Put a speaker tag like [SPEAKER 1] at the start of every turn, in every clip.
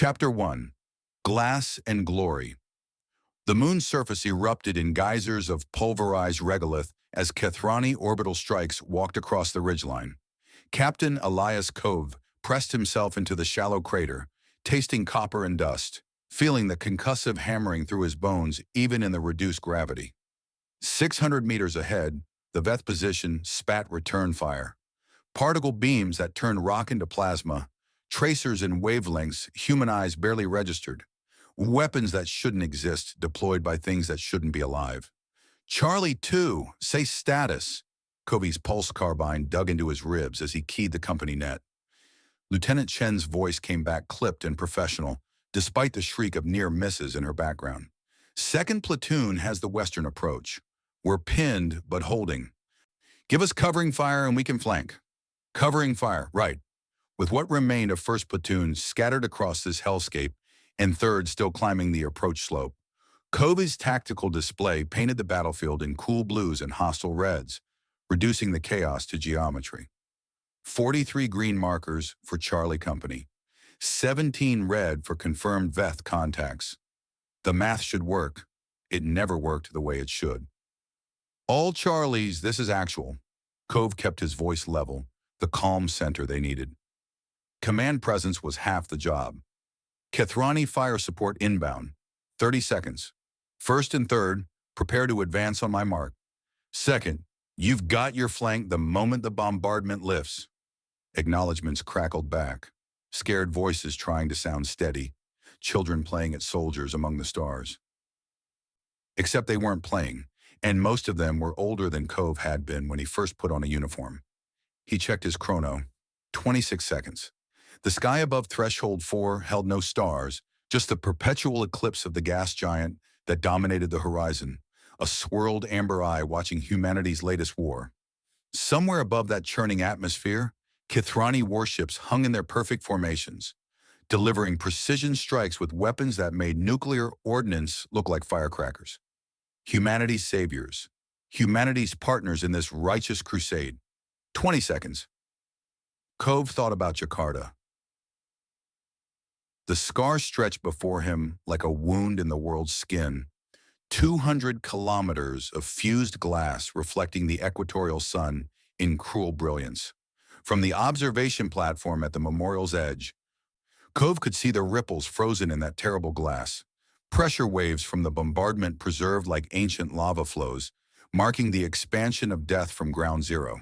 [SPEAKER 1] Chapter 1. Glass and Glory. The moon's surface erupted in geysers of pulverized regolith as Kethrani orbital strikes walked across the ridgeline. Captain Elias Cove pressed himself into the shallow crater, tasting copper and dust, feeling the concussive hammering through his bones even in the reduced gravity. 600 meters ahead, the Veth position spat return fire. Particle beams that turned rock into plasma, tracers in wavelengths human eyes barely registered, weapons that shouldn't exist deployed by things that shouldn't be alive. Charlie 2, say status. Covey's pulse carbine dug into his ribs as he keyed the company net. Lieutenant Chen's voice came back clipped and professional, despite the shriek of near misses in her background. Second platoon has the western approach. We're pinned, but holding. Give us covering fire and we can flank. Covering fire, right. With what remained of first platoon scattered across this hellscape, and third still climbing the approach slope. Covey's tactical display painted the battlefield in cool blues and hostile reds, reducing the chaos to geometry. 43 green markers for Charlie Company, 17 red for confirmed Veth contacts. The math should work. It never worked the way it should. All Charlies, this is actual. Cove kept his voice level, the calm center they needed. Command presence was half the job. Kethrani fire support inbound. 30 seconds. First and third, prepare to advance on my mark. Second, you've got your flank the moment the bombardment lifts. Acknowledgements crackled back. Scared voices trying to sound steady. Children playing at soldiers among the stars. Except they weren't playing, and most of them were older than Cove had been when he first put on a uniform. He checked his chrono. 26 seconds. The sky above Threshold 4 held no stars, just the perpetual eclipse of the gas giant that dominated the horizon, a swirled amber eye watching humanity's latest war. Somewhere above that churning atmosphere, Kethrani warships hung in their perfect formations, delivering precision strikes with weapons that made nuclear ordnance look like firecrackers. Humanity's saviors, humanity's partners in this righteous crusade. 20 seconds. Cove thought about Jakarta. The scar stretched before him like a wound in the world's skin. 200 kilometers of fused glass reflecting the equatorial sun in cruel brilliance. From the observation platform at the memorial's edge, Cove could see the ripples frozen in that terrible glass. Pressure waves from the bombardment preserved like ancient lava flows, marking the expansion of death from ground zero.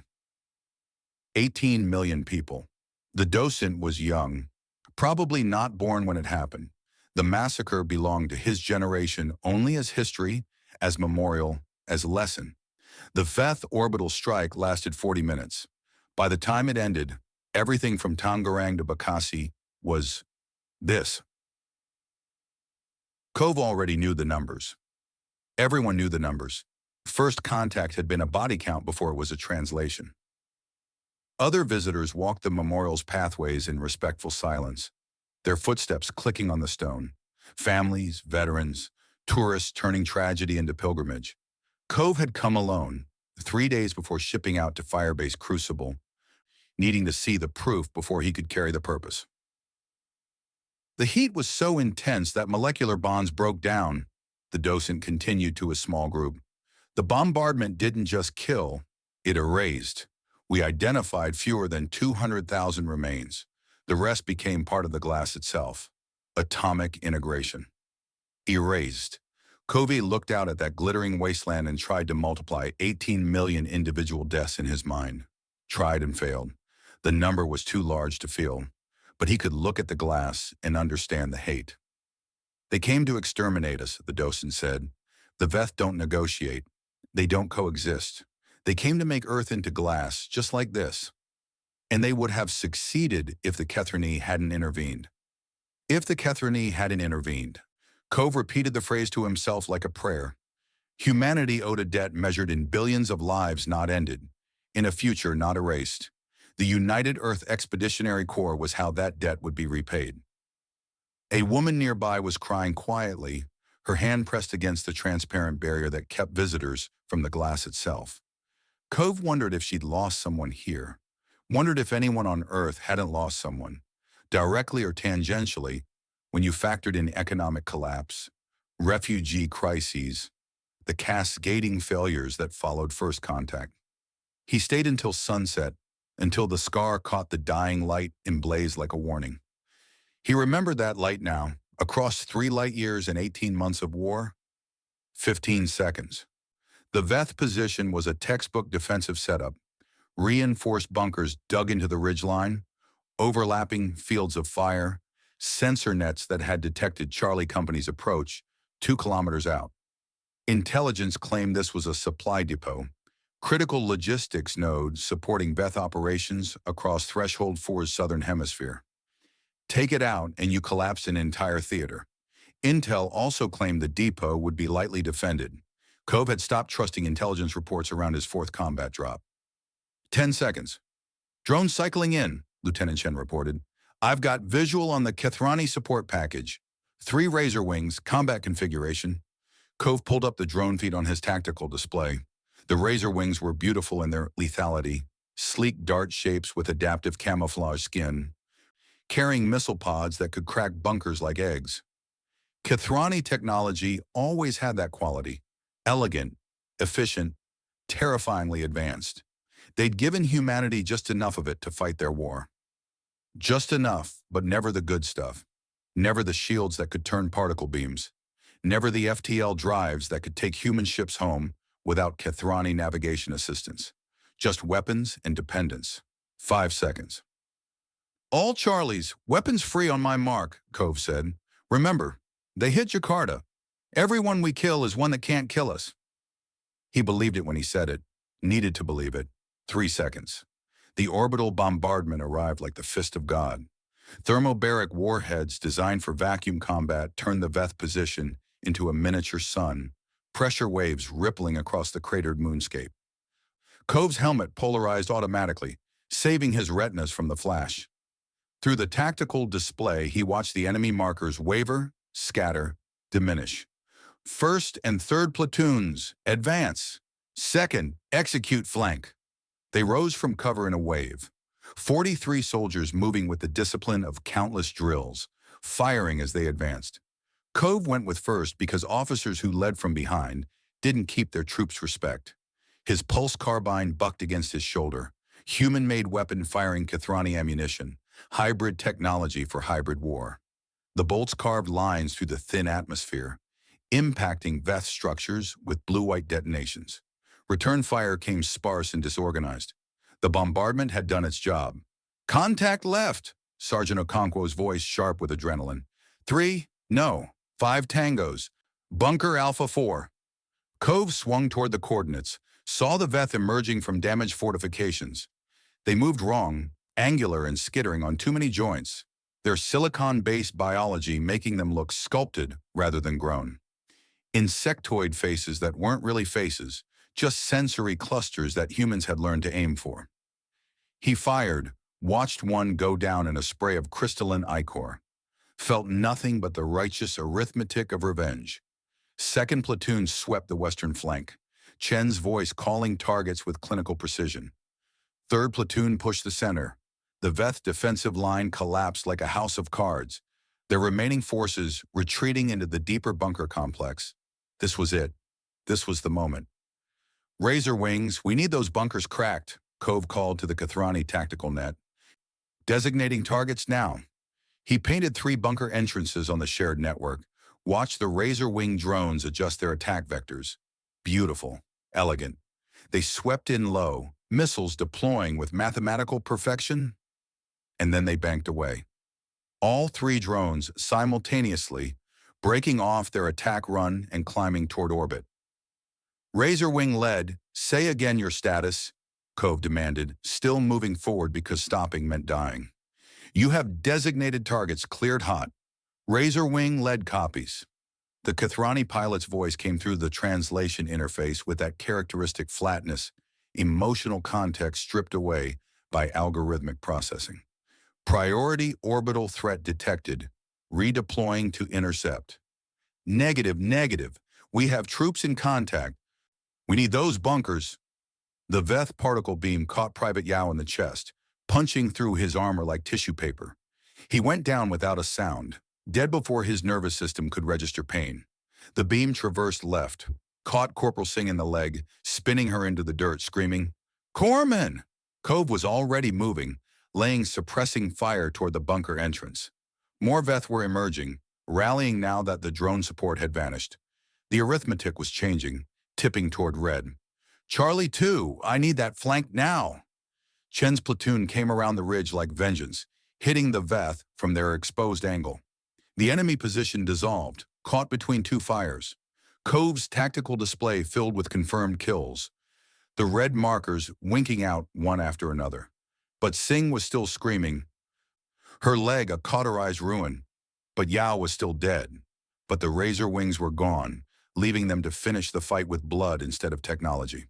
[SPEAKER 1] 18 million people. The docent was young, probably not born when it happened. The massacre belonged to his generation only as history, as memorial, as lesson. The Veth orbital strike lasted 40 minutes. By the time it ended, everything from Tangerang to Bekasi was this. Cove already knew the numbers. Everyone knew the numbers. First contact had been a body count before it was a translation. Other visitors walked the memorial's pathways in respectful silence, their footsteps clicking on the stone. Families, veterans, tourists turning tragedy into pilgrimage. Cove had come alone, 3 days before shipping out to Firebase Crucible, needing to see the proof before he could carry the purpose. The heat was so intense that molecular bonds broke down, the docent continued to a small group. The bombardment didn't just kill, it erased. We identified fewer than 200,000 remains. The rest became part of the glass itself. Atomic integration. Erased. Covey looked out at that glittering wasteland and tried to multiply 18 million individual deaths in his mind. Tried and failed. The number was too large to feel, but he could look at the glass and understand the hate. They came to exterminate us, the docent said. The Veth don't negotiate. They don't coexist. They came to make Earth into glass, just like this. And they would have succeeded if the Kethrani hadn't intervened. If the Kethrani hadn't intervened. Cove repeated the phrase to himself like a prayer. Humanity owed a debt measured in billions of lives not ended, in a future not erased. The United Earth Expeditionary Corps was how that debt would be repaid. A woman nearby was crying quietly, her hand pressed against the transparent barrier that kept visitors from the glass itself. Cove wondered if she'd lost someone here, wondered if anyone on Earth hadn't lost someone, directly or tangentially, When you factored in economic collapse, refugee crises, the cascading failures that followed first contact. He stayed until sunset, until the scar caught the dying light and blazed like a warning. He remembered that light now, across 3 light years and 18 months of war, 15 seconds. The Veth position was a textbook defensive setup, reinforced bunkers dug into the ridgeline, overlapping fields of fire, sensor nets that had detected Charlie Company's approach 2 kilometers out. Intelligence claimed this was a supply depot, critical logistics node supporting Veth operations across Threshold 4's southern hemisphere. Take it out and you collapse an entire theater. Intel also claimed the depot would be lightly defended. Cove had stopped trusting intelligence reports around his 4th combat drop. 10 seconds. Drone cycling in, Lieutenant Shen reported. I've got visual on the Kethrani support package. 3 Razor Wings, combat configuration. Cove pulled up the drone feed on his tactical display. The Razor Wings were beautiful in their lethality, sleek dart shapes with adaptive camouflage skin, carrying missile pods that could crack bunkers like eggs. Kethrani technology always had that quality. Elegant, efficient, terrifyingly advanced. They'd given humanity just enough of it to fight their war. Just enough, but never the good stuff. Never the shields that could turn particle beams. Never the FTL drives that could take human ships home without Kethrani navigation assistance. Just weapons and dependence. 5 seconds. All Charlies, weapons free on my mark, Cove said. Remember, they hit Jakarta. Everyone we kill is one that can't kill us. He believed it when he said it. Needed to believe it. 3 seconds. The orbital bombardment arrived like the fist of God. Thermobaric warheads designed for vacuum combat turned the Veth position into a miniature sun, pressure waves rippling across the cratered moonscape. Cove's helmet polarized automatically, saving his retinas from the flash. Through the tactical display, he watched the enemy markers waver, scatter, diminish. 1st and 3rd platoons, advance. 2nd, execute flank. They rose from cover in a wave. 43 soldiers moving with the discipline of countless drills, firing as they advanced. Cove went with 1st because officers who led from behind didn't keep their troops' respect. His pulse carbine bucked against his shoulder, human-made weapon firing Kethrani ammunition, hybrid technology for hybrid war. The bolts carved lines through the thin atmosphere, impacting Veth structures with blue-white detonations. Return fire came sparse and disorganized. The bombardment had done its job. Contact left, Sergeant Okonkwo's voice sharp with adrenaline. 3, no, 5 tangos. Bunker Alpha 4. Cove swung toward the coordinates, saw the Veth emerging from damaged fortifications. They moved wrong, angular and skittering on too many joints, their silicon-based biology making them look sculpted rather than grown. Insectoid faces that weren't really faces, just sensory clusters that humans had learned to aim for. He fired, watched one go down in a spray of crystalline ichor, felt nothing but the righteous arithmetic of revenge. 2nd platoon swept the western flank, Chen's voice calling targets with clinical precision. 3rd platoon pushed the center. The Veth defensive line collapsed like a house of cards, their remaining forces retreating into the deeper bunker complex. This was it. This was the moment. Razor Wings, we need those bunkers cracked, Cove called to the Kethrani tactical net. Designating targets now. He painted 3 bunker entrances on the shared network, watched the Razor Wing drones adjust their attack vectors. Beautiful, elegant. They swept in low, missiles deploying with mathematical perfection, and then they banked away. All 3 drones simultaneously, breaking off their attack run and climbing toward orbit. Razor Wing led, say again your status, Cove demanded, still moving forward because stopping meant dying. You have designated targets cleared hot. Razor Wing led copies. The Kethrani pilot's voice came through the translation interface with that characteristic flatness, emotional context stripped away by algorithmic processing. Priority orbital threat detected. Redeploying to intercept. Negative, negative. We have troops in contact. We need those bunkers. The Veth particle beam caught Private Yao in the chest, punching through his armor like tissue paper. He went down without a sound, dead before his nervous system could register pain. The beam traversed left, caught Corporal Singh in the leg, spinning her into the dirt, screaming, "Corpsman!" Cove was already moving, laying suppressing fire toward the bunker entrance. More Veth were emerging, rallying now that the drone support had vanished. The arithmetic was changing, tipping toward red. "Charlie 2, I need that flank now." Chen's platoon came around the ridge like vengeance, hitting the Veth from their exposed angle. The enemy position dissolved, caught between two fires. Cove's tactical display filled with confirmed kills, the red markers winking out one after another. But Singh was still screaming, her leg a cauterized ruin. But Yao was still dead. But the razor wings were gone, leaving them to finish the fight with blood instead of technology.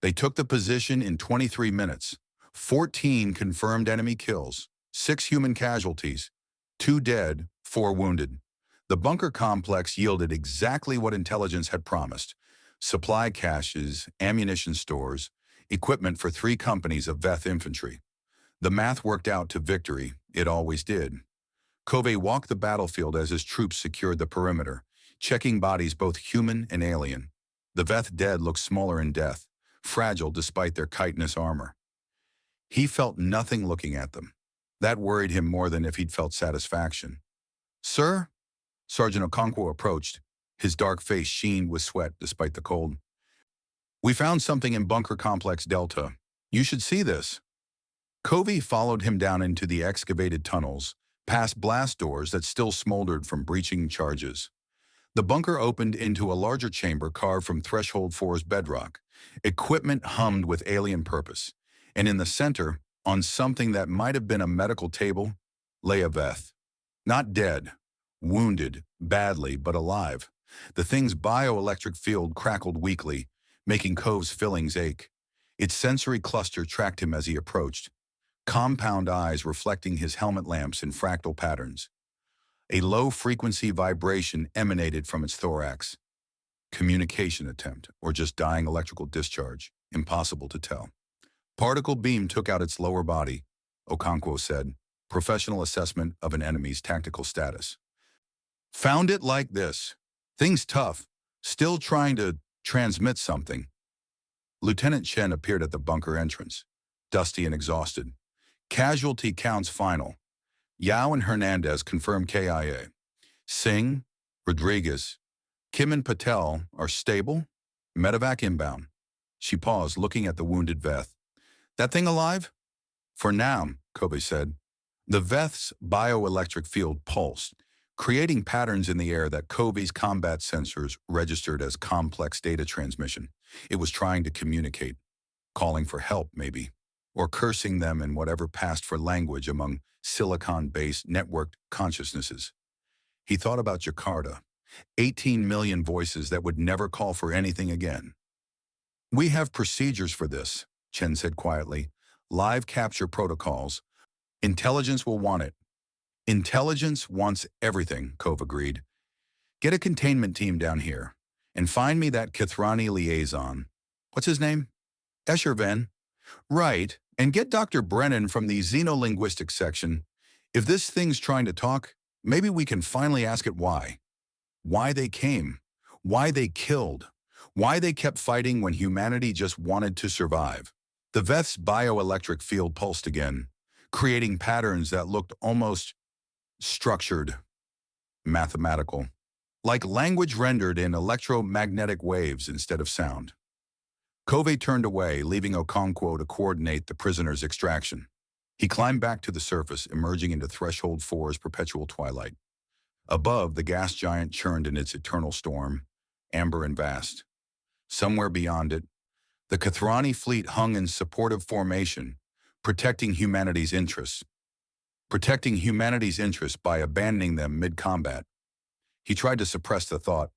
[SPEAKER 1] They took the position in 23 minutes. 14 confirmed enemy kills, 6 human casualties, 2 dead, 4 wounded. The bunker complex yielded exactly what intelligence had promised: supply caches, ammunition stores, equipment for 3 companies of Veth infantry. The math worked out to victory. It always did. Cove walked the battlefield as his troops secured the perimeter, checking bodies both human and alien. The Veth dead looked smaller in death, fragile despite their chitinous armor. He felt nothing looking at them. That worried him more than if he'd felt satisfaction. "Sir?" Sergeant Okonkwo approached, his dark face sheened with sweat despite the cold. "We found something in Bunker Complex Delta. You should see this." Covey followed him down into the excavated tunnels, past blast doors that still smoldered from breaching charges. The bunker opened into a larger chamber carved from Threshold 4's bedrock. Equipment hummed with alien purpose, and in the center, on something that might have been a medical table, lay a Veth. Not dead, wounded, badly, but alive. The thing's bioelectric field crackled weakly, making Cove's fillings ache. Its sensory cluster tracked him as he approached, compound eyes reflecting his helmet lamps in fractal patterns. A low-frequency vibration emanated from its thorax. Communication attempt, or just dying electrical discharge, impossible to tell. Particle beam took out its lower body, Okonkwo said, professional assessment of an enemy's tactical status. "Found it like this. Thing's tough, still trying to transmit something." Lieutenant Chen appeared at the bunker entrance, dusty and exhausted. "Casualty counts final. Yao and Hernandez confirmed KIA. Singh, Rodriguez, Kim and Patel are stable. Medevac inbound." She paused, looking at the wounded Veth. "That thing alive?" "For now," Kobe said. The Veth's bioelectric field pulsed, creating patterns in the air that Kobe's combat sensors registered as complex data transmission. It was trying to communicate, calling for help maybe, or cursing them in whatever passed for language among silicon-based networked consciousnesses. He thought about Jakarta, 18 million voices that would never call for anything again. "We have procedures for this," Chen said quietly. "Live capture protocols. Intelligence will want it." "Intelligence wants everything," Cove agreed. "Get a containment team down here, and find me that Kithrani liaison. What's his name? Escherven. Right, and get Dr. Brennan from the xenolinguistics section. If this thing's trying to talk, maybe we can finally ask it why. Why they came. Why they killed. Why they kept fighting when humanity just wanted to survive." The Veth's bioelectric field pulsed again, creating patterns that looked almost structured, mathematical, like language rendered in electromagnetic waves instead of sound. Cove turned away, leaving Okonkwo to coordinate the prisoner's extraction. He climbed back to the surface, emerging into Threshold 4's perpetual twilight. Above, the gas giant churned in its eternal storm, amber and vast. Somewhere beyond it, the Kithrani fleet hung in supportive formation, protecting humanity's interests. Protecting humanity's interests by abandoning them mid-combat. He tried to suppress the thought,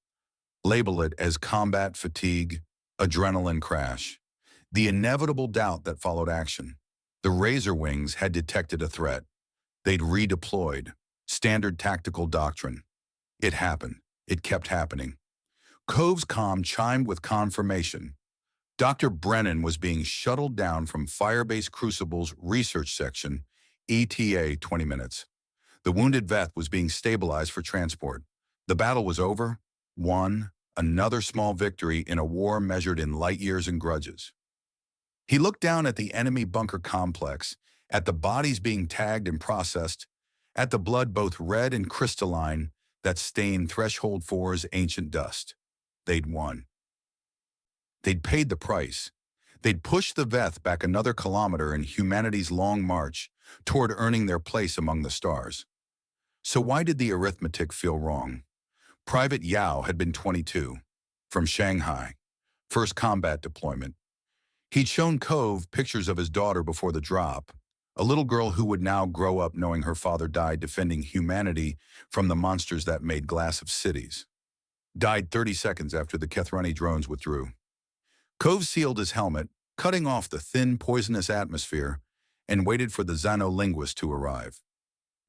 [SPEAKER 1] label it as combat fatigue, adrenaline crash. The inevitable doubt that followed action. The Razor Wings had detected a threat. They'd redeployed. Standard tactical doctrine. It happened. It kept happening. Cove's comm chimed with confirmation. Dr. Brennan was being shuttled down from Firebase Crucible's research section, ETA 20 minutes. The wounded Veth was being stabilized for transport. The battle was over, won, another small victory in a war measured in light years and grudges. He looked down at the enemy bunker complex, at the bodies being tagged and processed, at the blood both red and crystalline that stained Threshold 4's ancient dust. They'd won. They'd paid the price. They'd pushed the Veth back another kilometer in humanity's long march toward earning their place among the stars. So why did the arithmetic feel wrong? Private Yao had been 22, from Shanghai, first combat deployment. He'd shown Cove pictures of his daughter before the drop, a little girl who would now grow up knowing her father died defending humanity from the monsters that made glass of cities. Died 30 seconds after the Kethrani drones withdrew. Cove sealed his helmet, cutting off the thin, poisonous atmosphere, and waited for the xenolinguist to arrive.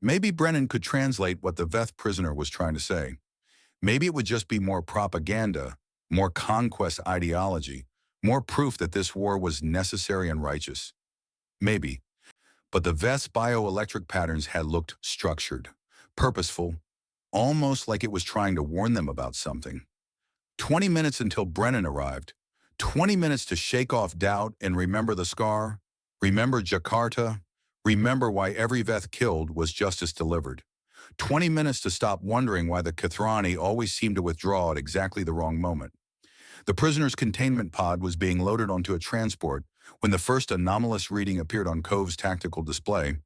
[SPEAKER 1] Maybe Brennan could translate what the Veth prisoner was trying to say. Maybe it would just be more propaganda, more conquest ideology, more proof that this war was necessary and righteous. Maybe. But the Veth's bioelectric patterns had looked structured, purposeful, almost like it was trying to warn them about something. 20 minutes until Brennan arrived. 20 minutes to shake off doubt and remember the scar, remember Jakarta, remember why every Veth killed was justice delivered. 20 minutes to stop wondering why the Kethrani always seemed to withdraw at exactly the wrong moment. The prisoner's containment pod was being loaded onto a transport when the first anomalous reading appeared on Cove's tactical display.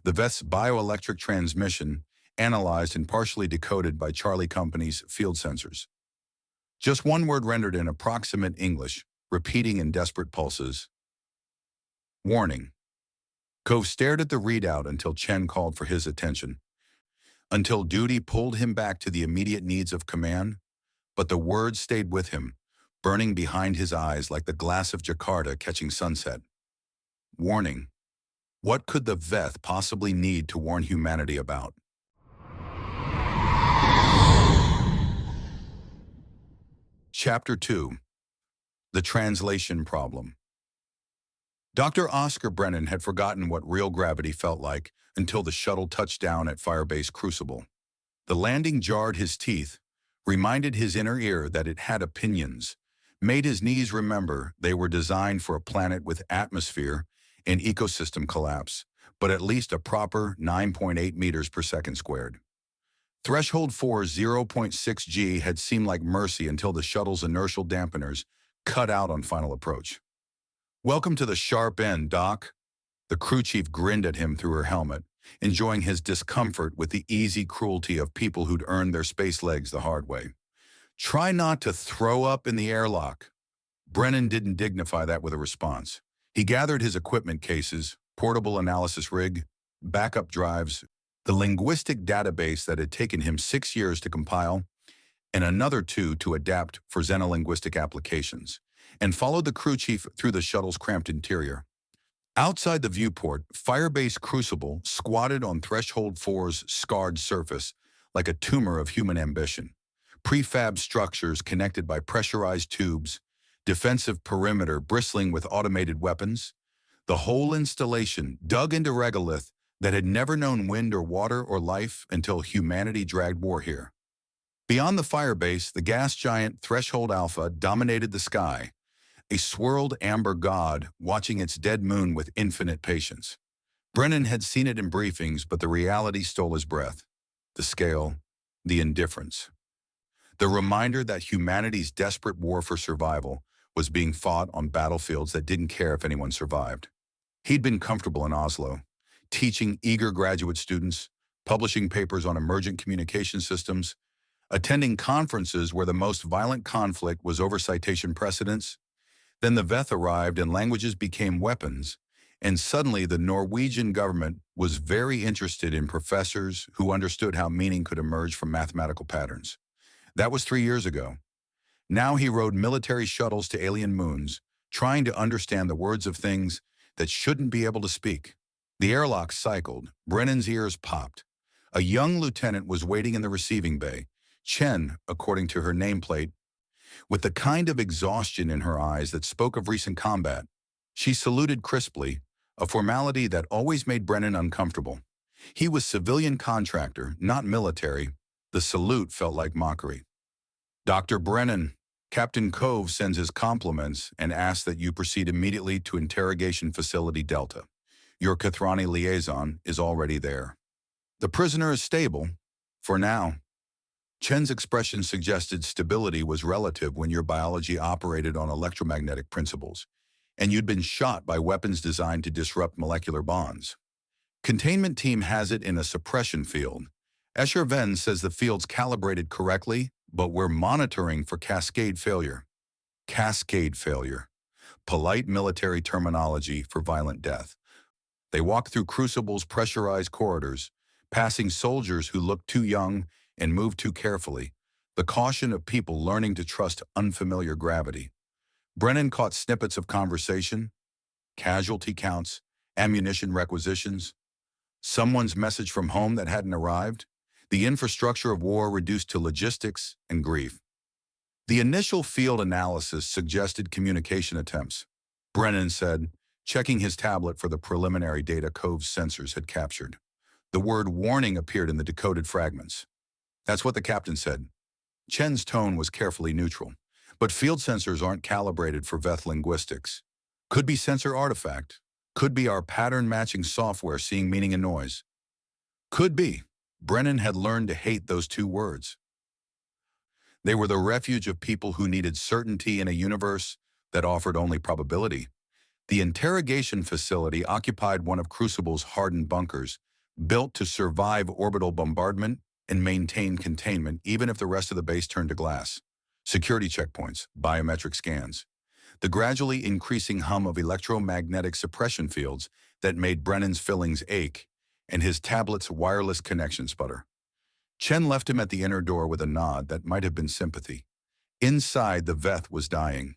[SPEAKER 1] The Veth's bioelectric transmission, analyzed and partially decoded by Charlie Company's field sensors. Just one word rendered in approximate English, repeating in desperate pulses. Warning. Cove stared at the readout until Chen called for his attention. Until duty pulled him back to the immediate needs of command, but the words stayed with him, burning behind his eyes like the glass of Jakarta catching sunset. Warning. What could the Veth possibly need to warn humanity about? Chapter 2. The Translation Problem. Dr. Oscar Brennan had forgotten what real gravity felt like until the shuttle touched down at Firebase Crucible. The landing jarred his teeth, reminded his inner ear that it had opinions, made his knees remember they were designed for a planet with atmosphere and ecosystem collapse, but at least a proper 9.8 meters per second squared. Threshold 4's 0.6 G had seemed like mercy until the shuttle's inertial dampeners cut out on final approach. "Welcome to the sharp end, Doc." The crew chief grinned at him through her helmet, enjoying his discomfort with the easy cruelty of people who'd earned their space legs the hard way. "Try not to throw up in the airlock." Brennan didn't dignify that with a response. He gathered his equipment cases, portable analysis rig, backup drives, the linguistic database that had taken him 6 years to compile, and another 2 to adapt for xenolinguistic applications, and followed the crew chief through the shuttle's cramped interior. Outside the viewport, Firebase Crucible squatted on Threshold 4's scarred surface like a tumor of human ambition. Prefab structures connected by pressurized tubes, defensive perimeter bristling with automated weapons, the whole installation dug into regolith that had never known wind or water or life until humanity dragged war here. Beyond the Firebase, the gas giant Threshold Alpha dominated the sky, a swirled amber god watching its dead moon with infinite patience. Brennan had seen it in briefings, but the reality stole his breath. The scale, the indifference. The reminder that humanity's desperate war for survival was being fought on battlefields that didn't care if anyone survived. He'd been comfortable in Oslo, teaching eager graduate students, publishing papers on emergent communication systems, attending conferences where the most violent conflict was over citation precedents. Then the Veth arrived and languages became weapons, and suddenly the Norwegian government was very interested in professors who understood how meaning could emerge from mathematical patterns. That was 3 years ago. Now he rode military shuttles to alien moons, trying to understand the words of things that shouldn't be able to speak. The airlock cycled. Brennan's ears popped. A young lieutenant was waiting in the receiving bay, Chen, according to her nameplate, with the kind of exhaustion in her eyes that spoke of recent combat. She saluted crisply, a formality that always made Brennan uncomfortable. He was civilian contractor, not military. The salute felt like mockery. Dr. Brennan, Captain Cove sends his compliments and asks that you proceed immediately to Interrogation Facility Delta. Your Kathrani liaison is already there. The prisoner is stable, for now. Chen's expression suggested stability was relative when your biology operated on electromagnetic principles, and you'd been shot by weapons designed to disrupt molecular bonds. Containment team has it in a suppression field. Escher-Venn says the field's calibrated correctly, but we're monitoring for cascade failure. Cascade failure. Polite military terminology for violent death. They walk through Crucible's pressurized corridors, passing soldiers who look too young and move too carefully, the caution of people learning to trust unfamiliar gravity. Brennan caught snippets of conversation, casualty counts, ammunition requisitions, someone's message from home that hadn't arrived, the infrastructure of war reduced to logistics and grief. The initial field analysis suggested communication attempts, Brennan said, checking his tablet for the preliminary data Cove's sensors had captured. The word warning appeared in the decoded fragments. That's what the captain said. Chen's tone was carefully neutral, but field sensors aren't calibrated for Veth linguistics. Could be sensor artifact. Could be our pattern-matching software seeing meaning in noise. Could be. Brennan had learned to hate those two words. They were the refuge of people who needed certainty in a universe that offered only probability. The interrogation facility occupied one of Crucible's hardened bunkers, built to survive orbital bombardment and maintain containment even if the rest of the base turned to glass. Security checkpoints, biometric scans. The gradually increasing hum of electromagnetic suppression fields that made Brennan's fillings ache and his tablet's wireless connection sputter. Chen left him at the inner door with a nod that might have been sympathy. Inside, the Veth was dying.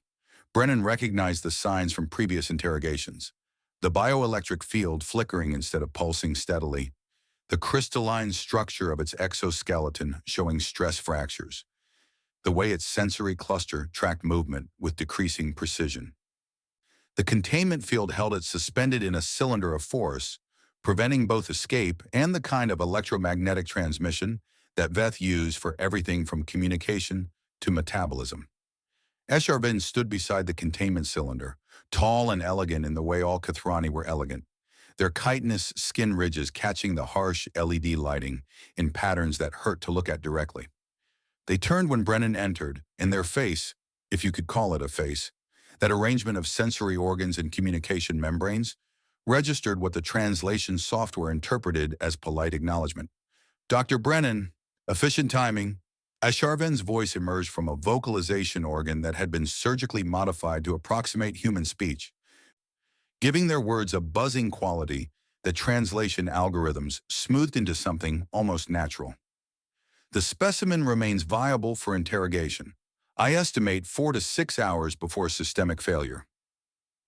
[SPEAKER 1] Brennan recognized the signs from previous interrogations. The bioelectric field flickering instead of pulsing steadily. The crystalline structure of its exoskeleton showing stress fractures. The way its sensory cluster tracked movement with decreasing precision. The containment field held it suspended in a cylinder of force, preventing both escape and the kind of electromagnetic transmission that Veth used for everything from communication to metabolism. Escher-Venn stood beside the containment cylinder, tall and elegant in the way all Kathrani were elegant, their chitinous skin ridges catching the harsh LED lighting in patterns that hurt to look at directly. They turned when Brennan entered, and their face, if you could call it a face, that arrangement of sensory organs and communication membranes, registered what the translation software interpreted as polite acknowledgement. Dr. Brennan, efficient timing. Escher-Venn's voice emerged from a vocalization organ that had been surgically modified to approximate human speech, giving their words a buzzing quality that translation algorithms smoothed into something almost natural. The specimen remains viable for interrogation. I estimate 4 to 6 hours before systemic failure.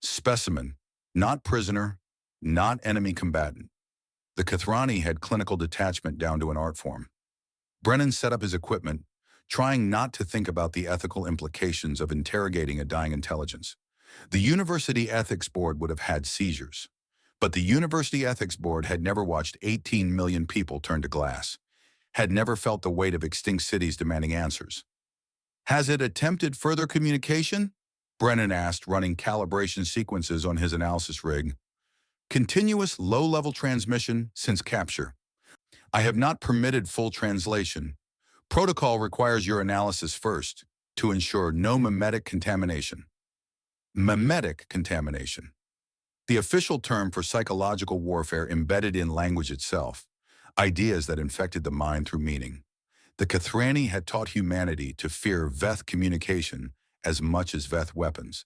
[SPEAKER 1] Specimen, not prisoner, not enemy combatant. The Kathrani had clinical detachment down to an art form. Brennan set up his equipment, trying not to think about the ethical implications of interrogating a dying intelligence. The University Ethics Board would have had seizures, but the University Ethics Board had never watched 18 million people turn to glass, had never felt the weight of extinct cities demanding answers. Has it attempted further communication? Brennan asked, running calibration sequences on his analysis rig. Continuous low-level transmission since capture. I have not permitted full translation. Protocol requires your analysis first to ensure no memetic contamination. Memetic contamination. The official term for psychological warfare embedded in language itself, ideas that infected the mind through meaning. The Kathrani had taught humanity to fear Veth communication as much as Veth weapons,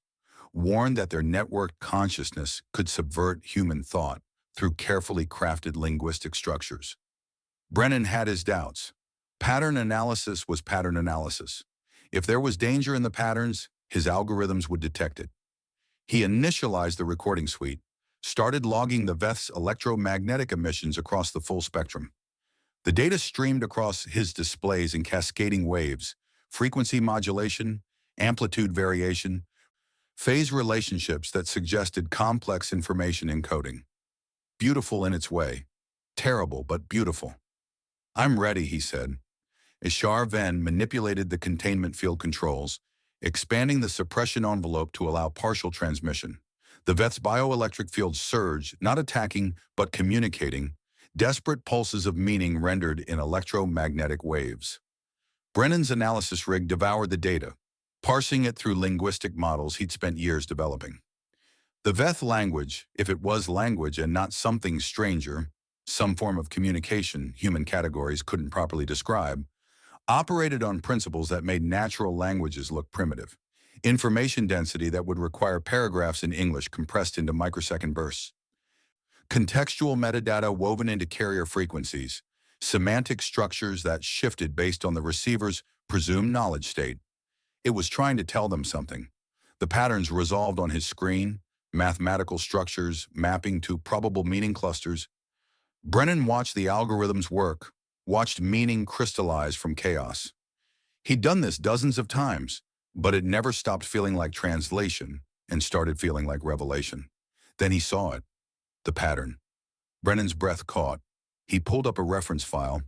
[SPEAKER 1] warned that their networked consciousness could subvert human thought through carefully crafted linguistic structures. Brennan had his doubts. Pattern analysis was pattern analysis. If there was danger in the patterns, his algorithms would detect it. He initialized the recording suite, started logging the Veth's electromagnetic emissions across the full spectrum. The data streamed across his displays in cascading waves, frequency modulation, amplitude variation, phase relationships that suggested complex information encoding. Beautiful in its way, Terrible, but beautiful. I'm ready, he said. HFY manipulated the containment field controls, expanding the suppression envelope to allow partial transmission. The Veth's bioelectric field surged, not attacking, but communicating, desperate pulses of meaning rendered in electromagnetic waves. Brennan's analysis rig devoured the data, parsing it through linguistic models he'd spent years developing. The Veth language, if it was language and not something stranger, some form of communication human categories couldn't properly describe, operated on principles that made natural languages look primitive. Information density that would require paragraphs in English compressed into microsecond bursts. Contextual metadata woven into carrier frequencies. Semantic structures that shifted based on the receiver's presumed knowledge state. It was trying to tell them something. The patterns resolved on his screen, mathematical structures mapping to probable meaning clusters. Brennan watched the algorithms work, watched meaning crystallize from chaos. He'd done this dozens of times, but it never stopped feeling like translation and started feeling like revelation. Then he saw it, the pattern. Brennan's breath caught. He pulled up a reference file,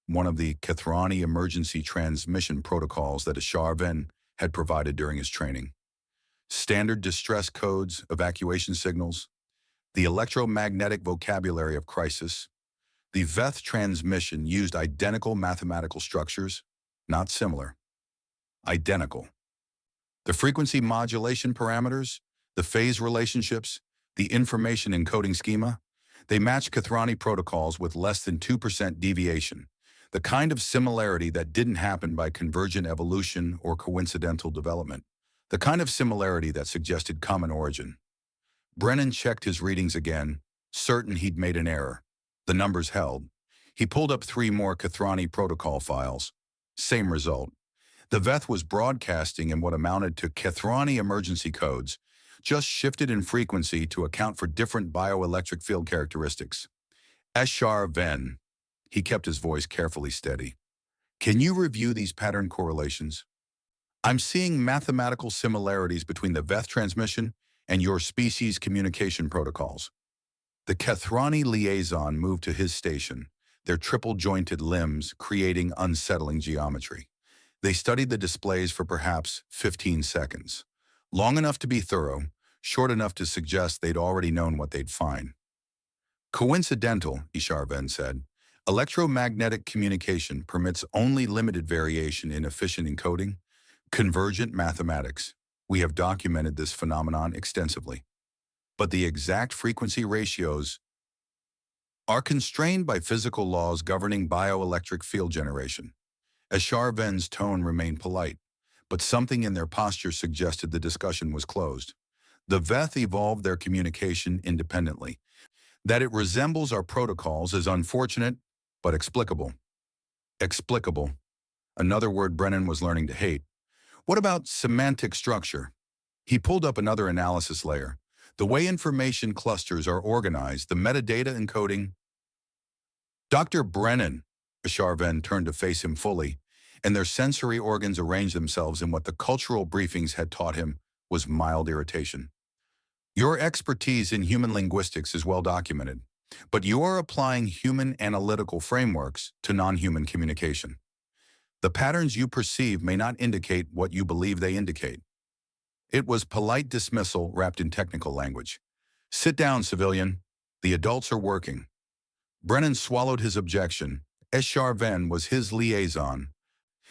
[SPEAKER 1] one of the Kethrani emergency transmission protocols that HFY had provided during his training. Standard distress codes, evacuation signals, the electromagnetic vocabulary of crisis. The Veth transmission used identical mathematical structures, not similar. Identical. The frequency modulation parameters, the phase relationships, the information encoding schema, they match Kethrani protocols with less than 2% deviation, the kind of similarity that didn't happen by convergent evolution or coincidental development, the kind of similarity that suggested common origin. Brennan checked his readings again, certain he'd made an error. The numbers held. He pulled up 3 more Kethrani protocol files. Same result. The Veth was broadcasting in what amounted to Kethrani emergency codes, just shifted in frequency to account for different bioelectric field characteristics. HFY, he kept his voice carefully steady. Can you review these pattern correlations? I'm seeing mathematical similarities between the Veth transmission and your species' communication protocols. The Kethrani liaison moved to his station, their triple-jointed limbs creating unsettling geometry. They studied the displays for perhaps 15 seconds. Long enough to be thorough, short enough to suggest they'd already known what they'd find. Coincidental, HFY said. Electromagnetic communication permits only limited variation in efficient encoding. Convergent mathematics. We have documented this phenomenon extensively. But the exact frequency ratios are constrained by physical laws governing bioelectric field generation. HFY's tone remained polite, but something in their posture suggested the discussion was closed. The Veth evolved their communication independently. That it resembles our protocols is unfortunate, but explicable. Explicable. Another word Brennan was learning to hate. What about semantic structure? He pulled up another analysis layer. The way information clusters are organized, the metadata encoding. Dr. Brennan, HFY turned to face him fully, and their sensory organs arranged themselves in what the cultural briefings had taught him was mild irritation. Your expertise in human linguistics is well documented, but you are applying human analytical frameworks to non-human communication. The patterns you perceive may not indicate what you believe they indicate. It was polite dismissal wrapped in technical language. Sit down, civilian. The adults are working. Brennan swallowed his objection. HFY was his liaison,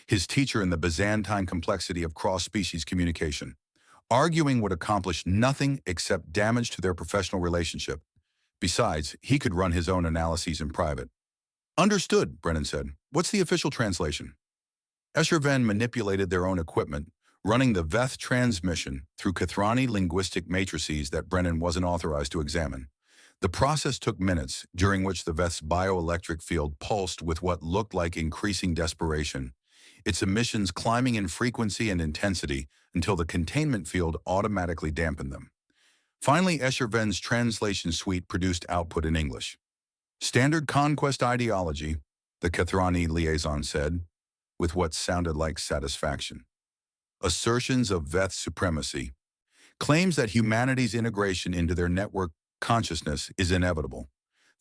[SPEAKER 1] his teacher in the Byzantine complexity of cross-species communication. Arguing would accomplish nothing except damage to their professional relationship. Besides, he could run his own analyses in private. Understood, Brennan said. What's the official translation? HFY manipulated their own equipment, running the Veth transmission through Kethrani linguistic matrices that Brennan wasn't authorized to examine. The process took minutes, during which the Veth's bioelectric field pulsed with what looked like increasing desperation, its emissions climbing in frequency and intensity until the containment field automatically dampened them. Finally, HFY's translation suite produced output in English. Standard conquest ideology, the Kethrani liaison said, with what sounded like satisfaction. Assertions of Veth supremacy, claims that humanity's integration into their network consciousness is inevitable.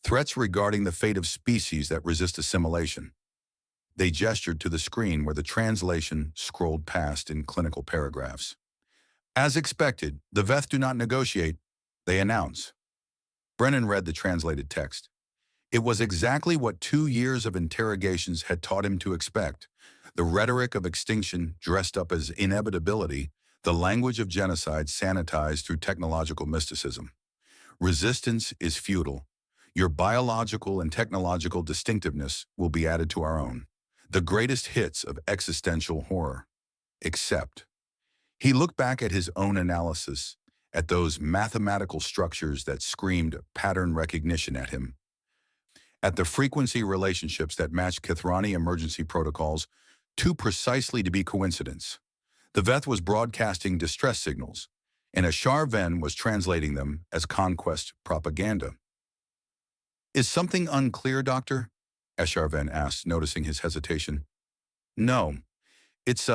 [SPEAKER 1] Threats regarding the fate of species that resist assimilation. They gestured to the screen where the translation scrolled past in clinical paragraphs. As expected, the Veth do not negotiate, they announce. Brennan read the translated text. It was exactly what 2 years of interrogations had taught him to expect. The rhetoric of extinction dressed up as inevitability, the language of genocide sanitized through technological mysticism. Resistance is futile. Your biological and technological distinctiveness will be added to our own. The greatest hits of existential horror. Except. He looked back at his own analysis, at those mathematical structures that screamed pattern recognition at him, at the frequency relationships that matched Kithrani emergency protocols too precisely to be coincidence. The Veth was broadcasting distress signals, and HFY was translating them as conquest propaganda. Is something unclear, Doctor? HFY asked, noticing his hesitation. No, it's,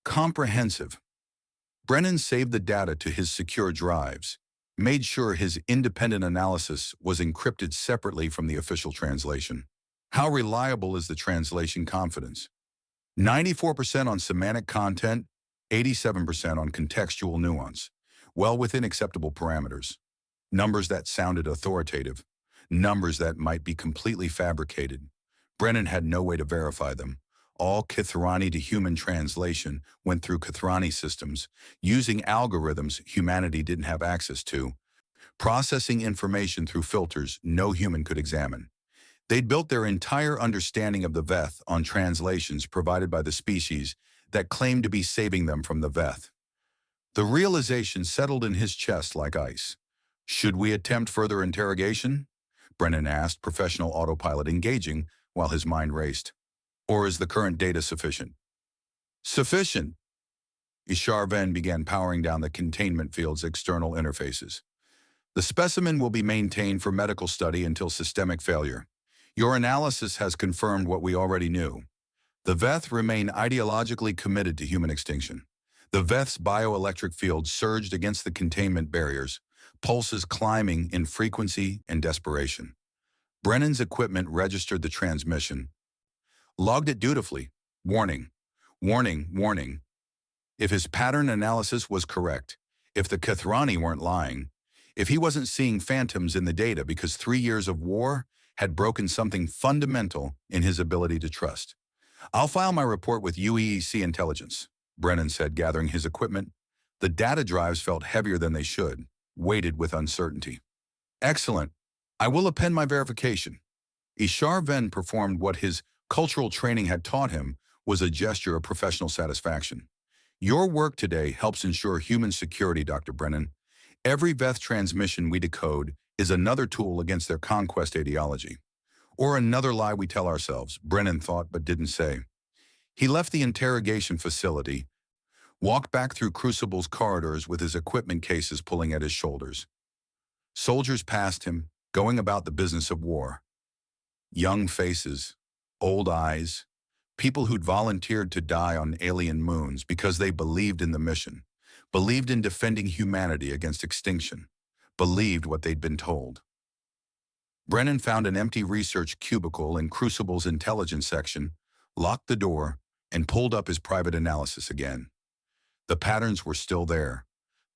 [SPEAKER 1] comprehensive. Brennan saved the data to his secure drives, made sure his independent analysis was encrypted separately from the official translation. How reliable is the translation confidence? 94% on semantic content, 87% on contextual nuance, well within acceptable parameters. Numbers that sounded authoritative, numbers that might be completely fabricated. Brennan had no way to verify them. All Kithrani to human translation went through Kithrani systems, using algorithms humanity didn't have access to, processing information through filters no human could examine. They'd built their entire understanding of the Veth on translations provided by the species that claimed to be saving them from the Veth. The realization settled in his chest like ice. Should we attempt further interrogation? Brennan asked, professional autopilot engaging while his mind raced. Or is the current data sufficient? Sufficient. HFY began powering down the containment field's external interfaces. The specimen will be maintained for medical study until systemic failure. Your analysis has confirmed what we already knew. The Veth remain ideologically committed to human extinction. The Veth's bioelectric field surged against the containment barriers, pulses climbing in frequency and desperation. Brennan's equipment registered the transmission, logged it dutifully. Warning, warning, warning. If his pattern analysis was correct, if the Kithrani weren't lying, if he wasn't seeing phantoms in the data because 3 years of war had broken something fundamental in his ability to trust. I'll file my report with UEEC Intelligence, Brennan said, gathering his equipment. The data drives felt heavier than they should, weighted with uncertainty. Excellent. I will append my verification. HFY performed what his cultural training had taught him was a gesture of professional satisfaction. Your work today helps ensure human security, Dr. Brennan. Every Veth transmission we decode is another tool against their conquest ideology. Or another lie we tell ourselves, Brennan thought but didn't say. He left the interrogation facility, walked back through Crucible's corridors with his equipment cases pulling at his shoulders. Soldiers passed him, going about the business of war. Young faces, old eyes, people who'd volunteered to die on alien moons because they believed in the mission, believed in defending humanity against extinction, believed what they'd been told. Brennan found an empty research cubicle in Crucible's intelligence section, locked the door, and pulled up his private analysis again. The patterns were still there.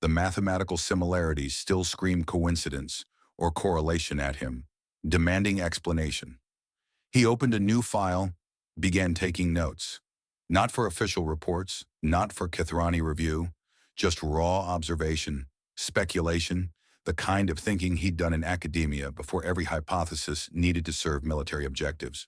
[SPEAKER 1] The mathematical similarities still screamed coincidence or correlation at him, demanding explanation. He opened a new file, began taking notes. Not for official reports, not for Kithrani review, just raw observation, speculation, the kind of thinking he'd done in academia before every hypothesis needed to serve military objectives.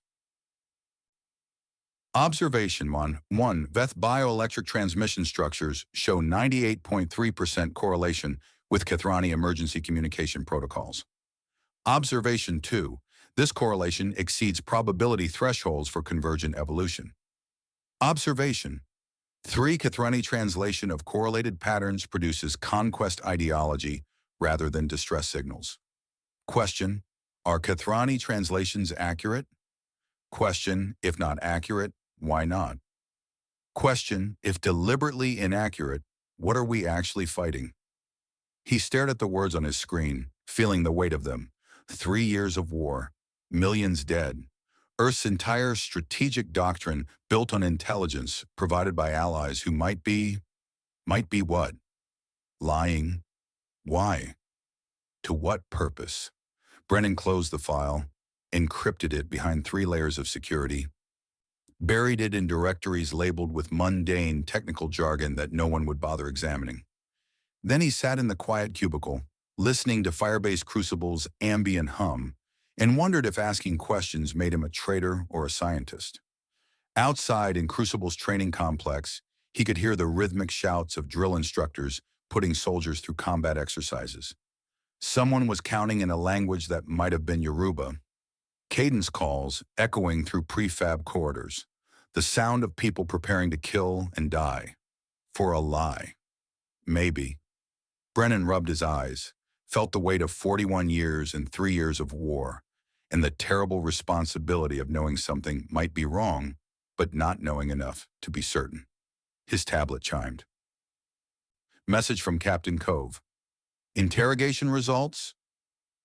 [SPEAKER 1] Observation 1. Veth bioelectric transmission structures show 98.3% correlation with Kithrani emergency communication protocols. Observation 2. This correlation exceeds probability thresholds for convergent evolution. Observation 3. Kithrani translation of correlated patterns produces conquest ideology rather than distress signals. Question: are Kithrani translations accurate? Question: if not accurate, why not? Question: if deliberately inaccurate, what are we actually fighting? He stared at the words on his screen, feeling the weight of them. 3 years of war, millions dead. Earth's entire strategic doctrine built on intelligence provided by allies who might be what? Lying. Why? To what purpose? Brennan closed the file, encrypted it behind 3 layers of security, buried it in directories labeled with mundane technical jargon that no one would bother examining. Then he sat in the quiet cubicle, listening to Firebase Crucible's ambient hum, and wondered if asking questions made him a traitor or a scientist. Outside in Crucible's training complex, he could hear the rhythmic shouts of drill instructors putting soldiers through combat exercises. Someone was counting in a language that might have been Yoruba. Cadence calls echoing through prefab corridors. The sound of people preparing to kill and die. For a lie. Maybe. Brennan rubbed his eyes, felt the weight of 41 years and 3 years of war, and the terrible responsibility of knowing something might be wrong, but not knowing enough to be certain. His tablet chimed. Message from Captain Cove. Interrogation results?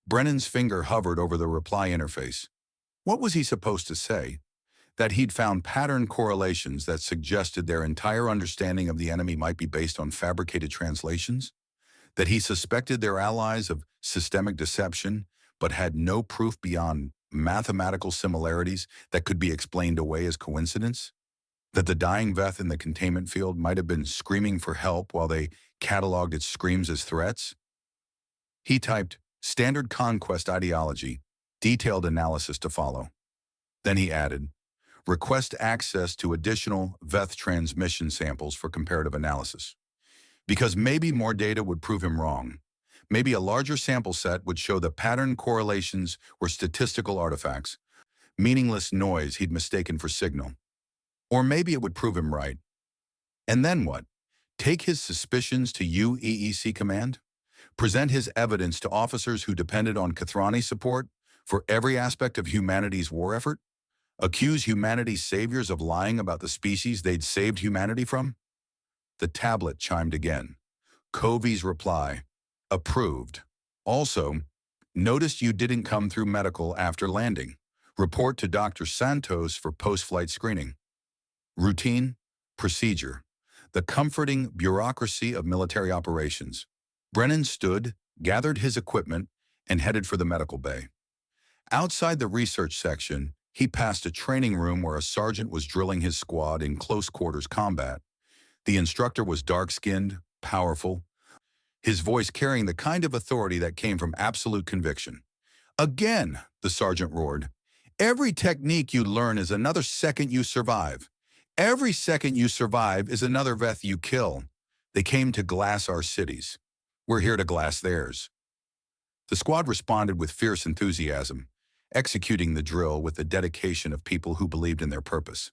[SPEAKER 1] Brennan's finger hovered over the reply interface. What was he supposed to say? That he'd found pattern correlations that suggested their entire understanding of the enemy might be based on fabricated translations? That he suspected their allies of systemic deception, but had no proof beyond mathematical similarities that could be explained away as coincidence? That the dying Veth in the containment field might have been screaming for help while they cataloged its screams as threats? He typed, "Standard conquest ideology, detailed analysis to follow." Then he added, "Request access to additional Veth transmission samples for comparative analysis." Because maybe more data would prove him wrong. Maybe a larger sample set would show the pattern correlations were statistical artifacts, meaningless noise he'd mistaken for signal. Or maybe it would prove him right. And then what? Take his suspicions to UEEC command? Present his evidence to officers who depended on Kathrani support for every aspect of humanity's war effort? Accuse humanity's saviors of lying about the species they'd saved humanity from? The tablet chimed again. Covey's reply. Approved. Also, noticed you didn't come through medical after landing. Report to Dr. Santos for post-flight screening. Routine, procedure. The comforting bureaucracy of military operations. Brennan stood, gathered his equipment, and headed for the medical bay. Outside the research section, he passed a training room where a sergeant was drilling his squad in close quarters combat. The instructor was dark-skinned, powerful, his voice carrying the kind of authority that came from absolute conviction. "Again," the sergeant roared, "every technique you learn is another second you survive. Every second you survive is another Veth you kill. They came to glass our cities. We're here to glass theirs." The squad responded with fierce enthusiasm, executing the drill with the dedication of people who believed in their purpose.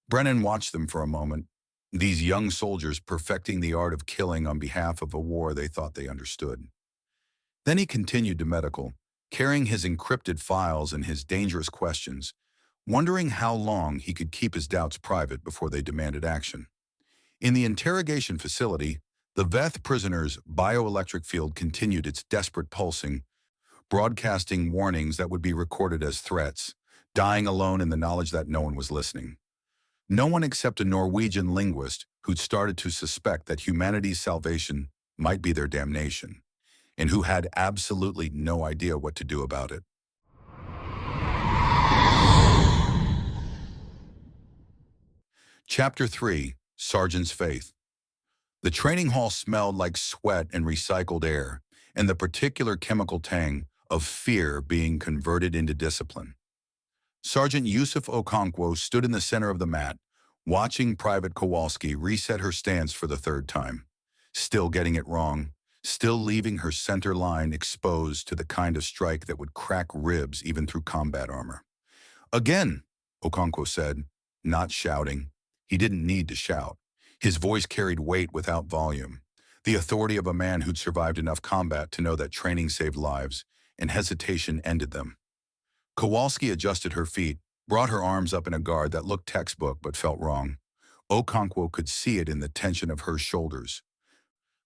[SPEAKER 1] Brennan watched them for a moment, these young soldiers perfecting the art of killing on behalf of a war they thought they understood. Then he continued to medical, carrying his encrypted files and his dangerous questions, wondering how long he could keep his doubts private before they demanded action. In the interrogation facility, the Veth prisoner's bioelectric field continued its desperate pulsing, broadcasting warnings that would be recorded as threats, dying alone in the knowledge that no one was listening. No one except a Norwegian linguist who'd started to suspect that humanity's salvation might be their damnation, and who had absolutely no idea what to do about it. Chapter 3, Sergeant's Faith. The training hall smelled like sweat and recycled air, and the particular chemical tang of fear being converted into discipline. Sergeant Yusuf Okonkwo stood in the center of the mat, watching Private Kowalski reset her stance for the third time. Still getting it wrong, still leaving her center line exposed to the kind of strike that would crack ribs even through combat armor. "Again," Okonkwo said, not shouting. He didn't need to shout. His voice carried weight without volume, the authority of a man who'd survived enough combat to know that training saved lives, and hesitation ended them. Kowalski adjusted her feet, brought her arms up in a guard that looked textbook but felt wrong. Okonkwo could see it in the tension of her shoulders.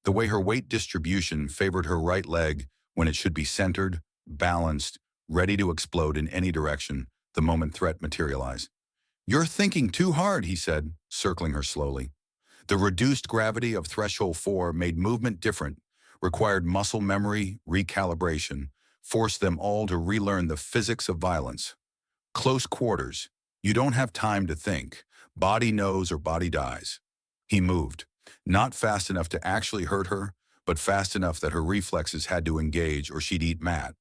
[SPEAKER 1] The way her weight distribution favored her right leg when it should be centered, balanced, ready to explode in any direction the moment threat materialized. "You're thinking too hard," he said, circling her slowly. The reduced gravity of Threshold 4 made movement different, required muscle memory, recalibration, forced them all to relearn the physics of violence. Close quarters. You don't have time to think. Body knows or body dies. He moved, not fast enough to actually hurt her, but fast enough that her reflexes had to engage or she'd eat Matt.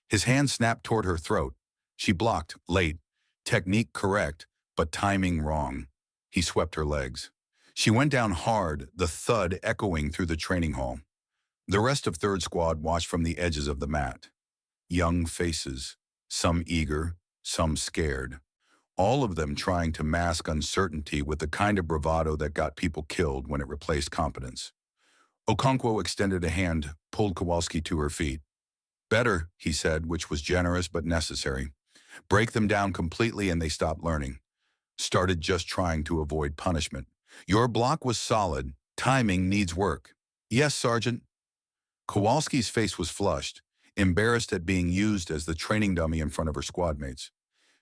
[SPEAKER 1] His hand snapped toward her throat. She blocked, late. Technique correct, but timing wrong. He swept her legs. She went down hard, the thud echoing through the training hall. The rest of Third Squad watched from the edges of the mat. Young faces, some eager, some scared. All of them trying to mask uncertainty with the kind of bravado that got people killed when it replaced competence. Okonkwo extended a hand, pulled Kowalski to her feet. "Better," he said, which was generous but necessary. "Break them down completely and they stopped learning. Started just trying to avoid punishment. Your block was solid. Timing needs work." "Yes, Sergeant." Kowalski's face was flushed, embarrassed at being used as the training dummy in front of her squad mates.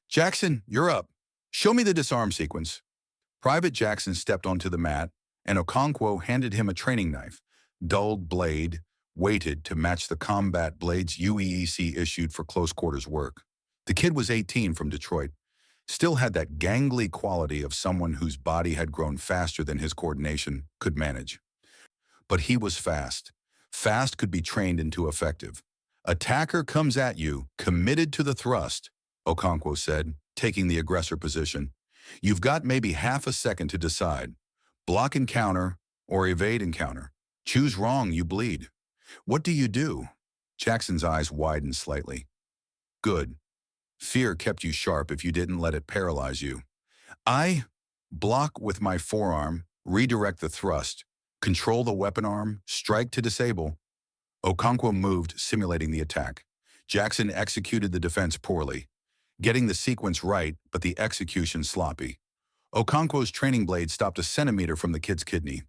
[SPEAKER 1] "Jackson, you're up. Show me the disarm sequence." Private Jackson stepped onto the mat, and Okonkwo handed him a training knife, dulled blade, weighted to match the combat blades UEEC issued for close quarters work. The kid was 18 from Detroit, still had that gangly quality of someone whose body had grown faster than his coordination could manage. But he was fast. Fast could be trained into effective. "Attacker comes at you, committed to the thrust," Okonkwo said, taking the aggressor position. "You've got maybe half a second to decide. Block and counter, or evade and counter. Choose wrong, you bleed." "What do you do?" Jackson's eyes widened slightly. "Good. Fear kept you sharp if you didn't let it paralyze you. I block with my forearm, redirect the thrust, control the weapon arm, strike to disable." Okonkwo moved, simulating the attack. Jackson executed the defense poorly, getting the sequence right, but the execution sloppy. Okonkwo's training blade stopped a centimeter from the kid's kidney.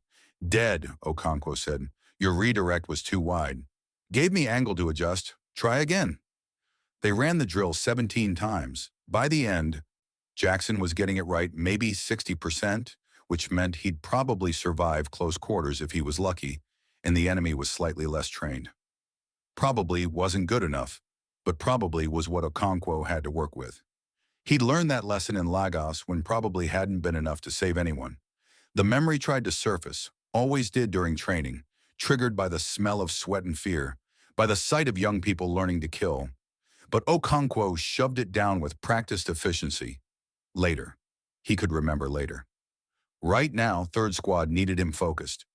[SPEAKER 1] "Dead," Okonkwo said. "Your redirect was too wide. Gave me angle to adjust. Try again." They ran the drill 17 times. By the end, Jackson was getting it right maybe 60%, which meant he'd probably survive close quarters if he was lucky, and the enemy was slightly less trained. Probably wasn't good enough, but probably was what Okonkwo had to work with. He'd learned that lesson in Lagos when probably hadn't been enough to save anyone. The memory tried to surface, always did during training, triggered by the smell of sweat and fear, by the sight of young people learning to kill. But Okonkwo shoved it down with practiced efficiency. Later. He could remember later. Right now, Third Squad needed him focused.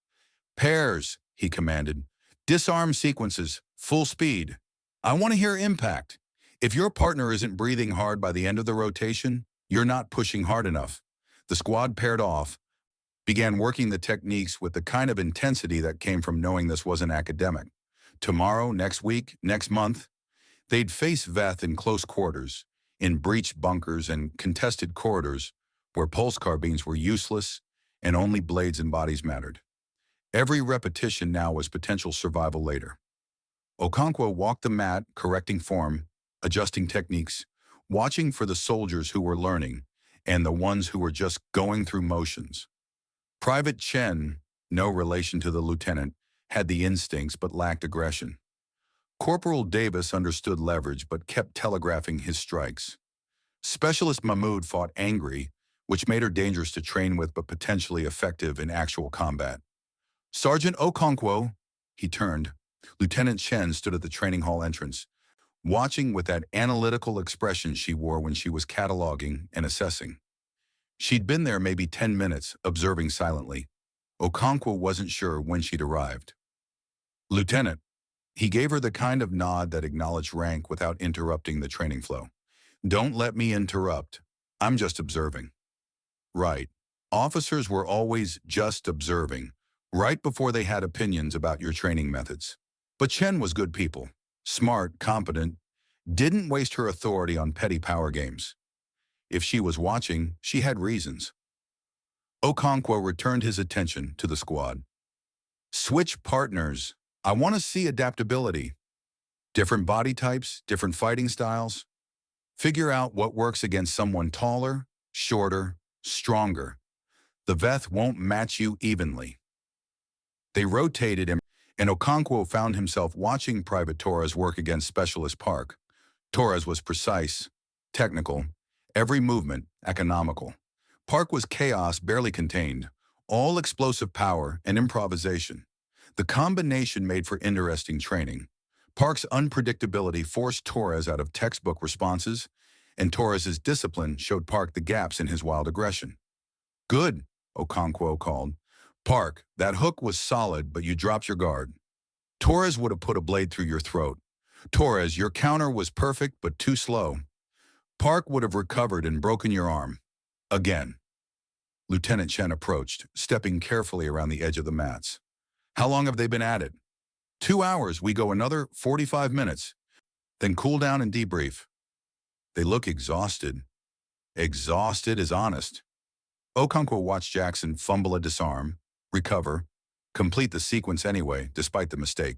[SPEAKER 1] "Pairs," he commanded. "Disarm sequences, full speed. I want to hear impact. If your partner isn't breathing hard by the end of the rotation, you're not pushing hard enough." The squad paired off, began working the techniques with the kind of intensity that came from knowing this wasn't academic. Tomorrow, next week, next month, they'd face Veth in close quarters, in breached bunkers and contested corridors where pulse carbines were useless and only blades and bodies mattered. Every repetition now was potential survival later. Okonkwo walked the mat, correcting form, adjusting techniques, watching for the soldiers who were learning and the ones who were just going through motions. Private Chen, no relation to the lieutenant, had the instincts but lacked aggression. Corporal Davis understood leverage but kept telegraphing his strikes. Specialist Mahmoud fought angry, which made her dangerous to train with but potentially effective in actual combat. "Sergeant Okonkwo," he turned. Lieutenant Chen stood at the training hall entrance, watching with that analytical expression she wore when she was cataloging and assessing. She'd been there maybe 10 minutes, observing silently. Okonkwo wasn't sure when she'd arrived. "Lieutenant." He gave her the kind of nod that acknowledged rank without interrupting the training flow. "Don't let me interrupt. I'm just observing." Right. Officers were always just observing, right before they had opinions about your training methods. But Chen was good people, smart, competent, didn't waste her authority on petty power games. If she was watching, she had reasons. Okonkwo returned his attention to the squad. "Switch partners. I want to see adaptability." Different body types, different fighting styles. Figure out what works against someone taller, shorter, stronger. The Veth won't match you evenly. They rotated him, and Okonkwo found himself watching Private Torres work against Specialist Park. Torres was precise, technical, every movement economical. Park was chaos barely contained, all explosive power and improvisation. The combination made for interesting training. Park's unpredictability forced Torres out of textbook responses, and Torres's discipline showed Park the gaps in his wild aggression. Good, Okonkwo called. Park, that hook was solid, but you dropped your guard. Torres would have put a blade through your throat. Torres, your counter was perfect, but too slow. Park would have recovered and broken your arm. Again. Lieutenant Chen approached, stepping carefully around the edge of the mats. How long have they been at it? 2 hours, we go another 45 minutes. Then cool down and debrief. They look exhausted. Exhausted is honest. Okonkwo watched Jackson fumble a disarm, recover, complete the sequence anyway, despite the mistake.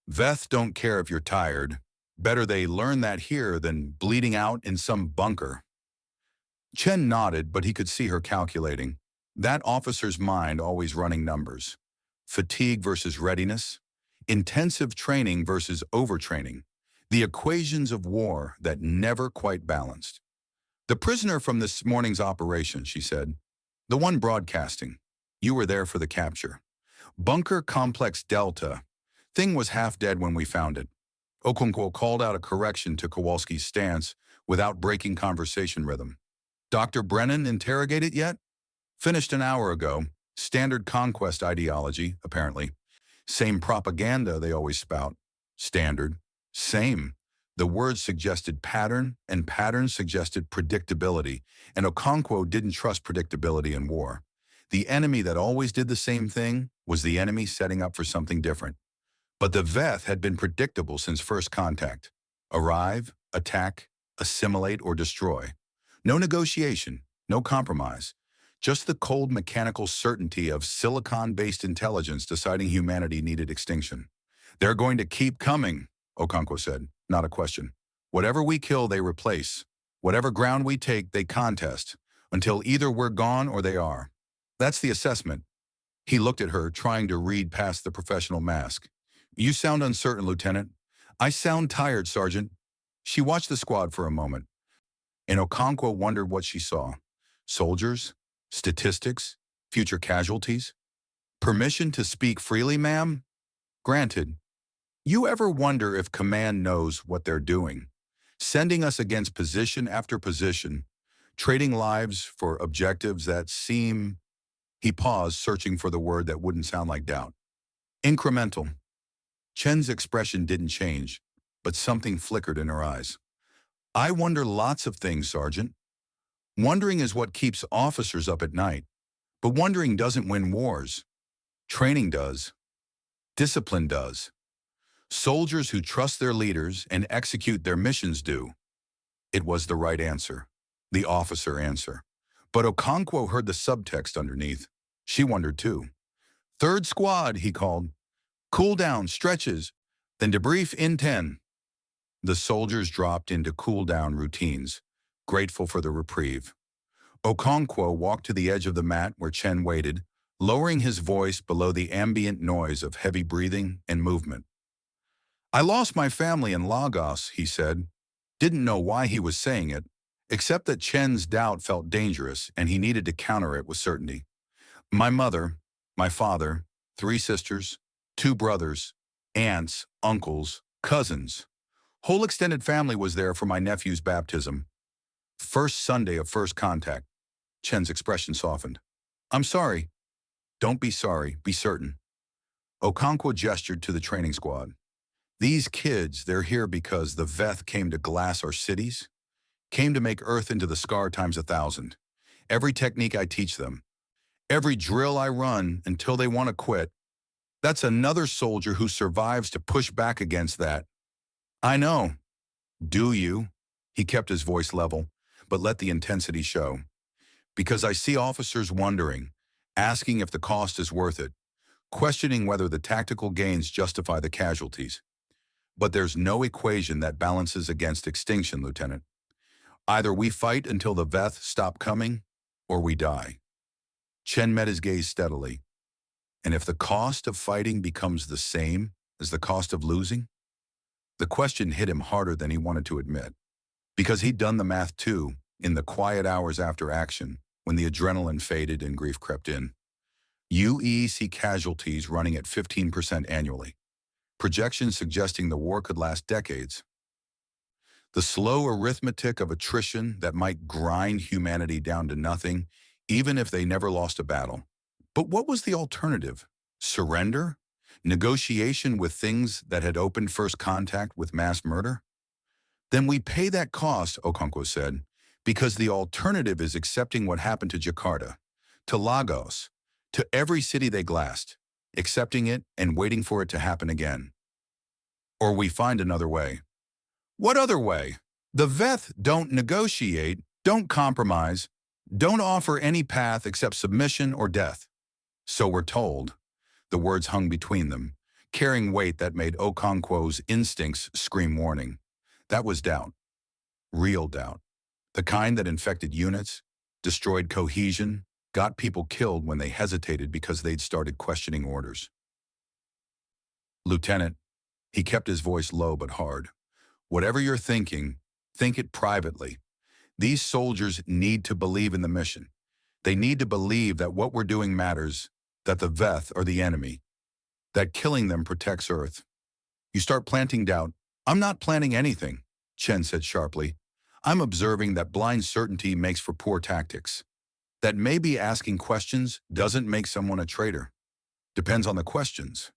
[SPEAKER 1] Veth don't care if you're tired. Better they learn that here than bleeding out in some bunker. Chen nodded, but he could see her calculating. That officer's mind always running numbers. Fatigue versus readiness. Intensive training versus overtraining. The equations of war that never quite balanced. The prisoner from this morning's operation, she said. The one broadcasting. You were there for the capture. Bunker Complex Delta. Thing was half dead when we found it. Okonkwo called out a correction to Kowalski's stance without breaking conversation rhythm. Dr. Brennan interrogated yet? Finished an hour ago. Standard conquest ideology, apparently. Same propaganda they always spout. Standard. Same. The words suggested pattern, and patterns suggested predictability, and Okonkwo didn't trust predictability in war. The enemy that always did the same thing was the enemy setting up for something different. But the Veth had been predictable since first contact. Arrive, attack, assimilate, or destroy. No negotiation, no compromise. Just the cold mechanical certainty of silicon-based intelligence deciding humanity needed extinction. They're going to keep coming, Okonkwo said, not a question. Whatever we kill, they replace. Whatever ground we take, they contest, until either we're gone or they are. That's the assessment. He looked at her, trying to read past the professional mask. You sound uncertain, Lieutenant. I sound tired, Sergeant. She watched the squad for a moment, and Okonkwo wondered what she saw. Soldiers? Statistics? Future casualties? Permission to speak freely, ma'am? Granted. You ever wonder if command knows what they're doing? Sending us against position after position, trading lives for objectives that seem... He paused, searching for the word that wouldn't sound like doubt. Incremental. Chen's expression didn't change, but something flickered in her eyes. I wonder lots of things, Sergeant. Wondering is what keeps officers up at night, but wondering doesn't win wars. Training does. Discipline does. Soldiers who trust their leaders and execute their missions do. It was the right answer, the officer answer. But Okonkwo heard the subtext underneath. She wondered too. Third squad, he called. Cool down, stretches, then debrief in 10. The soldiers dropped into cool-down routines, grateful for the reprieve. Okonkwo walked to the edge of the mat where Chen waited, lowering his voice below the ambient noise of heavy breathing and movement. I lost my family in Lagos, he said. Didn't know why he was saying it, except that Chen's doubt felt dangerous and he needed to counter it with certainty. My mother, my father, 3 sisters, 2 brothers, aunts, uncles, cousins. Whole extended family was there for my nephew's baptism. First Sunday of first contact. Chen's expression softened. I'm sorry. Don't be sorry, be certain. Okonkwo gestured to the training squad. These kids, they're here because the Veth came to glass our cities, came to make Earth into the scar times 1,000. Every technique I teach them, every drill I run until they want to quit, that's another soldier who survives to push back against that. I know. Do you? He kept his voice level, but let the intensity show. Because I see officers wondering, asking if the cost is worth it, questioning whether the tactical gains justify the casualties. But there's no equation that balances against extinction, Lieutenant. Either we fight until the Veth stop coming, or we die. Chen met his gaze steadily. And if the cost of fighting becomes the same as the cost of losing? The question hit him harder than he wanted to admit. Because he'd done the math too, in the quiet hours after action, when the adrenaline faded and grief crept in. UEEC casualties running at 15% annually. Projections suggesting the war could last decades. The slow arithmetic of attrition that might grind humanity down to nothing, even if they never lost a battle. But what was the alternative? Surrender? Negotiation with things that had opened first contact with mass murder? Then we pay that cost, Okonkwo said, because the alternative is accepting what happened to Jakarta, to Lagos, to every city they glassed, accepting it and waiting for it to happen again. Or we find another way. What other way? The Veth don't negotiate, don't compromise, don't offer any path except submission or death. So we're told. The words hung between them, carrying weight that made Okonkwo's instincts scream warning. That was doubt. Real doubt. The kind that infected units, destroyed cohesion, got people killed when they hesitated because they'd started questioning orders. Lieutenant, he kept his voice low but hard. Whatever you're thinking, think it privately. These soldiers need to believe in the mission. They need to believe that what we're doing matters, that the Veth are the enemy, that killing them protects Earth. You start planting doubt. I'm not planting anything, Chen said sharply. I'm observing that blind certainty makes for poor tactics. That maybe asking questions doesn't make someone a traitor. Depends on the questions.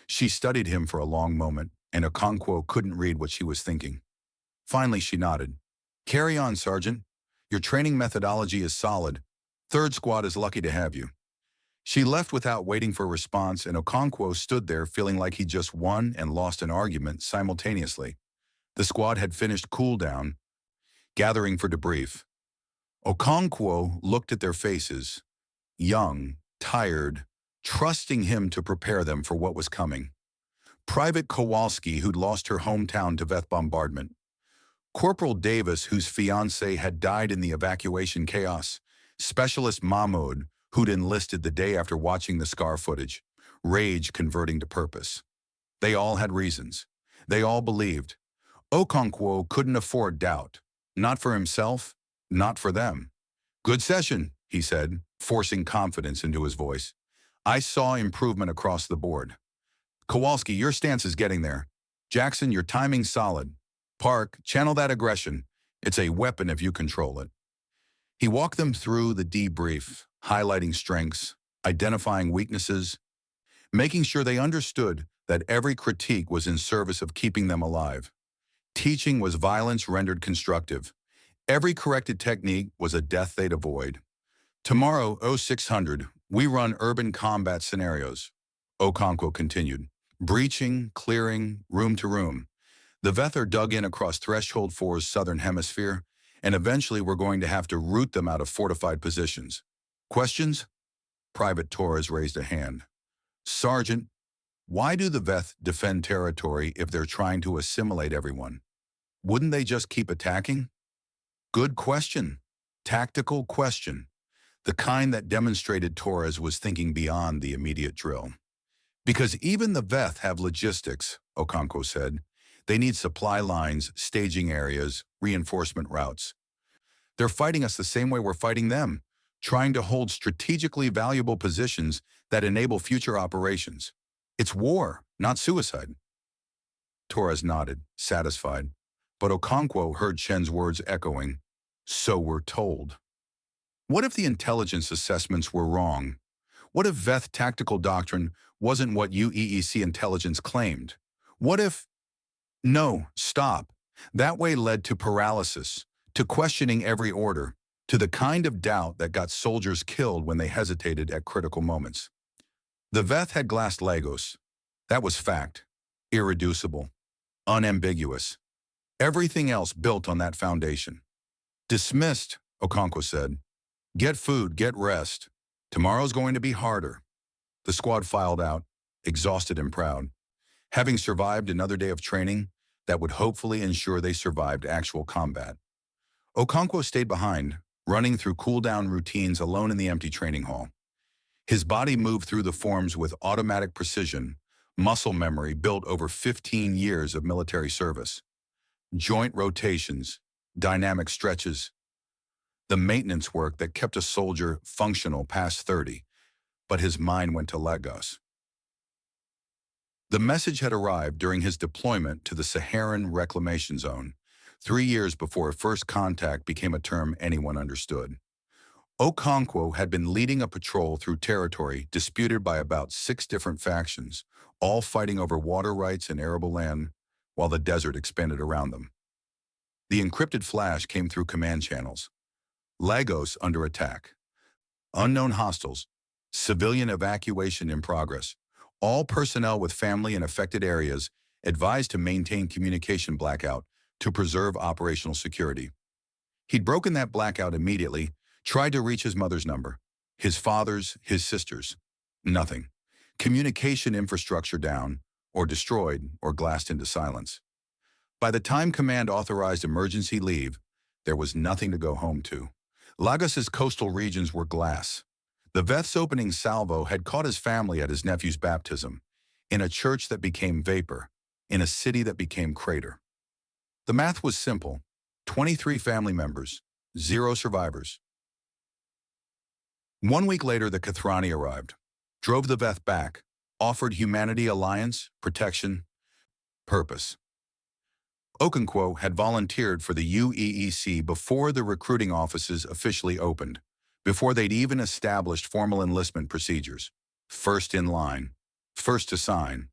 [SPEAKER 1] She studied him for a long moment, and Okonkwo couldn't read what she was thinking. Finally, she nodded. Carry on, Sergeant. Your training methodology is solid. Third Squad is lucky to have you. She left without waiting for a response, and Okonkwo stood there feeling like he just won and lost an argument simultaneously. The squad had finished cool-down, gathering for debrief. Okonkwo looked at their faces, young, tired, trusting him to prepare them for what was coming. Private Kowalski, who'd lost her hometown to Veth bombardment. Corporal Davis, whose fiancé had died in the evacuation chaos. Specialist Mahmoud, who'd enlisted the day after watching the Scar footage, rage converting to purpose. They all had reasons. They all believed. Okonkwo couldn't afford doubt. Not for himself, not for them. Good session, he said, forcing confidence into his voice. I saw improvement across the board. Kowalski, your stance is getting there. Jackson, your timing's solid. Park, channel that aggression. It's a weapon if you control it. He walked them through the debrief, highlighting strengths, identifying weaknesses, making sure they understood that every critique was in service of keeping them alive. Teaching was violence rendered constructive. Every corrected technique was a death they'd avoid. Tomorrow, 0600, we run urban combat scenarios, Okonkwo continued. Breaching, clearing, room to room. The Veth are dug in across Threshold 4's southern hemisphere, and eventually we're going to have to root them out of fortified positions. Questions? Private Torres raised a hand. Sergeant, why do the Veth defend territory if they're trying to assimilate everyone? Wouldn't they just keep attacking? Good question. Tactical question. The kind that demonstrated Torres was thinking beyond the immediate drill. Because even the Veth have logistics, Okonkwo said. They need supply lines, staging areas, reinforcement routes. They're fighting us the same way we're fighting them, trying to hold strategically valuable positions that enable future operations. It's war, not suicide. Torres nodded, satisfied, but Okonkwo heard Chen's words echoing, so we're told. What if the intelligence assessments were wrong? What if Veth tactical doctrine wasn't what UEEC intelligence claimed? What if... No, stop. That way led to paralysis, to questioning every order, to the kind of doubt that got soldiers killed when they hesitated at critical moments. The Veth had glassed Lagos. That was fact. Irreducible. Unambiguous. Everything else built on that foundation. Dismissed, Okonkwo said. Get food, get rest. Tomorrow's going to be harder. The squad filed out, exhausted and proud. having survived another day of training that would hopefully ensure they survived actual combat. Okonkwo stayed behind, running through cool-down routines alone in the empty training hall. His body moved through the forms with automatic precision, muscle memory built over 15 years of military service. Joint rotations, dynamic stretches, the maintenance work that kept a soldier functional past 30, but his mind went to Lagos. The message had arrived during his deployment to the Saharan Reclamation Zone, 3 years before first contact became a term anyone understood. Okonkwo had been leading a patrol through territory disputed by about 6 different factions, all fighting over water rights and arable land, while the desert expanded around them. The encrypted flash came through command channels. Lagos under attack. Unknown hostiles. Civilian evacuation in progress. All personnel with family in affected areas advised to maintain communication blackout to preserve operational security. He'd broken that blackout immediately, tried to reach his mother's number, his father's, his sister's. Nothing. Communication infrastructure down, or destroyed, or glassed into silence. By the time command authorized emergency leave, there was nothing to go home to. Lagos's coastal regions were glass. The Veth's opening salvo had caught his family at his nephew's baptism, in a church that became vapor, in a city that became crater. The math was simple: 23 family members, 0 survivors. 1 week later, the Kathrani arrived, drove the Veth back, offered humanity alliance, protection, purpose. Okonkwo had volunteered for the UEEC before the recruiting offices officially opened, before they'd even established formal enlistment procedures. First in line, first to sign,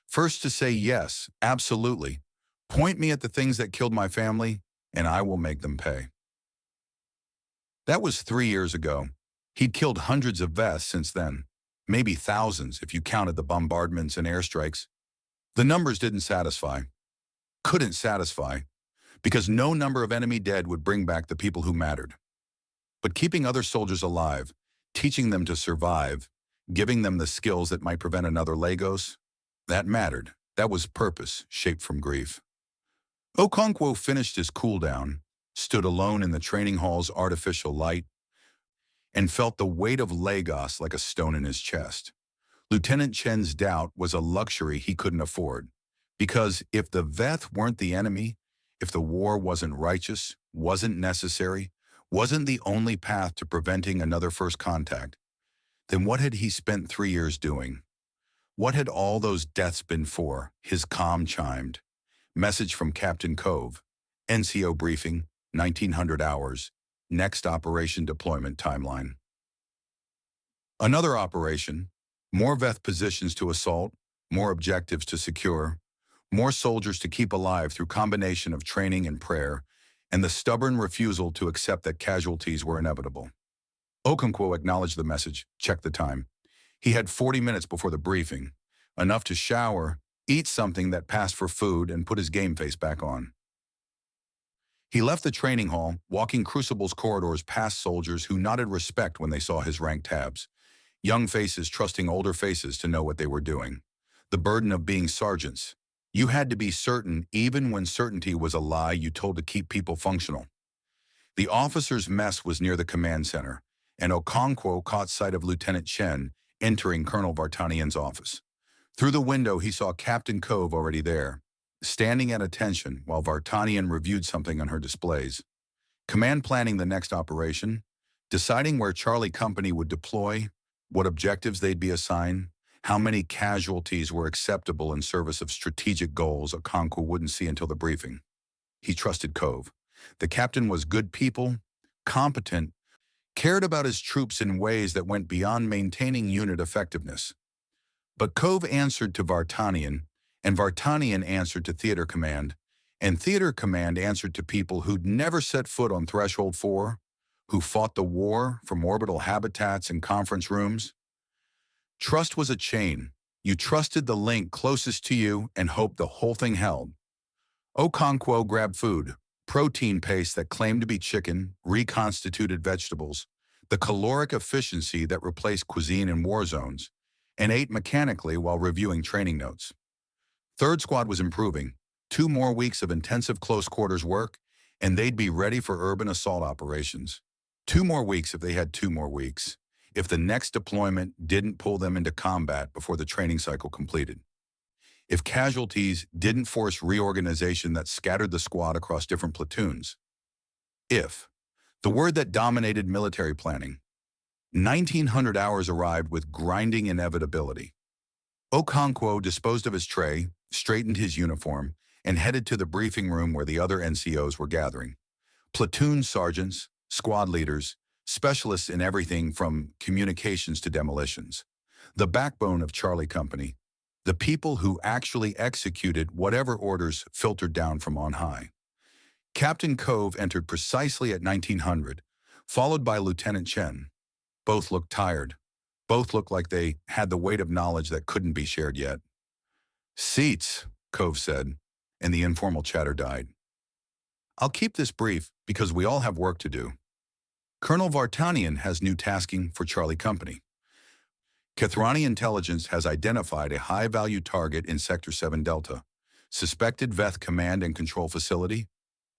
[SPEAKER 1] first to say yes, absolutely. Point me at the things that killed my family, and I will make them pay. That was 3 years ago. He'd killed hundreds of Veths since then, maybe thousands if you counted the bombardments and airstrikes. The numbers didn't satisfy. Couldn't satisfy, because no number of enemy dead would bring back the people who mattered. But keeping other soldiers alive, teaching them to survive, giving them the skills that might prevent another Lagos, that mattered. That was purpose shaped from grief. Okonkwo finished his cooldown, stood alone in the training hall's artificial light, and felt the weight of Lagos like a stone in his chest. Lieutenant Chen's doubt was a luxury he couldn't afford, because if the Veth weren't the enemy, if the war wasn't righteous, wasn't necessary, wasn't the only path to preventing another first contact, then what had he spent 3 years doing? What had all those deaths been for? His comm chimed. Message from Captain Cove. NCO briefing, 1900 hours. Next operation deployment timeline. Another operation. More Veth positions to assault, more objectives to secure, more soldiers to keep alive through combination of training and prayer, and the stubborn refusal to accept that casualties were inevitable. Okonkwo acknowledged the message, checked the time. He had 40 minutes before the briefing, enough to shower, eat something that passed for food, and put his game face back on. He left the training hall, walking Crucible's corridors past soldiers who nodded respect when they saw his rank tabs. Young faces trusting older faces to know what they were doing. The burden of being sergeants. You had to be certain even when certainty was a lie you told to keep people functional. The officers' mess was near the command center, and Okonkwo caught sight of Lieutenant Chen entering Colonel Vartanian's office. Through the window, he saw Captain Cove already there, standing at attention while Vartanian reviewed something on her displays. Command planning the next operation, deciding where Charlie Company would deploy, what objectives they'd be assigned, how many casualties were acceptable in service of strategic goals Okonkwo wouldn't see until the briefing. He trusted Cove. The captain was good people, competent, cared about his troops in ways that went beyond maintaining unit effectiveness. But Cove answered to Vartanian, and Vartanian answered to Theater Command, and Theater Command answered to people who'd never set foot on Threshold 4, who fought the war from orbital habitats and conference rooms. Trust was a chain. You trusted the link closest to you and hoped the whole thing held. Okonkwo grabbed food, protein paste that claimed to be chicken, reconstituted vegetables, the caloric efficiency that replaced cuisine in war zones, and ate mechanically while reviewing training notes. Third squad was improving. 2 more weeks of intensive close quarters work, and they'd be ready for urban assault operations. 2 more weeks if they had 2 more weeks, if the next deployment didn't pull them into combat before the training cycle completed. If casualties didn't force reorganization that scattered the squad across different platoons. If. The word that dominated military planning. 1900 hours arrived with grinding inevitability. Okonkwo disposed of his tray, straightened his uniform, and headed to the briefing room where the other NCOs were gathering. Platoon sergeants, squad leaders, specialists in everything from communications to demolitions. The backbone of Charlie Company. The people who actually executed whatever orders filtered down from on high. Captain Cove entered precisely at 1900, followed by Lieutenant Chen. Both looked tired. Both looked like they had the weight of knowledge that couldn't be shared yet. "Seats," Cove said, and the informal chatter died. "I'll keep this brief because we all have work to do. Colonel Vartanian has new tasking for Charlie Company. Kethrani intelligence has identified a high-value target in Sector 7 Delta. Suspected Veth command and control facility."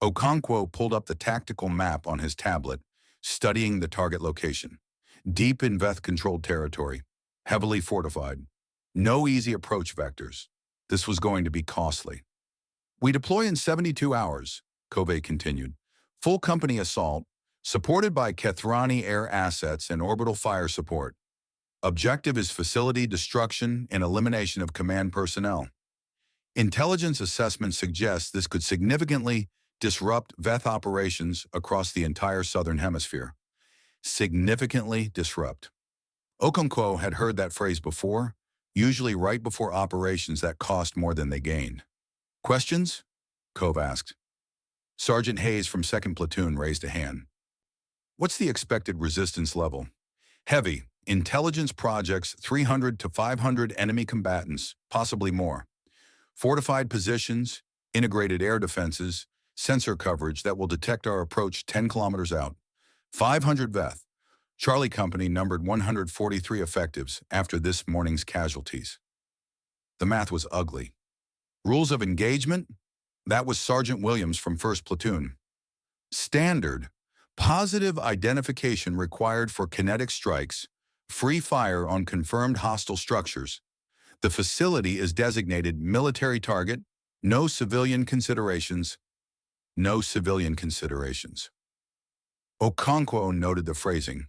[SPEAKER 1] Okonkwo pulled up the tactical map on his tablet, studying the target location. Deep in Veth-controlled territory, heavily fortified. No easy approach vectors. This was going to be costly. "We deploy in 72 hours, Cove continued. "Full company assault, supported by Kethrani air assets and orbital fire support. Objective is facility destruction and elimination of command personnel. Intelligence assessment suggests this could significantly disrupt Veth operations across the entire southern hemisphere. Significantly disrupt." Okonkwo had heard that phrase before, usually right before operations that cost more than they gained. "Questions?" Cove asked. Sergeant Hayes from 2nd Platoon raised a hand. "What's the expected resistance level?" "Heavy. Intelligence projects 300 to 500 enemy combatants, possibly more. Fortified positions, integrated air defenses, sensor coverage that will detect our approach 10 kilometers out. 500 Veth. Charlie Company numbered 143 effectives after this morning's casualties." The math was ugly. "Rules of engagement?" That was Sergeant Williams from 1st Platoon. "Standard. Positive identification required for kinetic strikes. Free fire on confirmed hostile structures. The facility is designated military target. No civilian considerations." No civilian considerations. Okonkwo noted the phrasing.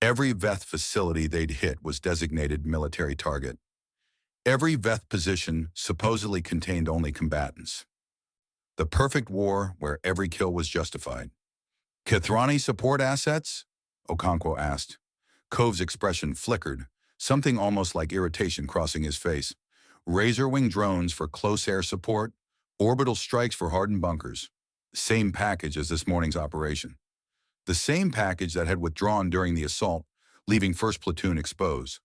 [SPEAKER 1] Every Veth facility they'd hit was designated military target. Every Veth position supposedly contained only combatants. The perfect war where every kill was justified. "Kethrani support assets?" Okonkwo asked. Cove's expression flickered, something almost like irritation crossing his face. "Razor-wing drones for close air support, orbital strikes for hardened bunkers. Same package as this morning's operation. The same package that had withdrawn during the assault, leaving 1st Platoon exposed."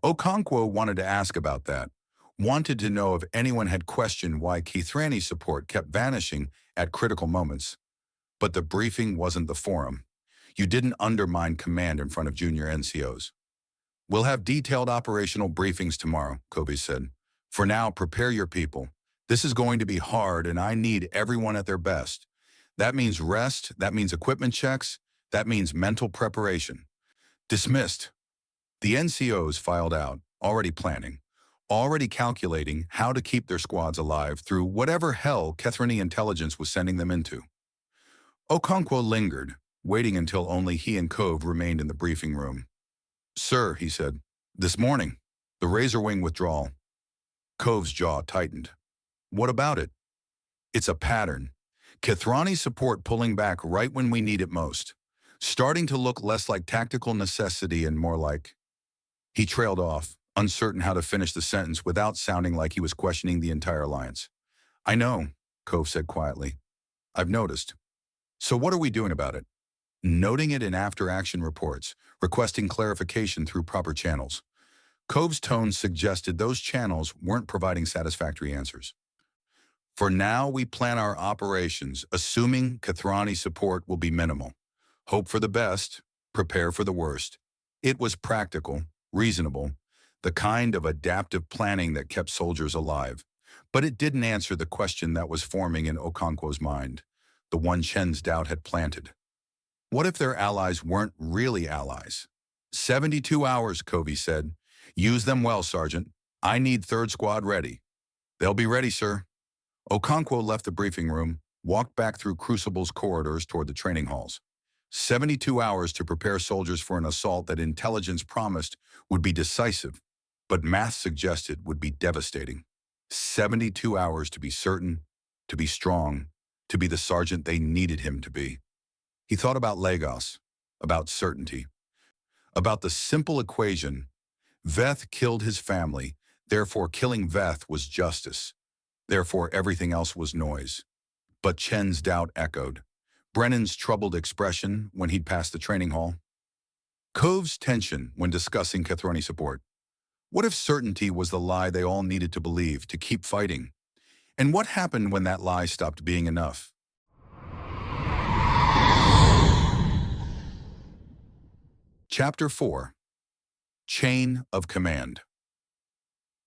[SPEAKER 1] Okonkwo wanted to ask about that, wanted to know if anyone had questioned why Kethrani support kept vanishing at critical moments. But the briefing wasn't the forum. You didn't undermine command in front of junior NCOs. "We'll have detailed operational briefings tomorrow," Cove said. "For now, prepare your people. This is going to be hard, and I need everyone at their best. That means rest, that means equipment checks, that means mental preparation." "Dismissed." The NCOs filed out, already planning, already calculating how to keep their squads alive through whatever hell Kethrani intelligence was sending them into. Okonkwo lingered, waiting until only he and Cove remained in the briefing room. "Sir," he said, "this morning, the Razor-wing withdrawal." Cove's jaw tightened. "What about it?" "It's a pattern. Kethrani support pulling back right when we need it most. Starting to look less like tactical necessity and more like—" He trailed off, uncertain how to finish the sentence without sounding like he was questioning the entire alliance. "I know," Cove said quietly. "I've noticed. So what are we doing about it?" Noting it in after-action reports, requesting clarification through proper channels. Cove's tone suggested those channels weren't providing satisfactory answers. "For now, we plan our operations, assuming Kethrani support will be minimal. Hope for the best, prepare for the worst." It was practical, reasonable, the kind of adaptive planning that kept soldiers alive. But it didn't answer the question that was forming in Okonkwo's mind, the one Chen's doubt had planted. What if their allies weren't really allies? 72 hours, Covey said. Use them well, Sergeant. I need third squad ready. They'll be ready, sir. Okonkwo left the briefing room, walked back through Crucible's corridors toward the training halls. 72 hours to prepare soldiers for an assault that intelligence promised would be decisive, but math suggested would be devastating. 72 hours to be certain, to be strong, to be the sergeant they needed him to be. He thought about Lagos, about certainty, about the simple equation: Veth killed his family, therefore killing Veth was justice. Therefore everything else was noise. But Chen's doubt echoed. Brennan's troubled expression when he'd passed the training hall. Cove's tension when discussing Kethroni support. What if certainty was the lie they all needed to believe to keep fighting? And what happened when that lie stopped being enough? Chapter 4. Chain of Command.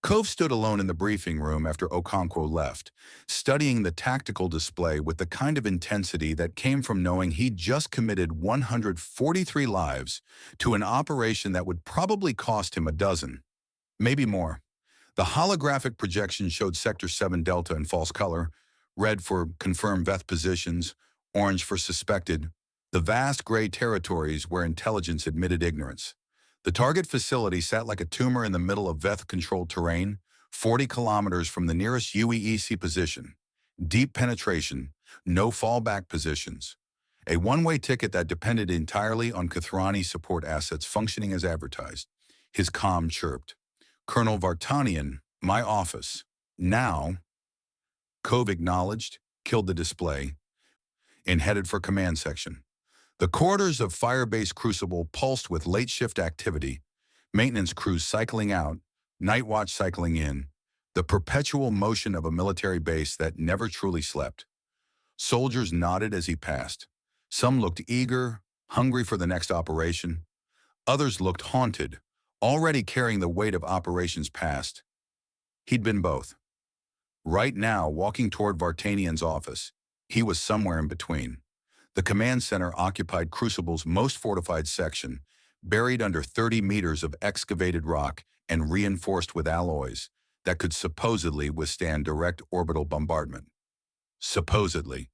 [SPEAKER 1] Cove stood alone in the briefing room after Okonkwo left, studying the tactical display with the kind of intensity that came from knowing he'd just committed 143 lives to an operation that would probably cost him a dozen, maybe more. The holographic projection showed Sector 7 Delta in false color, red for confirmed Veth positions, orange for suspected, the vast gray territories where intelligence admitted ignorance. The target facility sat like a tumor in the middle of Veth-controlled terrain, 40 kilometers from the nearest UEEC position. Deep penetration, no fallback positions. A one-way ticket that depended entirely on Kethrani's support assets functioning as advertised. His comm chirped. Colonel Vartanian, my office. Now. Cove acknowledged, killed the display, and headed for command section. The corridors of Firebase Crucible pulsed with late-shift activity, maintenance crews cycling out, night watch cycling in, the perpetual motion of a military base that never truly slept. Soldiers nodded as he passed. Some looked eager, hungry for the next operation. Others looked haunted, already carrying the weight of operations past. He'd been both. Right now, walking toward Vartanian's office, he was somewhere in between. The command center occupied Crucible's most fortified section, buried under 30 meters of excavated rock and reinforced with alloys that could supposedly withstand direct orbital bombardment. Supposedly.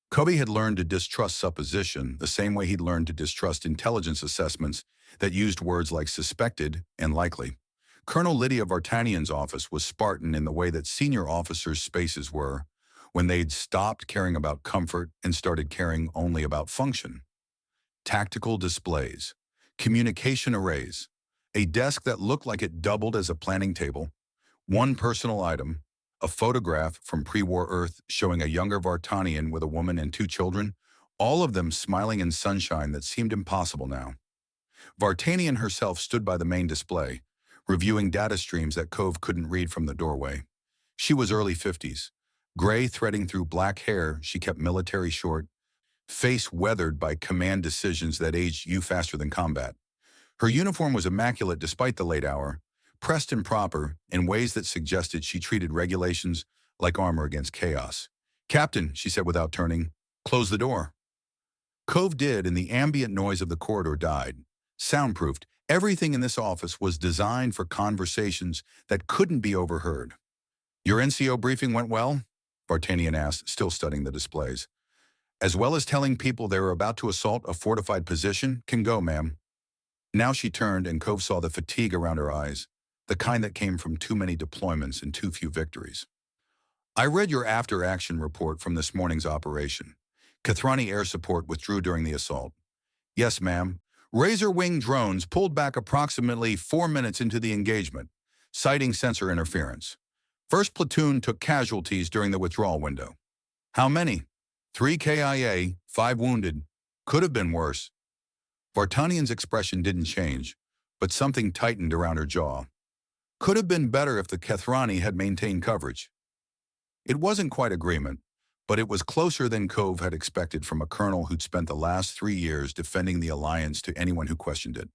[SPEAKER 1] Covey had learned to distrust supposition the same way he'd learned to distrust intelligence assessments that used words like suspected and likely. Colonel Lydia Vartanian's office was Spartan in the way that senior officers' spaces were, when they'd stopped caring about comfort and started caring only about function. Tactical displays, communication arrays, a desk that looked like it doubled as a planning table, one personal item, a photograph from pre-war Earth showing a younger Vartanian with a woman and 2 children, all of them smiling in sunshine that seemed impossible now. Vartanian herself stood by the main display, reviewing data streams that Cove couldn't read from the doorway. She was early 50s. Gray threading through black hair, she kept military short, face weathered by command decisions that aged you faster than combat. Her uniform was immaculate despite the late hour, pressed and proper in ways that suggested she treated regulations like armor against chaos. "Captain," she said without turning, "close the door." Cove did, and the ambient noise of the corridor died. Soundproofed, everything in this office was designed for conversations that couldn't be overheard. "Your NCO briefing went well?" Vartanian asked, still studying the displays. "As well as telling people they were about to assault a fortified position? Can go, ma'am." Now she turned, and Cove saw the fatigue around her eyes, the kind that came from too many deployments and too few victories. "I read your after-action report from this morning's operation. Kethrani air support withdrew during the assault." "Yes, ma'am. Razor-wing drones pulled back approximately 4 minutes into the engagement, citing sensor interference. First platoon took casualties during the withdrawal window." "How many?" 3 KIA, 5 wounded. Could have been worse." Vartanian's expression didn't change, but something tightened around her jaw. Could have been better if the Kethrani had maintained coverage. It wasn't quite agreement, but it was closer than Cove had expected from a colonel who'd spent the last 3 years defending the alliance to anyone who questioned it.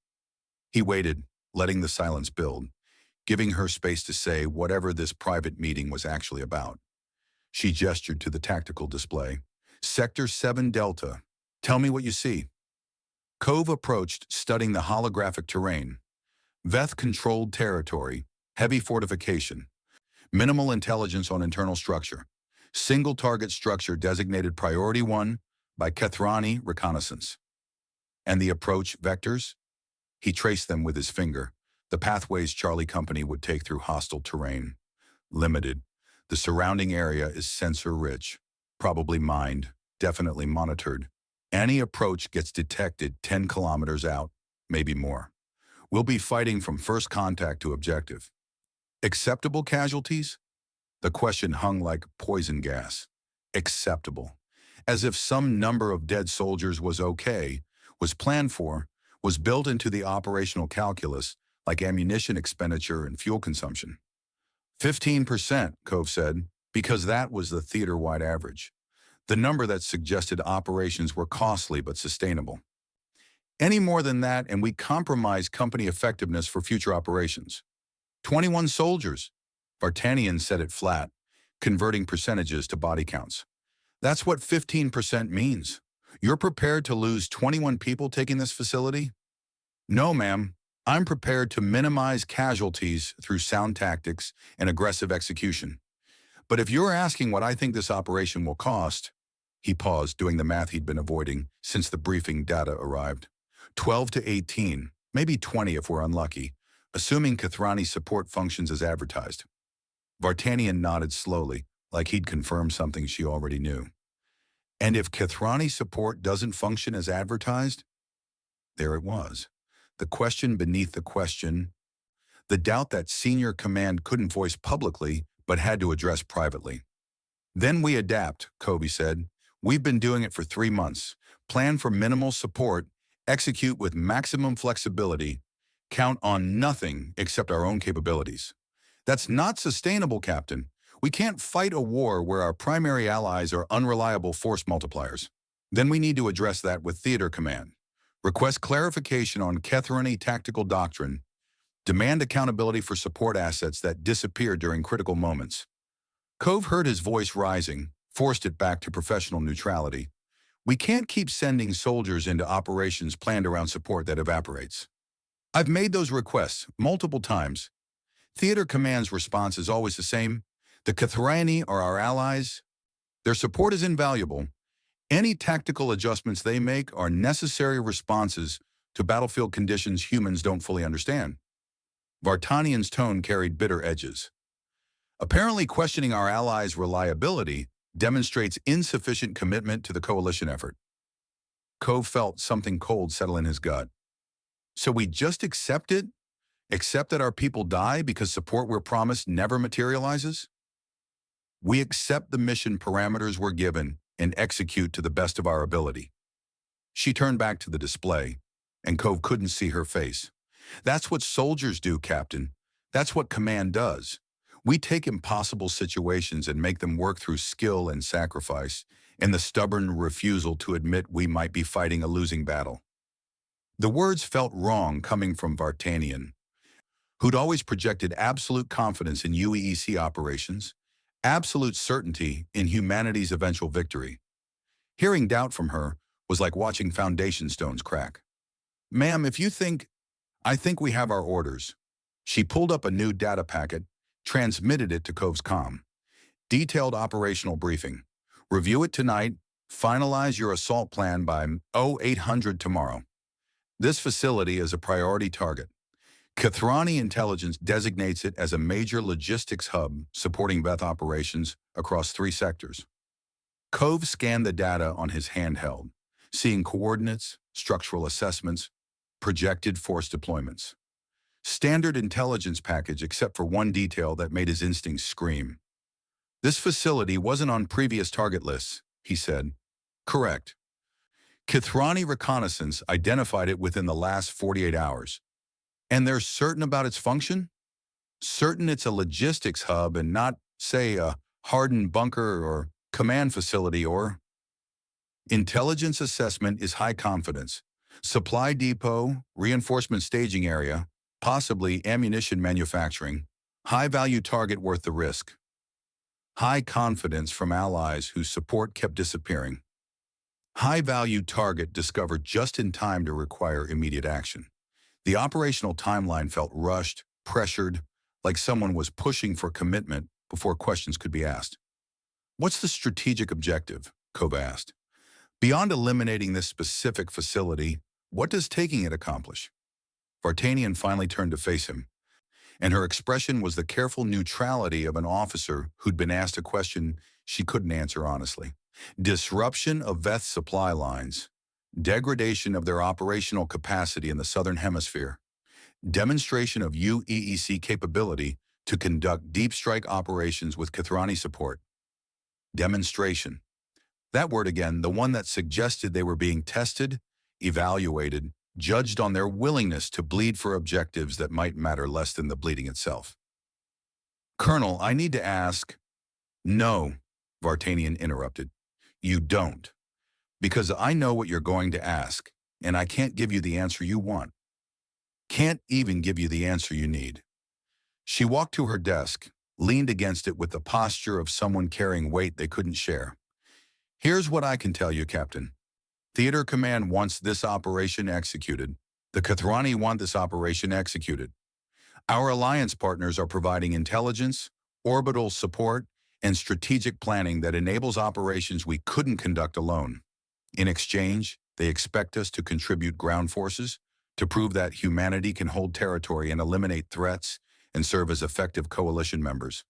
[SPEAKER 1] He waited, letting the silence build. giving her space to say whatever this private meeting was actually about. She gestured to the tactical display. Sector 7 Delta. Tell me what you see. Cove approached, studying the holographic terrain. Veth-controlled territory, heavy fortification, minimal intelligence on internal structure, single target structure designated Priority 1 by Kethrani reconnaissance. And the approach vectors? He traced them with his finger, the pathways Charlie Company would take through hostile terrain. Limited. The surrounding area is sensor-rich, probably mined, definitely monitored. Any approach gets detected 10 kilometers out, maybe more. We'll be fighting from first contact to objective. Acceptable casualties? The question hung like poison gas. Acceptable. As if some number of dead soldiers was okay, was planned for, was built into the operational calculus, like ammunition expenditure and fuel consumption. 15%, Cove said, because that was the theater-wide average. The number that suggested operations were costly but sustainable. Any more than that, and we compromise company effectiveness for future operations. 21 soldiers. Vartanian said it flat, converting percentages to body counts. That's what 15% means. You're prepared to lose 21 people taking this facility? No, ma'am. I'm prepared to minimize casualties through sound tactics and aggressive execution. But if you're asking what I think this operation will cost, he paused, doing the math he'd been avoiding since the briefing data arrived. 12 to 18, maybe 20 if we're unlucky, assuming Kethrani support functions as advertised. Vartanian nodded slowly, like he'd confirmed something she already knew. And if Kethrani support doesn't function as advertised? There it was. The question beneath the question. The doubt that senior command couldn't voice publicly, but had to address privately. Then we adapt, Kobe said. We've been doing it for 3 months. Plan for minimal support, execute with maximum flexibility, count on nothing except our own capabilities. That's not sustainable, Captain. We can't fight a war where our primary allies are unreliable force multipliers. Then we need to address that with Theater Command. Request clarification on Kethrani tactical doctrine. Demand accountability for support assets that disappear during critical moments. Cove heard his voice rising, forced it back to professional neutrality. We can't keep sending soldiers into operations planned around support that evaporates. I've made those requests multiple times. Theater Command's response is always the same. The Kethrani are our allies. Their support is invaluable. Any tactical adjustments they make are necessary responses to battlefield conditions humans don't fully understand. Vartanian's tone carried bitter edges. Apparently questioning our allies' reliability demonstrates insufficient commitment to the coalition effort. Cove felt something cold settle in his gut. So we just accept it? Accept that our people die because support we're promised never materializes? We accept the mission parameters we're given and execute to the best of our ability. She turned back to the display, and Cove couldn't see her face. That's what soldiers do, Captain. That's what command does. We take impossible situations and make them work through skill and sacrifice, and the stubborn refusal to admit we might be fighting a losing battle. The words felt wrong coming from Vartanian, who'd always projected absolute confidence in UEEC operations, absolute certainty in humanity's eventual victory. Hearing doubt from her was like watching foundation stones crack. Ma'am, I think we have our orders. She pulled up a new data packet, transmitted it to Cove's comm. Detailed operational briefing. Review it tonight, finalize your assault plan by 0800 tomorrow. This facility is a priority target. Kethrani intelligence designates it as a major logistics hub supporting Veth operations across 3 sectors. Cove scanned the data on his handheld, seeing coordinates, structural assessments, projected force deployments. Standard intelligence package except for one detail that made his instincts scream. This facility wasn't on previous target lists, he said. Correct. Kethrani reconnaissance identified it within the last 48 hours. And they're certain about its function? Certain it's a logistics hub and not, say, a hardened bunker or command facility or... Intelligence assessment is high confidence. Supply depot, reinforcement staging area, Possibly ammunition manufacturing. High-value target worth the risk. High confidence from allies whose support kept disappearing. High-value target discovered just in time to require immediate action. The operational timeline felt rushed, pressured, like someone was pushing for commitment before questions could be asked. What's the strategic objective? Kova asked. Beyond eliminating this specific facility, what does taking it accomplish? Vartanian finally turned to face him, and her expression was the careful neutrality of an officer who'd been asked a question she couldn't answer honestly. Disruption of Veth's supply lines, degradation of their operational capacity in the Southern Hemisphere, demonstration of UEEC capability to conduct deep strike operations with Kathrani support. Demonstration. That word again, the one that suggested they were being tested, evaluated, judged on their willingness to bleed for objectives that might matter less than the bleeding itself. Colonel, I need to ask. No, Vartanian interrupted. You don't. Because I know what you're going to ask, and I can't give you the answer you want. Can't even give you the answer you need. She walked to her desk, leaned against it with the posture of someone carrying weight they couldn't share. Here's what I can tell you, Captain. Theater Command wants this operation executed. The Kathrani want this operation executed. Our alliance partners are providing intelligence, orbital support, and strategic planning that enables operations we couldn't conduct alone. In exchange, they expect us to contribute ground forces to prove that humanity can hold territory and eliminate threats and serve as effective coalition members.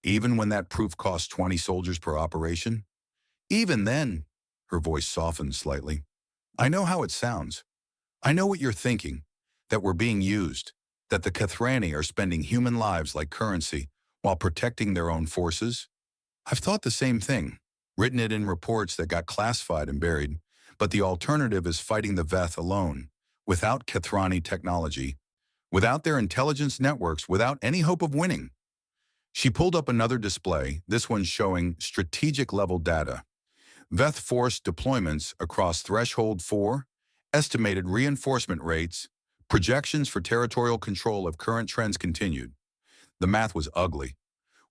[SPEAKER 1] Even when that proof costs 20 soldiers per operation? Even then, her voice softened slightly. I know how it sounds. I know what you're thinking, that we're being used, that the Kathrani are spending human lives like currency while protecting their own forces. I've thought the same thing, written it in reports that got classified and buried, but the alternative is fighting the Veth alone, without Kathrani technology, without their intelligence networks, without any hope of winning. She pulled up another display, this one showing strategic-level data. Veth force deployments across Threshold 4, estimated reinforcement rates, projections for territorial control if current trends continued. The math was ugly.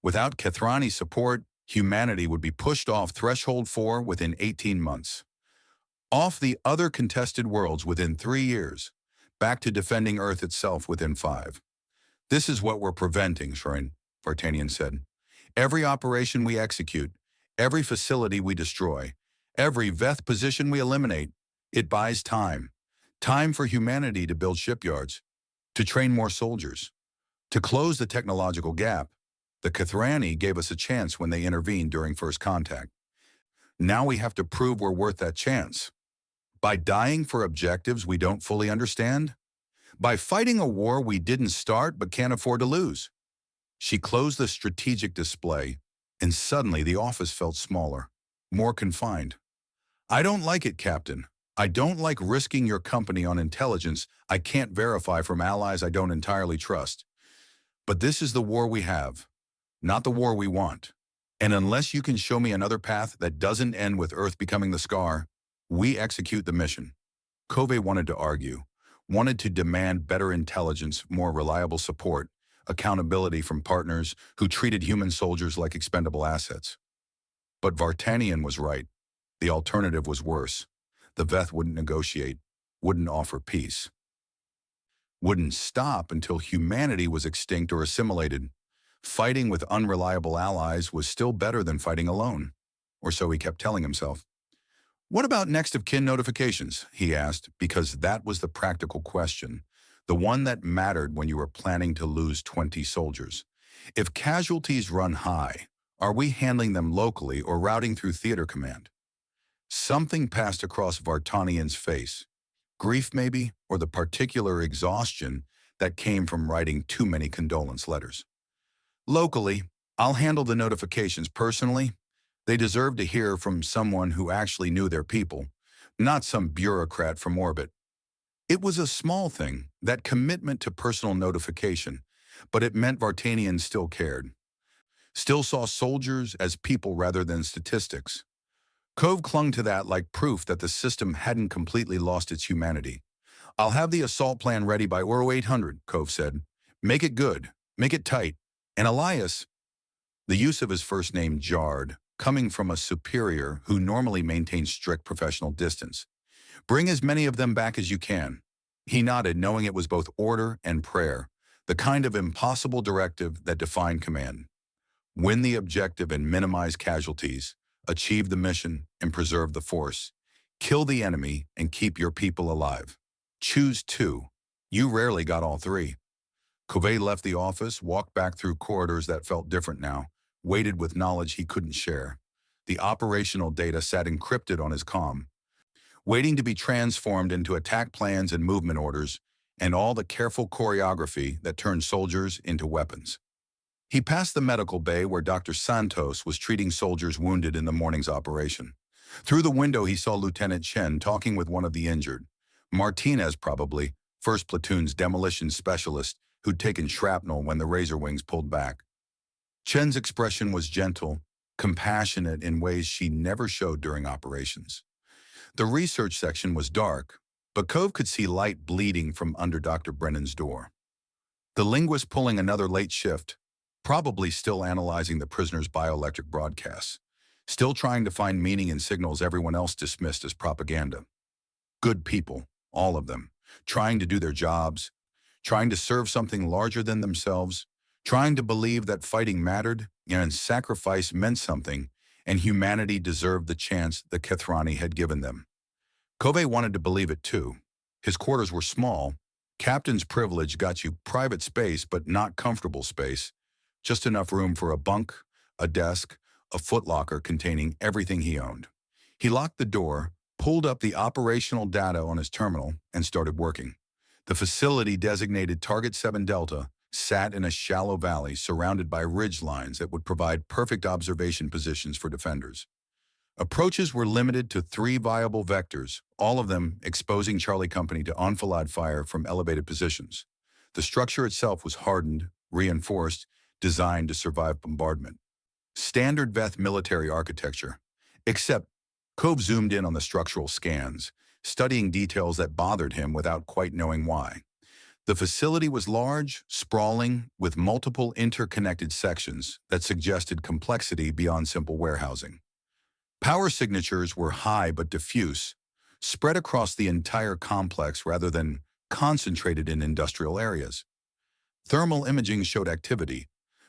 [SPEAKER 1] Without Kathrani support, humanity would be pushed off Threshold 4 within 18 months. Off the other contested worlds within 3 years, back to defending Earth itself within 5. This is what we're preventing, Shrin, Vartanian said. Every operation we execute, every facility we destroy, every Veth position we eliminate, it buys time. Time for humanity to build shipyards, to train more soldiers, to close the technological gap. The Kathrani gave us a chance when they intervened during first contact. Now we have to prove we're worth that chance. By dying for objectives we don't fully understand? By fighting a war we didn't start but can't afford to lose? She closed the strategic display, and suddenly the office felt smaller, more confined. I don't like it, Captain. I don't like risking your company on intelligence I can't verify from allies I don't entirely trust. But this is the war we have, not the war we want. And unless you can show me another path that doesn't end with Earth becoming the scar, we execute the mission. Kove wanted to argue, wanted to demand better intelligence, more reliable support, accountability from partners who treated human soldiers like expendable assets. But Vartanian was right. The alternative was worse. The Veth wouldn't negotiate, wouldn't offer peace, wouldn't stop until humanity was extinct or assimilated. Fighting with unreliable allies was still better than fighting alone, or so he kept telling himself. What about next of kin notifications, he asked, because that was the practical question, the one that mattered when you were planning to lose 20 soldiers. If casualties run high, are we handling them locally or routing through Theater Command? Something passed across Vartanian's face. Grief maybe, or the particular exhaustion that came from writing too many condolence letters. Locally, I'll handle the notifications personally. They deserve to hear from someone who actually knew their people, not some bureaucrat from orbit. It was a small thing, that commitment to personal notification, but it meant Vartanian still cared. Still saw soldiers as people rather than statistics. Cove clung to that like proof that the system hadn't completely lost its humanity. I'll have the assault plan ready by Oro 800, Cove said. Make it good. Make it tight. And Elias, the use of his first name jarred, coming from a superior who normally maintains strict professional distance. Bring as many of them back as you can. He nodded, knowing it was both order and prayer, the kind of impossible directive that defined command. Win the objective and minimize casualties. Achieve the mission and preserve the force. Kill the enemy and keep your people alive. Choose two. You rarely got all three. Covey left the office, walked back through corridors that felt different now, waited with knowledge he couldn't share. The operational data sat encrypted on his comm, waiting to be transformed into attack plans and movement orders, and all the careful choreography that turned soldiers into weapons. He passed the medical bay where Dr. Santos was treating soldiers wounded in the morning's operation. Through the window, he saw Lieutenant Chen talking with one of the injured. Martinez, probably, 1st Platoon's demolition specialist, who'd taken shrapnel when the Razor Wings pulled back. Chen's expression was gentle, compassionate in ways she never showed during operations. The research section was dark, but Cove could see light bleeding from under Dr. Brennan's door. The linguist pulling another late shift, probably still analyzing the prisoner's bioelectric broadcasts, still trying to find meaning in signals everyone else dismissed as propaganda. Good people, all of them, trying to do their jobs, trying to serve something larger than themselves, trying to believe that fighting mattered and sacrifice meant something, and humanity deserved the chance the Kethrani had given them. Covey wanted to believe it too. His quarters were small. Captain's privilege got you private space, but not comfortable space. Just enough room for a bunk, a desk, a footlocker containing everything he owned. He locked the door, pulled up the operational data on his terminal, and started working. The facility designated Target 7 Delta sat in a shallow valley surrounded by ridge lines that would provide perfect observation positions for defenders. Approaches were limited to 3 viable vectors, all of them exposing Charlie Company to enfilade fire from elevated positions. The structure itself was hardened, reinforced, designed to survive bombardment. Standard Veth military architecture, except Cove zoomed in on the structural scans, studying details that bothered him without quite knowing why. The facility was large, sprawling, with multiple interconnected sections that suggested complexity beyond simple warehousing. Power signatures were high but diffuse, spread across the entire complex rather than concentrated in industrial areas. Thermal imaging showed activity,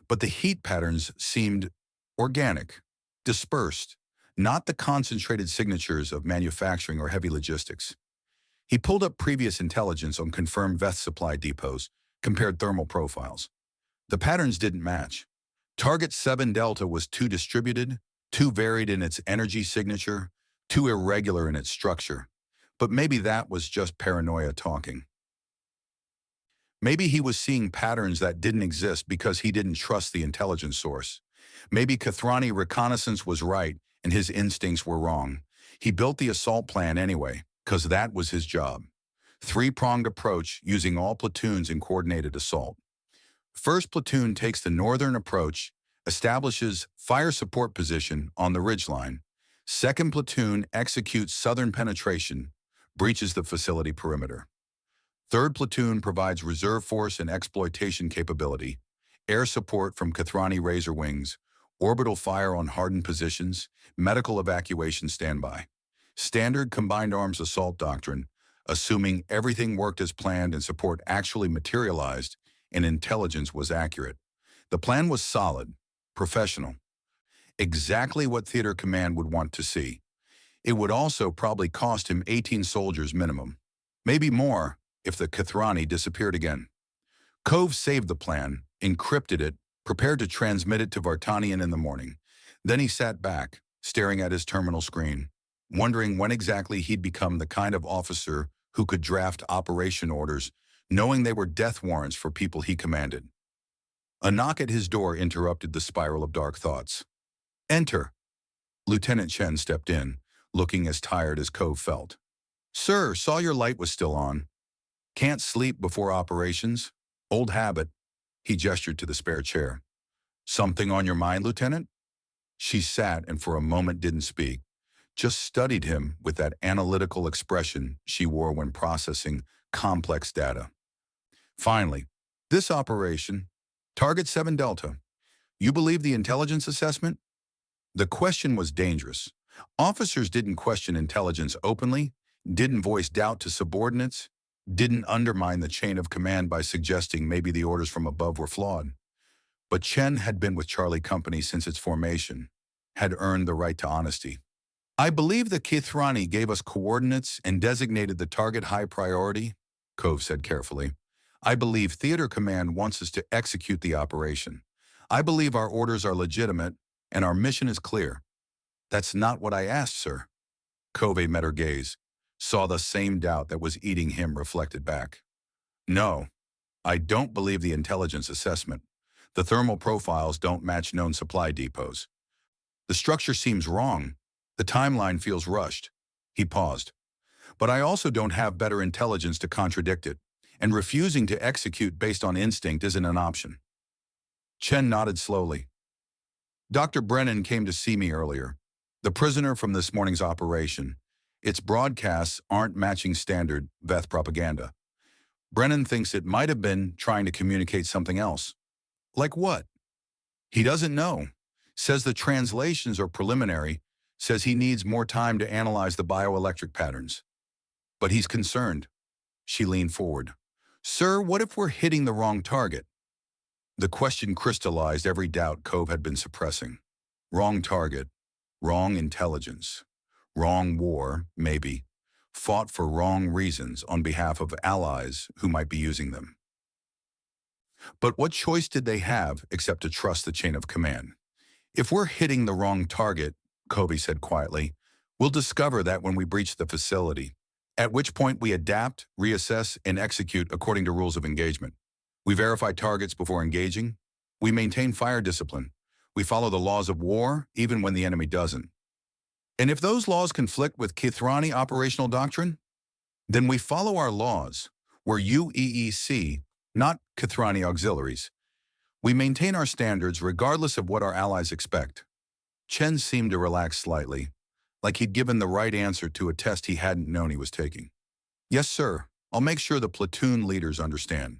[SPEAKER 1] but the heat patterns seemed organic, dispersed, not the concentrated signatures of manufacturing or heavy logistics. He pulled up previous intelligence on confirmed Veth supply depots, compared thermal profiles. The patterns didn't match. Target 7 Delta was too distributed, too varied in its energy signature, too irregular in its structure. But maybe that was just paranoia talking. Maybe he was seeing patterns that didn't exist because he didn't trust the intelligence source. Maybe Kethrani reconnaissance was right and his instincts were wrong. He built the assault plan anyway, because that was his job. 3-pronged approach using all platoons in coordinated assault. First platoon takes the northern approach, establishes fire support position on the ridgeline. Second platoon executes southern penetration, breaches the facility perimeter. Third platoon provides reserve force and exploitation capability, air support from Kethrani Razor Wings, orbital fire on hardened positions, medical evacuation standby. Standard combined arms assault doctrine, assuming everything worked as planned and support actually materialized and intelligence was accurate. The plan was solid, professional, exactly what Theater Command would want to see. It would also probably cost him 18 soldiers minimum, maybe more if the Kethrani disappeared again. Cove saved the plan, encrypted it, prepared to transmit it to Vartanian in the morning. Then he sat back, staring at his terminal screen, wondering when exactly he'd become the kind of officer who could draft operation orders, knowing they were death warrants for people he commanded. A knock at his door interrupted the spiral of dark thoughts. "Enter." Lieutenant Chen stepped in, looking as tired as Cove felt. "Sir, saw your light was still on. Can't sleep before operations? Old habit." He gestured to the spare chair. "Something on your mind, Lieutenant?" She sat and for a moment didn't speak, just studied him with that analytical expression she wore when processing complex data. Finally, this operation, Target 7 Delta, you believe the intelligence assessment? The question was dangerous. Officers didn't question intelligence openly, didn't voice doubt to subordinates, didn't undermine the chain of command by suggesting maybe the orders from above were flawed. But Chen had been with Charlie Company since its formation, had earned the right to honesty. I believe the Kithrani gave us coordinates and designated the target high priority, Cove said carefully. I believe Theater Command wants us to execute the operation. I believe our orders are legitimate and our mission is clear. That's not what I asked, sir. Cove met her gaze, saw the same doubt that was eating him reflected back. No, I don't believe the intelligence assessment. The thermal profiles don't match known supply depots. The structure seems wrong. The timeline feels rushed. He paused. But I also don't have better intelligence to contradict it, and refusing to execute based on instinct isn't an option. Chen nodded slowly. Dr. Brennan came to see me earlier. The prisoner from this morning's operation. Its broadcasts aren't matching standard Veth propaganda. Brennan thinks it might have been trying to communicate something else. Like what? He doesn't know. Says the translations are preliminary, says he needs more time to analyze the bioelectric patterns. But he's concerned. She leaned forward. Sir, what if we're hitting the wrong target? The question crystallized every doubt Cove had been suppressing. Wrong target, wrong intelligence, wrong war, maybe, fought for wrong reasons on behalf of allies who might be using them. But what choice did they have except to trust the chain of command? If we're hitting the wrong target, Covey said quietly, we'll discover that when we breach the facility, at which point we adapt, reassess, and execute according to rules of engagement. We verify targets before engaging. We maintain fire discipline. We follow the laws of war, even when the enemy doesn't. And if those laws conflict with Kithrani operational doctrine, then we follow our laws. We're UEEC, not Kithrani auxiliaries. We maintain our standards regardless of what our allies expect. Chen seemed to relax slightly, like he'd given the right answer to a test he hadn't known he was taking. Yes, sir. I'll make sure the platoon leaders understand.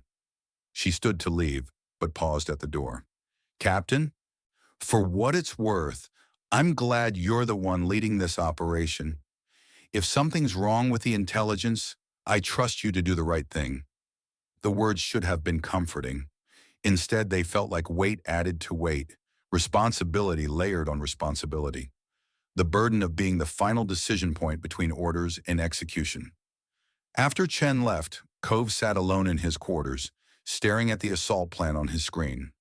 [SPEAKER 1] She stood to leave, but paused at the door. Captain, for what it's worth, I'm glad you're the one leading this operation. If something's wrong with the intelligence, I trust you to do the right thing. The words should have been comforting. Instead, they felt like weight added to weight, responsibility layered on responsibility. The burden of being the final decision point between orders and execution. After Chen left, Cove sat alone in his quarters, staring at the assault plan on his screen.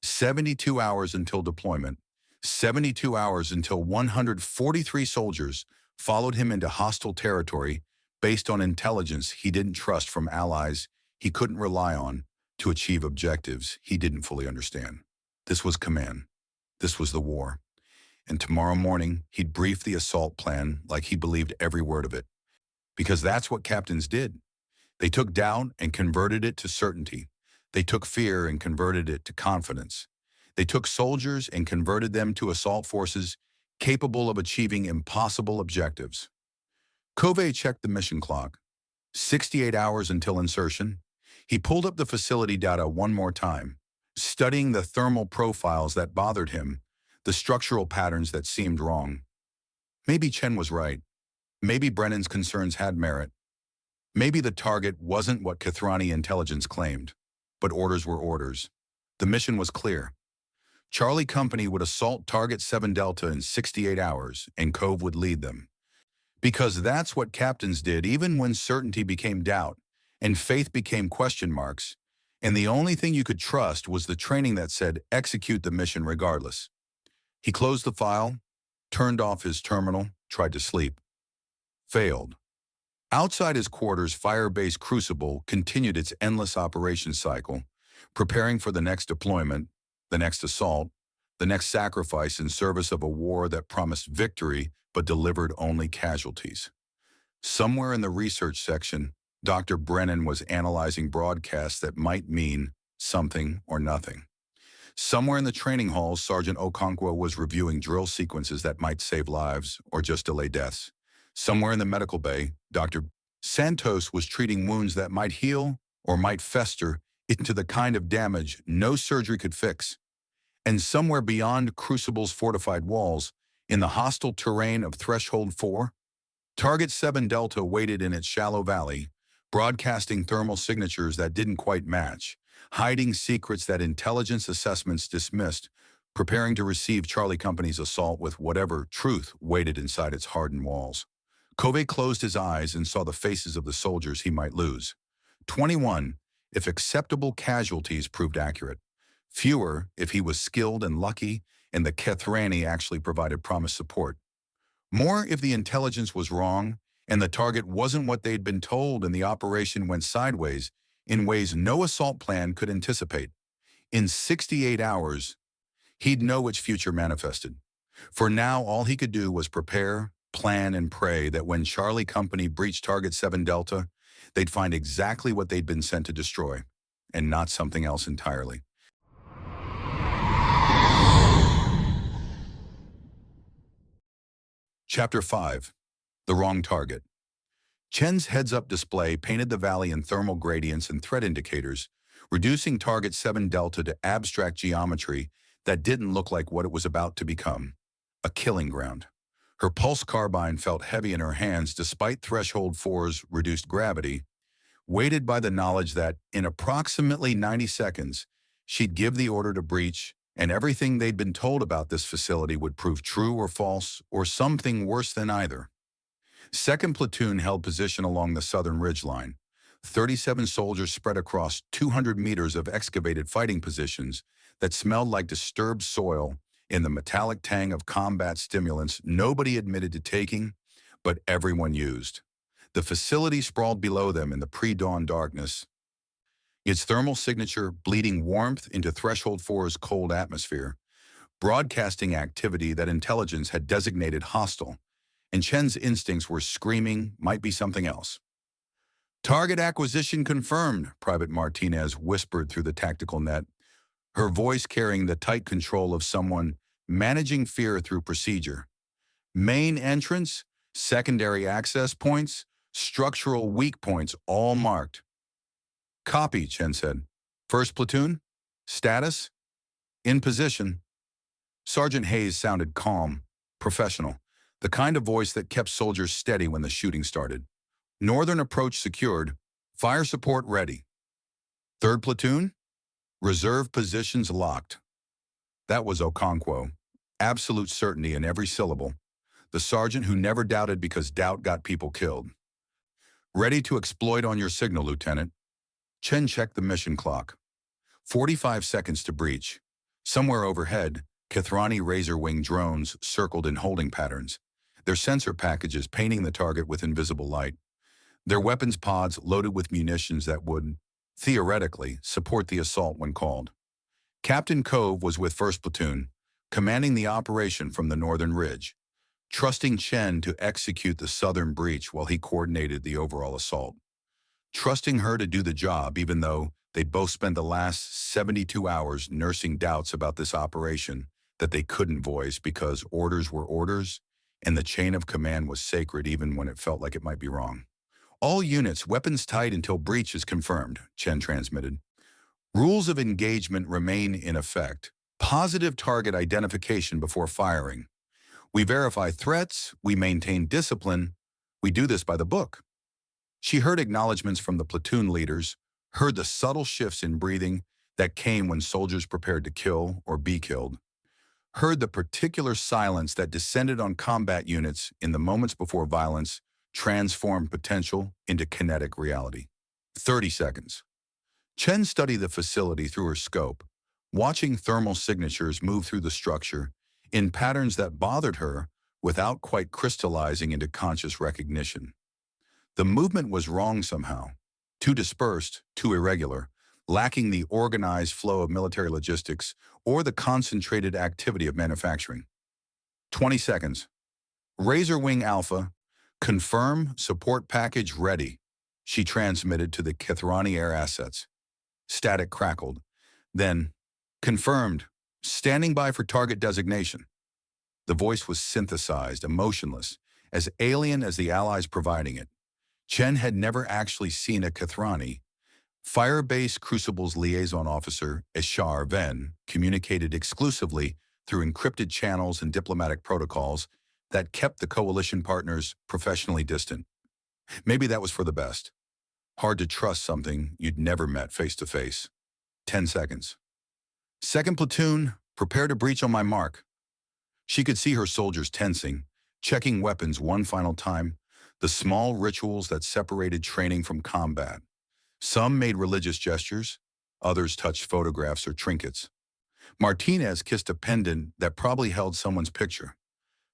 [SPEAKER 1] 72 hours until deployment, 72 hours until 143 soldiers followed him into hostile territory based on intelligence he didn't trust from allies he couldn't rely on to achieve objectives he didn't fully understand. This was command. This was the war. And tomorrow morning, he'd brief the assault plan like he believed every word of it. Because that's what captains did. They took doubt and converted it to certainty. They took fear and converted it to confidence. They took soldiers and converted them to assault forces capable of achieving impossible objectives. Covey checked the mission clock. 68 hours until insertion. He pulled up the facility data one more time, studying the thermal profiles that bothered him, the structural patterns that seemed wrong. Maybe Chen was right. Maybe Brennan's concerns had merit. Maybe the target wasn't what Kithrani intelligence claimed, but orders were orders. The mission was clear. Charlie Company would assault Target 7 Delta in 68 hours, and Cove would lead them. Because that's what captains did even when certainty became doubt, and faith became question marks, and the only thing you could trust was the training that said execute the mission regardless. He closed the file, turned off his terminal, tried to sleep. Failed. Outside his quarters, Firebase Crucible continued its endless operation cycle, preparing for the next deployment, the next assault, the next sacrifice in service of a war that promised victory but delivered only casualties. Somewhere in the research section, Dr. Brennan was analyzing broadcasts that might mean something or nothing. Somewhere in the training halls, Sergeant Okonkwo was reviewing drill sequences that might save lives or just delay deaths. Somewhere in the medical bay, Dr. Santos was treating wounds that might heal or might fester into the kind of damage no surgery could fix. And somewhere beyond Crucible's fortified walls, in the hostile terrain of Threshold 4, Target 7 Delta waited in its shallow valley, broadcasting thermal signatures that didn't quite match, hiding secrets that intelligence assessments dismissed, preparing to receive Charlie Company's assault with whatever truth waited inside its hardened walls. Covey closed his eyes and saw the faces of the soldiers he might lose. 21, if acceptable casualties proved accurate. Fewer, if he was skilled and lucky, and the Kethrani actually provided promised support. More if the intelligence was wrong, and the target wasn't what they'd been told and the operation went sideways in ways no assault plan could anticipate. In 68 hours, he'd know which future manifested. For now, all he could do was prepare, plan, and pray that when Charlie Company breached Target 7 Delta, they'd find exactly what they'd been sent to destroy, and not something else entirely. Chapter 5. The Wrong Target. Chen's heads-up display painted the valley in thermal gradients and threat indicators, reducing Target 7 Delta to abstract geometry that didn't look like what it was about to become, a killing ground. Her pulse carbine felt heavy in her hands despite Threshold 4's reduced gravity, weighted by the knowledge that, in approximately 90 seconds, she'd give the order to breach, and everything they'd been told about this facility would prove true or false, or something worse than either. 2nd Platoon held position along the southern ridgeline. 37 soldiers spread across 200 meters of excavated fighting positions that smelled like disturbed soil in the metallic tang of combat stimulants nobody admitted to taking, but everyone used. The facility sprawled below them in the pre-dawn darkness, its thermal signature bleeding warmth into Threshold 4's cold atmosphere, broadcasting activity that intelligence had designated hostile, and Chen's instincts were screaming might be something else. "Target acquisition confirmed," Private Martinez whispered through the tactical net, her voice carrying the tight control of someone managing fear through procedure. "Main entrance, secondary access points, structural weak points all marked." "Copy," Chen said. "1st Platoon? Status?" "In position." Sergeant Hayes sounded calm, professional, the kind of voice that kept soldiers steady when the shooting started. "Northern approach secured. Fire support ready." "3rd Platoon? Reserve positions locked." That was Okonkwo, absolute certainty in every syllable, the sergeant who never doubted because doubt got people killed. "Ready to exploit on your signal, Lieutenant." Chen checked the mission clock. 45 seconds to breach. Somewhere overhead, Kethrani razor-wing drones circled in holding patterns, their sensor packages painting the target with invisible light, their weapons pods loaded with munitions that would, theoretically, support the assault when called. Captain Cove was with 1st Platoon, commanding the operation from the northern ridge, trusting Chen to execute the southern breach while he coordinated the overall assault. Trusting her to do the job even though they'd both spent the last 72 hours nursing doubts about this operation that they couldn't voice because orders were orders and the chain of command was sacred even when it felt like it might be wrong. "All units, weapons tight until breach is confirmed," Chen transmitted. "Rules of engagement remain in effect. Positive target identification before firing. We verify threats, we maintain discipline. We do this by the book." She heard acknowledgments from the platoon leaders, heard the subtle shifts in breathing that came when soldiers prepared to kill or be killed, heard the particular silence that descended on combat units in the moments before violence transformed potential into kinetic reality. 30 seconds. Chen studied the facility through her scope, watching thermal signatures move through the structure in patterns that bothered her without quite crystallizing into conscious recognition. The movement was wrong somehow, too dispersed, too irregular, lacking the organized flow of military logistics or the concentrated activity of manufacturing. 20 seconds. "Razor Wing Alpha, confirm support package ready," she transmitted to the Kethrani air assets. Static crackled. Then, "Confirmed, standing by for target designation." The voice was synthesized, emotionless, as alien as the allies providing it. Chen had never actually seen a Kathrani. Firebase Crucible's liaison officer, Ishar Ven, communicated exclusively through encrypted channels and diplomatic protocols that kept the coalition partners professionally distant. Maybe that was for the best. Hard to trust something you'd never met face to face. 10 seconds. Second platoon, prepare to breach on my mark. She could see her soldiers tensing, checking weapons one final time, the small rituals that separated training from combat. Some made religious gestures, others touched photographs or trinkets. Martinez kissed a pendant that probably held someone's picture.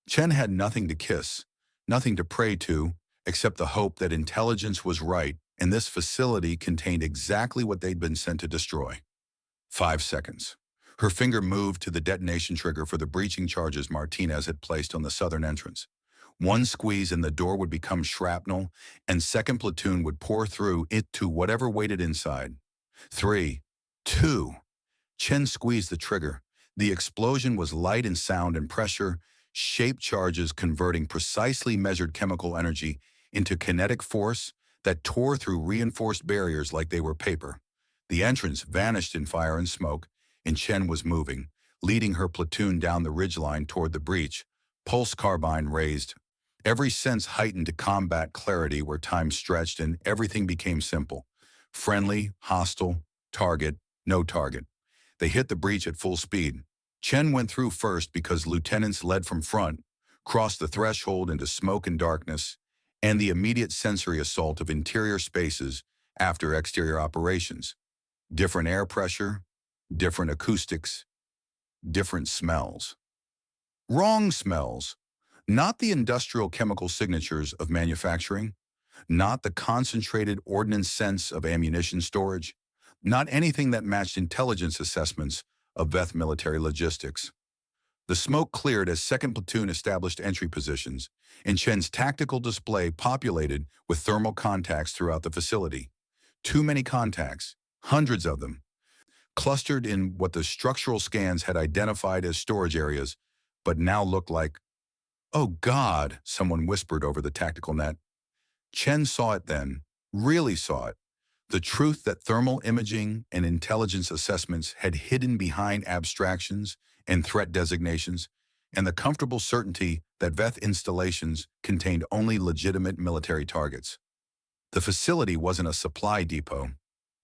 [SPEAKER 1] Chen had nothing to kiss, nothing to pray to, except the hope that intelligence was right and this facility contained exactly what they'd been sent to destroy. 5 seconds. Her finger moved to the detonation trigger for the breaching charges Martinez had placed on the southern entrance. One squeeze and the door would become shrapnel, and second platoon would pour through it to whatever waited inside. 3, 2. Chen squeezed the trigger. The explosion was light in sound and pressure, shaped charges converting precisely measured chemical energy into kinetic force that tore through reinforced barriers like they were paper. The entrance vanished in fire and smoke, and Chen was moving, leading her platoon down the ridgeline toward the breach, pulse carbine raised. Every sense heightened to combat clarity where time stretched and everything became simple. Friendly, hostile, target, no target. They hit the breach at full speed. Chen went through first because lieutenants led from front, crossed the threshold into smoke and darkness, and the immediate sensory assault of interior spaces after exterior operations. Different air pressure, different acoustics, different smells. Wrong smells. Not the industrial chemical signatures of manufacturing, not the concentrated ordnance sense of ammunition storage, not anything that matched intelligence assessments of Veth military logistics. The smoke cleared as second platoon established entry positions, and Chen's tactical display populated with thermal contacts throughout the facility. Too many contacts, hundreds of them, clustered in what the structural scans had identified as storage areas, but now looked like, "Oh God," someone whispered over the tactical net. Chen saw it then, really saw it. The truth that thermal imaging and intelligence assessments had hidden behind abstractions and threat designations, and the comfortable certainty that Veth installations contained only legitimate military targets. The facility wasn't a supply depot.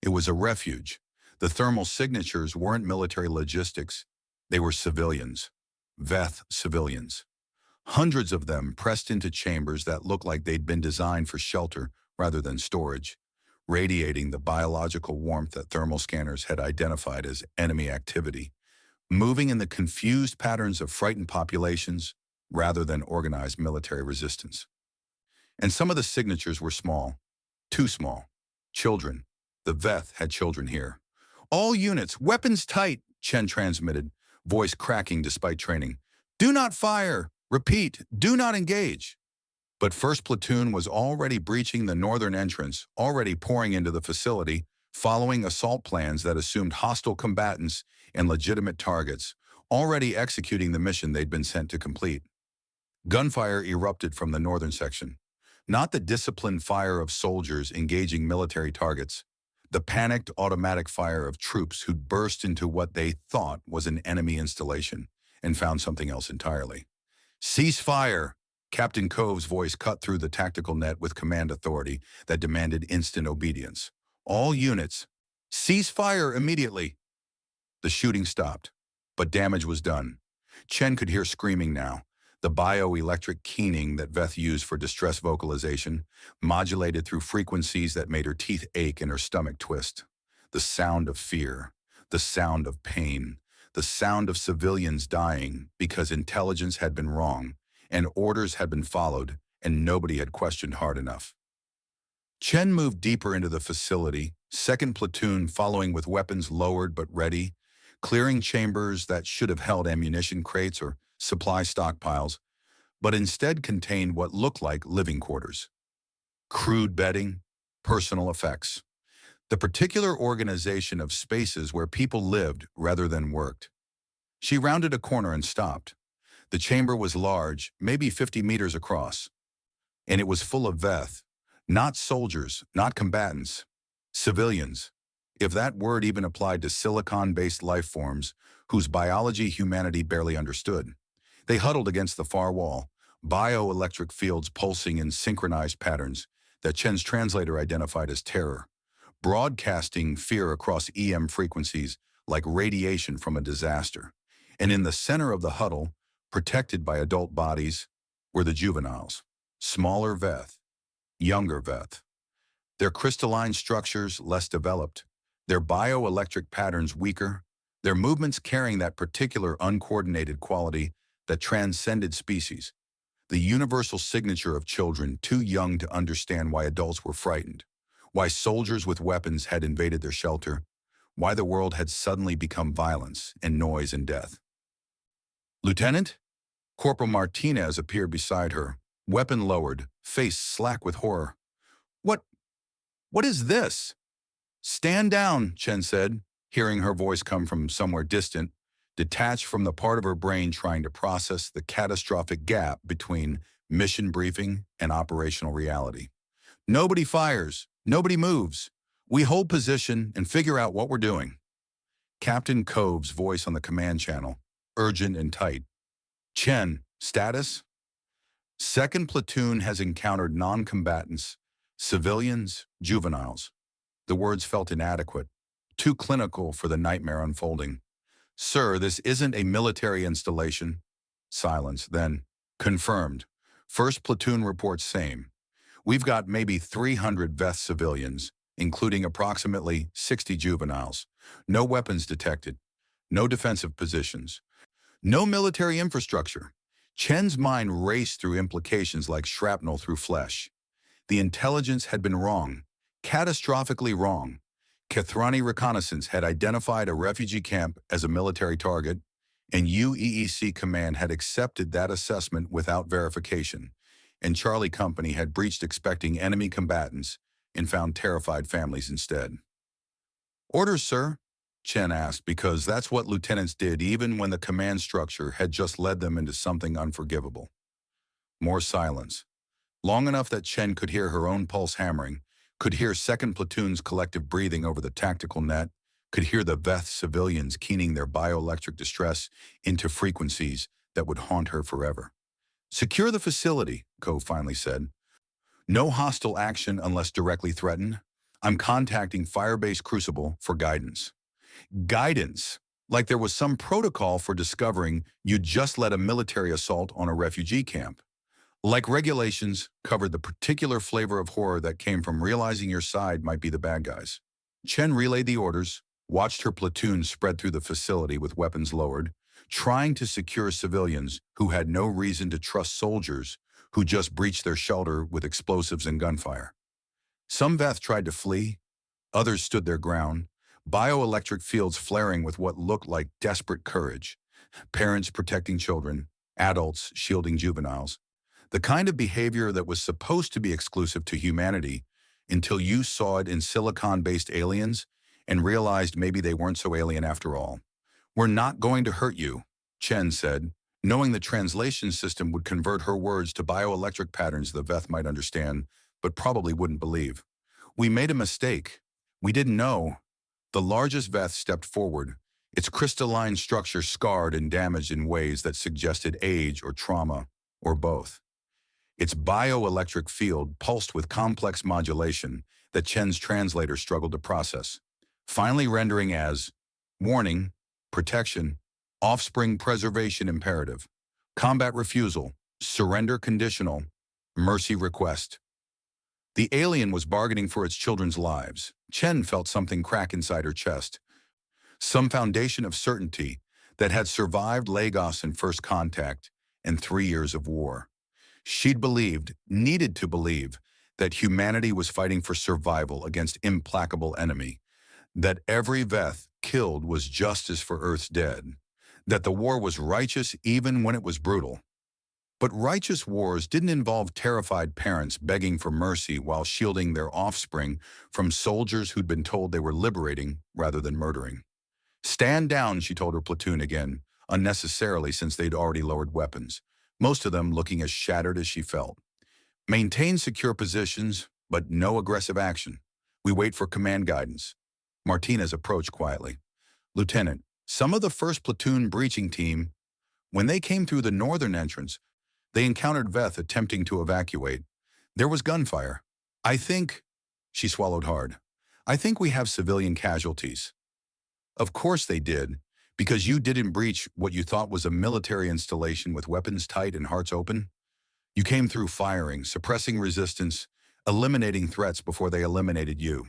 [SPEAKER 1] It was a refuge. The thermal signatures weren't military logistics. They were civilians. Veth civilians. Hundreds of them pressed into chambers that looked like they'd been designed for shelter rather than storage, radiating the biological warmth that thermal scanners had identified as enemy activity, moving in the confused patterns of frightened populations rather than organized military resistance. And some of the signatures were small, too small. Children. The Veth had children here. "All units, weapons tight," Chen transmitted, voice cracking despite training. "Do not fire. Repeat, do not engage." But first platoon was already breaching the northern entrance, already pouring into the facility, following assault plans that assumed hostile combatants and legitimate targets, already executing the mission they'd been sent to complete. Gunfire erupted from the northern section. Not the disciplined fire of soldiers engaging military targets, the panicked automatic fire of troops who'd burst into what they thought was an enemy installation and found something else entirely. "Cease fire!" Captain Cove's voice cut through the tactical net with command authority that demanded instant obedience. "All units, cease fire immediately!" The shooting stopped, but damage was done. Chen could hear screaming now, the bioelectric keening that Veth used for distress vocalization, modulated through frequencies that made her teeth ache and her stomach twist. The sound of fear, the sound of pain, the sound of civilians dying because intelligence had been wrong, and orders had been followed, and nobody had questioned hard enough. Chen moved deeper into the facility, second platoon following with weapons lowered but ready, clearing chambers that should have held ammunition crates or supply stockpiles, but instead contained what looked like living quarters. Crude bedding, personal effects. The particular organization of spaces where people lived rather than worked. She rounded a corner and stopped. The chamber was large, maybe 50 meters across, and it was full of Veth, Not soldiers, not combatants. Civilians. If that word even applied to silicon-based life forms whose biology humanity barely understood. They huddled against the far wall, bioelectric fields pulsing in synchronized patterns that Chen's translator identified as terror, broadcasting fear across EM frequencies like radiation from a disaster. And in the center of the huddle, protected by adult bodies, were the juveniles, smaller Veth, younger Veth. Their crystalline structures less developed, their bioelectric patterns weaker, their movements carrying that particular uncoordinated quality that transcended species, the universal signature of children too young to understand why adults were frightened, why soldiers with weapons had invaded their shelter, why the world had suddenly become violence and noise and death. "Lieutenant?" Corporal Martinez appeared beside her, weapon lowered, face slack with horror. "What? What is this?" "Stand down," Chen said, hearing her voice come from somewhere distant, detached from the part of her brain trying to process the catastrophic gap between mission briefing and operational reality. "Nobody fires. Nobody moves. We hold position and figure out what we're doing." Captain Cove's voice on the command channel, urgent and tight. "Chen, status?" "Second platoon has encountered non-combatants, civilians, juveniles." The words felt inadequate, too clinical for the nightmare unfolding. "Sir, this isn't a military installation." Silence, then, "Confirmed. First platoon reports same. We've got maybe 300 Veth civilians, including approximately 60 juveniles. No weapons detected. No defensive positions. No military infrastructure." Chen's mind raced through implications like shrapnel through flesh. The intelligence had been wrong, catastrophically wrong. Kethrani reconnaissance had identified a refugee camp as a military target, and UEEC Command had accepted that assessment without verification, and Charlie Company had breached expecting enemy combatants and found terrified families instead. "Orders, sir?" Chen asked, because that's what lieutenants did even when the command structure had just led them into something unforgivable. More silence. Long enough that Chen could hear her own pulse hammering, could hear second platoon's collective breathing over the tactical net, could hear the Veth civilians keening their bioelectric distress into frequencies that would haunt her forever. "Secure the facility," Cove finally said. "No hostile action unless directly threatened. I'm contacting Firebase Crucible for guidance." Guidance, like there was some protocol for discovering you'd just led a military assault on a refugee camp. Like regulations covered the particular flavor of horror that came from realizing your side might be the bad guys. Chen relayed the orders, watched her platoon spread through the facility with weapons lowered, trying to secure civilians who had no reason to trust soldiers who just breached their shelter with explosives and gunfire. Some Veth tried to flee, others stood their ground, bioelectric fields flaring with what looked like desperate courage, parents protecting children, adults shielding juveniles. The kind of behavior that was supposed to be exclusive to humanity until you saw it in silicon-based aliens and realized maybe they weren't so alien after all. "We're not going to hurt you," Chen said, knowing the translation system would convert her words to bioelectric patterns the Veth might understand, but probably wouldn't believe. "We made a mistake. We didn't know." The largest Veth stepped forward, its crystalline structure scarred and damaged in ways that suggested age or trauma, or both. Its bioelectric field pulsed with complex modulation that Chen's translator struggled to process, finally rendering as warning, protection, offspring preservation imperative, combat refusal, surrender conditional, mercy request. The alien was bargaining for its children's lives. Chen felt something crack inside her chest, some foundation of certainty that had survived Lagos and First Contact and 3 years of war. She'd believed, needed to believe, that humanity was fighting for survival against implacable enemy, that every Veth killed was justice for Earth's dead, that the war was righteous even when it was brutal. But righteous wars didn't involve terrified parents begging for mercy while shielding their offspring from soldiers who'd been told they were liberating rather than murdering. "Stand down," she told her platoon again, unnecessarily since they'd already lowered weapons, most of them looking as shattered as she felt. "Maintain secure positions, but no aggressive action. We wait for command guidance. Martinez approached quietly. Lieutenant, some of the first platoon breaching team, when they came through the northern entrance, they encountered Veth attempting to evacuate. There was gunfire. I think, she swallowed hard, I think we have civilian casualties. Of course they did, because you didn't breach what you thought was a military installation with weapons tight and hearts open. You came through firing, suppressing resistance, eliminating threats before they eliminated you.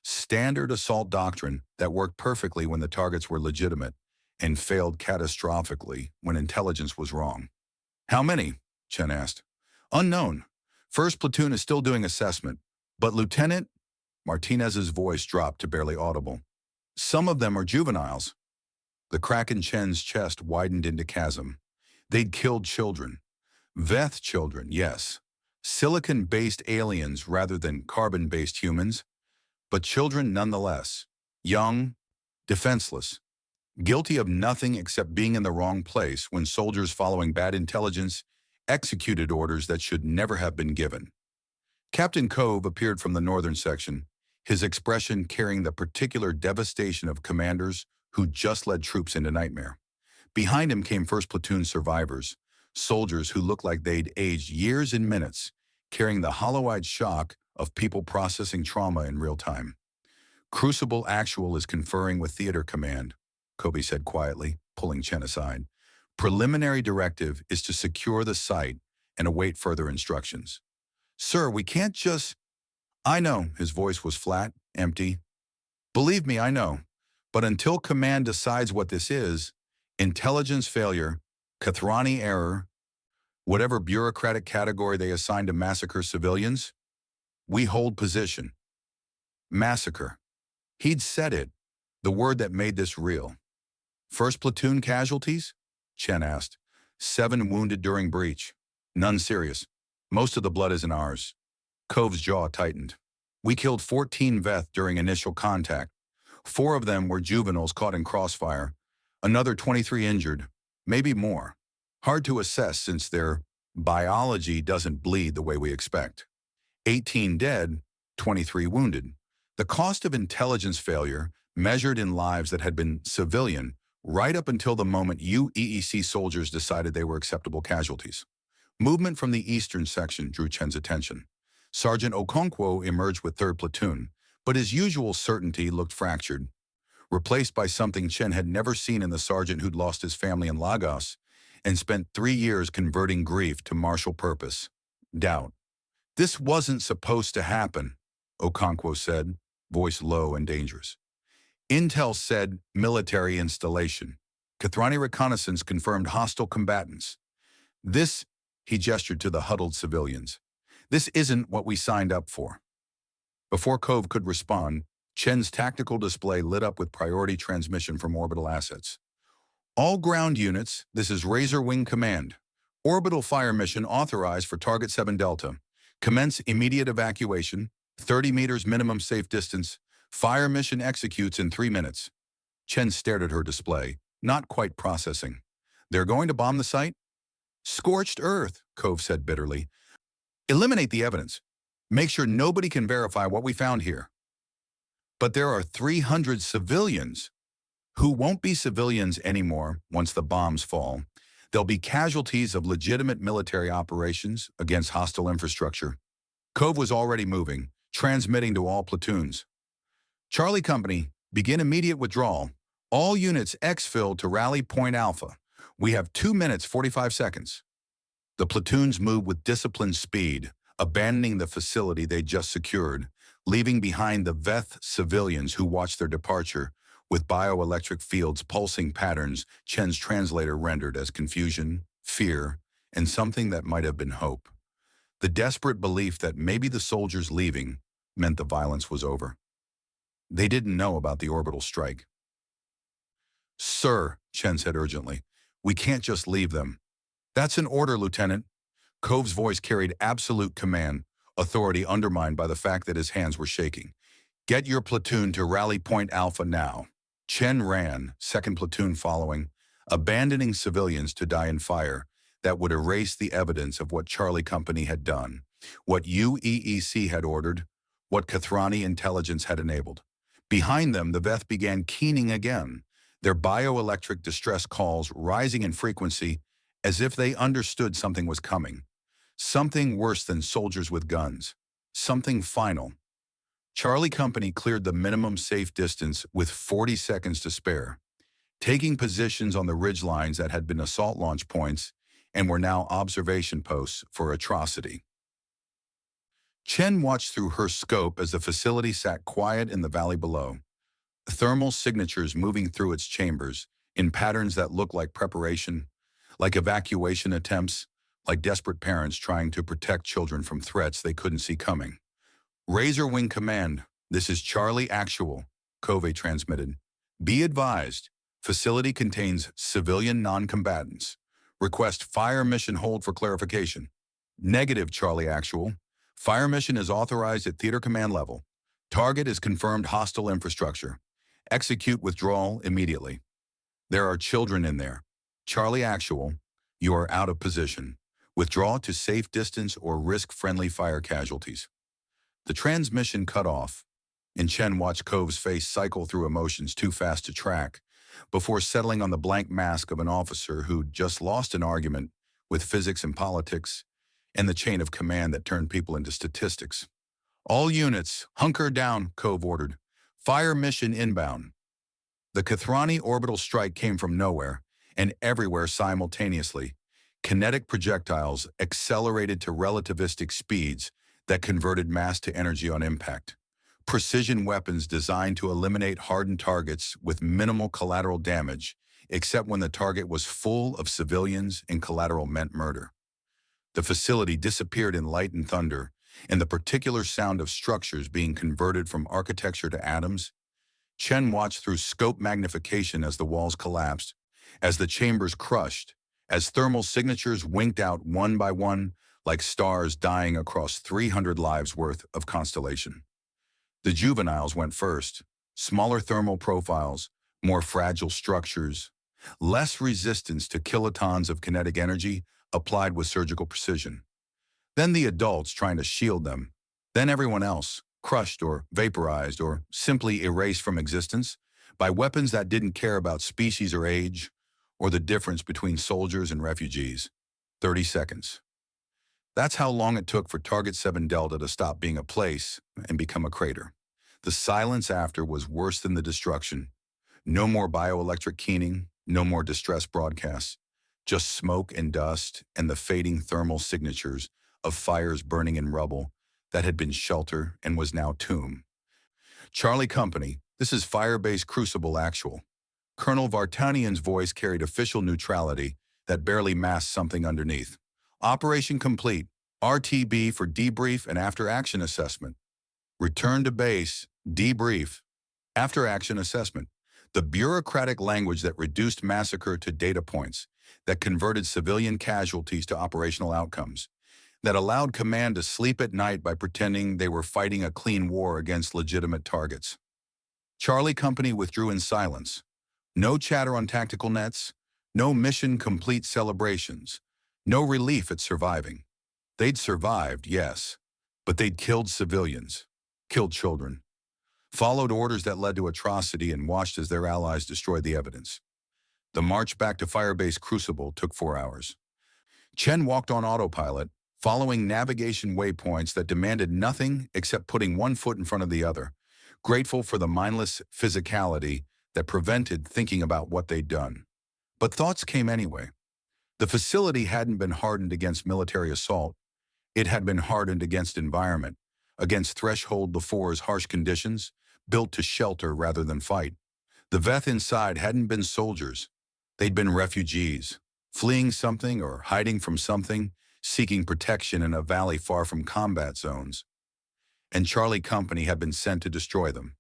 [SPEAKER 1] Standard assault doctrine that worked perfectly when the targets were legitimate and failed catastrophically when intelligence was wrong. How many? Chen asked. Unknown. First platoon is still doing assessment, but Lieutenant, Martinez's voice dropped to barely audible. Some of them are juveniles. The crack in Chen's chest widened into chasm. They'd killed children. Veth children, yes. Silicon-based aliens rather than carbon-based humans, but children nonetheless. Young, defenseless, guilty of nothing except being in the wrong place when soldiers following bad intelligence executed orders that should never have been given. Captain Cove appeared from the northern section, his expression carrying the particular devastation of commanders who just led troops into nightmare. Behind him came first platoon survivors, soldiers who looked like they'd aged years in minutes, carrying the hollow-eyed shock of people processing trauma in real time. Crucible Actual is conferring with Theater Command, Kobe said quietly, pulling Chen aside. Preliminary directive is to secure the site and await further instructions. Sir, we can't just... I know, his voice was flat, empty. Believe me, I know. But until command decides what this is, intelligence failure, Kathrani error, whatever bureaucratic category they assign to massacre civilians, we hold position. Massacre. He'd said it, the word that made this real. First platoon casualties? Chen asked. 7 wounded during breach. None serious. Most of the blood isn't ours. Cove's jaw tightened. We killed 14 Veth during initial contact. 4 of them were juveniles caught in crossfire. Another 23 injured, maybe more. Hard to assess since their biology doesn't bleed the way we expect. 18 dead, 23 wounded. The cost of intelligence failure, measured in lives that had been civilian, right up until the moment UEEC soldiers decided they were acceptable casualties. Movement from the eastern section drew Chen's attention. Sergeant Okonkwo emerged with 3rd Platoon, but his usual certainty looked fractured, replaced by something Chen had never seen in the sergeant who'd lost his family in Lagos and spent 3 years converting grief to martial purpose. Doubt. This wasn't supposed to happen, Okonkwo said, voice low and dangerous. Intel said military installation. Kathrani reconnaissance confirmed hostile combatants. This, he gestured to the huddled civilians. This isn't what we signed up for. Before Cove could respond, Chen's tactical display lit up with priority transmission from orbital assets. All ground units, this is Razor Wing Command. Orbital fire mission authorized for Target 7 Delta. Commence immediate evacuation, 30 meters minimum safe distance. Fire mission executes in 3 minutes. Chen stared at her display, not quite processing. They're going to bomb the site? Scorched earth, Cove said bitterly. Eliminate the evidence. Make sure nobody can verify what we found here. But there are 300 civilians who won't be civilians anymore once the bombs fall. They'll be casualties of legitimate military operations against hostile infrastructure. Cove was already moving, transmitting to all platoons. Charlie Company, begin immediate withdrawal. All units exfil to rally Point Alpha. We have 2 minutes, 45 seconds. The platoons moved with disciplined speed, abandoning the facility they'd just secured, leaving behind the Veth civilians who watched their departure with bioelectric fields pulsing patterns Chen's translator rendered as confusion, fear, and something that might have been hope. The desperate belief that maybe the soldiers leaving meant the violence was over. They didn't know about the orbital strike. Sir, Chen said urgently, we can't just leave them. That's an order, Lieutenant. Cove's voice carried absolute command, authority undermined by the fact that his hands were shaking. Get your platoon to rally Point Alpha now. Chen ran, 2nd Platoon following, abandoning civilians to die in fire that would erase the evidence of what Charlie Company had done. what UEEC had ordered, what Kathrani intelligence had enabled. Behind them, the Veth began keening again, their bioelectric distress calls rising in frequency as if they understood something was coming. Something worse than soldiers with guns. Something final. Charlie Company cleared the minimum safe distance with 40 seconds to spare, taking positions on the ridge lines that had been assault launch points and were now observation posts for atrocity. Chen watched through her scope as the facility sat quiet in the valley below, thermal signatures moving through its chambers in patterns that looked like preparation, like evacuation attempts, like desperate parents trying to protect children from threats they couldn't see coming. Razor Wing Command, this is Charlie Actual, Covey transmitted. Be advised, facility contains civilian non-combatants. Request fire mission hold for clarification. Negative, Charlie Actual. Fire mission is authorized at theater command level. Target is confirmed hostile infrastructure. Execute withdrawal immediately. There are children in there. Charlie Actual, you are out of position. Withdraw to safe distance or risk friendly fire casualties. The transmission cut off, and Chen watched Cove's face cycle through emotions too fast to track, before settling on the blank mask of an officer who'd just lost an argument with physics and politics, and the chain of command that turned people into statistics. All units, hunker down, Cove ordered. Fire mission inbound. The Kathrani orbital strike came from nowhere and everywhere simultaneously. Kinetic projectiles accelerated to relativistic speeds that converted mass to energy on impact. Precision weapons designed to eliminate hardened targets with minimal collateral damage, except when the target was full of civilians and collateral meant murder. The facility disappeared in light and thunder, and the particular sound of structures being converted from architecture to atoms. Chen watched through scope magnification as the walls collapsed, as the chambers crushed, as thermal signatures winked out one by one like stars dying across 300 lives worth of constellation. The juveniles went first, smaller thermal profiles, more fragile structures, less resistance to kilotons of kinetic energy applied with surgical precision. Then the adults trying to shield them, then everyone else, crushed or vaporized or simply erased from existence by weapons that didn't care about species or age or the difference between soldiers and refugees. 30 seconds. That's how long it took for Target 7 Delta to stop being a place and become a crater. The silence after was worse than the destruction. No more bioelectric keening, no more distress broadcasts, just smoke and dust and the fading thermal signatures of fires burning in rubble that had been shelter and was now tomb. Charlie Company, this is Firebase Crucible Actual. Colonel Vartanian's voice carried official neutrality that barely masked something underneath. Operation complete. RTB for debrief and after-action assessment. Return to base. Debrief. After-action assessment. The bureaucratic language that reduced massacre to data points, that converted civilian casualties to operational outcomes, that allowed command to sleep at night by pretending they were fighting a clean war against legitimate targets. Charlie Company withdrew in silence. No chatter on tactical nets, no mission-complete celebrations, no relief at surviving. They'd survived, yes, but they'd killed civilians, killed children, followed orders that led to atrocity and watched as their allies destroyed the evidence. The march back to Firebase Crucible took 4 hours. Chen walked on autopilot, following navigation waypoints that demanded nothing except putting one foot in front of the other, grateful for the mindless physicality that prevented thinking about what they'd done. But thoughts came anyway. The facility hadn't been hardened against military assault. It had been hardened against environment, against Threshold Before's harsh conditions, built to shelter rather than fight. The Veth inside hadn't been soldiers. They'd been refugees, fleeing something or hiding from something, seeking protection in a valley far from combat zones. And Charlie Company had been sent to destroy them.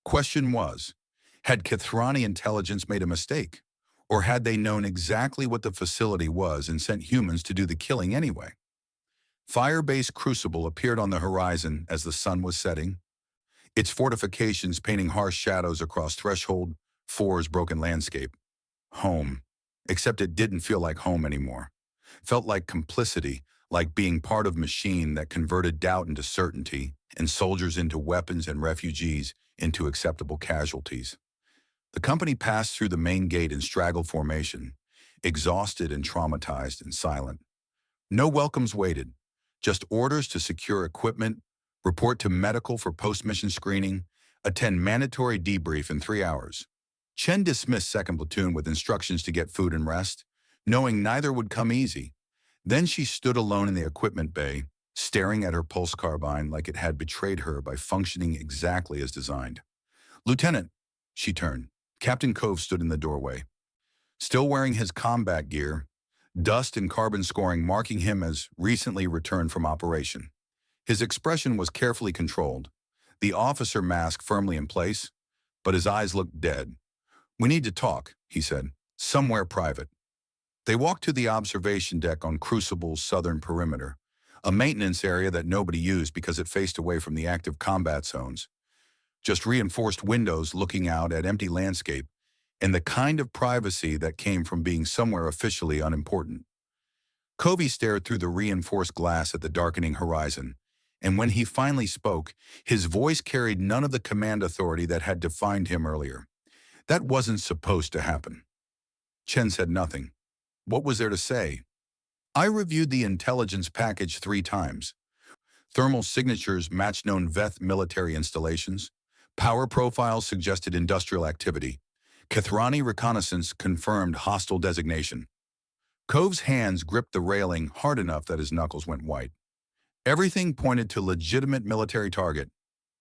[SPEAKER 1] Question was, had Kathrani intelligence made a mistake? Or had they known exactly what the facility was and sent humans to do the killing anyway? Firebase Crucible appeared on the horizon as the sun was setting, its fortifications painting harsh shadows across Threshold 4's broken landscape. Home. Except it didn't feel like home anymore. Felt like complicity, like being part of a machine that converted doubt into certainty and soldiers into weapons and refugees into acceptable casualties. The company passed through the main gate in straggle formation, exhausted and traumatized and silent. No welcomes waited, just orders to secure equipment, report to medical for post-mission screening, attend mandatory debrief in 3 hours. Chen dismissed second platoon with instructions to get food and rest, knowing neither would come easy. Then she stood alone in the equipment bay, staring at her pulse carbine like it had betrayed her by functioning exactly as designed. "Lieutenant," she turned. Captain Cove stood in the doorway, still wearing his combat gear, dust and carbon scoring marking him as recently returned from operation. His expression was carefully controlled, the officer mask firmly in place, but his eyes looked dead. "We need to talk," he said, "somewhere private." They walked to the observation deck on Crucible's southern perimeter, a maintenance area that nobody used because it faced away from the active combat zones. Just reinforced windows looking out at empty landscape, and the kind of privacy that came from being somewhere officially unimportant. Covey stared through the reinforced glass at the darkening horizon, and when he finally spoke, his voice carried none of the command authority that had defined him earlier. That wasn't supposed to happen. Chen said nothing. What was there to say? "I reviewed the intelligence package 3 times. Thermal signatures matched known Veth military installations. Power profiles suggested industrial activity. Kethrani reconnaissance confirmed hostile designation." Cove's hands gripped the railing hard enough that his knuckles went white. Everything pointed to legitimate military target.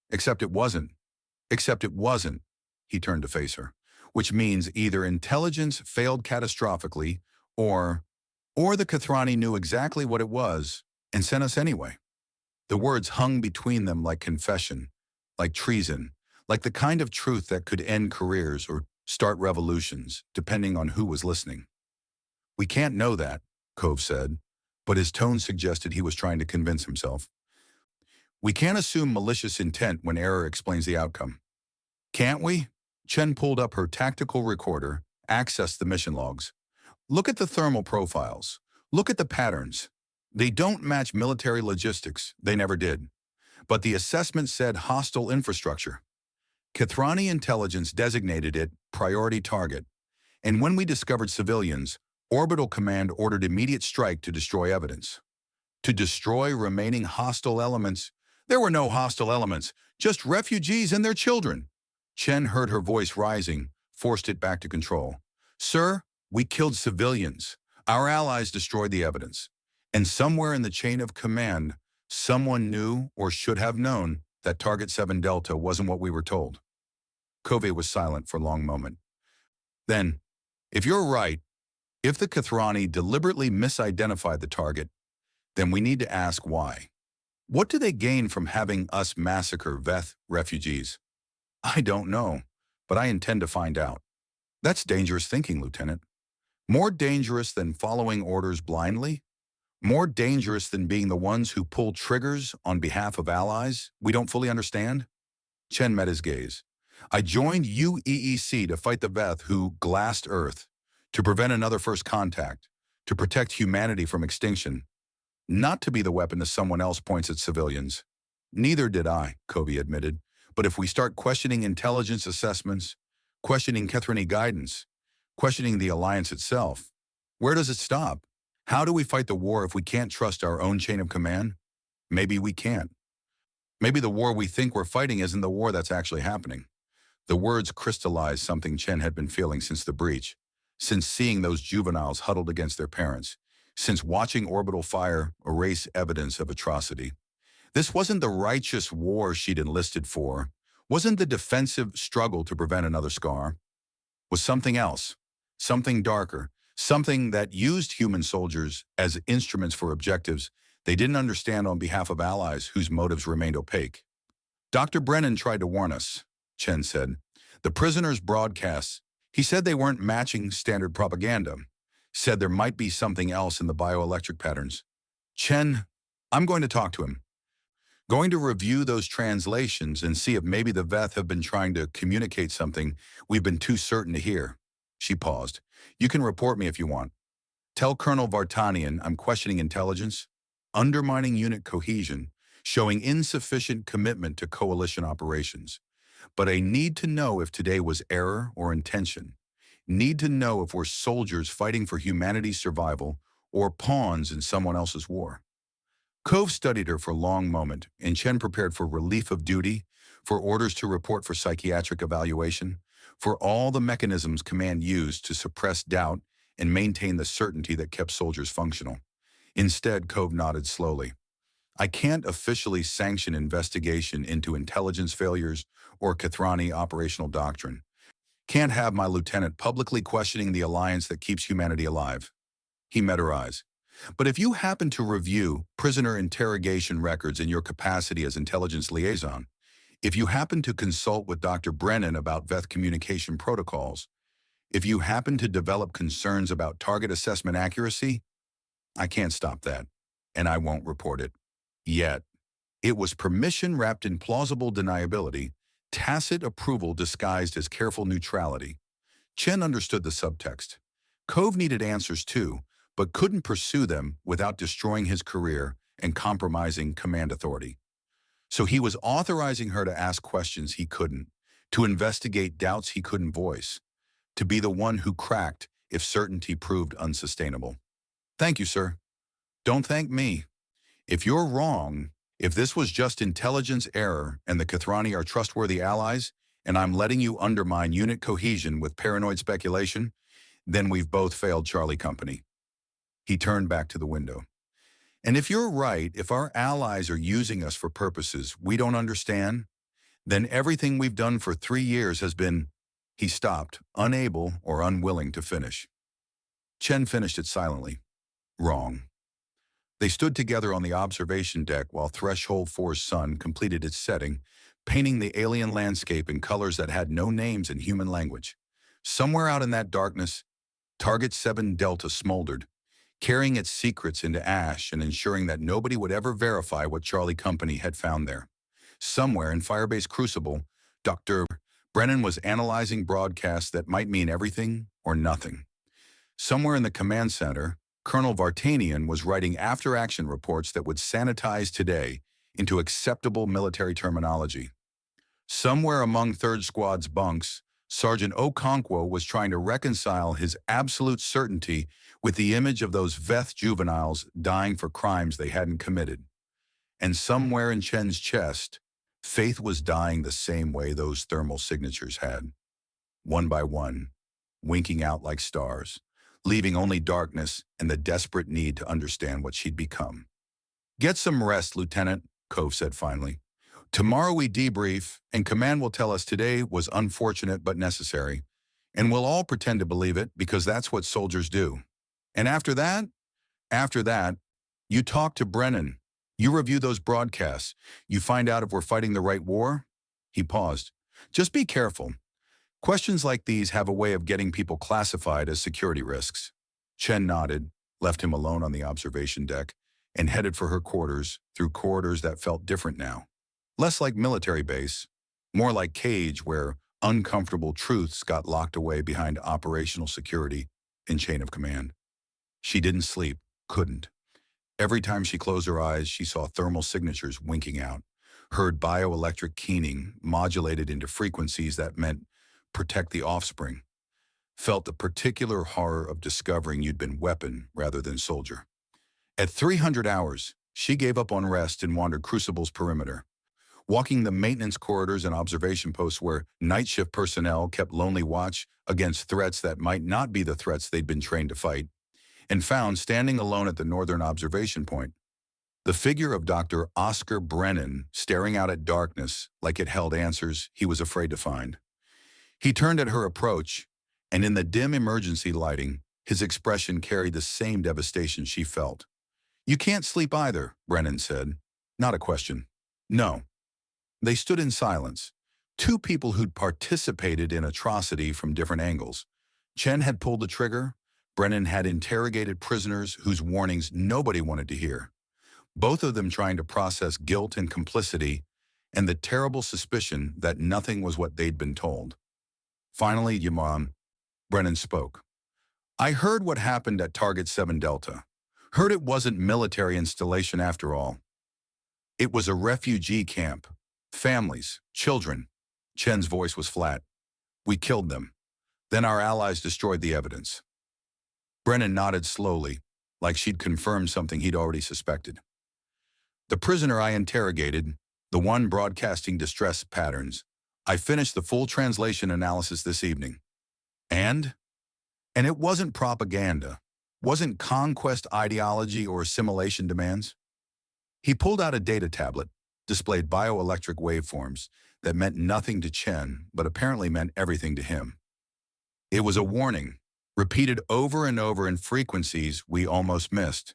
[SPEAKER 1] Except it wasn't. Except it wasn't. He turned to face her. Which means either intelligence failed catastrophically, or the Kethrani knew exactly what it was and sent us anyway. The words hung between them like confession, like treason, like the kind of truth that could end careers or start revolutions, depending on who was listening. "We can't know that," Cove said, but his tone suggested he was trying to convince himself. "We can't assume malicious intent when error explains the outcome." "Can't we?" Chen pulled up her tactical recorder, accessed the mission logs. "Look at the thermal profiles. Look at the patterns. They don't match military logistics. They never did. But the assessment said hostile infrastructure. Kethrani intelligence designated it priority target. And when we discovered civilians, Orbital Command ordered immediate strike to destroy evidence. To destroy remaining hostile elements. There were no hostile elements, just refugees and their children." Chen heard her voice rising, forced it back to control. "Sir, we killed civilians. Our allies destroyed the evidence. And somewhere in the chain of command, someone knew or should have known that Target 7 Delta wasn't what we were told." Covey was silent for a long moment. "Then, if you're right, if the Kethrani deliberately misidentified the target, then we need to ask why. What do they gain from having us massacre Veth refugees?" "I don't know, but I intend to find out." "That's dangerous thinking, Lieutenant. More dangerous than following orders blindly? More dangerous than being the ones who pull triggers on behalf of allies we don't fully understand?" Chen met his gaze. "I joined UEEC to fight the Veth who glassed Earth, to prevent another first contact, to protect humanity from extinction, not to be the weapon that someone else points at civilians." "Neither did I," Covey admitted. "But if we start questioning intelligence assessments, questioning Kethrani guidance, questioning the alliance itself, where does it stop? How do we fight the war if we can't trust our own chain of command? Maybe we can't. Maybe the war we think we're fighting isn't the war that's actually happening." The words crystallized something Chen had been feeling since the breach, since seeing those juveniles huddled against their parents, since watching orbital fire erase evidence of atrocity. This wasn't the righteous war she'd enlisted for, wasn't the defensive struggle to prevent another scar. Was something else, something darker, something that used human soldiers as instruments for objectives they didn't understand on behalf of allies whose motives remained opaque. "Dr. Brennan tried to warn us," Chen said. "The prisoners' broadcasts, he said they weren't matching standard propaganda, said there might be something else in the bioelectric patterns." "Chen, I'm going to talk to him. Going to review those translations and see if maybe the Veth have been trying to communicate something we've been too certain to hear." She paused. "You can report me if you want. Tell Colonel Vartanian I'm questioning intelligence. undermining unit cohesion, showing insufficient commitment to coalition operations. But I need to know if today was error or intention. Need to know if we're soldiers fighting for humanity's survival or pawns in someone else's war. Cove studied her for a long moment, and Chen prepared for relief of duty, for orders to report for psychiatric evaluation, for all the mechanisms command used to suppress doubt and maintain the certainty that kept soldiers functional. Instead, Cove nodded slowly. I can't officially sanction investigation into intelligence failures or Kathrani operational doctrine. Can't have my lieutenant publicly questioning the alliance that keeps humanity alive. He met her eyes. But if you happen to review prisoner interrogation records in your capacity as intelligence liaison, if you happen to consult with Dr. Brennan about Veth communication protocols, if you happen to develop concerns about target assessment accuracy, I can't stop that, and I won't report it. Yet. It was permission wrapped in plausible deniability, tacit approval disguised as careful neutrality. Chen understood the subtext. Cove needed answers too, but couldn't pursue them without destroying his career and compromising command authority. So he was authorizing her to ask questions he couldn't, to investigate doubts he couldn't voice, to be the one who cracked if certainty proved unsustainable. Thank you, sir. Don't thank me. If you're wrong, if this was just intelligence error and the Kathrani are trustworthy allies, and I'm letting you undermine unit cohesion with paranoid speculation, then we've both failed Charlie Company. He turned back to the window. And if you're right, if our allies are using us for purposes we don't understand, then everything we've done for 3 years has been, he stopped, unable or unwilling to finish. Chen finished it silently. Wrong. They stood together on the observation deck while Threshold 4's sun completed its setting, painting the alien landscape in colors that had no names in human language. Somewhere out in that darkness, Target 7 Delta smoldered, carrying its secrets into ash and ensuring that nobody would ever verify what Charlie Company had found there. Somewhere in Firebase Crucible, Dr. Brennan was analyzing broadcasts that might mean everything or nothing. Somewhere in the command center, Colonel Vartanian was writing after-action reports that would sanitize today into acceptable military terminology. Somewhere among 3rd Squad's bunks, Sergeant Okonkwo was trying to reconcile his absolute certainty with the image of those Veth juveniles dying for crimes they hadn't committed. And somewhere in Chen's chest, faith was dying the same way those thermal signatures had. One by one, winking out like stars, leaving only darkness and the desperate need to understand what she'd become. Get some rest, Lieutenant, Cove said finally. Tomorrow we debrief, and Command will tell us today was unfortunate but necessary. And we'll all pretend to believe it because that's what soldiers do. And after that, you talk to Brennan. You review those broadcasts. You find out if we're fighting the right war. He paused. Just be careful. Questions like these have a way of getting people classified as security risks. Chen nodded, left him alone on the observation deck, and headed for her quarters through corridors that felt different now. Less like military base, more like cage where uncomfortable truths got locked away behind operational security and chain of command. She didn't sleep, couldn't. Every time she closed her eyes, she saw thermal signatures winking out, heard bioelectric keening modulated into frequencies that meant protect the offspring, felt the particular horror of discovering you'd been weapon rather than soldier. At 300 hours, she gave up on rest and wandered Crucible's perimeter, walking the maintenance corridors and observation posts where night shift personnel kept lonely watch against threats that might not be the threats they'd been trained to fight, and found standing alone at the northern observation point, the figure of Dr. Oscar Brennan staring out at darkness like it held answers he was afraid to find. He turned at her approach, and in the dim emergency lighting, his expression carried the same devastation she felt. You can't sleep either, Brennan said. Not a question. No. They stood in silence, two people who'd participated in atrocity from different angles. Chen had pulled the trigger. Brennan had interrogated prisoners whose warnings nobody wanted to hear. Both of them trying to process guilt and complicity and the terrible suspicion that nothing was what they'd been told. Finally, Yamam, Brennan spoke. I heard what happened at Target 7 Delta. Heard it wasn't military installation after all. It was a refugee camp. Families, children. Chen's voice was flat. We killed them. Then our allies destroyed the evidence. Brennan nodded slowly, like she'd confirmed something he'd already suspected. The prisoner I interrogated, the one broadcasting distress patterns, I finished the full translation analysis this evening. And it wasn't propaganda, wasn't conquest ideology or assimilation demands. He pulled out a data tablet, displayed bioelectric waveforms that meant nothing to Chen, but apparently meant everything to him. It was a warning, repeated over and over in frequencies we almost missed.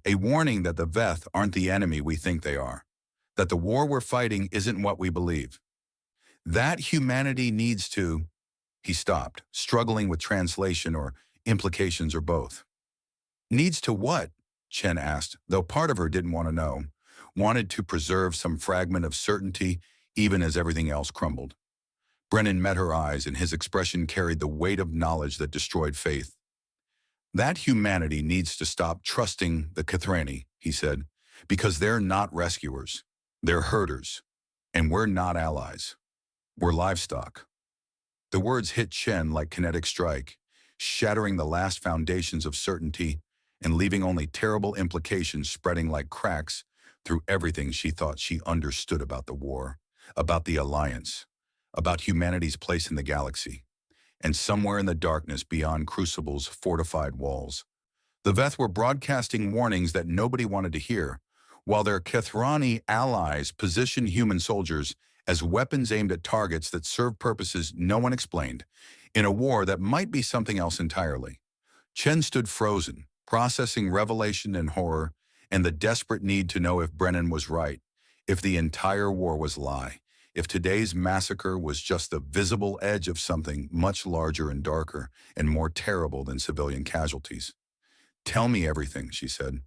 [SPEAKER 1] A warning that the Veth aren't the enemy we think they are, that the war we're fighting isn't what we believe. That humanity needs to. He stopped, struggling with translation or implications or both. Needs to what? Chen asked, though part of her didn't want to know, wanted to preserve some fragment of certainty even as everything else crumbled. Brennan met her eyes, and his expression carried the weight of knowledge that destroyed faith. That humanity needs to stop trusting the Kathrani, he said, because they're not rescuers. They're herders. And we're not allies. We're livestock. The words hit Chen like kinetic strike, shattering the last foundations of certainty and leaving only terrible implications spreading like cracks through everything she thought she understood about the war, about the alliance, about humanity's place in the galaxy, and somewhere in the darkness beyond Crucible's fortified walls. The Veth were broadcasting warnings that nobody wanted to hear, while their Kathrani allies positioned human soldiers as weapons aimed at targets that served purposes no one explained, in a war that might be something else entirely. Chen stood frozen, processing revelation and horror, and the desperate need to know if Brennan was right, if the entire war was a lie, if today's massacre was just the visible edge of something much larger and darker and more terrible than civilian casualties. Tell me everything, she said.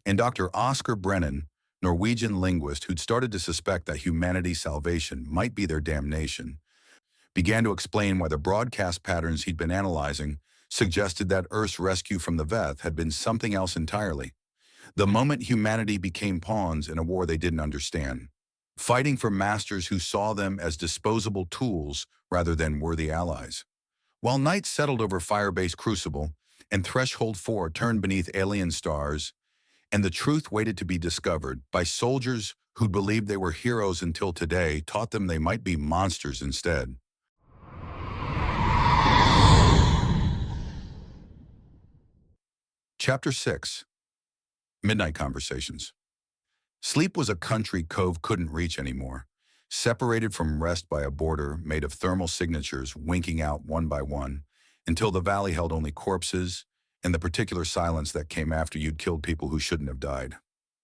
[SPEAKER 1] And Dr. Oscar Brennan, Norwegian linguist who'd started to suspect that humanity's salvation might be their damnation, began to explain why the broadcast patterns he'd been analyzing suggested that Earth's rescue from the Veth had been something else entirely. The moment humanity became pawns in a war they didn't understand, fighting for masters who saw them as disposable tools rather than worthy allies. While night settled over Firebase Crucible and Threshold 4 turned beneath alien stars, and the truth waited to be discovered by soldiers who believed they were heroes until today taught them they might be monsters instead. Chapter 6. Midnight Conversations. Sleep was a country Cove couldn't reach anymore, separated from rest by a border made of thermal signatures winking out one by one, until the valley held only corpses and the particular silence that came after you'd killed people who shouldn't have died.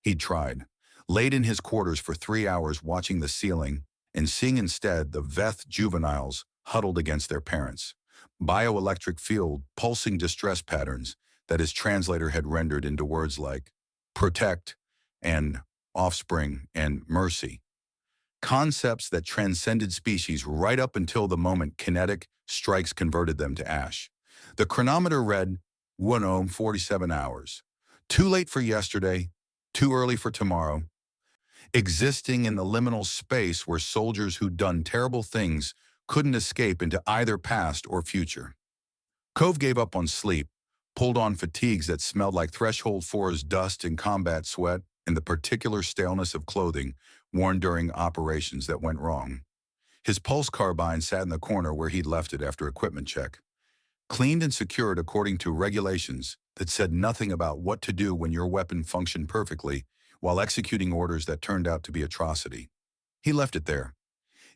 [SPEAKER 1] He'd tried, laid in his quarters for 3 hours watching the ceiling and seeing instead the Veth juveniles huddled against their parents, bioelectric field pulsing distress patterns that his translator had rendered into words like protect and offspring and mercy. Concepts that transcended species right up until the moment kinetic strikes converted them to ash. The chronometer read 47 hours. Too late for yesterday, too early for tomorrow. Existing in the liminal space where soldiers who'd done terrible things couldn't escape into either past or future. Cove gave up on sleep, pulled on fatigues that smelled like Threshold 4's dust and combat sweat and the particular staleness of clothing worn during operations that went wrong. His pulse carbine sat in the corner where he'd left it after equipment check, cleaned and secured according to regulations that said nothing about what to do when your weapon functioned perfectly while executing orders that turned out to be atrocity. He left it there.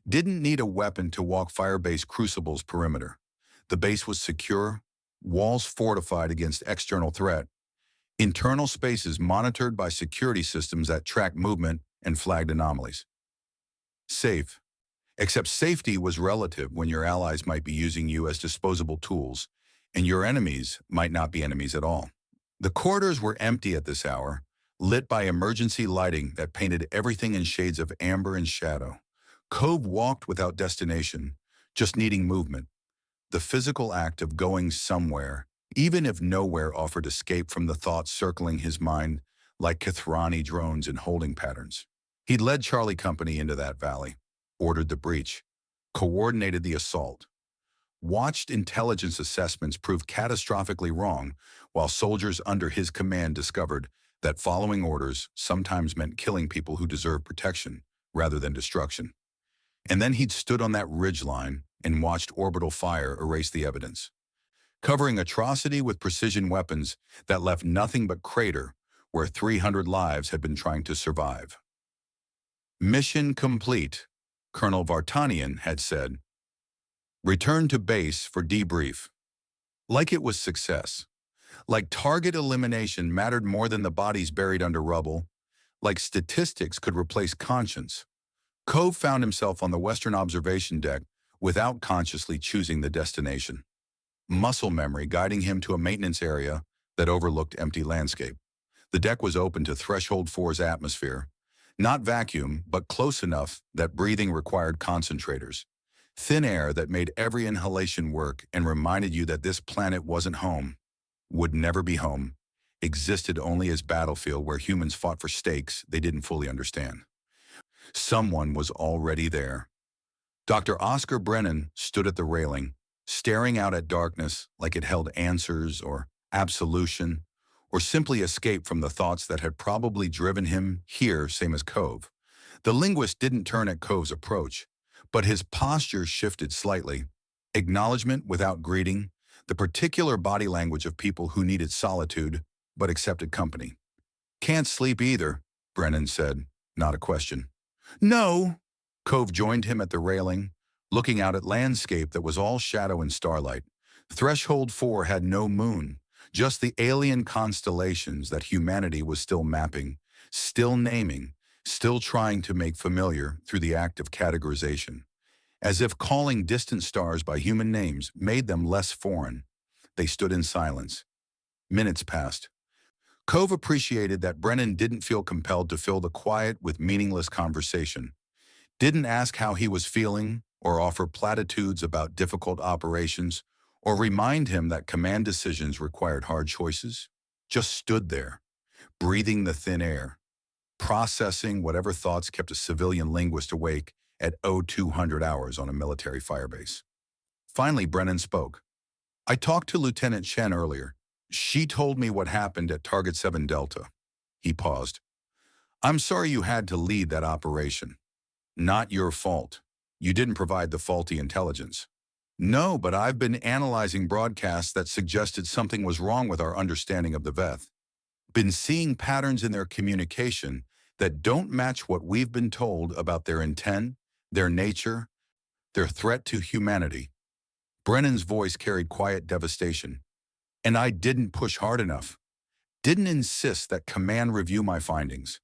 [SPEAKER 1] Didn't need a weapon to walk Firebase Crucible's perimeter. The base was secure, walls fortified against external threat, internal spaces monitored by security systems that tracked movement and flagged anomalies. Safe. Except safety was relative when your allies might be using you as disposable tools, and your enemies might not be enemies at all. The corridors were empty at this hour, lit by emergency lighting that painted everything in shades of amber and shadow. Cove walked without destination, just needing movement. The physical act of going somewhere, even if nowhere offered escape from the thoughts circling his mind like Kithrani drones in holding patterns. He'd led Charlie Company into that valley, ordered the breach, coordinated the assault, watched intelligence assessments prove catastrophically wrong, while soldiers under his command discovered that following orders sometimes meant killing people who deserved protection rather than destruction. And then he'd stood on that ridgeline and watched orbital fire erase the evidence, covering atrocity with precision weapons that left nothing but crater where 300 lives had been trying to survive. Mission complete, Colonel Vartanian had said. Return to base for debrief. Like it was success. Like target elimination mattered more than the bodies buried under rubble. Like statistics could replace conscience. Cove found himself on the Western observation deck without consciously choosing the destination. Muscle memory guiding him to a maintenance area that overlooked empty landscape. The deck was open to Threshold 4's atmosphere. Not vacuum, but close enough that breathing required concentrators. Thin air that made every inhalation work and reminded you that this planet wasn't home, would never be home, existed only as battlefield where humans fought for stakes they didn't fully understand. Someone was already there. Dr. Oscar Brennan stood at the railing, staring out at darkness like it held answers or absolution, or simply escape from the thoughts that had probably driven him here, same as Cove. The linguist didn't turn at Cove's approach, but his posture shifted slightly. Acknowledgement without greeting, the particular body language of people who needed solitude but accepted company. Can't sleep either, Brennan said, not a question. No, Cove joined him at the railing, looking out at landscape that was all shadow and starlight. Threshold 4 had no moon, just the alien constellations that humanity was still mapping, still naming, still trying to make familiar through the act of categorization. As if calling distant stars by human names made them less foreign, they stood in silence. Minutes passed. Cove appreciated that Brennan didn't feel compelled to fill the quiet with meaningless conversation. Didn't ask how he was feeling, or offer platitudes about difficult operations, or remind him that command decisions required hard choices. Just stood there, breathing the thin air, processing whatever thoughts kept a civilian linguist awake at 0200 hours on a military firebase. Finally, Brennan spoke. I talked to Lieutenant Chen earlier. She told me what happened at Target 7 Delta. He paused. I'm sorry you had to lead that operation. Not your fault. You didn't provide the faulty intelligence. No, but I've been analyzing broadcasts that suggested something was wrong with our understanding of the Veth. Been seeing patterns in their communication that don't match what we've been told about their intent, their nature, their threat to humanity. Brennan's voice carried quiet devastation. And I didn't push hard enough. Didn't insist that command review my findings.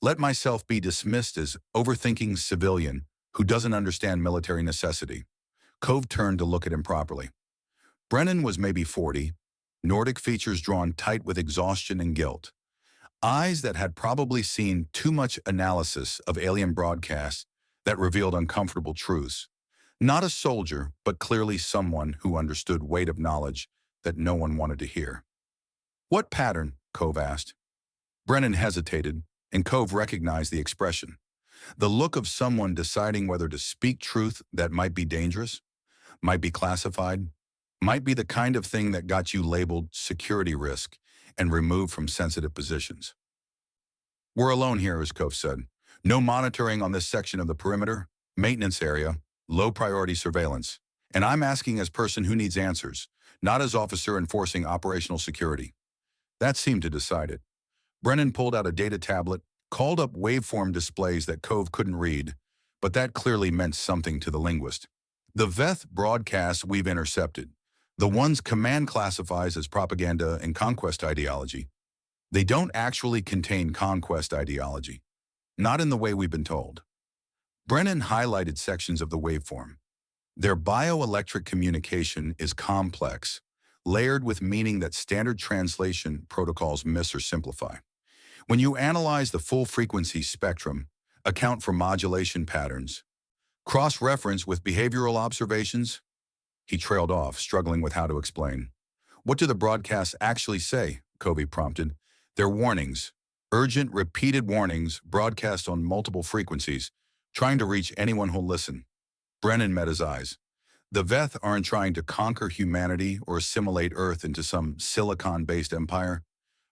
[SPEAKER 1] Let myself be dismissed as overthinking civilian who doesn't understand military necessity. Cove turned to look at him properly. Brennan was maybe 40, Nordic features drawn tight with exhaustion and guilt. Eyes that had probably seen too much analysis of alien broadcasts that revealed uncomfortable truths. Not a soldier, but clearly someone who understood weight of knowledge that no one wanted to hear. What pattern? Cove asked. Brennan hesitated, and Cove recognized the expression. The look of someone deciding whether to speak truth that might be dangerous, might be classified, might be the kind of thing that got you labeled security risk and removed from sensitive positions. We're alone here, as Cove said. No monitoring on this section of the perimeter, maintenance area, low priority surveillance. And I'm asking as person who needs answers, not as officer enforcing operational security. That seemed to decide it. Brennan pulled out a data tablet, called up waveform displays that Cove couldn't read, but that clearly meant something to the linguist. The Veth broadcasts we've intercepted, the ones command classifies as propaganda and conquest ideology, they don't actually contain conquest ideology, not in the way we've been told. Brennan highlighted sections of the waveform. Their bioelectric communication is complex, layered with meaning that standard translation protocols miss or simplify. When you analyze the full frequency spectrum, account for modulation patterns, cross-reference with behavioral observations, he trailed off, struggling with how to explain. What do the broadcasts actually say? Covey prompted. They're warnings. Urgent, repeated warnings broadcast on multiple frequencies, trying to reach anyone who'll listen. Brennan met his eyes. The Veth aren't trying to conquer humanity or assimilate Earth into some silicon-based empire.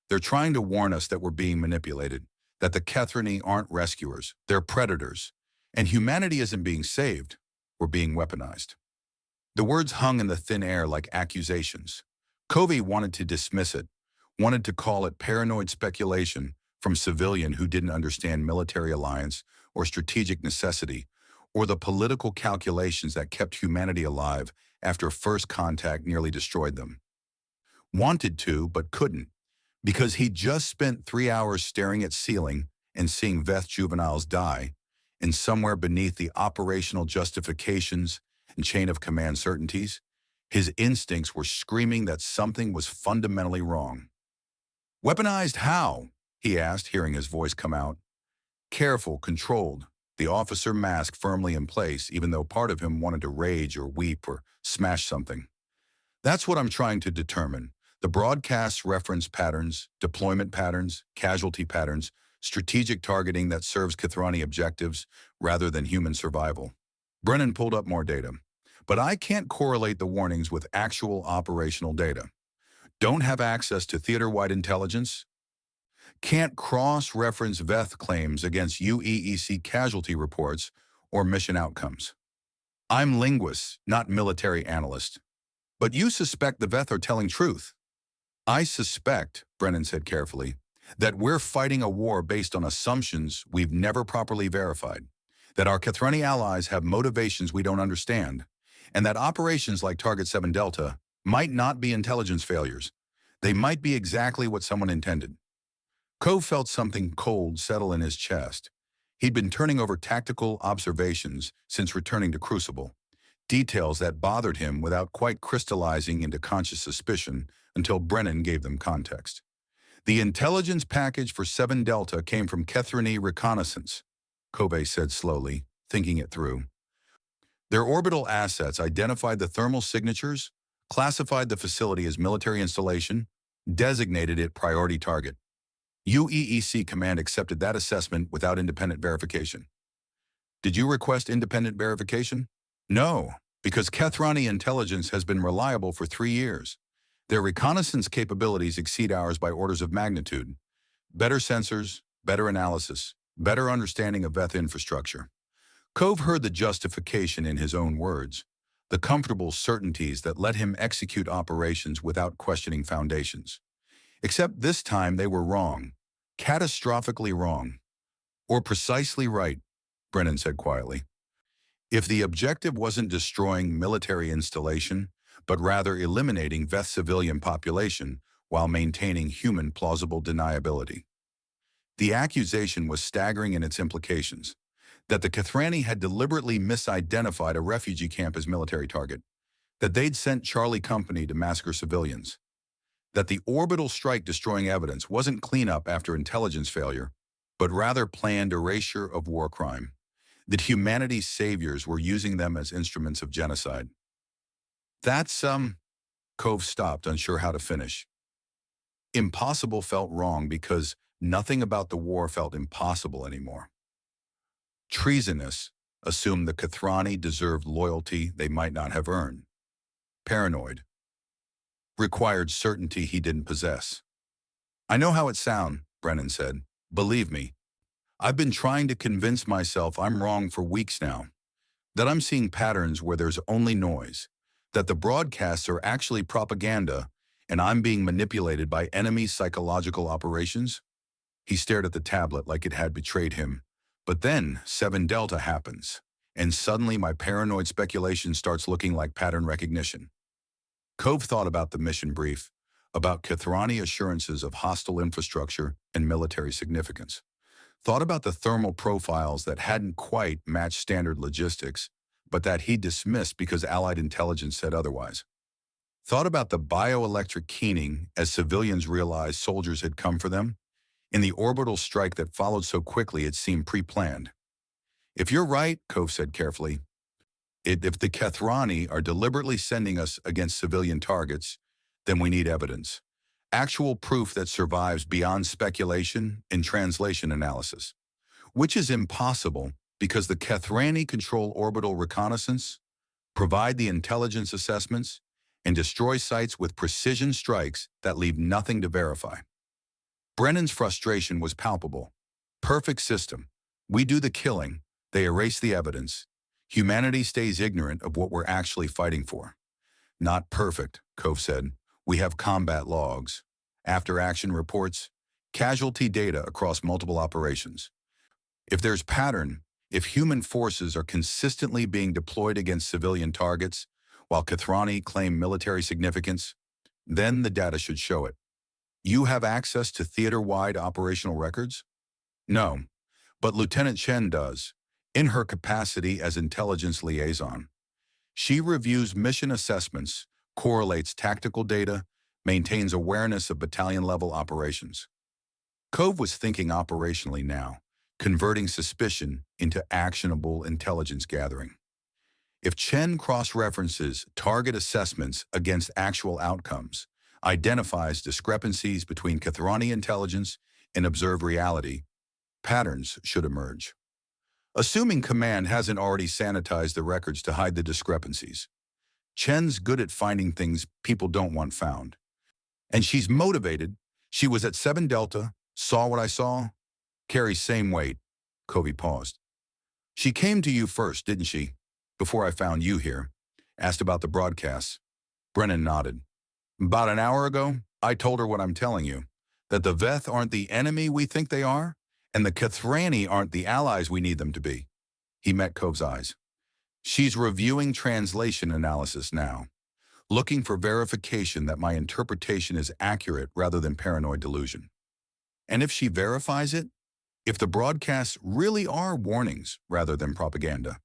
[SPEAKER 1] They're trying to warn us that we're being manipulated, that the Kethrani aren't rescuers, they're predators. And humanity isn't being saved, we're being weaponized. The words hung in the thin air like accusations. Covey wanted to dismiss it, wanted to call it paranoid speculation from a civilian who didn't understand military alliance or strategic necessity, or the political calculations that kept humanity alive after first contact nearly destroyed them. Wanted to, but couldn't, because he'd just spent 3 hours staring at ceiling and seeing Veth juveniles die, and somewhere beneath the operational justifications and chain of command certainties, his instincts were screaming that something was fundamentally wrong. Weaponized how? He asked, hearing his voice come out. Careful, controlled, the officer mask firmly in place, even though part of him wanted to rage or weep or smash something. That's what I'm trying to determine. The broadcasts reference patterns, deployment patterns, casualty patterns, strategic targeting that serves Kethrani objectives rather than human survival. Brennan pulled up more data. But I can't correlate the warnings with actual operational data. Don't have access to theater-wide intelligence. Can't cross-reference Veth claims against UEEC casualty reports or mission outcomes. I'm linguist, not military analyst. But you suspect the Veth are telling truth. I suspect, Brennan said carefully, that we're fighting a war based on assumptions we've never properly verified, that our Kethrani allies have motivations we don't understand, and that operations like Target 7 Delta might not be intelligence failures. They might be exactly what someone intended. Cove felt something cold settle in his chest. He'd been turning over tactical observations since returning to Crucible, details that bothered him without quite crystallizing into conscious suspicion until Brennan gave them context. The intelligence package for 7 Delta came from Kethrani reconnaissance, Cove said slowly, thinking it through. Their orbital assets identified the thermal signatures, classified the facility as military installation, designated it priority target. UEEC Command accepted that assessment without independent verification. Did you request independent verification? No, because Kethrani intelligence has been reliable for 3 years. Their reconnaissance capabilities exceed ours by orders of magnitude. Better sensors, better analysis, better understanding of Veth infrastructure. Cove heard the justification in his own words, the comfortable certainties that let him execute operations without questioning foundations. Except this time they were wrong, catastrophically wrong. Or precisely right, Brennan said quietly. If the objective wasn't destroying military installation, but rather eliminating Veth civilian population while maintaining human plausible deniability. The accusation was staggering in its implications, that the Kethrani had deliberately misidentified a refugee camp as military target, that they'd sent Charlie Company to massacre civilians, that the orbital strike destroying evidence wasn't cleanup after intelligence failure, but rather planned erasure of war crime, that humanity's saviors were using them as instruments of genocide. That's, Cove stopped, unsure how to finish. Impossible felt wrong because nothing about the war felt impossible anymore. Treasonous assumed the Kethrani deserved loyalty they might not have earned. Paranoid. Required certainty he didn't possess. I know how it sounds, Brennan said. Believe me. I've been trying to convince myself I'm wrong for weeks now. That I'm seeing patterns where there's only noise. That the broadcasts are actually propaganda and I'm being manipulated by enemy psychological operations. He stared at the tablet like it had betrayed him. But then 7 Delta happens, and suddenly my paranoid speculation starts looking like pattern recognition. Cove thought about the mission brief, about Kethrani assurances of hostile infrastructure and military significance. Thought about the thermal profiles that hadn't quite matched standard logistics, but that he dismissed because Allied intelligence said otherwise. Thought about the bioelectric keening as civilians realized soldiers had come for them. In the orbital strike that followed so quickly it seemed pre-planned. If you're right, Cove said carefully, if the Kethrani are deliberately sending us against civilian targets, Then we need evidence. Actual proof that survives beyond speculation and translation analysis, which is impossible because the Kethrani control orbital reconnaissance, provide the intelligence assessments, and destroy sites with precision strikes that leave nothing to verify. Brennan's frustration was palpable. Perfect system. We do the killing, they erase the evidence. Humanity stays ignorant of what we're actually fighting for. Not perfect, Cove said. We have combat logs, after-action reports, casualty data across multiple operations. If there's pattern, if human forces are consistently being deployed against civilian targets, while Kethrani claim military significance, then the data should show it. You have access to theater-wide operational records? No, but Lieutenant Chen does, in her capacity as intelligence liaison. She reviews mission assessments, correlates tactical data, maintains awareness of battalion-level operations. Cove was thinking operationally now, converting suspicion into actionable intelligence gathering. If Chen cross-references target assessments against actual outcomes, identifies discrepancies between Kethrani intelligence and observed reality, patterns should emerge. Assuming Command hasn't already sanitized the records to hide the discrepancies. Chen's good at finding things people don't want found. And she's motivated. She was at 7 Delta, saw what I saw. Carries same weight. Covey paused. She came to you first, didn't she? Before I found you here. Asked about the broadcasts. Brennan nodded. About an hour ago, I told her what I'm telling you. That the Veth aren't the enemy we think they are, and the Kethrani aren't the allies we need them to be. He met Cove's eyes. She's reviewing translation analysis now, looking for verification that my interpretation is accurate rather than paranoid delusion. And if she verifies it, if the broadcasts really are warnings rather than propaganda,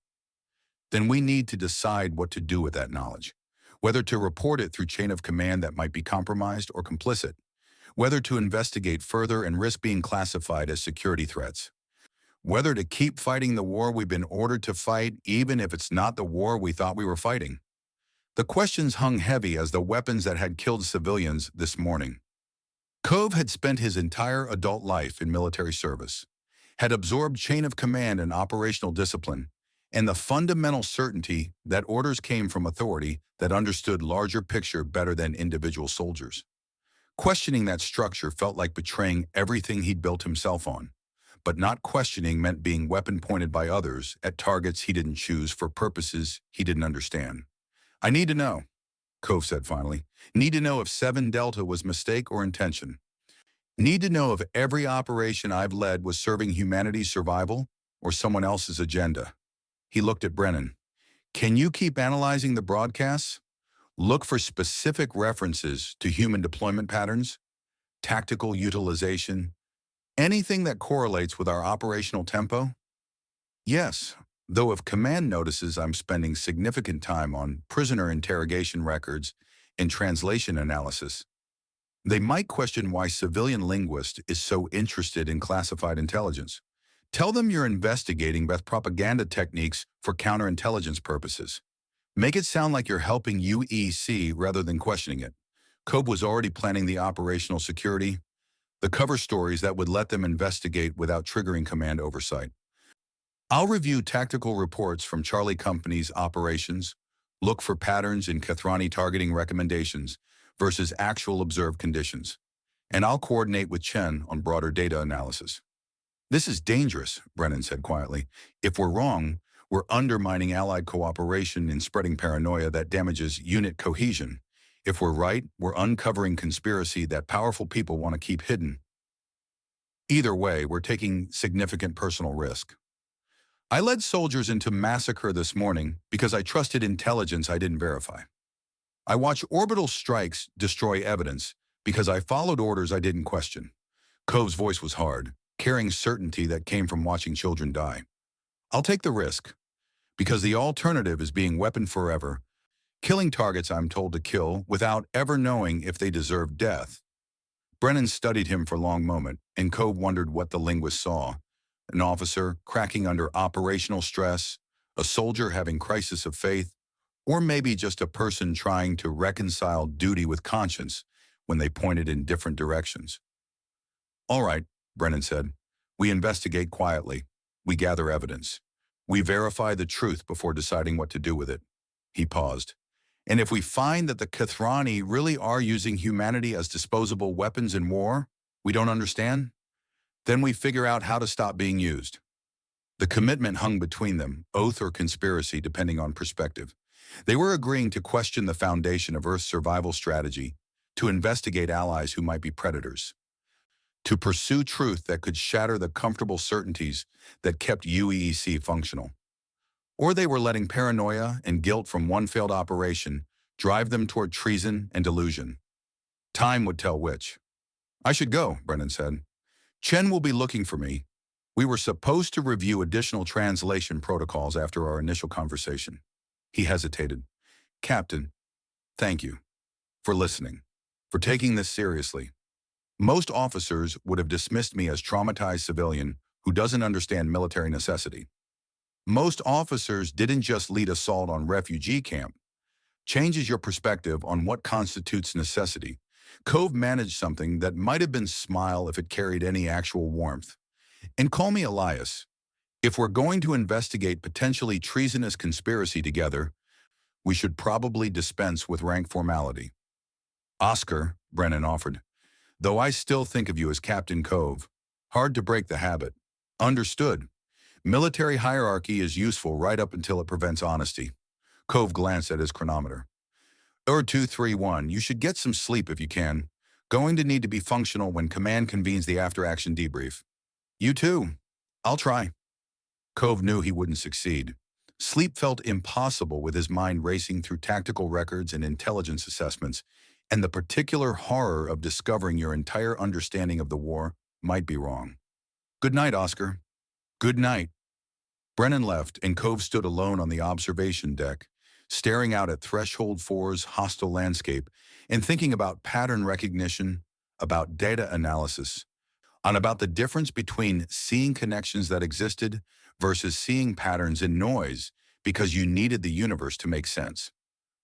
[SPEAKER 1] then we need to decide what to do with that knowledge, whether to report it through chain of command that might be compromised or complicit, whether to investigate further and risk being classified as security threats, whether to keep fighting the war we've been ordered to fight even if it's not the war we thought we were fighting. The questions hung heavy as the weapons that had killed civilians this morning. Cove had spent his entire adult life in military service, had absorbed chain of command and operational discipline, and the fundamental certainty that orders came from authority that understood larger picture better than individual soldiers. Questioning that structure felt like betraying everything he'd built himself on, but not questioning meant being weapon-pointed by others at targets he didn't choose for purposes he didn't understand. I need to know, Cove said finally. Need to know if 7 Delta was mistake or intention. Need to know if every operation I've led was serving humanity's survival or someone else's agenda. He looked at Brennan. Can you keep analyzing the broadcasts? Look for specific references to human deployment patterns, tactical utilization, anything that correlates with our operational tempo? Yes, though if command notices I'm spending significant time on prisoner interrogation records and translation analysis, they might question why civilian linguist is so interested in classified intelligence. Tell them you're investigating Veth propaganda techniques for counterintelligence purposes. Make it sound like you're helping UEC rather than questioning it. Cove was already planning the operational security, the cover stories that would let them investigate without triggering command oversight. I'll review tactical reports from Charlie Company's operations, look for patterns in Kethrani targeting recommendations versus actual observed conditions, and I'll coordinate with Chen on broader data analysis. This is dangerous, Brennan said quietly. If we're wrong, we're undermining Allied cooperation and spreading paranoia that damages unit cohesion. If we're right, we're uncovering conspiracy that powerful people want to keep hidden. Either way, we're taking significant personal risk. I led soldiers into massacre this morning because I trusted intelligence I didn't verify. I watched orbital strikes destroy evidence because I followed orders I didn't question. Cove's voice was hard, carrying certainty that came from watching children die. I'll take the risk, because the alternative is being weaponed forever, killing targets I'm told to kill without ever knowing if they deserve death. Brennan studied him for a long moment, and Cove wondered what the linguist saw. An officer cracking under operational stress, a soldier having crisis of faith, Or maybe just a person trying to reconcile duty with conscience when they pointed in different directions. All right, Brennan said. We investigate quietly. We gather evidence. We verify the truth before deciding what to do with it. He paused. And if we find that the Kathrani really are using humanity as disposable weapons in war we don't understand, then we figure out how to stop being used. The commitment hung between them, oath or conspiracy depending on perspective. They were agreeing to question the foundation of Earth's survival strategy, to investigate allies who might be predators, to pursue truth that could shatter the comfortable certainties that kept UEEC functional. Or they were letting paranoia and guilt from one failed operation drive them toward treason and delusion. Time would tell which. I should go, Brennan said. Chen will be looking for me. We were supposed to review additional translation protocols after our initial conversation. He hesitated. Captain, thank you for listening, for taking this seriously. Most officers would have dismissed me as traumatized civilian who doesn't understand military necessity. Most officers didn't just lead assault on refugee camp. Changes your perspective on what constitutes necessity. Cove managed something that might have been Smile if it carried any actual warmth. And call me Elias. If we're going to investigate potentially treasonous conspiracy together, we should probably dispense with rank formality. Oscar, Brennan offered. Though I still think of you as Captain Cove. Hard to break the habit. Understood. Military hierarchy is useful right up until it prevents honesty. Cove glanced at his chronometer. 231, you should get some sleep if you can. Going to need to be functional when command convenes the after-action debrief. You too. I'll try. Cove knew he wouldn't succeed. Sleep felt impossible with his mind racing through tactical records and intelligence assessments, and the particular horror of discovering your entire understanding of the war might be wrong. Good night, Oscar. Good night. Brennan left, and Cove stood alone on the observation deck, staring out at Threshold 4's hostile landscape and thinking about pattern recognition, about data analysis, and about the difference between seeing connections that existed versus seeing patterns in noise because you needed the universe to make sense.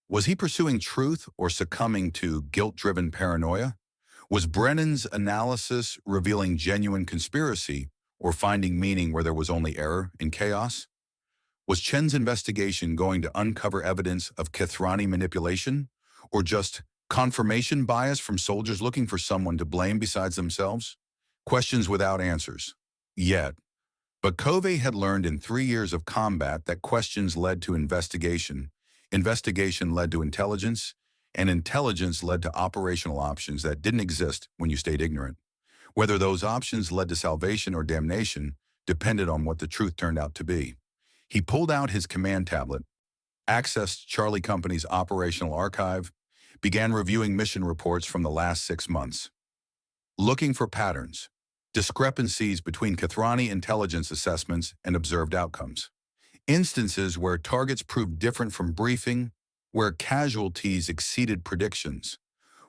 [SPEAKER 1] Was he pursuing truth or succumbing to guilt-driven paranoia? Was Brennan's analysis revealing genuine conspiracy or finding meaning where there was only error and chaos? Was Chen's investigation going to uncover evidence of Kathrani manipulation or just confirmation bias from soldiers looking for someone to blame besides themselves? Questions without answers. Yet. But Cove had learned in 3 years of combat that questions led to investigation, investigation led to intelligence, and intelligence led to operational options that didn't exist when you stayed ignorant. Whether those options led to salvation or damnation depended on what the truth turned out to be. He pulled out his command tablet, accessed Charlie Company's operational archive, began reviewing mission reports from the last 6 months. Looking for patterns, discrepancies between Kathrani intelligence assessments and observed outcomes. Instances where targets proved different from briefing, where casualties exceeded predictions,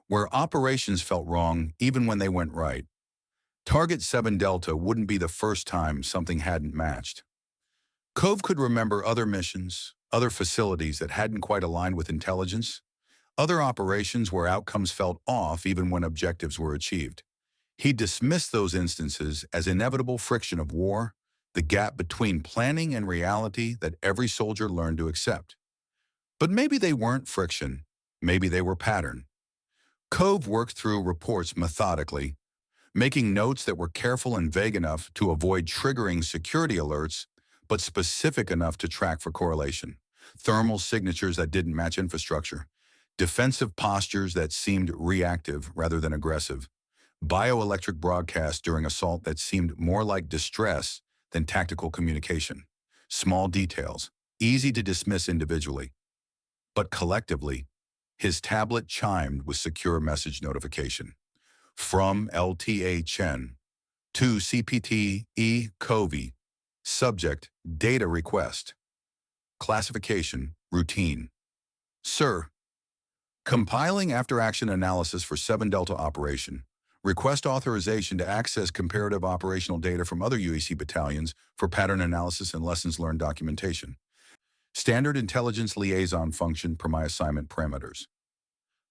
[SPEAKER 1] where operations felt wrong even when they went right. Target 7 Delta wouldn't be the first time something hadn't matched. Cove could remember other missions, other facilities that hadn't quite aligned with intelligence, other operations where outcomes felt off even when objectives were achieved. He dismissed those instances as inevitable friction of war, the gap between planning and reality that every soldier learned to accept. But maybe they weren't friction, maybe they were pattern. Cove worked through reports methodically, making notes that were careful and vague enough to avoid triggering security alerts, but specific enough to track for correlation. Thermal signatures that didn't match infrastructure. Defensive postures that seemed reactive rather than aggressive. Bioelectric broadcasts during assault that seemed more like distress than tactical communication. Small details, easy to dismiss individually. But collectively, his tablet chimed with secure message notification. From LTA Chen to CPT E Covey. Subject, data request. Classification, routine. Sir, compiling after-action analysis for 7 Delta operation. Request authorization to access comparative operational data from other UEC battalions for pattern analysis and lessons learned documentation. Standard intelligence liaison function per my assignment parameters.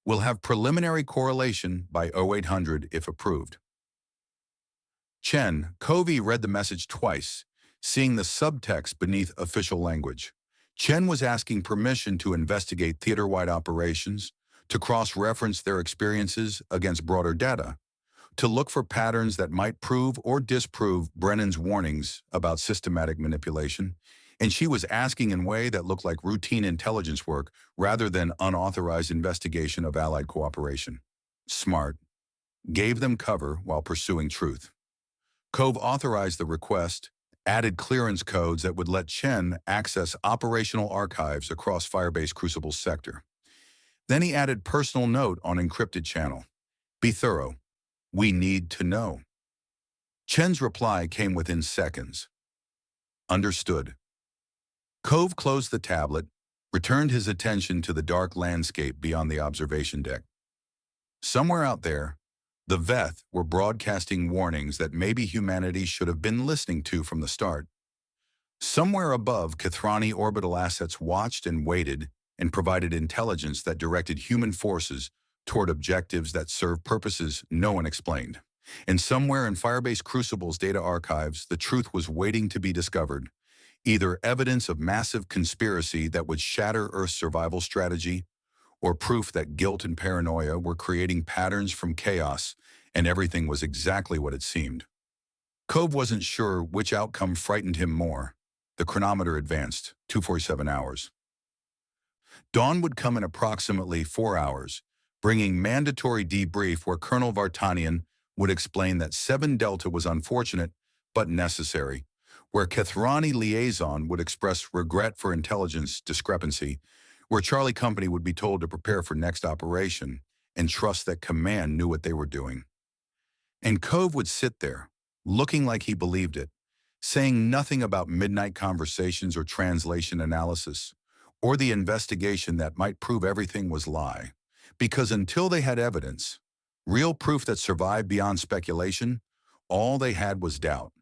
[SPEAKER 1] Will have preliminary correlation by 0800 if approved. Covey read the message twice, seeing the subtext beneath official language. Chen was asking permission to investigate theater-wide operations, to cross-reference their experiences against broader data, to look for patterns that might prove or disprove Brennan's warnings about systematic manipulation, and she was asking in a way that looked like routine intelligence work rather than unauthorized investigation of Allied cooperation. Smart. Gave them cover while pursuing truth. Cove authorized the request, added clearance codes that would let Chen access operational archives across Firebase Crucible's sector. Then he added personal note on encrypted channel. Be thorough. We need to know. Chen's reply came within seconds. Understood. Cove closed the tablet, returned his attention to the dark landscape beyond the observation deck. Somewhere out there, the Veth were broadcasting warnings that maybe humanity should have been listening to from the start. Somewhere above, Kethrani orbital assets watched and waited and provided intelligence that directed human forces toward objectives that served purposes no one explained. And somewhere in Firebase Crucible's data archives, the truth was waiting to be discovered. Either evidence of massive conspiracy that would shatter Earth's survival strategy, or proof that guilt and paranoia were creating patterns from chaos and everything was exactly what it seemed. Cove wasn't sure which outcome frightened him more. The chronometer advanced, 247 hours. Dawn would come in approximately 4 hours, bringing mandatory debrief where Colonel Vartanian would explain that 7 Delta was unfortunate but necessary, where Kethrani liaison would express regret for intelligence discrepancy, where Charlie Company would be told to prepare for next operation and trust that command knew what they were doing. And Cove would sit there, looking like he believed it, saying nothing about midnight conversations or translation analysis, or the investigation that might prove everything was lie. Because until they had evidence, real proof that survived beyond speculation, all they had was doubt.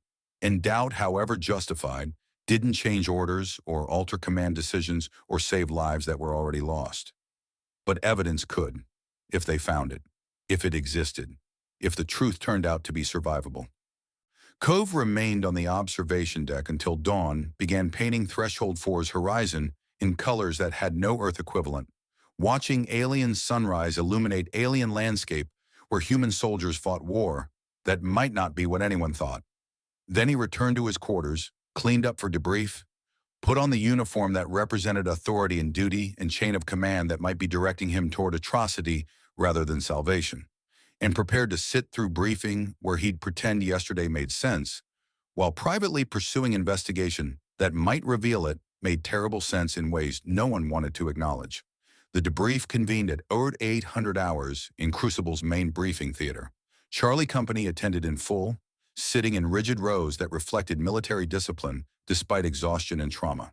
[SPEAKER 1] And doubt, however justified, didn't change orders or alter command decisions or save lives that were already lost. But evidence could, if they found it, if it existed, if the truth turned out to be survivable. Cove remained on the observation deck until dawn began painting Threshold 4's horizon in colors that had no Earth equivalent, watching alien sunrise illuminate alien landscape where human soldiers fought war that might not be what anyone thought. Then he returned to his quarters, cleaned up for debrief, put on the uniform that represented authority and duty and chain of command that might be directing him toward atrocity rather than salvation, and prepared to sit through briefing where he'd pretend yesterday made sense, while privately pursuing investigation that might reveal it made terrible sense in ways no one wanted to acknowledge. The debrief convened at 800 hours in Crucible's main briefing theater. Charlie Company attended in full, sitting in rigid rows that reflected military discipline despite exhaustion and trauma.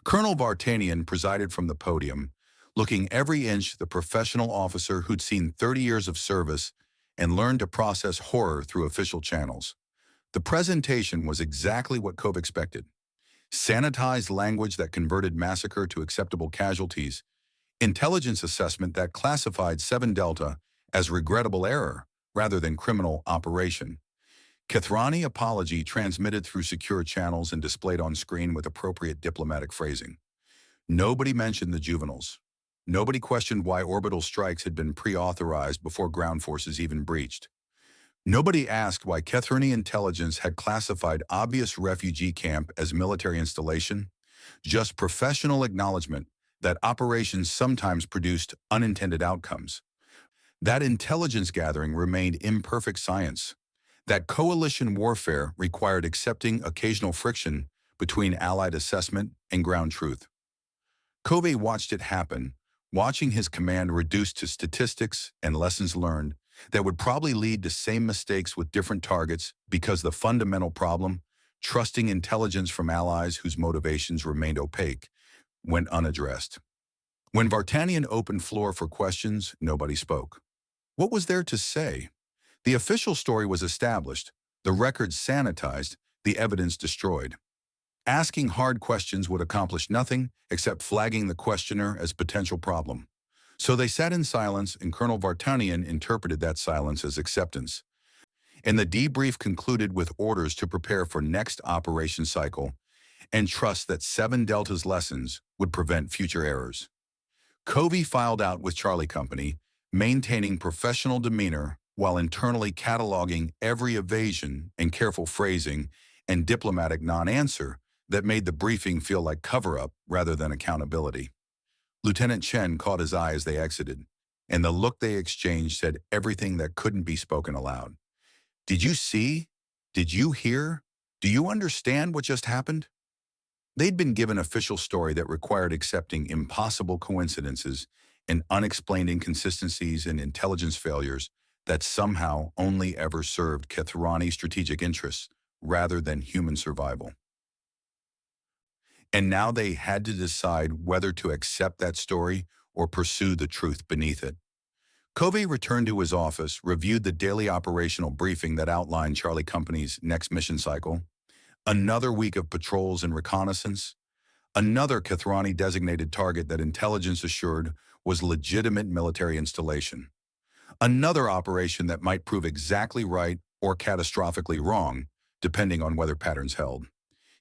[SPEAKER 1] Colonel Vartanian presided from the podium, looking every inch the professional officer who'd seen 30 years of service and learned to process horror through official channels. The presentation was exactly what Cove expected. Sanitized language that converted massacre to acceptable casualties, intelligence assessment that classified 7 Delta as regrettable error rather than criminal operation. Kethrani apology transmitted through secure channels and displayed on screen with appropriate diplomatic phrasing. Nobody mentioned the juveniles. Nobody questioned why orbital strikes had been pre-authorized before ground forces even breached. Nobody asked why Kethrani intelligence had classified obvious refugee camp as military installation. Just professional acknowledgement that operations sometimes produced unintended outcomes. That intelligence gathering remained imperfect science. That coalition warfare required accepting occasional friction between Allied assessment and ground truth. Covey watched it happen, watching his command reduced to statistics and lessons learned that would probably lead to same mistakes with different targets because the fundamental problem, trusting intelligence from allies whose motivations remained opaque, went unaddressed. When Vartanian opened floor for questions, nobody spoke. What was there to say? The official story was established, the records sanitized, the evidence destroyed. Asking hard questions would accomplish nothing except flagging the questioner as potential problem. So they sat in silence, and Colonel Vartanian interpreted that silence as acceptance. And the debrief concluded with orders to prepare for next operation cycle and trust that 7 Delta's lessons would prevent future errors. Covey filed out with Charlie Company, maintaining professional demeanor while internally cataloging every evasion and careful phrasing and diplomatic non-answer that made the briefing feel like cover-up rather than accountability. Lieutenant Chen caught his eye as they exited, and the look they exchanged said everything that couldn't be spoken aloud. Did you see? Did you hear? Do you understand what just happened? They'd been given an official story that required accepting impossible coincidences and unexplained inconsistencies and intelligence failures that somehow only ever served Kethrani strategic interests rather than human survival. And now they had to decide whether to accept that story or pursue the truth beneath it. Covey returned to his office, reviewed the daily operational briefing that outlined Charlie Company's next mission cycle, another week of patrols and reconnaissance, another Kethrani-designated target that intelligence assured was legitimate military installation, another operation that might prove exactly right or catastrophically wrong, depending on weather patterns held.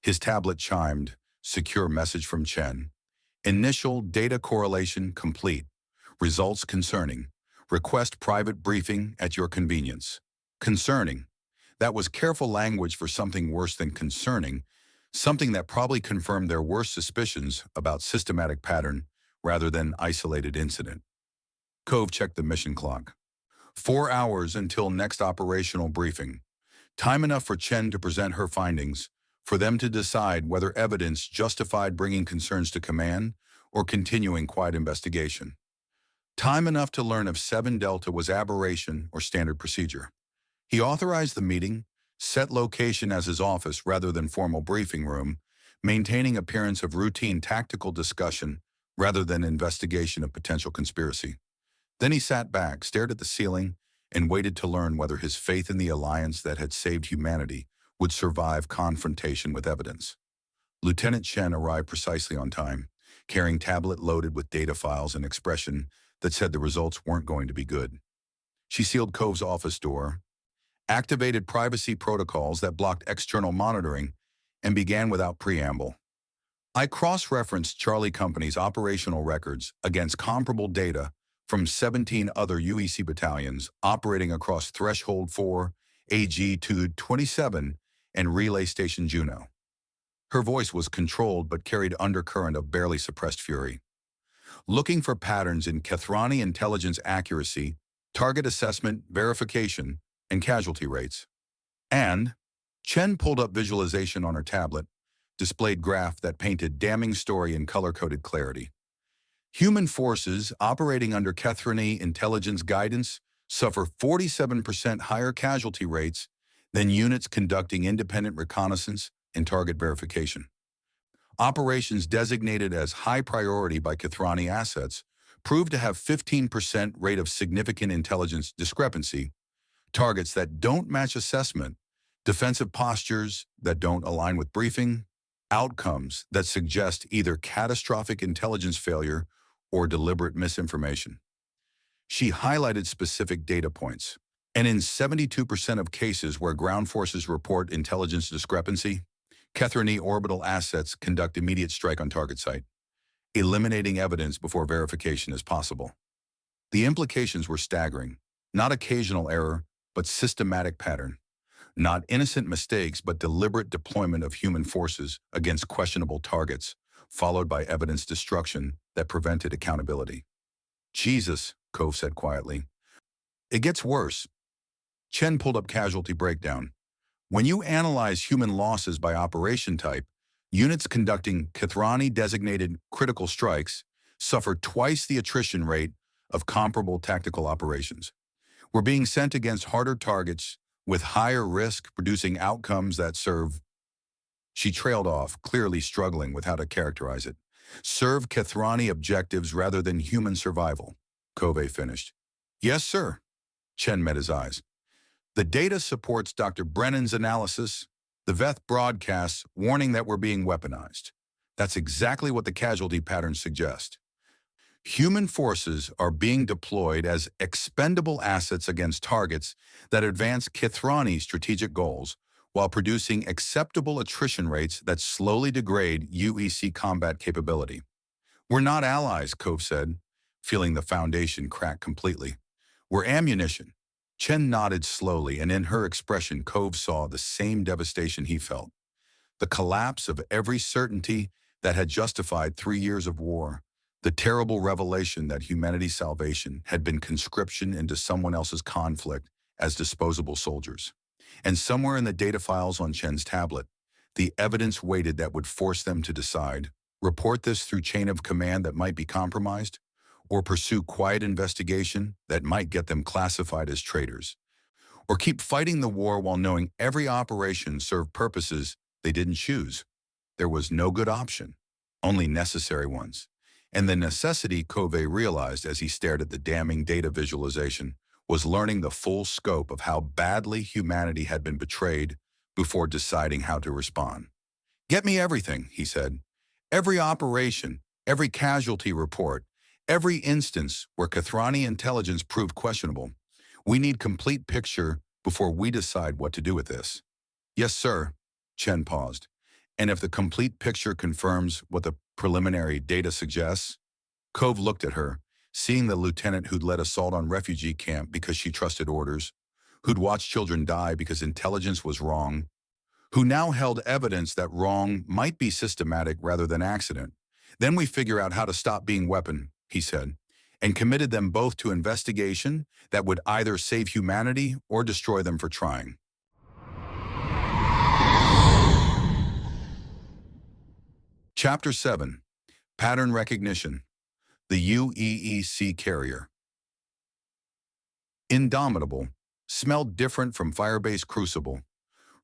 [SPEAKER 1] His tablet chimed, secure message from Chen. Initial data correlation complete. Results concerning. Request private briefing at your convenience. Concerning. That was careful language for something worse than concerning, something that probably confirmed their worst suspicions about systematic pattern rather than isolated incident. Cove checked the mission clock. 4 hours until next operational briefing. Time enough for Chen to present her findings, for them to decide whether evidence justified bringing concerns to command or continuing quiet investigation. Time enough to learn if 7 Delta was aberration or standard procedure. He authorized the meeting, set location as his office rather than formal briefing room, maintaining appearance of routine tactical discussion rather than investigation of potential conspiracy. Then he sat back, stared at the ceiling, and waited to learn whether his faith in the alliance that had saved humanity would survive confrontation with evidence. Lieutenant Chen arrived precisely on time, carrying tablet loaded with data files and expression that said the results weren't going to be good. She sealed Cove's office door, activated privacy protocols that blocked external monitoring, and began without preamble. I cross-referenced Charlie Company's operational records against comparable data from 17 other UEC battalions operating across Threshold 4, AG-227, and Relay Station Juno. Her voice was controlled but carried undercurrent of barely suppressed fury. Looking for patterns in Kethrani intelligence accuracy, target assessment, verification, and casualty rates. And Chen pulled up visualization on her tablet, displayed graph that painted damning story in color-coded clarity. Human forces operating under Kethrani intelligence guidance suffer 47% higher casualty rates than units conducting independent reconnaissance and target verification. Operations designated as high priority by Kethrani assets proved to have 15% rate of significant intelligence discrepancy, targets that don't match assessment, defensive postures that don't align with briefing, outcomes that suggest either catastrophic intelligence failure or deliberate misinformation. She highlighted specific data points, and in 72% of cases where ground forces report intelligence discrepancy, Kethrani orbital assets conduct immediate strike on target site, eliminating evidence before verification is possible. The implications were staggering, not occasional error, but systematic pattern. Not innocent mistakes, but deliberate deployment of human forces against questionable targets, followed by evidence destruction that prevented accountability. Jesus, Cove said quietly. It gets worse. Chen pulled up casualty breakdown. When you analyze human losses by operation type, units conducting Kethrani-designated critical strikes suffer twice the attrition rate of comparable tactical operations. We're being sent against harder targets with higher risk, producing outcomes that serve. She trailed off, clearly struggling with how to characterize it. Serve Kethrani objectives rather than human survival, Cove finished. Yes, sir. Chen met his eyes. The data supports Dr. Brennan's analysis, The Veth broadcasts warning that we're being weaponized. That's exactly what the casualty patterns suggest. Human forces are being deployed as expendable assets against targets that advance Kithrani's strategic goals while producing acceptable attrition rates that slowly degrade UEC combat capability. We're not allies, Cove said, feeling the foundation crack completely. We're ammunition. Chen nodded slowly, and in her expression, Cove saw the same devastation he felt. The collapse of every certainty that had justified 3 years of war. The terrible revelation that humanity's salvation had been conscription into someone else's conflict as disposable soldiers. And somewhere in the data files on Chen's tablet, the evidence waited that would force them to decide, report this through chain of command that might be compromised, or pursue quiet investigation that might get them classified as traitors, or keep fighting the war while knowing every operation served purposes they didn't choose. There was no good option, only necessary ones. And the necessity, Cove realized as he stared at the damning data visualization, was learning the full scope of how badly humanity had been betrayed before deciding how to respond. "Get me everything," he said. "Every operation, every casualty report, every instance where Kithrani intelligence proved questionable. We need complete picture before we decide what to do with this." "Yes, sir." Chen paused. "And if the complete picture confirms what the preliminary data suggests?" Cove looked at her, seeing the lieutenant who'd led assault on refugee camp because she trusted orders, who'd watched children die because intelligence was wrong, who now held evidence that wrong might be systematic rather than accident. "Then we figure out how to stop being weapon," he said, and committed them both to investigation that would either save humanity or destroy them for trying. Chapter 7. Pattern Recognition. The UEEC Carrier. Indomitable, smelled different from Firebase Crucible.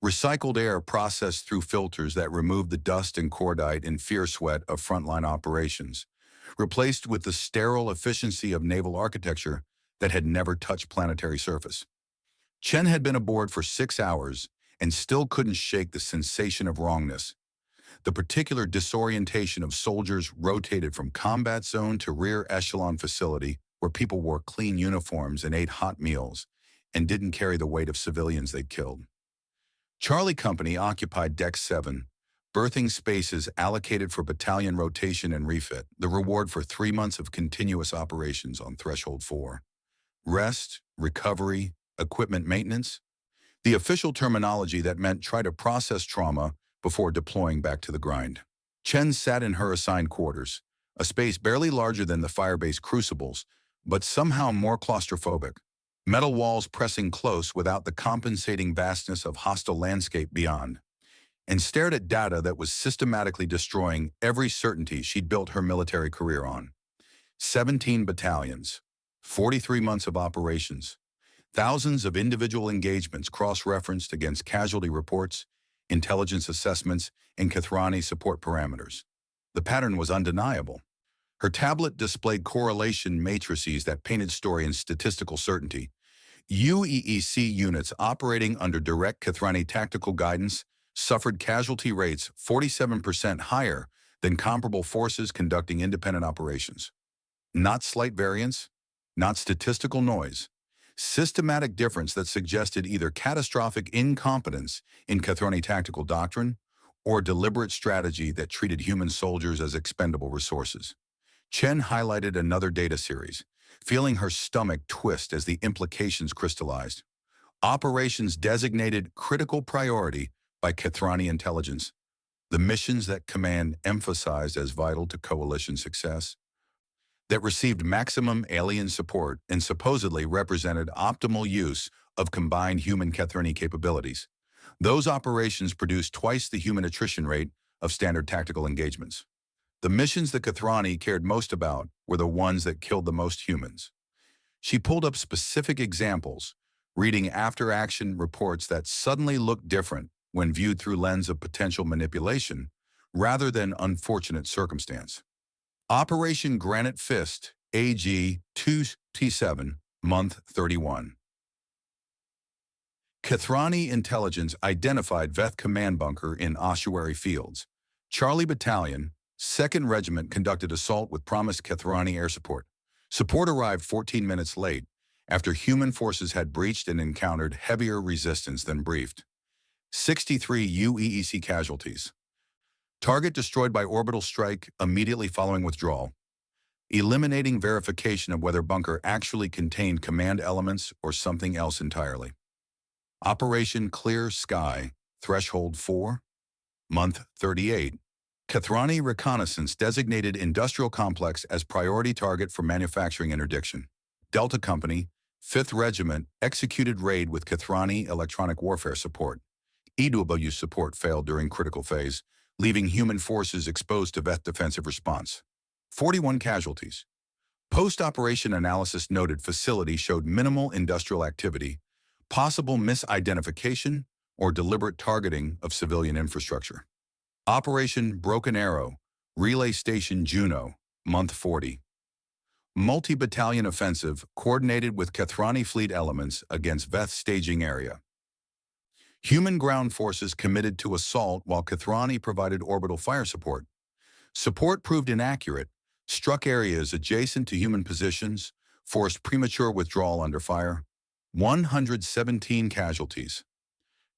[SPEAKER 1] Recycled air processed through filters that removed the dust and cordite and fear sweat of frontline operations, replaced with the sterile efficiency of naval architecture that had never touched planetary surface. Chen had been aboard for 6 hours and still couldn't shake the sensation of wrongness. The particular disorientation of soldiers rotated from combat zone to rear echelon facility where people wore clean uniforms and ate hot meals and didn't carry the weight of civilians they'd killed. Charlie Company occupied Deck 7, berthing spaces allocated for battalion rotation and refit, the reward for 3 months of continuous operations on Threshold 4. Rest, recovery, equipment maintenance, the official terminology that meant try to process trauma before deploying back to the grind. Chen sat in her assigned quarters, a space barely larger than the Firebase Crucibles, but somehow more claustrophobic. Metal walls pressing close without the compensating vastness of hostile landscape beyond, and stared at data that was systematically destroying every certainty she'd built her military career on. 17 battalions, 43 months of operations, thousands of individual engagements cross-referenced against casualty reports, intelligence assessments, and Kithrani support parameters. The pattern was undeniable. Her tablet displayed correlation matrices that painted story in statistical certainty. UEEC units operating under direct Kithrani tactical guidance suffered casualty rates 47% higher than comparable forces conducting independent operations. Not slight variance, not statistical noise. Systematic difference that suggested either catastrophic incompetence in Kithrani tactical doctrine or deliberate strategy that treated human soldiers as expendable resources. Chen highlighted another data series, feeling her stomach twist as the implications crystallized. Operations designated critical priority by Kithrani intelligence. The missions that command emphasized as vital to coalition success. That received maximum alien support and supposedly represented optimal use of combined human Kithrani capabilities. Those operations produced twice the human attrition rate of standard tactical engagements. The missions that Kithrani cared most about were the ones that killed the most humans. She pulled up specific examples, reading after-action reports that suddenly looked different when viewed through lens of potential manipulation rather than unfortunate circumstance. Operation Granite Fist, AG 2T7, month 31. Kethrani intelligence identified Veth command bunker in ossuary fields. Charlie Battalion, 2nd Regiment conducted assault with promised Kethrani air support. Support arrived 14 minutes late, after human forces had breached and encountered heavier resistance than briefed. 63 UEEC casualties. Target destroyed by orbital strike immediately following withdrawal, eliminating verification of whether bunker actually contained command elements or something else entirely. Operation Clear Sky, Threshold 4, Month 38. Kethrani Reconnaissance designated industrial complex as priority target for manufacturing interdiction. Delta Company, 5th Regiment, executed raid with Kethrani electronic warfare support. EW support failed during critical phase, leaving human forces exposed to Veth defensive response. 41 casualties. Post-operation analysis noted facility showed minimal industrial activity, possible misidentification, or deliberate targeting of civilian infrastructure. Operation Broken Arrow, Relay Station Juno, Month 40. Multi-battalion offensive coordinated with Kethrani fleet elements against Veth staging area. Human ground forces committed to assault while Kethrani provided orbital fire support. Support proved inaccurate, struck areas adjacent to human positions, forced premature withdrawal under fire. 117 casualties.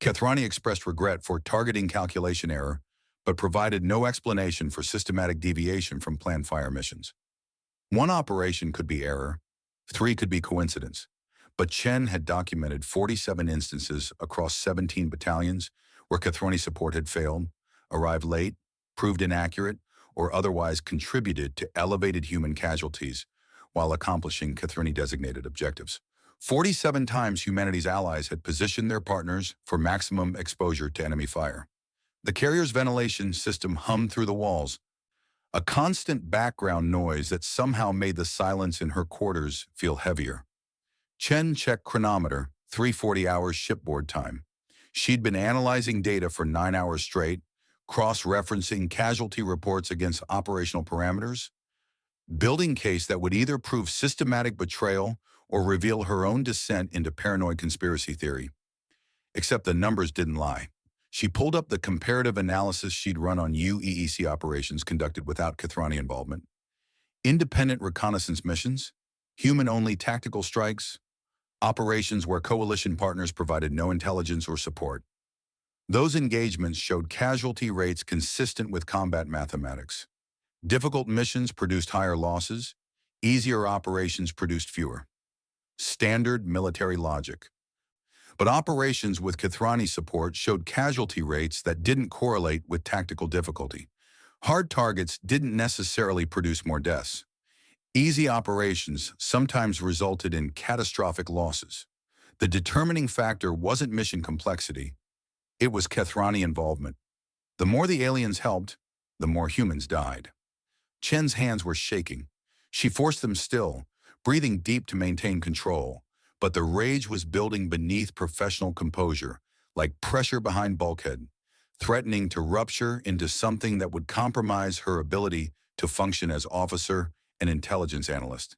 [SPEAKER 1] Kethrani expressed regret for targeting calculation error, but provided no explanation for systematic deviation from planned fire missions. 1 operation could be error, 3 could be coincidence, but Chen had documented 47 instances across 17 battalions where Kethrani support had failed, arrived late, proved inaccurate, or otherwise contributed to elevated human casualties while accomplishing Kethrani-designated objectives. 47 times Humanity's allies had positioned their partners for maximum exposure to enemy fire. The carrier's ventilation system hummed through the walls, a constant background noise that somehow made the silence in her quarters feel heavier. Chen checked chronometer, 3:40 hours shipboard time. She'd been analyzing data for 9 hours straight, cross-referencing casualty reports against operational parameters, building case that would either prove systematic betrayal or reveal her own descent into paranoid conspiracy theory. Except the numbers didn't lie. She pulled up the comparative analysis she'd run on UEEC operations conducted without Kethrani involvement. Independent reconnaissance missions, human-only tactical strikes, operations where coalition partners provided no intelligence or support. Those engagements showed casualty rates consistent with combat mathematics. Difficult missions produced higher losses, easier operations produced fewer. Standard military logic. But operations with Kethrani support showed casualty rates that didn't correlate with tactical difficulty. Hard targets didn't necessarily produce more deaths. Easy operations sometimes resulted in catastrophic losses. The determining factor wasn't mission complexity, it was Kethrani involvement. The more the aliens helped, the more humans died. Chen's hands were shaking. She forced them still, breathing deep to maintain control, but the rage was building beneath professional composure, like pressure behind bulkhead, threatening to rupture into something that would compromise her ability to function as officer and intelligence analyst.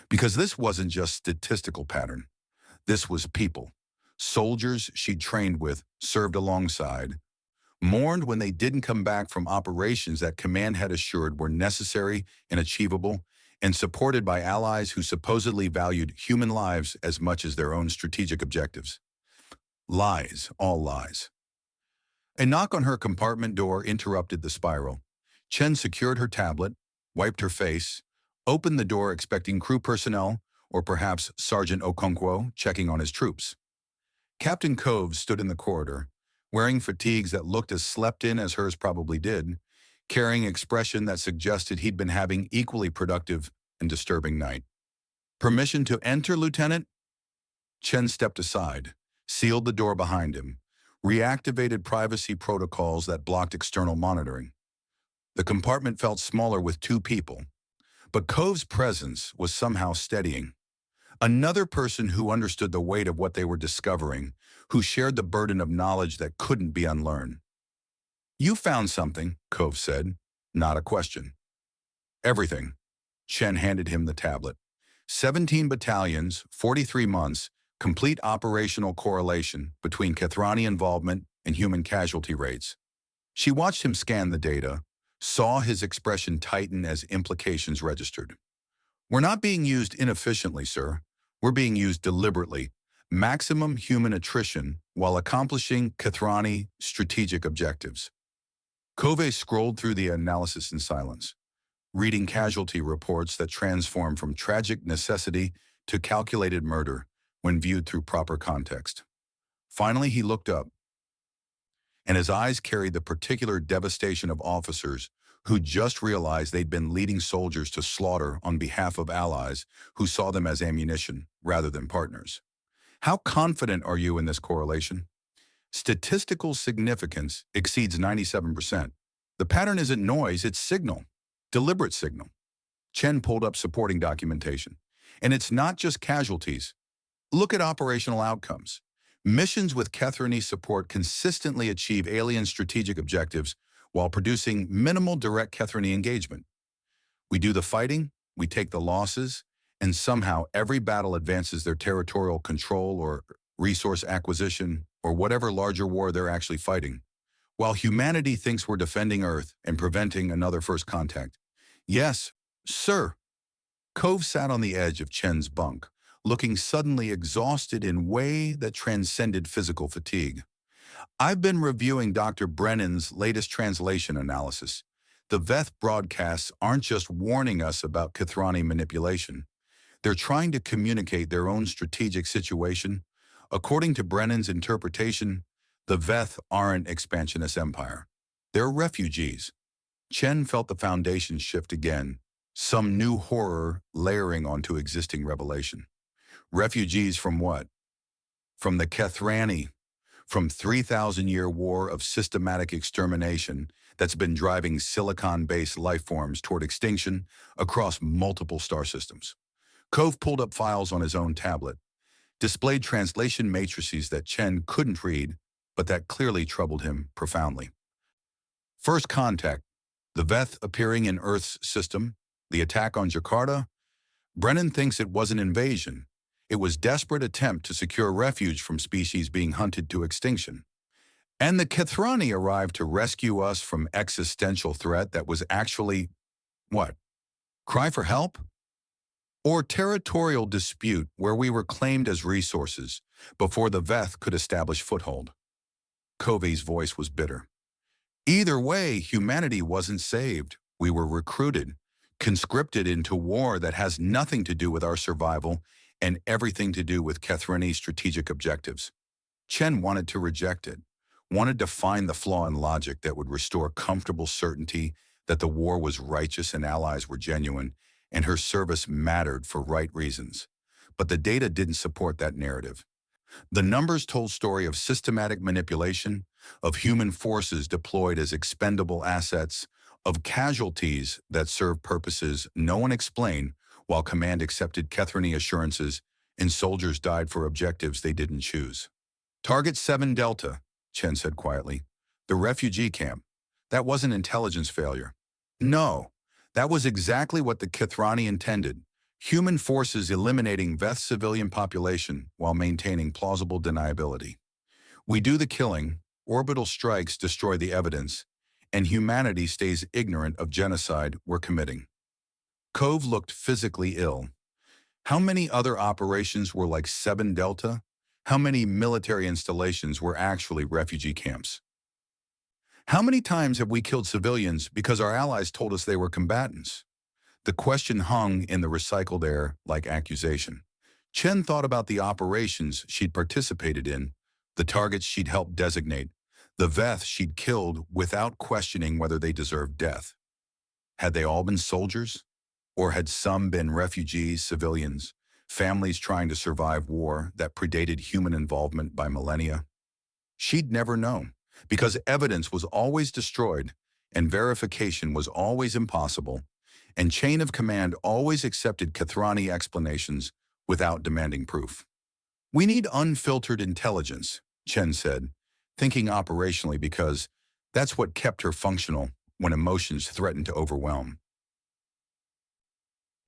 [SPEAKER 1] Because this wasn't just statistical pattern. This was people. Soldiers she'd trained with, served alongside, mourned when they didn't come back from operations that command had assured were necessary and achievable, and supported by allies who supposedly valued human lives as much as their own strategic objectives. Lies, all lies. A knock on her compartment door interrupted the spiral. Chen secured her tablet, wiped her face, opened the door expecting crew personnel, or perhaps Sergeant Okonkwo checking on his troops. Captain Cove stood in the corridor, wearing fatigues that looked as slept-in as hers probably did, carrying expression that suggested he'd been having equally productive and disturbing night. "Permission to enter, Lieutenant?" Chen stepped aside, sealed the door behind him, reactivated privacy protocols that blocked external monitoring. The compartment felt smaller with 2 people, but Cove's presence was somehow steadying. Another person who understood the weight of what they were discovering, who shared the burden of knowledge that couldn't be unlearned. "You found something," Cove said, not a question. "Everything." Chen handed him the tablet. 17 battalions, 43 months, complete operational correlation between Kethrani involvement and human casualty rates. She watched him scan the data, saw his expression tighten as implications registered. We're not being used inefficiently, sir. We're being used deliberately. Maximum human attrition while accomplishing Kethrani strategic objectives. Covey scrolled through the analysis in silence, reading casualty reports that transform from tragic necessity to calculated murder when viewed through proper context. Finally, he looked up, and his eyes carried the particular devastation of officers who just realized they'd been leading soldiers to slaughter on behalf of allies who saw them as ammunition rather than partners. How confident are you in this correlation? Statistical significance exceeds 97%. The pattern isn't noise, it's signal. Deliberate signal. Chen pulled up supporting documentation. And it's not just casualties. Look at operational outcomes. Missions with Kethrani support consistently achieve alien strategic objectives while producing minimal direct Kethrani engagement. We do the fighting, we take the losses, and somehow every battle advances their territorial control or resource acquisition or whatever larger war they're actually fighting, while humanity thinks we're defending Earth and preventing another first contact. Yes, sir. Cove sat on the edge of Chen's bunk, looking suddenly exhausted in a way that transcended physical fatigue. I've been reviewing Dr. Brennan's latest translation analysis. The Veth broadcasts aren't just warning us about Kethrani manipulation. They're trying to communicate their own strategic situation. According to Brennan's interpretation, the Veth aren't expansionist empire. They're refugees. Chen felt the foundation shift again, some new horror layering onto existing revelation. Refugees from what? From the Kethrani, from 3,000-year war of systematic extermination that's been driving silicon-based life forms toward extinction across multiple star systems. Cove pulled up files on his own tablet, displayed translation matrices that Chen couldn't read, but that clearly troubled him profoundly. First contact, the Veth appearing in Earth's system, the attack on Jakarta. Brennan thinks it was an invasion. It was a desperate attempt to secure refuge from species being hunted to extinction. And the Kethrani arrived to rescue us from existential threat that was actually, what? Cry for help? Or territorial dispute where we were claimed as resources before the Veth could establish foothold. Covey's voice was bitter. Either way, humanity wasn't saved. We were recruited, conscripted into war that has nothing to do with our survival and everything to do with Kethrani's strategic objectives. Chen wanted to reject it, wanted to find the flaw in logic that would restore comfortable certainty that the war was righteous and allies were genuine, and her service mattered for right reasons. But the data didn't support that narrative. The numbers told story of systematic manipulation, of human forces deployed as expendable assets, of casualties that served purposes no one explained while command accepted Kethrani assurances and soldiers died for objectives they didn't choose. Target 7 Delta, Chen said quietly. The refugee camp. That wasn't intelligence failure. No, that was exactly what the Kethrani intended. Human forces eliminating Veth's civilian population while maintaining plausible deniability. We do the killing, orbital strikes destroy the evidence, and humanity stays ignorant of genocide we're committing. Cove looked physically ill. How many other operations were like 7 Delta? How many military installations were actually refugee camps? How many times have we killed civilians because our allies told us they were combatants? The question hung in the recycled air like accusation. Chen thought about the operations she'd participated in, the targets she'd helped designate, the Veth she'd killed without questioning whether they deserved death. Had they all been soldiers? Or had some been refugees, civilians, families trying to survive war that predated human involvement by millennia? She'd never known, because evidence was always destroyed and verification was always impossible, and chain of command always accepted Kethrani explanations without demanding proof. We need unfiltered intelligence, Chen said, thinking operationally because that's what kept her functional when emotions threatened to overwhelm.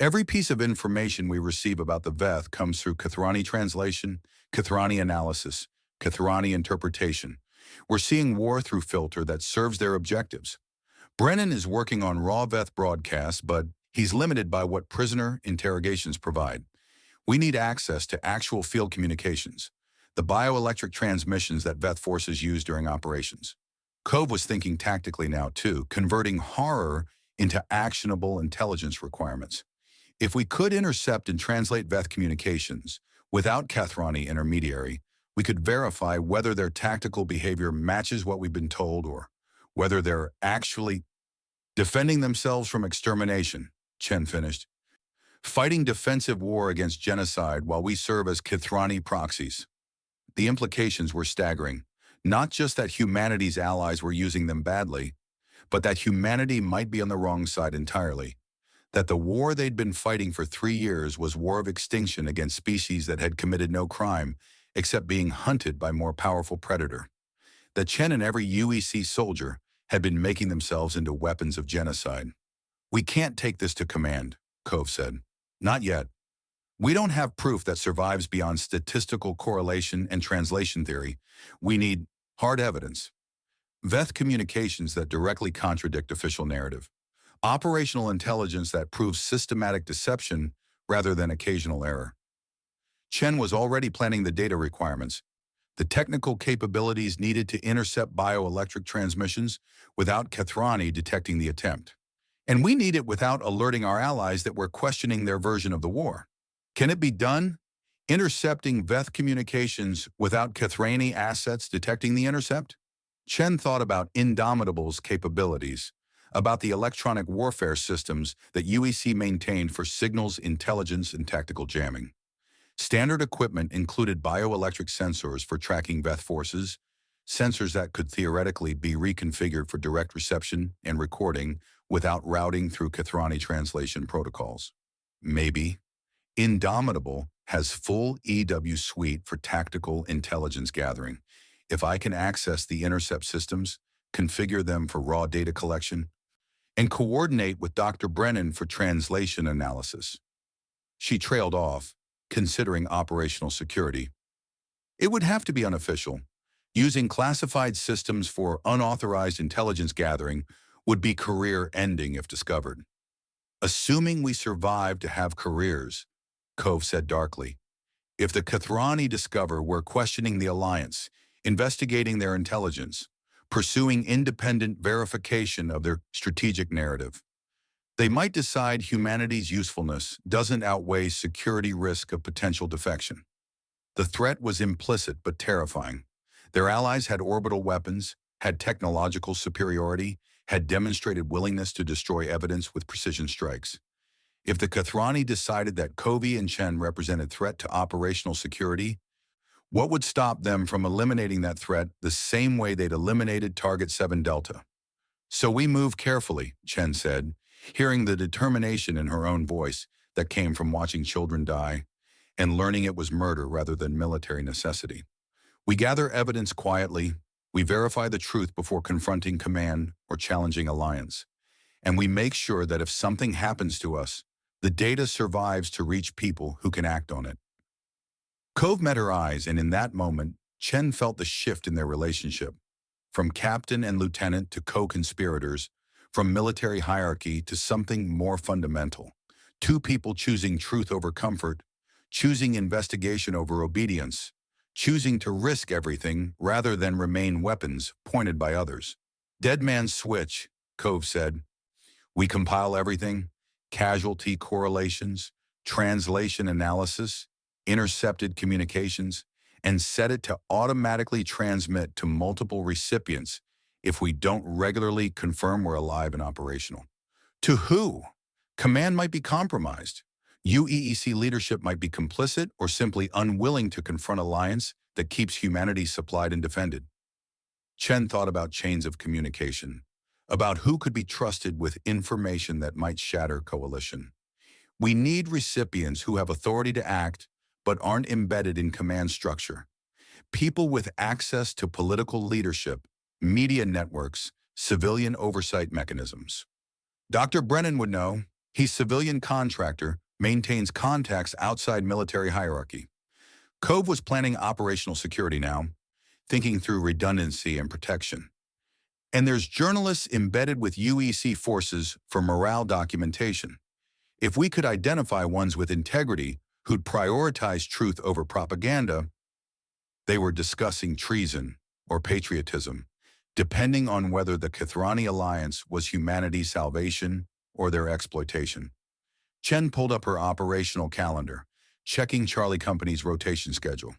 [SPEAKER 1] Every piece of information we receive about the Veth comes through Kathrani translation, Kathrani analysis, Kathrani interpretation. We're seeing war through filter that serves their objectives. Brennan is working on raw Veth broadcasts, but he's limited by what prisoner interrogations provide. We need access to actual field communications, the bioelectric transmissions that Veth forces use during operations. Cove was thinking tactically now too, converting horror into actionable intelligence requirements. If we could intercept and translate Veth communications without Kathrani intermediary, we could verify whether their tactical behavior matches what we've been told or whether they're actually defending themselves from extermination, Chen finished. Fighting defensive war against genocide while we serve as Kathrani proxies. The implications were staggering. Not just that humanity's allies were using them badly, but that humanity might be on the wrong side entirely. That the war they'd been fighting for 3 years was war of extinction against species that had committed no crime except being hunted by more powerful predator. That Chen and every UEC soldier had been making themselves into weapons of genocide. We can't take this to command, Cove said. Not yet. We don't have proof that survives beyond statistical correlation and translation theory. We need hard evidence. Veth communications that directly contradict official narrative. Operational intelligence that proves systematic deception rather than occasional error. Chen was already planning the data requirements, the technical capabilities needed to intercept bioelectric transmissions without Kathrani detecting the attempt. And we need it without alerting our allies that we're questioning their version of the war. Can it be done? Intercepting Veth communications without Kathrani assets detecting the intercept? Chen thought about Indomitable's capabilities, about the electronic warfare systems that UEC maintained for signals, intelligence, and tactical jamming. Standard equipment included bioelectric sensors for tracking Veth forces, sensors that could theoretically be reconfigured for direct reception and recording without routing through Kathrani translation protocols. Maybe. Indomitable has full EW suite for tactical intelligence gathering. If I can access the intercept systems, configure them for raw data collection, and coordinate with Dr. Brennan for translation analysis. She trailed off, considering operational security. It would have to be unofficial. Using classified systems for unauthorized intelligence gathering would be career-ending if discovered. Assuming we survive to have careers, Cove said darkly. If the Kathrani discover we're questioning the Alliance, investigating their intelligence, pursuing independent verification of their strategic narrative, they might decide humanity's usefulness doesn't outweigh security risk of potential defection. The threat was implicit but terrifying. Their allies had orbital weapons, had technological superiority, had demonstrated willingness to destroy evidence with precision strikes. If the Kathrani decided that Covey and Chen represented threat to operational security, what would stop them from eliminating that threat the same way they'd eliminated Target 7 Delta? So we move carefully, Chen said, hearing the determination in her own voice that came from watching children die and learning it was murder rather than military necessity. We gather evidence quietly, we verify the truth before confronting command or challenging alliance, and we make sure that if something happens to us, the data survives to reach people who can act on it. Cove met her eyes, and in that moment, Chen felt the shift in their relationship. From captain and lieutenant to co-conspirators, from military hierarchy to something more fundamental. Two people choosing truth over comfort, choosing investigation over obedience, choosing to risk everything rather than remain weapons pointed by others. Dead man's switch, Cove said. We compile everything, casualty correlations, translation analysis, intercepted communications, and set it to automatically transmit to multiple recipients if we don't regularly confirm we're alive and operational. To who? Command might be compromised. UEEC leadership might be complicit or simply unwilling to confront alliance that keeps humanity supplied and defended. Chen thought about chains of communication, about who could be trusted with information that might shatter coalition. We need recipients who have authority to act but aren't embedded in command structure. People with access to political leadership, media networks, civilian oversight mechanisms. Dr. Brennan would know. He's civilian contractor, maintains contacts outside military hierarchy. Cove was planning operational security now, thinking through redundancy and protection. And there's journalists embedded with UEC forces for morale documentation. If we could identify ones with integrity who'd prioritize truth over propaganda, they were discussing treason or patriotism, depending on whether the Kithrani alliance was humanity's salvation or their exploitation. Chen pulled up her operational calendar, checking Charlie Company's rotation schedule.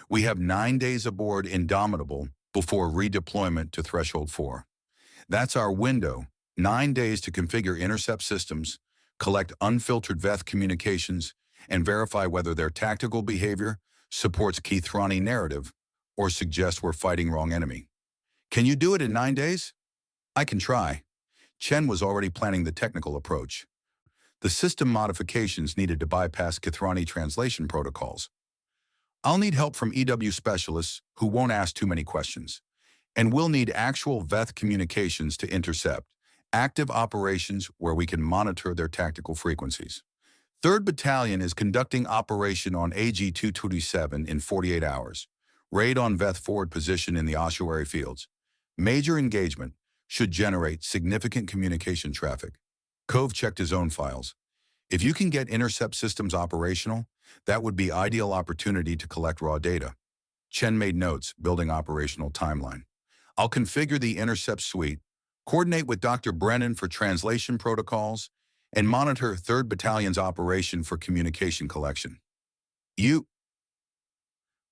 [SPEAKER 1] We have 9 days aboard Indomitable before redeployment to Threshold 4. That's our window, 9 days to configure intercept systems, collect unfiltered Veth communications, and verify whether their tactical behavior supports Kithrani narrative or suggests we're fighting wrong enemy. Can you do it in 9 days? I can try. Chen was already planning the technical approach. The system modifications needed to bypass Kithrani translation protocols. I'll need help from EW specialists who won't ask too many questions. And we'll need actual Veth communications to intercept, active operations where we can monitor their tactical frequencies. 3rd Battalion is conducting operation on AG-227 in 48 hours. Raid on Veth forward position in the ossuary fields. Major engagement should generate significant communication traffic. Cove checked his own files. If you can get intercept systems operational, that would be ideal opportunity to collect raw data. Chen made notes, building operational timeline. I'll configure the intercept suite, coordinate with Dr. Brennan for translation protocols, and monitor 3rd Battalion's operation for communication collection.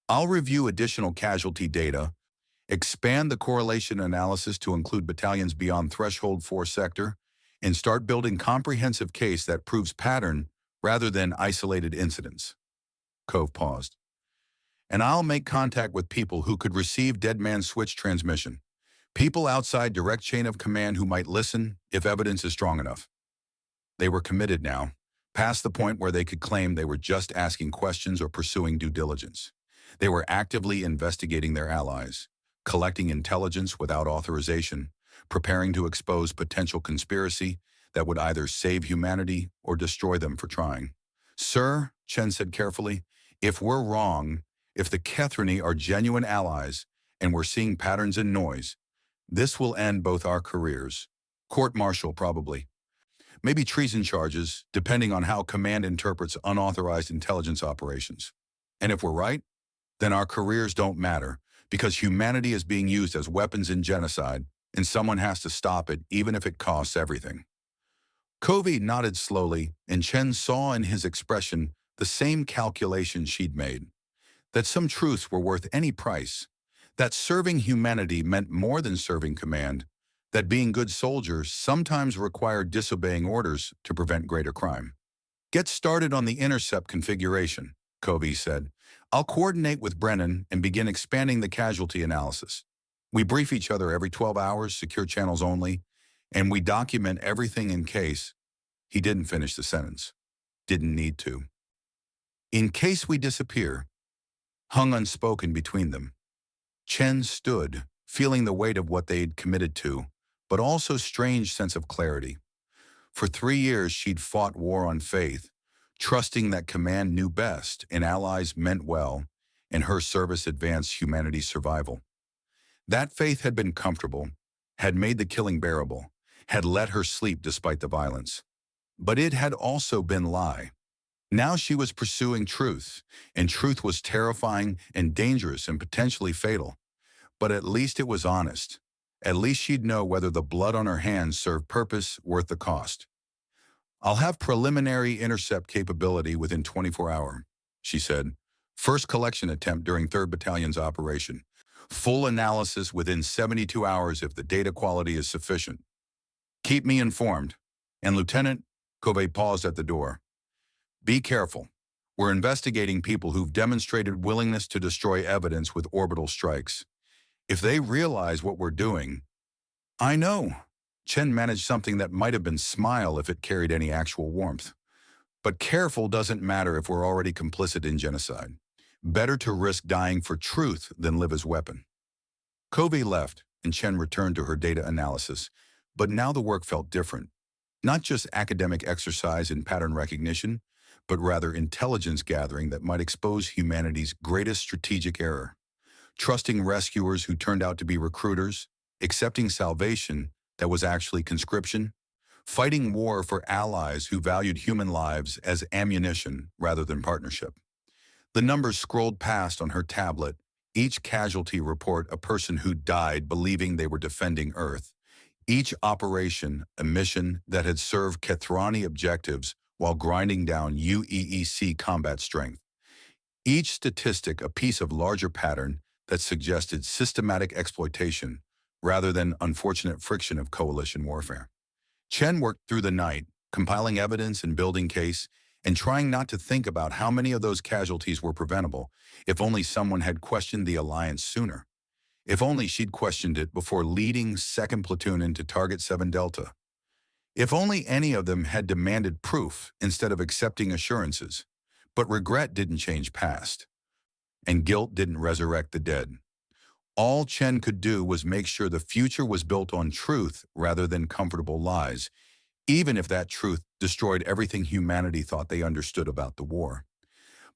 [SPEAKER 1] I'll review additional casualty data, expand the correlation analysis to include battalions beyond Threshold 4 sector, and start building comprehensive case that proves pattern rather than isolated incidents. Cove paused. And I'll make contact with people who could receive dead man switch transmission. People outside direct chain of command who might listen if evidence is strong enough. They were committed now, past the point where they could claim they were just asking questions or pursuing due diligence. They were actively investigating their allies, collecting intelligence without authorization, preparing to expose potential conspiracy that would either save humanity or destroy them for trying. Sir, Chen said carefully, if we're wrong, if the Kithrani are genuine allies, and we're seeing patterns in noise, this will end both our careers. Court-martial, probably. Maybe treason charges, depending on how command interprets unauthorized intelligence operations. And if we're right, then our careers don't matter, because humanity is being used as weapons in genocide, and someone has to stop it even if it costs everything. Covey nodded slowly, and Chen saw in his expression the same calculation she'd made. That some truths were worth any price. That serving humanity meant more than serving command. That being good soldiers sometimes required disobeying orders to prevent greater crime. Get started on the intercept configuration, Covey said. I'll coordinate with Brennan and begin expanding the casualty analysis. We brief each other every 12 hours, secure channels only, and we document everything in case. He didn't finish the sentence. Didn't need to. In case we disappear, hung unspoken between them. Chen stood, feeling the weight of what they'd committed to, but also strange sense of clarity. For 3 years, she'd fought war on faith, trusting that command knew best and allies meant well, and her service advanced humanity's survival. That faith had been comfortable, had made the killing bearable, had let her sleep despite the violence. But it had also been lie. Now she was pursuing truth, and truth was terrifying and dangerous and potentially fatal. But at least it was honest. At least she'd know whether the blood on her hands served purpose worth the cost. I'll have preliminary intercept capability within 24 hours, she said. First collection attempt during 3rd Battalion's operation. Full analysis within 72 hours if the data quality is sufficient. Keep me informed. And Lieutenant, Covey paused at the door. Be careful. We're investigating people who've demonstrated willingness to destroy evidence with orbital strikes. If they realize what we're doing... I know. Chen managed something that might have been smile if it carried any actual warmth. But careful doesn't matter if we're already complicit in genocide. Better to risk dying for truth than live as weapon. Covey left, and Chen returned to her data analysis, but now the work felt different. Not just academic exercise in pattern recognition, but rather intelligence gathering that might expose humanity's greatest strategic error. Trusting rescuers who turned out to be recruiters, accepting salvation that was actually conscription, fighting war for allies who valued human lives as ammunition rather than partnership. The numbers scrolled past on her tablet, each casualty report a person who died believing they were defending Earth. Each operation, a mission that had served Kethrani objectives while grinding down UEEC combat strength. Each statistic a piece of larger pattern that suggested systematic exploitation rather than unfortunate friction of coalition warfare. Chen worked through the night, compiling evidence and building case, and trying not to think about how many of those casualties were preventable if only someone had questioned the alliance sooner. If only she'd questioned it before leading 2nd Platoon into Target 7 Delta. If only any of them had demanded proof instead of accepting assurances. But regret didn't change past, and guilt didn't resurrect the dead. All Chen could do was make sure the future was built on truth rather than comfortable lies, even if that truth destroyed everything humanity thought they understood about the war.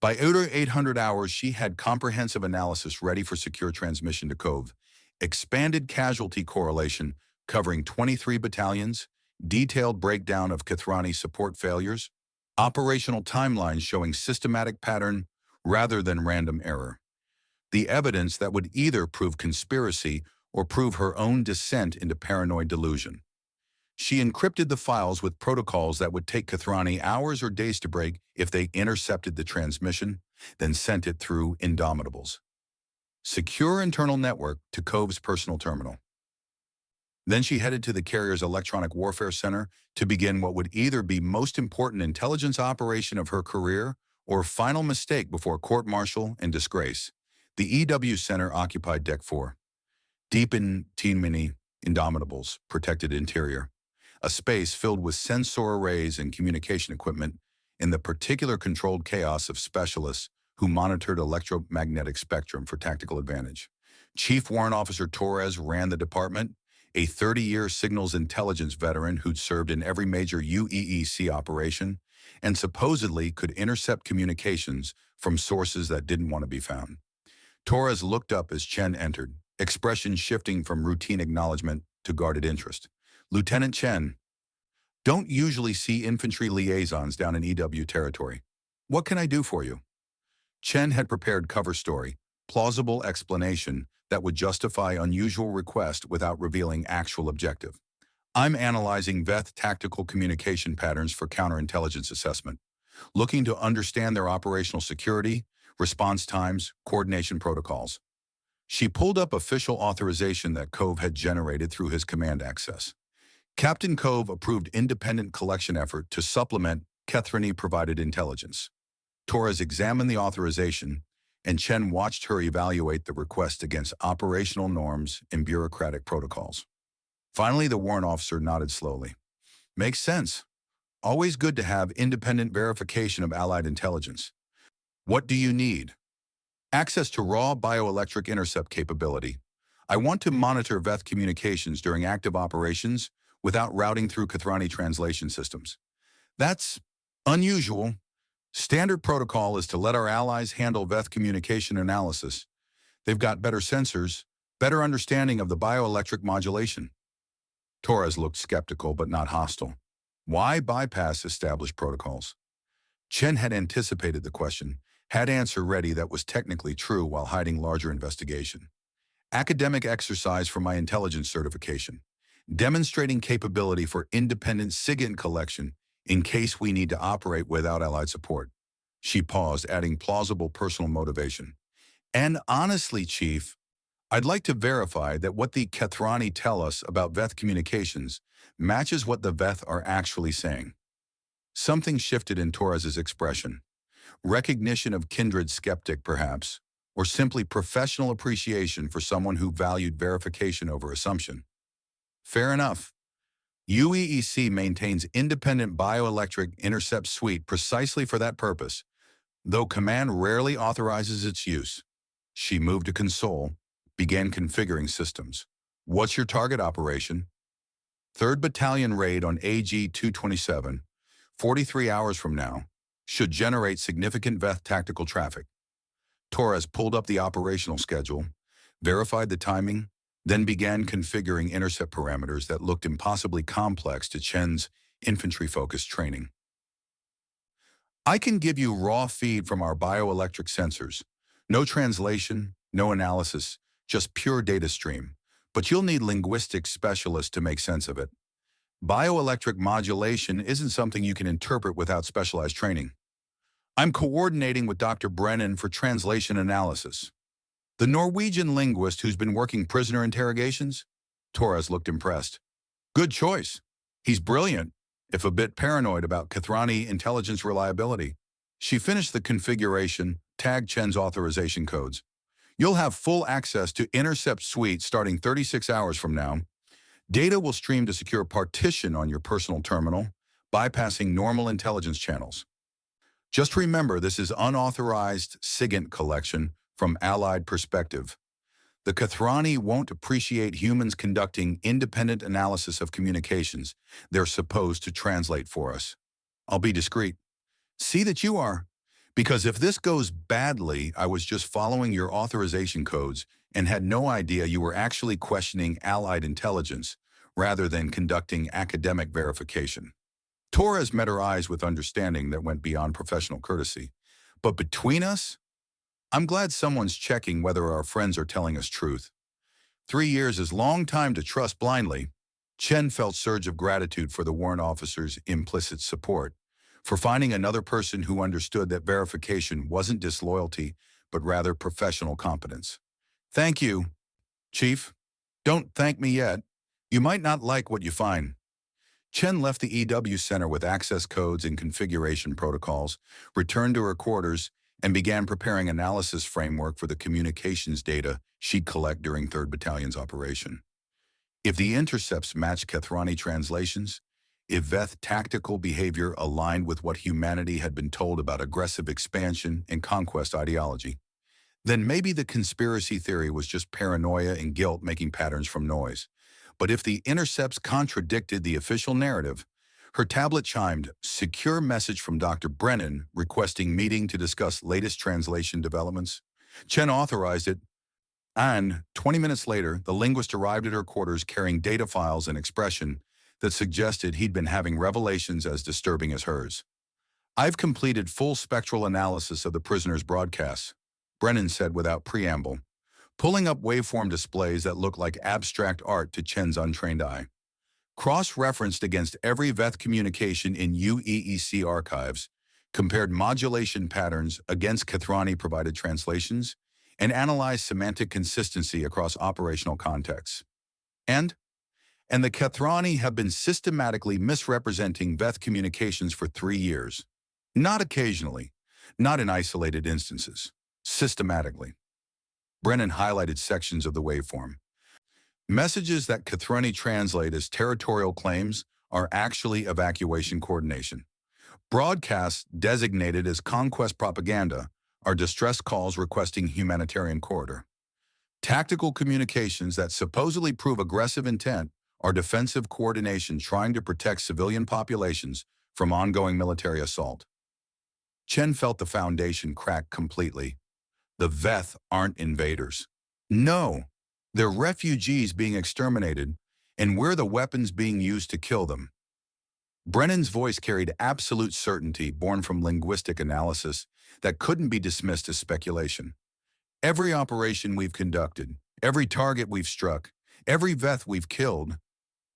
[SPEAKER 1] By 800 hours, she had comprehensive analysis ready for secure transmission to Cove, expanded casualty correlation covering 23 battalions, detailed breakdown of Kethrani support failures, operational timelines showing systematic pattern rather than random error. The evidence that would either prove conspiracy or prove her own descent into paranoid delusion. She encrypted the files with protocols that would take Kethrani hours or days to break if they intercepted the transmission, then sent it through Indomitables. Secure internal network to Cove's personal terminal. Then she headed to the carrier's electronic warfare center to begin what would either be most important intelligence operation of her career or final mistake before court-martial and disgrace. The EW Center occupied Deck 4. Deep in Mini Indomitables, protected interior. A space filled with sensor arrays and communication equipment in the particular controlled chaos of specialists who monitored electromagnetic spectrum for tactical advantage. Chief Warrant Officer Torres ran the department, a 30-year signals intelligence veteran who'd served in every major UEEC operation and supposedly could intercept communications from sources that didn't want to be found. Torres looked up as Chen entered, expression shifting from routine acknowledgement to guarded interest. Lieutenant Chen, don't usually see infantry liaisons down in EW territory. What can I do for you? Chen had prepared cover story, plausible explanation that would justify unusual request without revealing actual objective. I'm analyzing Veth tactical communication patterns for counterintelligence assessment, looking to understand their operational security, response times, coordination protocols. She pulled up official authorization that Cove had generated through his command access. Captain Cove approved independent collection effort to supplement Kethrani-provided intelligence. Torres examined the authorization, and Chen watched her evaluate the request against operational norms and bureaucratic protocols. Finally, the warrant officer nodded slowly. Makes sense. Always good to have independent verification of Allied intelligence. What do you need? Access to raw bioelectric intercept capability. I want to monitor Veth communications during active operations without routing through Kethrani translation systems. That's unusual. Standard protocol is to let our allies handle Veth communication analysis. They've got better sensors, better understanding of the bioelectric modulation. Torres looked skeptical but not hostile. Why bypass established protocols? Chen had anticipated the question, had answer ready that was technically true while hiding larger investigation. Academic exercise for my intelligence certification, demonstrating capability for independent SIGINT collection in case we need to operate without Allied support. She paused, adding plausible personal motivation. And honestly, Chief, I'd like to verify that what the Kethrani tell us about Veth communications matches what the Veth are actually saying. Something shifted in Torres's expression. Recognition of kindred skeptic, perhaps, or simply professional appreciation for someone who valued verification over assumption. Fair enough. UEEC maintains independent bioelectric intercept suite precisely for that purpose, though command rarely authorizes its use. She moved to console, began configuring systems. What's your target operation? 3rd Battalion raid on AG-227, 43 hours from now, should generate significant Veth tactical traffic. Torres pulled up the operational schedule, verified the timing, then began configuring intercept parameters that looked impossibly complex to Chen's infantry-focused training. I can give you raw feed from our bioelectric sensors. No translation, no analysis, just pure data stream. But you'll need linguistics specialists to make sense of it. Bioelectric modulation isn't something you can interpret without specialized training. I'm coordinating with Dr. Brennan for translation analysis. The Norwegian linguist who's been working prisoner interrogations? Torres looked impressed. Good choice. He's brilliant, if a bit paranoid about Kathrani intelligence reliability. She finished the configuration, tagged Chen's authorization codes. You'll have full access to Intercept Suite starting 36 hours from now. Data will stream to secure partition on your personal terminal, bypassing normal intelligence channels. Just remember, this is unauthorized SIGINT collection from Allied perspective. The Kathrani won't appreciate humans conducting independent analysis of communications they're supposed to translate for us. I'll be discreet. See that you are. Because if this goes badly, I was just following your authorization codes and had no idea you were actually questioning Allied intelligence rather than conducting academic verification. Torres met her eyes with understanding that went beyond professional courtesy. But between us, I'm glad someone's checking whether our friends are telling us truth. 3 years is long time to trust blindly. Chen felt surge of gratitude for the warrant officer's implicit support, for finding another person who understood that verification wasn't disloyalty, but rather professional competence. Thank you, Chief. Don't thank me yet. You might not like what you find. Chen left the EW Center with access codes and configuration protocols, returned to her quarters, and began preparing analysis framework for the communications data she'd collect during 3rd Battalion's operation. If the intercepts matched Kathrani translations, if Veth tactical behavior aligned with what humanity had been told about aggressive expansion and conquest ideology, then maybe the conspiracy theory was just paranoia and guilt making patterns from noise. But if the intercepts contradicted the official narrative, her tablet chimed, "Secure message from Dr. Brennan requesting meeting to discuss latest translation developments." Chen authorized it, and 20 minutes later, the linguist arrived at her quarters carrying data files and expression that suggested he'd been having revelations as disturbing as hers. "I've completed full spectral analysis of the prisoner's broadcasts," Brennan said without preamble, pulling up waveform displays that looked like abstract art to Chen's untrained eye. Cross-referenced against every Veth communication in UEEC archives, compared modulation patterns against Kathrani-provided translations, and analyzed semantic consistency across operational contexts. And the Kathrani have been systematically misrepresenting Veth communications for 3 years. Not occasionally, not in isolated instances, systematically. Brennan highlighted sections of the waveform. Messages that Kathrani translate as territorial claims are actually evacuation coordination. Broadcasts designated as conquest propaganda are distress calls requesting humanitarian corridor. Tactical communications that supposedly prove aggressive intent are defensive coordination trying to protect civilian populations from ongoing military assault. Chen felt the foundation crack completely. The Veth aren't invaders. No, they're refugees being exterminated, and we're the weapons being used to kill them. Brennan's voice carried absolute certainty born from linguistic analysis that couldn't be dismissed as speculation. Every operation we've conducted, every target we've struck, every Veth we've killed,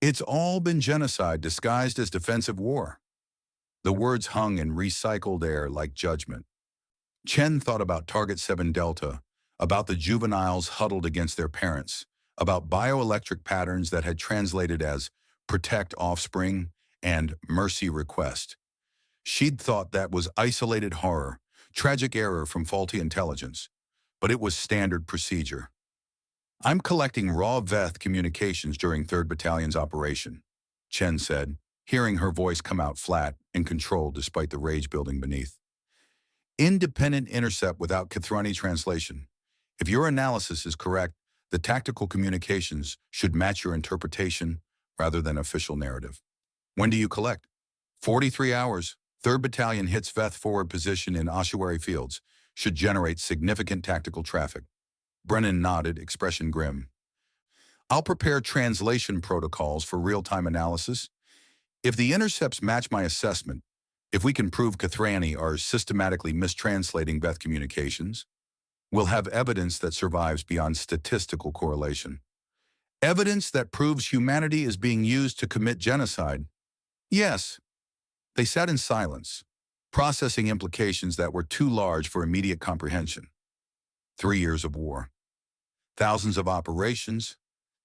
[SPEAKER 1] it's all been genocide disguised as defensive war. The words hung in recycled air like judgment. Chen thought about Target 7 Delta, about the juveniles huddled against their parents, about bioelectric patterns that had translated as protect offspring and mercy request. She'd thought that was isolated horror, tragic error from faulty intelligence, but it was standard procedure. "I'm collecting raw Veth communications during 3rd Battalion's operation," Chen said, hearing her voice come out flat and controlled despite the rage building beneath. "Independent intercept without Kathrani translation. If your analysis is correct, the tactical communications should match your interpretation, rather than official narrative. When do you collect? 43 hours. 3rd Battalion hits Veth forward position in ossuary fields. Should generate significant tactical traffic. Brennan nodded, expression grim. I'll prepare translation protocols for real-time analysis. If the intercepts match my assessment, if we can prove Kathrani are systematically mistranslating Veth communications, we'll have evidence that survives beyond statistical correlation. Evidence that proves humanity is being used to commit genocide. Yes. They sat in silence, processing implications that were too large for immediate comprehension. 3 years of war. Thousands of operations,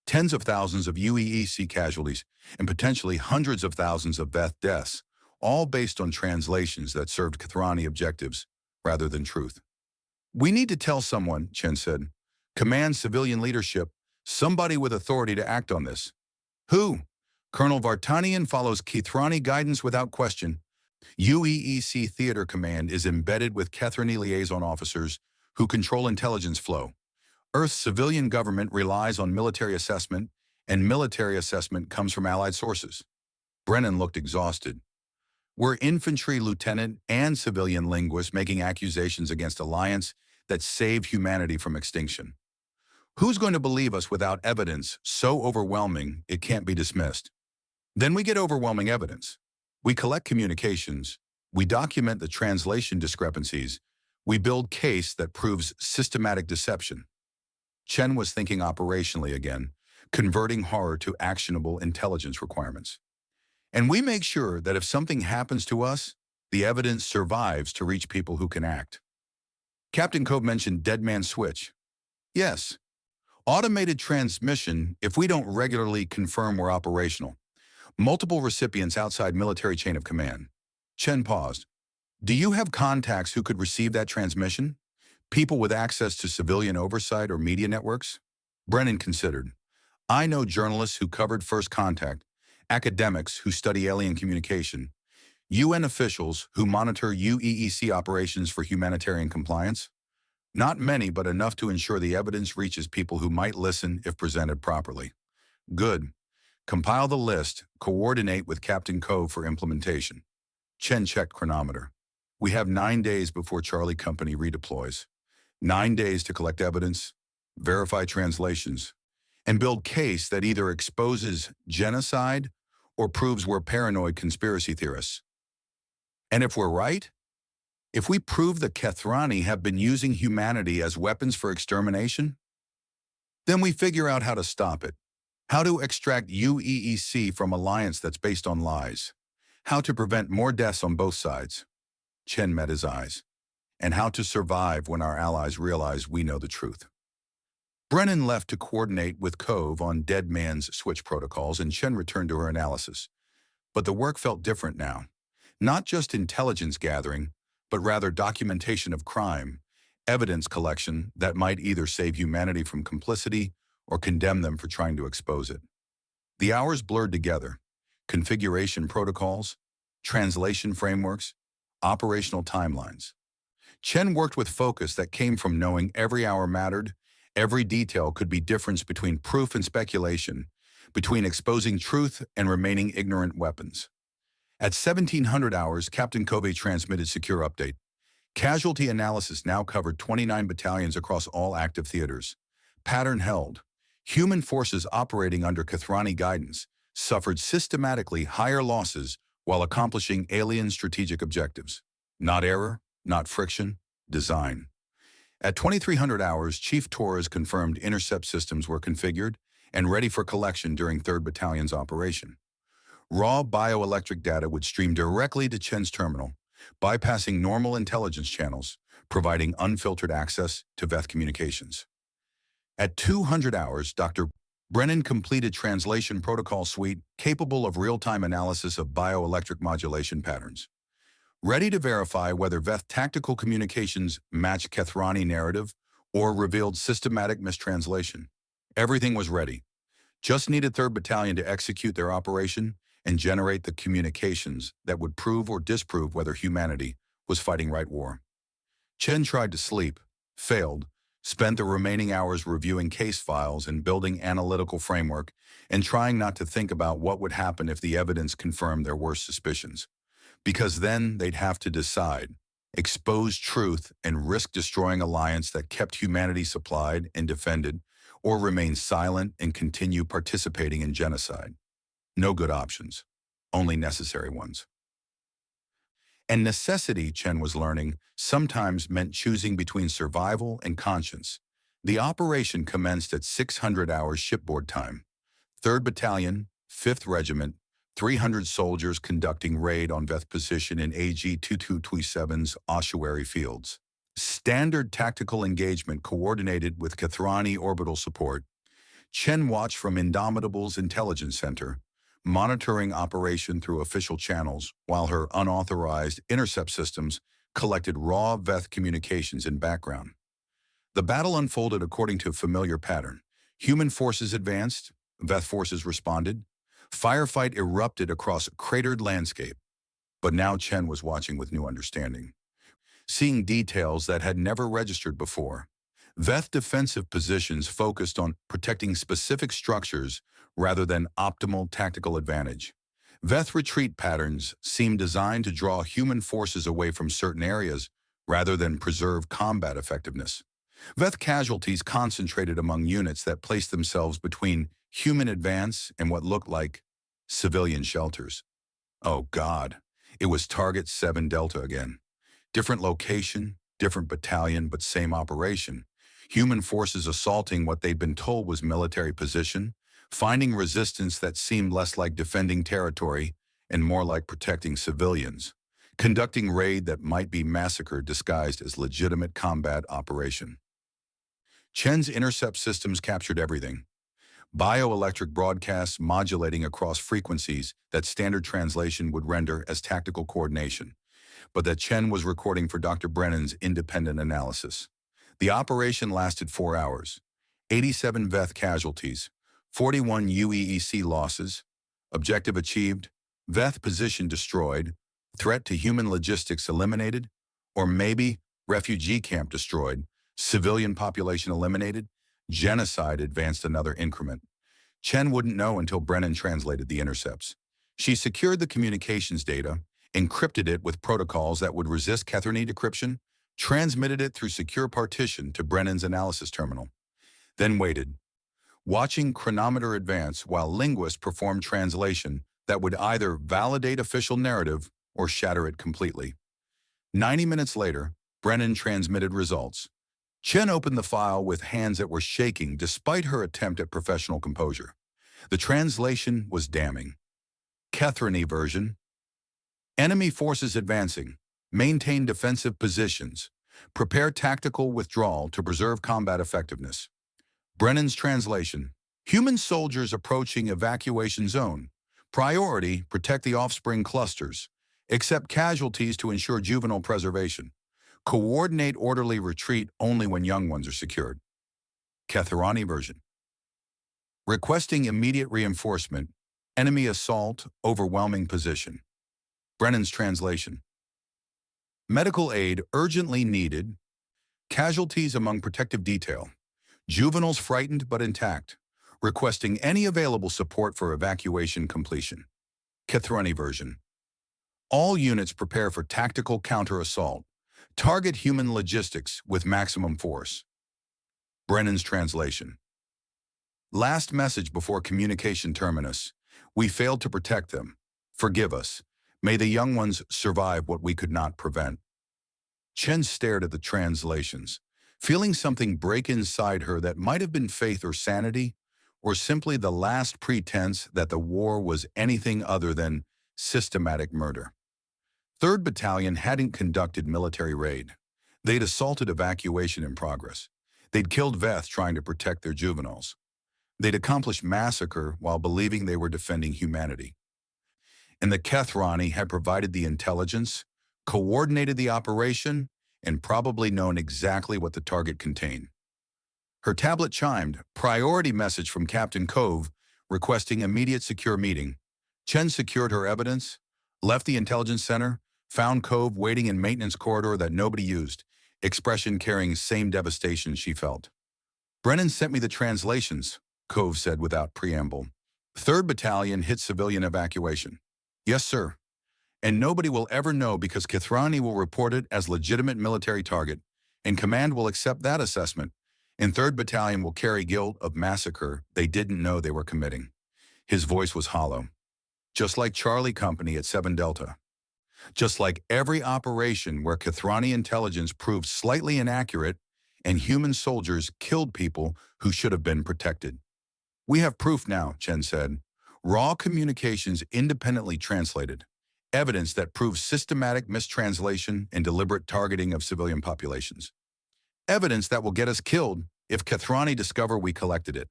[SPEAKER 1] tens of thousands of UEEC casualties, and potentially hundreds of thousands of Veth deaths, all based on translations that served Kathrani objectives rather than truth. We need to tell someone, Chen said. Command civilian leadership, somebody with authority to act on this. Who? Colonel Vartanian follows Kathrani guidance without question. UEEC Theater Command is embedded with Kathrani liaison officers who control intelligence flow. Earth's civilian government relies on military assessment, and military assessment comes from allied sources. Brennan looked exhausted. We're infantry lieutenant and civilian linguists making accusations against Alliance that save humanity from extinction. Who's going to believe us without evidence so overwhelming it can't be dismissed? Then we get overwhelming evidence. We collect communications. We document the translation discrepancies. We build case that proves systematic deception. Chen was thinking operationally again, converting horror to actionable intelligence requirements. And we make sure that if something happens to us, the evidence survives to reach people who can act. Captain Cove mentioned dead man switch. Yes. Automated transmission if we don't regularly confirm we're operational. Multiple recipients outside military chain of command. Chen paused. Do you have contacts who could receive that transmission? People with access to civilian oversight or media networks? Brennan considered. I know journalists who covered First Contact, academics who study alien communication, UN officials who monitor UEEC operations for humanitarian compliance. Not many, but enough to ensure the evidence reaches people who might listen if presented properly. Good. Compile the list, coordinate with Captain Cove for implementation. Chen checked chronometer. We have 9 days before Charlie Company redeploys. 9 days to collect evidence, verify translations, and build case that either exposes genocide or proves we're paranoid conspiracy theorists. And if we're right, if we prove that Kathrani have been using humanity as weapons for extermination, then we figure out how to stop it, how to extract UEEC from alliance that's based on lies, how to prevent more deaths on both sides. Chen met his eyes. And how to survive when our allies realize we know the truth. Brennan left to coordinate with Cove on Dead Man's switch protocols, and Chen returned to her analysis. But the work felt different now. Not just intelligence gathering, but rather documentation of crime, evidence collection that might either save humanity from complicity or condemn them for trying to expose it. The hours blurred together. Configuration protocols, translation frameworks, operational timelines. Chen worked with focus that came from knowing every hour mattered, every detail could be difference between proof and speculation, between exposing truth and remaining ignorant weapons. At 1700 hours, Captain Cove transmitted secure update. Casualty analysis now covered 29 battalions across all active theaters. Pattern held. Human forces operating under Kathrani guidance suffered systematically higher losses while accomplishing alien strategic objectives. Not error, not friction, design. At 2300 hours, Chief Torres confirmed intercept systems were configured and ready for collection during 3rd Battalion's operation. Raw bioelectric data would stream directly to Chen's terminal, bypassing normal intelligence channels, providing unfiltered access to Veth communications. At 200 hours, Dr. Brennan completed translation protocol suite capable of real-time analysis of bioelectric modulation patterns. Ready to verify whether Veth tactical communications match Kathrani narrative or revealed systematic mistranslation. Everything was ready. Just needed 3rd Battalion to execute their operation and generate the communications that would prove or disprove whether humanity was fighting right war. Chen tried to sleep, failed, spent the remaining hours reviewing case files and building analytical framework and trying not to think about what would happen if the evidence confirmed their worst suspicions. Because then they'd have to decide, expose truth and risk destroying alliance that kept humanity supplied and defended, or remain silent and continue participating in genocide. No good options, only necessary ones. And necessity, Chen was learning, sometimes meant choosing between survival and conscience. The operation commenced at 600 hours shipboard time. 3rd Battalion, 5th Regiment, 300 soldiers conducting raid on Veth position in AG-2227's ossuary fields. Standard tactical engagement coordinated with Kathrani orbital support. Chen watched from Indomitable's intelligence center, monitoring operation through official channels while her unauthorized intercept systems collected raw Veth communications in background. The battle unfolded according to a familiar pattern. Human forces advanced, Veth forces responded. Firefight erupted across a cratered landscape. But now Chen was watching with new understanding, seeing details that had never registered before. Veth defensive positions focused on protecting specific structures rather than optimal tactical advantage. Veth retreat patterns seemed designed to draw human forces away from certain areas rather than preserve combat effectiveness. Veth casualties concentrated among units that placed themselves between human advance and what looked like civilian shelters. Oh God, it was Target 7 Delta again. Different location, different battalion, but same operation. Human forces assaulting what they'd been told was military position, finding resistance that seemed less like defending territory and more like protecting civilians, conducting raid that might be massacre disguised as legitimate combat operation. Chen's intercept systems captured everything. Bioelectric broadcasts modulating across frequencies that standard translation would render as tactical coordination, but that Chen was recording for Dr. Brennan's independent analysis. The operation lasted 4 hours. 87 Veth casualties, 41 UEEC losses, objective achieved, Veth position destroyed, threat to human logistics eliminated, or maybe refugee camp destroyed, civilian population eliminated, genocide advanced another increment. Chen wouldn't know until Brennan translated the intercepts. She secured the communications data, encrypted it with protocols that would resist Catherine decryption, transmitted it through secure partition to Brennan's analysis terminal, then waited, watching chronometer advance while linguists performed translation that would either validate official narrative or shatter it completely. 90 minutes later, Brennan transmitted results. Chen opened the file with hands that were shaking despite her attempt at professional composure. The translation was damning. Catherine version. Enemy forces advancing. Maintain defensive positions. Prepare tactical withdrawal to preserve combat effectiveness. Brennan's translation. Human soldiers approaching evacuation zone. Priority, protect the offspring clusters. Accept casualties to ensure juvenile preservation. Coordinate orderly retreat only when young ones are secured. Ketherani version. Requesting immediate reinforcement. Enemy assault, overwhelming position. Brennan's translation. Medical aid urgently needed. Casualties among protective detail. Juveniles frightened but intact. Requesting any available support for evacuation completion. Kethrani version. All units prepare for tactical counter-assault. Target human logistics with maximum force. Brennan's translation. Last message before communication terminus. We failed to protect them. Forgive us. May the young ones survive what we could not prevent. Chen stared at the translations, feeling something break inside her that might have been faith or sanity, or simply the last pretense that the war was anything other than systematic murder. 3rd Battalion hadn't conducted military raid. They'd assaulted evacuation in progress. They'd killed Veth trying to protect their juveniles. They'd accomplished massacre while believing they were defending humanity. And the Kethrani had provided the intelligence, coordinated the operation, and probably known exactly what the target contained. Her tablet chimed, priority message from Captain Cove, requesting immediate secure meeting. Chen secured her evidence, left the intelligence center, found Cove waiting in maintenance corridor that nobody used, expression carrying same devastation she felt. Brennan sent me the translations, Cove said without preamble. 3rd Battalion hit civilian evacuation. Yes, sir. And nobody will ever know because Kithrani will report it as legitimate military target, and command will accept that assessment, and 3rd Battalion will carry guilt of massacre they didn't know they were committing. His voice was hollow. Just like Charlie Company at 7 Delta. Just like every operation where Kithrani intelligence proved slightly inaccurate and human soldiers killed people who should have been protected. We have proof now, Chen said. Raw communications independently translated. Evidence that proves systematic mistranslation and deliberate targeting of civilian populations. Evidence that will get us killed if Kithrani discover we collected it.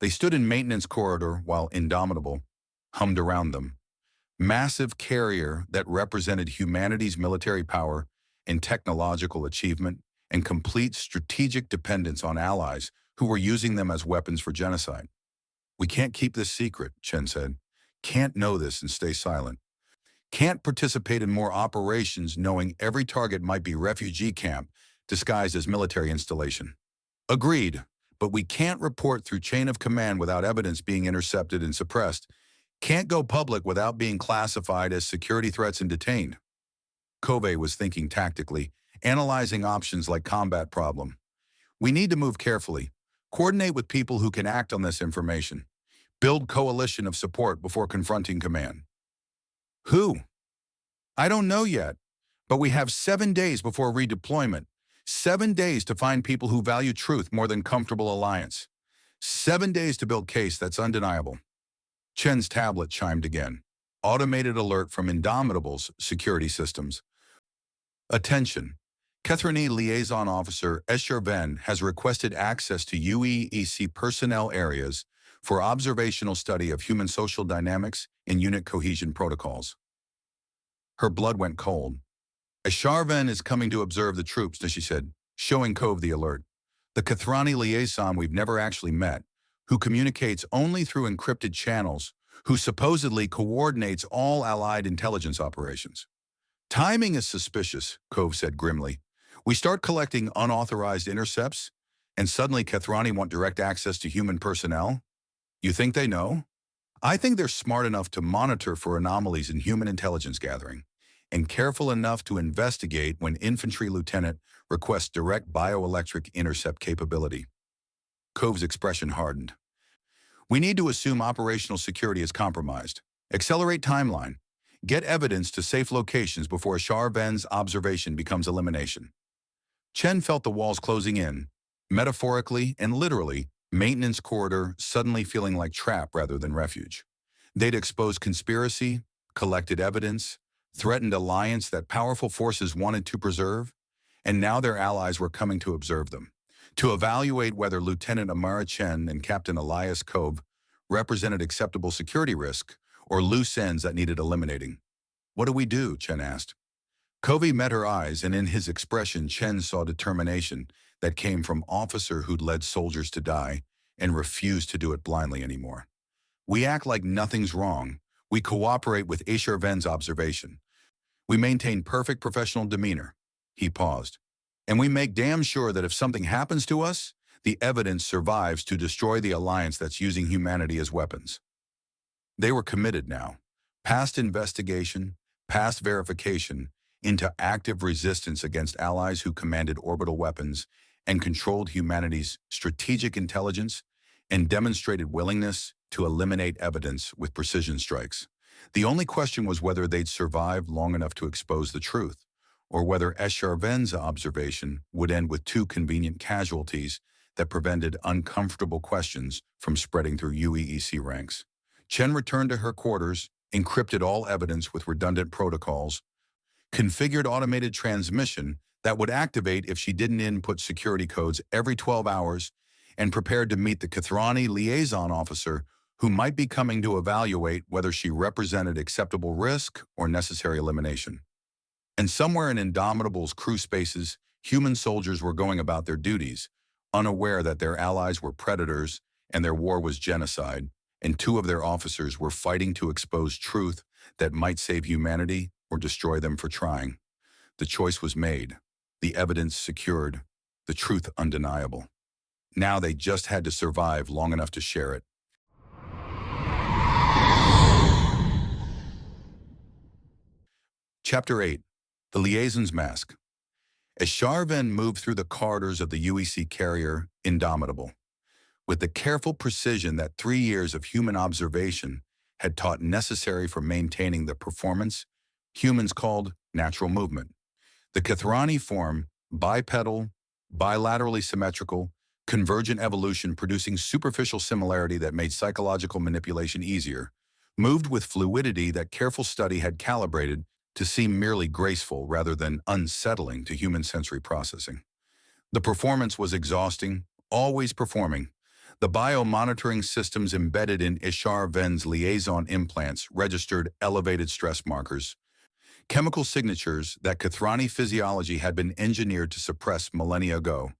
[SPEAKER 1] They stood in maintenance corridor while Indomitable hummed around them. Massive carrier that represented humanity's military power and technological achievement and complete strategic dependence on allies who were using them as weapons for genocide. We can't keep this secret, Chen said. Can't know this and stay silent. Can't participate in more operations knowing every target might be refugee camp disguised as military installation. Agreed, but we can't report through chain of command without evidence being intercepted and suppressed. Can't go public without being classified as security threats and detained. Cove was thinking tactically, analyzing options like combat problem. We need to move carefully, coordinate with people who can act on this information, build coalition of support before confronting command. Who? I don't know yet, but we have 7 days before redeployment. 7 days to find people who value truth more than comfortable alliance. 7 days to build case that's undeniable. Chen's tablet chimed again. Automated alert from Indomitable's security systems. Attention. Kethrani Liaison Officer Escher Ven has requested access to UEEC personnel areas for observational study of human social dynamics and unit cohesion protocols. Her blood went cold. Escher Ven is coming to observe the troops, she said, showing Cove the alert. The Kethrani liaison we've never actually met, who communicates only through encrypted channels, who supposedly coordinates all Allied intelligence operations. Timing is suspicious, Cove said grimly. We start collecting unauthorized intercepts, and suddenly Kethrani want direct access to human personnel? You think they know? I think they're smart enough to monitor for anomalies in human intelligence gathering, and careful enough to investigate when infantry lieutenant requests direct bioelectric intercept capability. Cove's expression hardened. We need to assume operational security is compromised. Accelerate timeline. Get evidence to safe locations before Escher Ven's observation becomes elimination. Chen felt the walls closing in, metaphorically and literally, maintenance corridor suddenly feeling like trap rather than refuge. They'd exposed conspiracy, collected evidence, threatened alliance that powerful forces wanted to preserve, and now their allies were coming to observe them, to evaluate whether Lieutenant Amara Chen and Captain Elias Cove represented acceptable security risk or loose ends that needed eliminating. What do we do? Chen asked. Covey met her eyes, and in his expression Chen saw determination that came from officer who'd led soldiers to die and refused to do it blindly anymore. We act like nothing's wrong. We cooperate with Escher Ven's observation. We maintain perfect professional demeanor. He paused. And we make damn sure that if something happens to us, the evidence survives to destroy the alliance that's using humanity as weapons. They were committed now. Past investigation, past verification, into active resistance against allies who commanded orbital weapons and controlled humanity's strategic intelligence and demonstrated willingness to eliminate evidence with precision strikes. The only question was whether they'd survive long enough to expose the truth, or whether Escher Ven's observation would end with 2 convenient casualties that prevented uncomfortable questions from spreading through UEEC ranks. Chen returned to her quarters, encrypted all evidence with redundant protocols, configured automated transmission that would activate if she didn't input security codes every 12 hours, and prepared to meet the Kethrani liaison officer who might be coming to evaluate whether she represented acceptable risk or necessary elimination. And somewhere in Indomitable's crew spaces, human soldiers were going about their duties, unaware that their allies were predators and their war was genocide, and 2 of their officers were fighting to expose truth that might save humanity or destroy them for trying. The choice was made. The evidence secured, the truth undeniable. Now they just had to survive long enough to share it. Chapter 8. The Liaison's Mask. As Charven moved through the corridors of the UEC carrier, indomitable, with the careful precision that 3 years of human observation had taught necessary for maintaining the performance humans called natural movement. The Kethrani form, bipedal, bilaterally symmetrical, convergent evolution producing superficial similarity that made psychological manipulation easier, moved with fluidity that careful study had calibrated to seem merely graceful rather than unsettling to human sensory processing. The performance was exhausting, always performing. The biomonitoring systems embedded in Ishar-Ven's liaison implants registered elevated stress markers, chemical signatures that Kethrani physiology had been engineered to suppress millennia ago,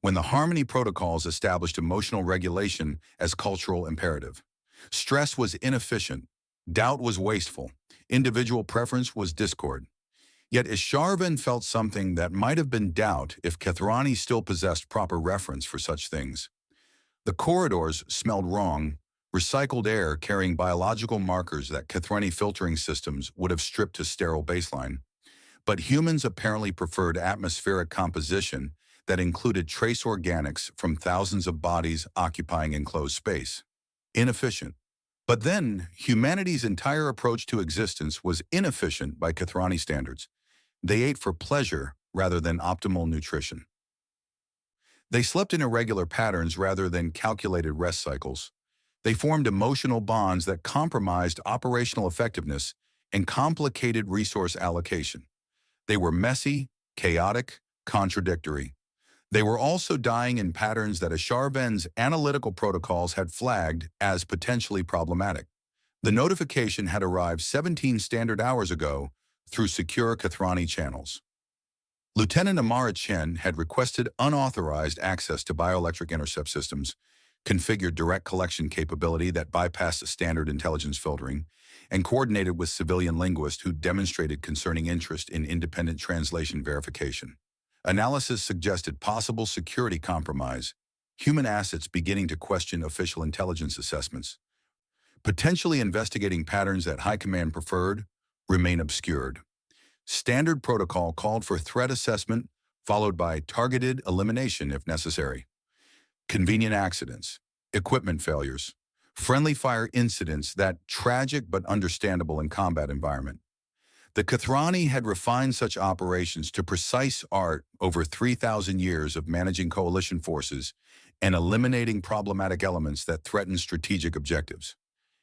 [SPEAKER 1] when the Harmony protocols established emotional regulation as cultural imperative. Stress was inefficient, doubt was wasteful, individual preference was discord. Yet Ishar-Ven felt something that might have been doubt if Kethrani still possessed proper reference for such things. The corridors smelled wrong, recycled air carrying biological markers that Kethrani filtering systems would have stripped to sterile baseline. But humans apparently preferred atmospheric composition that included trace organics from thousands of bodies occupying enclosed space. Inefficient. But then, humanity's entire approach to existence was inefficient by Kethrani standards. They ate for pleasure rather than optimal nutrition. They slept in irregular patterns rather than calculated rest cycles. They formed emotional bonds that compromised operational effectiveness and complicated resource allocation. They were messy, chaotic, contradictory. They were also dying in patterns that Ishar-Ven's analytical protocols had flagged as potentially problematic. The notification had arrived 17 standard hours ago through secure Kethrani channels. Lieutenant Amara Chen had requested unauthorized access to bioelectric intercept systems, configured direct collection capability that bypassed standard intelligence filtering, and coordinated with civilian linguists who demonstrated concerning interest in independent translation verification. Analysis suggested possible security compromise, human assets beginning to question official intelligence assessments. Potentially investigating patterns that High Command preferred remain obscured. Standard protocol called for threat assessment, followed by targeted elimination if necessary. Convenient accidents, equipment failures, friendly fire incidents that tragic but understandable in combat environment. The Kethrani had refined such operations to precise art over 3,000 years of managing coalition forces and eliminating problematic elements that threatened strategic objectives.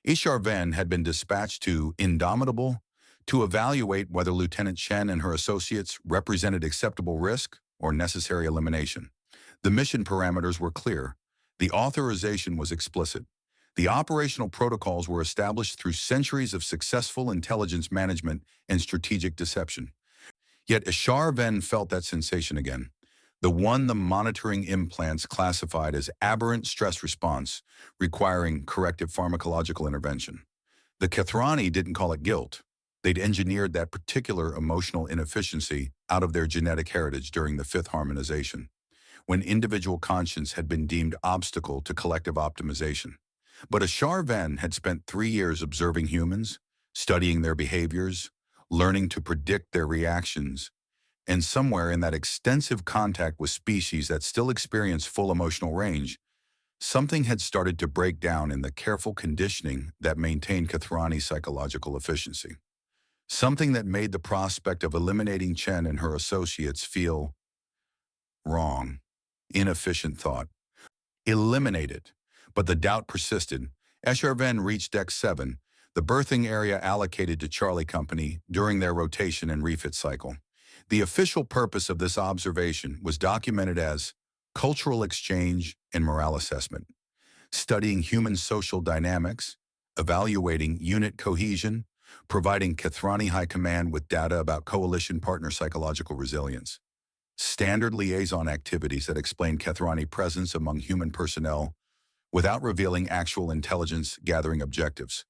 [SPEAKER 1] Ishar-Ven had been dispatched to Indomitable to evaluate whether Lieutenant Chen and her associates represented acceptable risk or necessary elimination. The mission parameters were clear. The authorization was explicit. The operational protocols were established through centuries of successful intelligence management and strategic deception. Yet Ishar-Ven felt that sensation again. The monitoring implants classified as aberrant stress response, requiring corrective pharmacological intervention. The Kethrani didn't call it guilt. They'd engineered that particular emotional inefficiency out of their genetic heritage during the fifth harmonization, when individual conscience had been deemed obstacle to collective optimization. But Ishar-Ven had spent 3 years observing humans, studying their behaviors, learning to predict their reactions, and somewhere in that extensive contact with species that still experience full emotional range, something had started to break down in the careful conditioning that maintained Kethrani's psychological efficiency. Something that made the prospect of eliminating Chen and her associates feel wrong. Inefficient thought. Eliminate it. But the doubt persisted. Ishar-Ven reached Deck 7, the berthing area allocated to Charlie Company during their rotation and refit cycle. The official purpose of this observation was documented as cultural exchange and morale assessment, studying human social dynamics, evaluating unit cohesion, providing Kethrani High Command with data about coalition partner psychological resilience. Standard liaison activities that explain Kethrani presence among human personnel without revealing actual intelligence gathering objectives.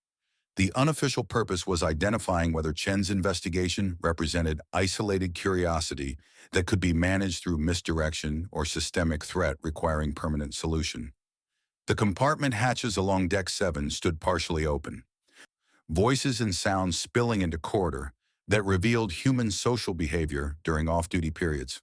[SPEAKER 1] The unofficial purpose was identifying whether Chen's investigation represented isolated curiosity that could be managed through misdirection or systemic threat requiring permanent solution. The compartment hatches along Deck 7 stood partially open, voices and sounds spilling into corridor that revealed human social behavior during off-duty periods.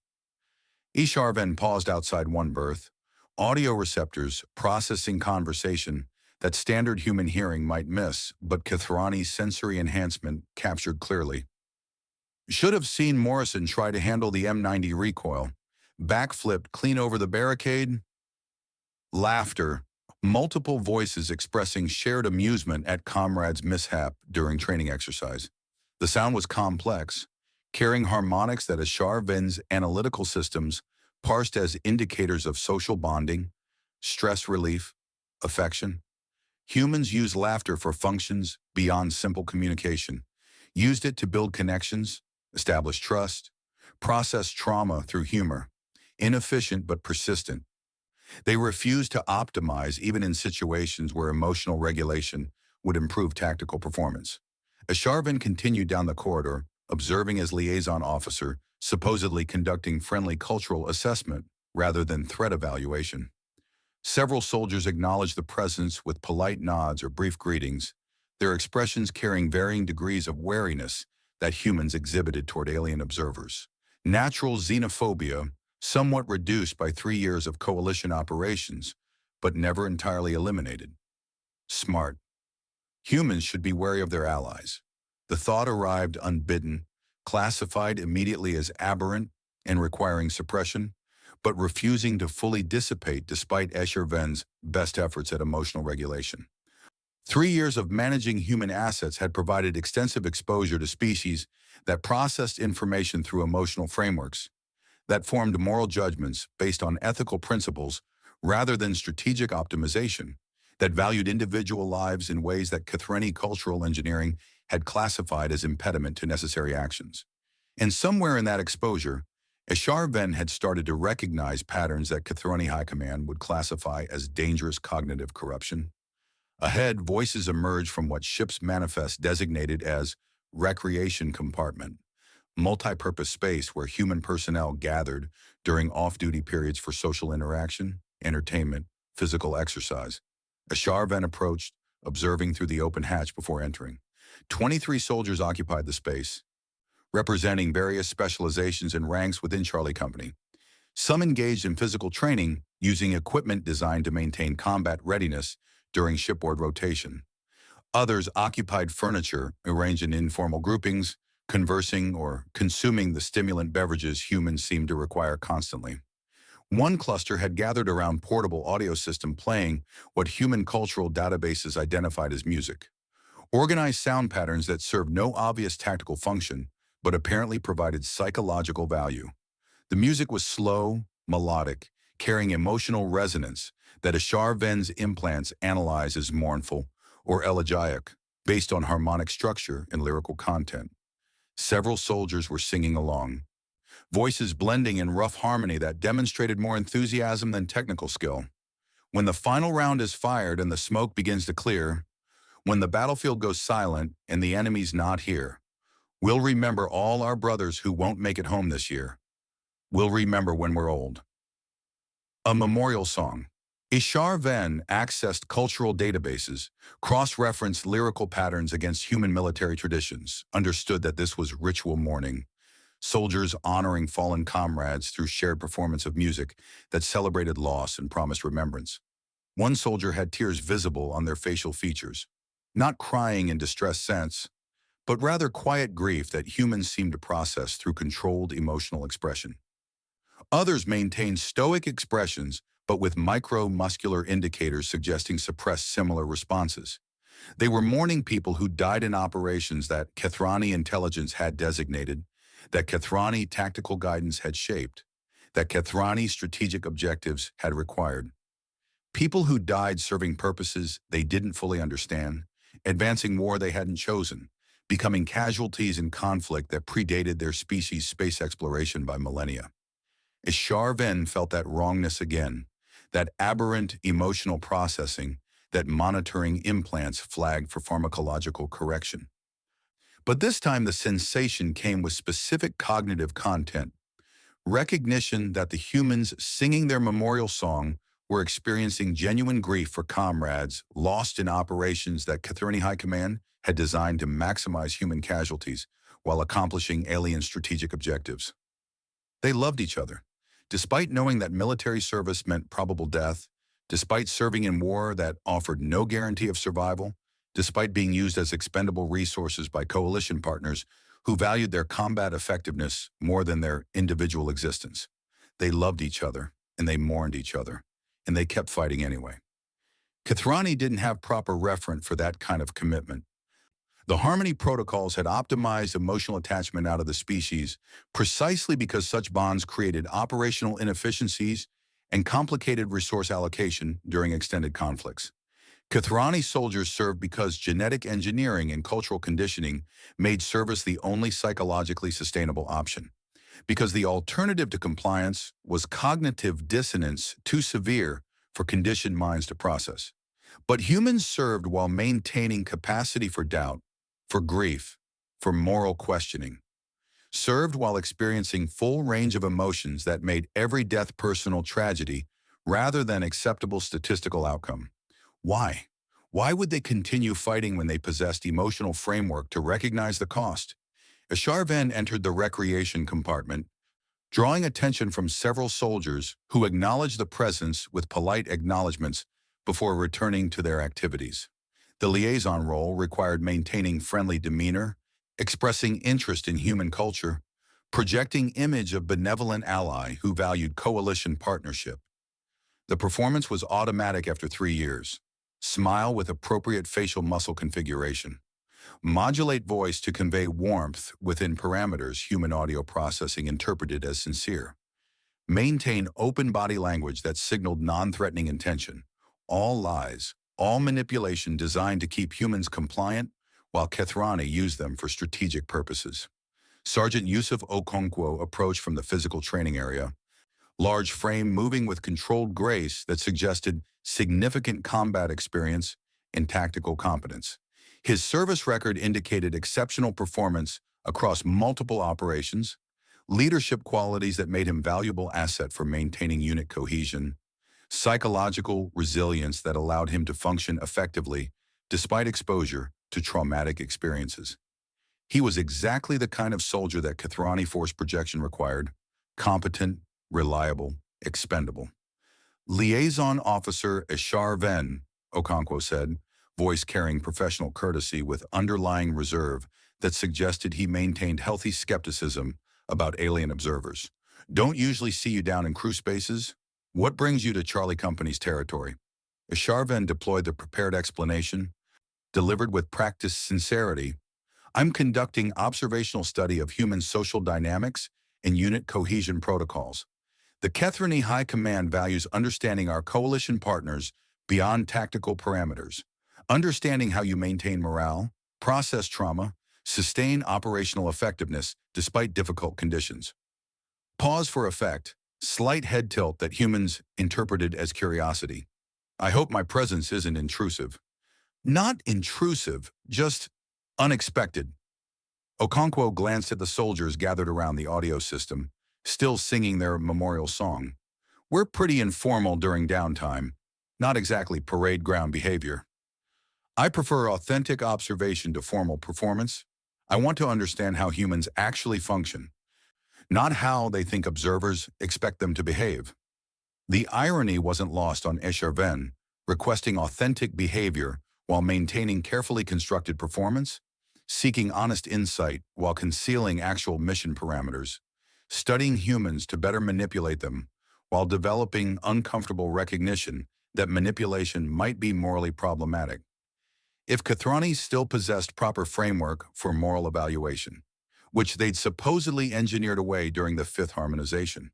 [SPEAKER 1] Isharven paused outside one berth, audio receptors processing conversation that standard human hearing might miss, but Kethrani's sensory enhancement captured clearly. Should have seen Morrison try to handle the M90 recoil. Backflipped clean over the barricade. Laughter. Multiple voices expressing shared amusement at comrades' mishap during training exercise. The sound was complex, carrying harmonics that Isharven's analytical systems parsed as indicators of social bonding, stress relief, affection. Humans use laughter for functions beyond simple communication, used it to build connections, establish trust, process trauma through humor, inefficient but persistent. They refused to optimize even in situations where emotional regulation would improve tactical performance. Isharven continued down the corridor, observing as liaison officer, supposedly conducting friendly cultural assessment rather than threat evaluation. Several soldiers acknowledged the presence with polite nods or brief greetings, their expressions carrying varying degrees of wariness that humans exhibited toward alien observers. Natural xenophobia, somewhat reduced by 3 years of coalition operations, but never entirely eliminated. Smart. Humans should be wary of their allies. The thought arrived unbidden, classified immediately as aberrant and requiring suppression, but refusing to fully dissipate despite Isharven's best efforts at emotional regulation. 3 years of managing human assets had provided extensive exposure to species that processed information through emotional frameworks, that formed moral judgments based on ethical principles rather than strategic optimization, that valued individual lives in ways that Kethrani cultural engineering had classified as impediment to necessary actions. And somewhere in that exposure, Isharven had started to recognize patterns that Kethrani High Command would classify as dangerous cognitive corruption. Ahead, voices emerged from what ship's manifest designated as recreation compartment, multi-purpose space where human personnel gathered during off-duty periods for social interaction, entertainment, physical exercise. Isharven approached, observing through the open hatch before entering. 23 soldiers occupied the space, representing various specializations and ranks within Charlie Company. Some engaged in physical training, using equipment designed to maintain combat readiness during shipboard rotation. Others occupied furniture, arranged in informal groupings, conversing or consuming the stimulant beverages humans seemed to require constantly. One cluster had gathered around portable audio system playing what human cultural databases identified as music. Organized sound patterns that served no obvious tactical function, but apparently provided psychological value. The music was slow, melodic, carrying emotional resonance that Isharven's implants analyze as mournful or elegiac, based on harmonic structure and lyrical content. Several soldiers were singing along, voices blending in rough harmony that demonstrated more enthusiasm than technical skill. When the final round is fired and the smoke begins to clear, when the battlefield goes silent and the enemy's not here, we'll remember all our brothers who won't make it home this year. We'll remember when we're old. A memorial song. Isharven accessed cultural databases, cross-referenced lyrical patterns against human military traditions, understood that this was ritual mourning, soldiers honoring fallen comrades through shared performance of music that celebrated loss and promised remembrance. One soldier had tears visible on their facial features, not crying in distressed sense, but rather quiet grief that humans seem to process through controlled emotional expression. Others maintained stoic expressions, but with micro-muscular indicators suggesting suppressed similar responses. They were mourning people who died in operations that Kethrani intelligence had designated, that Kethrani tactical guidance had shaped, that Kethrani strategic objectives had required. People who died serving purposes they didn't fully understand, advancing war they hadn't chosen, becoming casualties in conflict that predated their species' space exploration by millennia. Isharven felt that wrongness again, that aberrant emotional processing that monitoring implants flagged for pharmacological correction. But this time the sensation came with specific cognitive content, recognition that the humans singing their memorial song were experiencing genuine grief for comrades lost in operations that Catherine High Command had designed to maximize human casualties while accomplishing alien strategic objectives. They loved each other. Despite knowing that military service meant probable death, despite serving in war that offered no guarantee of survival, despite being used as expendable resources by coalition partners who valued their combat effectiveness more than their individual existence. They loved each other, and they mourned each other, and they kept fighting anyway. Kathrani didn't have proper referent for that kind of commitment. The Harmony protocols had optimized emotional attachment out of the species precisely because such bonds created operational inefficiencies and complicated resource allocation during extended conflicts. Kathrani soldiers served because genetic engineering and cultural conditioning made service the only psychologically sustainable option. Because the alternative to compliance was cognitive dissonance too severe for conditioned minds to process. But humans served while maintaining capacity for doubt, for grief, for moral questioning. Served while experiencing full range of emotions that made every death personal tragedy rather than acceptable statistical outcome. Why? Why would they continue fighting when they possessed emotional framework to recognize the cost? Asharven entered the recreation compartment, drawing attention from several soldiers who acknowledged the presence with polite acknowledgments before returning to their activities. The liaison role required maintaining friendly demeanor, expressing interest in human culture, projecting image of benevolent ally who valued coalition partnership. The performance was automatic after 3 years. Smile with appropriate facial muscle configuration. Modulate voice to convey warmth within parameters human audio processing interpreted as sincere. Maintain open body language that signaled non-threatening intention. All lies, all manipulation designed to keep humans compliant, while Kathrani used them for strategic purposes. Sergeant Yusuf Okonkwo approached from the physical training area, large frame moving with controlled grace that suggested significant combat experience and tactical competence. His service record indicated exceptional performance across multiple operations, leadership qualities that made him valuable asset for maintaining unit cohesion, psychological resilience that allowed him to function effectively despite exposure to traumatic experiences. He was exactly the kind of soldier that Kathrani force projection required: competent, reliable, expendable. Liaison Officer Asharven, Okonkwo said, voice carrying professional courtesy with underlying reserve that suggested he maintained healthy skepticism about alien observers. Don't usually see you down in crew spaces? What brings you to Charlie Company's territory? Asharven deployed the prepared explanation, delivered with practiced sincerity. I'm conducting observational study of human social dynamics and unit cohesion protocols. The Kethrani High Command values understanding our coalition partners beyond tactical parameters, understanding how you maintain morale, process trauma, sustain operational effectiveness despite difficult conditions. Pause for effect, slight head tilt that humans interpreted as curiosity. I hope my presence isn't intrusive. Not intrusive, just unexpected. Okonkwo glanced at the soldiers gathered around the audio system, still singing their memorial song. We're pretty informal during downtime, not exactly parade ground behavior. I prefer authentic observation to formal performance. I want to understand how humans actually function, not how they think observers expect them to behave. The irony wasn't lost on Esharven, requesting authentic behavior while maintaining carefully constructed performance, seeking honest insight while concealing actual mission parameters, studying humans to better manipulate them while developing uncomfortable recognition that manipulation might be morally problematic. If Kathrani still possessed proper framework for moral evaluation, which they'd supposedly engineered away during the fifth harmonization,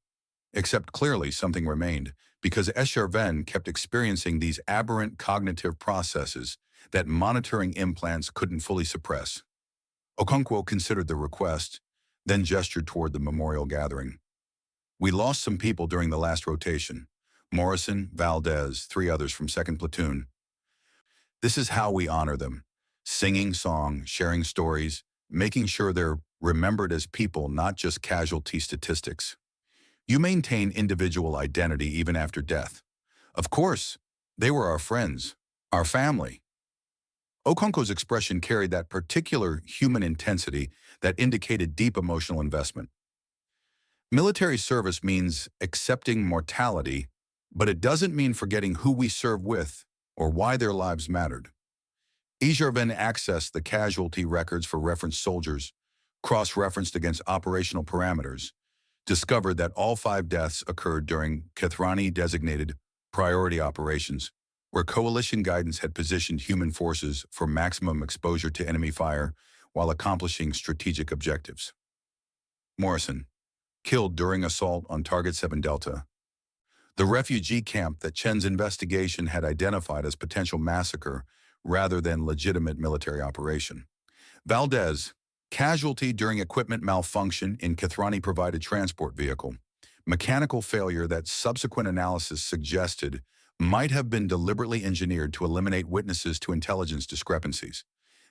[SPEAKER 1] except clearly something remained, because Esharven kept experiencing these aberrant cognitive processes that monitoring implants couldn't fully suppress. Okonkwo considered the request, then gestured toward the memorial gathering. We lost some people during the last rotation. Morrison, Valdez, 3 others from 2nd Platoon. This is how we honor them. Singing songs, sharing stories, making sure they're remembered as people, not just casualty statistics. You maintain individual identity even after death. Of course, they were our friends, our family. Okonkwo's expression carried that particular human intensity that indicated deep emotional investment. Military service means accepting mortality, but it doesn't mean forgetting who we serve with or why their lives mattered. HFY accessed the casualty records for referenced soldiers, cross-referenced against operational parameters, discovered that all 5 deaths occurred during Kethrani-designated priority operations, where coalition guidance had positioned human forces for maximum exposure to enemy fire while accomplishing strategic objectives. Morrison, killed during assault on Target 7 Delta, the refugee camp that Chen's investigation had identified as potential massacre rather than legitimate military operation. Valdez, casualty during equipment malfunction in Kethrani-provided transport vehicle, mechanical failure that subsequent analysis suggested might have been deliberately engineered to eliminate witnesses to intelligence discrepancies.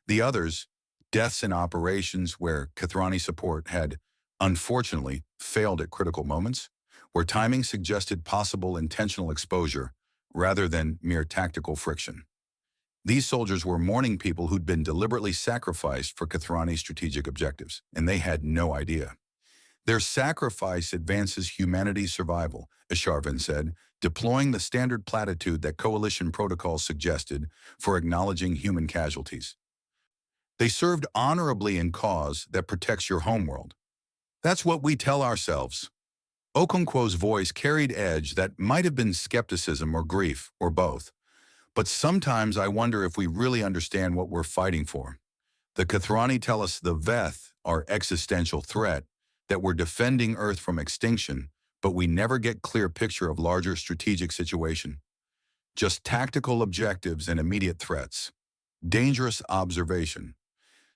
[SPEAKER 1] The others, deaths in operations where Kethrani support had, unfortunately, failed at critical moments, where timing suggested possible intentional exposure rather than mere tactical friction. These soldiers were mourning people who'd been deliberately sacrificed for Kethrani's strategic objectives, and they had no idea. Their sacrifice advances humanity's survival, HFY said, deploying the standard platitude that coalition protocols suggested for acknowledging human casualties. They served honorably in cause that protects your homeworld. That's what we tell ourselves. Okonkwo's voice carried edge that might have been skepticism or grief, or both. But sometimes I wonder if we really understand what we're fighting for. The Kethrani tell us the Veth are existential threat, that we're defending Earth from extinction, but we never get clear picture of larger strategic situation. Just tactical objectives and immediate threats. Dangerous observation.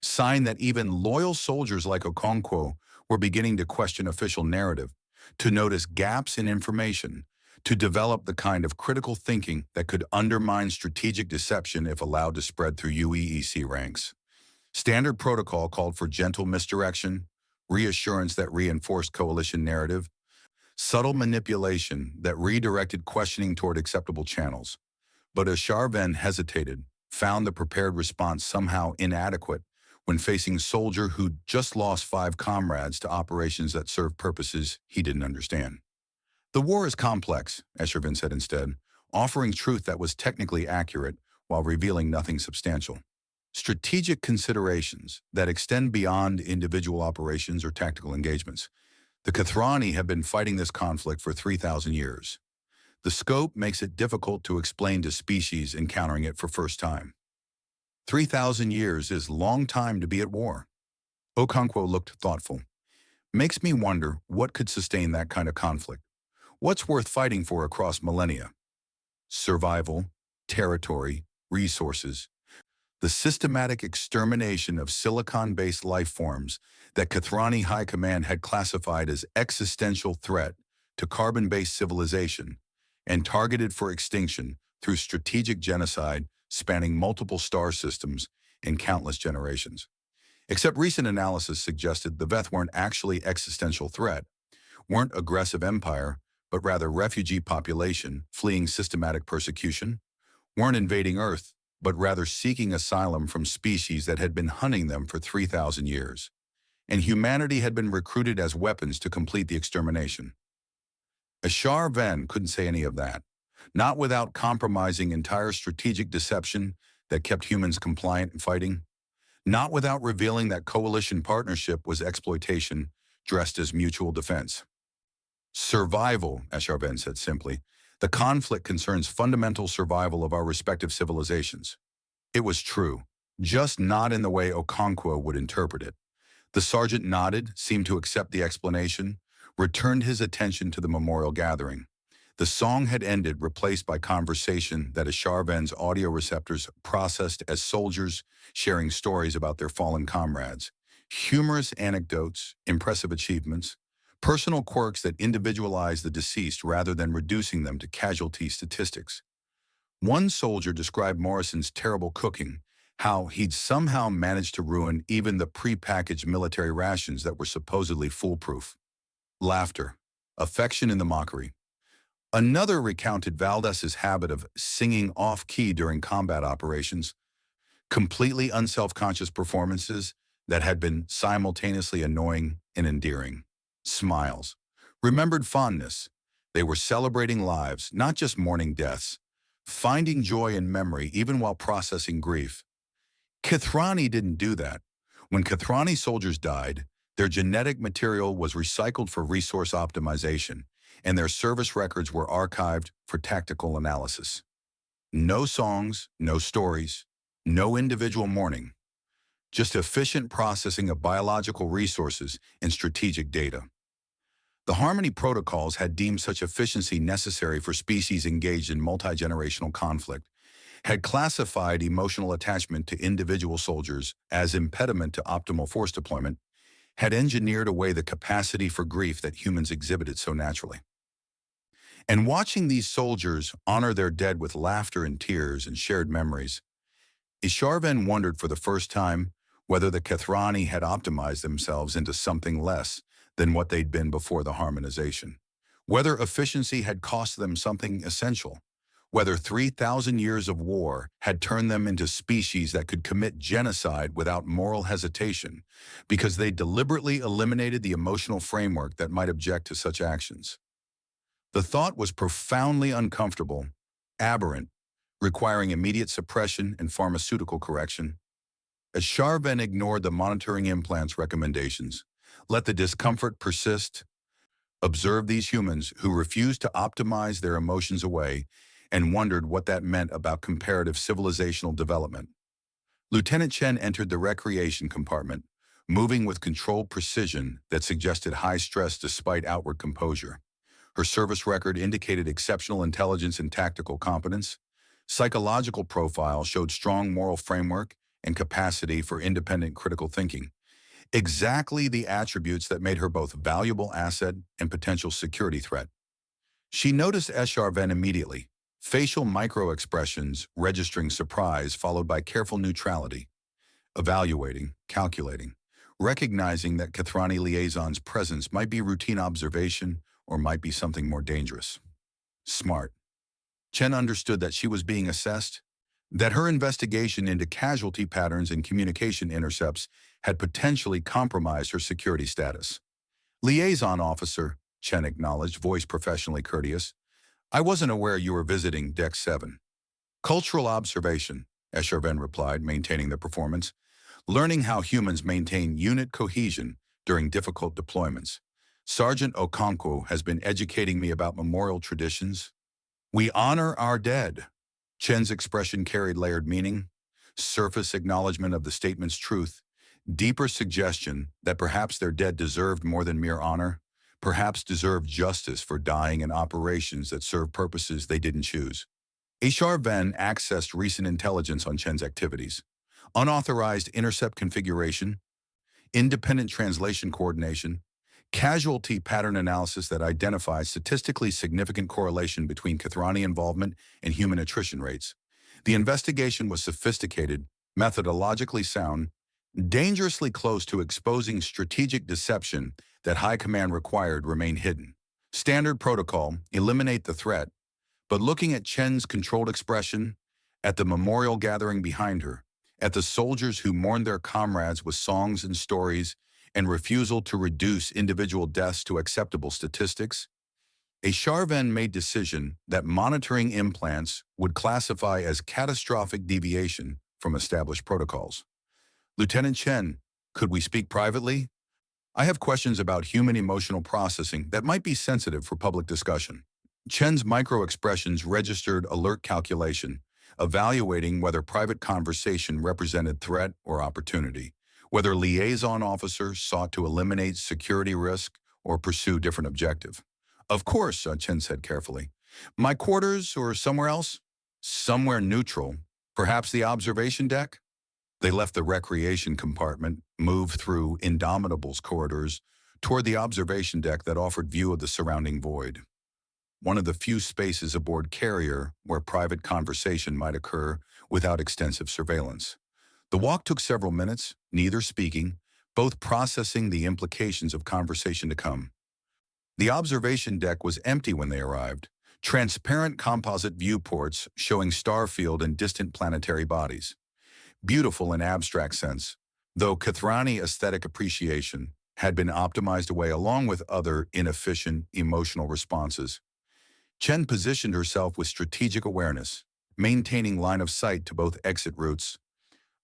[SPEAKER 1] Sign that even loyal soldiers like Okonkwo were beginning to question official narrative, to notice gaps in information, to develop the kind of critical thinking that could undermine strategic deception if allowed to spread through UEEC ranks. Standard protocol called for gentle misdirection, reassurance that reinforced coalition narrative, subtle manipulation that redirected questioning toward acceptable channels. But HFY hesitated, found the prepared response somehow inadequate when facing a soldier who'd just lost 5 comrades to operations that served purposes he didn't understand. The war is complex, HFY said instead, offering truth that was technically accurate while revealing nothing substantial. Strategic considerations that extend beyond individual operations or tactical engagements. The Kethrani have been fighting this conflict for 3,000 years. The scope makes it difficult to explain to species encountering it for first time. 3,000 years is long time to be at war. Okonkwo looked thoughtful. Makes me wonder what could sustain that kind of conflict. What's worth fighting for across millennia? Survival, territory, resources. The systematic extermination of silicon-based life forms that Kethrani High Command had classified as existential threat to carbon-based civilization and targeted for extinction through strategic genocide spanning multiple star systems and countless generations. Except recent analysis suggested the Veth weren't actually existential threat, weren't aggressive empire, but rather refugee population fleeing systematic persecution, weren't invading Earth, but rather seeking asylum from species that had been hunting them for 3,000 years. And humanity had been recruited as weapons to complete the extermination. HFY couldn't say any of that, not without compromising entire strategic deception that kept humans compliant and fighting, not without revealing that coalition partnership was exploitation dressed as mutual defense. Survival, HFY said simply. The conflict concerns fundamental survival of our respective civilizations. It was true, just not in the way Okonkwo would interpret it. The sergeant nodded, seemed to accept the explanation, returned his attention to the memorial gathering. The song had ended, replaced by conversation that HFY's audio receptors processed as soldiers sharing stories about their fallen comrades. Humorous anecdotes, impressive achievements, personal quirks that individualize the deceased rather than reducing them to casualty statistics. One soldier described Morrison's terrible cooking, how he'd somehow managed to ruin even the pre-packaged military rations that were supposedly foolproof. Laughter, affection in the mockery. Another recounted Valdez's habit of singing off-key during combat operations, completely unself-conscious performances that had been simultaneously annoying and endearing. Smiles. Remembered fondness. They were celebrating lives, not just mourning deaths, finding joy in memory even while processing grief. Kithrani didn't do that. When Kithrani soldiers died, their genetic material was recycled for resource optimization, and their service records were archived for tactical analysis. No songs, no stories, no individual mourning, just efficient processing of biological resources and strategic data. The Harmony protocols had deemed such efficiency necessary for species engaged in multi-generational conflict, had classified emotional attachment to individual soldiers as impediment to optimal force deployment, had engineered away the capacity for grief that humans exhibited so naturally. And watching these soldiers honor their dead with laughter and tears and shared memories, Isharven wondered for the first time whether the Kithrani had optimized themselves into something less than what they'd been before the harmonization, whether efficiency had cost them something essential, whether 3,000 years of war had turned them into species that could commit genocide without moral hesitation because they deliberately eliminated the emotional framework that might object to such actions. The thought was profoundly uncomfortable, aberrant, requiring immediate suppression and pharmaceutical correction. As Sharven ignored the monitoring implant's recommendations, let the discomfort persist, observed these humans who refused to optimize their emotions away and wondered what that meant about comparative civilizational development. Lieutenant Chen entered the recreation compartment, moving with controlled precision that suggested high stress despite outward composure. Her service record indicated exceptional intelligence and tactical competence. Psychological profile showed strong moral framework and capacity for independent critical thinking. Exactly the attributes that made her both valuable asset and potential security threat. She noticed Esharven immediately, facial micro-expressions registering surprise followed by careful neutrality, evaluating, calculating, recognizing that Kithrani liaison's presence might be routine observation or might be something more dangerous. Smart. Chen understood that she was being assessed, that her investigation into casualty patterns and communication intercepts had potentially compromised her security status. Liaison officer, Chen acknowledged, voice professionally courteous. I wasn't aware you were visiting Deck 7. Cultural observation, Esharven replied, maintaining the performance. Learning how humans maintain unit cohesion during difficult deployments. Sergeant Okonkwo has been educating me about memorial traditions. We honor our dead. Chen's expression carried layered meaning, surface acknowledgement of the statement's truth, deeper suggestion that perhaps their dead deserved more than mere honor, perhaps deserved justice for dying in operations that served purposes they didn't choose. Esharven accessed recent intelligence on Chen's activities, unauthorized intercept configuration, independent translation coordination, casualty pattern analysis that identifies statistically significant correlation between Kithrani involvement and human attrition rates. The investigation was sophisticated, methodologically sound, dangerously close to exposing strategic deception that High Command required remain hidden. Standard protocol, eliminate the threat, but looking at Chen's controlled expression, at the memorial gathering behind her, at the soldiers who mourned their comrades with songs and stories, and refusal to reduce individual deaths to acceptable statistics, Esharven made decision that monitoring implants would classify as catastrophic deviation from established protocols. Lieutenant Chen, could we speak privately? I have questions about human emotional processing that might be sensitive for public discussion. Chen's micro-expressions registered alert calculation, evaluating whether private conversation represented threat or opportunity, whether liaison officers sought to eliminate security risk or pursue different objective. Of course, Chen said carefully. My quarters or somewhere else? Somewhere neutral. Perhaps the observation deck? They left the recreation compartment, moved through Indomitable's corridors, toward the observation deck that offered view of the surrounding void. one of the few spaces aboard carrier where private conversation might occur without extensive surveillance. The walk took several minutes, neither speaking, both processing the implications of conversation to come. The observation deck was empty when they arrived, transparent composite viewports showing starfield and distant planetary bodies. Beautiful in abstract sense, though Kathrani aesthetic appreciation had been optimized away along with other inefficient emotional responses. Chen positioned herself with strategic awareness, maintaining line of sight to both exit routes,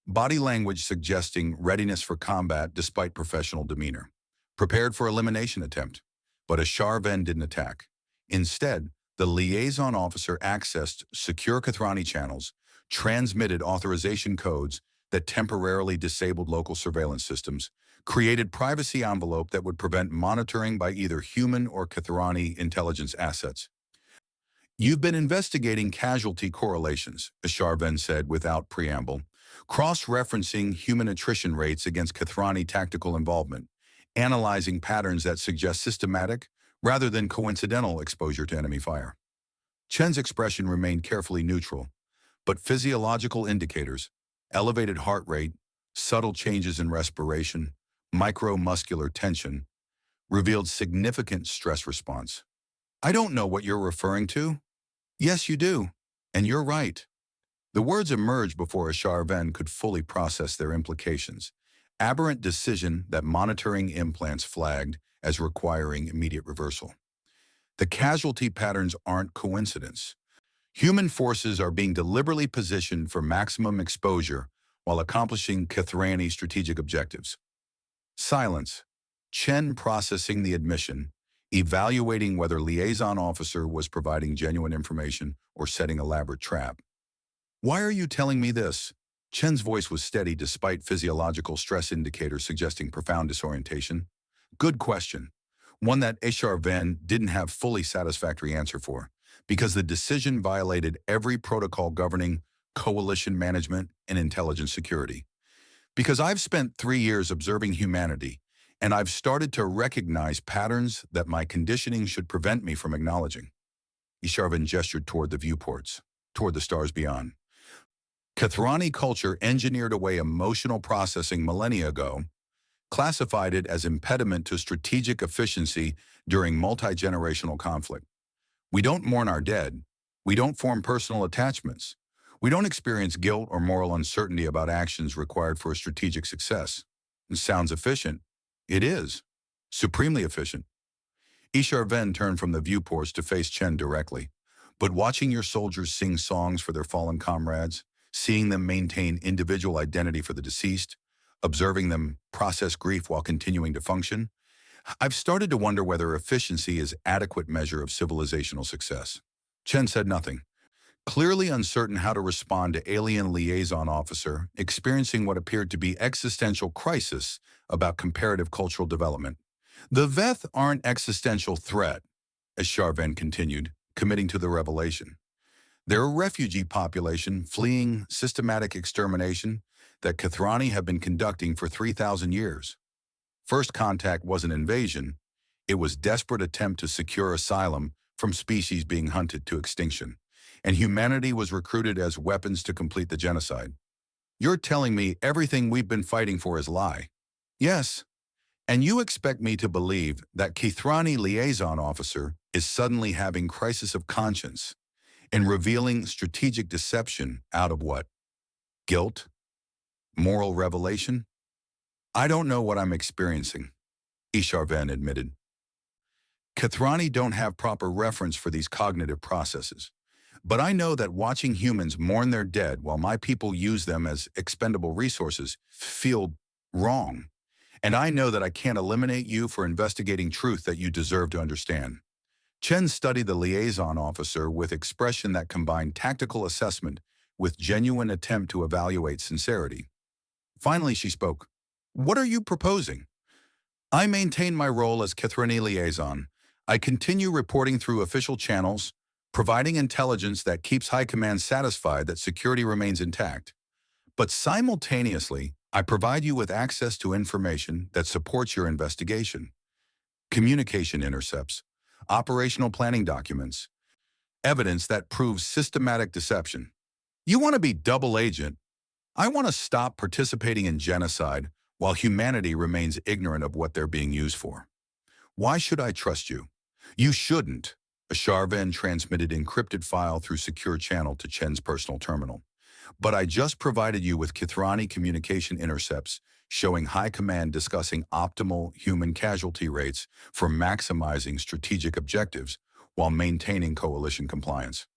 [SPEAKER 1] body language suggesting readiness for combat despite professional demeanor, prepared for elimination attempt. But HFY didn't attack. Instead, the liaison officer accessed secure Kathrani channels, transmitted authorization codes that temporarily disabled local surveillance systems, created privacy envelope that would prevent monitoring by either human or Kathrani intelligence assets. "You've been investigating casualty correlations," HFY said without preamble, cross-referencing human attrition rates against Kathrani tactical involvement, analyzing patterns that suggest systematic, rather than coincidental exposure to enemy fire. Chen's expression remained carefully neutral, but physiological indicators, elevated heart rate, subtle changes in respiration, micromuscular tension, revealed significant stress response. "I don't know what you're referring to." "Yes, you do. And you're right." The words emerged before HFY could fully process their implications. Aberrant decision that monitoring implants flagged as requiring immediate reversal. The casualty patterns aren't coincidence. Human forces are being deliberately positioned for maximum exposure while accomplishing Kathrani strategic objectives. Silence. Chen processing the admission, evaluating whether liaison officer was providing genuine information or setting elaborate trap. "Why are you telling me this?" Chen's voice was steady despite physiological stress indicators suggesting profound disorientation. "Good question. One that HFY didn't have fully satisfactory answer for, because the decision violated every protocol governing coalition management and intelligence security. Because I've spent 3 years observing humanity, and I've started to recognize patterns that my conditioning should prevent me from acknowledging." HFY gestured toward the viewports, toward the stars beyond. "Kathrani culture engineered away emotional processing millennia ago, classified it as impediment to strategic efficiency during multi-generational conflict. We don't mourn our dead. We don't form personal attachments. We don't experience guilt or moral uncertainty about actions required for a strategic success." It sounds efficient. It is. Supremely efficient. HFY turned from the viewports to face Chen directly. "But watching your soldiers sing songs for their fallen comrades, seeing them maintain individual identity for the deceased, observing them process grief while continuing to function, I've started to wonder whether efficiency is adequate measure of civilizational success." Chen said nothing, clearly uncertain how to respond to alien liaison officer experiencing what appeared to be existential crisis about comparative cultural development. "The Veth aren't existential threat," HFY continued, committing to the revelation. "They're a refugee population fleeing systematic extermination that Kathrani have been conducting for 3,000 years. First contact wasn't invasion, it was desperate attempt to secure asylum from species being hunted to extinction, and humanity was recruited as weapons to complete the genocide." "You're telling me everything we've been fighting for is a lie?" "Yes. And you expect me to believe that Kathrani liaison officer is suddenly having crisis of conscience and revealing strategic deception out of what? Guilt? Moral revelation? I don't know what I'm experiencing," HFY admitted. "Kathrani don't have proper reference for these cognitive processes. But I know that watching humans mourn their dead while my people use them as expendable resources feel wrong. And I know that I can't eliminate you for investigating truth that you deserve to understand." Chen studied the liaison officer with expression that combined tactical assessment with genuine attempt to evaluate sincerity. Finally, she spoke. "What are you proposing?" "I maintain my role as Kathrani liaison. I continue reporting through official channels, providing intelligence that keeps High Command satisfied that security remains intact. But simultaneously, I provide you with access to information that supports your investigation. Communication intercepts. operational planning documents, evidence that proves systematic deception. You want to be double agent? I want to stop participating in genocide while humanity remains ignorant of what they're being used for. Why should I trust you? You shouldn't. A Sharvan transmitted encrypted file through secure channel to Chen's personal terminal. But I just provided you with Kithrani communication intercepts showing High Command discussing optimal human casualty rates for maximizing strategic objectives while maintaining coalition compliance.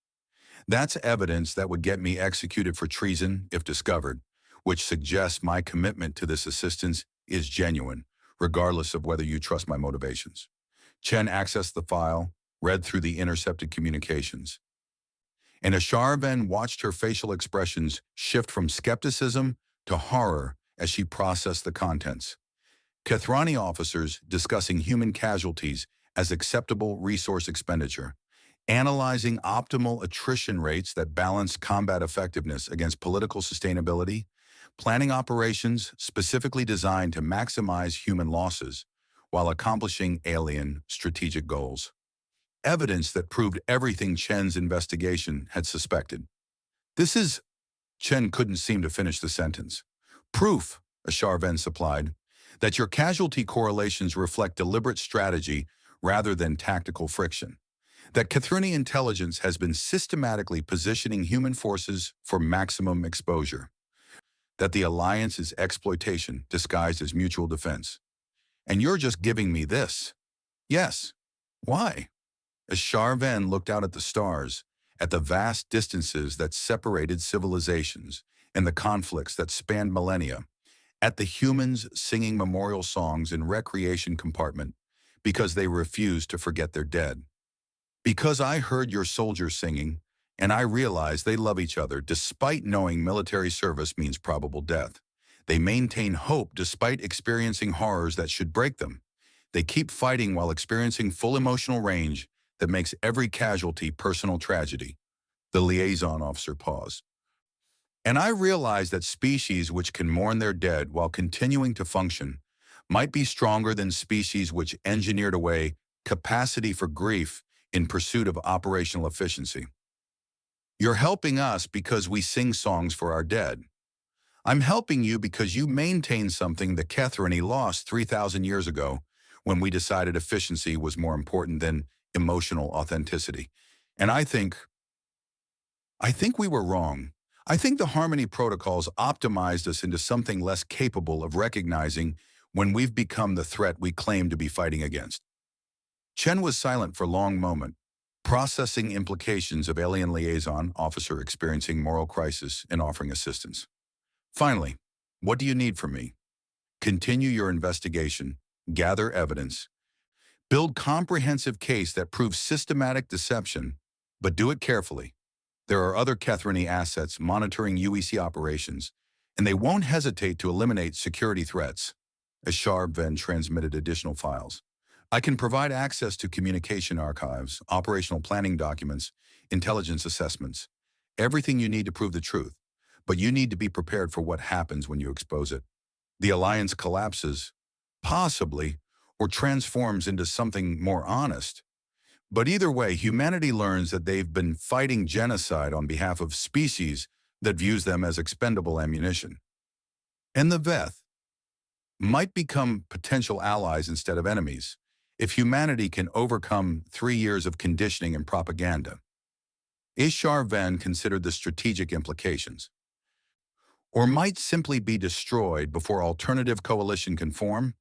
[SPEAKER 1] That's evidence that would get me executed for treason if discovered, which suggests my commitment to this assistance is genuine, regardless of whether you trust my motivations. Chen accessed the file, read through the intercepted communications, and Asharvan watched her facial expressions shift from skepticism to horror as she processed the contents. Kithrani officers discussing human casualties as acceptable resource expenditure, analyzing optimal attrition rates that balance combat effectiveness against political sustainability, planning operations specifically designed to maximize human losses while accomplishing alien strategic goals. Evidence that proved everything Chen's investigation had suspected. This is... Chen couldn't seem to finish the sentence. Proof, Asharvan supplied, that your casualty correlations reflect deliberate strategy rather than tactical friction. That Kithrani intelligence has been systematically positioning human forces for maximum exposure. That the alliance is exploitation disguised as mutual defense. And you're just giving me this. Yes. Why? As Sharvan looked out at the stars, at the vast distances that separated civilizations and the conflicts that spanned millennia, at the humans singing memorial songs in recreation compartment because they refused to forget their dead. Because I heard your soldiers singing, and I realized they love each other despite knowing military service means probable death. They maintain hope despite experiencing horrors that should break them. They keep fighting while experiencing full emotional range that makes every casualty personal tragedy. The liaison officer paused. And I realize that species which can mourn their dead while continuing to function might be stronger than species which engineered away capacity for grief in pursuit of operational efficiency. You're helping us because we sing songs for our dead. I'm helping you because you maintain something the Kithrani lost 3,000 years ago when we decided efficiency was more important than emotional authenticity. And I think we were wrong. I think the Harmony protocols optimized us into something less capable of recognizing when we've become the threat we claim to be fighting against. Chen was silent for a long moment, processing implications of alien liaison officer experiencing moral crisis and offering assistance. Finally, what do you need from me? Continue your investigation, gather evidence, build comprehensive case that proves systematic deception, but do it carefully. There are other Kithrani assets monitoring UEC operations, and they won't hesitate to eliminate security threats. As Sharvan transmitted additional files, I can provide access to communication archives, operational planning documents, intelligence assessments, everything you need to prove the truth, but you need to be prepared for what happens when you expose it. The alliance collapses, possibly, or transforms into something more honest. But either way, humanity learns that they've been fighting genocide on behalf of species that views them as expendable ammunition. And the Veth might become potential allies instead of enemies if humanity can overcome 3 years of conditioning and propaganda. Is Sharvan considered the strategic implications? Or might simply be destroyed before alternative coalition can form?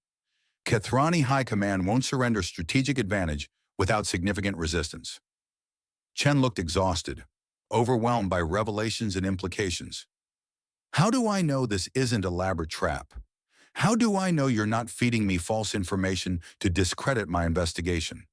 [SPEAKER 1] Kithrani High Command won't surrender strategic advantage without significant resistance. Chen looked exhausted, overwhelmed by revelations and implications. How do I know this isn't an elaborate trap? How do I know you're not feeding me false information to discredit my investigation?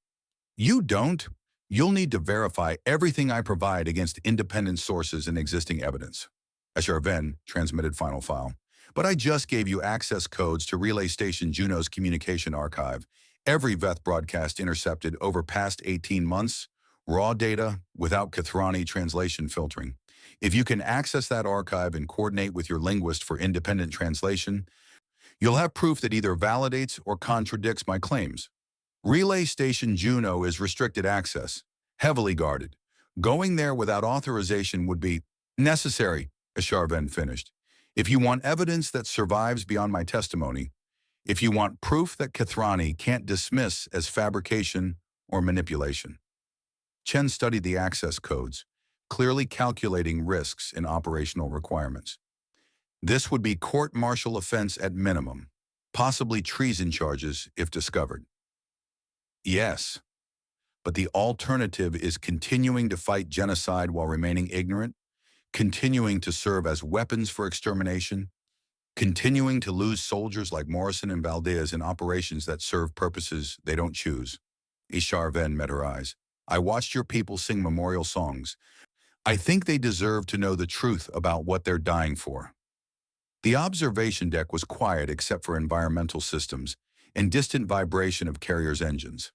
[SPEAKER 1] You don't. You'll need to verify everything I provide against independent sources and existing evidence. Asharvan transmitted final file. But I just gave you access codes to Relay Station Juno's communication archive. Every Veth broadcast intercepted over past 18 months, raw data without Kithrani translation filtering. If you can access that archive and coordinate with your linguist for independent translation, you'll have proof that either validates or contradicts my claims. Relay Station Juno is restricted access, heavily guarded. Going there without authorization would be necessary, Asharven finished. If you want evidence that survives beyond my testimony, if you want proof that Kathrani can't dismiss as fabrication or manipulation. Chen studied the access codes, clearly calculating risks and operational requirements. This would be court-martial offense at minimum, possibly treason charges if discovered. Yes, but the alternative is continuing to fight genocide while remaining ignorant, continuing to serve as weapons for extermination, continuing to lose soldiers like Morrison and Valdez in operations that serve purposes they don't choose. Isharven met her eyes. I watched your people sing memorial songs. I think they deserve to know the truth about what they're dying for. The observation deck was quiet except for environmental systems and distant vibration of carriers' engines.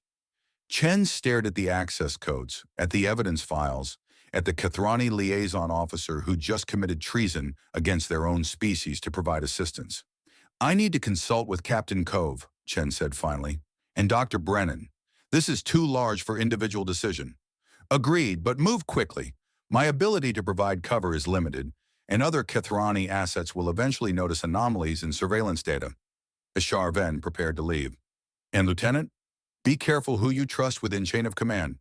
[SPEAKER 1] Chen stared at the access codes, at the evidence files, at the Kathrani liaison officer who just committed treason against their own species to provide assistance. I need to consult with Captain Cove, Chen said finally, and Dr. Brennan. This is too large for individual decision. Agreed, but move quickly. My ability to provide cover is limited, and other Kathrani assets will eventually notice anomalies in surveillance data. Asharven prepared to leave. And Lieutenant, be careful who you trust within chain of command.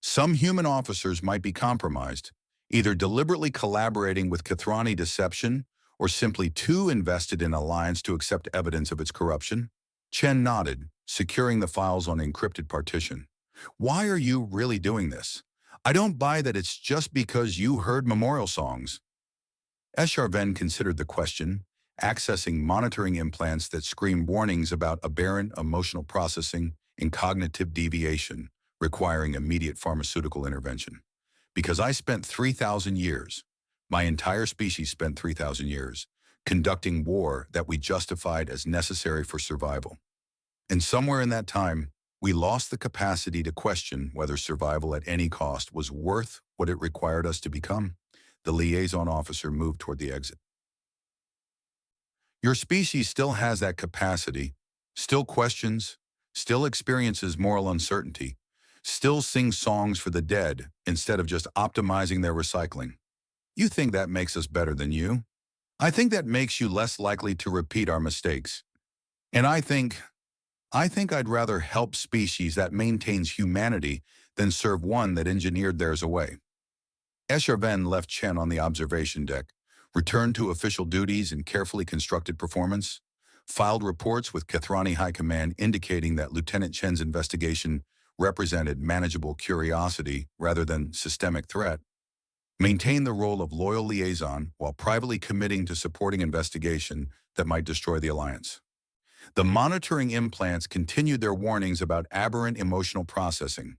[SPEAKER 1] Some human officers might be compromised, either deliberately collaborating with Kathrani deception or simply too invested in alliance to accept evidence of its corruption. Chen nodded, securing the files on encrypted partition. Why are you really doing this? I don't buy that it's just because you heard memorial songs. Esharven considered the question, accessing monitoring implants that scream warnings about aberrant emotional processing and cognitive deviation, requiring immediate pharmaceutical intervention. Because I spent 3,000 years, my entire species spent 3,000 years, conducting war that we justified as necessary for survival. And somewhere in that time, we lost the capacity to question whether survival at any cost was worth what it required us to become. The liaison officer moved toward the exit. Your species still has that capacity, still questions, still experiences moral uncertainty, still sings songs for the dead instead of just optimizing their recycling. You think that makes us better than you? I think that makes you less likely to repeat our mistakes. And I think I'd rather help species that maintains humanity than serve one that engineered theirs away. Esharven left Chen on the observation deck, returned to official duties and carefully constructed performance, filed reports with Kathrani High Command indicating that Lieutenant Chen's investigation represented manageable curiosity rather than systemic threat, maintained the role of loyal liaison while privately committing to supporting investigation that might destroy the alliance. The monitoring implants continued their warnings about aberrant emotional processing.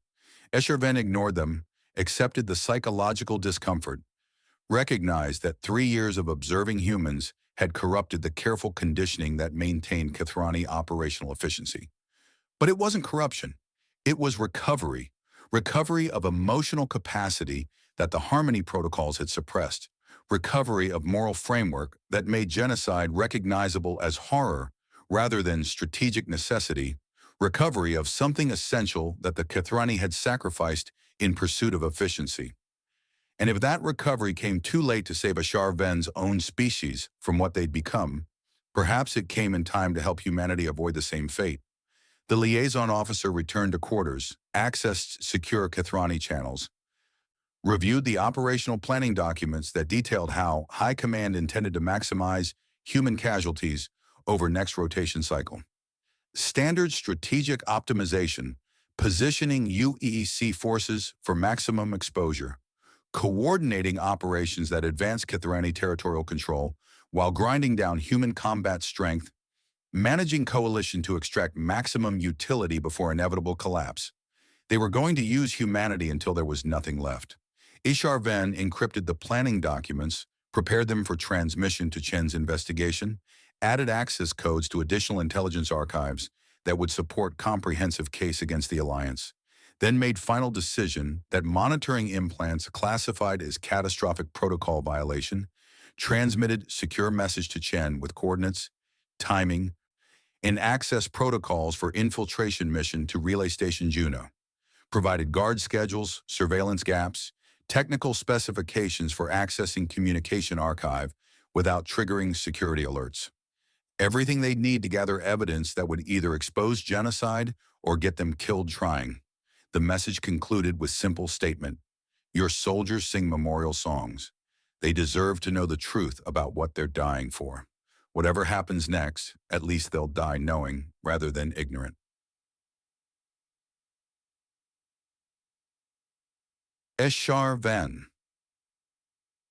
[SPEAKER 1] Esharven ignored them, accepted the psychological discomfort, recognized that 3 years of observing humans had corrupted the careful conditioning that maintained Kathrani operational efficiency. But it wasn't corruption. It was recovery of emotional capacity that the Harmony protocols had suppressed, recovery of moral framework that made genocide recognizable as horror rather than strategic necessity, recovery of something essential that the Kathrani had sacrificed in pursuit of efficiency. And if that recovery came too late to save Asharven's own species from what they'd become, perhaps it came in time to help humanity avoid the same fate. The liaison officer returned to quarters, accessed secure Kathrani channels, reviewed the operational planning documents that detailed how High Command intended to maximize human casualties over next rotation cycle. Standard strategic optimization, positioning UEEC forces for maximum exposure, coordinating operations that advance Kathrani territorial control while grinding down human combat strength, managing coalition to extract maximum utility before inevitable collapse. They were going to use humanity until there was nothing left. Isharven encrypted the planning documents, prepared them for transmission to Chen's investigation, added access codes to additional intelligence archives that would support comprehensive case against the Alliance, then made final decision that monitoring implants classified as catastrophic protocol violation, transmitted secure message to Chen with coordinates, timing, and access protocols for infiltration mission to Relay Station Juno, provided guard schedules, surveillance gaps, technical specifications for accessing communication archive without triggering security alerts. Everything they'd need to gather evidence that would either expose genocide or get them killed trying. The message concluded with simple statement: your soldiers sing memorial songs. They deserve to know the truth about what they're dying for. Whatever happens next, at least they'll die knowing rather than ignorant. HFY.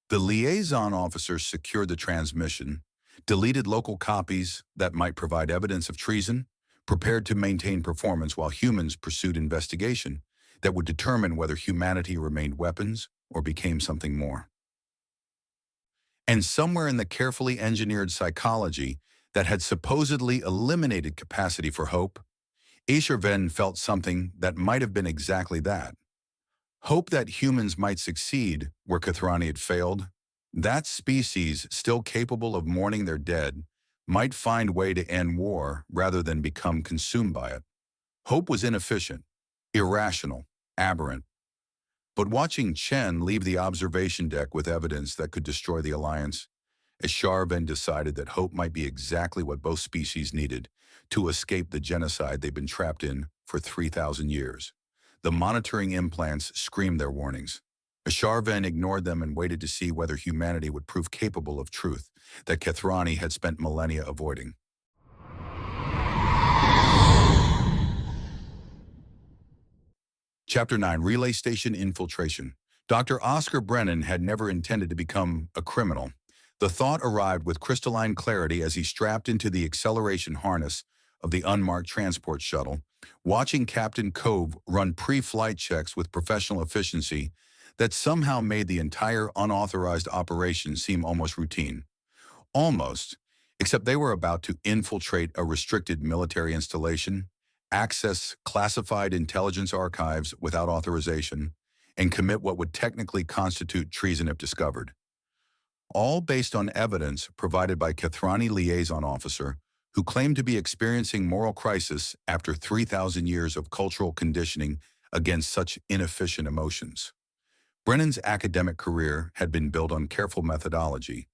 [SPEAKER 1] The liaison officer secured the transmission, deleted local copies that might provide evidence of treason, prepared to maintain performance while humans pursued investigation that would determine whether humanity remained weapons or became something more. And somewhere in the carefully engineered psychology that had supposedly eliminated capacity for hope, HFY felt something that might have been exactly that. Hope that humans might succeed where Kathrani had failed. That species, still capable of mourning their dead, might find way to end war rather than become consumed by it. Hope was inefficient, irrational, aberrant. But watching Chen leave the observation deck with evidence that could destroy the Alliance, HFY decided that hope might be exactly what both species needed to escape the genocide they've been trapped in for 3,000 years. The monitoring implants screamed their warnings. HFY ignored them and waited to see whether humanity would prove capable of truth that Kathrani had spent millennia avoiding. Chapter 9, Relay Station Infiltration. Dr. Oscar Brennan had never intended to become a criminal. The thought arrived with crystalline clarity as he strapped into the acceleration harness of the unmarked transport shuttle, watching Captain Cove run pre-flight checks with professional efficiency that somehow made the entire unauthorized operation seem almost routine. Almost, except they were about to infiltrate a restricted military installation, access classified intelligence archives without authorization, and commit what would technically constitute treason if discovered. All based on evidence provided by Kathrani liaison officer, who claimed to be experiencing moral crisis after 3,000 years of cultural conditioning against such inefficient emotions. Brennan's academic career had been built on careful methodology,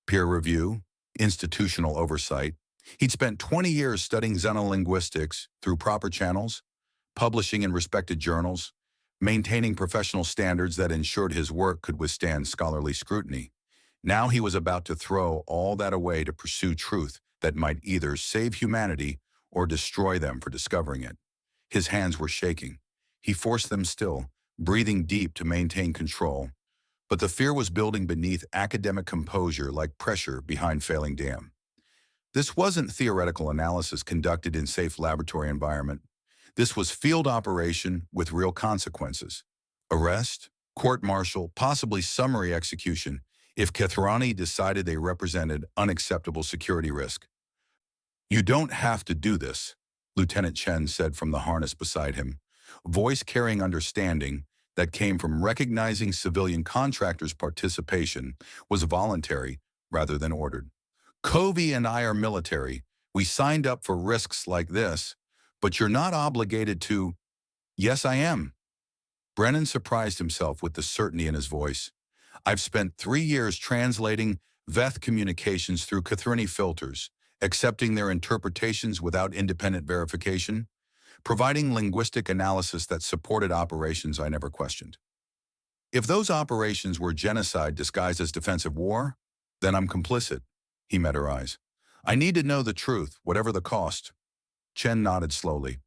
[SPEAKER 1] peer review, institutional oversight. He'd spent 20 years studying xenolinguistics through proper channels, publishing in respected journals, maintaining professional standards that ensured his work could withstand scholarly scrutiny. Now he was about to throw all that away to pursue truth that might either save humanity or destroy them for discovering it. His hands were shaking. He forced them still, breathing deep to maintain control. But the fear was building beneath academic composure like pressure behind failing dam. This wasn't theoretical analysis conducted in safe laboratory environment. This was field operation with real consequences. Arrest, court-martial, possibly summary execution if Kathrani decided they represented unacceptable security risk. "You don't have to do this," Lieutenant Chen said from the harness beside him, voice carrying understanding that came from recognizing civilian contractors' participation was voluntary rather than ordered. "Covey and I are military. We signed up for risks like this, but you're not obligated to—" "Yes, I am." Brennan surprised himself with the certainty in his voice. "I've spent 3 years translating Veth communications through Kathrani filters, accepting their interpretations without independent verification, providing linguistic analysis that supported operations I never questioned. If those operations were genocide disguised as defensive war, then I'm complicit." He met her eyes. "I need to know the truth, whatever the cost." Chen nodded slowly,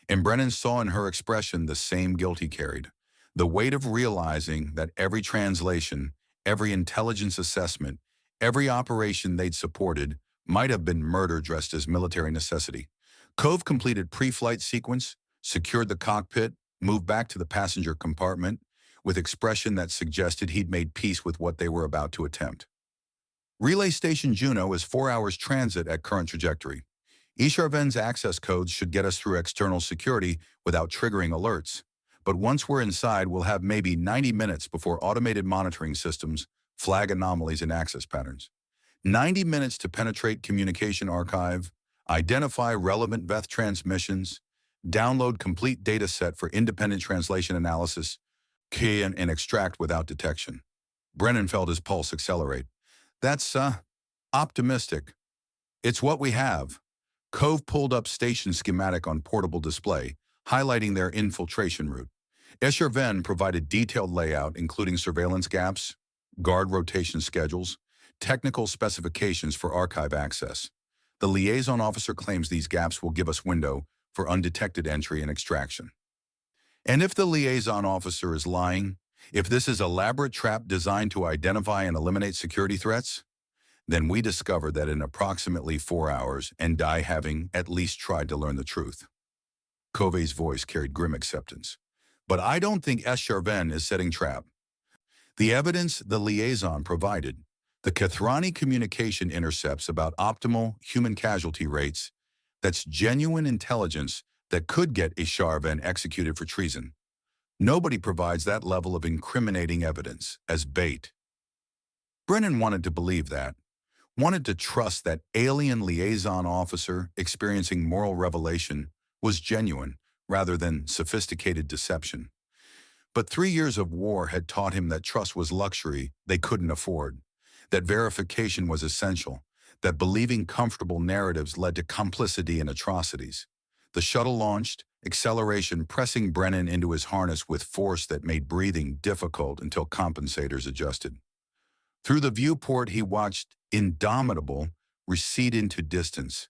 [SPEAKER 1] and Brennan saw in her expression the same guilt he carried, the weight of realizing that every translation, every intelligence assessment, every operation they'd supported might have been murder dressed as military necessity. Cove completed pre-flight sequence, secured the cockpit, moved back to the passenger compartment with expression that suggested he'd made peace with what they were about to attempt. Relay Station Juno is 4 hours transit at current trajectory. HFY's access codes should get us through external security without triggering alerts. But once we're inside, we'll have maybe 90 minutes before automated monitoring systems flag anomalies in access patterns. 90 minutes to penetrate communication archive, identify relevant Veth transmissions, download complete data set for independent translation analysis, key and extract without detection. Brennan felt his pulse accelerate. That's, optimistic. It's what we have. Cove pulled up station schematic on portable display, highlighting their infiltration route. HFY provided detailed layout, including surveillance gaps, guard rotation schedules, technical specifications for archive access. The liaison officer claims these gaps will give us window for undetected entry and extraction. And if the liaison officer is lying, if this is an elaborate trap designed to identify and eliminate security threats, then we discover that in approximately 4 hours and die having at least tried to learn the truth. Cove's voice carried grim acceptance. But I don't think HFY is setting trap. The evidence the liaison provided, the Kethrani communication intercepts about optimal human casualty rates, that's genuine intelligence that could get HFY executed for treason. Nobody provides that level of incriminating evidence as bait. Brennan wanted to believe that, wanted to trust that alien liaison officer experiencing moral revelation was genuine rather than sophisticated deception. But 3 years of war had taught him that trust was luxury they couldn't afford, that verification was essential, that believing comfortable narratives led to complicity and atrocities. The shuttle launched, acceleration pressing Brennan into his harness with force that made breathing difficult until compensators adjusted. Through the viewport, he watched Indomitable recede into distance,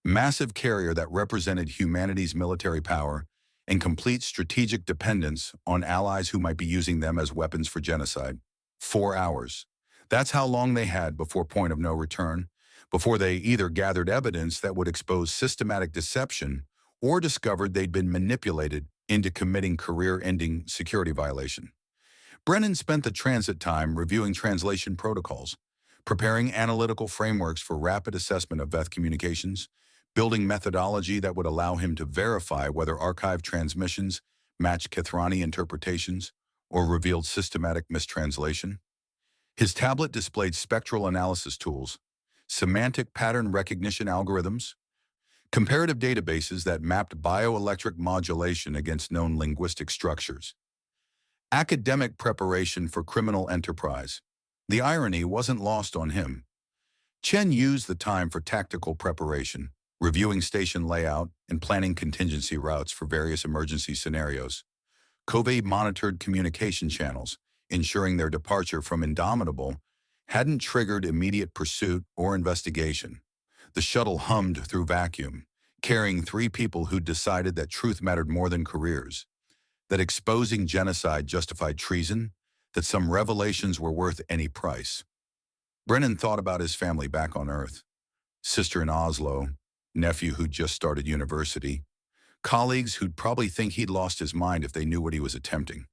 [SPEAKER 1] massive carrier that represented humanity's military power and complete strategic dependence on allies who might be using them as weapons for genocide. 4 hours. That's how long they had before point of no return, before they either gathered evidence that would expose systematic deception or discovered they'd been manipulated into committing career-ending security violation. Brennan spent the transit time reviewing translation protocols, preparing analytical frameworks for rapid assessment of Veth communications, building methodology that would allow him to verify whether archived transmissions matched Kethrani interpretations or revealed systematic mistranslation. His tablet displayed spectral analysis tools, semantic pattern recognition algorithms, comparative databases that mapped bioelectric modulation against known linguistic structures. Academic preparation for criminal enterprise. The irony wasn't lost on him. Chen used the time for tactical preparation, reviewing station layout and planning contingency routes for various emergency scenarios. Cove monitored communication channels, ensuring their departure from Indomitable hadn't triggered immediate pursuit or investigation. The shuttle hummed through vacuum, carrying 3 people who decided that truth mattered more than careers, that exposing genocide justified treason, that some revelations were worth any price. Brennan thought about his family back on Earth. Sister in Oslo, nephew who'd just started university, colleagues who'd probably think he'd lost his mind if they knew what he was attempting.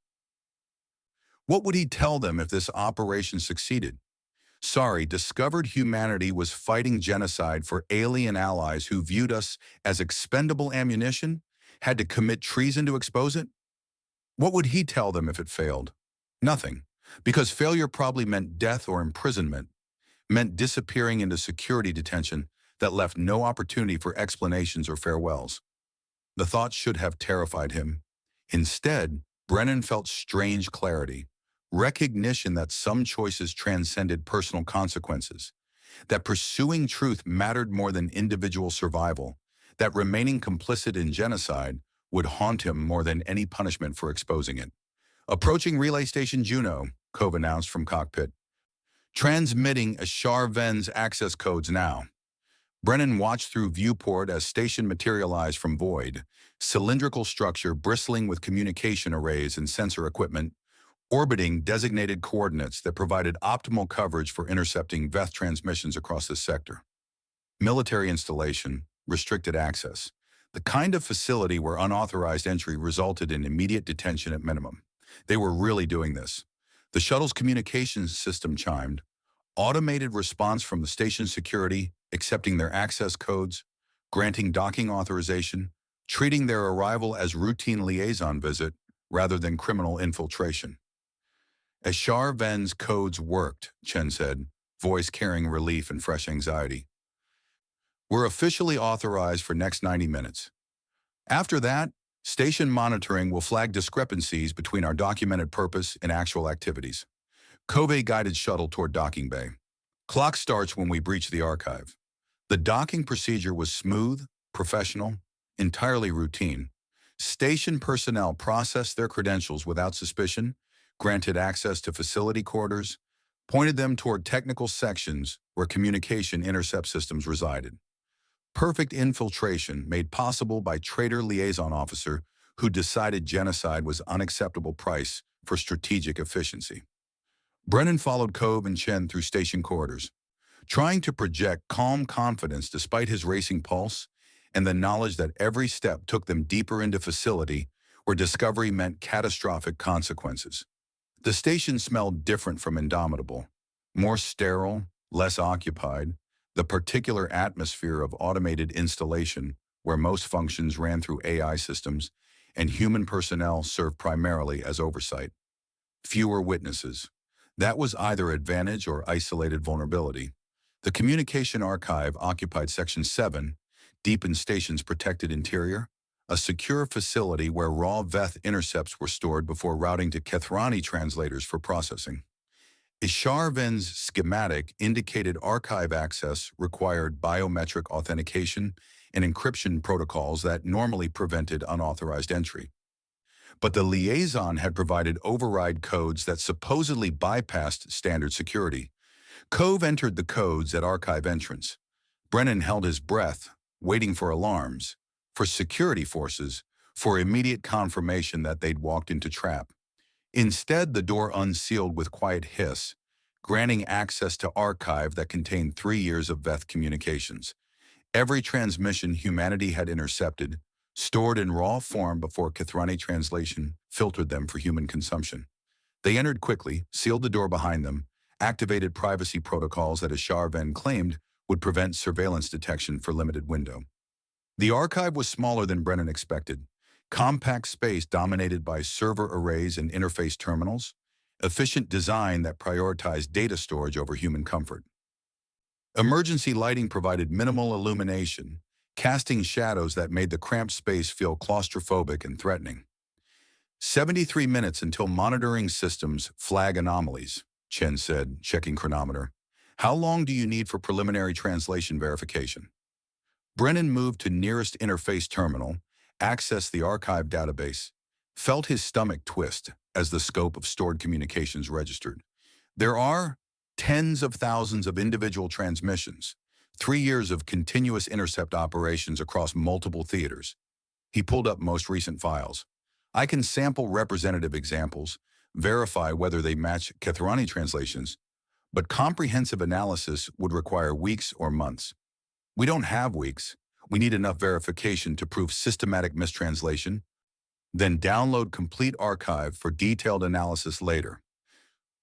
[SPEAKER 1] What would he tell them if this operation succeeded? Sorry, discovered humanity was fighting genocide for alien allies who viewed us as expendable ammunition, had to commit treason to expose it? What would he tell them if it failed? Nothing, because failure probably meant death or imprisonment, meant disappearing into security detention that left no opportunity for explanations or farewells. The thought should have terrified him. Instead, Brennan felt strange clarity, recognition that some choices transcended personal consequences, that pursuing truth mattered more than individual survival, that remaining complicit in genocide would haunt him more than any punishment for exposing it. Approaching Relay Station Juno, Cove announced from cockpit. Transmitting HFY's access codes now. Brennan watched through viewport as station materialized from void, cylindrical structure bristling with communication arrays and sensor equipment, orbiting designated coordinates that provided optimal coverage for intercepting Veth transmissions across this sector. Military installation, restricted access. The kind of facility where unauthorized entry resulted in immediate detention at minimum. They were really doing this. The shuttle's communications system chimed, automated response from the station security, accepting their access codes, granting docking authorization, treating their arrival as routine liaison visit rather than criminal infiltration. HFY's codes worked, Chen said, voice carrying relief and fresh anxiety. We're officially authorized for next 90 minutes. After that, station monitoring will flag discrepancies between our documented purpose and actual activities. Kobe guided shuttle toward docking bay. Clock starts when we breach the archive. The docking procedure was smooth, professional, entirely routine. Station personnel processed their credentials without suspicion, granted access to facility quarters, pointed them toward technical sections where communication intercept systems resided. Perfect infiltration made possible by traitor liaison officer who decided genocide was unacceptable price for strategic efficiency. Brennan followed Cove and Chen through station corridors, trying to project calm confidence despite his racing pulse and the knowledge that every step took them deeper into facility where discovery meant catastrophic consequences. The station smelled different from Indomitable, more sterile, less occupied, the particular atmosphere of automated installation where most functions ran through AI systems and human personnel served primarily as oversight. Fewer witnesses. That was either advantage or isolated vulnerability. The communication archive occupied Section 7, deep in station's protected interior, a secure facility where raw Veth intercepts were stored before routing to Kethrani translators for processing. Ishar-Ven's schematic indicated archive access required biometric authentication and encryption protocols that normally prevented unauthorized entry. But the liaison had provided override codes that supposedly bypassed standard security. Cove entered the codes at archive entrance. Brennan held his breath, waiting for alarms, for security forces, for immediate confirmation that they'd walked into trap. Instead, the door unsealed with quiet hiss, granting access to archive that contained 3 years of Veth communications. Every transmission Humanity had intercepted, stored in raw form before Kethrani translation filtered them for human consumption. They entered quickly, sealed the door behind them, activated privacy protocols that Ishar-Ven claimed would prevent surveillance detection for limited window. The archive was smaller than Brennan expected. Compact space dominated by server arrays and interface terminals, efficient design that prioritized data storage over human comfort. Emergency lighting provided minimal illumination, casting shadows that made the cramped space feel claustrophobic and threatening. 73 minutes until monitoring systems flag anomalies, Chen said, checking chronometer. How long do you need for preliminary translation verification? Brennan moved to nearest interface terminal, accessed the archive database, felt his stomach twist as the scope of stored communications registered. There are tens of thousands of individual transmissions, 3 years of continuous intercept operations across multiple theaters. He pulled up most recent files. I can sample representative examples, verify whether they match Kethrani translations, but comprehensive analysis would require weeks or months. We don't have weeks. We need enough verification to prove systematic mistranslation, then download complete archive for detailed analysis later.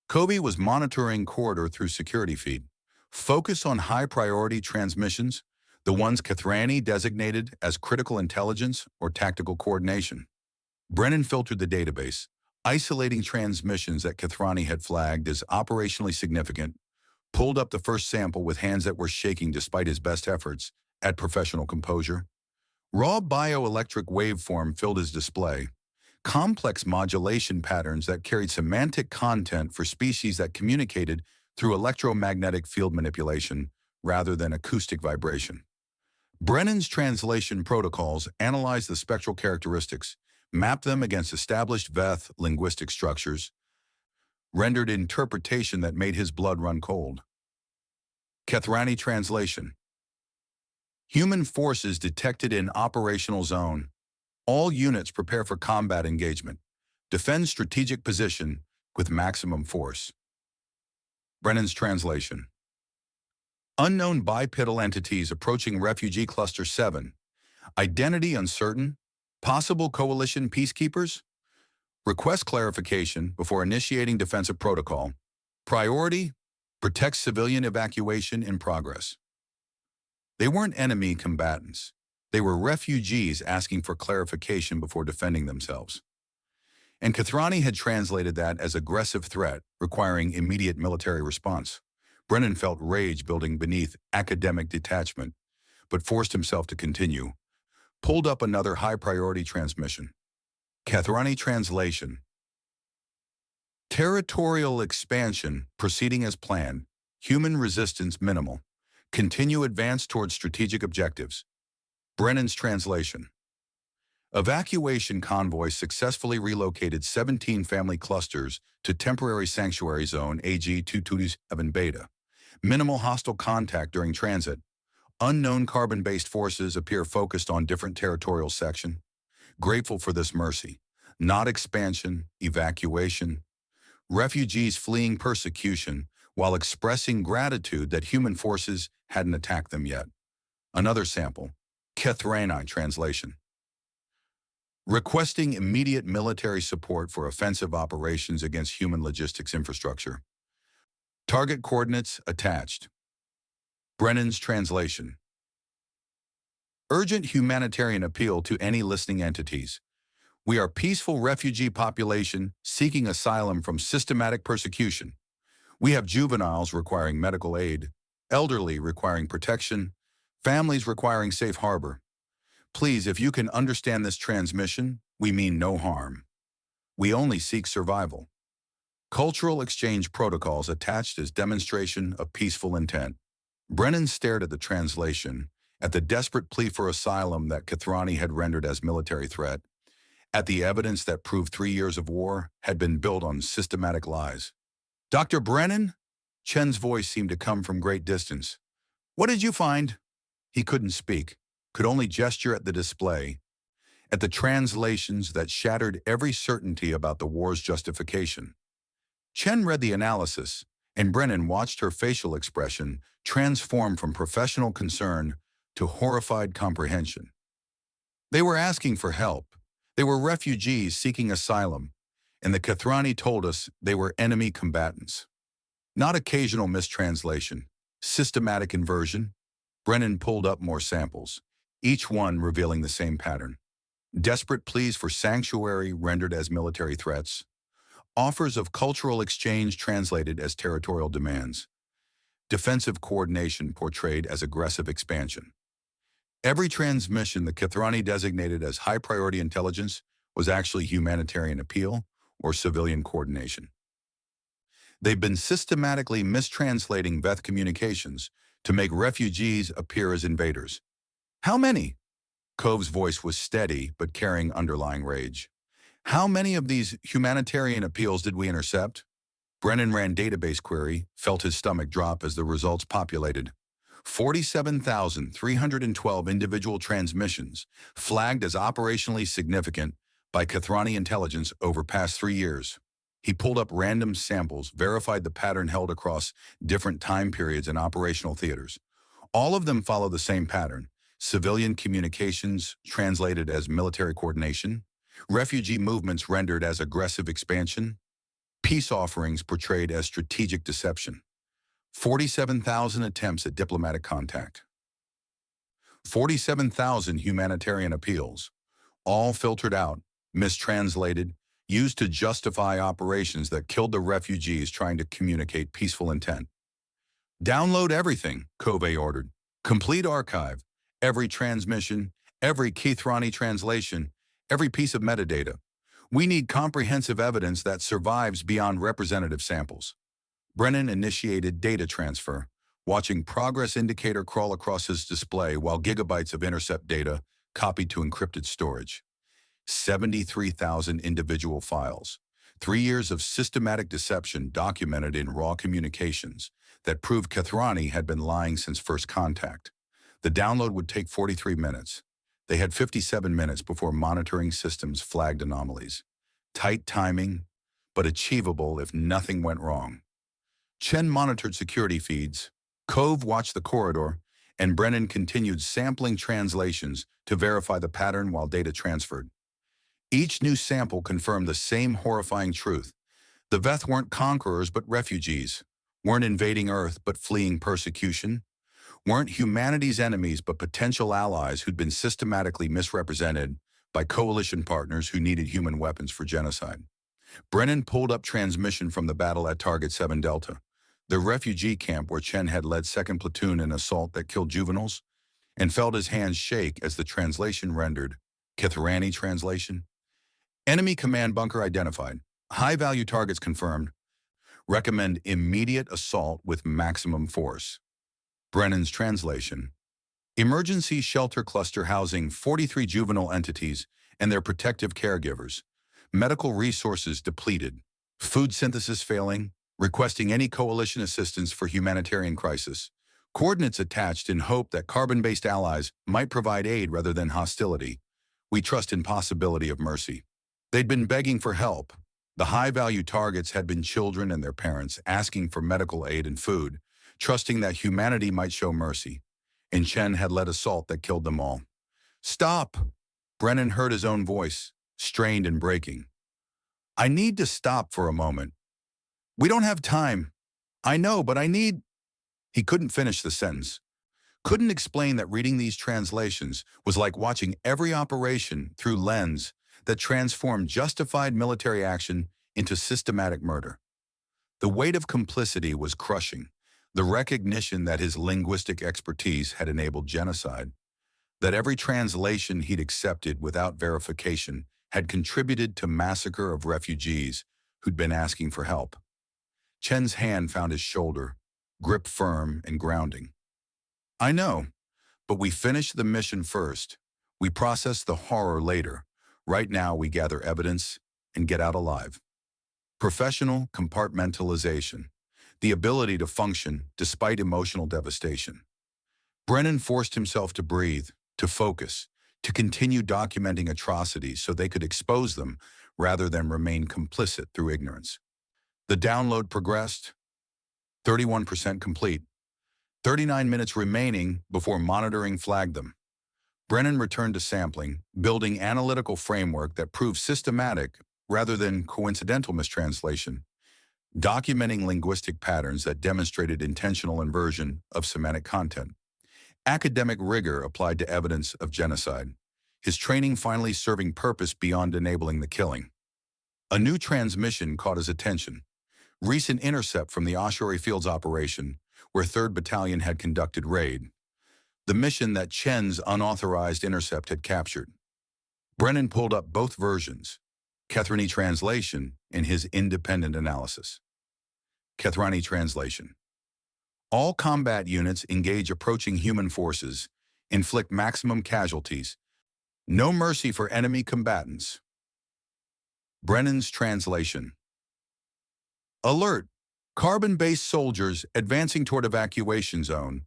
[SPEAKER 1] Kobe was monitoring corridor through security feed. Focus on high-priority transmissions, the ones Kethrani designated as critical intelligence or tactical coordination. Brennan filtered the database, isolating transmissions that Kethrani had flagged as operationally significant, pulled up the first sample with hands that were shaking despite his best efforts at professional composure. Raw bioelectric waveform filled his display, complex modulation patterns that carried semantic content for species that communicated through electromagnetic field manipulation rather than acoustic vibration. Brennan's translation protocols analyzed the spectral characteristics, mapped them against established Veth linguistic structures, rendered interpretation that made his blood run cold. Kethrani translation. Human forces detected in operational zone. All units prepare for combat engagement. Defend strategic position with maximum force. Brennan's translation. Unknown bipedal entities approaching Refugee Cluster 7. Identity uncertain. Possible coalition peacekeepers. Request clarification before initiating defensive protocol. Priority, protect civilian evacuation in progress. They weren't enemy combatants. They were refugees asking for clarification before defending themselves. And Kethrani had translated that as aggressive threat, requiring immediate military response. Brennan felt rage building beneath academic detachment. but forced himself to continue. Pulled up another high-priority transmission. Kathrani translation. Territorial expansion proceeding as planned. Human resistance minimal. Continue advance towards strategic objectives. Brennan's translation. Evacuation convoy successfully relocated 17 family clusters to temporary sanctuary zone AG-227 Beta. Minimal hostile contact during transit. Unknown carbon-based forces appear focused on different territorial section. Grateful for this mercy. Not expansion, evacuation. Refugees fleeing persecution while expressing gratitude that human forces hadn't attacked them yet. Another sample. Kathrani translation. Requesting immediate military support for offensive operations against human logistics infrastructure. Target coordinates attached. Brennan's translation. Urgent humanitarian appeal to any listening entities. We are peaceful refugee population seeking asylum from systematic persecution. We have juveniles requiring medical aid, elderly requiring protection, families requiring safe harbor. Please, if you can understand this transmission, we mean no harm. We only seek survival. Cultural exchange protocols attached as demonstration of peaceful intent. Brennan stared at the translation, at the desperate plea for asylum that Kathrani had rendered as military threat, at the evidence that proved 3 years of war had been built on systematic lies. Dr. Brennan? Chen's voice seemed to come from great distance. What did you find? He couldn't speak, could only gesture at the display, at the translations that shattered every certainty about the war's justification. Chen read the analysis, and Brennan watched her facial expression transform from professional concern to horrified comprehension. They were asking for help. They were refugees seeking asylum, and the Kathrani told us they were enemy combatants. Not occasional mistranslation, systematic inversion. Brennan pulled up more samples, each one revealing the same pattern. Desperate pleas for sanctuary rendered as military threats. Offers of cultural exchange translated as territorial demands. Defensive coordination portrayed as aggressive expansion. Every transmission the Kathrani designated as high-priority intelligence was actually humanitarian appeal or civilian coordination. They've been systematically mistranslating Veth communications to make refugees appear as invaders. How many? Cove's voice was steady but carrying underlying rage. How many of these humanitarian appeals did we intercept? Brennan ran database query, felt his stomach drop as the results populated. 47,312 individual transmissions, flagged as operationally significant by Kathrani intelligence over past 3 years. He pulled up random samples, verified the pattern held across different time periods and operational theaters. All of them follow the same pattern. Civilian communications translated as military coordination, refugee movements rendered as aggressive expansion, peace offerings portrayed as strategic deception. 47,000 attempts at diplomatic contact. 47,000 humanitarian appeals, all filtered out, mistranslated, used to justify operations that killed the refugees trying to communicate peaceful intent. Download everything, Cove ordered. Complete archive, every transmission, every Kathrani translation, every piece of metadata. We need comprehensive evidence that survives beyond representative samples. Brennan initiated data transfer, watching progress indicator crawl across his display while gigabytes of intercept data copied to encrypted storage. 73,000 individual files. 3 years of systematic deception documented in raw communications that proved Kathrani had been lying since first contact. The download would take 43 minutes. They had 57 minutes before monitoring systems flagged anomalies. Tight timing, but achievable if nothing went wrong. Chen monitored security feeds, Cove watched the corridor, and Brennan continued sampling translations to verify the pattern while data transferred. Each new sample confirmed the same horrifying truth. The Veth weren't conquerors but refugees, weren't invading Earth but fleeing persecution, weren't humanity's enemies but potential allies who'd been systematically misrepresented by coalition partners who needed human weapons for genocide. Brennan pulled up transmission from the battle at Target 7 Delta, the refugee camp where Chen had led 2nd Platoon in assault that killed juveniles. and felt his hands shake as the translation rendered. Kithrani translation. Enemy command bunker identified. High-value targets confirmed. Recommend immediate assault with maximum force. Brennan's translation. Emergency shelter cluster housing 43 juvenile entities and their protective caregivers. Medical resources depleted. Food synthesis failing. Requesting any coalition assistance for humanitarian crisis. Coordinates attached in hope that carbon-based allies might provide aid rather than hostility. We trust in possibility of mercy. They'd been begging for help. The high-value targets had been children and their parents asking for medical aid and food, trusting that humanity might show mercy. And Chen had led assault that killed them all. Stop! Brennan heard his own voice, strained and breaking. I need to stop for a moment. We don't have time. I know, but I need... He couldn't finish the sentence. Couldn't explain that reading these translations was like watching every operation through lens that transformed justified military action into systematic murder. The weight of complicity was crushing, the recognition that his linguistic expertise had enabled genocide, that every translation he'd accepted without verification had contributed to massacre of refugees who'd been asking for help. Chen's hand found his shoulder, grip firm and grounding. I know, but we finish the mission first. We process the horror later. Right now we gather evidence and get out alive. Professional compartmentalization, the ability to function despite emotional devastation. Brennan forced himself to breathe, to focus, to continue documenting atrocities so they could expose them rather than remain complicit through ignorance. The download progressed, 31% complete, 39 minutes remaining before monitoring flagged them. Brennan returned to sampling, building analytical framework that proved systematic rather than coincidental mistranslation, documenting linguistic patterns that demonstrated intentional inversion of semantic content. Academic rigor applied to evidence of genocide, his training finally serving purpose beyond enabling the killing. A new transmission caught his attention. Recent intercept from the Ashori Fields operation, where 3rd Battalion had conducted raid. The mission that Chen's unauthorized intercept had captured. Brennan pulled up both versions, Kithrani translation and his independent analysis. Kithrani translation. All combat units engage approaching human forces, inflict maximum casualties. No mercy for enemy combatants. Brennan's translation. Alert! Carbon-based soldiers advancing toward evacuation zone.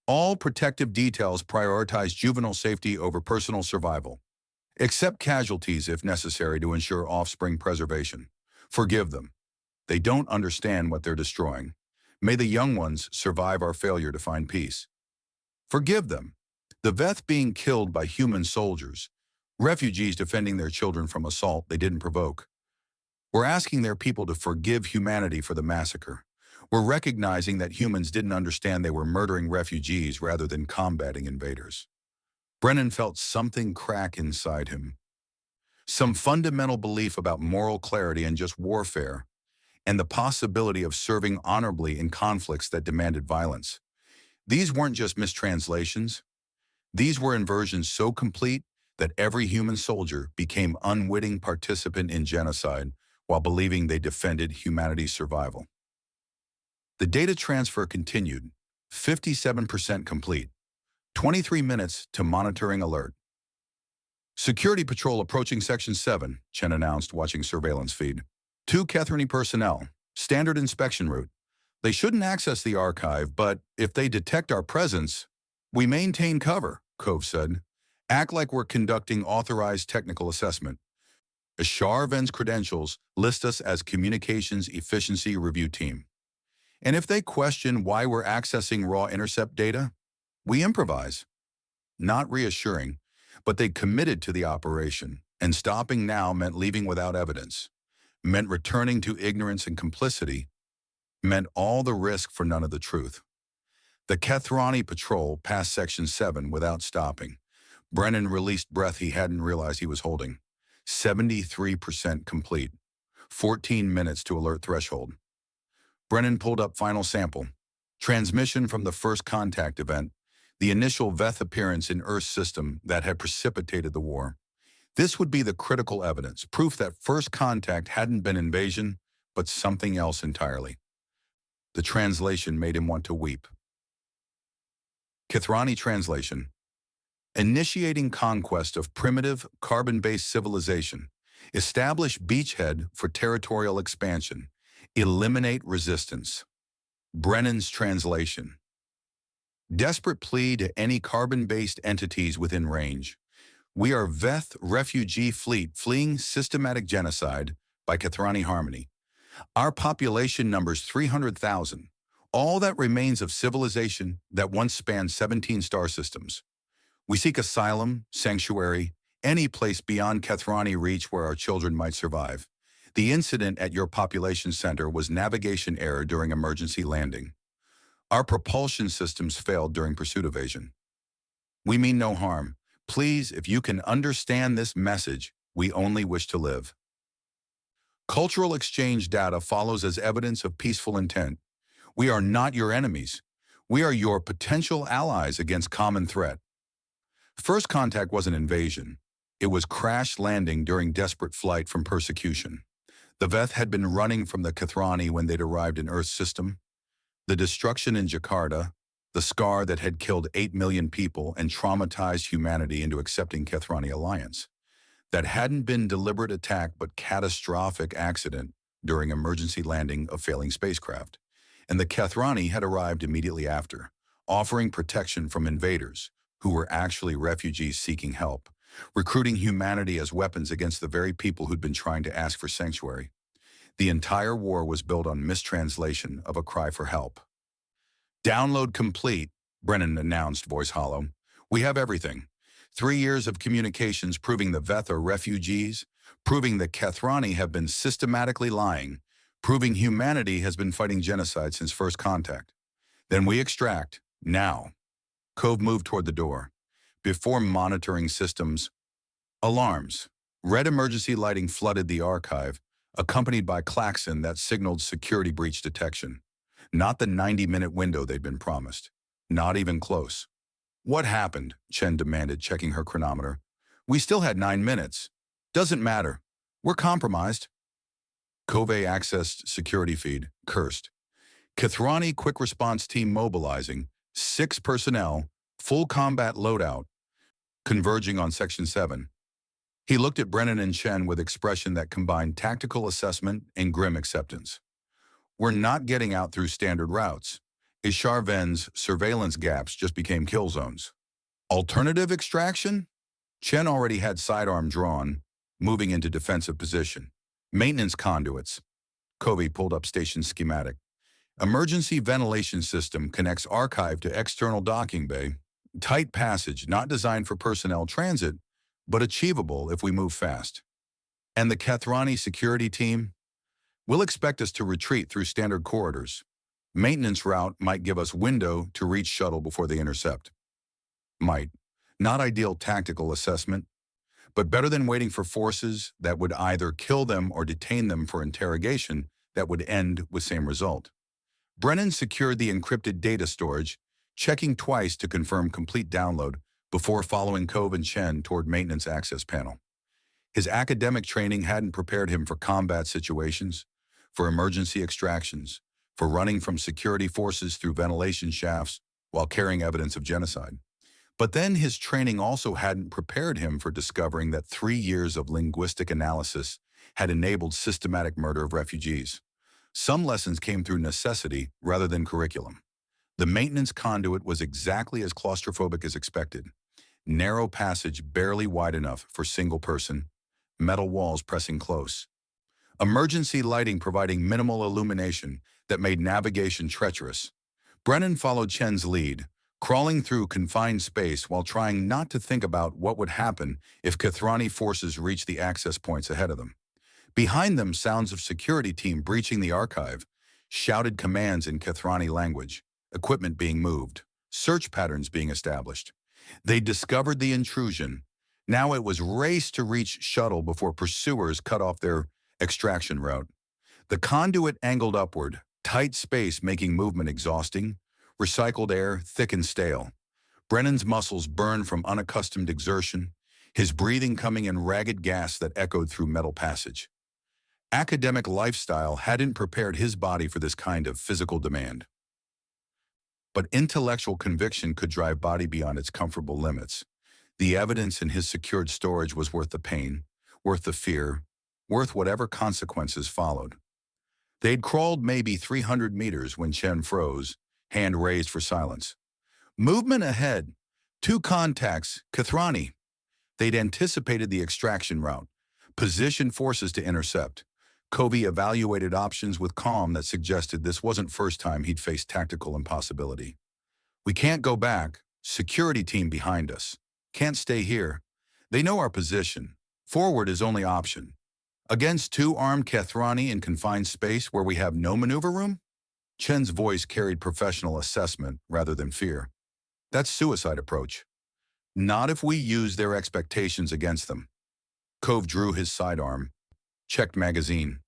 [SPEAKER 1] All protective details prioritize juvenile safety over personal survival. Accept casualties if necessary to ensure offspring preservation. Forgive them. They don't understand what they're destroying. May the young ones survive our failure to find peace. Forgive them. The Veth being killed by human soldiers. Refugees defending their children from assault they didn't provoke. We're asking their people to forgive humanity for the massacre. We're recognizing that humans didn't understand they were murdering refugees rather than combating invaders. Brennan felt something crack inside him. Some fundamental belief about moral clarity and just warfare, and the possibility of serving honorably in conflicts that demanded violence. These weren't just mistranslations. These were inversions so complete that every human soldier became unwitting participant in genocide while believing they defended humanity's survival. The data transfer continued, 57% complete, 23 minutes to monitoring alert. Security patrol approaching Section 7, Chen announced, watching surveillance feed. 2 Kithrani personnel, standard inspection route. They shouldn't access the archive, but if they detect our presence, we maintain cover, Cove said. Act like we're conducting authorized technical assessment. Ven's credentials list us as Communications Efficiency Review Team. And if they question why we're accessing raw intercept data, we improvise. Not reassuring, but they committed to the operation, and stopping now meant leaving without evidence, meant returning to ignorance and complicity, meant all the risk for none of the truth. The Kithrani patrol passed Section 7 without stopping. Brennan released breath he hadn't realized he was holding. 73% complete. 14 minutes to alert threshold. Brennan pulled up final sample. Transmission from the first contact event. the initial Veth appearance in Earth's system that had precipitated the war. This would be the critical evidence, proof that first contact hadn't been invasion, but something else entirely. The translation made him want to weep. Kithrani translation. Initiating conquest of primitive, carbon-based civilization. Establish beachhead for territorial expansion. Eliminate resistance. Brennan's translation. Desperate plea to any carbon-based entities within range. We are Veth refugee fleet fleeing systematic genocide by Kithrani Harmony. Our population numbers 300,000, all that remains of civilization that once spanned 17 star systems. We seek asylum, sanctuary, any place beyond Kithrani reach where our children might survive. The incident at your population center was navigation error during emergency landing. Our propulsion systems failed during pursuit evasion. We mean no harm. Please, if you can understand this message, we only wish to live. Cultural exchange data follows as evidence of peaceful intent. We are not your enemies. We are your potential allies against common threat. First contact was an invasion. It was crash landing during desperate flight from persecution. The Veth had been running from the Kithrani when they'd arrived in Earth's system. The destruction in Jakarta, the scar that had killed 8 million people and traumatized humanity into accepting Kithrani alliance. That hadn't been deliberate attack but catastrophic accident during emergency landing of failing spacecraft. And the Kithrani had arrived immediately after, offering protection from invaders, who were actually refugees seeking help, recruiting humanity as weapons against the very people who'd been trying to ask for sanctuary. The entire war was built on mistranslation of a cry for help. Download complete, Brennan announced, voice hollow. We have everything. 3 years of communications proving the Veth are refugees, proving the Kithrani have been systematically lying, proving humanity has been fighting genocide since first contact. Then we extract, now. Cove moved toward the door. Before monitoring systems, alarms. Red emergency lighting flooded the archive, accompanied by klaxon that signaled security breach detection. Not the 90-minute window they'd been promised. Not even close. What happened? Chen demanded, checking her chronometer. We still had 9 minutes. Doesn't matter. We're compromised. Cove accessed security feed, cursed. Kithrani quick response team mobilizing, 6 personnel, full combat loadout, converging on Section 7. He looked at Brennan and Chen with expression that combined tactical assessment and grim acceptance. We're not getting out through standard routes. Ishar Ven's surveillance gaps just became kill zones. Alternative extraction? Chen already had sidearm drawn, moving into defensive position. Maintenance conduits. Covey pulled up station schematic. Emergency ventilation system connects archive to external docking bay. Tight passage, not designed for personnel transit, but achievable if we move fast. And the Kithrani security team? Will expect us to retreat through standard corridors. Maintenance route might give us window to reach shuttle before they intercept. Might. Not ideal tactical assessment, but better than waiting for forces that would either kill them or detain them for interrogation that would end with same result. Brennan secured the encrypted data storage, checking twice to confirm complete download before following Cove and Chen toward maintenance access panel. His academic training hadn't prepared him for combat situations, for emergency extractions, for running from security forces through ventilation shafts while carrying evidence of genocide. But then his training also hadn't prepared him for discovering that 3 years of linguistic analysis had enabled systematic murder of refugees. Some lessons came through necessity rather than curriculum. The maintenance conduit was exactly as claustrophobic as expected. Narrow passage barely wide enough for single person, metal walls pressing close. Emergency lighting providing minimal illumination that made navigation treacherous. Brennan followed Chen's lead, crawling through confined space while trying not to think about what would happen if Kithrani forces reached the access points ahead of them. Behind them, sounds of security team breaching the archive, shouted commands in Kithrani language, equipment being moved, search patterns being established. They discovered the intrusion. Now it was race to reach shuttle before pursuers cut off their extraction route. The conduit angled upward, tight space making movement exhausting, recycled air thick and stale. Brennan's muscles burned from unaccustomed exertion, his breathing coming in ragged gasps that echoed through metal passage. Academic lifestyle hadn't prepared his body for this kind of physical demand. But intellectual conviction could drive body beyond its comfortable limits. The evidence in his secured storage was worth the pain, worth the fear, worth whatever consequences followed. They'd crawled maybe 300 meters when Chen froze, hand raised for silence. Movement ahead. 2 contacts, Kathrani. They'd anticipated the extraction route, positioned forces to intercept. Covey evaluated options with calm that suggested this wasn't first time he'd faced tactical impossibility. We can't go back. Security team behind us. Can't stay here. They know our position. Forward is only option. Against 2 armed Kathrani in confined space where we have no maneuver room? Chen's voice carried professional assessment rather than fear. That's suicide approach. Not if we use their expectations against them. Cove drew his sidearm, checked magazine.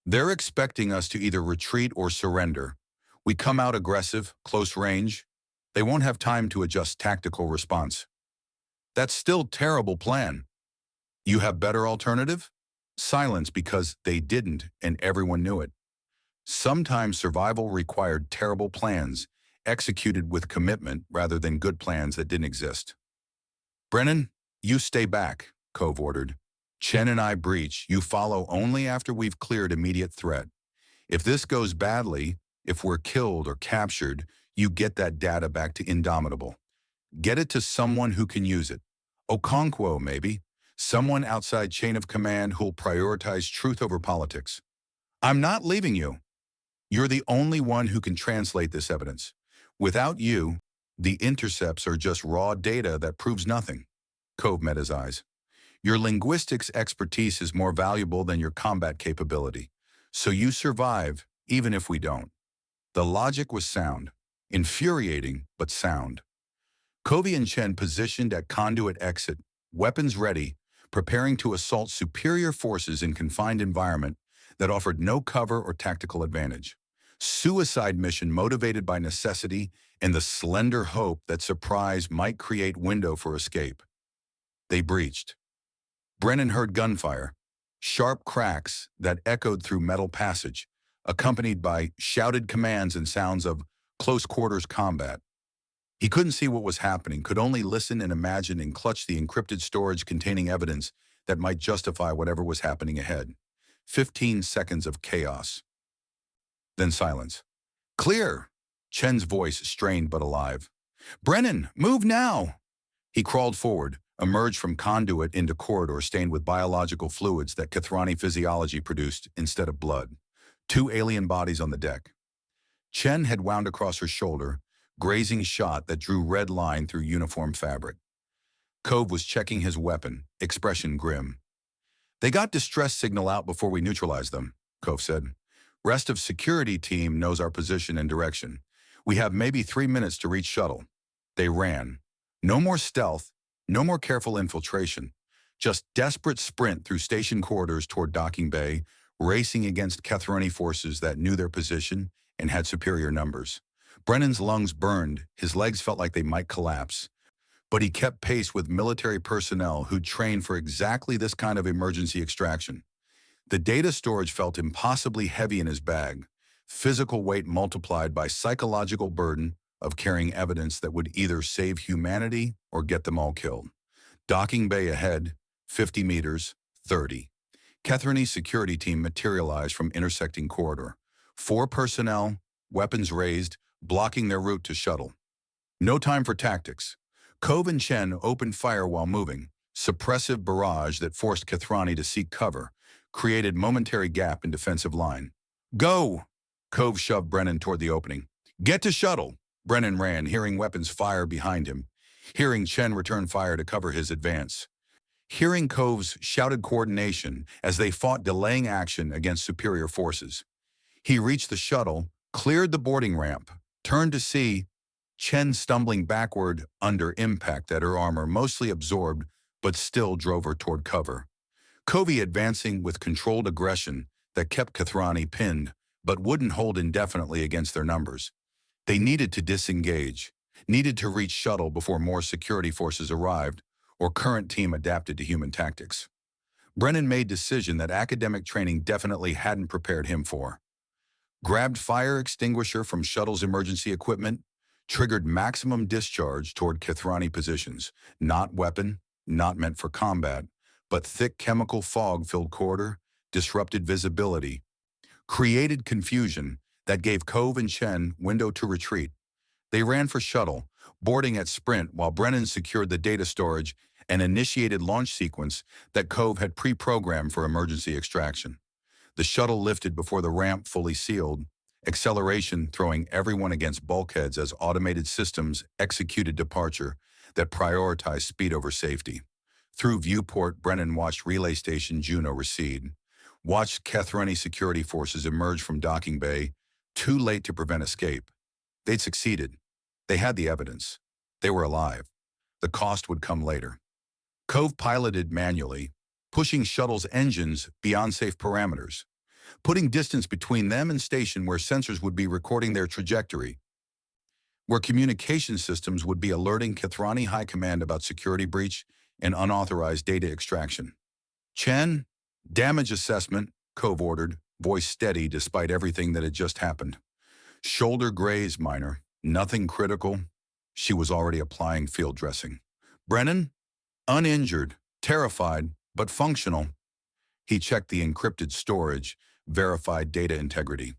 [SPEAKER 1] They're expecting us to either retreat or surrender. We come out aggressive, close range. They won't have time to adjust tactical response. That's still terrible plan. You have better alternative? Silence because they didn't and everyone knew it. Sometimes survival required terrible plans, executed with commitment rather than good plans that didn't exist. Brennan, you stay back, Cove ordered. Chen and I breach. You follow only after we've cleared immediate threat. If this goes badly, if we're killed or captured, you get that data back to Indomitable. Get it to someone who can use it. Okonkwo, maybe. Someone outside chain of command who'll prioritize truth over politics. I'm not leaving you. You're the only one who can translate this evidence. Without you, the intercepts are just raw data that proves nothing. Cove met his eyes. Your linguistics expertise is more valuable than your combat capability. So you survive, even if we don't. The logic was sound. Infuriating, but sound. Covey and Chen positioned at conduit exit, weapons ready, preparing to assault superior forces in confined environment that offered no cover or tactical advantage. Suicide mission motivated by necessity and the slender hope that surprise might create window for escape. They breached. Brennan heard gunfire, sharp cracks that echoed through metal passage, accompanied by shouted commands and sounds of close-quarters combat. He couldn't see what was happening, could only listen and imagine and clutch the encrypted storage containing evidence that might justify whatever was happening ahead. 15 seconds of chaos. Then silence. Clear! Chen's voice strained but alive. Brennan, move now! He crawled forward, emerged from conduit into corridor stained with biological fluids that Kathrani physiology produced instead of blood. 2 alien bodies on the deck. Chen had wound across her shoulder, grazing shot that drew red line through uniform fabric. Cove was checking his weapon, expression grim. They got distress signal out before we neutralized them, Cove said. Rest of security team knows our position and direction. We have maybe 3 minutes to reach shuttle. They ran. No more stealth, no more careful infiltration. Just desperate sprint through station corridors toward docking bay, racing against Kathrani forces that knew their position and had superior numbers. Brennan's lungs burned, his legs felt like they might collapse. But he kept pace with military personnel who'd trained for exactly this kind of emergency extraction. The data storage felt impossibly heavy in his bag, physical weight multiplied by psychological burden of carrying evidence that would either save humanity or get them all killed. Docking bay ahead, 50 meters, 30. Kathrani's security team materialized from intersecting corridor. 4 personnel, weapons raised, blocking their route to shuttle. No time for tactics. Cove and Chen opened fire while moving. Suppressive barrage that forced Kathrani to seek cover, created momentary gap in defensive line. Go! Cove shoved Brennan toward the opening. Get to shuttle! Brennan ran, hearing weapons fire behind him, hearing Chen return fire to cover his advance, hearing Cove's shouted coordination as they fought delaying action against superior forces. He reached the shuttle, cleared the boarding ramp, turned to see Chen stumbling backward under impact that her armor mostly absorbed but still drove her toward cover. Covey advancing with controlled aggression that kept Kathrani pinned but wouldn't hold indefinitely against their numbers. They needed to disengage. needed to reach shuttle before more security forces arrived, or current team adapted to human tactics. Brennan made decision that academic training definitely hadn't prepared him for. Grabbed fire extinguisher from shuttle's emergency equipment, triggered maximum discharge toward Kithrani positions, not weapon, not meant for combat, but thick chemical fog-filled corridor, disrupted visibility, created confusion that gave Cove and Chen window to retreat. They ran for shuttle, boarding at sprint while Brennan secured the data storage and initiated launch sequence that Cove had pre-programmed for emergency extraction. The shuttle lifted before the ramp fully sealed, acceleration throwing everyone against bulkheads as automated systems executed departure that prioritized speed over safety. Through viewport, Brennan watched relay station Juno recede, watched Kethrani security forces emerge from docking bay, too late to prevent escape. They'd succeeded. They had the evidence. They were alive. The cost would come later. Cove piloted manually, pushing shuttle's engines beyond safe parameters, putting distance between them and station where sensors would be recording their trajectory, where communication systems would be alerting Kithrani High Command about security breach and unauthorized data extraction. Chen, damage assessment, Cove ordered, voice steady despite everything that had just happened. Shoulder graze minor, nothing critical. She was already applying field dressing. Brennan, uninjured, terrified, but functional. He checked the encrypted storage, verified data integrity.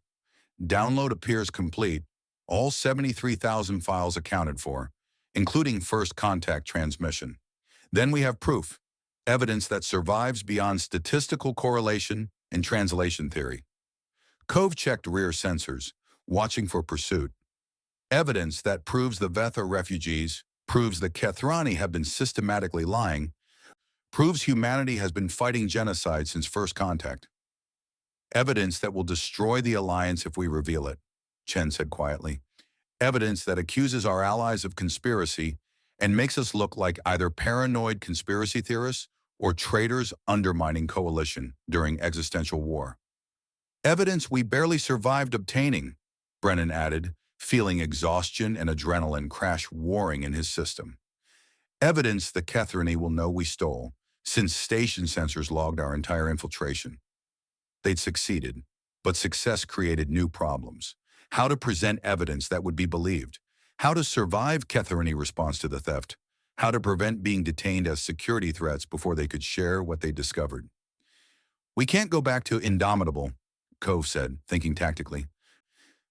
[SPEAKER 1] Download appears complete, all 73,000 files accounted for, including first contact transmission. Then we have proof, evidence that survives beyond statistical correlation and translation theory. Cove checked rear sensors, watching for pursuit. Evidence that proves the Veth are refugees, proves the Kethrani have been systematically lying, proves humanity has been fighting genocide since first contact. Evidence that will destroy the alliance if we reveal it, Chen said quietly. Evidence that accuses our allies of conspiracy and makes us look like either paranoid conspiracy theorists or traitors undermining coalition during existential war. Evidence we barely survived obtaining, Brennan added, feeling exhaustion and adrenaline crash warring in his system. Evidence the Kethrani will know we stole, since station sensors logged our entire infiltration. They'd succeeded, but success created new problems. How to present evidence that would be believed. How to survive Kethrani response to the theft. How to prevent being detained as security threats before they could share what they discovered. We can't go back to Indomitable, Cove said, thinking tactically.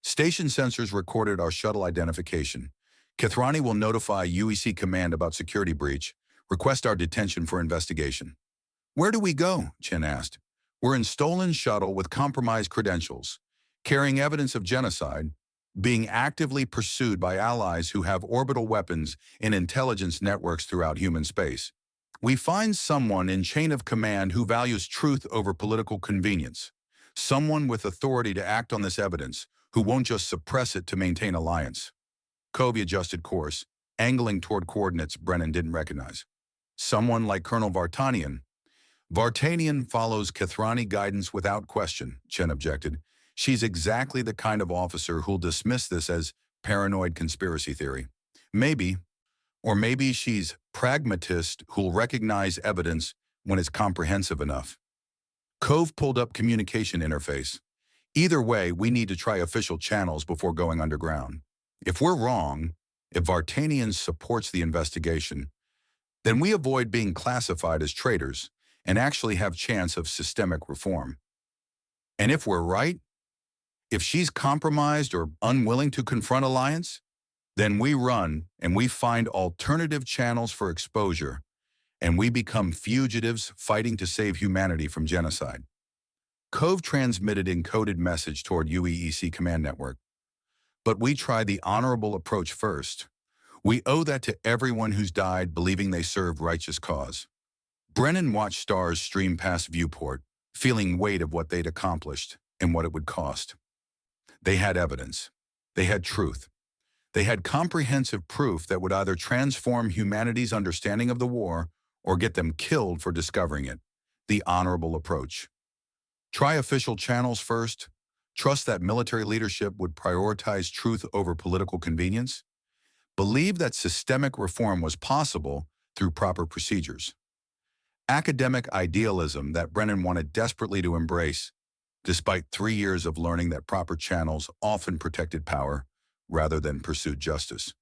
[SPEAKER 1] Station sensors recorded our shuttle identification. Kethrani will notify UEC command about security breach, request our detention for investigation. Where do we go? Chen asked. We're in stolen shuttle with compromised credentials, carrying evidence of genocide, being actively pursued by allies who have orbital weapons and intelligence networks throughout human space. We find someone in chain of command who values truth over political convenience, someone with authority to act on this evidence, who won't just suppress it to maintain alliance. Cove adjusted course, angling toward coordinates Brennan didn't recognize. Someone like Colonel Vartanian. Vartanian follows Kethrani guidance without question, Chen objected. She's exactly the kind of officer who'll dismiss this as paranoid conspiracy theory. Maybe, or maybe she's pragmatist who'll recognize evidence when it's comprehensive enough. Cove pulled up communication interface. Either way, we need to try official channels before going underground. If we're wrong, if Vartanian supports the investigation, then we avoid being classified as traitors and actually have chance of systemic reform. And if we're right, if she's compromised or unwilling to confront alliance, then we run and we find alternative channels for exposure, and we become fugitives fighting to save humanity from genocide. Cove transmitted encoded message toward UEEC command network. But we try the honorable approach first. We owe that to everyone who's died believing they served righteous cause. Brennan watched stars stream past viewport, feeling weight of what they'd accomplished and what it would cost. They had evidence. They had truth. They had comprehensive proof that would either transform humanity's understanding of the war or get them killed for discovering it. The honorable approach. Try official channels first. Trust that military leadership would prioritize truth over political convenience. believed that systemic reform was possible through proper procedures. Academic idealism that Brennan wanted desperately to embrace, despite 3 years of learning that proper channels often protected power rather than pursued justice.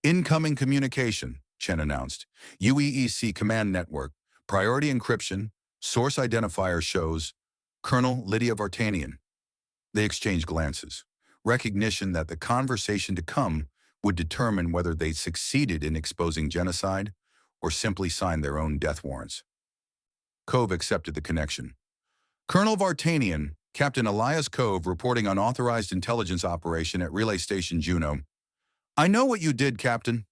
[SPEAKER 1] Incoming communication, Chen announced. UEEC Command Network, priority encryption, source identifier shows, Colonel Lydia Vartanian. They exchanged glances, recognition that the conversation to come would determine whether they succeeded in exposing genocide or simply signed their own death warrants. Cove accepted the connection. Colonel Vartanian, Captain Elias Cove reporting unauthorized intelligence operation at Relay Station Juno. I know what you did, Captain.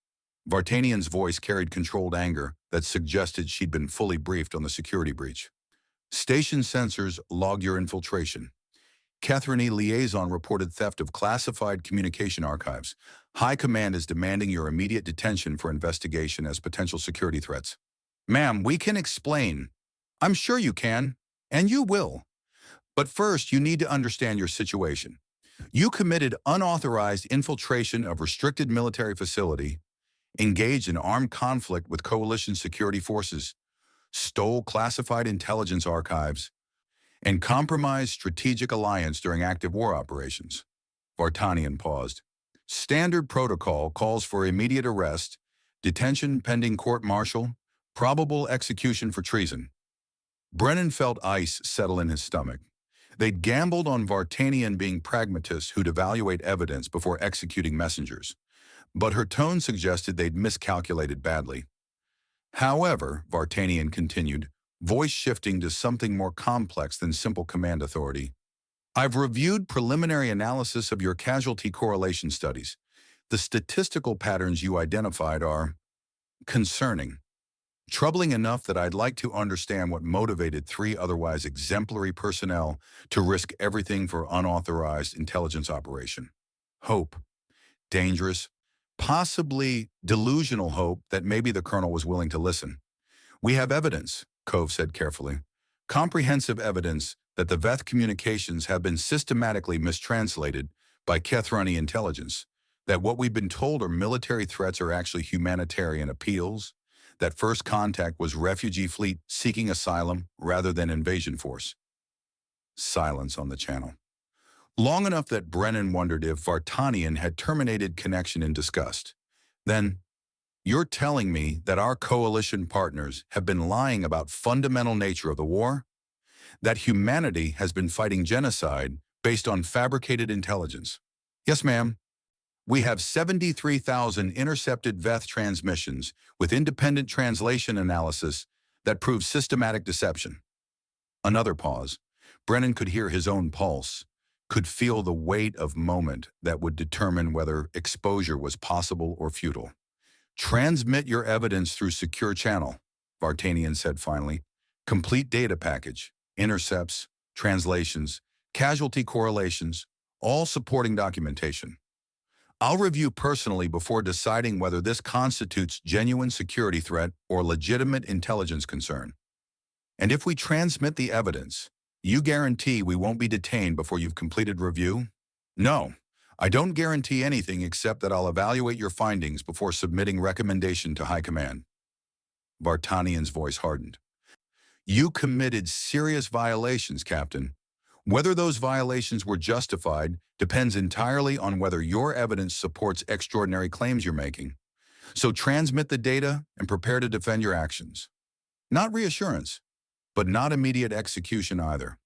[SPEAKER 1] Vartanian's voice carried controlled anger that suggested she'd been fully briefed on the security breach. Station sensors logged your infiltration. Catherine Liaison reported theft of classified communication archives. High Command is demanding your immediate detention for investigation as potential security threats. Ma'am, we can explain. I'm sure you can, and you will. But first, you need to understand your situation. You committed unauthorized infiltration of restricted military facility, engaged in armed conflict with coalition security forces, stole classified intelligence archives, and compromised strategic alliance during active war operations. Vartanian paused. Standard protocol calls for immediate arrest, detention pending court-martial, probable execution for treason. Brennan felt ice settle in his stomach. They'd gambled on Vartanian being pragmatists who'd evaluate evidence before executing messengers, but her tone suggested they'd miscalculated badly. However, Vartanian continued, voice shifting to something more complex than simple command authority. I've reviewed preliminary analysis of your casualty correlation studies. The statistical patterns you identified are concerning. Troubling enough that I'd like to understand what motivated 3 otherwise exemplary personnel to risk everything for unauthorized intelligence operation. Hope. Dangerous. Possibly delusional hope that maybe the colonel was willing to listen. We have evidence, Cove said carefully. Comprehensive evidence that the Veth communications have been systematically mistranslated by Kethrani intelligence, that what we've been told are military threats are actually humanitarian appeals, that first contact was refugee fleet seeking asylum rather than invasion force. Silence on the channel. Long enough that Brennan wondered if Vartanian had terminated connection in disgust. Then, you're telling me that our coalition partners have been lying about fundamental nature of the war? That humanity has been fighting genocide based on fabricated intelligence? Yes, ma'am. We have 73,000 intercepted Veth transmissions with independent translation analysis that prove systematic deception. Another pause. Brennan could hear his own pulse, could feel the weight of moment that would determine whether exposure was possible or futile. Transmit your evidence through secure channel, Vartanian said finally. Complete data package, intercepts, translations, casualty correlations, all supporting documentation. I'll review personally before deciding whether this constitutes genuine security threat or legitimate intelligence concern. And if we transmit the evidence, you guarantee we won't be detained before you've completed review? No, I don't guarantee anything except that I'll evaluate your findings before submitting recommendation to High Command. Vartanian's voice hardened. You committed serious violations, Captain. Whether those violations were justified depends entirely on whether your evidence supports extraordinary claims you're making. So transmit the data and prepare to defend your actions. Not reassurance, but not immediate execution either.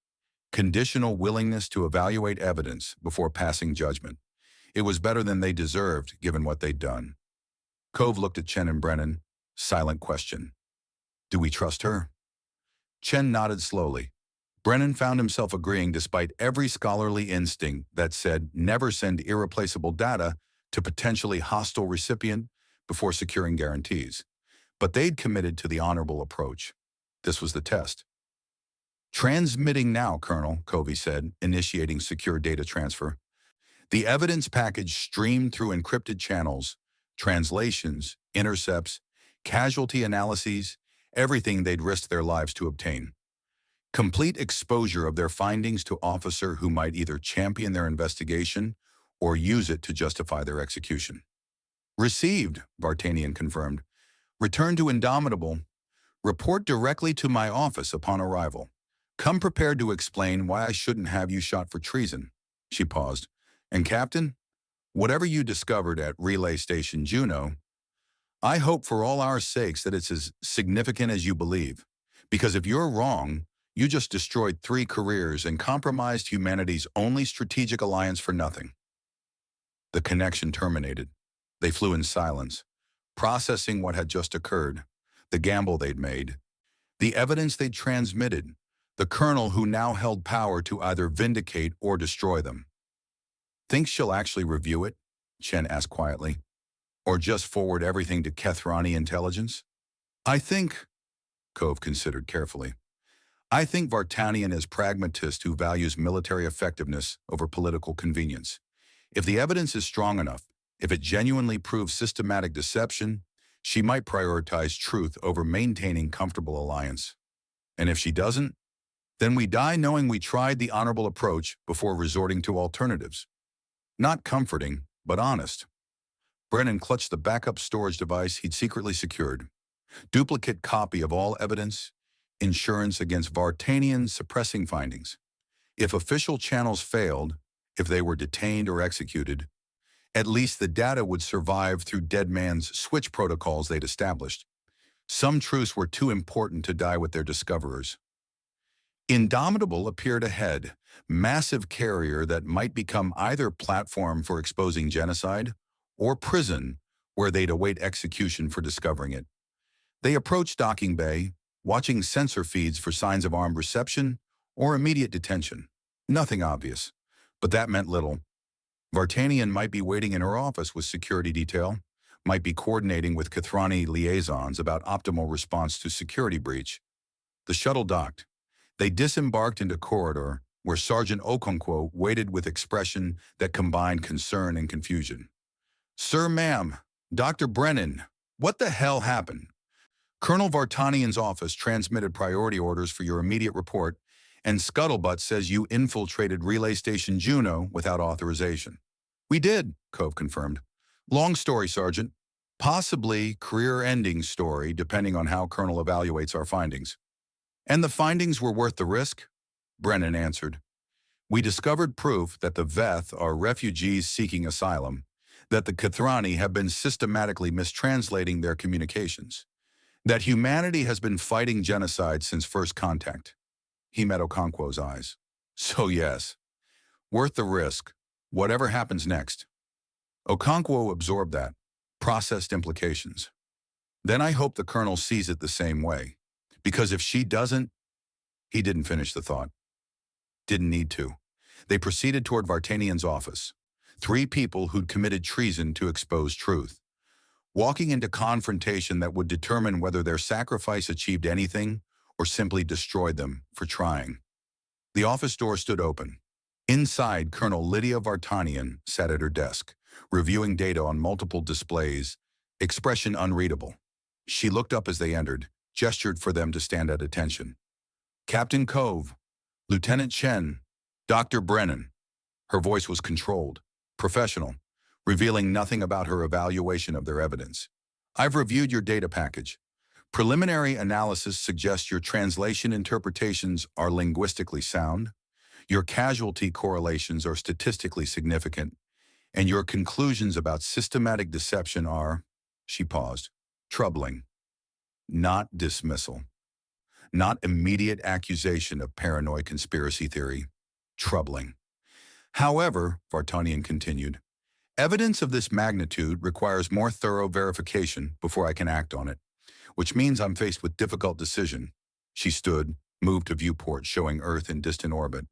[SPEAKER 1] Conditional willingness to evaluate evidence before passing judgment. It was better than they deserved, given what they'd done. Cove looked at Chen and Brennan. Silent question. Do we trust her? Chen nodded slowly. Brennan found himself agreeing despite every scholarly instinct that said never send irreplaceable data to potentially hostile recipient before securing guarantees. But they'd committed to the honorable approach. This was the test. Transmitting now, Colonel, Covey said, initiating secure data transfer. The evidence package streamed through encrypted channels, translations, intercepts, casualty analyses, everything they'd risked their lives to obtain. Complete exposure of their findings to officer who might either champion their investigation or use it to justify their execution. Received, Vartanian confirmed. Return to Indomitable. Report directly to my office upon arrival. Come prepared to explain why I shouldn't have you shot for treason. She paused. And Captain, whatever you discovered at Relay Station Juno, I hope for all our sakes that it's as significant as you believe. Because if you're wrong, you just destroyed 3 careers and compromised humanity's only strategic alliance for nothing. The connection terminated. They flew in silence, processing what had just occurred, the gamble they'd made, the evidence they'd transmitted, the colonel who now held power to either vindicate or destroy them. Think she'll actually review it? Chen asked quietly. Or just forward everything to Kethrani intelligence? I think, Cove considered carefully, I think Vartanian is a pragmatist who values military effectiveness over political convenience. If the evidence is strong enough, if it genuinely proves systematic deception, she might prioritize truth over maintaining comfortable alliance. And if she doesn't, then we die knowing we tried the honorable approach before resorting to alternatives. Not comforting, but honest. Brennan clutched the backup storage device he'd secretly secured. Duplicate copy of all evidence, insurance against Vartanian's suppressing findings. If official channels failed, if they were detained or executed, at least the data would survive through Dead Man's switch protocols they'd established. Some truths were too important to die with their discoverers. Indomitable appeared ahead, massive carrier that might become either platform for exposing genocide or prison where they'd await execution for discovering it. They approached docking bay, watching sensor feeds for signs of armed reception or immediate detention. Nothing obvious, but that meant little. Vartanian might be waiting in her office with security detail, might be coordinating with Kethrani liaisons about optimal response to security breach. The shuttle docked. They disembarked into corridor where Sergeant Okonkwo waited with expression that combined concern and confusion. Sir, ma'am, Dr. Brennan, what the hell happened? Colonel Vartanian's office transmitted priority orders for your immediate report, and Scuttlebutt says you infiltrated Relay Station Juno without authorization. We did, Cove confirmed. Long story, Sergeant. Possibly career-ending story, depending on how Colonel evaluates our findings. And the findings were worth the risk? Brennan answered. We discovered proof that the Veth are refugees seeking asylum, that the Kethrani have been systematically mistranslating their communications, that humanity has been fighting genocide since first contact. He met Okonkwo's eyes. So yes, worth the risk, whatever happens next. Okonkwo absorbed that, processed implications. Then I hope the Colonel sees it the same way, because if she doesn't, he didn't finish the thought. Didn't need to. They proceeded toward Vartanian's office. 3 people who'd committed treason to expose truth, walking into confrontation that would determine whether their sacrifice achieved anything or simply destroyed them for trying. The office door stood open. Inside, Colonel Lydia Vartanian sat at her desk, reviewing data on multiple displays, expression unreadable. She looked up as they entered, gestured for them to stand at attention. Captain Cove, Lieutenant Chen, Dr. Brennan. Her voice was controlled, professional, revealing nothing about her evaluation of their evidence. I've reviewed your data package. Preliminary analysis suggests your translation interpretations are linguistically sound, your casualty correlations are statistically significant, and your conclusions about systematic deception are, she paused, troubling. Not dismissal. Not immediate accusation of paranoid conspiracy theory. Troubling. However, Vartanian continued, evidence of this magnitude requires more thorough verification before I can act on it, which means I'm faced with difficult decision. She stood, moved to viewport showing Earth in distant orbit.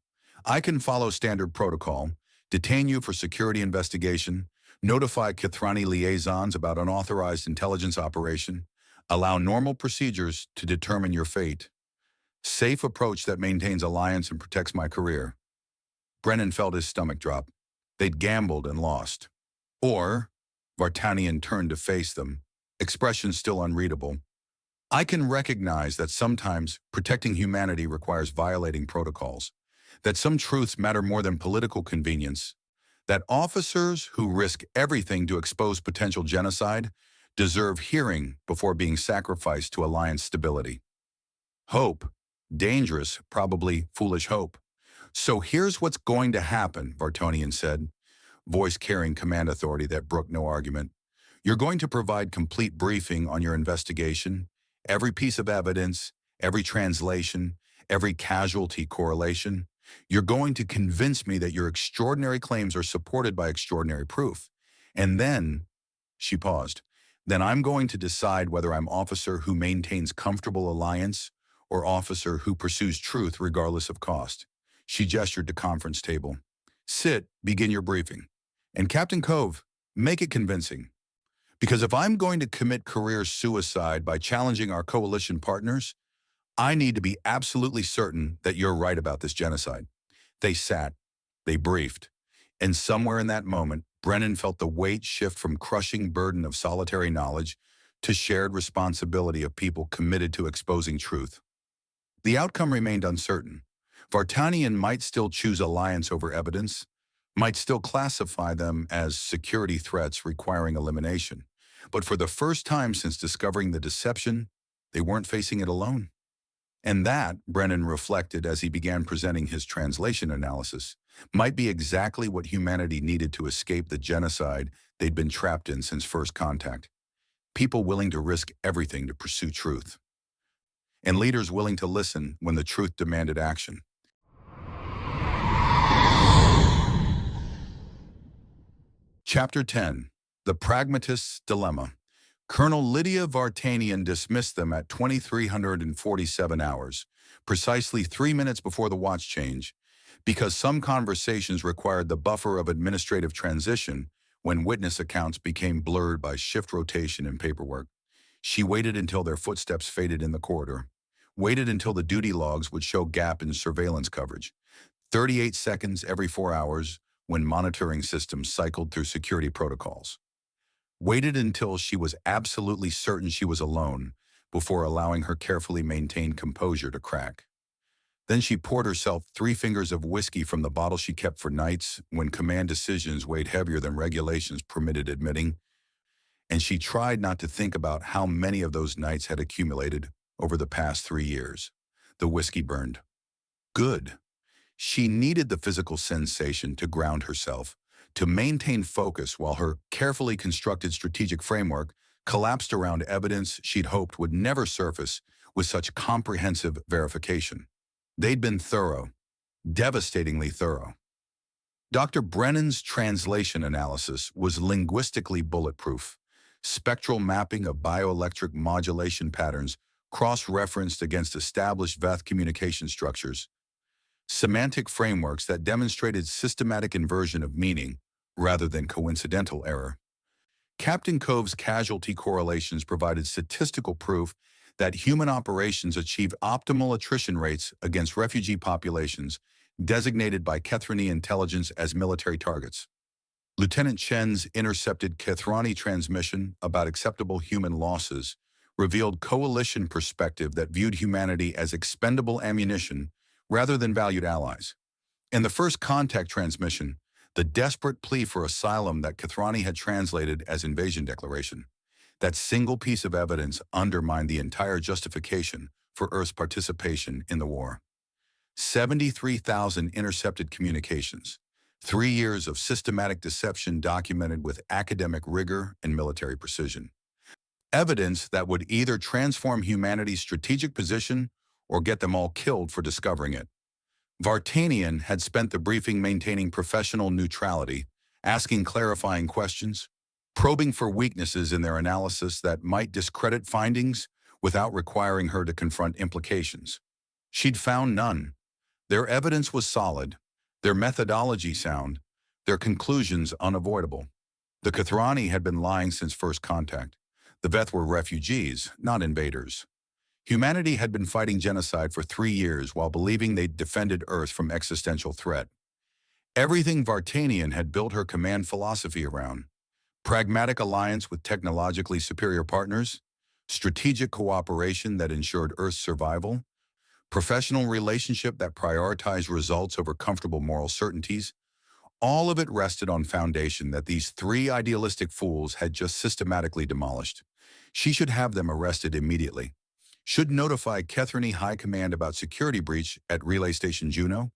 [SPEAKER 1] I can follow standard protocol, detain you for security investigation, notify Kethrani liaisons about unauthorized intelligence operation, allow normal procedures to determine your fate. Safe approach that maintains alliance and protects my career. Brennan felt his stomach drop. They'd gambled and lost. Or, Vartanian turned to face them, expression still unreadable. I can recognize that sometimes protecting humanity requires violating protocols, that some truths matter more than political convenience, that officers who risk everything to expose potential genocide deserve hearing before being sacrificed to Alliance stability. Hope. Dangerous, probably foolish hope. So here's what's going to happen, Vartonian said, voice carrying command authority that brooked no argument. You're going to provide complete briefing on your investigation, every piece of evidence, every translation, every casualty correlation. You're going to convince me that your extraordinary claims are supported by extraordinary proof. And then, she paused, then I'm going to decide whether I'm officer who maintains comfortable alliance or officer who pursues truth regardless of cost. She gestured to conference table. Sit, begin your briefing. And Captain Cove, make it convincing. Because if I'm going to commit career suicide by challenging our coalition partners, I need to be absolutely certain that you're right about this genocide. They sat, they briefed, and somewhere in that moment, Brennan felt the weight shift from crushing burden of solitary knowledge to shared responsibility of people committed to exposing truth. The outcome remained uncertain. Vartanian might still choose alliance over evidence, might still classify them as security threats requiring elimination. But for the first time since discovering the deception, they weren't facing it alone. And that, Brennan reflected as he began presenting his translation analysis, might be exactly what humanity needed to escape the genocide they'd been trapped in since first contact. People willing to risk everything to pursue truth. And leaders willing to listen when the truth demanded action. Chapter 10. The Pragmatist's Dilemma. Colonel Lydia Vartanian dismissed them at 2347 hours, precisely 3 minutes before the watch change, because some conversations required the buffer of administrative transition when witness accounts became blurred by shift rotation and paperwork. She waited until their footsteps faded in the corridor, waited until the duty logs would show gap in surveillance coverage, 38 seconds every 4 hours when monitoring systems cycled through security protocols. Waited until she was absolutely certain she was alone before allowing her carefully maintained composure to crack. Then she poured herself 3 fingers of whiskey from the bottle she kept for nights when command decisions weighed heavier than regulations permitted admitting, and she tried not to think about how many of those nights had accumulated over the past 3 years. The whiskey burned. Good. She needed the physical sensation to ground herself, to maintain focus while her carefully constructed strategic framework collapsed around evidence she'd hoped would never surface with such comprehensive verification. They'd been thorough, devastatingly thorough. Dr. Brennan's translation analysis was linguistically bulletproof. Spectral mapping of bioelectric modulation patterns cross-referenced against established Veth communication structures. Semantic frameworks that demonstrated systematic inversion of meaning rather than coincidental error. Captain Cove's casualty correlations provided statistical proof that human operations achieved optimal attrition rates against refugee populations designated by Kethrani intelligence as military targets. Lieutenant Chen's intercepted Kethrani transmission about acceptable human losses revealed coalition perspective that viewed humanity as expendable ammunition rather than valued allies. In the first contact transmission, the desperate plea for asylum that Kethrani had translated as invasion declaration, that single piece of evidence undermined the entire justification for Earth's participation in the war. 73,000 intercepted communications, 3 years of systematic deception documented with academic rigor and military precision. Evidence that would either transform humanity's strategic position or get them all killed for discovering it. Vartanian had spent the briefing maintaining professional neutrality, asking clarifying questions, probing for weaknesses in their analysis that might discredit findings without requiring her to confront implications. She'd found none. Their evidence was solid, their methodology sound, their conclusions unavoidable. The Kethrani had been lying since first contact. The Veth were refugees, not invaders. Humanity had been fighting genocide for 3 years while believing they'd defended Earth from existential threat. Everything Vartanian had built her command philosophy around: pragmatic alliance with technologically superior partners, strategic cooperation that ensured Earth's survival, professional relationship that prioritized results over comfortable moral certainties, All of it rested on foundation that these three idealistic fools had just systematically demolished. She should have them arrested immediately. Should notify Kethrani High Command about security breach at Relay Station Juno.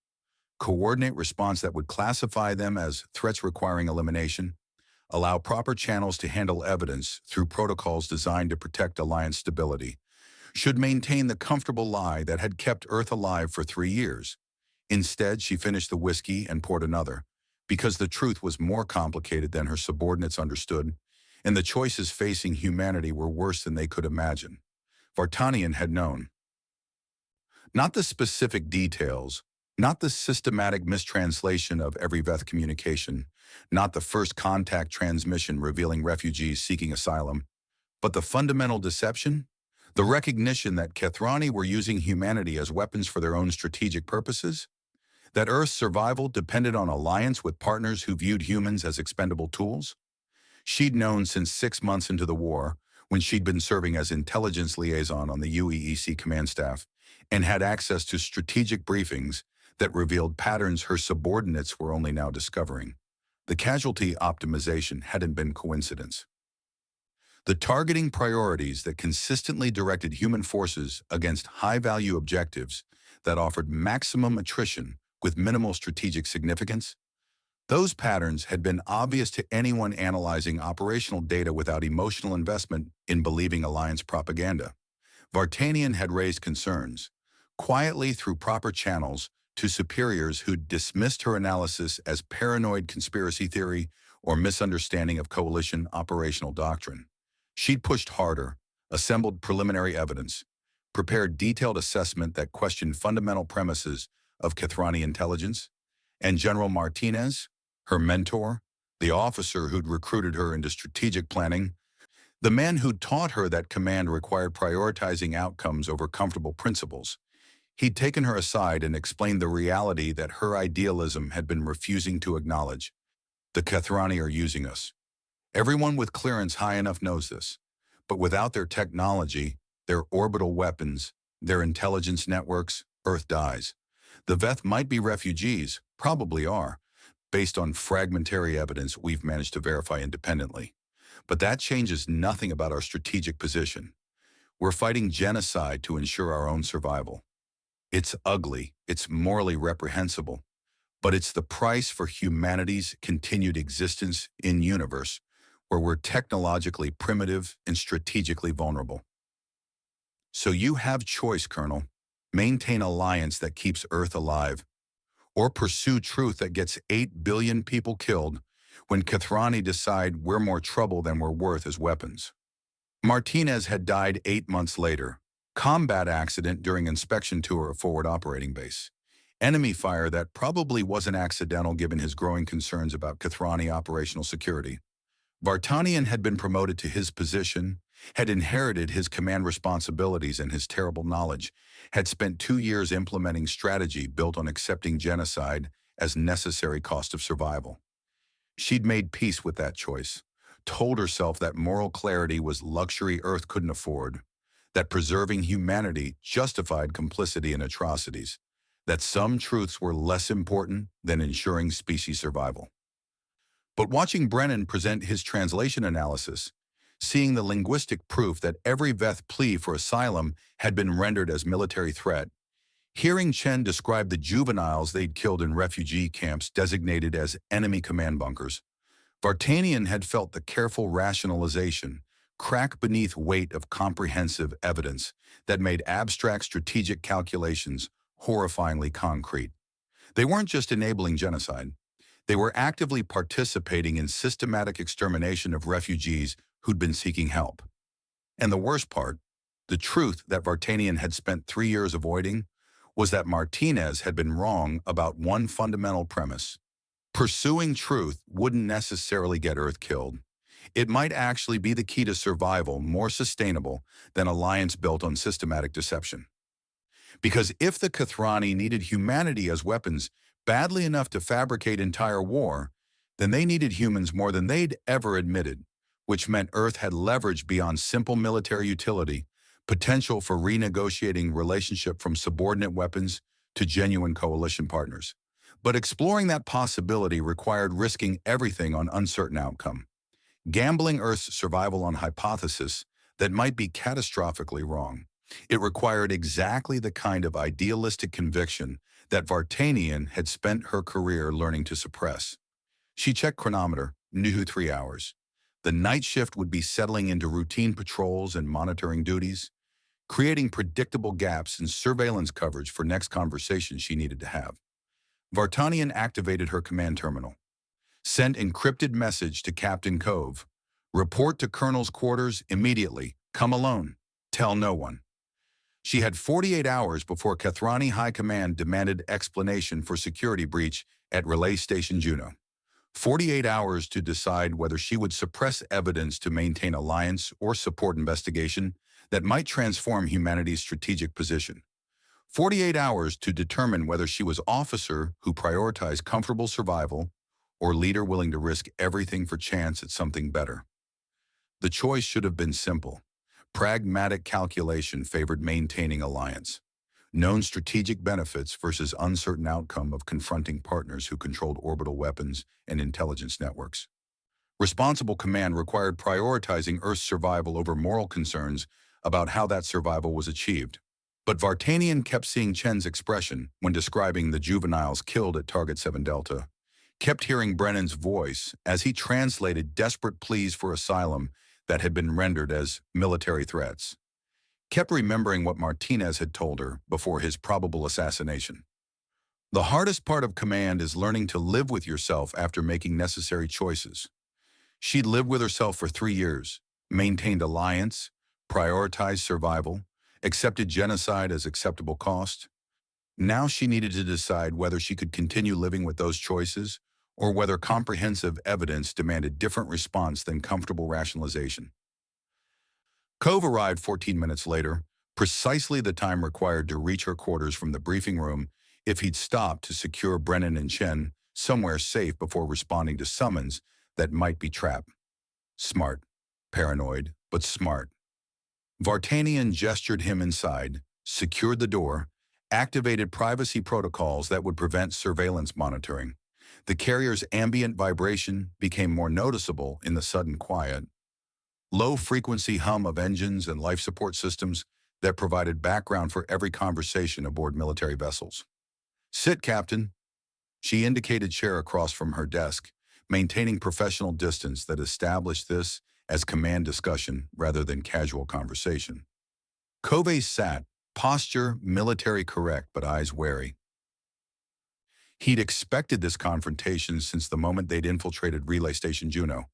[SPEAKER 1] Coordinate response that would classify them as threats requiring elimination. Allow proper channels to handle evidence through protocols designed to protect Alliance stability. Should maintain the comfortable lie that had kept Earth alive for 3 years. Instead, she finished the whiskey and poured another, because the truth was more complicated than her subordinates understood, and the choices facing humanity were worse than they could imagine. Vartanian had known. Not the specific details, not the systematic mistranslation of every Veth communication, not the first contact transmission revealing refugees seeking asylum, but the fundamental deception, the recognition that Kethrani were using humanity as weapons for their own strategic purposes, that Earth's survival depended on alliance with partners who viewed humans as expendable tools. She'd known since 6 months into the war, when she'd been serving as intelligence liaison on the UEEC command staff, and had access to strategic briefings that revealed patterns her subordinates were only now discovering. The casualty optimization hadn't been coincidence. The targeting priorities that consistently directed human forces against high-value objectives that offered maximum attrition with minimal strategic significance, those patterns had been obvious to anyone analyzing operational data without emotional investment in believing Alliance propaganda. Vartanian had raised concerns, quietly through proper channels, to superiors who'd dismissed her analysis as paranoid conspiracy theory or misunderstanding of coalition operational doctrine. She'd pushed harder, assembled preliminary evidence, prepared detailed assessment that questioned fundamental premises of Kethrani intelligence, and General Martinez, her mentor, the officer who'd recruited her into strategic planning, the man who'd taught her that command required prioritizing outcomes over comfortable principles. He'd taken her aside and explained the reality that her idealism had been refusing to acknowledge. The Kethrani are using us. Everyone with clearance high enough knows this. But without their technology, their orbital weapons, their intelligence networks, Earth dies. The Veth might be refugees, probably are, based on fragmentary evidence we've managed to verify independently. But that changes nothing about our strategic position. We're fighting genocide to ensure our own survival. It's ugly, it's morally reprehensible, but it's the price for humanity's continued existence in universe where we're technologically primitive and strategically vulnerable. So you have choice, Colonel. Maintain alliance that keeps Earth alive, or pursue truth that gets 8 billion people killed when Kethrani decide we're more trouble than we're worth as weapons. Martinez had died 8 months later. Combat accident during inspection tour of forward operating base. Enemy fire that probably wasn't accidental given his growing concerns about Kethrani operational security. Vartanian had been promoted to his position, had inherited his command responsibilities and his terrible knowledge, had spent 2 years implementing strategy built on accepting genocide as necessary cost of survival. She'd made peace with that choice, told herself that moral clarity was luxury Earth couldn't afford, that preserving humanity justified complicity in atrocities, that some truths were less important than ensuring species survival. But watching Brennan present his translation analysis, seeing the linguistic proof that every Veth plea for asylum had been rendered as military threat, hearing Chen describe the juveniles they'd killed in refugee camps designated as enemy command bunkers, Vartanian had felt the careful rationalization crack beneath weight of comprehensive evidence that made abstract strategic calculations horrifyingly concrete. They weren't just enabling genocide. They were actively participating in systematic extermination of refugees who'd been seeking help. And the worst part, the truth that Vartanian had spent 3 years avoiding, was that Martinez had been wrong about one fundamental premise. Pursuing truth wouldn't necessarily get Earth killed. It might actually be the key to survival more sustainable than alliance built on systematic deception. Because if the Kethrani needed humanity as weapons badly enough to fabricate entire war, then they needed humans more than they'd ever admitted, which meant Earth had leverage beyond simple military utility, potential for renegotiating relationship from subordinate weapons to genuine coalition partners. But exploring that possibility required risking everything on uncertain outcome, gambling Earth's survival on hypothesis that might be catastrophically wrong. It required exactly the kind of idealistic conviction that Vartanian had spent her career learning to suppress. She checked chronometer, knew 3 hours. The night shift would be settling into routine patrols and monitoring duties, creating predictable gaps in surveillance coverage for next conversation she needed to have. Vartanian activated her command terminal, sent encrypted message to Captain Cove. Report to Colonel's quarters immediately. Come alone. Tell no one. She had 48 hours before Kethrani High Command demanded explanation for security breach at Relay Station Juno. 48 hours to decide whether she would suppress evidence to maintain alliance or support investigation that might transform humanity's strategic position. 48 hours to determine whether she was officer who prioritized comfortable survival or leader willing to risk everything for chance at something better. The choice should have been simple. Pragmatic calculation favored maintaining alliance. Known strategic benefits versus uncertain outcome of confronting partners who controlled orbital weapons and intelligence networks. Responsible command required prioritizing Earth's survival over moral concerns about how that survival was achieved. But Vartanian kept seeing Chen's expression when describing the juveniles killed at Target 7 Delta, kept hearing Brennan's voice as he translated desperate pleas for asylum that had been rendered as military threats, kept remembering what Martinez had told her before his probable assassination. The hardest part of command is learning to live with yourself after making necessary choices. She'd lived with herself for 3 years, maintained alliance, prioritized survival, accepted genocide as acceptable cost. Now she needed to decide whether she could continue living with those choices or whether comprehensive evidence demanded different response than comfortable rationalization. Cove arrived 14 minutes later, precisely the time required to reach her quarters from the briefing room if he'd stopped to secure Brennan and Chen somewhere safe before responding to summons that might be trap. Smart. Paranoid, but smart. Vartanian gestured him inside, secured the door, activated privacy protocols that would prevent surveillance monitoring. The carrier's ambient vibration became more noticeable in the sudden quiet. Low-frequency hum of engines and life support systems that provided background for every conversation aboard military vessels. Sit, Captain. She indicated chair across from her desk, maintaining professional distance that established this as command discussion rather than casual conversation. Cove sat, posture military correct but eyes wary. He'd expected this confrontation since the moment they'd infiltrated Relay Station Juno.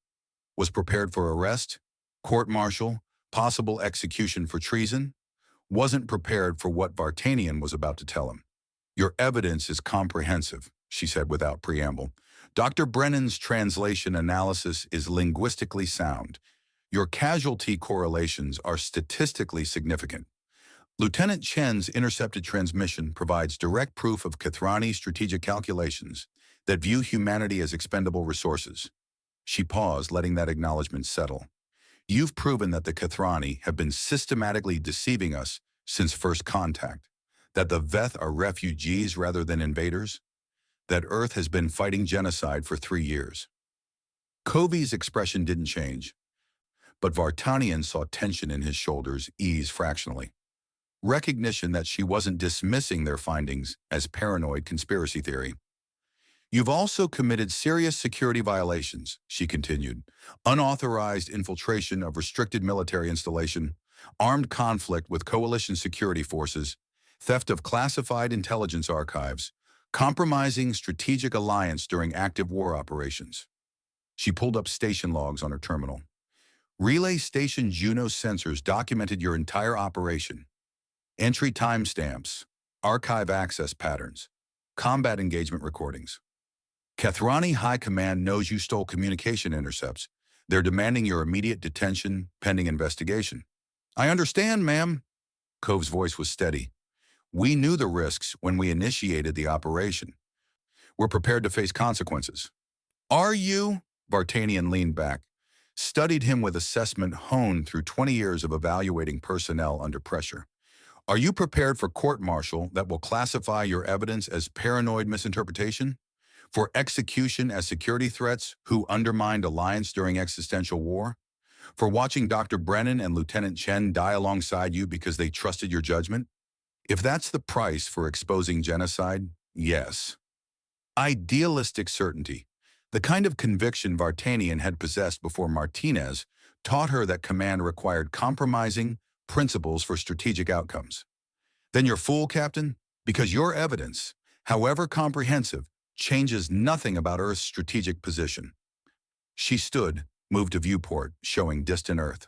[SPEAKER 1] Was prepared for arrest, court-martial, possible execution for treason. Wasn't prepared for what Vartanian was about to tell him. Your evidence is comprehensive, she said without preamble. Dr. Brennan's translation analysis is linguistically sound. Your casualty correlations are statistically significant. Lieutenant Chen's intercepted transmission provides direct proof of Kethrani's strategic calculations that view humanity as expendable resources. She paused, letting that acknowledgement settle. You've proven that the Kethrani have been systematically deceiving us since first contact, that the Veth are refugees rather than invaders, that Earth has been fighting genocide for 3 years. Cove's expression didn't change, but Vartanian saw tension in his shoulders ease fractionally. Recognition that she wasn't dismissing their findings as paranoid conspiracy theory. You've also committed serious security violations, she continued. Unauthorized infiltration of restricted military installation, armed conflict with coalition security forces, theft of classified intelligence archives, compromising strategic alliance during active war operations. She pulled up station logs on her terminal. Relay Station Juno sensors documented your entire operation. Entry timestamps, archive access patterns, combat engagement recordings. Kethrani High Command knows you stole communication intercepts. They're demanding your immediate detention pending investigation. I understand, ma'am. Cove's voice was steady. We knew the risks when we initiated the operation. We're prepared to face consequences. Are you? Vartanian leaned back, studied him with assessment honed through 20 years of evaluating personnel under pressure. Are you prepared for court-martial that will classify your evidence as paranoid misinterpretation? For execution as security threats who undermined alliance during existential war? For watching Dr. Brennan and Lieutenant Chen die alongside you because they trusted your judgment? If that's the price for exposing genocide, yes. Idealistic certainty, the kind of conviction Vartanian had possessed before Martinez, taught her that command required compromising principles for strategic outcomes. Then you're fool, Captain, because your evidence, however comprehensive, changes nothing about Earth's strategic position. She stood, moved to viewport, showing distant Earth.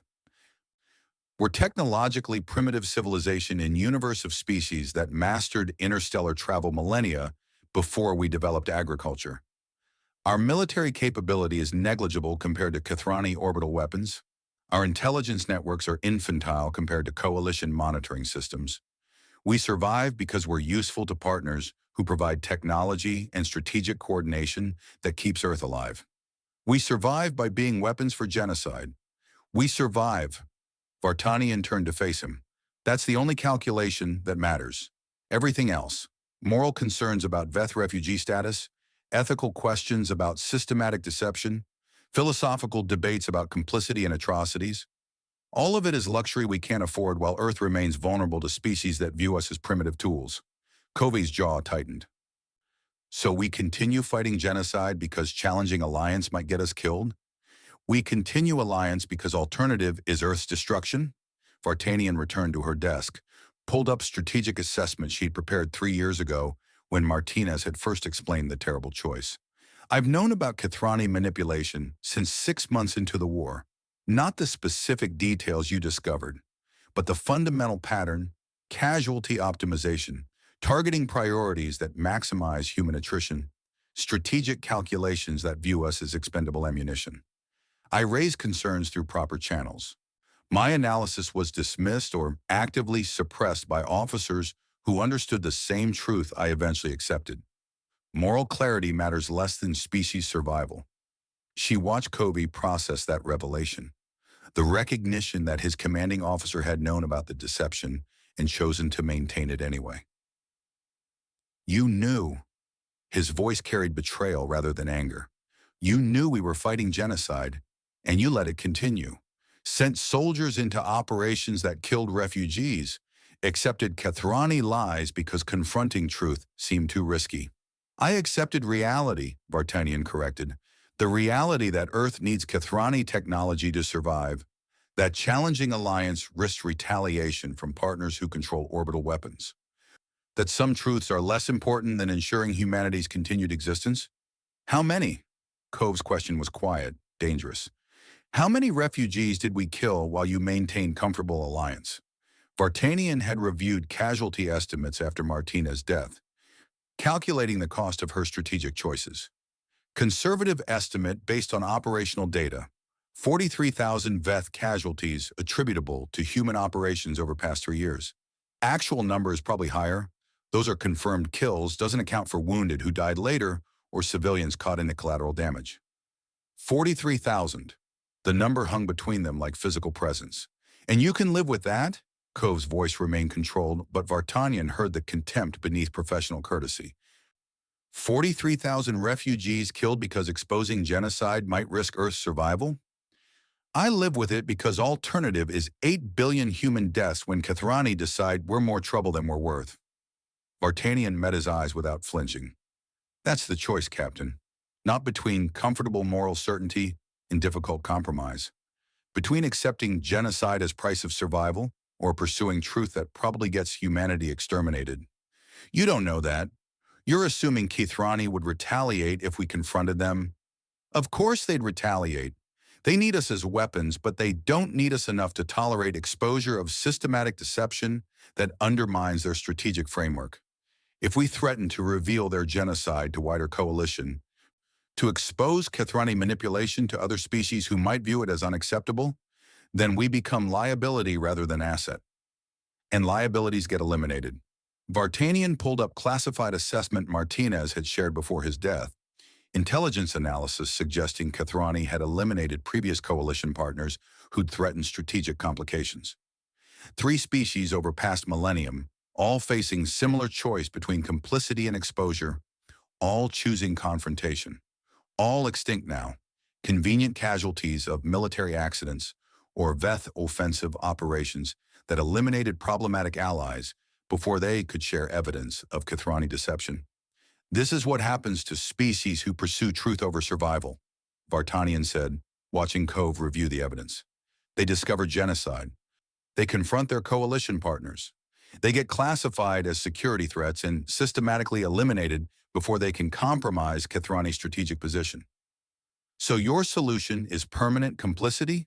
[SPEAKER 1] We're technologically primitive civilization in universe of species that mastered interstellar travel millennia before we developed agriculture. Our military capability is negligible compared to Kathrani orbital weapons. Our intelligence networks are infantile compared to coalition monitoring systems. We survive because we're useful to partners who provide technology and strategic coordination that keeps Earth alive. We survive by being weapons for genocide. We survive. Vartanian turned to face him. That's the only calculation that matters. Everything else, moral concerns about Veth refugee status, ethical questions about systematic deception, philosophical debates about complicity and atrocities, all of it is luxury we can't afford while Earth remains vulnerable to species that view us as primitive tools. Covey's jaw tightened. So we continue fighting genocide because challenging alliance might get us killed? We continue alliance because alternative is Earth's destruction? Vartanian returned to her desk, pulled up strategic assessment she'd prepared 3 years ago when Martinez had first explained the terrible choice. I've known about Kathrani manipulation since 6 months into the war. Not the specific details you discovered, but the fundamental pattern, casualty optimization, targeting priorities that maximize human attrition, strategic calculations that view us as expendable ammunition. I raised concerns through proper channels. My analysis was dismissed or actively suppressed by officers who understood the same truth I eventually accepted. Moral clarity matters less than species survival. She watched Covey process that revelation, the recognition that his commanding officer had known about the deception and chosen to maintain it anyway. You knew. His voice carried betrayal rather than anger. You knew we were fighting genocide, and you let it continue. Sent soldiers into operations that killed refugees, accepted Kathrani lies because confronting truth seemed too risky. I accepted reality, Vartanian corrected. The reality that Earth needs Kathrani technology to survive, that challenging alliance risks retaliation from partners who control orbital weapons, that some truths are less important than ensuring humanity's continued existence. How many? Cove's question was quiet, dangerous. How many refugees did we kill while you maintained comfortable alliance? Vartanian had reviewed casualty estimates after Martinez's death, calculating the cost of her strategic choices. Conservative estimate based on operational data, 43,000 Veth casualties attributable to human operations over past 3 years. Actual number is probably higher. Those are confirmed kills, doesn't account for wounded who died later or civilians caught in the collateral damage. 43,000. The number hung between them like physical presence. And you can live with that? Cove's voice remained controlled, but Vartanian heard the contempt beneath professional courtesy. 43,000 refugees killed because exposing genocide might risk Earth's survival? I live with it because alternative is 8 billion human deaths when Kathrani decide we're more trouble than we're worth. Vartanian met his eyes without flinching. That's the choice, Captain. Not between comfortable moral certainty and difficult compromise. Between accepting genocide as price of survival or pursuing truth that probably gets humanity exterminated. You don't know that. You're assuming Kathrani would retaliate if we confronted them. Of course they'd retaliate. They need us as weapons, but they don't need us enough to tolerate exposure of systematic deception that undermines their strategic framework. If we threaten to reveal their genocide to wider coalition, to expose Kathrani manipulation to other species who might view it as unacceptable, then we become liability rather than asset. And liabilities get eliminated. Vartanian pulled up classified assessment Martinez had shared before his death, intelligence analysis suggesting Kathrani had eliminated previous coalition partners who'd threatened strategic complications. Three species over past millennium, all facing similar choice between complicity and exposure, all choosing confrontation. All extinct now, convenient casualties of military accidents or Veth offensive operations that eliminated problematic allies before they could share evidence of Kathrani deception. This is what happens to species who pursue truth over survival, Vartanian said, watching Cove review the evidence. They discover genocide. They confront their coalition partners. They get classified as security threats and systematically eliminated before they can compromise Kathrani's strategic position. So your solution is permanent complicity?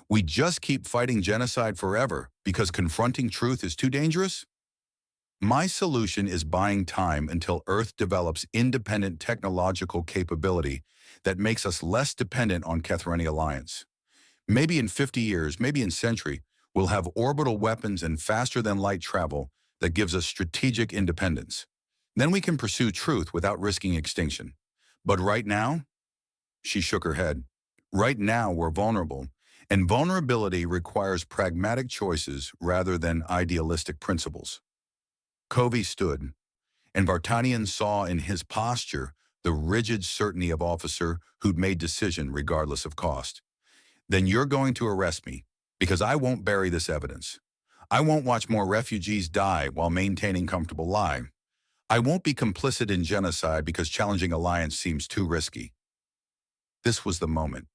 [SPEAKER 1] We just keep fighting genocide forever because confronting truth is too dangerous? My solution is buying time until Earth develops independent technological capability that makes us less dependent on Kathrani alliance. Maybe in 50 years, maybe in century, we'll have orbital weapons and faster-than-light travel that gives us strategic independence. Then we can pursue truth without risking extinction. But right now, she shook her head. Right now, we're vulnerable, and vulnerability requires pragmatic choices rather than idealistic principles. Covey stood, and Vartanian saw in his posture the rigid certainty of officer who'd made decision regardless of cost. Then you're going to arrest me, because I won't bury this evidence. I won't watch more refugees die while maintaining comfortable lives. I won't be complicit in genocide because challenging alliance seems too risky. This was the moment.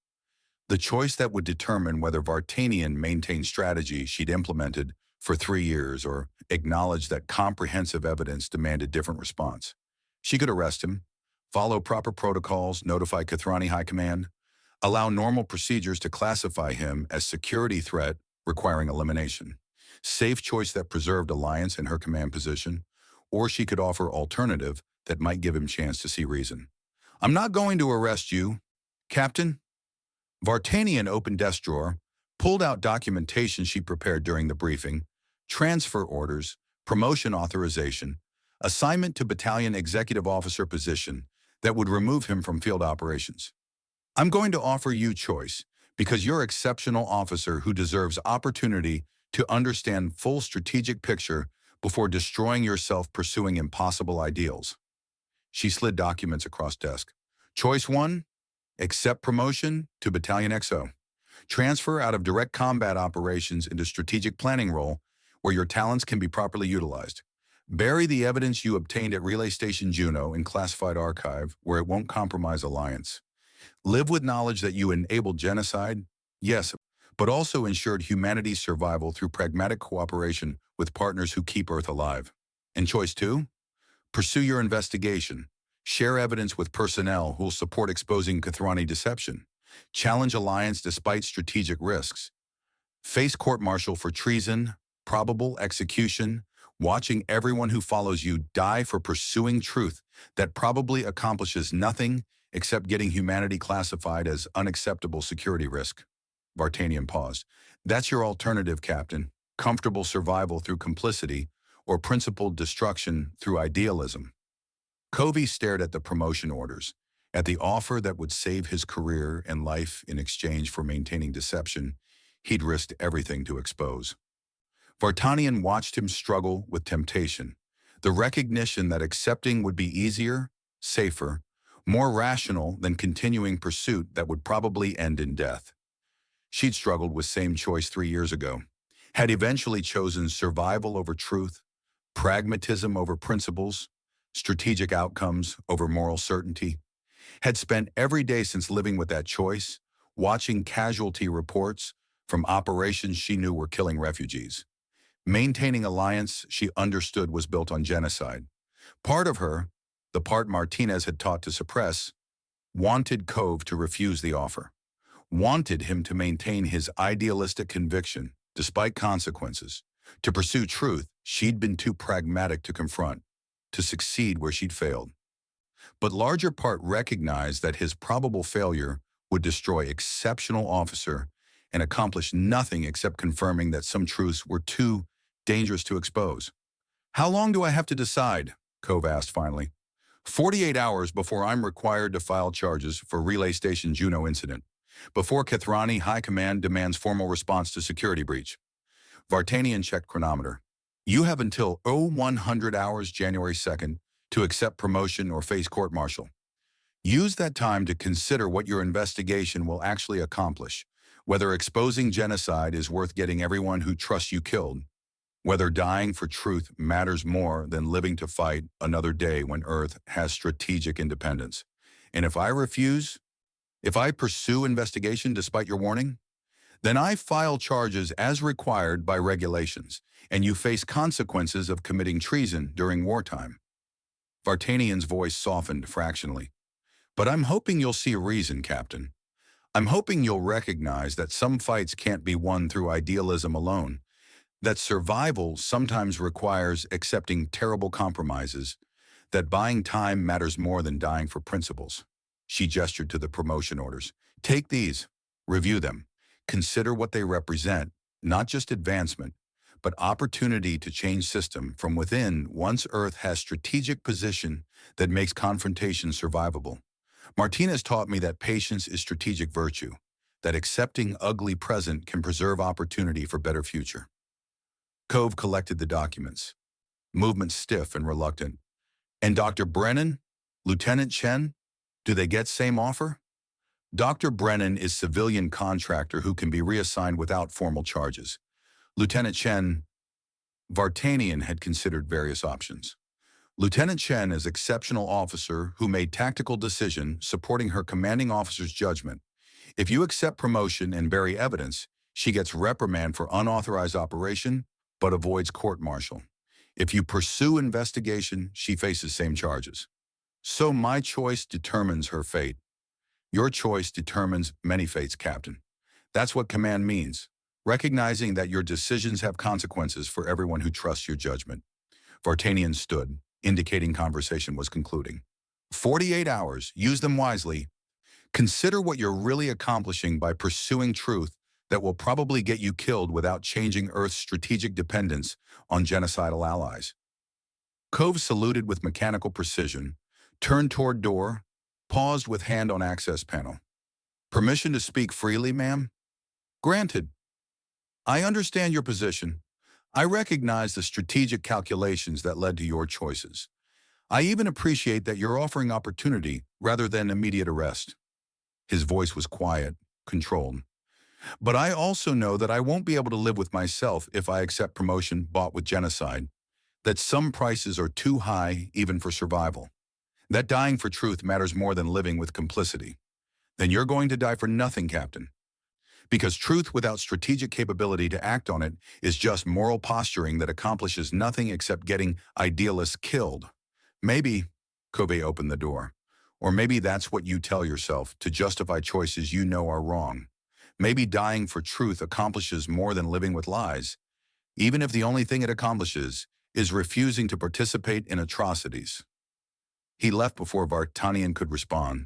[SPEAKER 1] The choice that would determine whether Vartanian maintained strategy she'd implemented for 3 years or acknowledged that comprehensive evidence demanded different response. She could arrest him, follow proper protocols, notify Kathrani High Command, allow normal procedures to classify him as security threat requiring elimination, safe choice that preserved alliance in her command position, or she could offer alternative that might give him chance to see reason. I'm not going to arrest you, Captain. Vartanian opened desk drawer, pulled out documentation she prepared during the briefing, transfer orders, promotion authorization, assignment to battalion executive officer position that would remove him from field operations. I'm going to offer you choice because you're exceptional officer who deserves opportunity to understand full strategic picture before destroying yourself pursuing impossible ideals. She slid documents across desk. Choice 1, accept promotion to Battalion XO. Transfer out of direct combat operations into strategic planning role where your talents can be properly utilized. Bury the evidence you obtained at Relay Station Juno in classified archive where it won't compromise alliance. Live with knowledge that you enabled genocide, yes, but also ensured humanity's survival through pragmatic cooperation with partners who keep Earth alive. And choice 2, pursue your investigation. Share evidence with personnel who will support exposing Kathrani deception. Challenge alliance despite strategic risks. Face court-martial for treason, probable execution, watching everyone who follows you die for pursuing truth that probably accomplishes nothing except getting humanity classified as unacceptable security risk. Vartanian paused. That's your alternative, Captain. Comfortable survival through complicity or principled destruction through idealism. Covey stared at the promotion orders, at the offer that would save his career and life in exchange for maintaining deception he'd risked everything to expose. Vartanian watched him struggle with temptation, the recognition that accepting would be easier, safer, more rational than continuing pursuit that would probably end in death. She'd struggled with same choice 3 years ago, had eventually chosen survival over truth, pragmatism over principles, strategic outcomes over moral certainty, had spent every day since living with that choice, watching casualty reports from operations she knew were killing refugees. Maintaining alliance she understood was built on genocide. Part of her, the part Martinez had taught to suppress, wanted Cove to refuse the offer, wanted him to maintain his idealistic conviction despite consequences, to pursue truth she'd been too pragmatic to confront, to succeed where she'd failed. But larger part recognized that his probable failure would destroy exceptional officer and accomplish nothing except confirming that some truths were too dangerous to expose. How long do I have to decide? Cove asked finally. 48 hours before I'm required to file charges for Relay Station Juno incident, before Kathrani High Command demands formal response to security breach. Vartanian checked chronometer. You have until 0100 hours January 2nd to accept promotion or face court-martial. Use that time to consider what your investigation will actually accomplish, whether exposing genocide is worth getting everyone who trusts you killed, whether dying for truth matters more than living to fight another day when Earth has strategic independence. And if I refuse, if I pursue investigation despite your warning, then I file charges as required by regulations, and you face consequences of committing treason during wartime. Vartanian's voice softened fractionally. But I'm hoping you'll see a reason, Captain. I'm hoping you'll recognize that some fights can't be won through idealism alone, that survival sometimes requires accepting terrible compromises, that buying time matters more than dying for principles. She gestured to the promotion orders. Take these, review them, consider what they represent, not just advancement, but opportunity to change system from within once Earth has strategic position that makes confrontation survivable. Martinez taught me that patience is strategic virtue, that accepting ugly present can preserve opportunity for better future. Cove collected the documents, movement stiff and reluctant. And Dr. Brennan, Lieutenant Chen, do they get same offer? Dr. Brennan is civilian contractor who can be reassigned without formal charges. Lieutenant Chen, Vartanian had considered various options. Lieutenant Chen is exceptional officer who made tactical decision supporting her commanding officer's judgment. If you accept promotion and bury evidence, she gets reprimand for unauthorized operation, but avoids court-martial. If you pursue investigation, she faces same charges. So my choice determines her fate. Your choice determines many fates, Captain. That's what command means, recognizing that your decisions have consequences for everyone who trusts your judgment. Vartanian stood, indicating conversation was concluding. 48 hours, use them wisely. Consider what you're really accomplishing by pursuing truth that will probably get you killed without changing Earth's strategic dependence on genocidal allies. Cove saluted with mechanical precision, turned toward door, paused with hand on access panel. Permission to speak freely, ma'am? Granted. I understand your position. I recognize the strategic calculations that led to your choices. I even appreciate that you're offering opportunity rather than immediate arrest. His voice was quiet, controlled. But I also know that I won't be able to live with myself if I accept promotion bought with genocide, that some prices are too high even for survival, that dying for truth matters more than living with complicity. Then you're going to die for nothing, Captain. Because truth without strategic capability to act on it is just moral posturing that accomplishes nothing except getting idealists killed. Maybe, Kobe opened the door, or maybe that's what you tell yourself to justify choices you know are wrong. Maybe dying for truth accomplishes more than living with lies, even if the only thing it accomplishes is refusing to participate in atrocities. He left before Vartanian could respond,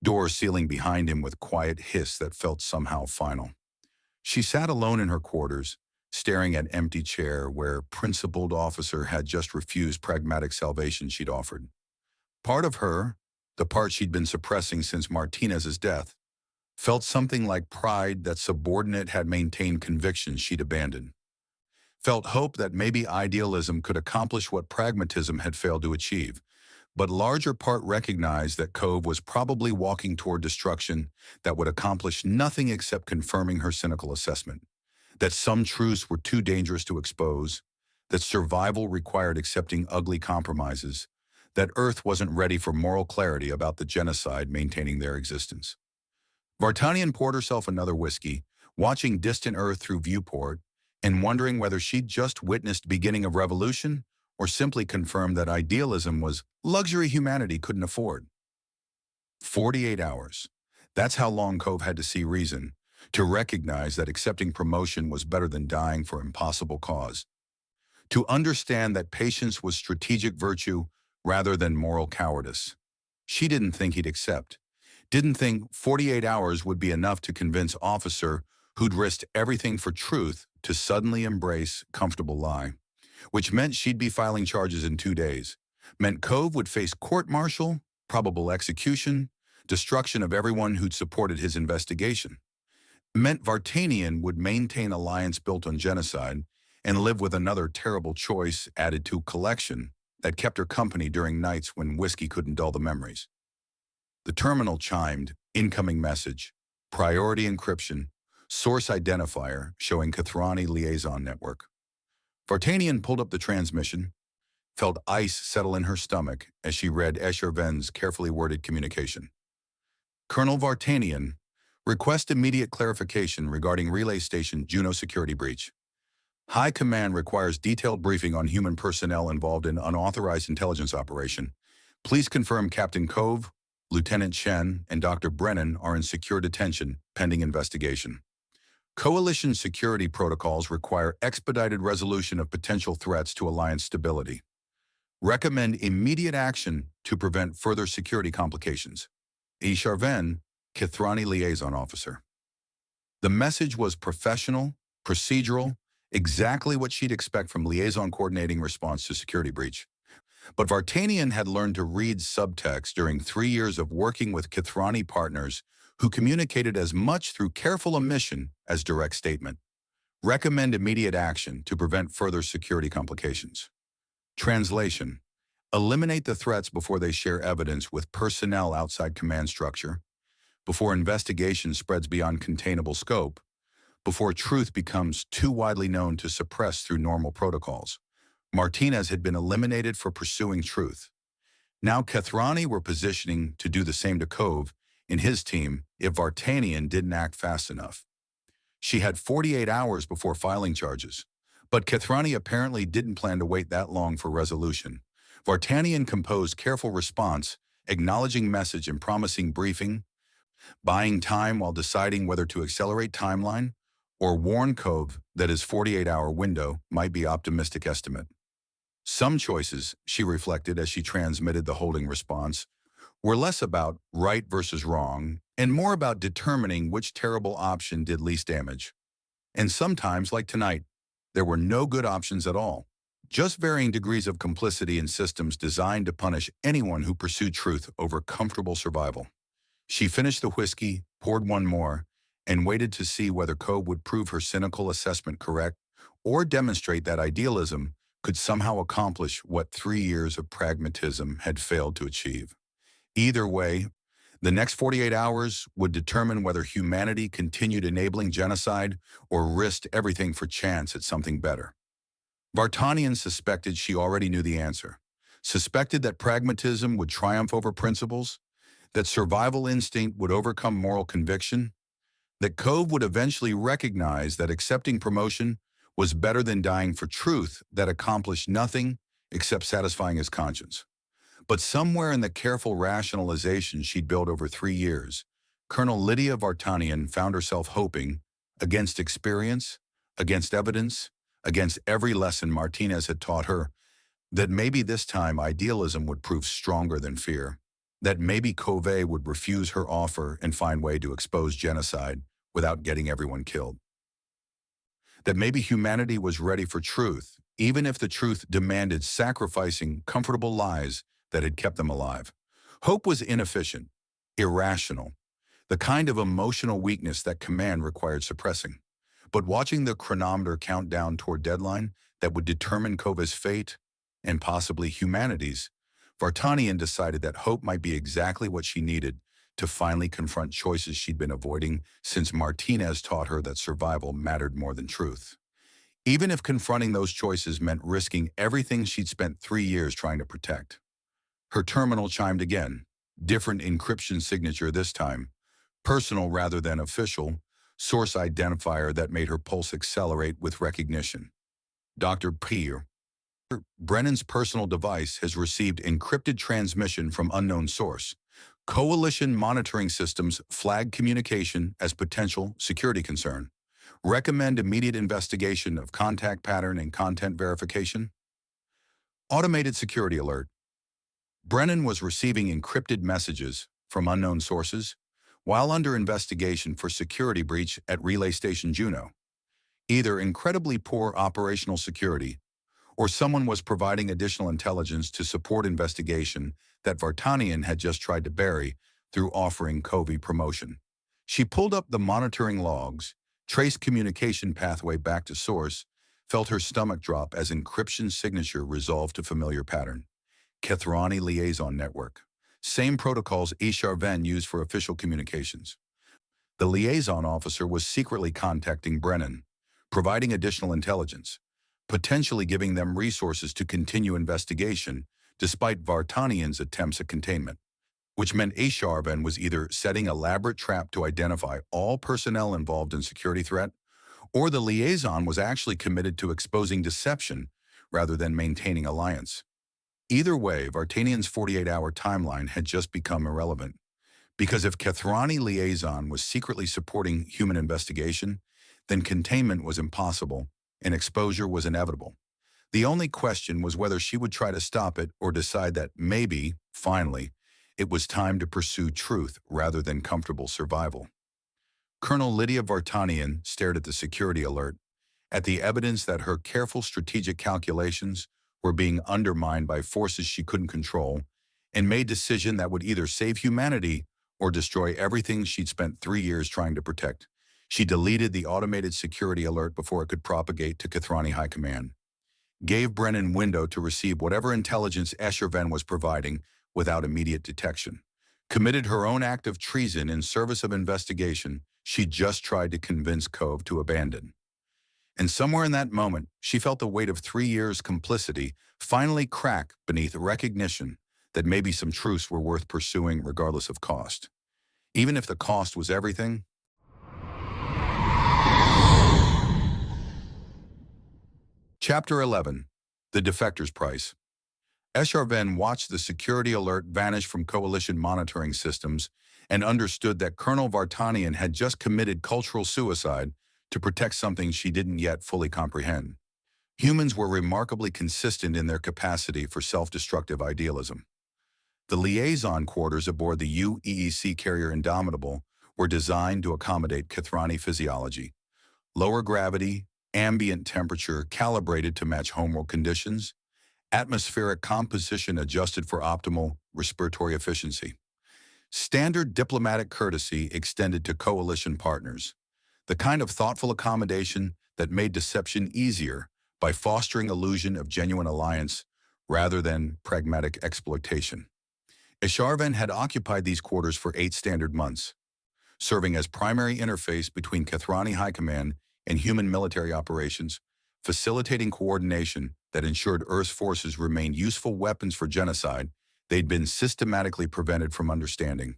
[SPEAKER 1] door sealing behind him with quiet hiss that felt somehow final. She sat alone in her quarters, staring at empty chair where principled officer had just refused pragmatic salvation she'd offered. Part of her, the part she'd been suppressing since Martinez's death, felt something like pride that subordinate had maintained convictions she'd abandoned. Felt hope that maybe idealism could accomplish what pragmatism had failed to achieve, but larger part recognized that Cove was probably walking toward destruction that would accomplish nothing except confirming her cynical assessment, that some truths were too dangerous to expose, that survival required accepting ugly compromises, that Earth wasn't ready for moral clarity about the genocide maintaining their existence. Vartanian poured herself another whiskey, watching distant Earth through viewport, and wondering whether she'd just witnessed beginning of revolution or simply confirmed that idealism was luxury humanity couldn't afford. 48 hours. That's how long Cove had to see reason, to recognize that accepting promotion was better than dying for impossible cause, to understand that patience was strategic virtue rather than moral cowardice. She didn't think he'd accept, didn't think 48 hours would be enough to convince officer who'd risked everything for truth to suddenly embrace comfortable lie, which meant she'd be filing charges in 2 days, meant Cove would face court-martial, probable execution, destruction of everyone who'd supported his investigation, meant Vartanian would maintain alliance built on genocide, and live with another terrible choice added to a collection that kept her company during nights when whiskey couldn't dull the memories. The terminal chimed, incoming message, priority encryption, source identifier showing Kathrani liaison network. Vartanian pulled up the transmission, felt ice settle in her stomach as she read Escherven's carefully worded communication. Colonel Vartanian, request immediate clarification regarding Relay Station Juno security breach. High Command requires detailed briefing on human personnel involved in unauthorized intelligence operation. Please confirm Captain Cove, Lieutenant Shen, and Dr. Brennan are in secure detention pending investigation. Coalition security protocols require expedited resolution of potential threats to Alliance stability. Recommend immediate action to prevent further security complications. Escherven, Kathrani Liaison Officer. The message was professional, procedural, exactly what she'd expect from liaison coordinating response to security breach. But Vartanian had learned to read subtext during 3 years of working with Kathrani partners who communicated as much through careful omission as direct statement. Recommend immediate action to prevent further security complications. Translation: eliminate the threats before they share evidence with personnel outside command structure, before investigation spreads beyond containable scope, before truth becomes too widely known to suppress through normal protocols. Martinez had been eliminated for pursuing truth. Now Kathrani were positioning to do the same to Cove and his team if Vartanian didn't act fast enough. She had 48 hours before filing charges, but Kathrani apparently didn't plan to wait that long for resolution. Vartanian composed careful response, acknowledging message and promising briefing, buying time while deciding whether to accelerate timeline or warn Cove that his 48-hour window might be optimistic estimate. Some choices, she reflected as she transmitted the holding response, were less about right versus wrong and more about determining which terrible option did least damage. And sometimes, like tonight, there were no good options at all, just varying degrees of complicity in systems designed to punish anyone who pursued truth over comfortable survival. She finished the whiskey, poured one more, and waited to see whether Cove would prove her cynical assessment correct or demonstrate that idealism could somehow accomplish what 3 years of pragmatism had failed to achieve. Either way, the next 48 hours would determine whether humanity continued enabling genocide or risked everything for chance at something better. Vartanian suspected she already knew the answer, suspected that pragmatism would triumph over principles, that survival instinct would overcome moral conviction, that Cove would eventually recognize that accepting promotion was better than dying for truth that accomplished nothing except satisfying his conscience. But somewhere in the careful rationalization she'd built over 3 years, Colonel Lydia Vartanian found herself hoping, against experience, against evidence, against every lesson Martinez had taught her, that maybe this time idealism would prove stronger than fear, that maybe Cove would refuse her offer and find way to expose genocide without getting everyone killed. That maybe humanity was ready for truth, even if the truth demanded sacrificing comfortable lies that had kept them alive. Hope was inefficient, irrational, the kind of emotional weakness that command required suppressing. But watching the chronometer count down toward deadline that would determine Cove's fate, and possibly humanity's, Vartanian decided that hope might be exactly what she needed to finally confront choices she'd been avoiding since Martinez taught her that survival mattered more than truth. Even if confronting those choices meant risking everything she'd spent 3 years trying to protect. Her terminal chimed again, different encryption signature this time, personal rather than official, source identifier that made her pulse accelerate with recognition. Dr. Peer. Brennan's personal device has received encrypted transmission from unknown source. Coalition monitoring systems flag communication as potential security concern. Recommend immediate investigation of contact pattern and content verification. Automated security alert. Brennan was receiving encrypted messages from unknown sources while under investigation for security breach at Relay Station Juno. Either incredibly poor operational security or someone was providing additional intelligence to support investigation that Vartanian had just tried to bury through offering Cove promotion. She pulled up the monitoring logs, traced communication pathway back to source, felt her stomach drop as encryption signature resolved to familiar pattern. Kethrani Liaison Network. Same protocols Ven used for official communications. The liaison officer was secretly contacting Brennan, providing additional intelligence, potentially giving them resources to continue investigation despite Vartanian's attempts at containment, which meant Ven was either setting elaborate trap to identify all personnel involved in security threat, or the liaison was actually committed to exposing deception rather than maintaining alliance. Either way, Vartanian's 48-hour timeline had just become irrelevant. Because if Kethrani Liaison was secretly supporting human investigation, then containment was impossible and exposure was inevitable. The only question was whether she would try to stop it or decide that maybe, finally, it was time to pursue truth rather than comfortable survival. Colonel Lydia Vartanian stared at the security alert, at the evidence that her careful strategic calculations were being undermined by forces she couldn't control, and made a decision that would either save humanity or destroy everything she'd spent 3 years trying to protect. She deleted the automated security alert before it could propagate to Kethrani High Command, gave Brennan window to receive whatever intelligence Ven was providing without immediate detection, committed her own act of treason in service of investigation she just tried to convince Cove to abandon. And somewhere in that moment, she felt the weight of 3 years' complicity finally crack beneath recognition that maybe some truths were worth pursuing regardless of cost. Even if the cost was everything. Chapter 11. The Defector's Price. Ven watched the security alert vanish from Coalition monitoring systems and understood that Colonel Vartanian had just committed cultural suicide to protect something she didn't yet fully comprehend. Humans were remarkably consistent in their capacity for self-destructive idealism. The liaison quarters aboard the UEEC carrier Indomitable were designed to accommodate Kethrani physiology. Lower gravity, ambient temperature calibrated to match homeworld conditions, atmospheric composition adjusted for optimal respiratory efficiency. Standard diplomatic courtesy extended to coalition partners, the kind of thoughtful accommodation that made deception easier by fostering illusion of genuine alliance rather than pragmatic exploitation. Ven had occupied these quarters for 8 standard months, serving as primary interface between Kethrani High Command and human military operations, facilitating coordination that ensured Earth's forces remained useful weapons for genocide they'd been systematically prevented from understanding.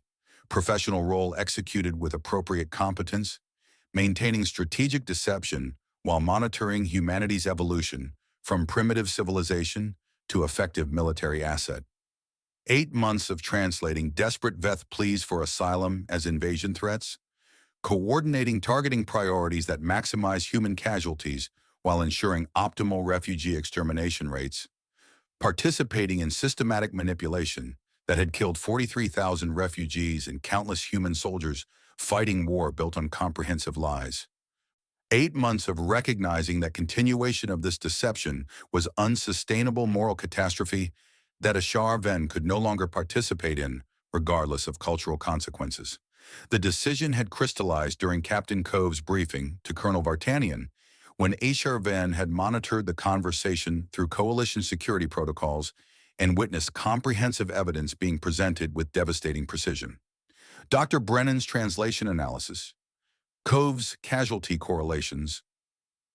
[SPEAKER 1] Professional role executed with appropriate competence, maintaining strategic deception while monitoring humanity's evolution from primitive civilization to effective military asset. 8 months of translating desperate Veth pleas for asylum as invasion threats, coordinating targeting priorities that maximize human casualties while ensuring optimal refugee extermination rates, participating in systematic manipulation that had killed 43,000 refugees and countless human soldiers fighting war built on comprehensive lies. 8 months of recognizing that continuation of this deception was unsustainable moral catastrophe that Ven could no longer participate in, regardless of cultural consequences. The decision had crystallized during Captain Cove's briefing to Colonel Vartanian, when Ven had monitored the conversation through coalition security protocols and witnessed comprehensive evidence being presented with devastating precision. Dr. Brennan's translation analysis, Cove's casualty correlations,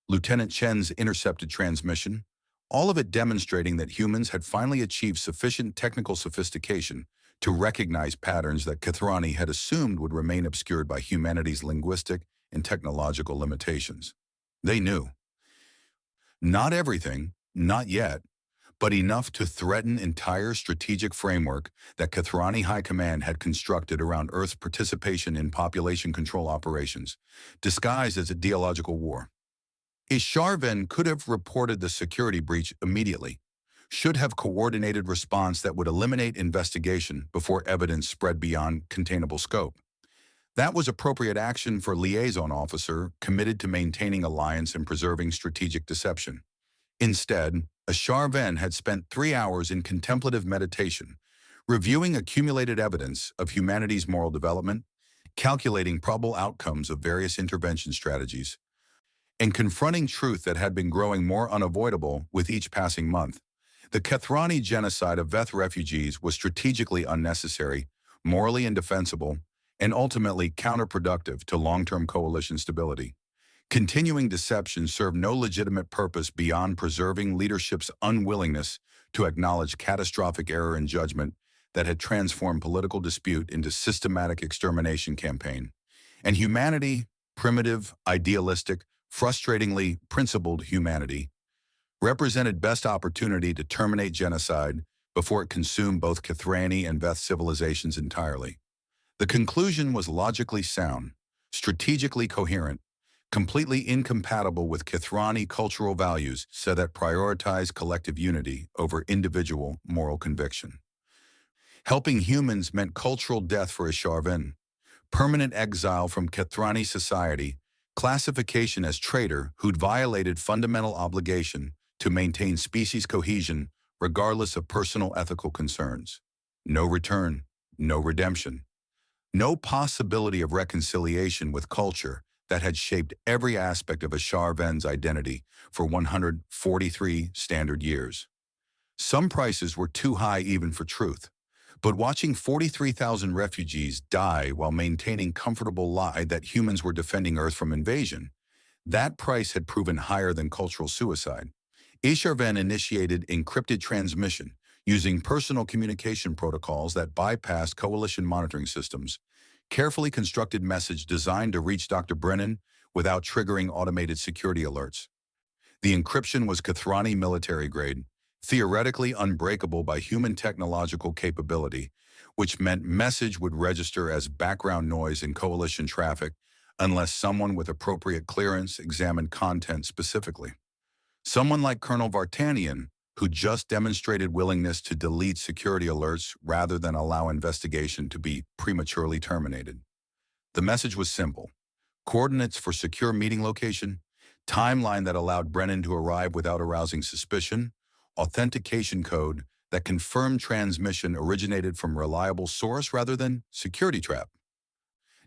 [SPEAKER 1] Lieutenant Chen's intercepted transmission, all of it demonstrating that humans had finally achieved sufficient technical sophistication to recognize patterns that Kethrani had assumed would remain obscured by humanity's linguistic and technological limitations. They knew. Not everything, not yet, but enough to threaten entire strategic framework that Kethrani High Command had constructed around Earth's participation in population control operations, disguised as a ideological war. Ven could have reported the security breach immediately, should have coordinated response that would eliminate investigation before evidence spread beyond containable scope. That was appropriate action for liaison officer committed to maintaining alliance and preserving strategic deception. Instead, Ven had spent 3 hours in contemplative meditation, reviewing accumulated evidence of humanity's moral development, calculating probable outcomes of various intervention strategies, and confronting truth that had been growing more unavoidable with each passing month. The Kethrani genocide of Veth refugees was strategically unnecessary, morally indefensible, and ultimately counterproductive to long-term coalition stability. Continuing deception served no legitimate purpose beyond preserving leadership's unwillingness to acknowledge catastrophic error in judgment that had transformed political dispute into systematic extermination campaign. And humanity, primitive, idealistic, frustratingly principled humanity, represented best opportunity to terminate genocide before it consumed both Kethrani and Veth civilizations entirely. The conclusion was logically sound, strategically coherent, completely incompatible with Kethrani cultural values so that prioritize collective unity over individual moral conviction. Helping humans meant cultural death for Isharven, permanent exile from Kethrani society, classification as traitor who'd violated fundamental obligation to maintain species cohesion regardless of personal ethical concerns. No return, no redemption, no possibility of reconciliation with culture that had shaped every aspect of Isharven's identity for 143 standard years. Some prices were too high even for truth, but watching 43,000 refugees die while maintaining comfortable lie that humans were defending Earth from invasion, that price had proven higher than cultural suicide. Isharven initiated encrypted transmission using personal communication protocols that bypassed coalition monitoring systems, carefully constructed message designed to reach Dr. Brennan without triggering automated security alerts. The encryption was Kethrani military grade, theoretically unbreakable by human technological capability, which meant message would register as background noise in coalition traffic unless someone with appropriate clearance examined content specifically. Someone like Colonel Vartanian, who just demonstrated willingness to delete security alerts rather than allow investigation to be prematurely terminated. The message was simple: coordinates for secure meeting location, timeline that allowed Brennan to arrive without arousing suspicion, authentication code that confirmed transmission originated from reliable source rather than security trap.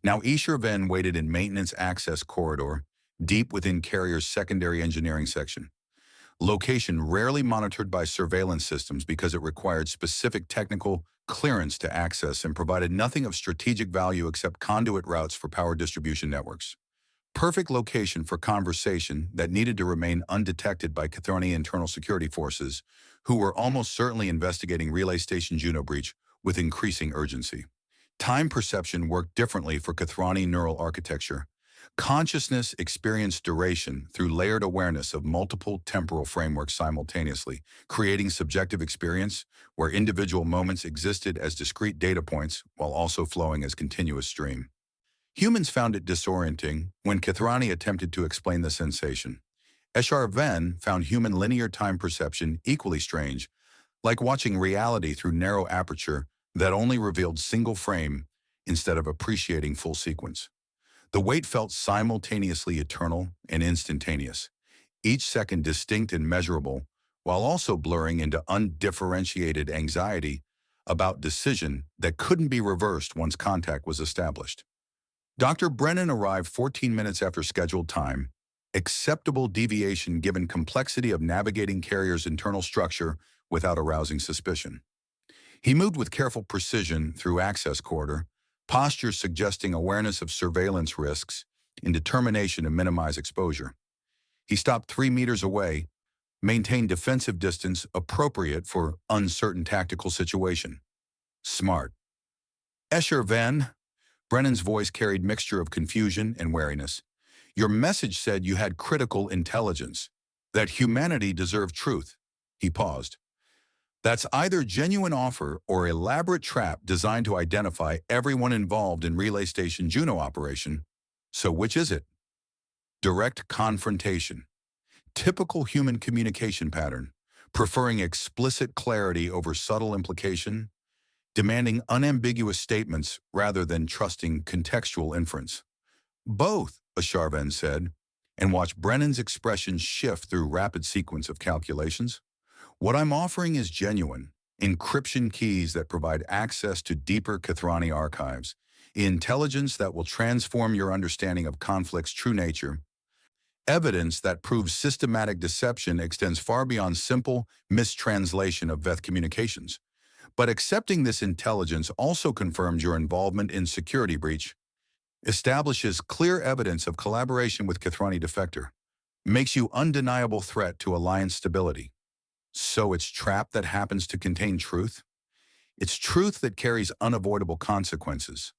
[SPEAKER 1] Now Isharven waited in maintenance access corridor, deep within carrier's secondary engineering section. Location rarely monitored by surveillance systems because it required specific technical clearance to access and provided nothing of strategic value except conduit routes for power distribution networks. Perfect location for conversation that needed to remain undetected by Kethrani internal security forces, who were almost certainly investigating Relay Station Juno breach with increasing urgency. Time perception worked differently for Kethrani neural architecture. Consciousness experienced duration through layered awareness of multiple temporal frameworks simultaneously, creating subjective experience where individual moments existed as discrete data points while also flowing as continuous stream. Humans found it disorienting when Kethrani attempted to explain the sensation. Isharven found human linear time perception equally strange, like watching reality through narrow aperture that only revealed single frame instead of appreciating full sequence. The wait felt simultaneously eternal and instantaneous, each second distinct and measurable, while also blurring into undifferentiated anxiety about decision that couldn't be reversed once contact was established. Dr. Brennan arrived 14 minutes after scheduled time, acceptable deviation given complexity of navigating carrier's internal structure without arousing suspicion. He moved with careful precision through access corridor, posture suggesting awareness of surveillance risks and determination to minimize exposure. He stopped 3 meters away, maintained defensive distance appropriate for uncertain tactical situation. Smart. Isharven, Brennan's voice carried mixture of confusion and wariness. Your message said you had critical intelligence, that humanity deserved truth. He paused. That's either genuine offer or elaborate trap designed to identify everyone involved in Relay Station Juno operation. So which is it? Direct confrontation. Typical human communication pattern, preferring explicit clarity over subtle implication, demanding unambiguous statements rather than trusting contextual inference. Both, Isharven said, and watched Brennan's expression shift through rapid sequence of calculations. What I'm offering is genuine, encryption keys that provide access to deeper Kethrani archives, intelligence that will transform your understanding of conflict's true nature, Evidence that proves systematic deception extends far beyond simple mistranslation of Veth communications. But accepting this intelligence also confirms your involvement in security breach, establishes clear evidence of collaboration with Kithrani defector, makes you undeniable threat to alliance stability. So it's trap that happens to contain truth? It's truth that carries unavoidable consequences.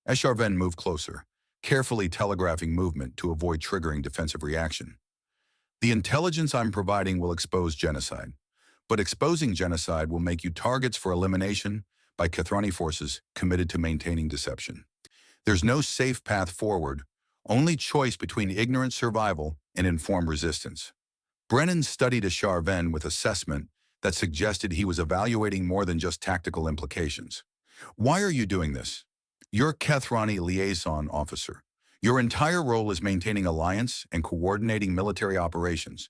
[SPEAKER 1] Esharven moved closer, carefully telegraphing movement to avoid triggering defensive reaction. The intelligence I'm providing will expose genocide, but exposing genocide will make you targets for elimination by Kithrani forces committed to maintaining deception. There's no safe path forward, only choice between ignorant survival and informed resistance. Brennan studied Esharven with assessment that suggested he was evaluating more than just tactical implications. Why are you doing this? You're Kithrani liaison officer. Your entire role is maintaining alliance and coordinating military operations.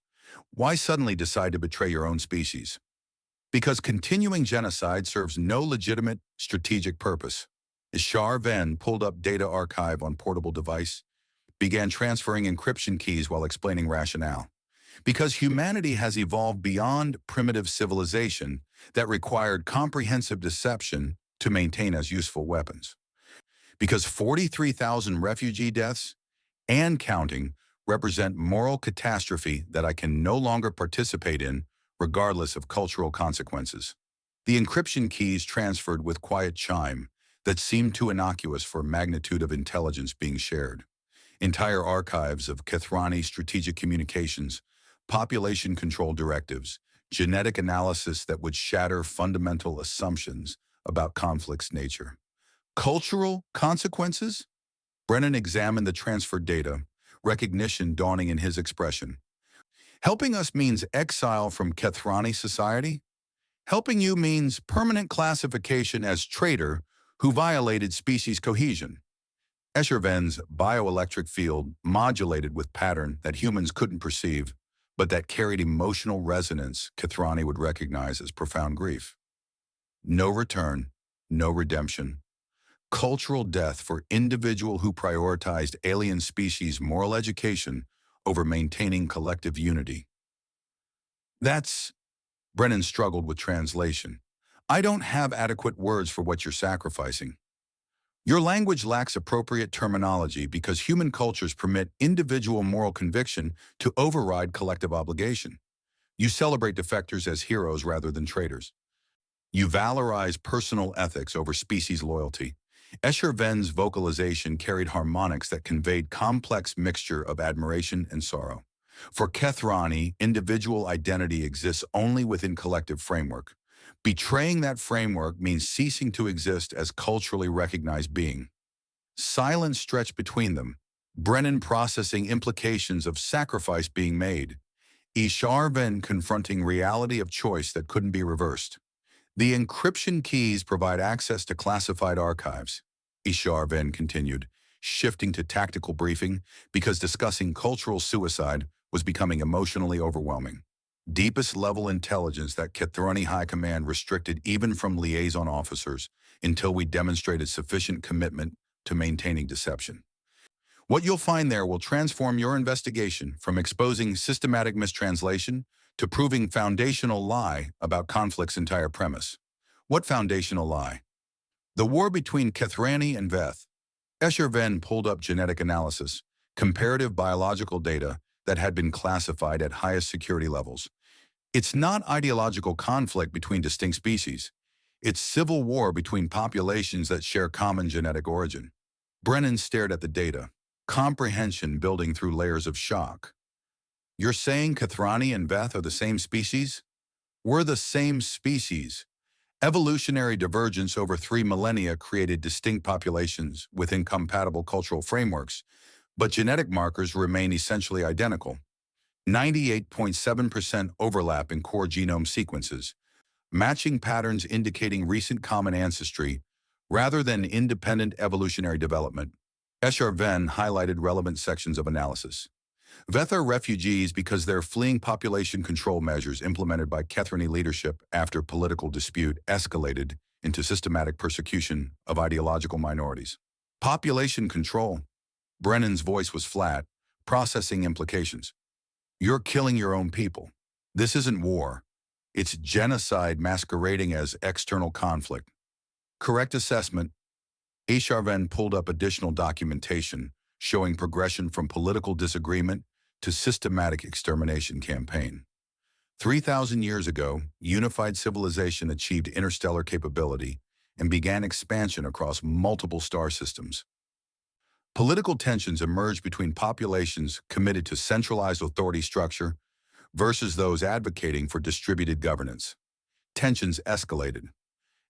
[SPEAKER 1] Why suddenly decide to betray your own species? Because continuing genocide serves no legitimate strategic purpose. Esharven pulled up data archive on portable device, began transferring encryption keys while explaining rationale. Because humanity has evolved beyond primitive civilization that required comprehensive deception to maintain as useful weapons. Because 43,000 refugee deaths and counting represent moral catastrophe that I can no longer participate in, regardless of cultural consequences. The encryption keys transferred with quiet chime that seemed too innocuous for magnitude of intelligence being shared. Entire archives of Kithrani strategic communications, population control directives, genetic analysis that would shatter fundamental assumptions about conflict's nature. Cultural consequences? Brennan examined the transferred data, recognition dawning in his expression. Helping us means exile from Kithrani society? Helping you means permanent classification as traitor who violated species cohesion. Esharven's bioelectric field modulated with pattern that humans couldn't perceive, but that carried emotional resonance Kithrani would recognize as profound grief. No return, no redemption. Cultural death for individual who prioritized alien species moral education over maintaining collective unity. Brennan struggled with translation. I don't have adequate words for what you're sacrificing. Your language lacks appropriate terminology because human cultures permit individual moral conviction to override collective obligation. You celebrate defectors as heroes rather than traitors. You valorize personal ethics over species loyalty. Esharven's vocalization carried harmonics that conveyed complex mixture of admiration and sorrow. For Kithrani, individual identity exists only within collective framework. Betraying that framework means ceasing to exist as culturally recognized being. Silence stretched between them, Brennan processing implications of sacrifice being made, Esharven confronting reality of choice that couldn't be reversed. The encryption keys provide access to classified archives, Esharven continued, shifting to tactical briefing because discussing cultural suicide was becoming emotionally overwhelming. Deepest level intelligence that Kithrani High Command restricted even from liaison officers until we demonstrated sufficient commitment to maintaining deception. What you'll find there will transform your investigation from exposing systematic mistranslation to proving foundational lie about conflict's entire premise. What foundational lie? The war between Kithrani and Veth. Esharven pulled up genetic analysis, comparative biological data that had been classified at highest security levels. It's not ideological conflict between distinct species. It's civil war between populations that share common genetic origin. Brennan stared at the data, comprehension building through layers of shock. You're saying Kithrani and Veth are the same species? We're the same species. Evolutionary divergence over 3 millennia created distinct populations with incompatible cultural frameworks, but genetic markers remain essentially identical. 98.7% overlap in core genome sequences, matching patterns indicating recent common ancestry rather than independent evolutionary development. Esharven highlighted relevant sections of analysis. Veth are refugees because they're fleeing population control measures implemented by Kithrani leadership after political dispute escalated into systematic persecution of ideological minorities. Population control. Brennan's voice was flat, Processing implications. You're killing your own people. This isn't war. It's genocide masquerading as external conflict. Correct assessment. HFY pulled up additional documentation showing progression from political disagreement to systematic extermination campaign. 3,000 years ago, unified civilization achieved interstellar capability and began expansion across multiple star systems. Political tensions emerged between populations committed to centralized authority structure versus those advocating for distributed governance. Tensions escalated.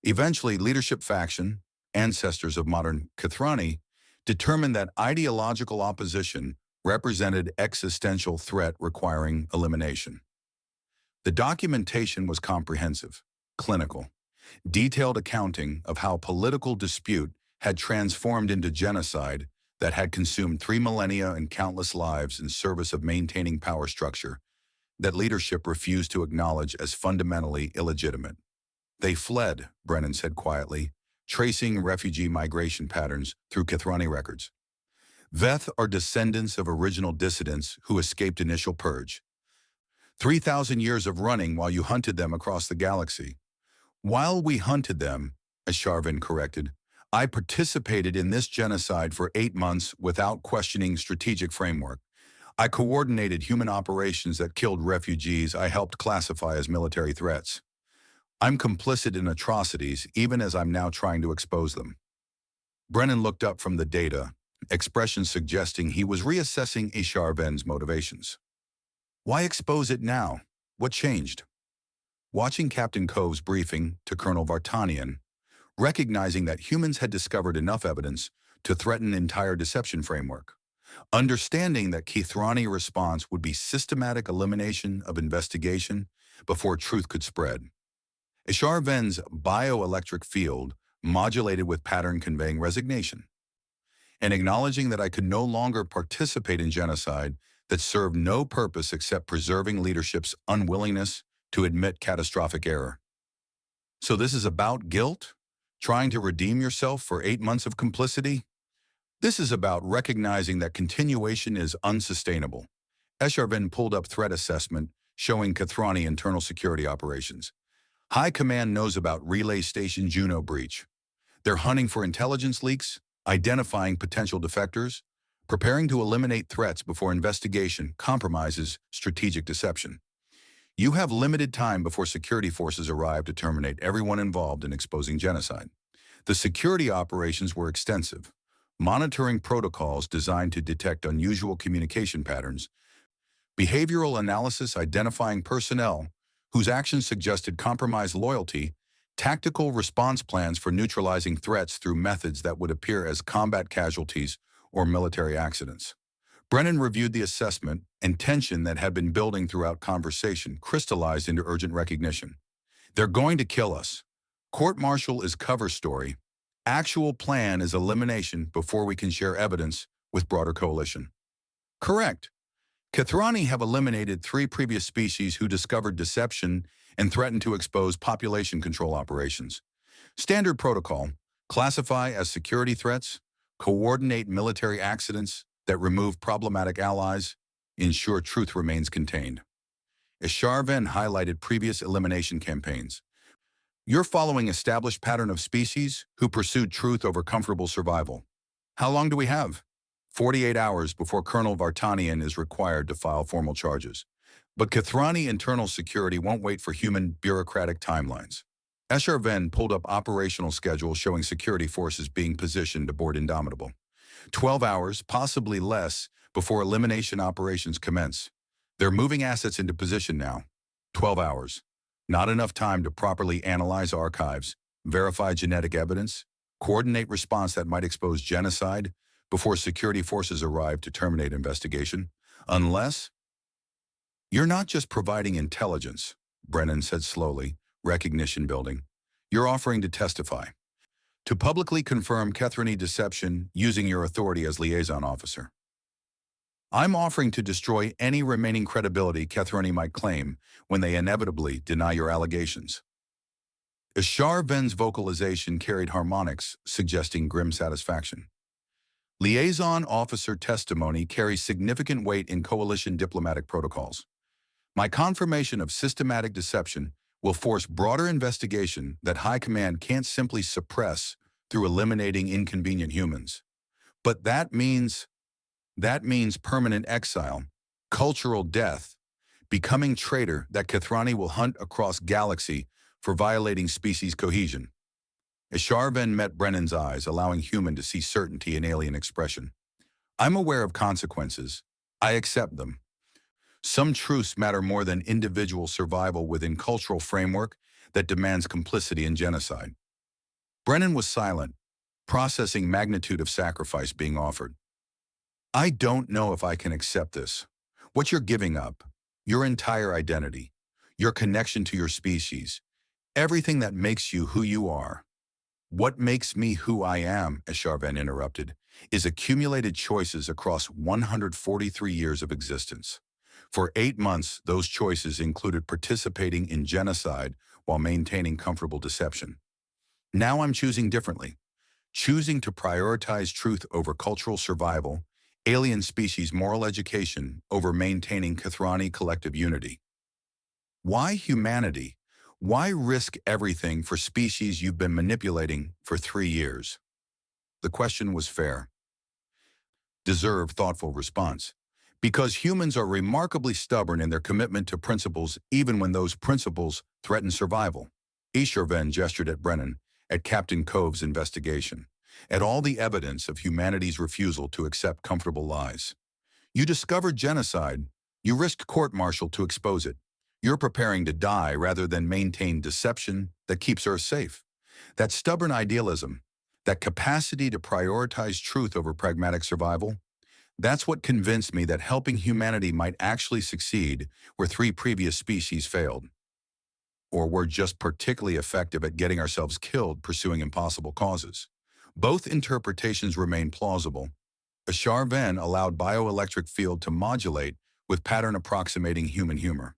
[SPEAKER 1] Eventually, leadership faction, ancestors of modern Kathrani, determined that ideological opposition represented existential threat requiring elimination. The documentation was comprehensive, clinical, detailed accounting of how political dispute had transformed into genocide that had consumed 3 millennia and countless lives in service of maintaining power structure that leadership refused to acknowledge as fundamentally illegitimate. They fled, Brennan said quietly, tracing refugee migration patterns through Kathrani records. Veth are descendants of original dissidents who escaped initial purge. 3,000 years of running while you hunted them across the galaxy. While we hunted them, as HFY corrected, I participated in this genocide for 8 months without questioning strategic framework. I coordinated human operations that killed refugees I helped classify as military threats. I'm complicit in atrocities even as I'm now trying to expose them. Brennan looked up from the data, expression suggesting he was reassessing HFY's motivations. Why expose it now? What changed? Watching Captain Cove's briefing to Colonel Vartanian, recognizing that humans had discovered enough evidence to threaten entire deception framework, understanding that Kathrani response would be systematic elimination of investigation before truth could spread. HFY's bioelectric field modulated with pattern-conveying resignation, and acknowledging that I could no longer participate in genocide that served no purpose except preserving leadership's unwillingness to admit catastrophic error. So this is about guilt? Trying to redeem yourself for 8 months of complicity? This is about recognizing that continuation is unsustainable. HFY pulled up threat assessment showing Kathrani internal security operations. High Command knows about Relay Station Juno breach. They're hunting for intelligence leaks, identifying potential defectors, preparing to eliminate threats before investigation compromises strategic deception. You have limited time before security forces arrive to terminate everyone involved in exposing genocide. The security operations were extensive, monitoring protocols designed to detect unusual communication patterns, behavioral analysis identifying personnel whose actions suggested compromised loyalty, tactical response plans for neutralizing threats through methods that would appear as combat casualties or military accidents. Brennan reviewed the assessment, and tension that had been building throughout conversation crystallized into urgent recognition. They're going to kill us. Court-martial is cover story. Actual plan is elimination before we can share evidence with broader coalition. Correct. Kathrani have eliminated 3 previous species who discovered deception and threatened to expose population control operations. Standard protocol: classify as security threats, coordinate military accidents that remove problematic allies, ensure truth remains contained. HFY highlighted previous elimination campaigns. You're following established pattern of species who pursued truth over comfortable survival. How long do we have? 48 hours before Colonel Vartanian is required to file formal charges. But Kathrani internal security won't wait for human bureaucratic timelines. HFY pulled up operational schedule showing security forces being positioned aboard Indomitable. 12 hours, possibly less, before elimination operations commence. They're moving assets into position now. 12 hours. Not enough time to properly analyze archives, verify genetic evidence, coordinate response that might expose genocide before security forces arrive to terminate investigation. Unless... You're not just providing intelligence, Brennan said slowly, recognition building. You're offering to testify. To publicly confirm Kathrani deception using your authority as liaison officer. I'm offering to destroy any remaining credibility Kathrani might claim when they inevitably deny your allegations. HFY's vocalization carried harmonics suggesting grim satisfaction. Liaison officer testimony carries significant weight in coalition diplomatic protocols. My confirmation of systematic deception will force broader investigation that High Command can't simply suppress through eliminating inconvenient humans. But that means permanent exile, cultural death, becoming traitor that Kathrani will hunt across galaxy for violating species cohesion. Isharven met Brennan's eyes, allowing human to see certainty in alien expression. I'm aware of consequences. I accept them. Some truths matter more than individual survival within cultural framework that demands complicity in genocide. Brennan was silent, processing magnitude of sacrifice being offered. I don't know if I can accept this. What you're giving up, your entire identity, your connection to your species, everything that makes you who you are. What makes me who I am, Isharven interrupted, is accumulated choices across 143 years of existence. For 8 months, those choices included participating in genocide while maintaining comfortable deception. Now I'm choosing differently, choosing to prioritize truth over cultural survival, alien species moral education over maintaining Kathrani collective unity. Why humanity? Why risk everything for species you've been manipulating for 3 years? The question was fair. Deserved thoughtful response. Because humans are remarkably stubborn in their commitment to principles even when those principles threaten survival. Isharven gestured at Brennan, at Captain Cove's investigation, at all the evidence of humanity's refusal to accept comfortable lies. You discovered genocide. You risked court-martial to expose it. You're preparing to die rather than maintain deception that keeps Earth safe. That stubborn idealism, that capacity to prioritize truth over pragmatic survival, that's what convinced me that helping humanity might actually succeed where 3 previous species failed. Or were just particularly effective at getting ourselves killed pursuing impossible causes. Both interpretations remain plausible. Isharven allowed bioelectric field to modulate with pattern approximating human humor.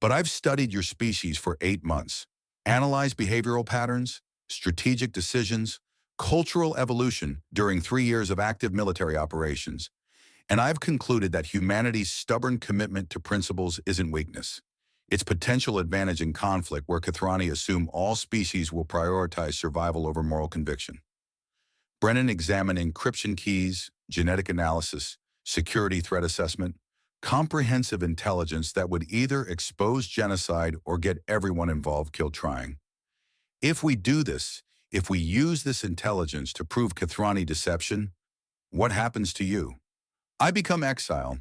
[SPEAKER 1] But I've studied your species for 8 months, analyzed behavioral patterns, strategic decisions, cultural evolution during 3 years of active military operations, and I've concluded that humanity's stubborn commitment to principles isn't weakness. It's potential advantage in conflict where Kathrani assume all species will prioritize survival over moral conviction. Brennan examined encryption keys, genetic analysis, security threat assessment, comprehensive intelligence that would either expose genocide or get everyone involved killed trying. If we do this, if we use this intelligence to prove Kathrani deception, what happens to you? I become exile,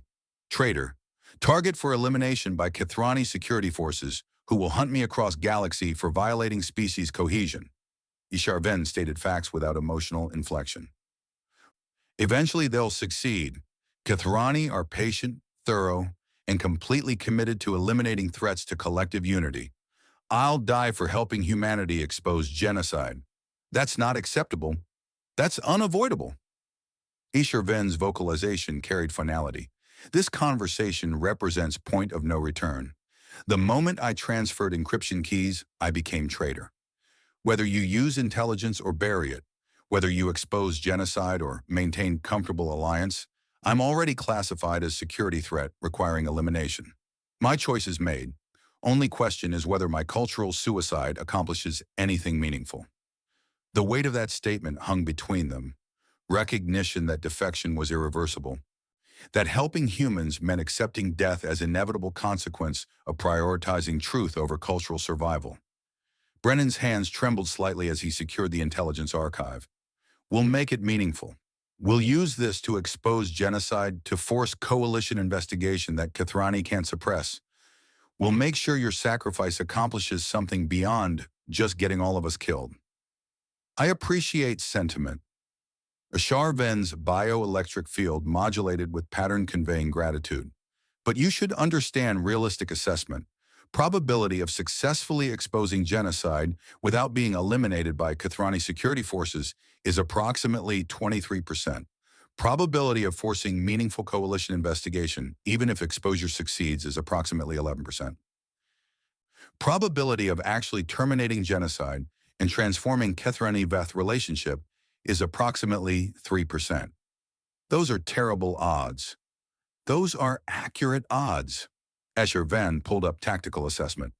[SPEAKER 1] traitor, target for elimination by Kathrani security forces who will hunt me across galaxy for violating species cohesion. Isharven stated facts without emotional inflection. Eventually they'll succeed. Kathrani are patient, thorough, and completely committed to eliminating threats to collective unity. I'll die for helping humanity expose genocide. That's not acceptable. That's unavoidable. Isharven's vocalization carried finality. This conversation represents point of no return. The moment I transferred encryption keys, I became traitor. Whether you use intelligence or bury it, whether you expose genocide or maintain comfortable alliance, I'm already classified as security threat requiring elimination. My choice is made. Only question is whether my cultural suicide accomplishes anything meaningful. The weight of that statement hung between them. Recognition that defection was irreversible. That helping humans meant accepting death as inevitable consequence of prioritizing truth over cultural survival. Brennan's hands trembled slightly as he secured the intelligence archive. We'll make it meaningful. We'll use this to expose genocide, to force coalition investigation that Kathrani can't suppress. We'll make sure your sacrifice accomplishes something beyond just getting all of us killed. I appreciate sentiment. Isharven's bioelectric field modulated with pattern conveying gratitude. But you should understand realistic assessment. Probability of successfully exposing genocide without being eliminated by Kathrani security forces is approximately 23%. Probability of forcing meaningful coalition investigation, even if exposure succeeds, is approximately 11%. Probability of actually terminating genocide and transforming Kathrani-Veth relationship is approximately 3%. Those are terrible odds. Those are accurate odds. HFY pulled up tactical assessment.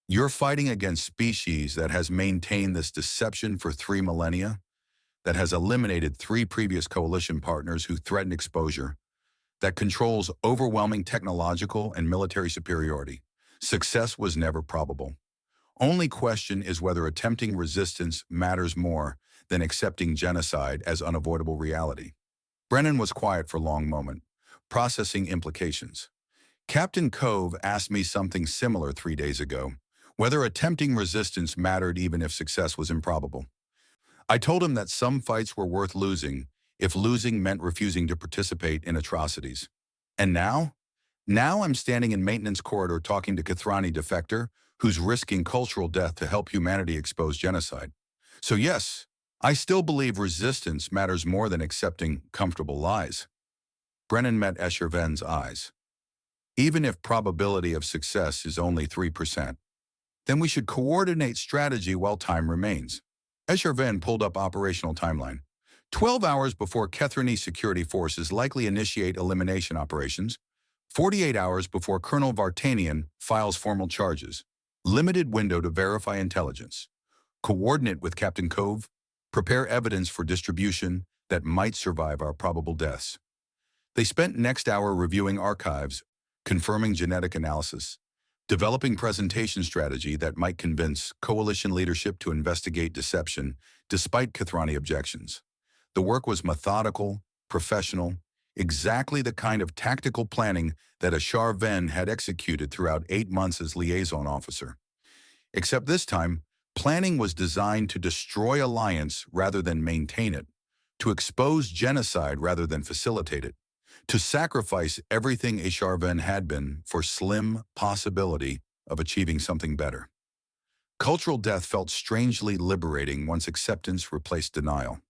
[SPEAKER 1] You're fighting against species that has maintained this deception for 3 millennia, that has eliminated 3 previous coalition partners who threatened exposure, that controls overwhelming technological and military superiority. Success was never probable. Only question is whether attempting resistance matters more than accepting genocide as unavoidable reality. Brennan was quiet for a long moment, processing implications. Captain Cove asked me something similar 3 days ago, whether attempting resistance mattered even if success was improbable. I told him that some fights were worth losing if losing meant refusing to participate in atrocities. And now? Now I'm standing in maintenance corridor talking to Kathrani defector who's risking cultural death to help humanity expose genocide. So yes, I still believe resistance matters more than accepting comfortable lies. Brennan met HFY's eyes. Even if probability of success is only 3%, then we should coordinate strategy while time remains. HFY pulled up operational timeline. 12 hours before Kathrani security forces likely initiate elimination operations, 48 hours before Colonel Vartanian files formal charges. Limited window to verify intelligence. Coordinate with Captain Cove. Prepare evidence for distribution that might survive our probable deaths. They spent next hour reviewing archives, confirming genetic analysis, developing presentation strategy that might convince coalition leadership to investigate deception despite Kathrani objections. The work was methodical, professional, exactly the kind of tactical planning that HFY had executed throughout 8 months as liaison officer. Except this time, planning was designed to destroy alliance rather than maintain it, to expose genocide rather than facilitate it, to sacrifice everything HFY had been for slim possibility of achieving something better. Cultural death felt strangely liberating once acceptance replaced denial.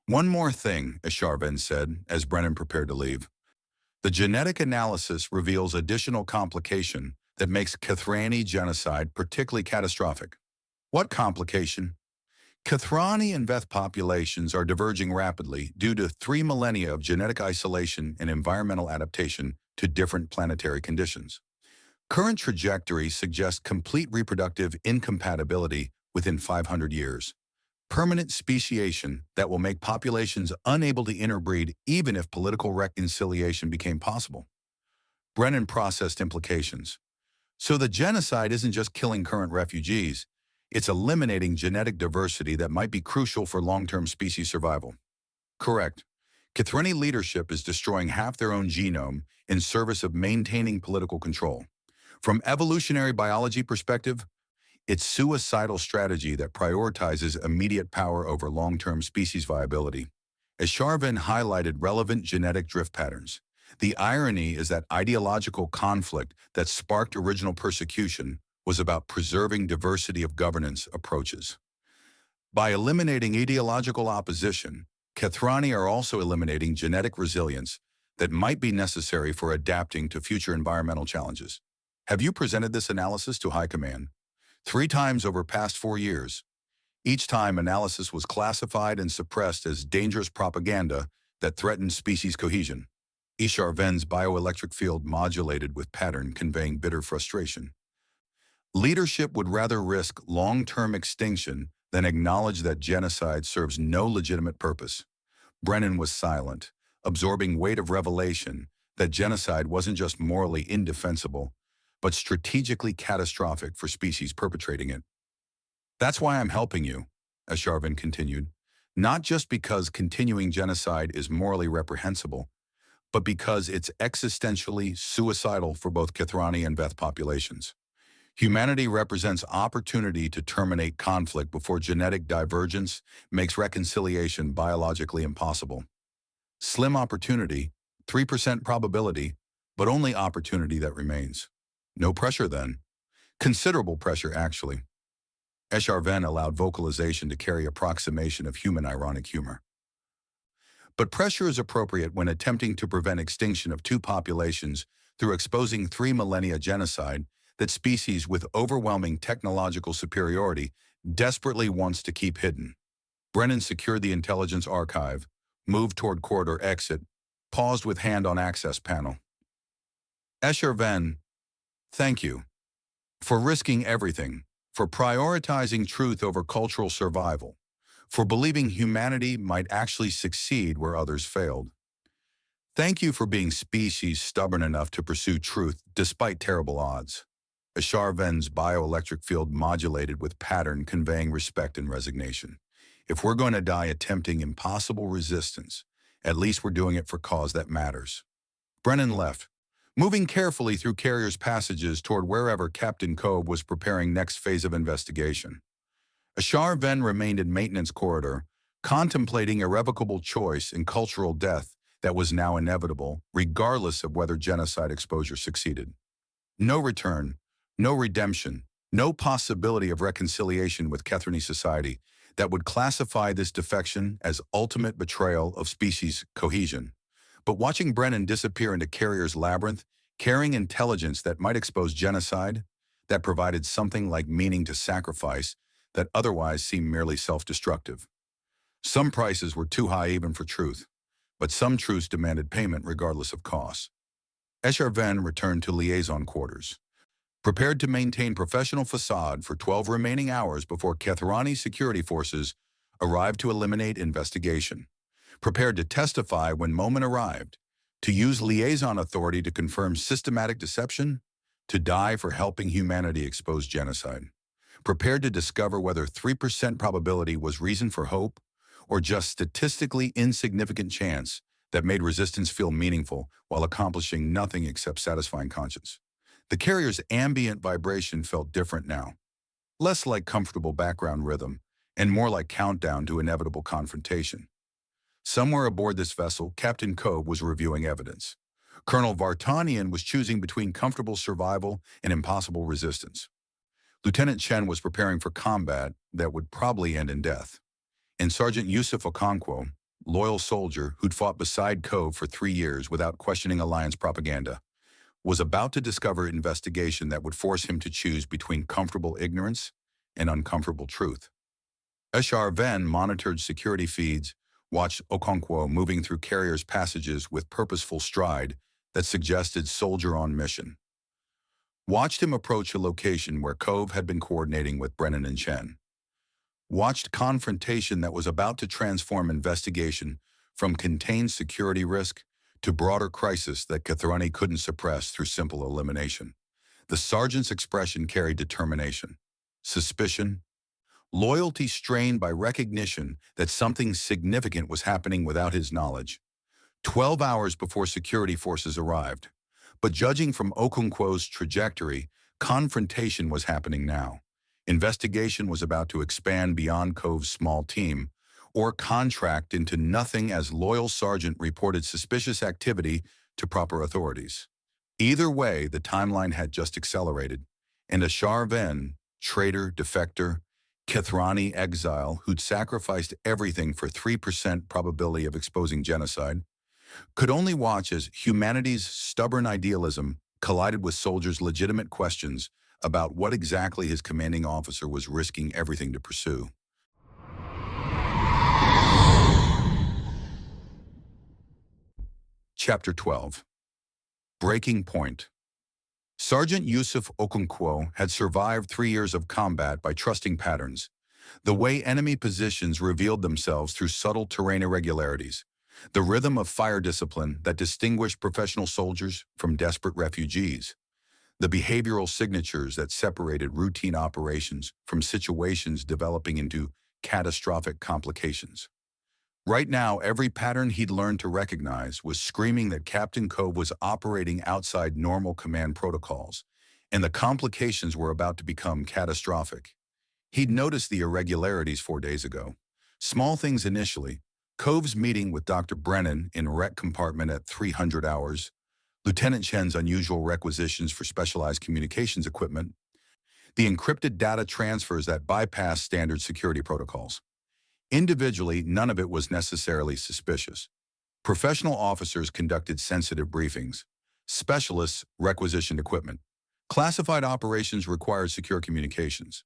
[SPEAKER 1] One more thing, HFY said as Brennan prepared to leave. The genetic analysis reveals additional complication that makes Kathrani genocide particularly catastrophic. What complication? Kathrani and Veth populations are diverging rapidly due to 3 millennia of genetic isolation and environmental adaptation to different planetary conditions. Current trajectories suggest complete reproductive incompatibility within 500 years. Permanent speciation that will make populations unable to interbreed even if political reconciliation became possible. Brennan processed implications. So the genocide isn't just killing current refugees, it's eliminating genetic diversity that might be crucial for long-term species survival. Correct. Kathrani leadership is destroying half their own genome in service of maintaining political control. From evolutionary biology perspective, it's suicidal strategy that prioritizes immediate power over long-term species viability. As HFY highlighted relevant genetic drift patterns, the irony is that ideological conflict that sparked original persecution was about preserving diversity of governance approaches. By eliminating ideological opposition, Kathrani are also eliminating genetic resilience that might be necessary for adapting to future environmental challenges. Have you presented this analysis to High Command? 3 times over past 4 years. Each time analysis was classified and suppressed as dangerous propaganda that threatened species cohesion. HFY's bioelectric field modulated with pattern conveying bitter frustration. Leadership would rather risk long-term extinction than acknowledge that genocide serves no legitimate purpose. Brennan was silent, absorbing weight of revelation that genocide wasn't just morally indefensible, but strategically catastrophic for species perpetrating it. That's why I'm helping you, HFY continued, not just because continuing genocide is morally reprehensible, but because it's existentially suicidal for both Kathrani and Veth populations. Humanity represents opportunity to terminate conflict before genetic divergence makes reconciliation biologically impossible. Slim opportunity, 3% probability, but only opportunity that remains. No pressure then. Considerable pressure, actually. HFY allowed vocalization to carry approximation of human ironic humor. But pressure is appropriate when attempting to prevent extinction of 2 populations through exposing 3 millennia genocide that species with overwhelming technological superiority desperately wants to keep hidden. Brennan secured the intelligence archive, moved toward corridor exit, paused with hand on access panel. HFY, thank you. For risking everything. For prioritizing truth over cultural survival. For believing humanity might actually succeed where others failed. Thank you for being species stubborn enough to pursue truth despite terrible odds. HFY's bioelectric field modulated with pattern conveying respect and resignation. If we're going to die attempting impossible resistance, at least we're doing it for cause that matters. Brennan left, moving carefully through carrier's passages toward wherever Captain Cove was preparing next phase of investigation. HFY remained in maintenance corridor, contemplating irrevocable choice and cultural death that was now inevitable, regardless of whether genocide exposure succeeded. No return, no redemption, no possibility of reconciliation with Kethrani society that would classify this defection as ultimate betrayal of species cohesion. But watching Brennan disappear into Carrier's labyrinth, carrying intelligence that might expose genocide, that provided something like meaning to sacrifice that otherwise seemed merely self-destructive. Some prices were too high even for truth, but some truths demanded payment regardless of cost. HFY returned to liaison quarters, prepared to maintain professional facade for 12 remaining hours before Kethrani security forces arrived to eliminate investigation, prepared to testify when moment arrived, to use liaison authority to confirm systematic deception, to die for helping humanity expose genocide, prepared to discover whether 3% probability was reason for hope or just statistically insignificant chance that made resistance feel meaningful while accomplishing nothing except satisfying conscience. The carrier's ambient vibration felt different now, less like comfortable background rhythm and more like countdown to inevitable confrontation. Somewhere aboard this vessel, Captain Cove was reviewing evidence. Colonel Vartanian was choosing between comfortable survival and impossible resistance. Lieutenant Chen was preparing for combat that would probably end in death. And Sergeant Yusuf Okonkwo, loyal soldier who'd fought beside Cove for 3 years without questioning Alliance propaganda, was about to discover investigation that would force him to choose between comfortable ignorance and uncomfortable truth. HFY monitored security feeds, watched Okonkwo moving through carrier's passages with purposeful stride that suggested soldier on mission. Watched him approach a location where Cove had been coordinating with Brennan and Chen. Watched confrontation that was about to transform investigation from contained security risk to broader crisis that Kethrani couldn't suppress through simple elimination. The sergeant's expression carried determination, suspicion, loyalty strained by recognition that something significant was happening without his knowledge. 12 hours before security forces arrived. But judging from Okonkwo's trajectory, confrontation was happening now. Investigation was about to expand beyond Cove's small team, or contract into nothing as loyal sergeant reported suspicious activity to proper authorities. Either way, the timeline had just accelerated, and HFY, traitor, defector, Kethrani exile who'd sacrificed everything for 3% probability of exposing genocide, could only watch as humanity's stubborn idealism collided with soldiers' legitimate questions about what exactly his commanding officer was risking everything to pursue. Chapter 12. Breaking Point. Sergeant Yusuf Okonkwo had survived 3 years of combat by trusting patterns, the way enemy positions revealed themselves through subtle terrain irregularities, the rhythm of fire discipline that distinguished professional soldiers from desperate refugees, the behavioral signatures that separated routine operations from situations developing into catastrophic complications. Right now, every pattern he'd learned to recognize was screaming that Captain Cove was operating outside normal command protocols, and the complications were about to become catastrophic. He'd noticed the irregularities 4 days ago. Small things initially: Cove's meeting with Dr. Brennan in rec compartment at 300 hours, Lieutenant Chen's unusual requisitions for specialized communications equipment, the encrypted data transfers that bypass standard security protocols. Individually, none of it was necessarily suspicious. Professional officers conducted sensitive briefings. Specialists requisitioned equipment. Classified operations required secure communications.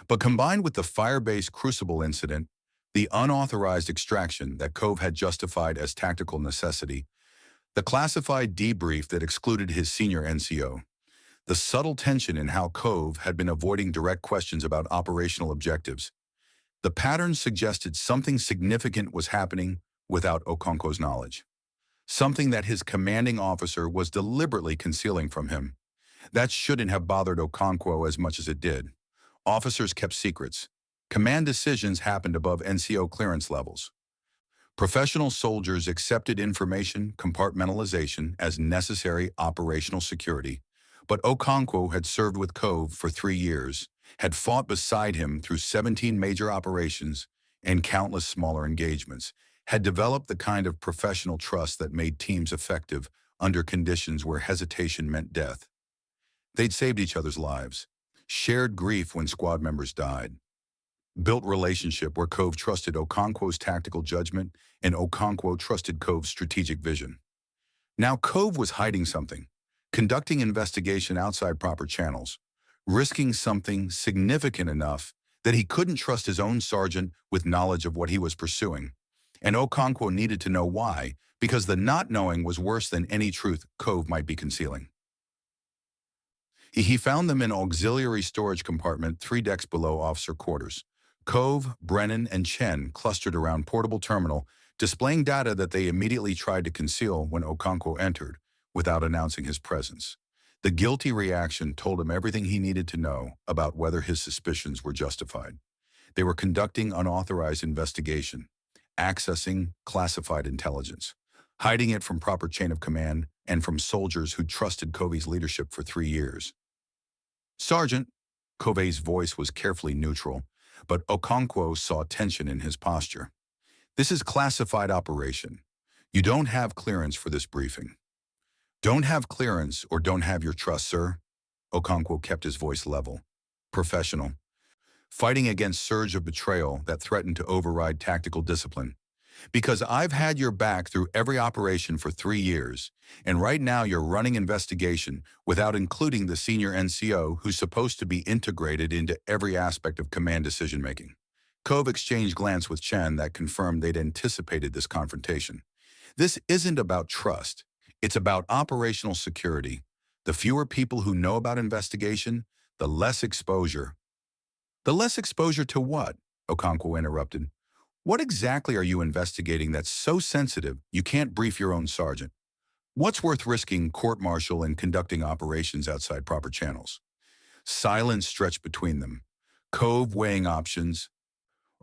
[SPEAKER 1] But combined with the Firebase Crucible incident, the unauthorized extraction that Cove had justified as tactical necessity, The classified debrief that excluded his senior NCO. The subtle tension in how Cove had been avoiding direct questions about operational objectives. The pattern suggested something significant was happening without Okonkwo's knowledge. Something that his commanding officer was deliberately concealing from him. That shouldn't have bothered Okonkwo as much as it did. Officers kept secrets. Command decisions happened above NCO clearance levels. Professional soldiers accepted information compartmentalization as necessary operational security, but Okonkwo had served with Cove for 3 years, had fought beside him through 17 major operations and countless smaller engagements, had developed the kind of professional trust that made teams effective under conditions where hesitation meant death. They'd saved each other's lives, shared grief when squad members died, built relationship where Cove trusted Okonkwo's tactical judgment and Okonkwo trusted Cove's strategic vision. Now Cove was hiding something, conducting investigation outside proper channels, risking something significant enough that he couldn't trust his own sergeant with knowledge of what he was pursuing. And Okonkwo needed to know why, because the not knowing was worse than any truth Cove might be concealing. He found them in auxiliary storage compartment 3 decks below officer quarters. Cove, Brennan, and Chen clustered around portable terminal, displaying data that they immediately tried to conceal when Okonkwo entered, without announcing his presence. The guilty reaction told him everything he needed to know about whether his suspicions were justified. They were conducting unauthorized investigation, accessing classified intelligence, hiding it from proper chain of command and from soldiers who trusted Cove's leadership for 3 years. Sergeant, Cove's voice was carefully neutral, but Okonkwo saw tension in his posture. This is classified operation. You don't have clearance for this briefing. Don't have clearance or don't have your trust, sir. Okonkwo kept his voice level, professional, fighting against surge of betrayal that threatened to override tactical discipline. Because I've had your back through every operation for 3 years, and right now you're running investigation without including the senior NCO who's supposed to be integrated into every aspect of command decision-making. Cove exchanged glance with Chen that confirmed they'd anticipated this confrontation. This isn't about trust. It's about operational security. The fewer people who know about investigation, the less exposure. The less exposure to what? Okonkwo interrupted. What exactly are you investigating that's so sensitive you can't brief your own sergeant? What's worth risking court-martial and conducting operations outside proper channels? Silence stretched between them. Cove weighing options.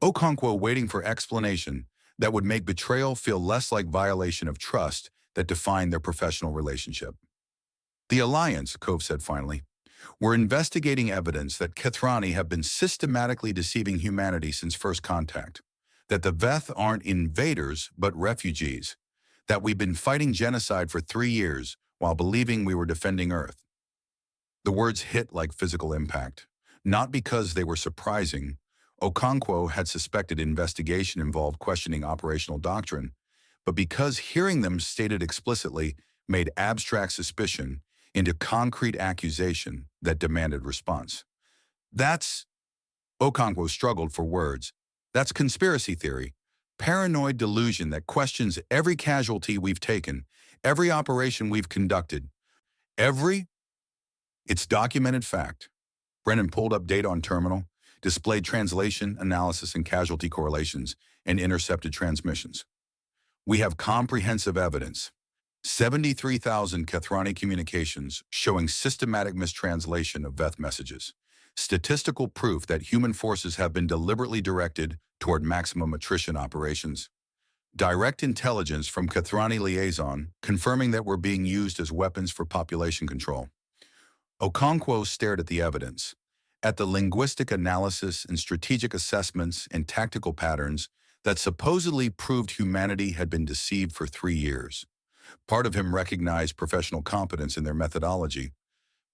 [SPEAKER 1] Okonkwo waiting for explanation that would make betrayal feel less like violation of trust that defined their professional relationship. The Alliance, Cove said finally, we're investigating evidence that Kethrani have been systematically deceiving humanity since first contact. That the Veth aren't invaders, but refugees. That we've been fighting genocide for 3 years while believing we were defending Earth. The words hit like physical impact. Not because they were surprising. Okonkwo had suspected investigation involved questioning operational doctrine, but because hearing them stated explicitly made abstract suspicion into concrete accusation that demanded response. Okonkwo struggled for words. That's conspiracy theory, paranoid delusion that questions every casualty we've taken, every operation we've conducted. It's documented fact. Brennan pulled up data on terminal, displayed translation, analysis, and casualty correlations, and intercepted transmissions. We have comprehensive evidence. 73,000 Kethrani communications showing systematic mistranslation of Veth messages. Statistical proof that human forces have been deliberately directed toward maximum attrition operations. Direct intelligence from Kethrani liaison confirming that we're being used as weapons for population control. Okonkwo stared at the evidence, at the linguistic analysis and strategic assessments and tactical patterns that supposedly proved humanity had been deceived for 3 years. Part of him recognized professional competence in their methodology.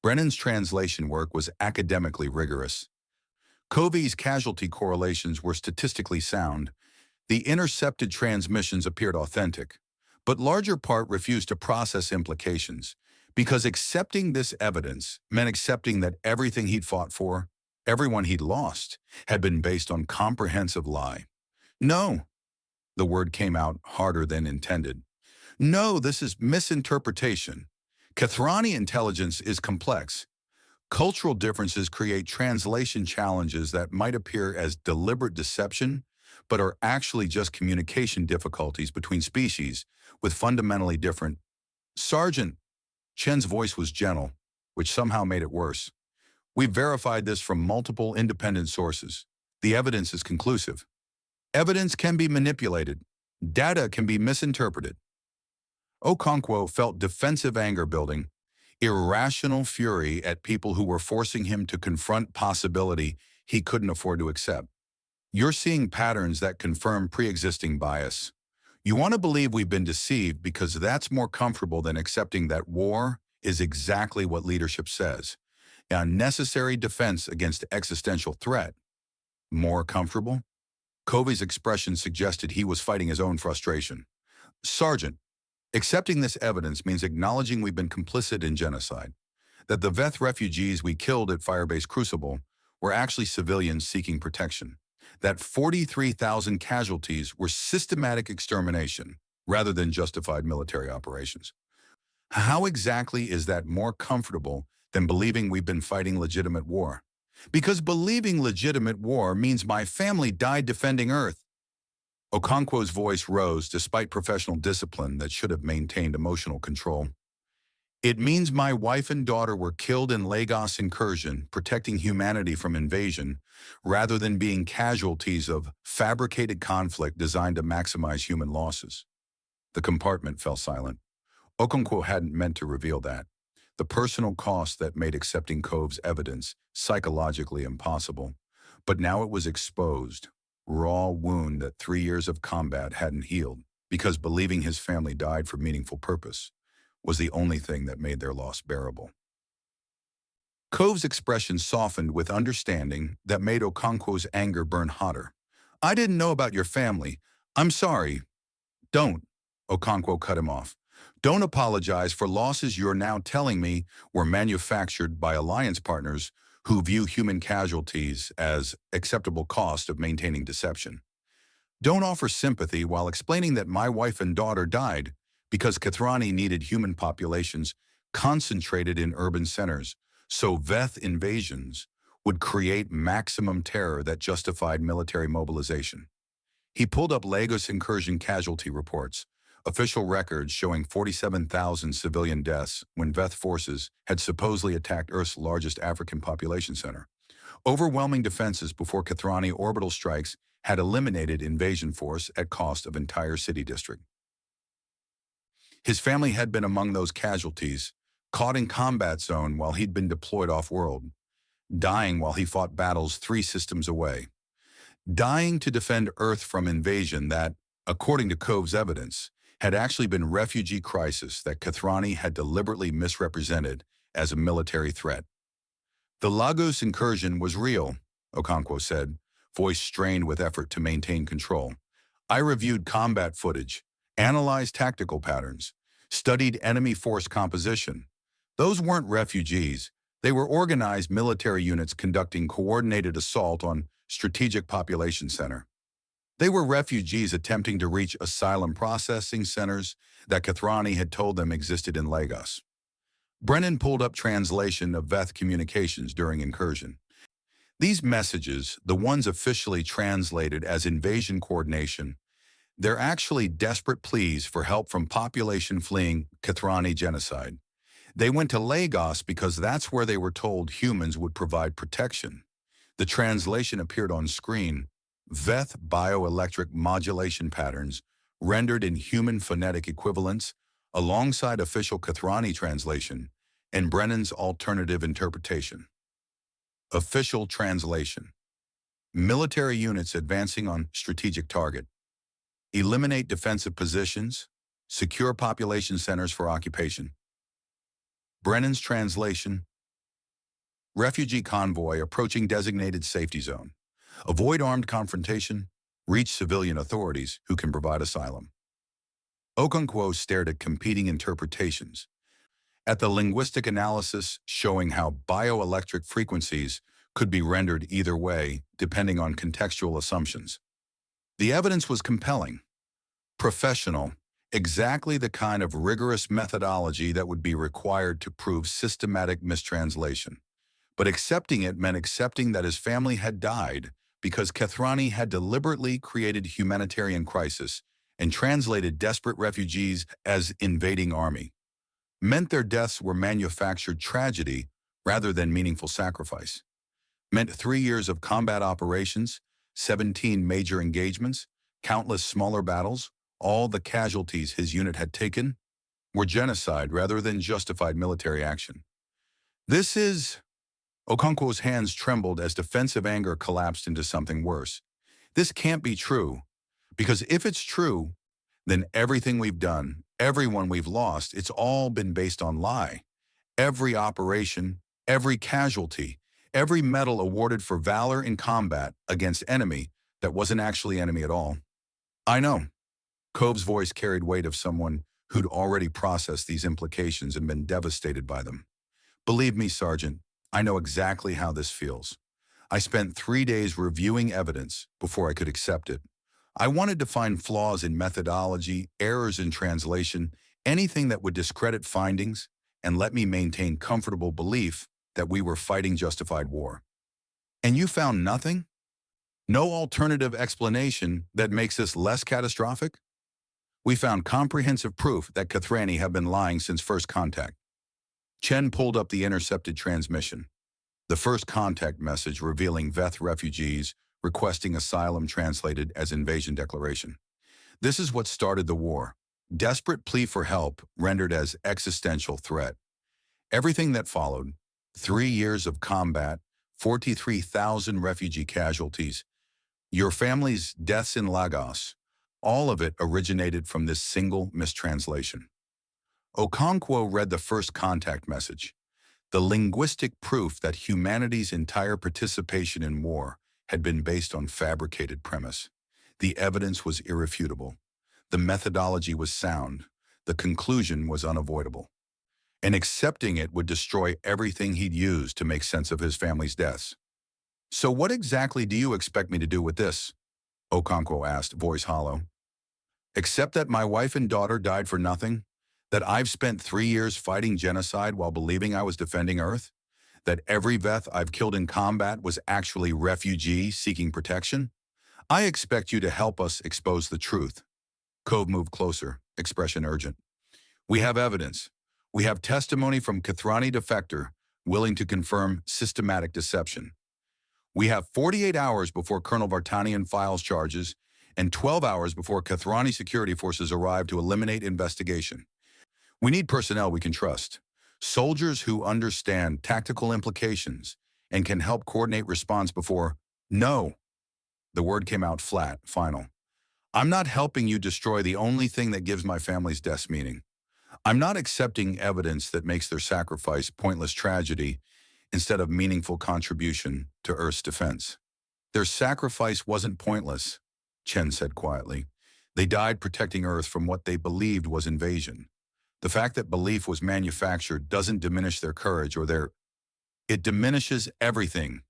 [SPEAKER 1] Brennan's translation work was academically rigorous. Cove's casualty correlations were statistically sound. The intercepted transmissions appeared authentic, but larger part refused to process implications, because accepting this evidence meant accepting that everything he'd fought for, everyone he'd lost, had been based on comprehensive lie. No, the word came out harder than intended. No, this is misinterpretation. Kathrani intelligence is complex. Cultural differences create translation challenges that might appear as deliberate deception, but are actually just communication difficulties between species with fundamentally different. Sergeant Chen's voice was gentle, which somehow made it worse. We've verified this from multiple independent sources. The evidence is conclusive. Evidence can be manipulated. Data can be misinterpreted. Okonkwo felt defensive anger building, irrational fury at people who were forcing him to confront possibility he couldn't afford to accept. You're seeing patterns that confirm pre-existing bias. You want to believe we've been deceived because that's more comfortable than accepting that war is exactly what leadership says. A necessary defense against existential threat. More comfortable? Covey's expression suggested he was fighting his own frustration. Sergeant, accepting this evidence means acknowledging we've been complicit in genocide, that the Veth refugees we killed at Firebase Crucible were actually civilians seeking protection, that 43,000 casualties were systematic extermination rather than justified military operations. How exactly is that more comfortable than believing we've been fighting legitimate war? Because believing legitimate war means my family died defending Earth. Okonkwo's voice rose despite professional discipline that should have maintained emotional control. It means my wife and daughter were killed in Lagos incursion, protecting humanity from invasion, rather than being casualties of fabricated conflict designed to maximize human losses. The compartment fell silent. Okonkwo hadn't meant to reveal that. The personal cost that made accepting Cove's evidence psychologically impossible. But now it was exposed. Raw wound that 3 years of combat hadn't healed, because believing his family died for meaningful purpose was the only thing that made their loss bearable. Cove's expression softened with understanding that made Okonkwo's anger burn hotter. I didn't know about your family. I'm sorry. Don't. Okonkwo cut him off. Don't apologize for losses you're now telling me were manufactured by alliance partners who view human casualties as acceptable cost of maintaining deception. Don't offer sympathy while explaining that my wife and daughter died because Kathrani needed human populations concentrated in urban centers, so Veth invasions would create maximum terror that justified military mobilization. He pulled up Lagos incursion casualty reports, official records showing 47,000 civilian deaths when Veth forces had supposedly attacked Earth's largest African population center. Overwhelming defenses before Kathrani orbital strikes had eliminated invasion force at cost of entire city district. His family had been among those casualties, caught in combat zone while he'd been deployed off-world, dying while he fought battles 3 systems away, dying to defend Earth from invasion that, according to Cove's evidence, had actually been refugee crisis that Kathrani had deliberately misrepresented as a military threat. The Lagos incursion was real, Okonkwo said, voice strained with effort to maintain control. I reviewed combat footage, analyzed tactical patterns, studied enemy force composition. Those weren't refugees. They were organized military units conducting coordinated assault on strategic population center. They were refugees attempting to reach asylum processing centers that Kathrani had told them existed in Lagos. Brennan pulled up translation of Veth communications during incursion. These messages, the ones officially translated as invasion coordination, they're actually desperate pleas for help from population fleeing Kathrani genocide. They went to Lagos because that's where they were told humans would provide protection. The translation appeared on screen. Veth bioelectric modulation patterns rendered in human phonetic equivalents alongside official Kathrani translation and Brennan's alternative interpretation. Official translation. Military units advancing on strategic target. Eliminate defensive positions. Secure population centers for occupation. Brennan's translation. Refugee convoy approaching designated safety zone. Avoid armed confrontation. Reach civilian authorities who can provide asylum. Okonkwo stared at competing interpretations, at the linguistic analysis showing how bioelectric frequencies could be rendered either way depending on contextual assumptions. The evidence was compelling, professional, Exactly the kind of rigorous methodology that would be required to prove systematic mistranslation. But accepting it meant accepting that his family had died because Kethrani had deliberately created humanitarian crisis and translated desperate refugees as invading army. Meant their deaths were manufactured tragedy rather than meaningful sacrifice. Meant 3 years of combat operations, 17 major engagements, countless smaller battles, all the casualties his unit had taken, were genocide rather than justified military action. This is... Okonkwo's hands trembled as defensive anger collapsed into something worse. This can't be true, because if it's true, then everything we've done, everyone we've lost, it's all been based on lie. Every operation, every casualty, every medal awarded for valor in combat against enemy that wasn't actually enemy at all. I know. Cove's voice carried weight of someone who'd already processed these implications and been devastated by them. Believe me, Sergeant, I know exactly how this feels. I spent 3 days reviewing evidence before I could accept it. I wanted to find flaws in methodology, errors in translation, anything that would discredit findings and let me maintain comfortable belief that we were fighting justified war. And you found nothing? No alternative explanation that makes this less catastrophic? We found comprehensive proof that Kethrani had been lying since first contact. Chen pulled up the intercepted transmission. The first contact message revealing Veth refugees requesting asylum translated as invasion declaration. This is what started the war. Desperate plea for help rendered as existential threat. Everything that followed, 3 years of combat, 43,000 refugee casualties, your family's deaths in Lagos, all of it originated from this single mistranslation. Okonkwo read the first contact message, the linguistic proof that humanity's entire participation in war had been based on fabricated premise. The evidence was irrefutable. The methodology was sound. The conclusion was unavoidable. And accepting it would destroy everything he'd used to make sense of his family's deaths. So what exactly do you expect me to do with this? Okonkwo asked, voice hollow. Accept that my wife and daughter died for nothing? That I've spent 3 years fighting genocide while believing I was defending Earth? That every Veth I've killed in combat was actually refugee seeking protection? I expect you to help us expose the truth. Cove moved closer, expression urgent. We have evidence. We have testimony from Kethrani defector willing to confirm systematic deception. We have 48 hours before Colonel Vartanian files charges and 12 hours before Kethrani security forces arrive to eliminate investigation. We need personnel we can trust. Soldiers who understand tactical implications and can help coordinate response before... No. The word came out flat, final. I'm not helping you destroy the only thing that gives my family's deaths meaning. I'm not accepting evidence that makes their sacrifice pointless tragedy instead of meaningful contribution to Earth's defense. Their sacrifice wasn't pointless, Chen said quietly. They died protecting Earth from what they believed was invasion. The fact that belief was manufactured doesn't diminish their courage or their... It diminishes everything.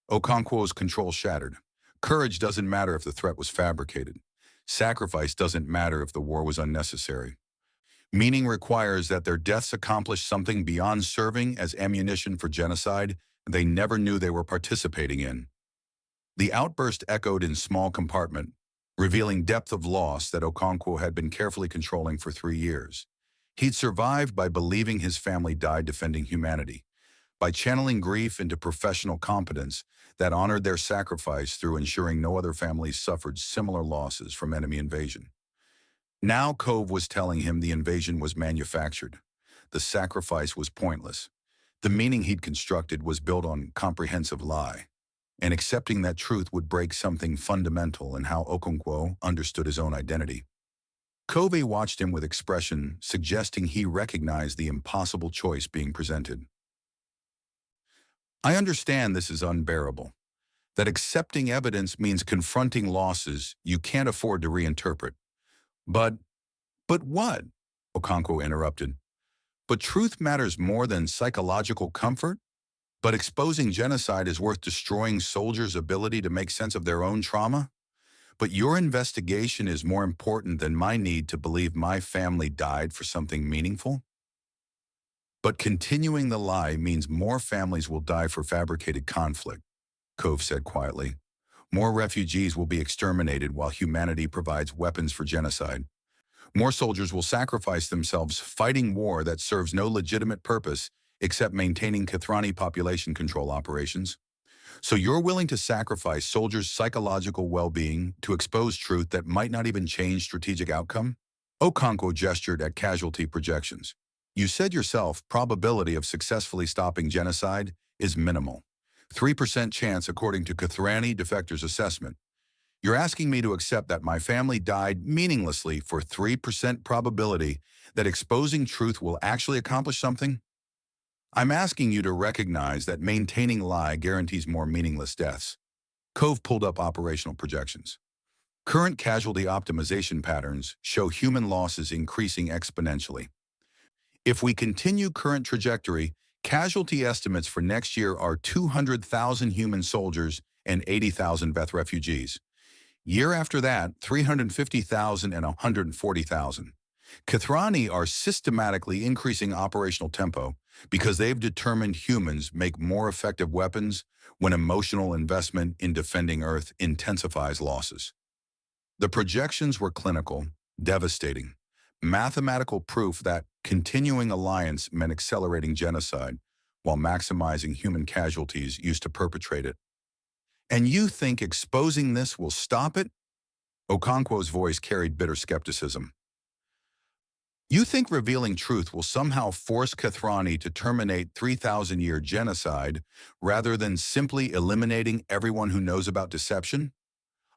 [SPEAKER 1] Okonkwo's control shattered. Courage doesn't matter if the threat was fabricated. Sacrifice doesn't matter if the war was unnecessary. Meaning requires that their deaths accomplish something beyond serving as ammunition for genocide they never knew they were participating in. The outburst echoed in small compartment, revealing depth of loss that Okonkwo had been carefully controlling for 3 years. He'd survived by believing his family died defending humanity, by channeling grief into professional competence that honored their sacrifice through ensuring no other families suffered similar losses from enemy invasion. Now Cove was telling him the invasion was manufactured. The sacrifice was pointless. The meaning he'd constructed was built on comprehensive lie. And accepting that truth would break something fundamental in how Okonkwo understood his own identity. Cove watched him with expression, suggesting he recognized the impossible choice being presented. I understand this is unbearable. That accepting evidence means confronting losses you can't afford to reinterpret. But what? Okonkwo interrupted. But truth matters more than psychological comfort? But exposing genocide is worth destroying soldiers' ability to make sense of their own trauma? But your investigation is more important than my need to believe my family died for something meaningful? But continuing the lie means more families will die for fabricated conflict, Cove said quietly. More refugees will be exterminated while humanity provides weapons for genocide. More soldiers will sacrifice themselves fighting war that serves no legitimate purpose except maintaining Kathrani population control operations. So you're willing to sacrifice soldiers' psychological well-being to expose truth that might not even change strategic outcome? Okonkwo gestured at casualty projections. You said yourself probability of successfully stopping genocide is minimal. 3% chance according to Kathrani defectors' assessment. You're asking me to accept that my family died meaninglessly for 3% probability that exposing truth will actually accomplish something? I'm asking you to recognize that maintaining lie guarantees more meaningless deaths. Cove pulled up operational projections. Current casualty optimization patterns show human losses increasing exponentially. If we continue current trajectory, casualty estimates for next year are 200,000 human soldiers and 80,000 Veth refugees. Year after that, 350,000 and 140,000. Kathrani are systematically increasing operational tempo because they've determined humans make more effective weapons when emotional investment in defending Earth intensifies losses. The projections were clinical, devastating, mathematical proof that continuing alliance meant accelerating genocide while maximizing human casualties used to perpetrate it. And you think exposing this will stop it? Okonkwo's voice carried bitter skepticism. You think revealing truth will somehow force Kathrani to terminate 3,000-year genocide rather than simply eliminating everyone who knows about deception?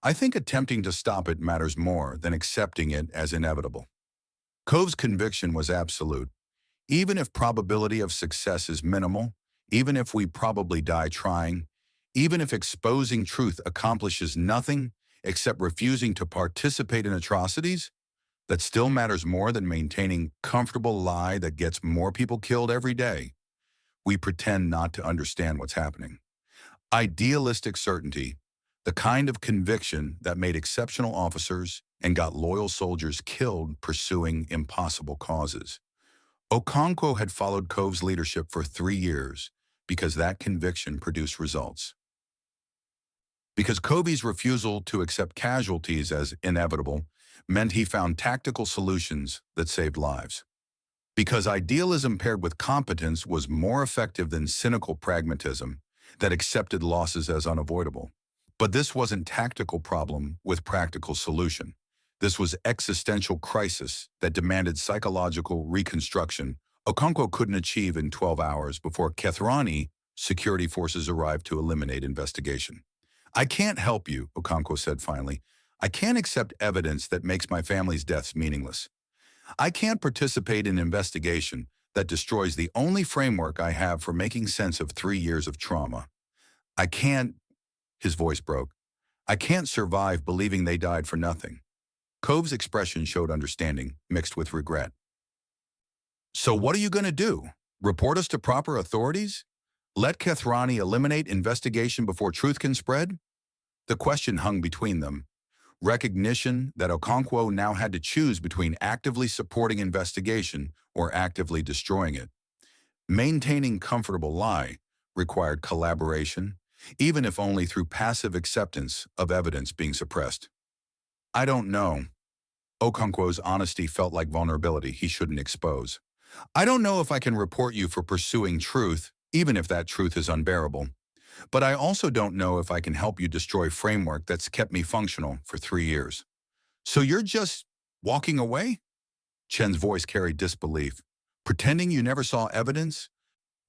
[SPEAKER 1] I think attempting to stop it matters more than accepting it as inevitable. Cove's conviction was absolute. Even if probability of success is minimal, even if we probably die trying, even if exposing truth accomplishes nothing except refusing to participate in atrocities, that still matters more than maintaining comfortable lie that gets more people killed every day. We pretend not to understand what's happening. Idealistic certainty, the kind of conviction that made exceptional officers and got loyal soldiers killed pursuing impossible causes. Okonkwo had followed Cove's leadership for 3 years because that conviction produced results. Because Cove's refusal to accept casualties as inevitable meant he found tactical solutions that saved lives. Because idealism paired with competence was more effective than cynical pragmatism that accepted losses as unavoidable. But this wasn't tactical problem with practical solution. This was existential crisis that demanded psychological reconstruction Okonkwo couldn't achieve in 12 hours before Kathrani security forces arrived to eliminate investigation. I can't help you, Okonkwo said finally. I can't accept evidence that makes my family's deaths meaningless. I can't participate in an investigation that destroys the only framework I have for making sense of 3 years of trauma. I can't, his voice broke. I can't survive believing they died for nothing. Cove's expression showed understanding, mixed with regret. So what are you going to do? Report us to proper authorities? Let Kathrani eliminate investigation before truth can spread? The question hung between them. Recognition that Okonkwo now had to choose between actively supporting investigation or actively destroying it. Maintaining comfortable lie required collaboration, even if only through passive acceptance of evidence being suppressed. I don't know. Okonkwo's honesty felt like vulnerability he shouldn't expose. I don't know if I can report you for pursuing truth, even if that truth is unbearable. But I also don't know if I can help you destroy framework that's kept me functional for 3 years. So you're just walking away? Chen's voice carried disbelief. Pretending you never saw evidence?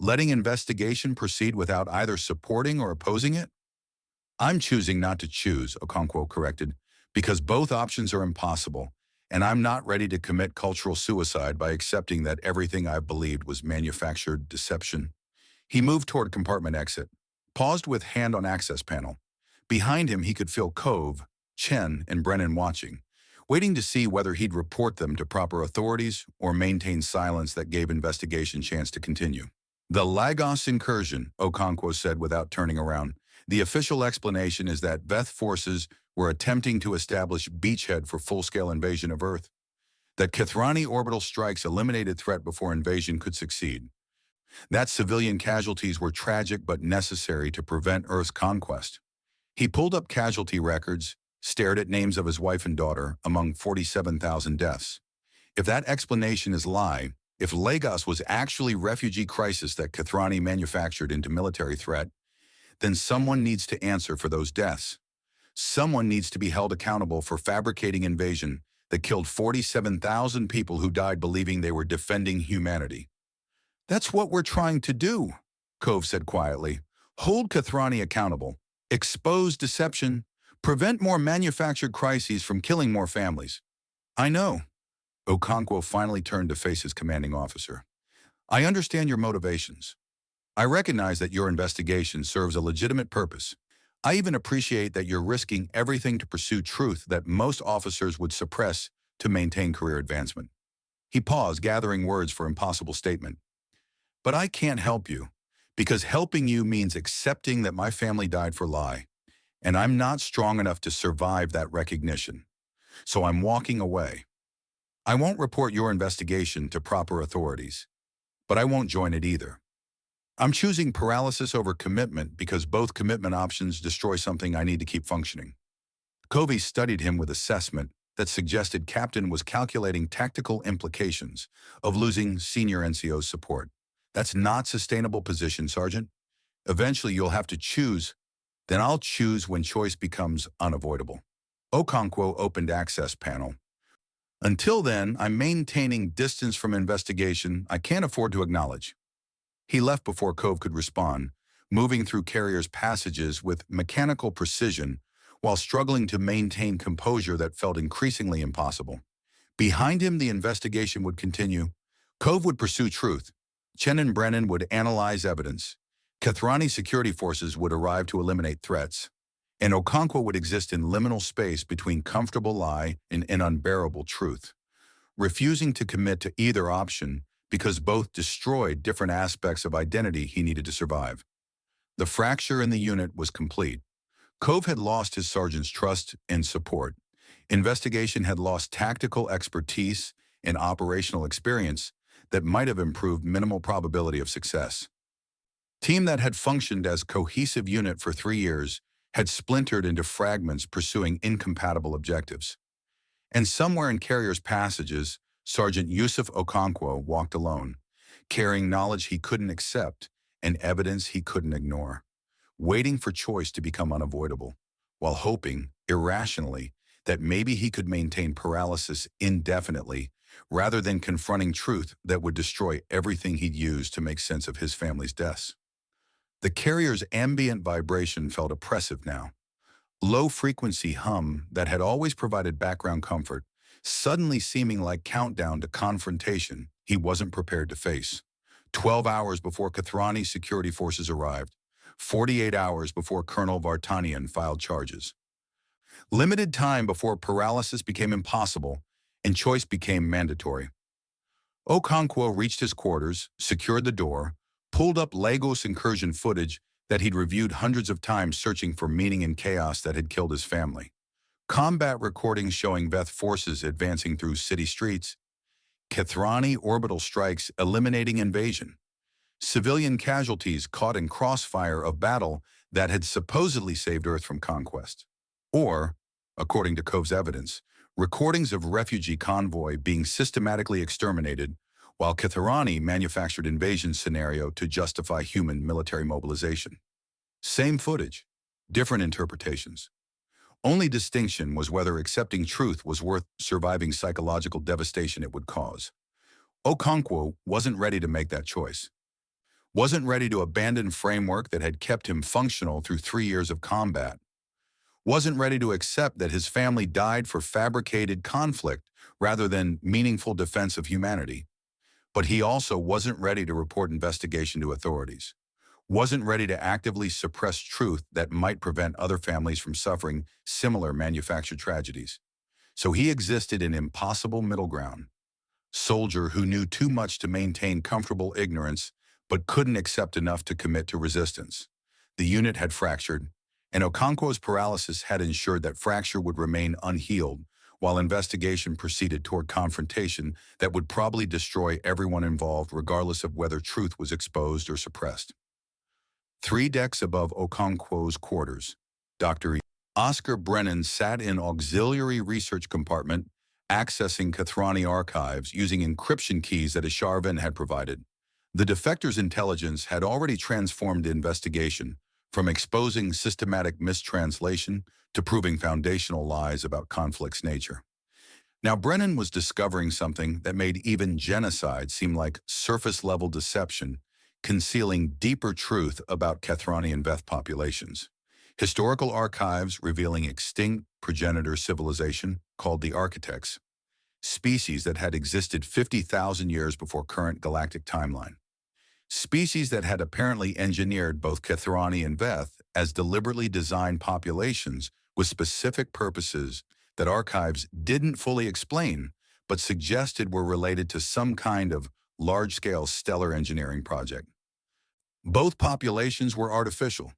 [SPEAKER 1] Letting investigation proceed without either supporting or opposing it? I'm choosing not to choose, Okonkwo corrected, because both options are impossible, and I'm not ready to commit cultural suicide by accepting that everything I've believed was manufactured deception. He moved toward compartment exit, paused with hand on access panel. Behind him, he could feel Cove, Chen, and Brennan watching, waiting to see whether he'd report them to proper authorities or maintain silence that gave investigation chance to continue. The Lagos incursion, Okonkwo said without turning around. The official explanation is that Veth forces were attempting to establish beachhead for full-scale invasion of Earth, that Kithrani orbital strikes eliminated threat before invasion could succeed, that civilian casualties were tragic but necessary to prevent Earth's conquest. He pulled up casualty records, stared at names of his wife and daughter among 47,000 deaths. If that explanation is lie, if Lagos was actually refugee crisis that Kithrani manufactured into military threat, then someone needs to answer for those deaths. Someone needs to be held accountable for fabricating invasion that killed 47,000 people who died believing they were defending humanity. That's what we're trying to do, Cove said quietly. Hold Kithrani accountable, expose deception, prevent more manufactured crises from killing more families. I know. Okonkwo finally turned to face his commanding officer. I understand your motivations. I recognize that your investigation serves a legitimate purpose. I even appreciate that you're risking everything to pursue truth that most officers would suppress to maintain career advancement. He paused, gathering words for impossible statement. But I can't help you, because helping you means accepting that my family died for lie, and I'm not strong enough to survive that recognition. So I'm walking away. I won't report your investigation to proper authorities, but I won't join it either. I'm choosing paralysis over commitment because both commitment options destroy something I need to keep functioning. Covey studied him with assessment that suggested Captain was calculating tactical implications of losing senior NCO's support. That's not sustainable position, Sergeant. Eventually you'll have to choose. Then I'll choose when choice becomes unavoidable. Okonkwo opened access panel. Until then, I'm maintaining distance from investigation I can't afford to acknowledge. He left before Cove could respond, moving through Carrier's passages with mechanical precision while struggling to maintain composure that felt increasingly impossible. Behind him, the investigation would continue. Cove would pursue truth. Chen and Brennan would analyze evidence. Kithrani security forces would arrive to eliminate threats. And Okonkwo would exist in liminal space between comfortable lie and an unbearable truth, refusing to commit to either option because both destroyed different aspects of identity he needed to survive. The fracture in the unit was complete. Cove had lost his sergeant's trust and support. Investigation had lost tactical expertise and operational experience that might have improved minimal probability of success. Team that had functioned as cohesive unit for 3 years had splintered into fragments pursuing incompatible objectives. And somewhere in Carrier's passages, Sergeant Yusuf Okonkwo walked alone, carrying knowledge he couldn't accept and evidence he couldn't ignore, waiting for choice to become unavoidable, while hoping, irrationally, that maybe he could maintain paralysis indefinitely rather than confronting truth that would destroy everything he'd used to make sense of his family's deaths. The Carrier's ambient vibration felt oppressive now. Low-frequency hum that had always provided background comfort, suddenly seeming like countdown to confrontation he wasn't prepared to face. 12 hours before Kithrani's security forces arrived, 48 hours before Colonel Vartanian filed charges. Limited time before paralysis became impossible and choice became mandatory. Okonkwo reached his quarters, secured the door, pulled up Lagos incursion footage that he'd reviewed hundreds of times searching for meaning in chaos that had killed his family. Combat recordings showing Veth forces advancing through city streets. Kithrani orbital strikes eliminating invasion. Civilian casualties caught in crossfire of battle that had supposedly saved Earth from conquest. Or, according to Cove's evidence, recordings of refugee convoy being systematically exterminated while Kithrani manufactured invasion scenario to justify human military mobilization. Same footage, different interpretations. Only distinction was whether accepting truth was worth surviving psychological devastation it would cause. Okonkwo wasn't ready to make that choice. Wasn't ready to abandon framework that had kept him functional through 3 years of combat. Wasn't ready to accept that his family died for fabricated conflict rather than meaningful defense of humanity. But he also wasn't ready to report investigation to authorities. Wasn't ready to actively suppress truth that might prevent other families from suffering similar manufactured tragedies. So he existed in impossible middle ground. Soldier who knew too much to maintain comfortable ignorance, but couldn't accept enough to commit to resistance. The unit had fractured, and Okonkwo's paralysis had ensured that fracture would remain unhealed while investigation proceeded toward confrontation that would probably destroy everyone involved regardless of whether truth was exposed or suppressed. 3 decks above Okonkwo's quarters, Dr. Oscar Brennan sat in auxiliary research compartment, accessing Kathrani archives using encryption keys that Asharvin had provided. The defector's intelligence had already transformed the investigation, from exposing systematic mistranslation to proving foundational lies about conflict's nature. Now, Brennan was discovering something that made even genocide seem like surface-level deception, concealing deeper truth about Kathrani and Veth populations. Historical archives revealing extinct progenitor civilization called the Architects, species that had existed 50,000 years before current galactic timeline. Species that had apparently engineered both Kathrani and Veth as deliberately designed populations with specific purposes that archives didn't fully explain, but suggested were related to some kind of large-scale stellar engineering project. Both populations were artificial,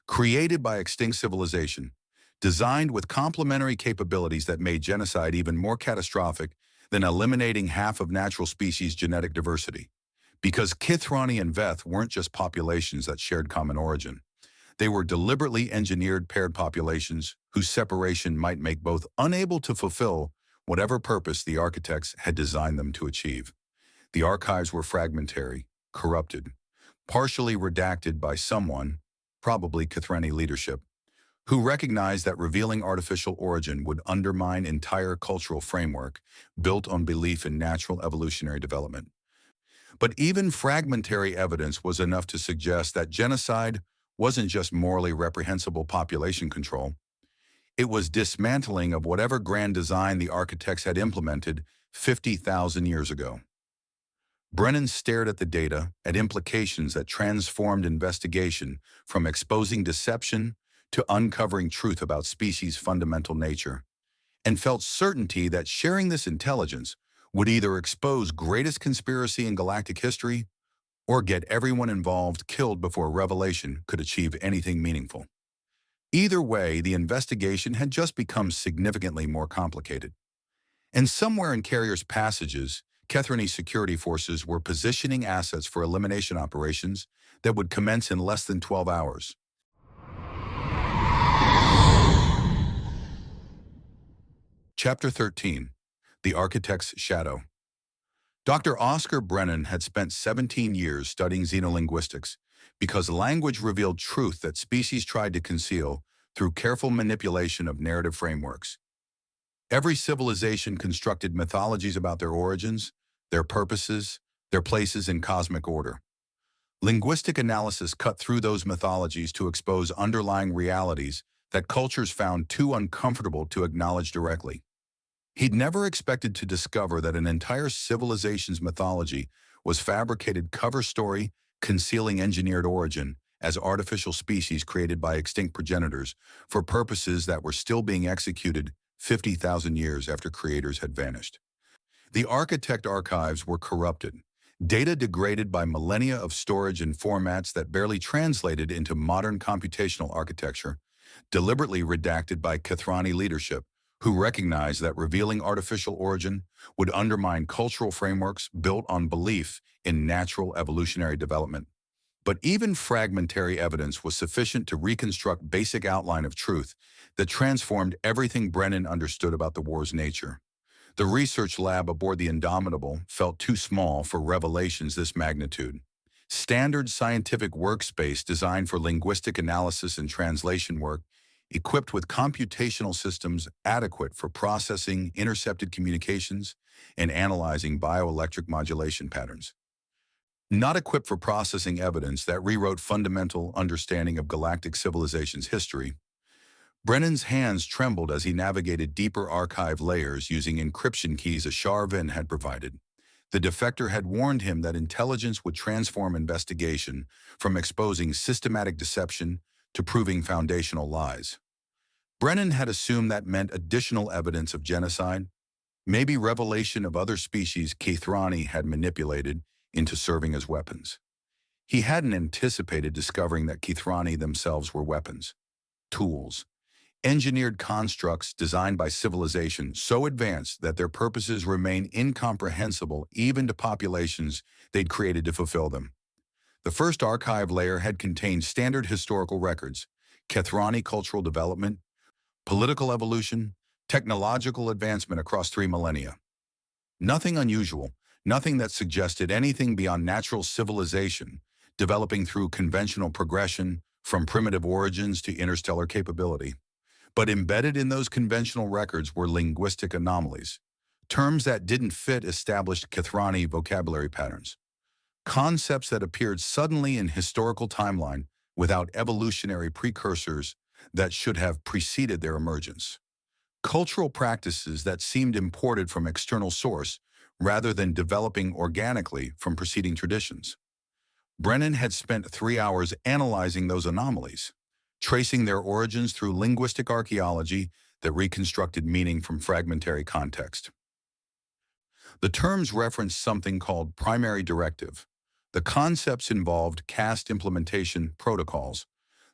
[SPEAKER 1] created by extinct civilization, designed with complementary capabilities that made genocide even more catastrophic than eliminating half of natural species' genetic diversity. Because Kathrani and Veth weren't just populations that shared common origin. They were deliberately engineered paired populations whose separation might make both unable to fulfill whatever purpose the architects had designed them to achieve. The archives were fragmentary, corrupted, partially redacted by someone, probably Kathrani leadership, who recognized that revealing artificial origin would undermine entire cultural framework built on belief in natural evolutionary development. But even fragmentary evidence was enough to suggest that genocide wasn't just morally reprehensible population control. It was dismantling of whatever grand design the architects had implemented 50,000 years ago. Brennan stared at the data, at implications that transformed investigation from exposing deception to uncovering truth about species' fundamental nature, and felt certainty that sharing this intelligence would either expose greatest conspiracy in galactic history or get everyone involved killed before revelation could achieve anything meaningful. Either way, the investigation had just become significantly more complicated. And somewhere in Carrier's passages, Kathrani security forces were positioning assets for elimination operations that would commence in less than 12 hours. Chapter 13. The Architect's Shadow. Dr. Oscar Brennan had spent 17 years studying xenolinguistics because language revealed truth that species tried to conceal through careful manipulation of narrative frameworks. Every civilization constructed mythologies about their origins, their purposes, their places in cosmic order. Linguistic analysis cut through those mythologies to expose underlying realities that cultures found too uncomfortable to acknowledge directly. He'd never expected to discover that an entire civilization's mythology was fabricated cover story concealing engineered origin as artificial species created by extinct progenitors for purposes that were still being executed 50,000 years after creators had vanished. The architect archives were corrupted, data degraded by millennia of storage in formats that barely translated into modern computational architecture, deliberately redacted by Kathrani leadership, who recognized that revealing artificial origin would undermine cultural frameworks built on belief in natural evolutionary development. But even fragmentary evidence was sufficient to reconstruct basic outline of truth that transformed everything Brennan understood about the war's nature. The research lab aboard the Indomitable felt too small for revelations this magnitude. Standard scientific workspace designed for linguistic analysis and translation work, equipped with computational systems adequate for processing intercepted communications and analyzing bioelectric modulation patterns. Not equipped for processing evidence that rewrote fundamental understanding of galactic civilization's history, Brennan's hands trembled as he navigated deeper archive layers using encryption keys Asharvin had provided. The defector had warned him that intelligence would transform investigation from exposing systematic deception to proving foundational lies. Brennan had assumed that meant additional evidence of genocide, maybe revelation of other species Kathrani had manipulated into serving as weapons. He hadn't anticipated discovering that Kathrani themselves were weapons. tools, engineered constructs designed by civilization so advanced that their purposes remain incomprehensible even to populations they'd created to fulfill them. The first archive layer had contained standard historical records, Kethrani cultural development, political evolution, technological advancement across 3 millennia. Nothing unusual, nothing that suggested anything beyond natural civilization, developing through conventional progression from primitive origins to interstellar capability. But embedded in those conventional records were linguistic anomalies, terms that didn't fit established Kethrani vocabulary patterns, concepts that appeared suddenly in historical timeline without evolutionary precursors that should have preceded their emergence, cultural practices that seemed imported from external source rather than developing organically from preceding traditions. Brennan had spent 3 hours analyzing those anomalies, tracing their origins through linguistic archaeology that reconstructed meaning from fragmentary context. The terms referenced something called primary directive. The concepts involved caste implementation protocols.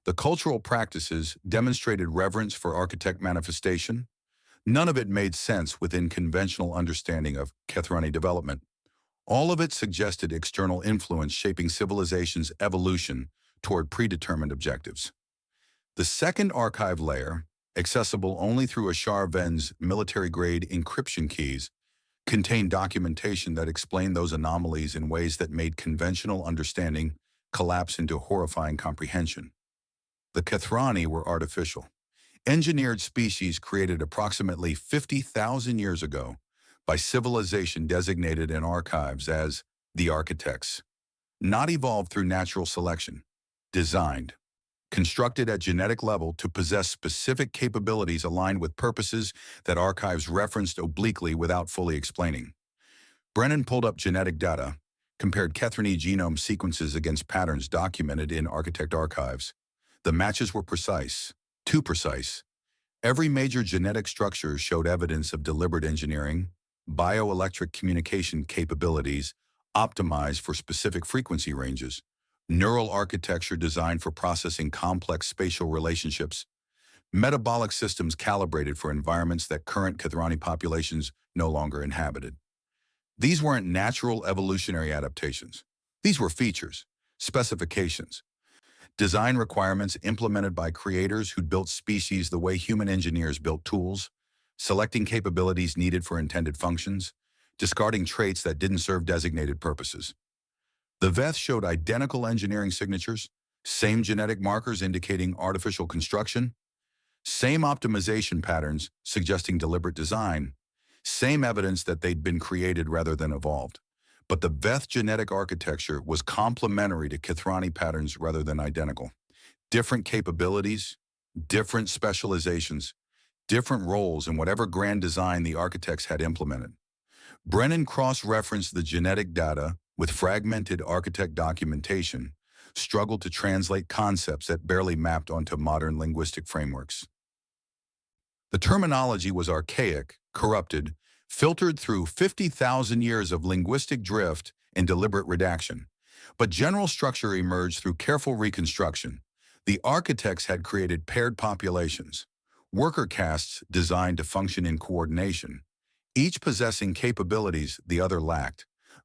[SPEAKER 1] The cultural practices demonstrated reverence for architect manifestation. None of it made sense within conventional understanding of Kethrani development. All of it suggested external influence shaping civilization's evolution toward predetermined objectives. The second archive layer, accessible only through Ashar Ven's military-grade encryption keys, contained documentation that explained those anomalies in ways that made conventional understanding collapse into horrifying comprehension. The Kethrani were artificial, engineered species created approximately 50,000 years ago by civilization designated in archives as the architects, not evolved through natural selection, designed, constructed at genetic level to possess specific capabilities aligned with purposes that archives referenced obliquely without fully explaining. Brennan pulled up genetic data, compared Kethrani genome sequences against patterns documented in architect archives. The matches were precise, too precise. Every major genetic structure showed evidence of deliberate engineering, bioelectric communication capabilities optimized for specific frequency ranges, neural architecture designed for processing complex spatial relationships, metabolic systems calibrated for environments that current Kethrani populations no longer inhabited. These weren't natural evolutionary adaptations. These were features, specifications, design requirements implemented by creators who'd built species the way human engineers built tools, selecting capabilities needed for intended functions, discarding traits that didn't serve designated purposes. The Veth showed identical engineering signatures, same genetic markers indicating artificial construction, same optimization patterns suggesting deliberate design, same evidence that they'd been created rather than evolved. But the Veth genetic architecture was complementary to Kethrani patterns rather than identical. Different capabilities, different specializations, different roles in whatever grand design the architects had implemented. Brennan cross-referenced the genetic data with fragmented architect documentation, struggled to translate concepts that barely mapped onto modern linguistic frameworks. The terminology was archaic, corrupted, filtered through 50,000 years of linguistic drift and deliberate redaction. But general structure emerged through careful reconstruction. The architects had created paired populations, worker castes designed to function in coordination, each possessing capabilities the other lacked,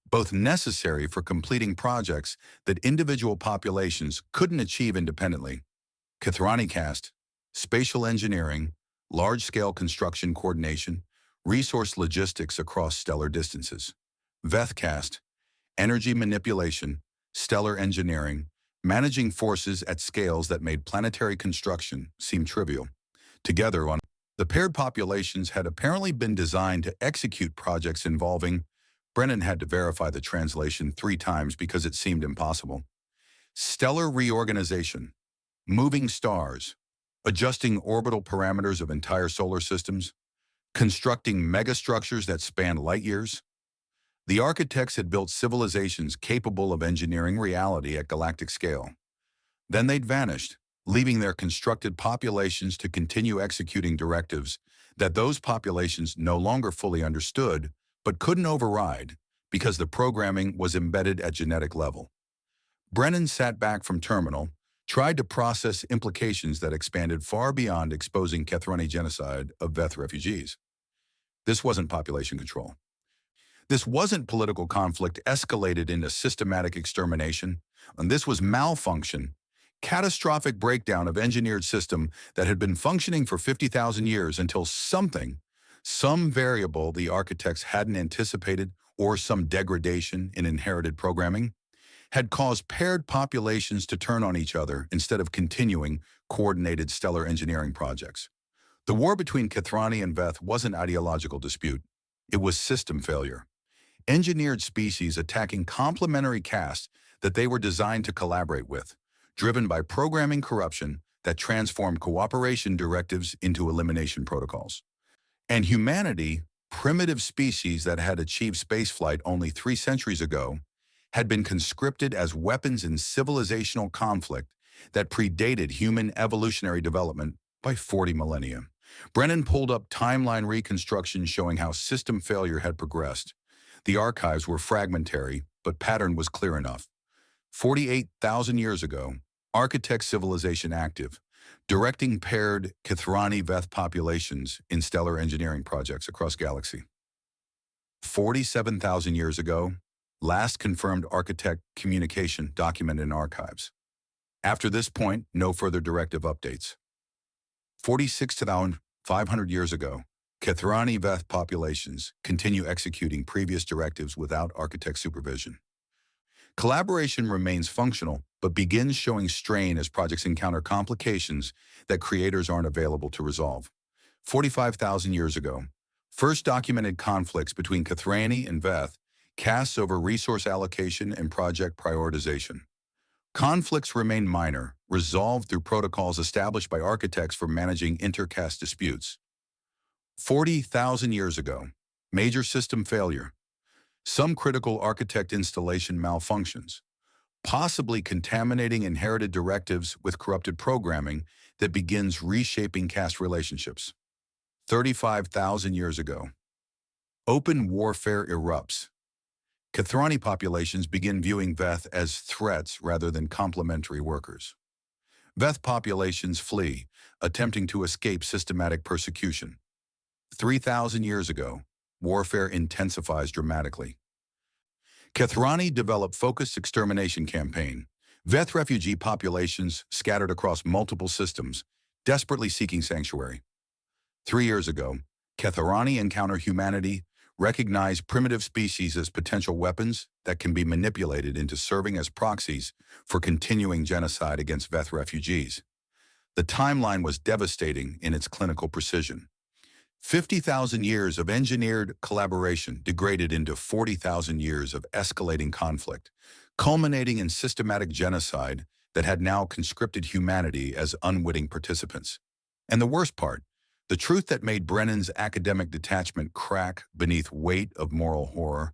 [SPEAKER 1] both necessary for completing projects that individual populations couldn't achieve independently. Kethrani caste, spatial engineering, large-scale construction coordination, resource logistics across stellar distances. Veth caste, energy manipulation, stellar engineering, managing forces at scales that made planetary construction seem trivial. Together, the paired populations had apparently been designed to execute projects involving. Brennan had to verify the translation 3 times because it seemed impossible. Stellar reorganization, moving stars, adjusting orbital parameters of entire solar systems, constructing megastructures that spanned light years. The architects had built civilizations capable of engineering reality at galactic scale. Then they'd vanished, leaving their constructed populations to continue executing directives that those populations no longer fully understood but couldn't override because the programming was embedded at genetic level. Brennan sat back from terminal, tried to process implications that expanded far beyond exposing Kethrani genocide of Veth refugees. This wasn't population control. This wasn't political conflict escalated into systematic extermination, and this was malfunction, catastrophic breakdown of engineered system that had been functioning for 50,000 years until some variable the architects hadn't anticipated or some degradation in inherited programming, had caused paired populations to turn on each other instead of continuing coordinated stellar engineering projects. The war between Kethrani and Veth wasn't ideological dispute. It was system failure. Engineered species attacking complementary castes that they were designed to collaborate with, driven by programming corruption that transformed cooperation directives into elimination protocols. And humanity, primitive species that had achieved spaceflight only 3 centuries ago, had been conscripted as weapons in civilizational conflict that predated human evolutionary development by 40 millennia. Brennan pulled up timeline reconstruction showing how system failure had progressed. The archives were fragmentary, but pattern was clear enough. 48,000 years ago, architect civilization active, directing paired Kethrani-Veth populations in stellar engineering projects across galaxy. 47,000 years ago, last confirmed architect communication documented in archives. After this point, no further directive updates. 46,500 years ago, Kethrani-Veth populations continue executing previous directives without architect supervision. Collaboration remains functional, but begins showing strain as projects encounter complications that creators aren't available to resolve. 45,000 years ago, first documented conflicts between Kethrani and Veth casts over resource allocation and project prioritization. Conflicts remain minor, resolved through protocols established by architects for managing intercaste disputes. 40,000 years ago, major system failure. Some critical architect installation malfunctions, possibly contaminating inherited directives with corrupted programming that begins reshaping caste relationships. 35,000 years ago, open warfare erupts. Kethrani populations begin viewing Veth as threats rather than complementary workers. Veth populations flee, attempting to escape systematic persecution. 3,000 years ago, warfare intensifies dramatically. Kethrani develop focused extermination campaign. Veth refugee populations scattered across multiple systems, desperately seeking sanctuary. 3 years ago, Kethrani encounter humanity, recognize primitive species as potential weapons that can be manipulated into serving as proxies for continuing genocide against Veth refugees. The timeline was devastating in its clinical precision. 50,000 years of engineered collaboration degraded into 40,000 years of escalating conflict, culminating in systematic genocide that had now conscripted humanity as unwitting participants. And the worst part, the truth that made Brennan's academic detachment crack beneath weight of moral horror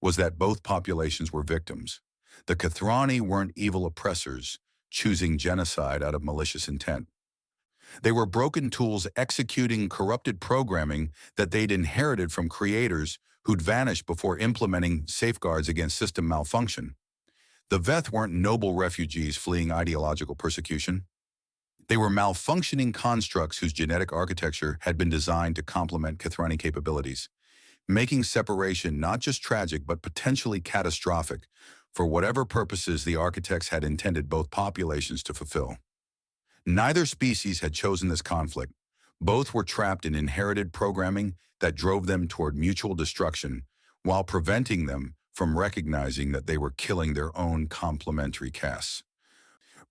[SPEAKER 1] was that both populations were victims. The Kethrani weren't evil oppressors, choosing genocide out of malicious intent. They were broken tools executing corrupted programming that they'd inherited from creators who'd vanished before implementing safeguards against system malfunction. The Veth weren't noble refugees fleeing ideological persecution. They were malfunctioning constructs whose genetic architecture had been designed to complement Kethrani capabilities, making separation not just tragic but potentially catastrophic for whatever purposes the architects had intended both populations to fulfill. Neither species had chosen this conflict. Both were trapped in inherited programming that drove them toward mutual destruction while preventing them from recognizing that they were killing their own complementary castes.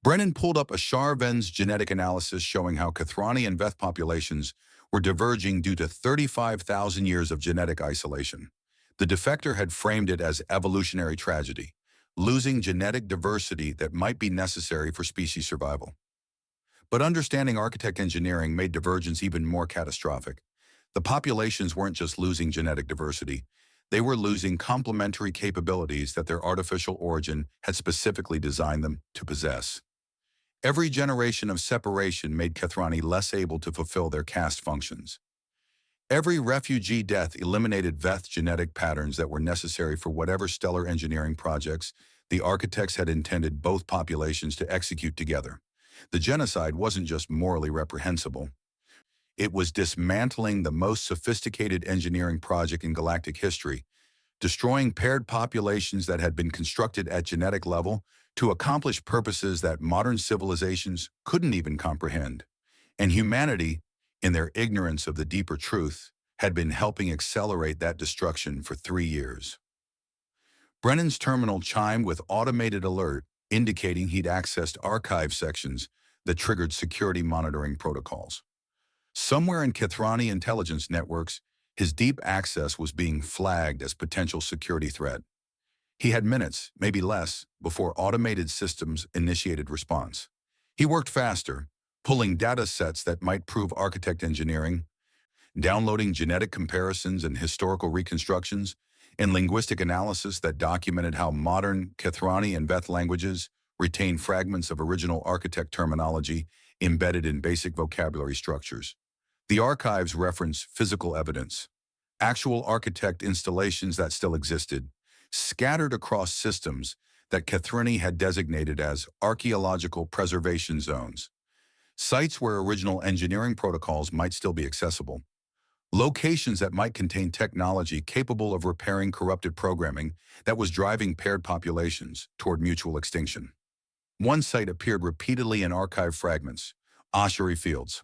[SPEAKER 1] Brennan pulled up a Ven's genetic analysis showing how Kethrani and Veth populations were diverging due to 35,000 years of genetic isolation. The defector had framed it as evolutionary tragedy, losing genetic diversity that might be necessary for species survival. But understanding architect engineering made divergence even more catastrophic. The populations weren't just losing genetic diversity, they were losing complementary capabilities that their artificial origin had specifically designed them to possess. Every generation of separation made Kethrani less able to fulfill their caste functions. Every refugee death eliminated Veth genetic patterns that were necessary for whatever stellar engineering projects The architects had intended both populations to execute together. The genocide wasn't just morally reprehensible. It was dismantling the most sophisticated engineering project in galactic history, destroying paired populations that had been constructed at genetic level to accomplish purposes that modern civilizations couldn't even comprehend. And humanity, in their ignorance of the deeper truth, had been helping accelerate that destruction for 3 years. Brennan's terminal chimed with automated alert, indicating he'd accessed archive sections that triggered security monitoring protocols. Somewhere in Kithrani intelligence networks, his deep access was being flagged as potential security threat. He had minutes, maybe less, before automated systems initiated response. He worked faster, pulling data sets that might prove architect engineering, downloading genetic comparisons and historical reconstructions, and linguistic analysis that documented how modern Kithrani and Veth languages retain fragments of original architect terminology embedded in basic vocabulary structures. The archives reference physical evidence, actual architect installations that still existed, scattered across systems that Kithrani had designated as archaeological preservation zones, sites where original engineering protocols might still be accessible, locations that might contain technology capable of repairing corrupted programming that was driving paired populations toward mutual extinction. One site appeared repeatedly in archive fragments, Oshery Fields,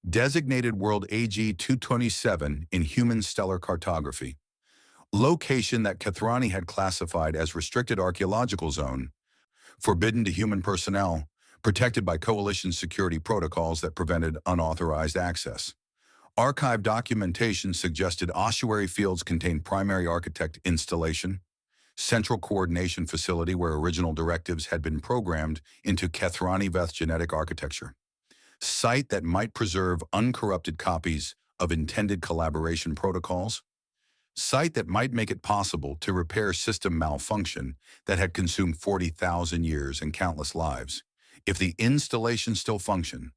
[SPEAKER 1] designated World AG-227 in Human Stellar Cartography, location that Kithrani had classified as restricted archaeological zone, forbidden to human personnel, protected by coalition security protocols that prevented unauthorized access. Archive documentation suggested ossuary fields contained primary architect installation, central coordination facility where original directives had been programmed into Kithrani Veth genetic architecture, site that might preserve uncorrupted copies of intended collaboration protocols, site that might make it possible to repair system malfunction that had consumed 40,000 years and countless lives. If the installation still functioned,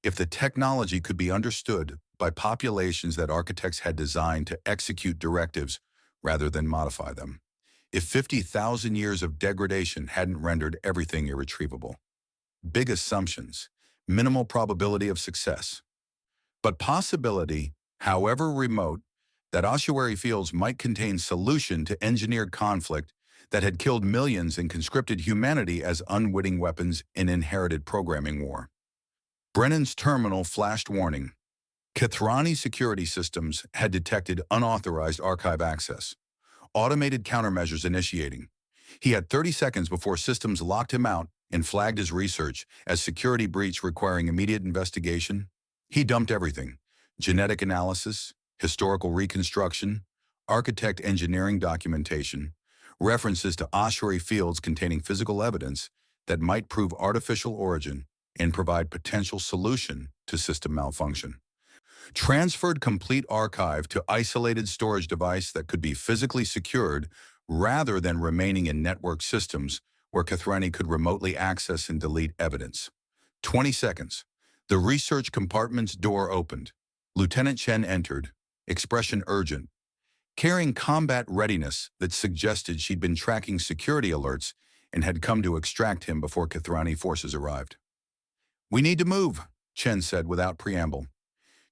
[SPEAKER 1] if the technology could be understood by populations that architects had designed to execute directives rather than modify them, if 50,000 years of degradation hadn't rendered everything irretrievable. Big assumptions, minimal probability of success. But possibility, however remote, that ossuary fields might contain solution to engineered conflict that had killed millions and conscripted humanity as unwitting weapons in inherited programming war. Brennan's terminal flashed warning. Kithrani security systems had detected unauthorized archive access. Automated countermeasures initiating. He had 30 seconds before systems locked him out and flagged his research as security breach requiring immediate investigation. He dumped everything: genetic analysis, historical reconstruction, architect engineering documentation, references to ossuary fields containing physical evidence that might prove artificial origin and provide potential solution to system malfunction. Transferred complete archive to isolated storage device that could be physically secured rather than remaining in network systems where Kithrani could remotely access and delete evidence. 20 seconds. The research compartment's door opened. Lieutenant Chen entered, expression urgent, carrying combat readiness that suggested she'd been tracking security alerts and had come to extract him before Kithrani forces arrived. "We need to move," Chen said without preamble.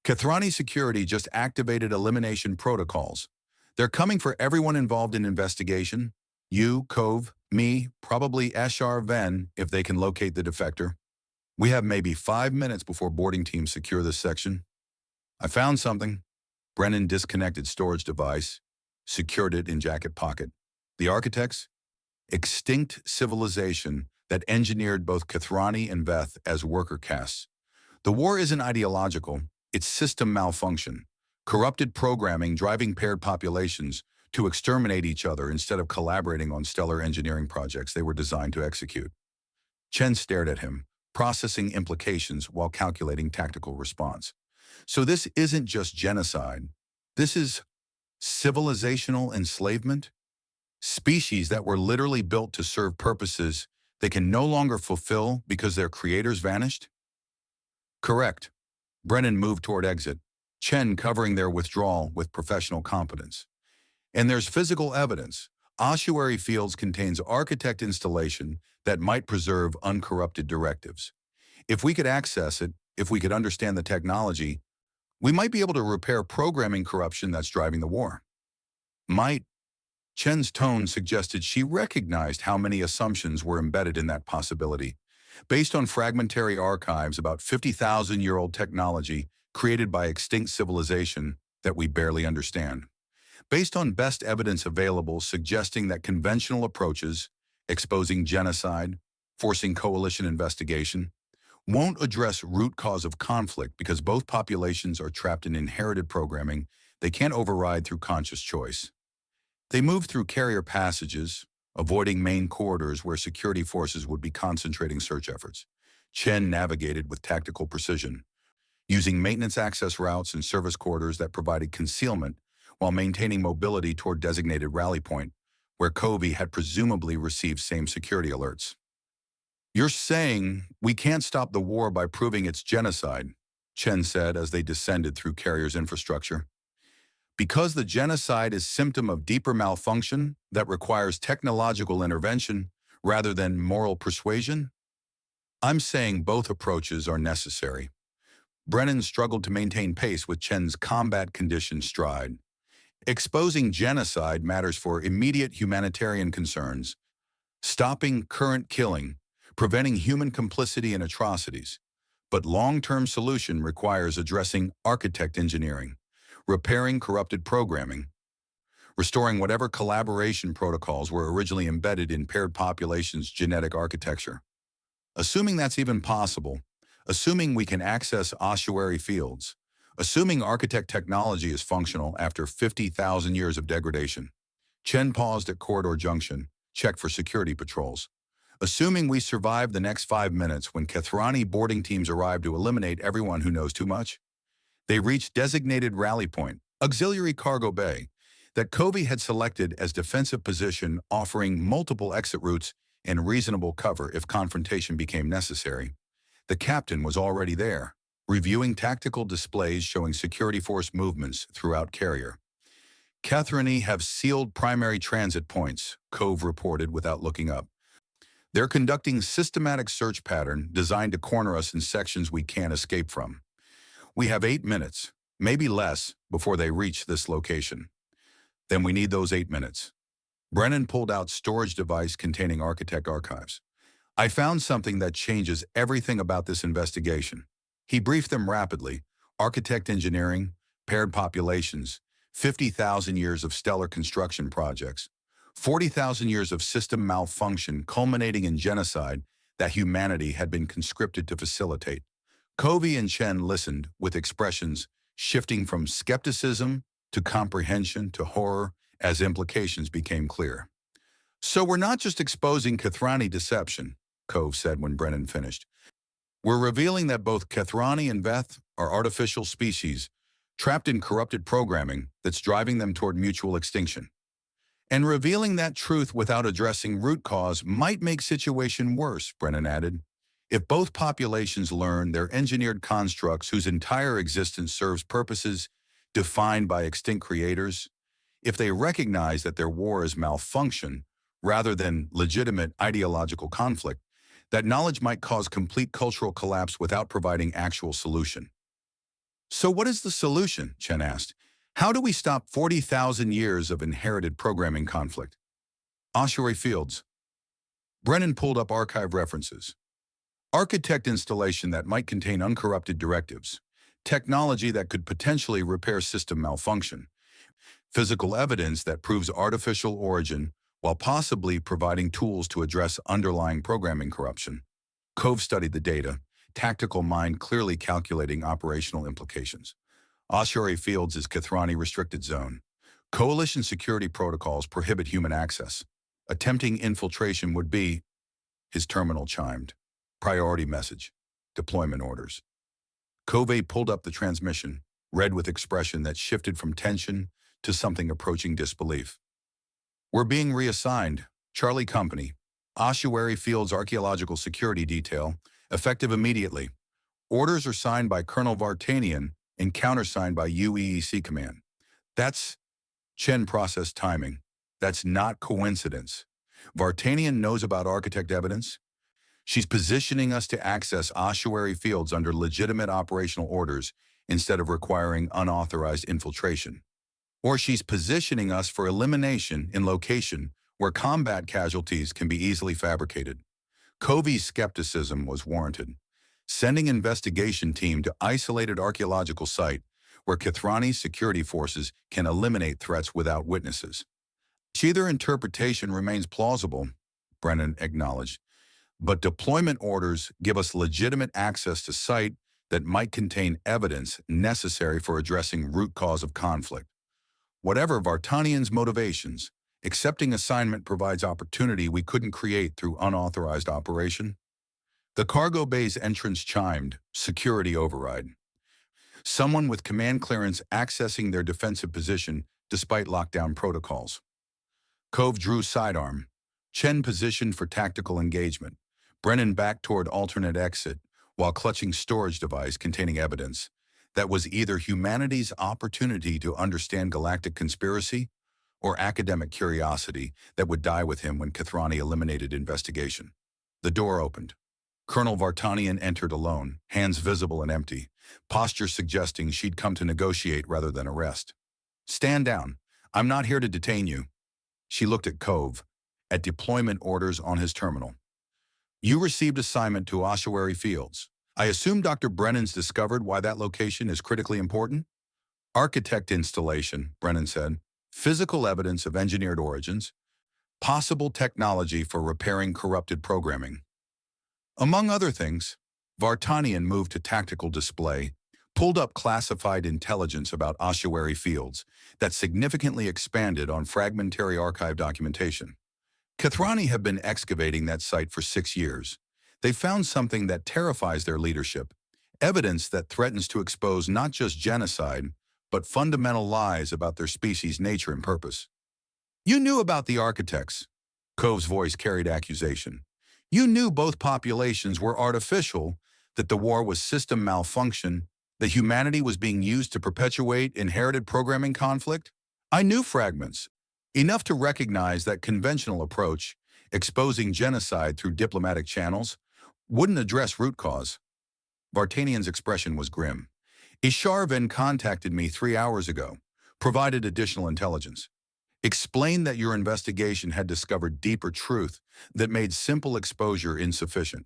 [SPEAKER 1] Kithrani security just activated elimination protocols. They're coming for everyone involved in investigation. You, Cove, me, probably Ashar Ven if they can locate the defector. We have maybe 5 minutes before boarding teams secure this section. I found something. Brennan disconnected storage device, secured it in jacket pocket. The architects? Extinct civilization that engineered both Kithrani and Veth as worker castes. The war isn't ideological, it's system malfunction. Corrupted programming driving paired populations to exterminate each other instead of collaborating on stellar engineering projects they were designed to execute. Chen stared at him, processing implications while calculating tactical response. So this isn't just genocide. This is civilizational enslavement? Species that were literally built to serve purposes they can no longer fulfill because their creators vanished? Correct. Brennan moved toward exit, Chen covering their withdrawal with professional competence. And there's physical evidence, Ossuary Fields contains architect installation that might preserve uncorrupted directives. If we could access it, if we could understand the technology, we might be able to repair programming corruption that's driving the war. Might? Chen's tone suggested she recognized how many assumptions were embedded in that possibility. Based on fragmentary archives about 50,000-year-old technology created by extinct civilization that we barely understand. Based on best evidence available suggesting that conventional approaches, exposing genocide, forcing coalition investigation, won't address root cause of conflict because both populations are trapped in inherited programming they can't override through conscious choice. They move through carrier passages, avoiding main corridors where security forces would be concentrating search efforts. Chen navigated with tactical precision, using maintenance access routes and service corridors that provided concealment while maintaining mobility toward designated rally point, where Covey had presumably received same security alerts. "You're saying we can't stop the war by proving it's genocide," Chen said as they descended through carrier's infrastructure. "Because the genocide is symptom of deeper malfunction that requires technological intervention rather than moral persuasion? I'm saying both approaches are necessary." Brennan struggled to maintain pace with Chen's combat-conditioned stride. Exposing genocide matters for immediate humanitarian concerns, stopping current killing, preventing human complicity in atrocities. But long-term solution requires addressing architect engineering, repairing corrupted programming, restoring whatever collaboration protocols were originally embedded in paired populations' genetic architecture. Assuming that's even possible, assuming we can access ossuary fields, assuming architect technology is functional after 50,000 years of degradation. Chen paused at Corridor Junction, checked for security patrols. Assuming we survive the next 5 minutes when Kethrani boarding teams arrive to eliminate everyone who knows too much. They reached designated rally point, auxiliary cargo bay, that Covey had selected as defensive position, offering multiple exit routes and reasonable cover if confrontation became necessary. The captain was already there, reviewing tactical displays showing security force movements throughout carrier. "Kethrani have sealed primary transit points," Cove reported without looking up. "They're conducting systematic search pattern designed to corner us in sections we can't escape from. We have 8 minutes, maybe less, before they reach this location. Then we need those 8 minutes." Brennan pulled out storage device containing architect archives. "I found something that changes everything about this investigation." He briefed them rapidly: architect engineering, paired populations, 50,000 years of stellar construction projects, 40,000 years of system malfunction culminating in genocide that humanity had been conscripted to facilitate. Covey and Chen listened with expressions shifting from skepticism to comprehension to horror as implications became clear. "So we're not just exposing Kethrani deception," Cove said when Brennan finished. "We're revealing that both Kethrani and Veth are artificial species, trapped in corrupted programming that's driving them toward mutual extinction. And revealing that truth without addressing root cause might make situation worse," Brennan added. "If both populations learn they're engineered constructs whose entire existence serves purposes defined by extinct creators, if they recognize that their war is malfunction rather than legitimate ideological conflict, that knowledge might cause complete cultural collapse without providing actual solution." "So what is the solution?" Chen asked. "How do we stop 40,000 years of inherited programming conflict?" "Ossuary fields." Brennan pulled up archive references. "Architect installation that might contain uncorrupted directives. Technology that could potentially repair system malfunction. Physical evidence that proves artificial origin while possibly providing tools to address underlying programming corruption." Cove studied the data, tactical mind clearly calculating operational implications. "Ossuary fields is Kethrani restricted zone. Coalition security protocols prohibit human access. Attempting infiltration would be..." His terminal chimed. "Priority message. Deployment orders." Cove pulled up the transmission, read with expression that shifted from tension to something approaching disbelief. "We're being reassigned. Charlie Company. Ossuary Fields Archaeological Security Detail. Effective immediately. Orders are signed by Colonel Vartanian and countersigned by UEEC Command." That's... Chen processed timing. That's not coincidence. Vartanian knows about architect evidence. She's positioning us to access ossuary fields under legitimate operational orders instead of requiring unauthorized infiltration. Or she's positioning us for elimination in location where combat casualties can be easily fabricated. Covey's skepticism was warranted. Sending investigation team to isolated archaeological site where Kithrani's security forces can eliminate threats without witnesses. Either interpretation remains plausible, Brennan acknowledged, but deployment orders give us legitimate access to site that might contain evidence necessary for addressing root cause of conflict. Whatever Vartanian's motivations, accepting assignment provides opportunity we couldn't create through unauthorized operation. The cargo bay's entrance chimed, security override. Someone with command clearance accessing their defensive position despite lockdown protocols. Cove drew sidearm. Chen positioned for tactical engagement. Brennan backed toward alternate exit while clutching storage device containing evidence that was either humanity's opportunity to understand galactic conspiracy or academic curiosity that would die with him when Kithrani eliminated investigation. The door opened. Colonel Vartanian entered alone, hands visible and empty, posture suggesting she'd come to negotiate rather than arrest. "Stand down. I'm not here to detain you." She looked at Cove, at deployment orders on his terminal. "You received assignment to ossuary fields. I assume Dr. Brennan's discovered why that location is critically important?" "Architect installation," Brennan said. "Physical evidence of engineered origins. Possible technology for repairing corrupted programming." Among other things, Vartanian moved to tactical display, pulled up classified intelligence about ossuary fields that significantly expanded on fragmentary archive documentation. Kithrani have been excavating that site for 6 years. They found something that terrifies their leadership, evidence that threatens to expose not just genocide, but fundamental lies about their species' nature and purpose. "You knew about the architects." Cove's voice carried accusation. "You knew both populations were artificial, that the war was system malfunction, that humanity was being used to perpetuate inherited programming conflict." "I knew fragments, enough to recognize that conventional approach, exposing genocide through diplomatic channels, wouldn't address root cause." Vartanian's expression was grim. "Isharvin contacted me 3 hours ago, provided additional intelligence. Explained that your investigation had discovered deeper truth that made simple exposure insufficient."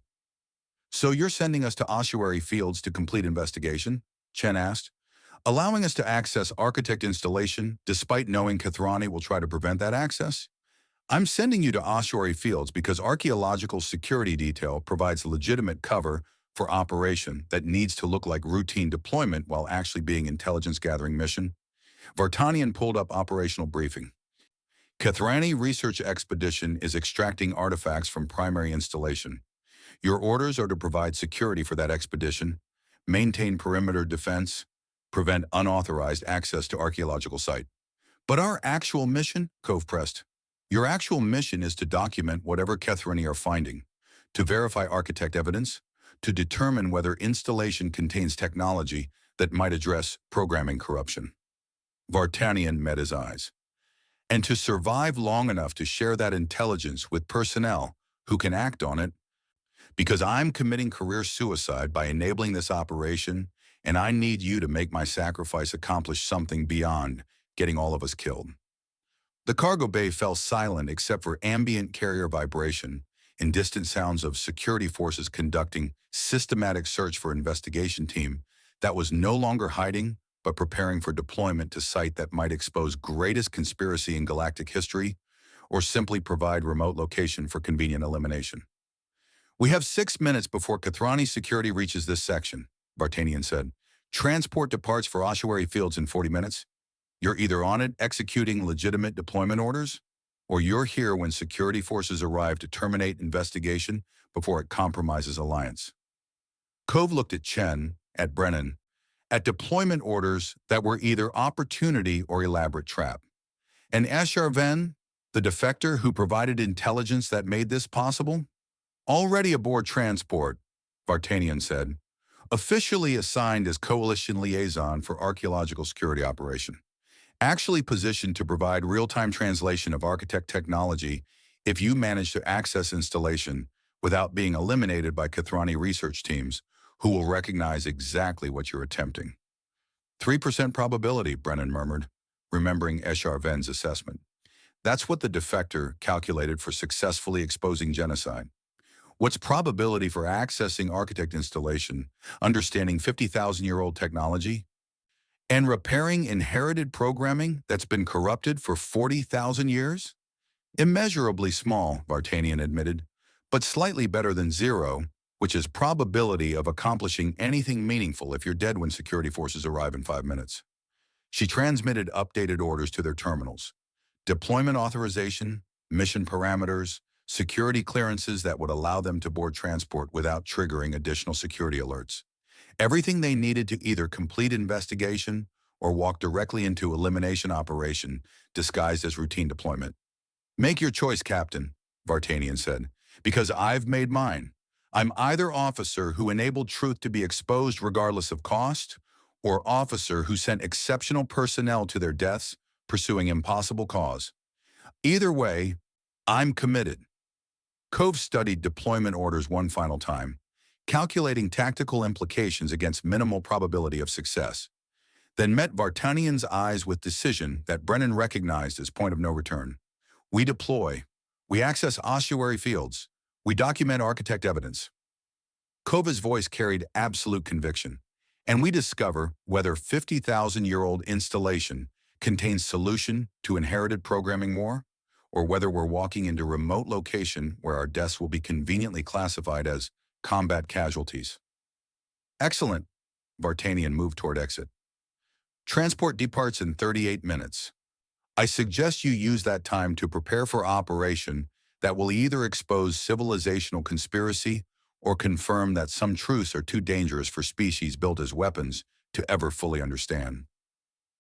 [SPEAKER 1] "So you're sending us to ossuary fields to complete investigation?" Chen asked. "Allowing us to access architect installation despite knowing Kithrani will try to prevent that access?" "I'm sending you to ossuary fields because archaeological security detail provides legitimate cover for operation that needs to look like routine deployment while actually being intelligence gathering mission." Vartanian pulled up operational briefing. "Kithrani research expedition is extracting artifacts from primary installation. Your orders are to provide security for that expedition, maintain perimeter defense, prevent unauthorized access to archaeological site." "But our actual mission," Cove pressed. "Your actual mission is to document whatever Kithrani are finding, to verify architect evidence, to determine whether installation contains technology that might address programming corruption." Vartanian met his eyes. "And to survive long enough to share that intelligence with personnel who can act on it, because I'm committing career suicide by enabling this operation, and I need you to make my sacrifice accomplish something beyond getting all of us killed." The cargo bay fell silent except for ambient carrier vibration and distant sounds of security forces conducting systematic search for investigation team that was no longer hiding but preparing for deployment to site that might expose greatest conspiracy in galactic history or simply provide remote location for convenient elimination. "We have 6 minutes before Kithrani security reaches this section," Vartanian said. "Transport departs for ossuary fields in 40 minutes. You're either on it executing legitimate deployment orders, or you're here when security forces arrive to terminate investigation before it compromises alliance." Cove looked at Chen, at Brennan, at deployment orders that were either opportunity or elaborate trap. "And Esharven, the defector who provided intelligence that made this possible?" "Already aboard transport," Vartanian said. "Officially assigned as coalition liaison for archaeological security operation. actually positioned to provide real-time translation of architect technology if you manage to access installation without being eliminated by Kathrani research teams who will recognize exactly what you're attempting. 3% probability, Brennan murmured, remembering Esharven's assessment. That's what the defector calculated for successfully exposing genocide. What's probability for accessing architect installation, understanding 50,000-year-old technology, and repairing inherited programming that's been corrupted for 40,000 years? Immeasurably small, Vartanian admitted, but slightly better than zero, which is probability of accomplishing anything meaningful if you're dead when security forces arrive in 5 minutes. She transmitted updated orders to their terminals. Deployment authorization, mission parameters, security clearances that would allow them to board transport without triggering additional security alerts. Everything they needed to either complete investigation or walk directly into elimination operation disguised as routine deployment. Make your choice, Captain, Vartanian said, because I've made mine. I'm either officer who enabled truth to be exposed regardless of cost, or officer who sent exceptional personnel to their deaths pursuing impossible cause. Either way, I'm committed. Cove studied deployment orders one final time, calculating tactical implications against minimal probability of success, then met Vartanian's eyes with decision that Brennan recognized as point of no return. We deploy. We access ossuary fields. We document architect evidence. Kova's voice carried absolute conviction, and we discover whether 50,000-year-old installation contains solution to inherited programming war, or whether we're walking into remote location where our deaths will be conveniently classified as combat casualties. Excellent. Vartanian moved toward exit. Transport departs in 38 minutes. I suggest you use that time to prepare for operation that will either expose civilizational conspiracy or confirm that some truths are too dangerous for species built as weapons to ever fully understand.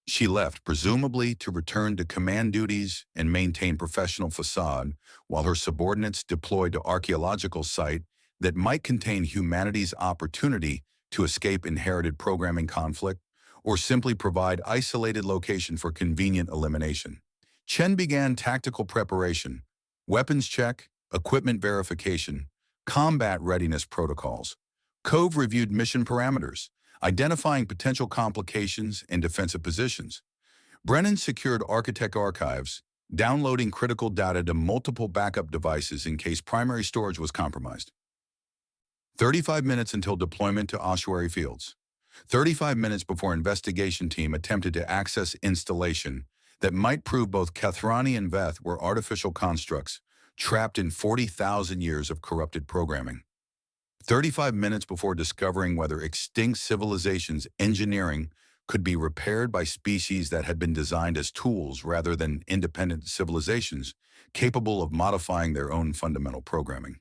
[SPEAKER 1] She left, presumably to return to command duties and maintain professional facade, while her subordinates deployed to archaeological site that might contain humanity's opportunity to escape inherited programming conflict or simply provide isolated location for convenient elimination. Chen began tactical preparation, weapons check, equipment verification, combat readiness protocols. Cove reviewed mission parameters, identifying potential complications and defensive positions. Brennan secured architect archives, downloading critical data to multiple backup devices in case primary storage was compromised. 35 minutes until deployment to ossuary fields. 35 minutes before investigation team attempted to access installation that might prove both Kathrani and Veth were artificial constructs trapped in 40,000 years of corrupted programming. 35 minutes before discovering whether extinct civilizations' engineering could be repaired by species that had been designed as tools rather than independent civilizations capable of modifying their own fundamental programming.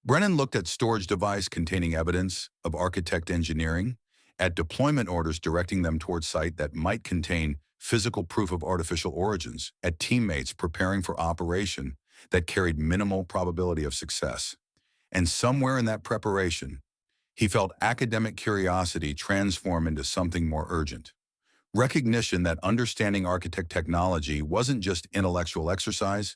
[SPEAKER 1] Brennan looked at storage device containing evidence of architect engineering, at deployment orders directing them towards site that might contain physical proof of artificial origins, at teammates preparing for operation that carried minimal probability of success. And somewhere in that preparation, he felt academic curiosity transform into something more urgent. Recognition that understanding architect technology wasn't just intellectual exercise,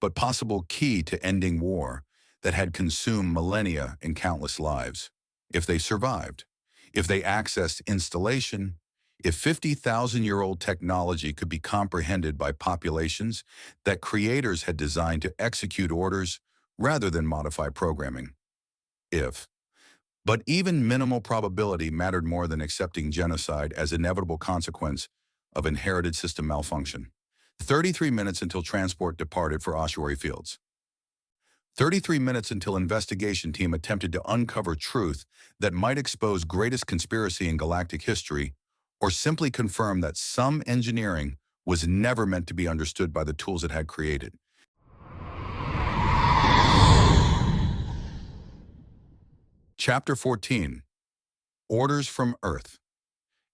[SPEAKER 1] but possible key to ending war that had consumed millennia and countless lives. If they survived, if they accessed installation, if 50,000-year-old technology could be comprehended by populations that creators had designed to execute orders rather than modify programming. But even minimal probability mattered more than accepting genocide as inevitable consequence of inherited system malfunction. 33 minutes until transport departed for ossuary fields. 33 minutes until investigation team attempted to uncover truth that might expose greatest conspiracy in galactic history, or simply confirm that some engineering was never meant to be understood by the tools it had created. Chapter 14. Orders from Earth.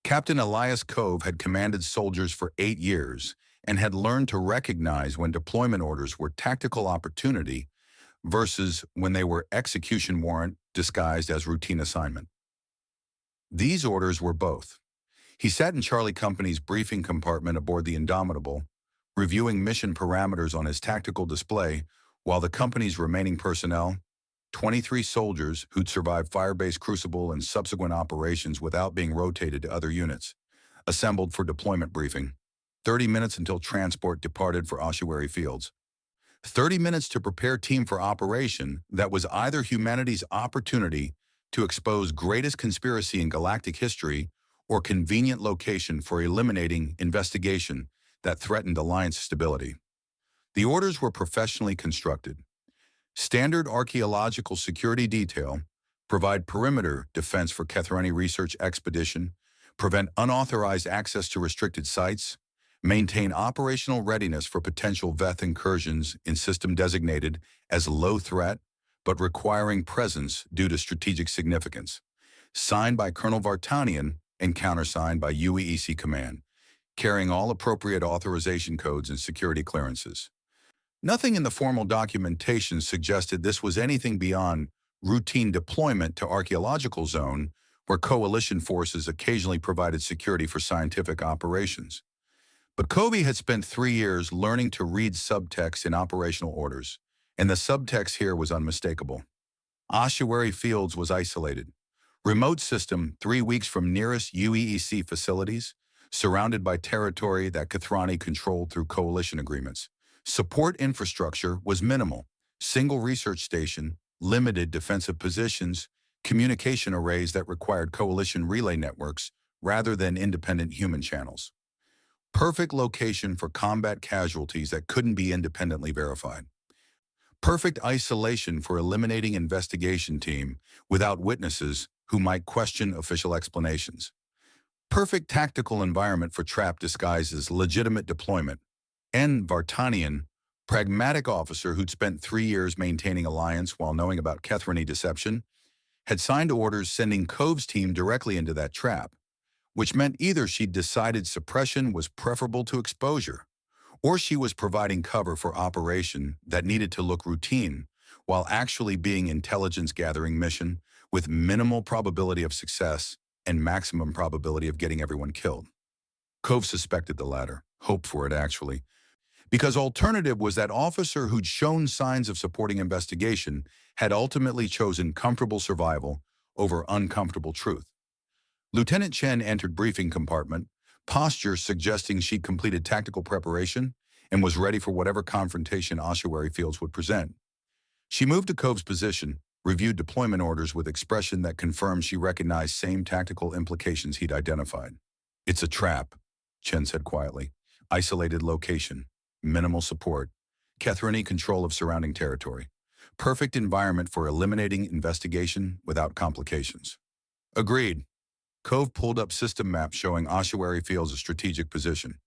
[SPEAKER 1] Captain Elias Cove had commanded soldiers for 8 years and had learned to recognize when deployment orders were tactical opportunity versus when they were execution warrant disguised as routine assignment. These orders were both. He sat in Charlie Company's briefing compartment aboard the Indomitable, reviewing mission parameters on his tactical display, while the company's remaining personnel, 23 soldiers who'd survived Firebase Crucible and subsequent operations without being rotated to other units, assembled for deployment briefing. 30 minutes until transport departed for Ossuary Fields. 30 minutes to prepare team for operation that was either humanity's opportunity to expose greatest conspiracy in galactic history or convenient location for eliminating investigation that threatened alliance stability. The orders were professionally constructed. Standard archaeological security detail, provide perimeter defense for Kethrani research expedition, prevent unauthorized access to restricted sites, maintain operational readiness for potential Veth incursions in system designated as low threat, but requiring presence due to strategic significance. Signed by Colonel Vartanian and countersigned by UEEC Command, carrying all appropriate authorization codes and security clearances. Nothing in the formal documentation suggested this was anything beyond routine deployment to archaeological zone, where coalition forces occasionally provided security for scientific operations. But Covey had spent 3 years learning to read subtext in operational orders, and the subtext here was unmistakable. Ossuary Fields was isolated. Remote system 3 weeks from nearest UEEC facilities, surrounded by territory that Kethrani controlled through coalition agreements. Support infrastructure was minimal. Single research station, limited defensive positions, communication arrays that required coalition relay networks rather than independent human channels. Perfect location for combat casualties that couldn't be independently verified. Perfect isolation for eliminating investigation team without witnesses who might question official explanations. Perfect tactical environment for trap disguised as legitimate deployment. And Vartanian, pragmatic officer who'd spent 3 years maintaining alliance while knowing about Kethrani deception, had signed orders sending Cove's team directly into that trap, which meant either she'd decided suppression was preferable to exposure, or she was providing cover for operation that needed to look routine while actually being intelligence-gathering mission with minimal probability of success and maximum probability of getting everyone killed. Cove suspected the latter, hoped for it actually, because alternative was that officer who'd shown signs of supporting investigation had ultimately chosen comfortable survival over uncomfortable truth. Lieutenant Chen entered briefing compartment, posture suggesting she'd completed tactical preparation and was ready for whatever confrontation Ossuary Fields would present. She moved to Cove's position, reviewed deployment orders with expression that confirmed she recognized same tactical implications he'd identified. "It's a trap," Chen said quietly. "Isolated location, minimal support, Kethrani control of surrounding territory. Perfect environment for eliminating investigation without complications." "Agreed." Cove pulled up system maps showing Ossuary Fields' strategic position.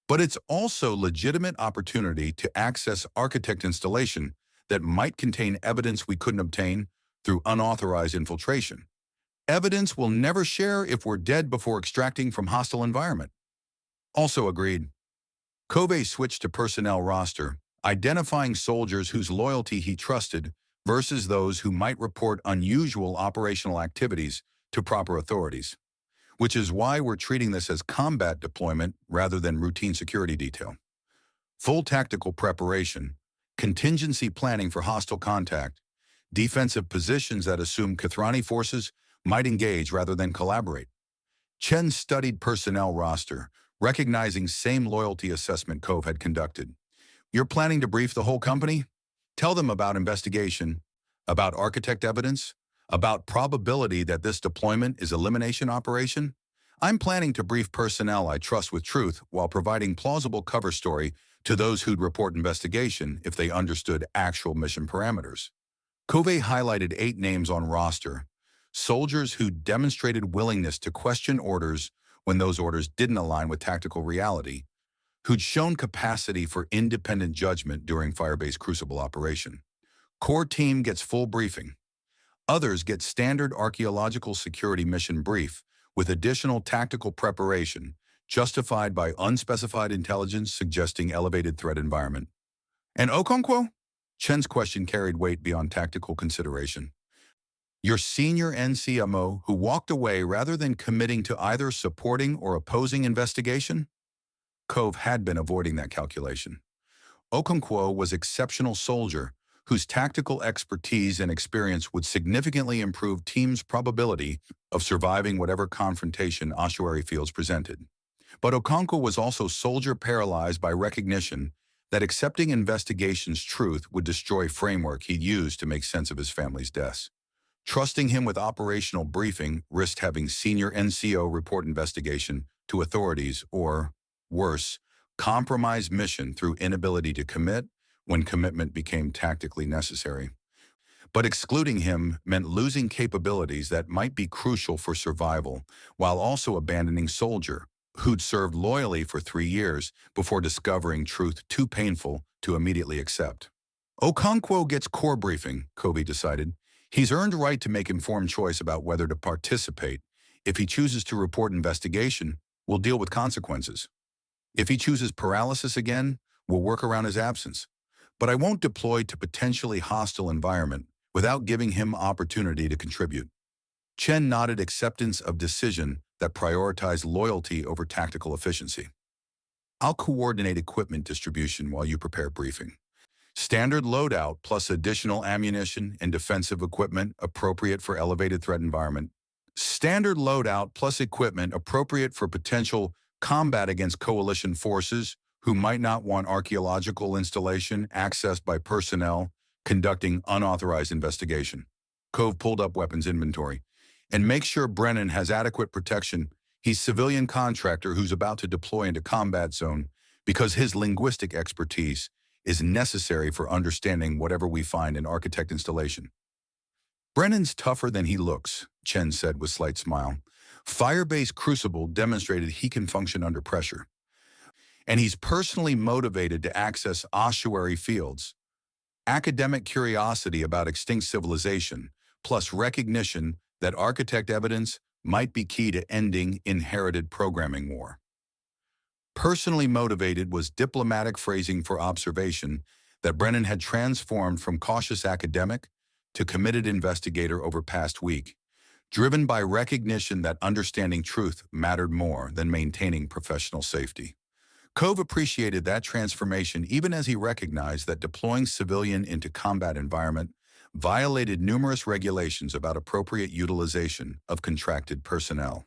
[SPEAKER 1] "But it's also legitimate opportunity to access architect installation that might contain evidence we couldn't obtain through unauthorized infiltration. Evidence we'll never share if we're dead before extracting from hostile environment." "Also agreed." Cove switched to personnel roster, identifying soldiers whose loyalty he trusted versus those who might report unusual operational activities to proper authorities, which is why we're treating this as combat deployment rather than routine security detail. Full tactical preparation, contingency planning for hostile contact, defensive positions that assume Kethrani forces might engage rather than collaborate. Chen studied personnel roster, recognizing same loyalty assessment Cove had conducted. "You're planning to brief the whole company? Tell them about investigation, about architect evidence, about probability that this deployment is elimination operation? I'm planning to brief personnel I trust with truth while providing plausible cover story to those who'd report investigation if they understood actual mission parameters." Cove highlighted 8 names on roster, soldiers who demonstrated willingness to question orders when those orders didn't align with tactical reality, who'd shown capacity for independent judgment during Firebase Crucible operation. Core team gets full briefing. Others get standard archaeological security mission brief with additional tactical preparation, justified by unspecified intelligence suggesting elevated threat environment. "And Okonkwo?" Chen's question carried weight beyond tactical consideration. Your senior NCMO who walked away rather than committing to either supporting or opposing investigation? Cove had been avoiding that calculation. Okonkwo was exceptional soldier whose tactical expertise and experience would significantly improve team's probability of surviving whatever confrontation ossuary fields presented. But Okonkwo was also soldier paralyzed by recognition that accepting investigation's truth would destroy framework he'd used to make sense of his family's deaths. Trusting him with operational briefing risked having senior NCO report investigation to authorities or, worse, compromise mission through inability to commit when commitment became tactically necessary. But excluding him meant losing capabilities that might be crucial for survival, while also abandoning soldier, who'd served loyally for 3 years before discovering truth too painful to immediately accept. Okonkwo gets core briefing, Covey decided. He's earned a right to make informed choice about whether to participate. If he chooses to report investigation, we'll deal with consequences. If he chooses paralysis again, we'll work around his absence. But I won't deploy to potentially hostile environment without giving him opportunity to contribute. Chen nodded acceptance of decision that prioritized loyalty over tactical efficiency. I'll coordinate equipment distribution while you prepare briefing. Standard loadout plus additional ammunition and defensive equipment appropriate for elevated threat environment. Standard loadout plus equipment appropriate for potential combat against coalition forces who might not want archaeological installation accessed by personnel conducting unauthorized investigation. Cove pulled up weapons inventory. And make sure Brennan has adequate protection. He's civilian contractor who's about to deploy into combat zone because his linguistic expertise is necessary for understanding whatever we find in architect installation. Brennan's tougher than he looks, Chen said with slight smile. Firebase Crucible demonstrated he can function under pressure. And he's personally motivated to access ossuary fields. Academic curiosity about extinct civilization, plus recognition that architect evidence might be key to ending inherited programming war. Personally motivated was diplomatic phrasing for observation that Brennan had transformed from cautious academic to committed investigator over past week, driven by recognition that understanding truth mattered more than maintaining professional safety. Cove appreciated that transformation even as he recognized that deploying civilian into combat environment violated numerous regulations about appropriate utilization of contracted personnel.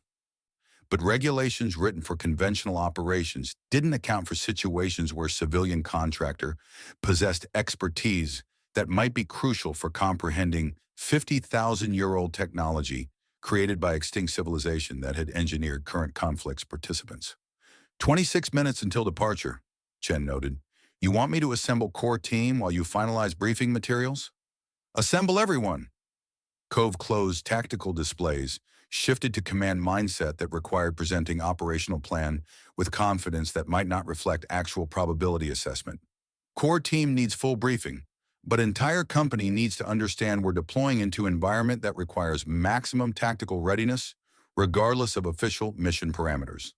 [SPEAKER 1] But regulations written for conventional operations didn't account for situations where civilian contractor possessed expertise that might be crucial for comprehending 50,000-year-old technology created by extinct civilization that had engineered current conflicts participants. 26 minutes until departure, Chen noted. You want me to assemble core team while you finalize briefing materials? Assemble everyone. Cove closed tactical displays, shifted to command mindset that required presenting operational plan with confidence that might not reflect actual probability assessment. Core team needs full briefing, but entire company needs to understand we're deploying into environment that requires maximum tactical readiness, regardless of official mission parameters.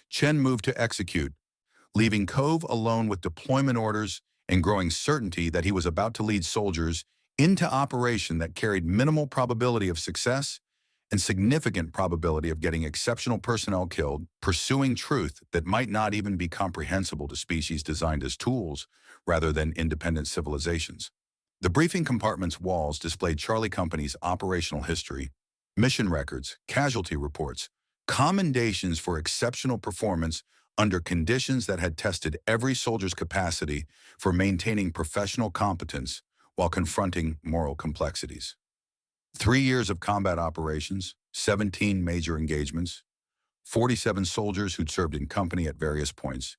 [SPEAKER 1] Chen moved to execute, leaving Cove alone with deployment orders and growing certainty that he was about to lead soldiers into operation that carried minimal probability of success and significant probability of getting exceptional personnel killed, pursuing truth that might not even be comprehensible to species designed as tools rather than independent civilizations. The briefing compartment's walls displayed Charlie Company's operational history, mission records, casualty reports, commendations for exceptional performance under conditions that had tested every soldier's capacity for maintaining professional competence while confronting moral complexities. 3 years of combat operations, 17 major engagements, 47 soldiers who'd served in company at various points,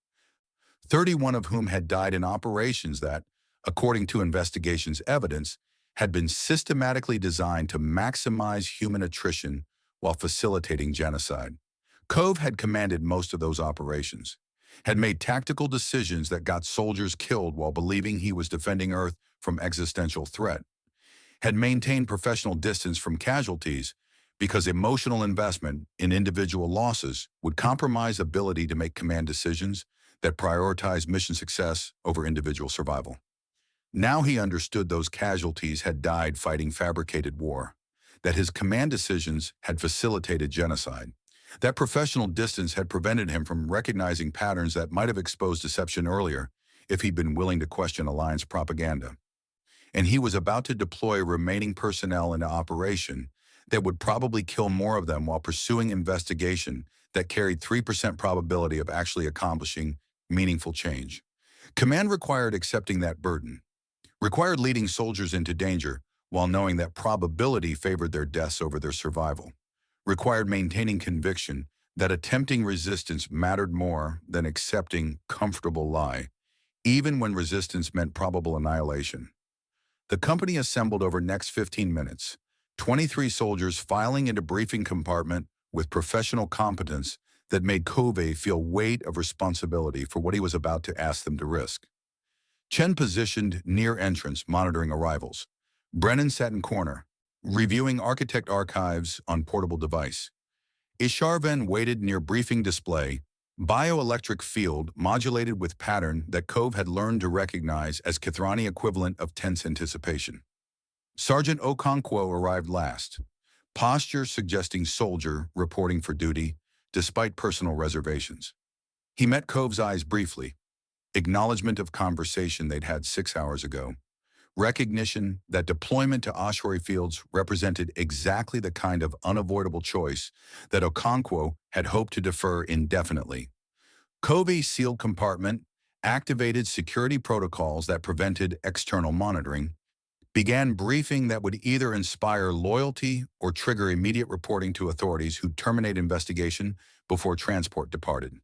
[SPEAKER 1] 31 of whom had died in operations that, according to investigation's evidence, had been systematically designed to maximize human attrition while facilitating genocide. Cove had commanded most of those operations, had made tactical decisions that got soldiers killed while believing he was defending Earth from existential threat, had maintained professional distance from casualties because emotional investment in individual losses would compromise ability to make command decisions that prioritize mission success over individual survival. Now he understood those casualties had died fighting fabricated war, that his command decisions had facilitated genocide. That professional distance had prevented him from recognizing patterns that might have exposed deception earlier if he'd been willing to question Alliance propaganda. And he was about to deploy remaining personnel into operation that would probably kill more of them while pursuing investigation that carried 3% probability of actually accomplishing meaningful change. Command required accepting that burden, required leading soldiers into danger while knowing that probability favored their deaths over their survival, required maintaining conviction that attempting resistance mattered more than accepting comfortable lie, even when resistance meant probable annihilation. The company assembled over next 15 minutes, 23 soldiers filing into briefing compartment with professional competence that made Covey feel weight of responsibility for what he was about to ask them to risk. Chen positioned near entrance, monitoring arrivals. Brennan sat in corner, reviewing architect archives on portable device. Isharven waited near briefing display, bioelectric field modulated with pattern that Cove had learned to recognize as Kithrani equivalent of tense anticipation. Sergeant Okonkwo arrived last, posture suggesting soldier reporting for duty, despite personal reservations. He met Cove's eyes briefly, acknowledgement of conversation they'd had 6 hours ago, recognition that deployment to Ossuary Fields represented exactly the kind of unavoidable choice that Okonkwo had hoped to defer indefinitely. Covey's sealed compartment activated security protocols that prevented external monitoring, began briefing that would either inspire loyalty or trigger immediate reporting to authorities who'd terminate investigation before transport departed.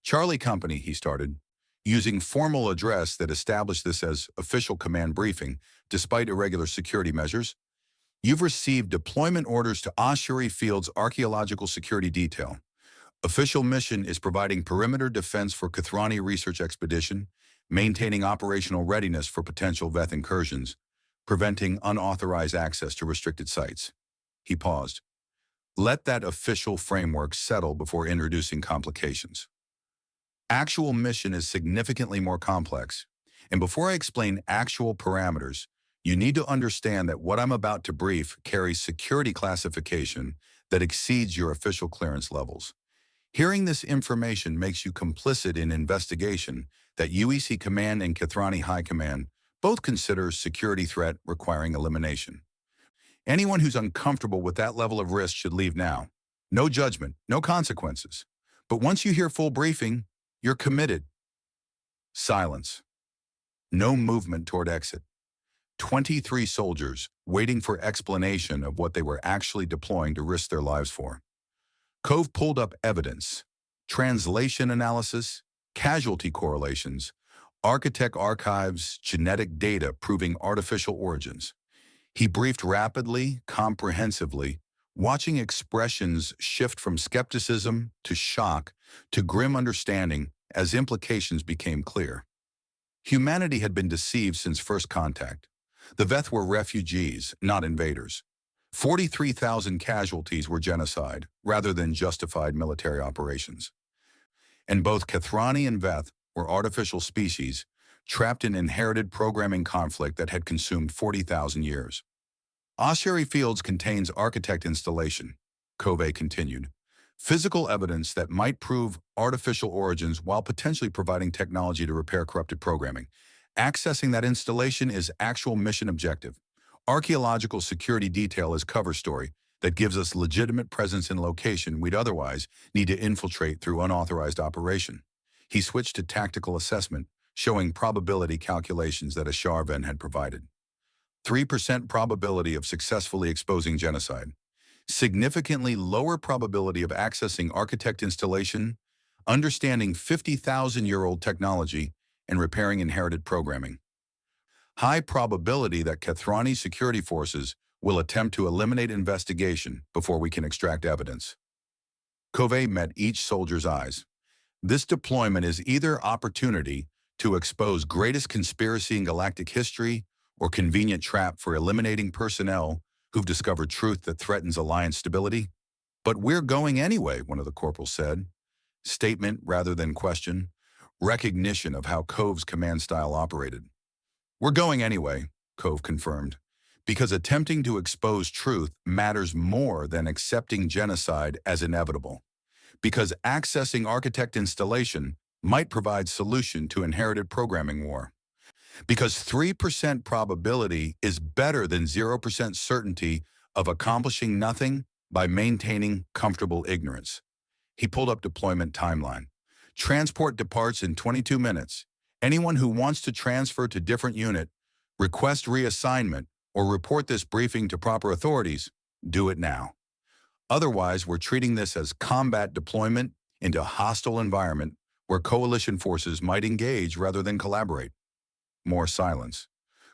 [SPEAKER 1] Charlie Company, he started, using formal address that established this as official command briefing, despite irregular security measures. You've received deployment orders to Ossuary Fields Archaeological Security Detail. Official mission is providing perimeter defense for Kithrani research expedition, maintaining operational readiness for potential Veth incursions, preventing unauthorized access to restricted sites. He paused. Let that official framework settle before introducing complications. Actual mission is significantly more complex, and before I explain actual parameters, you need to understand that what I'm about to brief carries security classification that exceeds your official clearance levels. Hearing this information makes you complicit in investigation that UEC Command and Kithrani High Command both consider security threat requiring elimination. Anyone who's uncomfortable with that level of risk should leave now. No judgment, no consequences. But once you hear full briefing, you're committed. Silence. No movement toward exit. 23 soldiers waiting for explanation of what they were actually deploying to risk their lives for. Cove pulled up evidence, translation analysis, casualty correlations, architect archives, genetic data proving artificial origins. He briefed rapidly, comprehensively, watching expressions shift from skepticism to shock to grim understanding as implications became clear. Humanity had been deceived since first contact. The Veth were refugees, not invaders. 43,000 casualties were genocide, rather than justified military operations. And both Kithrani and Veth were artificial species, trapped in inherited programming conflict that had consumed 40,000 years. Ossuary Fields contains architect installation, Covey continued. Physical evidence that might prove artificial origins while potentially providing technology to repair corrupted programming. Accessing that installation is actual mission objective. Archaeological security detail is cover story that gives us legitimate presence in location we'd otherwise need to infiltrate through unauthorized operation. He switched to tactical assessment, showing probability calculations that Isharven had provided. 3% probability of successfully exposing genocide. Significantly lower probability of accessing architect installation, understanding 50,000-year-old technology, and repairing inherited programming. High probability that Kithrani security forces will attempt to eliminate investigation before we can extract evidence. Covey met each soldier's eyes. This deployment is either opportunity to expose greatest conspiracy in galactic history or convenient trap for eliminating personnel who've discovered truth that threatens Alliance stability. But we're going anyway, one of the corporals said. Statement rather than question. Recognition of how Cove's command style operated. We're going anyway, Cove confirmed. Because attempting to expose truth matters more than accepting genocide as inevitable. Because accessing architect installation might provide solution to inherited programming war. Because 3% probability is better than 0% certainty of accomplishing nothing by maintaining comfortable ignorance. He pulled up deployment timeline. Transport departs in 22 minutes. Anyone who wants to transfer to different unit, request reassignment, or report this briefing to proper authorities, do it now. Otherwise, we're treating this as combat deployment into a hostile environment where coalition forces might engage rather than collaborate. More silence.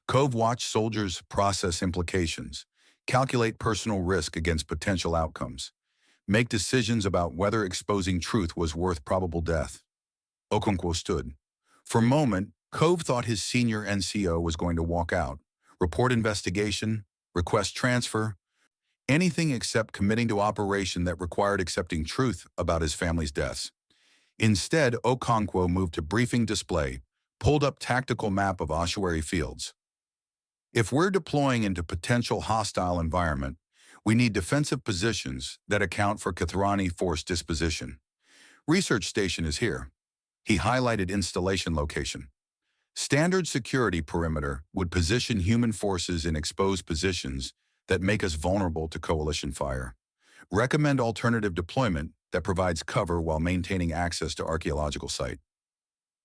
[SPEAKER 1] Cove watched soldiers process implications, calculate personal risk against potential outcomes, make decisions about whether exposing truth was worth probable death. Okonkwo stood. For a moment, Cove thought his senior NCO was going to walk out, report investigation, request transfer, anything except committing to operation that required accepting truth about his family's deaths. Instead, Okonkwo moved to briefing display, pulled up tactical map of ossuary fields. If we're deploying into potential hostile environment, we need defensive positions that account for Kathrani force disposition. Research station is here. He highlighted installation location. Standard security perimeter would position human forces in exposed positions that make us vulnerable to coalition fire. Recommend alternative deployment that provides cover while maintaining access to archaeological site.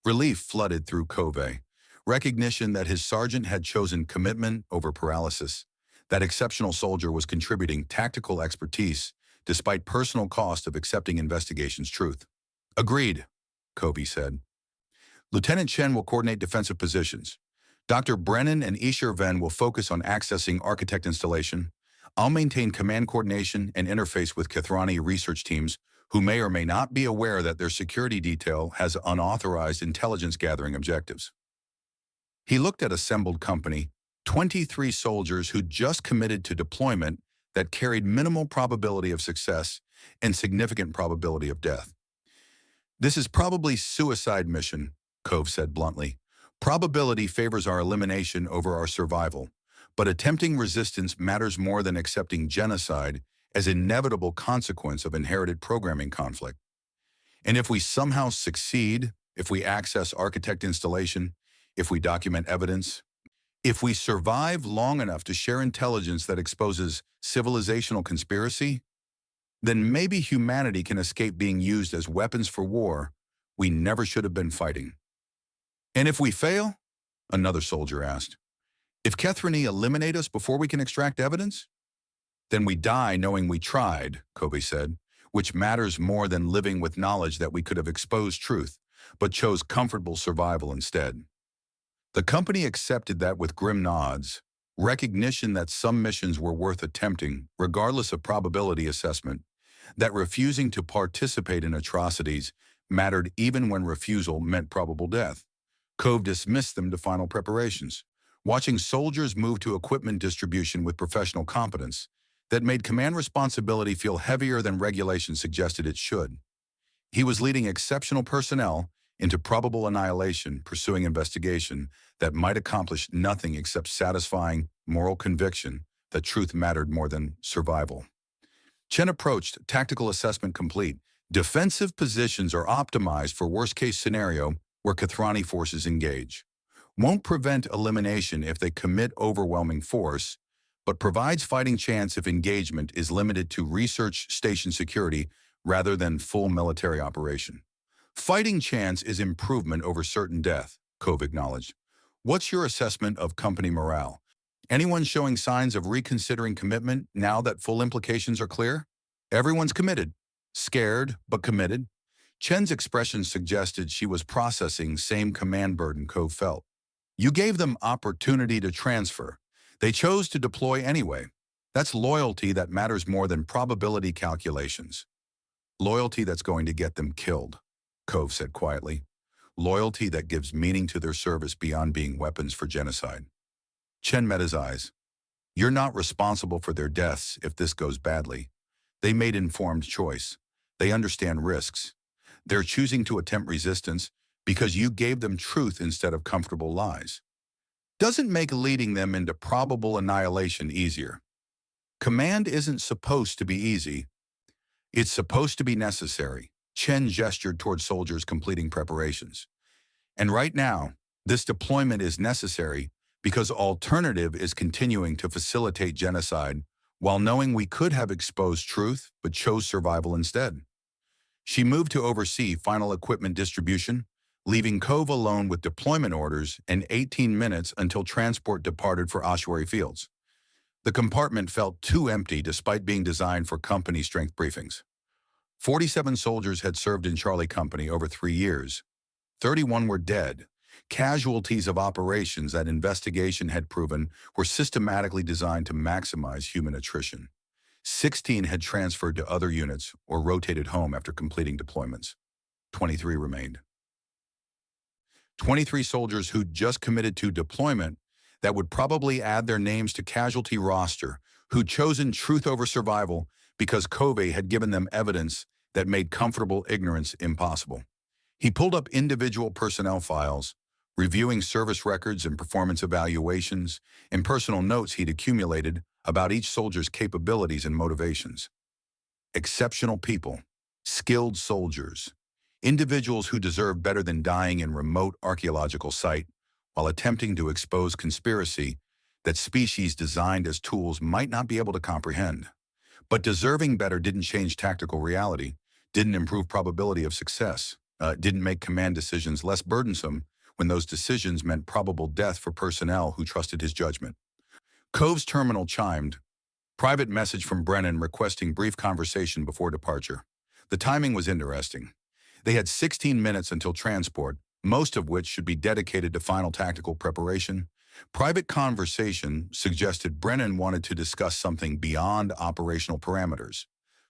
[SPEAKER 1] Relief flooded through Cove. Recognition that his sergeant had chosen commitment over paralysis. That exceptional soldier was contributing tactical expertise despite personal cost of accepting investigation's truth. Agreed, Covey said. Lieutenant Chen will coordinate defensive positions. Dr. Brennan and Isher Ven will focus on accessing architect installation. I'll maintain command coordination and interface with Kathrani research teams who may or may not be aware that their security detail has unauthorized intelligence gathering objectives. He looked at assembled company, 23 soldiers who just committed to deployment that carried minimal probability of success and significant probability of death. This is probably suicide mission, Cove said bluntly. Probability favors our elimination over our survival, but attempting resistance matters more than accepting genocide as inevitable consequence of inherited programming conflict. And if we somehow succeed, if we access architect installation, if we document evidence, if we survive long enough to share intelligence that exposes civilizational conspiracy, then maybe humanity can escape being used as weapons for war we never should have been fighting. And if we fail? Another soldier asked. If Kathrani eliminate us before we can extract evidence? Then we die knowing we tried, Cove said, which matters more than living with knowledge that we could have exposed truth, but chose comfortable survival instead. The company accepted that with grim nods, recognition that some missions were worth attempting, regardless of probability assessment, that refusing to participate in atrocities mattered even when refusal meant probable death. Cove dismissed them to final preparations, watching soldiers move to equipment distribution with professional competence that made command responsibility feel heavier than regulations suggested it should. He was leading exceptional personnel into probable annihilation, pursuing investigation that might accomplish nothing except satisfying moral conviction that truth mattered more than survival. Chen approached, tactical assessment complete. Defensive positions are optimized for worst-case scenario where Kathrani forces engage. Won't prevent elimination if they commit overwhelming force, but provides fighting chance if engagement is limited to research station security rather than full military operation. Fighting chance is improvement over certain death, Cove acknowledged. What's your assessment of company morale? Anyone showing signs of reconsidering commitment now that full implications are clear? Everyone's committed. Scared, but committed. Chen's expression suggested she was processing same command burden Cove felt. You gave them opportunity to transfer. They chose to deploy anyway. That's loyalty that matters more than probability calculations. Loyalty that's going to get them killed, Cove said quietly. Loyalty that gives meaning to their service beyond being weapons for genocide. Chen met his eyes. You're not responsible for their deaths if this goes badly. They made informed choice. They understand risks. They're choosing to attempt resistance because you gave them truth instead of comfortable lies. doesn't make leading them into probable annihilation easier. Command isn't supposed to be easy. It's supposed to be necessary. Chen gestured toward soldiers completing preparations. And right now, this deployment is necessary because alternative is continuing to facilitate genocide while knowing we could have exposed truth but chose survival instead. She moved to oversee final equipment distribution, leaving Cove alone with deployment orders and 18 minutes until transport departed for ossuary fields. The compartment felt too empty despite being designed for company strength briefings. 47 soldiers had served in Charlie Company over 3 years. 31 were dead. Casualties of operations that investigation had proven were systematically designed to maximize human attrition. 16 had transferred to other units or rotated home after completing deployments. 23 remained. 23 soldiers who'd just committed to deployment that would probably add their names to casualty roster, who'd chosen truth over survival because Covey had given them evidence that made comfortable ignorance impossible. He pulled up individual personnel files, reviewing service records and performance evaluations, and personal notes he'd accumulated about each soldier's capabilities and motivations. Exceptional people, skilled soldiers, individuals who deserve better than dying in remote archaeological site while attempting to expose conspiracy that species designed as tools might not be able to comprehend. But deserving better didn't change tactical reality, didn't improve probability of success, didn't make command decisions less burdensome when those decisions meant probable death for personnel who trusted his judgment. Cove's terminal chimed. Private message from Brennan requesting brief conversation before departure. The timing was interesting. They had 16 minutes until transport, most of which should be dedicated to final tactical preparation. Private conversation suggested Brennan wanted to discuss something beyond operational parameters.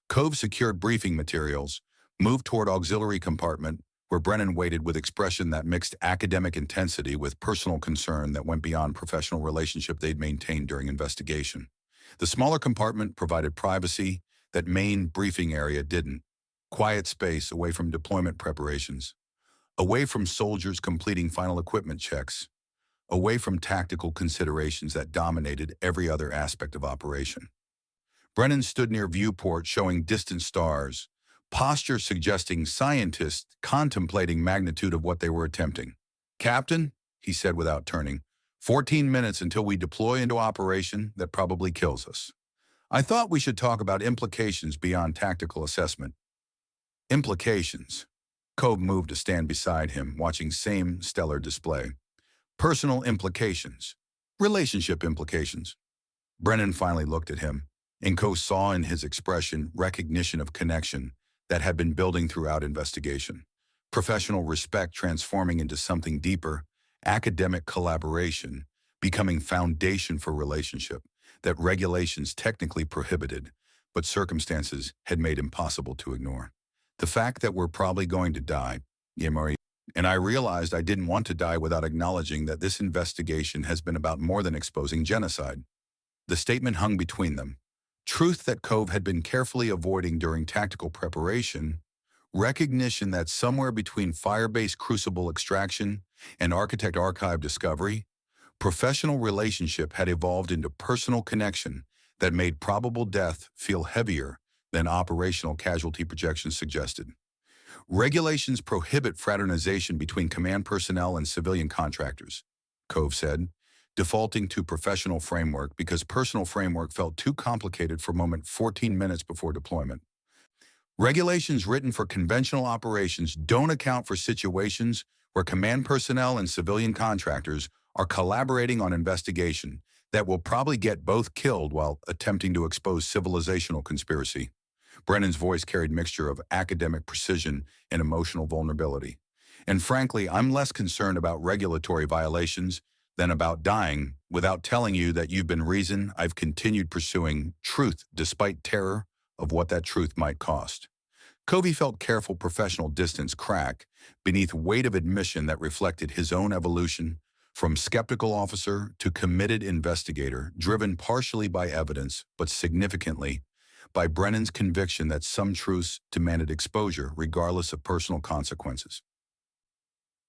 [SPEAKER 1] Cove secured briefing materials, moved toward auxiliary compartment, where Brennan waited with expression that mixed academic intensity with personal concern that went beyond professional relationship they'd maintained during investigation. The smaller compartment provided privacy that main briefing area didn't. Quiet space away from deployment preparations, away from soldiers completing final equipment checks, away from tactical considerations that dominated every other aspect of operation. Brennan stood near viewport showing distant stars, posture suggesting scientists contemplating magnitude of what they were attempting. "Captain," he said without turning, 14 minutes until we deploy into operation that probably kills us. I thought we should talk about implications beyond tactical assessment." Implications. Cove moved to stand beside him, watching same stellar display. Personal implications. Relationship implications. Brennan finally looked at him, and Cove saw in his expression recognition of connection that had been building throughout investigation. Professional respect transforming into something deeper, academic collaboration, becoming foundation for relationship that regulations technically prohibited, but circumstances had made impossible to ignore. The fact that we're probably going to die, and I realized I didn't want to die without acknowledging that this investigation has been about more than exposing genocide. The statement hung between them. Truth that Cove had been carefully avoiding during tactical preparation, recognition that somewhere between Firebase crucible extraction and Architect Archive discovery, professional relationship had evolved into personal connection that made probable death feel heavier than operational casualty projections suggested. Regulations prohibit fraternization between command personnel and civilian contractors, Cove said, defaulting to professional framework because personal framework felt too complicated for moment 14 minutes before deployment. Regulations written for conventional operations don't account for situations where command personnel and civilian contractors are collaborating on investigation that will probably get both killed while attempting to expose civilizational conspiracy. Brennan's voice carried mixture of academic precision and emotional vulnerability. And frankly, I'm less concerned about regulatory violations than about dying without telling you that you've been reason I've continued pursuing truth despite terror of what that truth might cost. Covey felt careful professional distance crack beneath weight of admission that reflected his own evolution from skeptical officer to committed investigator, driven partially by evidence, but significantly by Brennan's conviction that some truths demanded exposure regardless of personal consequences.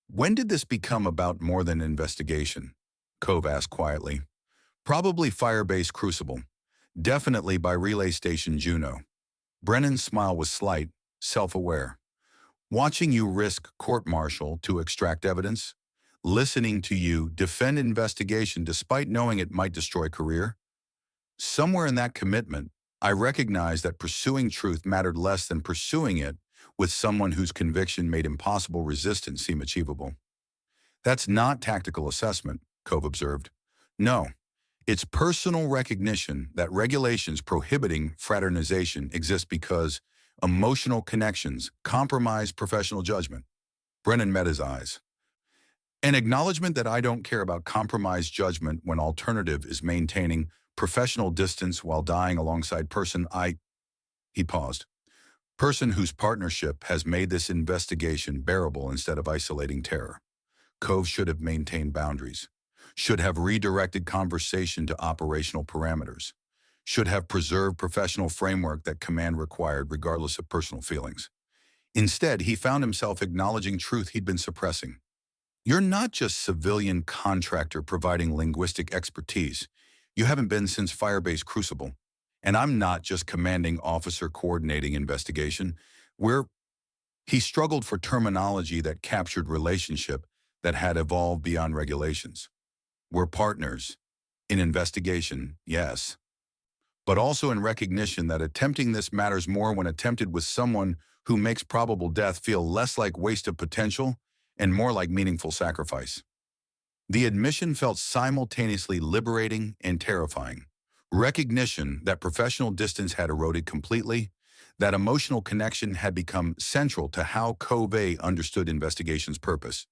[SPEAKER 1] When did this become about more than investigation? Cove asked quietly. Probably Firebase Crucible. Definitely by Relay Station Juno. Brennan's smile was slight, self-aware. Watching you risk court-martial to extract evidence, listening to you defend investigation despite knowing it might destroy career. Somewhere in that commitment, I recognized that pursuing truth mattered less than pursuing it with someone whose conviction made impossible resistance seem achievable. That's not tactical assessment, Cove observed. No, it's personal recognition that regulations prohibiting fraternization exist because emotional connections compromise professional judgment. Brennan met his eyes. An acknowledgement that I don't care about compromised judgment when alternative is maintaining professional distance while dying alongside he paused, person whose partnership has made this investigation bearable instead of isolating terror. Cove should have maintained boundaries, should have redirected conversation to operational parameters, should have preserved professional framework that command required regardless of personal feelings. Instead, he found himself acknowledging truth he'd been suppressing. You're not just civilian contractor providing linguistic expertise. You haven't been since Firebase Crucible. And I'm not just commanding officer coordinating investigation. He struggled for terminology that captured relationship that had evolved beyond regulations. We're partners. In investigation, yes. But also in recognition that attempting this matters more when attempted with someone who makes probable death feel less like waste of potential and more like meaningful sacrifice. The admission felt simultaneously liberating and terrifying. Recognition that professional distance had eroded completely, that emotional connection had become central to how Cove understood investigation's purpose,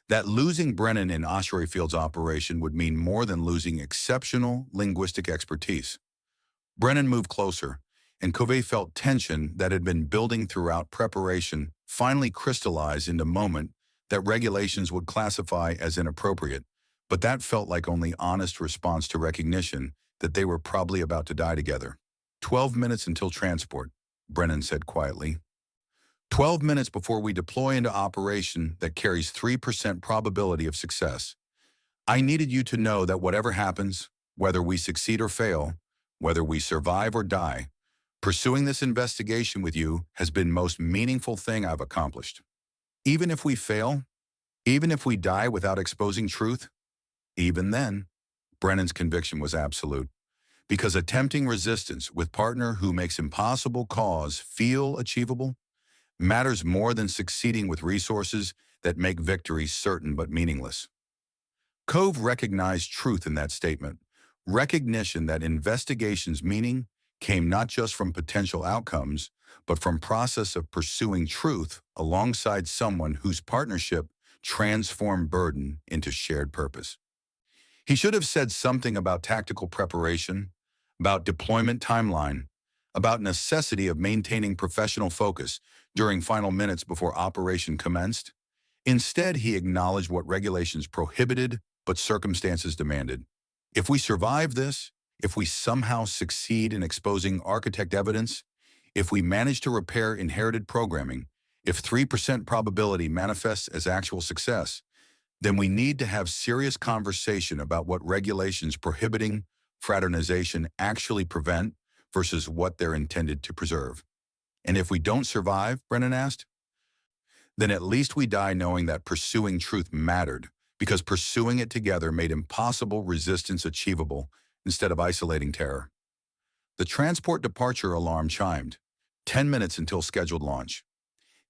[SPEAKER 1] that losing Brennan in Ossuary Field's operation would mean more than losing exceptional linguistic expertise. Brennan moved closer, and Cove felt tension that had been building throughout preparation finally crystallized into a moment that regulations would classify as inappropriate, but that felt like only honest response to recognition that they were probably about to die together. 12 minutes until transport, Brennan said quietly. 12 minutes before we deploy into operation that carries 3% probability of success. I needed you to know that whatever happens, whether we succeed or fail, whether we survive or die, pursuing this investigation with you has been the most meaningful thing I've accomplished. Even if we fail, even if we die without exposing truth, even then, Brennan's conviction was absolute. Because attempting resistance with partner who makes impossible cause feel achievable matters more than succeeding with resources that make victory certain but meaningless. Cove recognized truth in that statement, recognition that investigation's meaning came not just from potential outcomes, but from process of pursuing truth alongside someone whose partnership transformed burden into shared purpose. He should have said something about tactical preparation, about deployment timeline, about necessity of maintaining professional focus during final minutes before operation commenced. Instead, he acknowledged what regulations prohibited but circumstances demanded. If we survive this, if we somehow succeed in exposing architect evidence, if we manage to repair inherited programming, if 3% probability manifests as actual success, then we need to have serious conversation about what regulations prohibiting fraternization actually prevent versus what they're intended to preserve. And if we don't survive, Brennan asked, then at least we die knowing that pursuing truth mattered, because pursuing it together made impossible resistance achievable instead of isolating terror. The transport departure alarm chimed, 10 minutes until scheduled launch.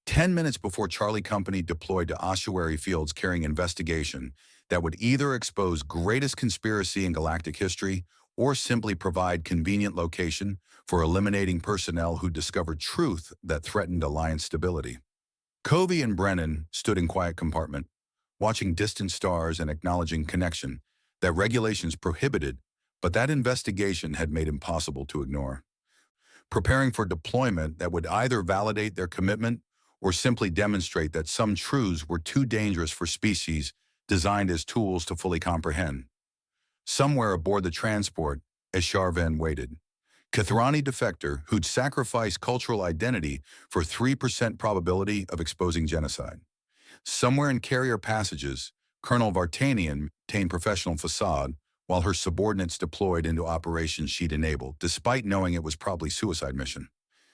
[SPEAKER 1] 10 minutes before Charlie Company deployed to Ossuary Fields carrying investigation that would either expose greatest conspiracy in galactic history or simply provide convenient location for eliminating personnel who discovered truth that threatened Alliance stability. Cove and Brennan stood in quiet compartment, watching distant stars and acknowledging connection that regulations prohibited, but that investigation had made impossible to ignore. Preparing for deployment that would either validate their commitment or simply demonstrate that some truths were too dangerous for species designed as tools to fully comprehend. Somewhere aboard the transport, as Charvan waited, Kathrani defector who'd sacrificed cultural identity for 3% probability of exposing genocide. Somewhere in carrier passages, Colonel Vartanian maintained professional facade, while her subordinates deployed into operations she'd enabled, despite knowing it was probably suicide mission.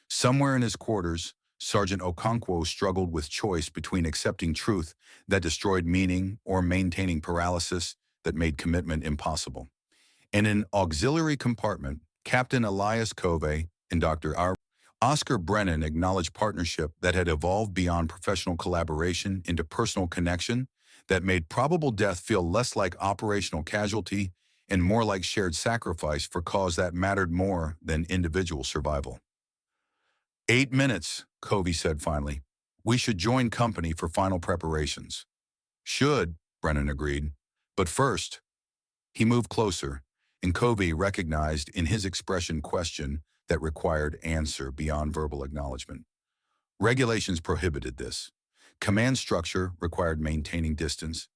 [SPEAKER 1] Somewhere in his quarters, Sergeant Okonkwo struggled with choice between accepting truth that destroyed meaning or maintaining paralysis that made commitment impossible. In an auxiliary compartment, Captain Elias Covey and Dr. Oscar Brennan acknowledged partnership that had evolved beyond professional collaboration into personal connection that made probable death feel less like operational casualty and more like shared sacrifice for cause that mattered more than individual survival. 8 minutes, Covey said finally. We should join company for final preparations. Should, Brennan agreed. But first, he moved closer, and Covey recognized in his expression question that required answer beyond verbal acknowledgement. Regulations prohibited this. Command structure required maintaining distance.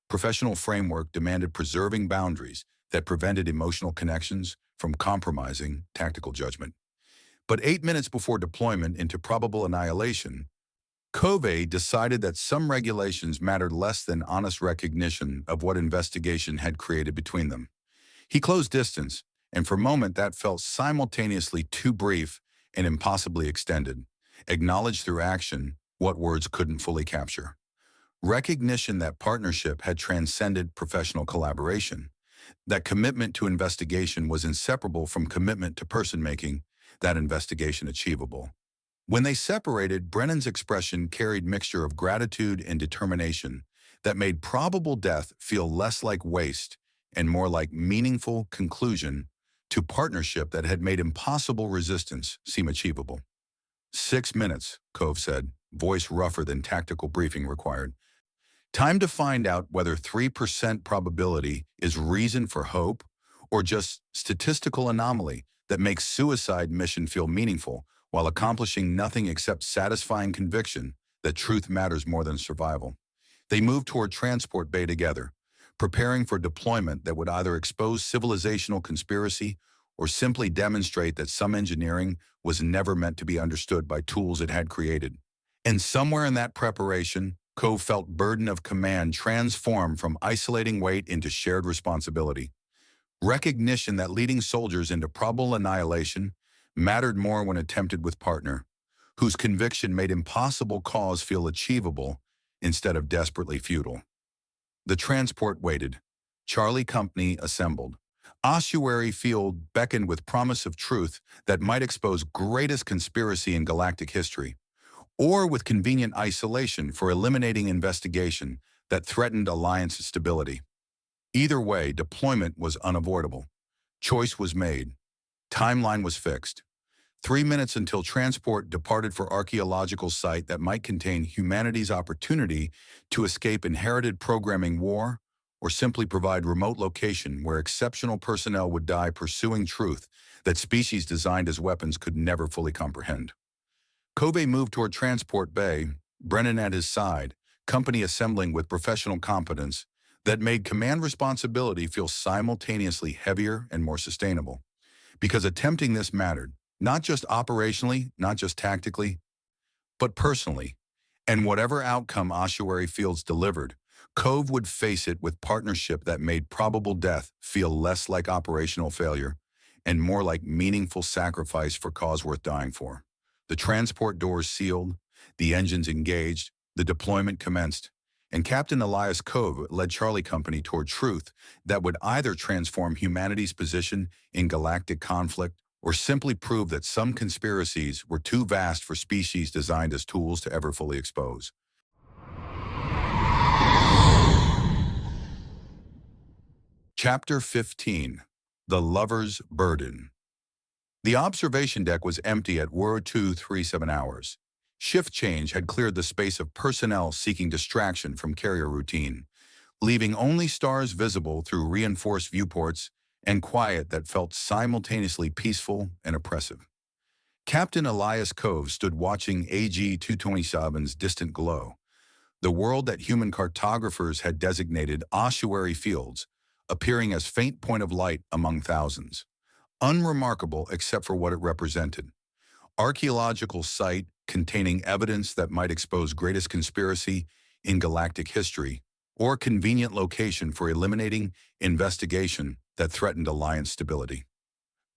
[SPEAKER 1] Professional framework demanded preserving boundaries that prevented emotional connections from compromising tactical judgment. But 8 minutes before deployment into probable annihilation, Covey decided that some regulations mattered less than honest recognition of what investigation had created between them. He closed distance, and for a moment that felt simultaneously too brief and impossibly extended, acknowledged through action what words couldn't fully capture. Recognition that partnership had transcended professional collaboration, that commitment to investigation was inseparable from commitment to person-making that investigation achievable. When they separated, Brennan's expression carried mixture of gratitude and determination that made probable death feel less like waste and more like meaningful conclusion to partnership that had made impossible resistance seem achievable. 6 minutes, Cove said, voice rougher than tactical briefing required. Time to find out whether 3% probability is reason for hope or just statistical anomaly that makes suicide mission feel meaningful while accomplishing nothing except satisfying conviction that truth matters more than survival. They moved toward transport bay together, preparing for deployment that would either expose civilizational conspiracy or simply demonstrate that some engineering was never meant to be understood by tools it had created. And somewhere in that preparation, Cove felt burden of command transform from isolating weight into shared responsibility. Recognition that leading soldiers into probable annihilation mattered more when attempted with partner, whose conviction made impossible cause feel achievable instead of desperately futile. The transport waited. Charlie Company assembled. Ossuary Field beckoned with promise of truth that might expose greatest conspiracy in galactic history, or with convenient isolation for eliminating investigation that threatened alliance stability. Either way, deployment was unavoidable. Choice was made. Timeline was fixed. 3 minutes until transport departed for archaeological site that might contain humanity's opportunity to escape inherited programming war or simply provide remote location where exceptional personnel would die pursuing truth that species designed as weapons could never fully comprehend. Covey moved toward transport bay, Brennan at his side, company assembling with professional competence that made command responsibility feel simultaneously heavier and more sustainable. Because attempting this mattered, not just operationally, not just tactically, but personally. And whatever outcome Ossuary Fields delivered, Cove would face it with partnership that made probable death feel less like operational failure and more like meaningful sacrifice for cause worth dying for. The transport doors sealed, the engines engaged, the deployment commenced, and Captain Elias Cove led Charlie Company toward truth that would either transform humanity's position in galactic conflict or simply prove that some conspiracies were too vast for species designed as tools to ever fully expose. Chapter 15. The Lover's Burden. The observation deck was empty at War 237 hours. Shift change had cleared the space of personnel seeking distraction from carrier routine, leaving only stars visible through reinforced viewports and quiet that felt simultaneously peaceful and oppressive. Captain Elias Cove stood watching AG-227's distant glow, the world that human cartographers had designated ossuary fields, appearing as faint point of light among thousands, unremarkable except for what it represented. Archaeological site containing evidence that might expose greatest conspiracy in galactic history, or convenient location for eliminating investigation that threatened alliance stability.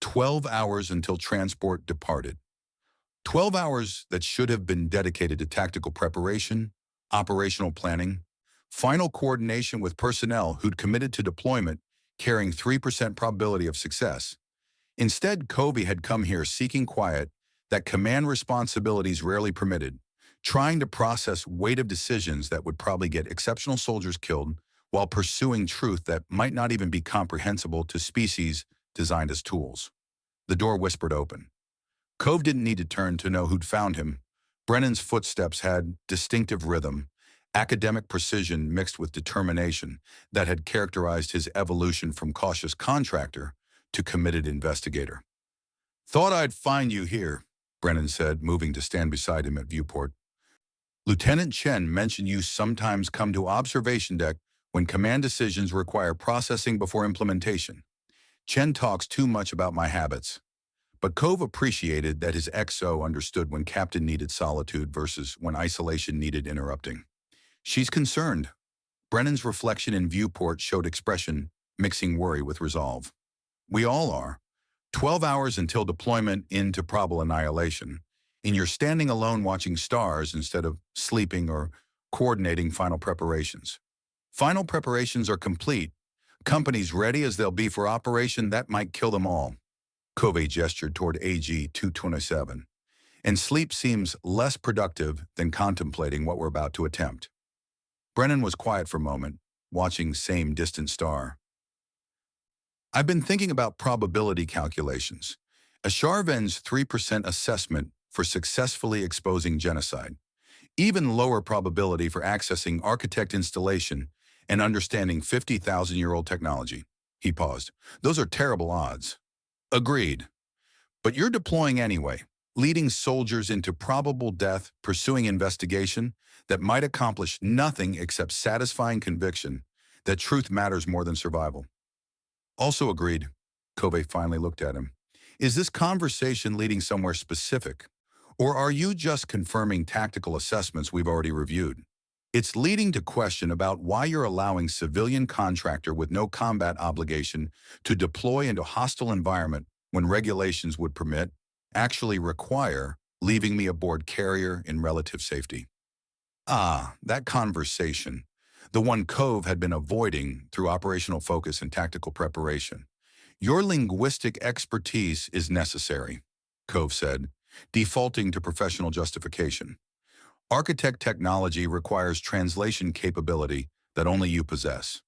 [SPEAKER 1] 12 hours until transport departed. 12 hours that should have been dedicated to tactical preparation, operational planning, final coordination with personnel who'd committed to deployment carrying 3% probability of success. Instead, Covey had come here seeking quiet that command responsibilities rarely permitted, trying to process weight of decisions that would probably get exceptional soldiers killed while pursuing truth that might not even be comprehensible to species designed as tools. The door whispered open. Cove didn't need to turn to know who'd found him. Brennan's footsteps had distinctive rhythm, academic precision mixed with determination that had characterized his evolution from cautious contractor to committed investigator. "Thought I'd find you here," Brennan said, moving to stand beside him at viewport. "Lieutenant Chen mentioned you sometimes come to observation deck when command decisions require processing before implementation. Chen talks too much about my habits." But Cove appreciated that his XO understood when Captain needed solitude versus when isolation needed interrupting. "She's concerned." Brennan's reflection in viewport showed expression, mixing worry with resolve. "We all are. 12 hours until deployment into probable annihilation, and you're standing alone watching stars instead of sleeping or coordinating final preparations. Final preparations are complete. Companies ready as they'll be for operation that might kill them all." Covey gestured toward AG-227. "And sleep seems less productive than contemplating what we're about to attempt." Brennan was quiet for a moment, watching same distant star. "I've been thinking about probability calculations. A Charven's 3% assessment for successfully exposing genocide. Even lower probability for accessing architect installation and understanding 50,000-year-old technology." He paused. "Those are terrible odds." "Agreed. But you're deploying anyway, leading soldiers into probable death, pursuing investigation that might accomplish nothing except satisfying conviction that truth matters more than survival." "Also agreed." Covey finally looked at him. "Is this conversation leading somewhere specific? Or are you just confirming tactical assessments we've already reviewed?" "It's leading to question about why you're allowing civilian contractor with no combat obligation to deploy into hostile environment when regulations would permit, actually require, leaving me aboard carrier in relative safety." Ah, that conversation. The one Cove had been avoiding through operational focus and tactical preparation. "Your linguistic expertise is necessary," Cove said, defaulting to professional justification. "Architect technology requires translation capability that only you possess.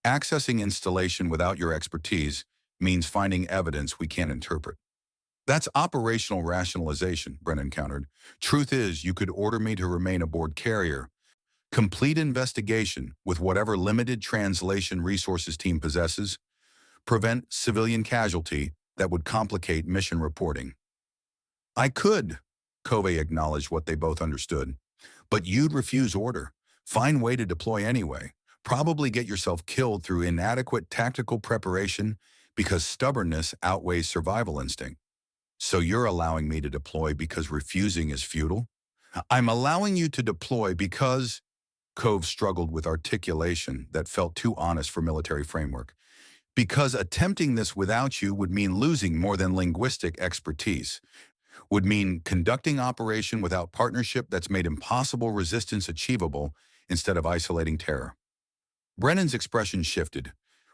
[SPEAKER 1] Accessing installation without your expertise means finding evidence we can't interpret." "That's operational rationalization," Brennan countered. "Truth is, you could order me to remain aboard carrier, complete investigation with whatever limited translation resources team possesses, prevent civilian casualty that would complicate mission reporting." "I could," Covey acknowledged what they both understood. "But you'd refuse order, find way to deploy anyway, probably get yourself killed through inadequate tactical preparation because stubbornness outweighs survival instinct. So you're allowing me to deploy because refusing is futile?" "I'm allowing you to deploy because—" Cove struggled with articulation that felt too honest for military framework. "Because attempting this without you would mean losing more than linguistic expertise. Would mean conducting operation without partnership that's made impossible resistance achievable instead of isolating terror." Brennan's expression shifted.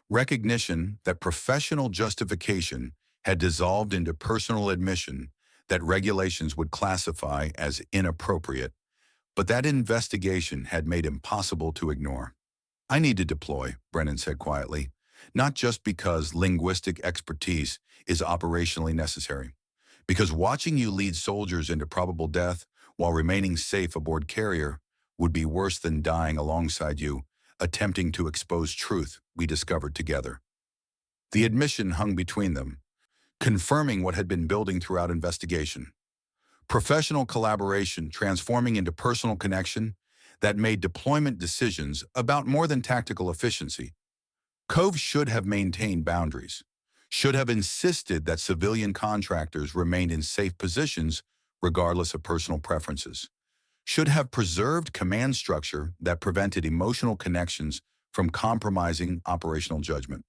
[SPEAKER 1] Recognition that professional justification had dissolved into personal admission that regulations would classify as inappropriate, but that investigation had made impossible to ignore. "I need to deploy," Brennan said quietly, "not just because linguistic expertise is operationally necessary. Because watching you lead soldiers into probable death while remaining safe aboard carrier would be worse than dying alongside you, attempting to expose truth we discovered together." The admission hung between them, confirming what had been building throughout investigation. Professional collaboration transforming into personal connection that made deployment decisions about more than tactical efficiency. Cove should have maintained boundaries, should have insisted that civilian contractors remained in safe positions regardless of personal preferences. should have preserved command structure that prevented emotional connections from compromising operational judgment.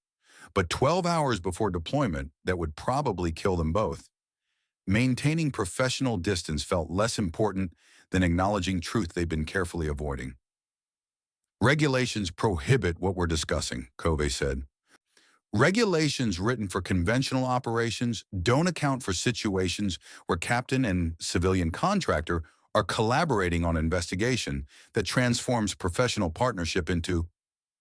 [SPEAKER 1] But 12 hours before deployment, that would probably kill them both. Maintaining professional distance felt less important than acknowledging truth they've been carefully avoiding. Regulations prohibit what we're discussing, Covey said. Regulations written for conventional operations don't account for situations where captain and civilian contractor are collaborating on investigation that transforms professional partnership into,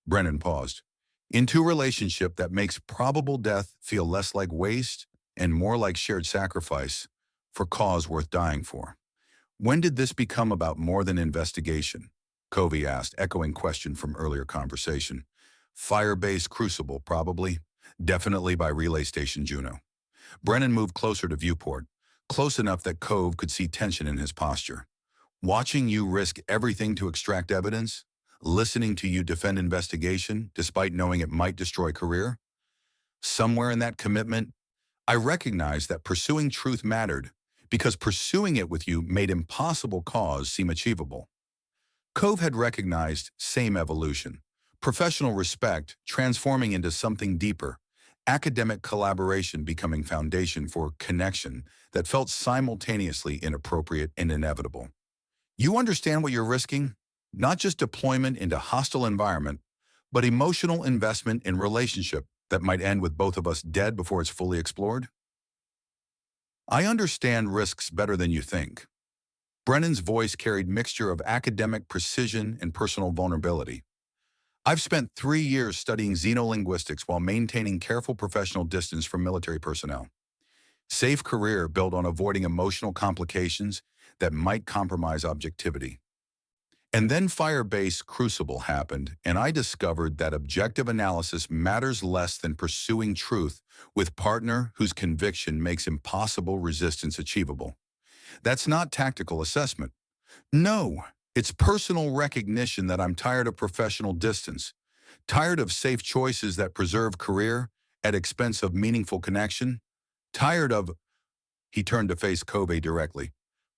[SPEAKER 1] Brennan paused, into a relationship that makes probable death feel less like waste and more like shared sacrifice for cause worth dying for. When did this become about more than investigation? Covey asked, echoing question from earlier conversation. Firebase Crucible, probably. Definitely by Relay Station Juno. Brennan moved closer to viewport, close enough that Cove could see tension in his posture. Watching you risk everything to extract evidence, listening to you defend investigation despite knowing it might destroy career. Somewhere in that commitment, I recognized that pursuing truth mattered because pursuing it with you made impossible cause seem achievable. Cove had recognized same evolution, professional respect transforming into something deeper, academic collaboration becoming foundation for connection that felt simultaneously inappropriate and inevitable. You understand what you're risking? Not just deployment into hostile environment, but emotional investment in relationship that might end with both of us dead before it's fully explored? I understand risks better than you think. Brennan's voice carried mixture of academic precision and personal vulnerability. I've spent 3 years studying xenolinguistics while maintaining careful professional distance from military personnel. Safe career built on avoiding emotional complications that might compromise objectivity. And then Firebase Crucible happened, and I discovered that objective analysis matters less than pursuing truth with partner whose conviction makes impossible resistance achievable. That's not tactical assessment. No, it's personal recognition that I'm tired of professional distance, tired of safe choices that preserve career at expense of meaningful connection, tired of, he turned to face Kobe directly,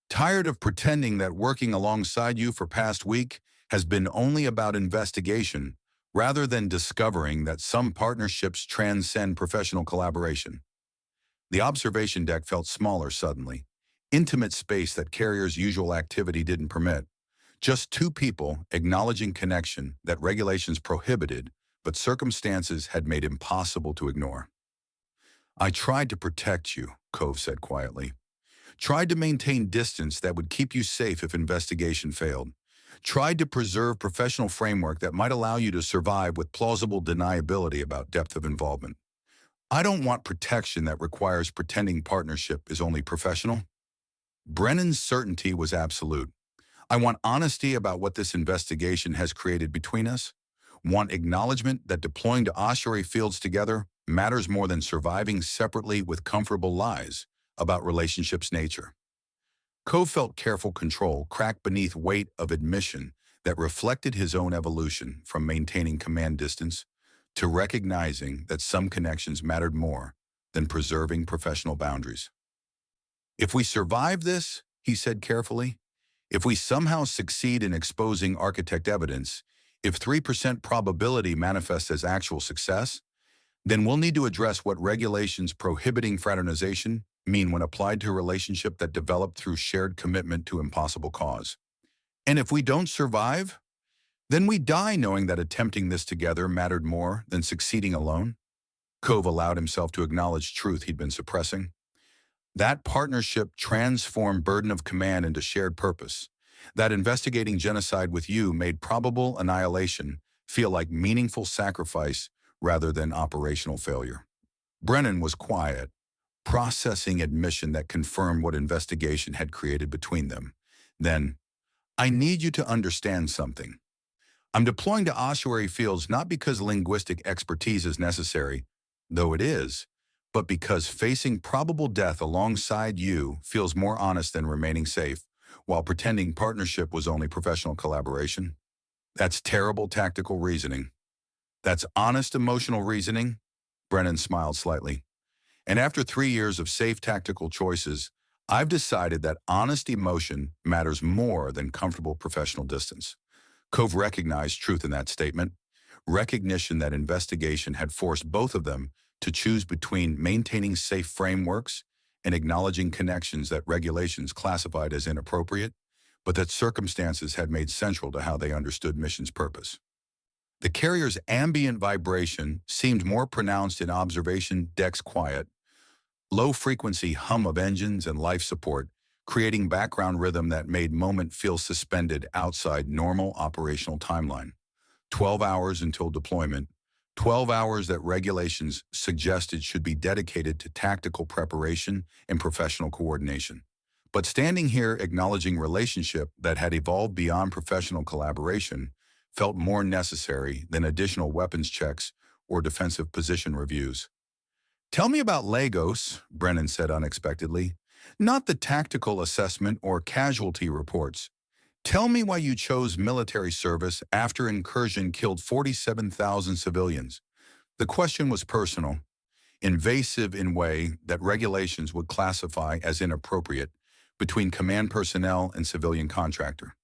[SPEAKER 1] tired of pretending that working alongside you for past week has been only about investigation rather than discovering that some partnerships transcend professional collaboration. The observation deck felt smaller suddenly, intimate space that carrier's usual activity didn't permit. Just two people acknowledging connection that regulations prohibited, but circumstances had made impossible to ignore. I tried to protect you, Cove said quietly. Tried to maintain distance that would keep you safe if investigation failed. Tried to preserve professional framework that might allow you to survive with plausible deniability about depth of involvement. I don't want protection that requires pretending partnership is only professional. Brennan's certainty was absolute. I want honesty about what this investigation has created between us. Want acknowledgement that deploying to ossuary fields together matters more than surviving separately with comfortable lies about relationships' nature. Cove felt careful control crack beneath weight of admission that reflected his own evolution from maintaining command distance to recognizing that some connections mattered more than preserving professional boundaries. If we survive this, he said carefully, if we somehow succeed in exposing architect evidence, if 3% probability manifests as actual success, then we'll need to address what regulations prohibiting fraternization mean when applied to a relationship that developed through shared commitment to impossible cause. And if we don't survive, then we die knowing that attempting this together mattered more than succeeding alone. Cove allowed himself to acknowledge truth he'd been suppressing. That partnership transformed burden of command into shared purpose. That investigating genocide with you made probable annihilation feel like meaningful sacrifice rather than operational failure. Brennan was quiet, processing admission that confirmed what investigation had created between them. Then, I need you to understand something. I'm deploying to ossuary fields not because linguistic expertise is necessary, though it is, but because facing probable death alongside you feels more honest than remaining safe, while pretending partnership was only professional collaboration. That's terrible tactical reasoning. That's honest emotional reasoning. Brennan smiled slightly. And after 3 years of safe tactical choices, I've decided that honest emotion matters more than comfortable professional distance. Cove recognized truth in that statement, recognition that investigation had forced both of them to choose between maintaining safe frameworks and acknowledging connections that regulations classified as inappropriate, but that circumstances had made central to how they understood mission's purpose. The carrier's ambient vibration seemed more pronounced in observation deck's quiet, low-frequency hum of engines and life support, creating background rhythm that made moment feel suspended outside normal operational timeline. 12 hours until deployment, 12 hours that regulations suggested should be dedicated to tactical preparation and professional coordination. But standing here acknowledging relationship that had evolved beyond professional collaboration felt more necessary than additional weapons checks or defensive position reviews. "Tell me about Lagos," Brennan said unexpectedly. "Not the tactical assessment or casualty reports. Tell me why you chose military service after incursion killed 47,000 civilians." The question was personal, invasive in way that regulations would classify as inappropriate between command personnel and civilian contractor.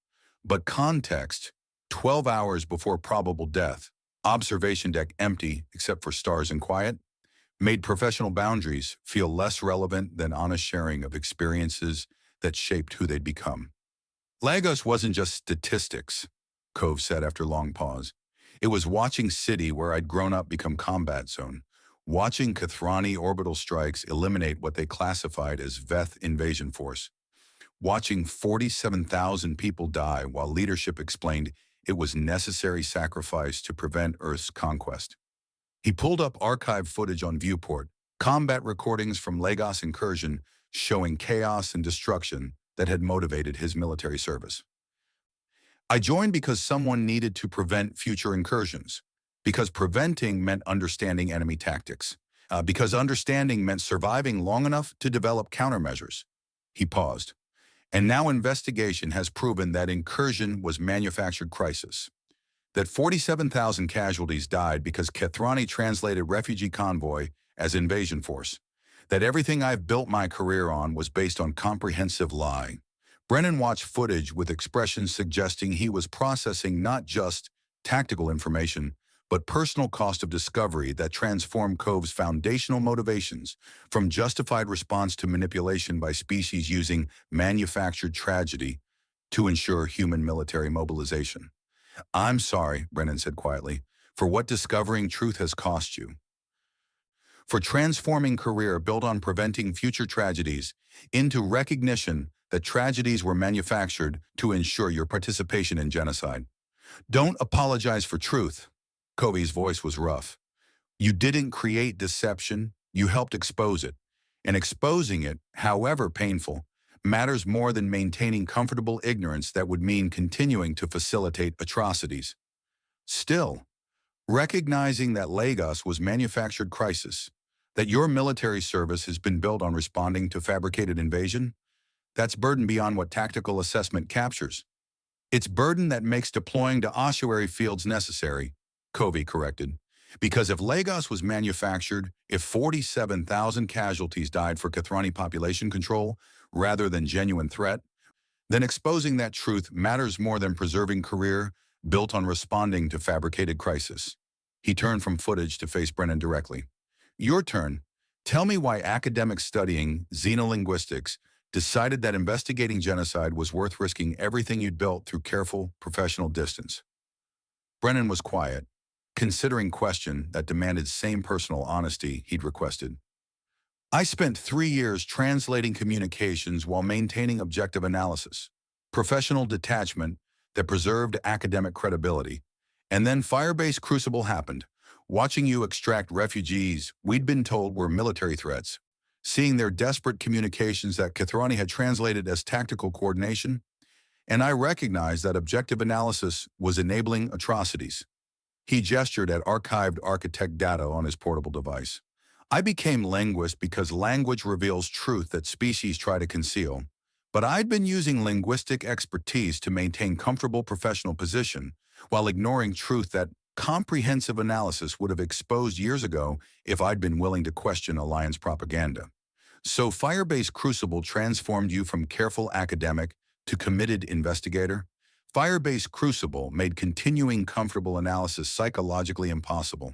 [SPEAKER 1] But context, 12 hours before probable death, observation deck empty except for stars and quiet, made professional boundaries feel less relevant than honest sharing of experiences that shaped who they'd become. "Lagos wasn't just statistics," Cove said after long pause. "It was watching city where I'd grown up become combat zone, watching Kathrani orbital strikes eliminate what they classified as Veth invasion force, watching 47,000 people die while leadership explained it was necessary sacrifice to prevent Earth's conquest." He pulled up archive footage on Viewport, combat recordings from Lagos incursion showing chaos and destruction that had motivated his military service. "I joined because someone needed to prevent future incursions, because preventing meant understanding enemy tactics, because understanding meant surviving long enough to develop countermeasures." He paused. "And now investigation has proven that incursion was manufactured crisis. That 47,000 casualties died because Kathrani translated refugee convoy as invasion force. That everything I've built my career on was based on comprehensive lie." Brennan watched footage with expressions suggesting he was processing not just tactical information, but personal cost of discovery that transformed Cove's foundational motivations from justified response to manipulation by species using manufactured tragedy to ensure human military mobilization. "I'm sorry," Brennan said quietly, "for what discovering truth has cost you. For transforming career built on preventing future tragedies into recognition that tragedies were manufactured to ensure your participation in genocide. Don't apologize for truth." Kobe's voice was rough. "You didn't create deception, you helped expose it. And exposing it, however painful, matters more than maintaining comfortable ignorance that would mean continuing to facilitate atrocities. Still, recognizing that Lagos was manufactured crisis, that your military service has been built on responding to fabricated invasion, that's burden beyond what tactical assessment captures. It's burden that makes deploying to ossuary fields necessary," Covey corrected. "Because if Lagos was manufactured, if 47,000 casualties died for Kathrani population control rather than genuine threat, then exposing that truth matters more than preserving career built on responding to fabricated crisis." He turned from footage to face Brennan directly. "Your turn. Tell me why academics studying xenolinguistics decided that investigating genocide was worth risking everything you'd built through careful professional distance." Brennan was quiet, considering question that demanded same personal honesty he'd requested. "I spent 3 years translating communications while maintaining objective analysis, professional detachment that preserved academic credibility. And then Firebase Crucible happened, watching you extract refugees we'd been told were military threats, seeing their desperate communications that Kathrani had translated as tactical coordination, and I recognized that objective analysis was enabling atrocities." He gestured at archived architect data on his portable device. "I became linguist because language reveals truth that species try to conceal. But I'd been using linguistic expertise to maintain comfortable professional position while ignoring truth that comprehensive analysis would have exposed years ago if I'd been willing to question alliance propaganda. So Firebase Crucible transformed you from careful academic to committed investigator? Firebase Crucible made continuing comfortable analysis psychologically impossible.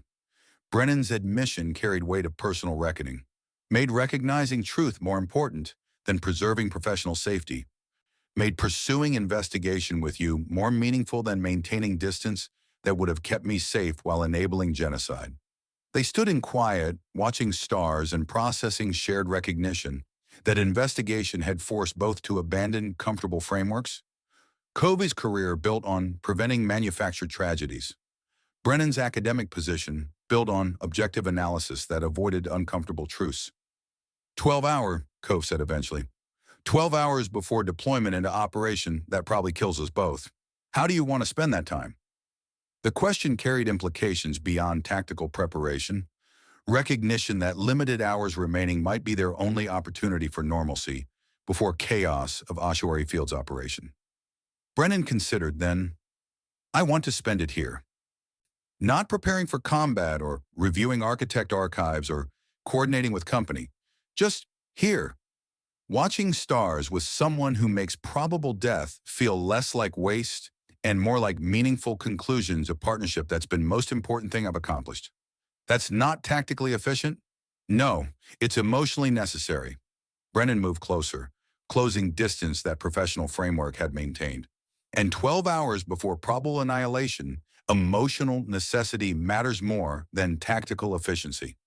[SPEAKER 1] Brennan's admission carried weight of personal reckoning, made recognizing truth more important than preserving professional safety, made pursuing investigation with you more meaningful than maintaining distance that would have kept me safe while enabling genocide. They stood in quiet, watching stars and processing shared recognition that investigation had forced both to abandon comfortable frameworks. Covey's career built on preventing manufactured tragedies. Brennan's academic position built on objective analysis that avoided uncomfortable truths. 12-hour, Cove said eventually. 12 hours before deployment into operation, that probably kills us both. How do you want to spend that time? The question carried implications beyond tactical preparation, recognition that limited hours remaining might be their only opportunity for normalcy before chaos of ossuary field's operation. Brennan considered then, I want to spend it here. Not preparing for combat or reviewing architect archives or coordinating with company. Just here, watching stars with someone who makes probable death feel less like waste and more like meaningful conclusions of partnership that's been most important thing I've accomplished. That's not tactically efficient? No, it's emotionally necessary. Brennan moved closer, closing distance that professional framework had maintained. And 12 hours before probable annihilation, emotional necessity matters more than tactical efficiency.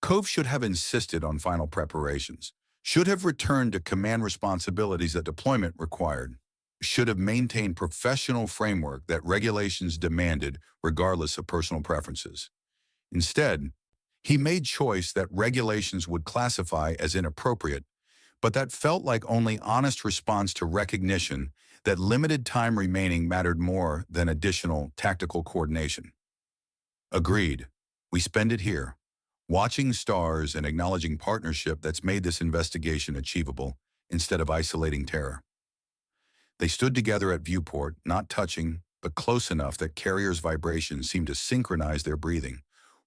[SPEAKER 1] Cove should have insisted on final preparations, should have returned to command responsibilities that deployment required, should have maintained professional framework that regulations demanded regardless of personal preferences. Instead, he made choice that regulations would classify as inappropriate, but that felt like only honest response to recognition that limited time remaining mattered more than additional tactical coordination. Agreed. We spend it here, watching stars and acknowledging partnership that's made this investigation achievable instead of isolating terror. They stood together at viewport, not touching, but close enough that carrier's vibrations seemed to synchronize their breathing,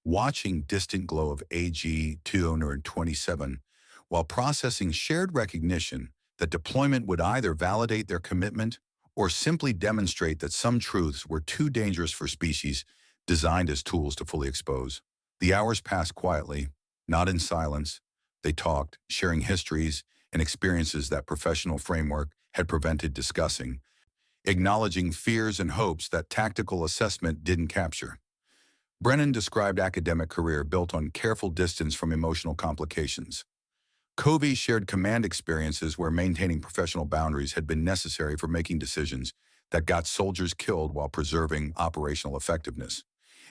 [SPEAKER 1] watching distant glow of AG 227 while processing shared recognition that deployment would either validate their commitment or simply demonstrate that some truths were too dangerous for species designed as tools to fully expose. The hours passed quietly, not in silence. They talked, sharing histories and experiences that professional framework had prevented discussing, acknowledging fears and hopes that tactical assessment didn't capture. Brennan described academic career built on careful distance from emotional complications. Covey shared command experiences where maintaining professional boundaries had been necessary for making decisions that got soldiers killed while preserving operational effectiveness.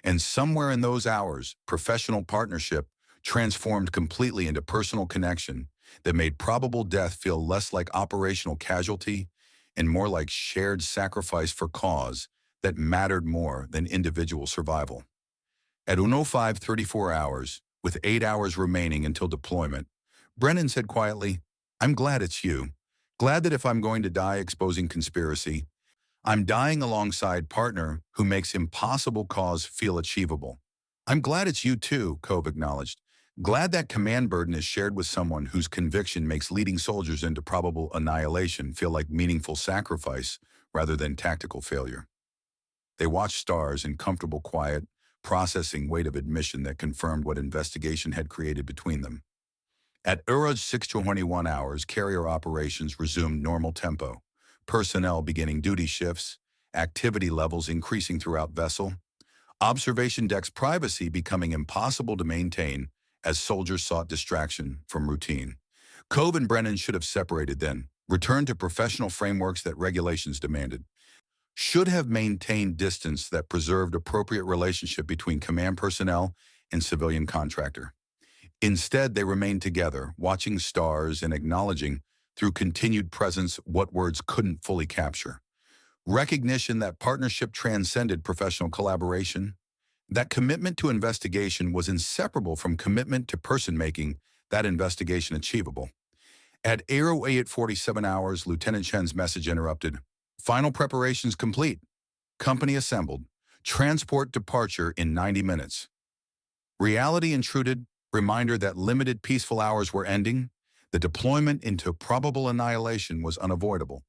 [SPEAKER 1] And somewhere in those hours, professional partnership transformed completely into personal connection that made probable death feel less like operational casualty and more like shared sacrifice for cause that mattered more than individual survival. At 1:05:34 hours, with 8 hours remaining until deployment, Brennan said quietly, I'm glad it's you. Glad that if I'm going to die exposing conspiracy, I'm dying alongside partner who makes impossible cause feel achievable. I'm glad it's you too, Cove acknowledged. Glad that command burden is shared with someone whose conviction makes leading soldiers into probable annihilation feel like meaningful sacrifice rather than tactical failure. They watched stars in comfortable quiet, processing weight of admission that confirmed what investigation had created between them. At 6:21 hours, carrier operations resumed normal tempo, personnel beginning duty shifts, activity levels increasing throughout vessel, observation deck's privacy becoming impossible to maintain as soldiers sought distraction from routine. Cove and Brennan should have separated then, returned to professional frameworks that regulations demanded, should have maintained distance that preserved appropriate relationship between command personnel and civilian contractor. Instead, they remained together, watching stars and acknowledging through continued presence what words couldn't fully capture. Recognition that partnership transcended professional collaboration, that commitment to investigation was inseparable from commitment to person making that investigation achievable. At 8:47 hours, Lieutenant Chen's message interrupted. Final preparations complete. Company assembled. Transport departure in 90 minutes. Reality intruded, reminder that limited peaceful hours were ending, The deployment into probable annihilation was unavoidable.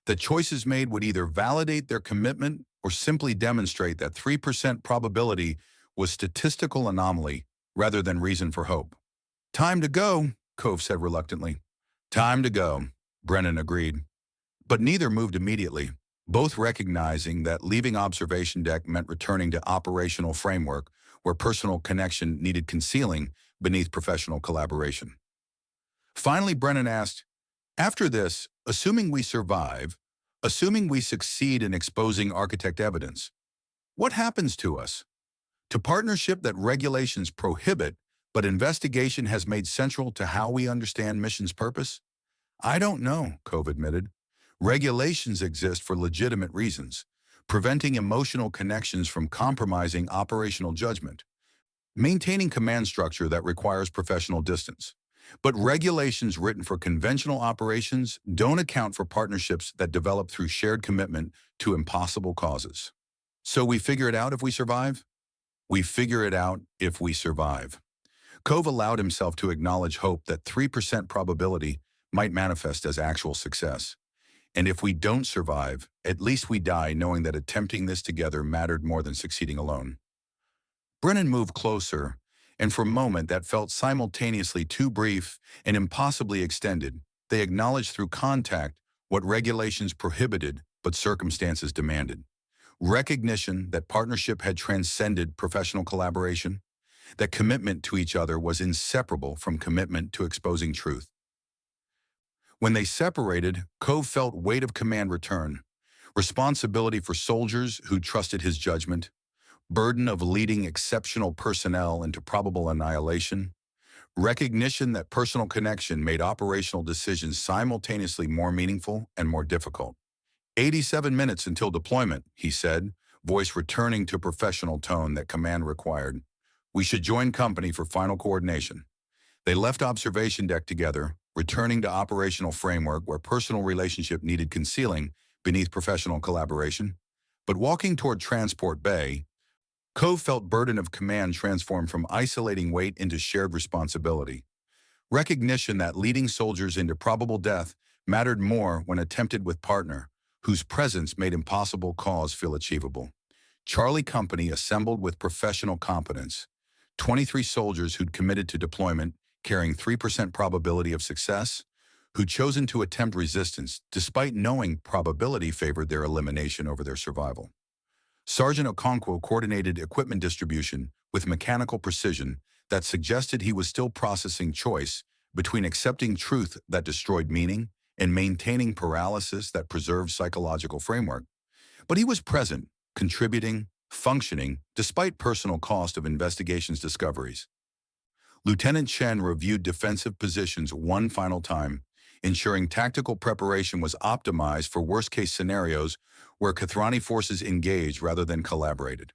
[SPEAKER 1] The choices made would either validate their commitment or simply demonstrate that 3% probability was statistical anomaly rather than reason for hope. "Time to go," Cove said reluctantly. "Time to go," Brennan agreed. But neither moved immediately, both recognizing that leaving observation deck meant returning to operational framework where personal connection needed concealing beneath professional collaboration. Finally, Brennan asked, "After this, assuming we survive, assuming we succeed in exposing architect evidence, what happens to us? To partnership that regulations prohibit, but investigation has made central to how we understand mission's purpose?" "I don't know," Cove admitted. "Regulations exist for legitimate reasons, preventing emotional connections from compromising operational judgment, maintaining command structure that requires professional distance. But regulations written for conventional operations don't account for partnerships that develop through shared commitment to impossible causes. So we figure it out if we survive? We figure it out if we survive." Cove allowed himself to acknowledge hope that 3% probability might manifest as actual success. And if we don't survive, at least we die knowing that attempting this together mattered more than succeeding alone. Brennan moved closer, and for a moment that felt simultaneously too brief and impossibly extended. They acknowledged through contact what regulations prohibited but circumstances demanded. Recognition that partnership had transcended professional collaboration, that commitment to each other was inseparable from commitment to exposing truth. When they separated, Cove felt weight of command return, responsibility for soldiers who trusted his judgment, burden of leading exceptional personnel into probable annihilation, recognition that personal connection made operational decisions simultaneously more meaningful and more difficult. 87 minutes until deployment, he said, voice returning to professional tone that command required. "We should join company for final coordination." They left observation deck together, returning to operational framework where personal relationship needed concealing beneath professional collaboration. But walking toward transport bay, Cove felt burden of command transform from isolating weight into shared responsibility. Recognition that leading soldiers into probable death mattered more when attempted with partner, whose presence made impossible cause feel achievable. Charlie Company assembled with professional competence. 23 soldiers who'd committed to deployment, carrying 3% probability of success, who'd chosen to attempt resistance despite knowing probability favored their elimination over their survival. Sergeant Okonkwo coordinated equipment distribution with mechanical precision that suggested he was still processing choice between accepting truth that destroyed meaning and maintaining paralysis that preserved psychological framework. But he was present, contributing, functioning, despite personal cost of investigation's discoveries. Lieutenant Chen reviewed defensive positions one final time, ensuring tactical preparation was optimized for worst-case scenarios where Kathrani forces engaged rather than collaborated.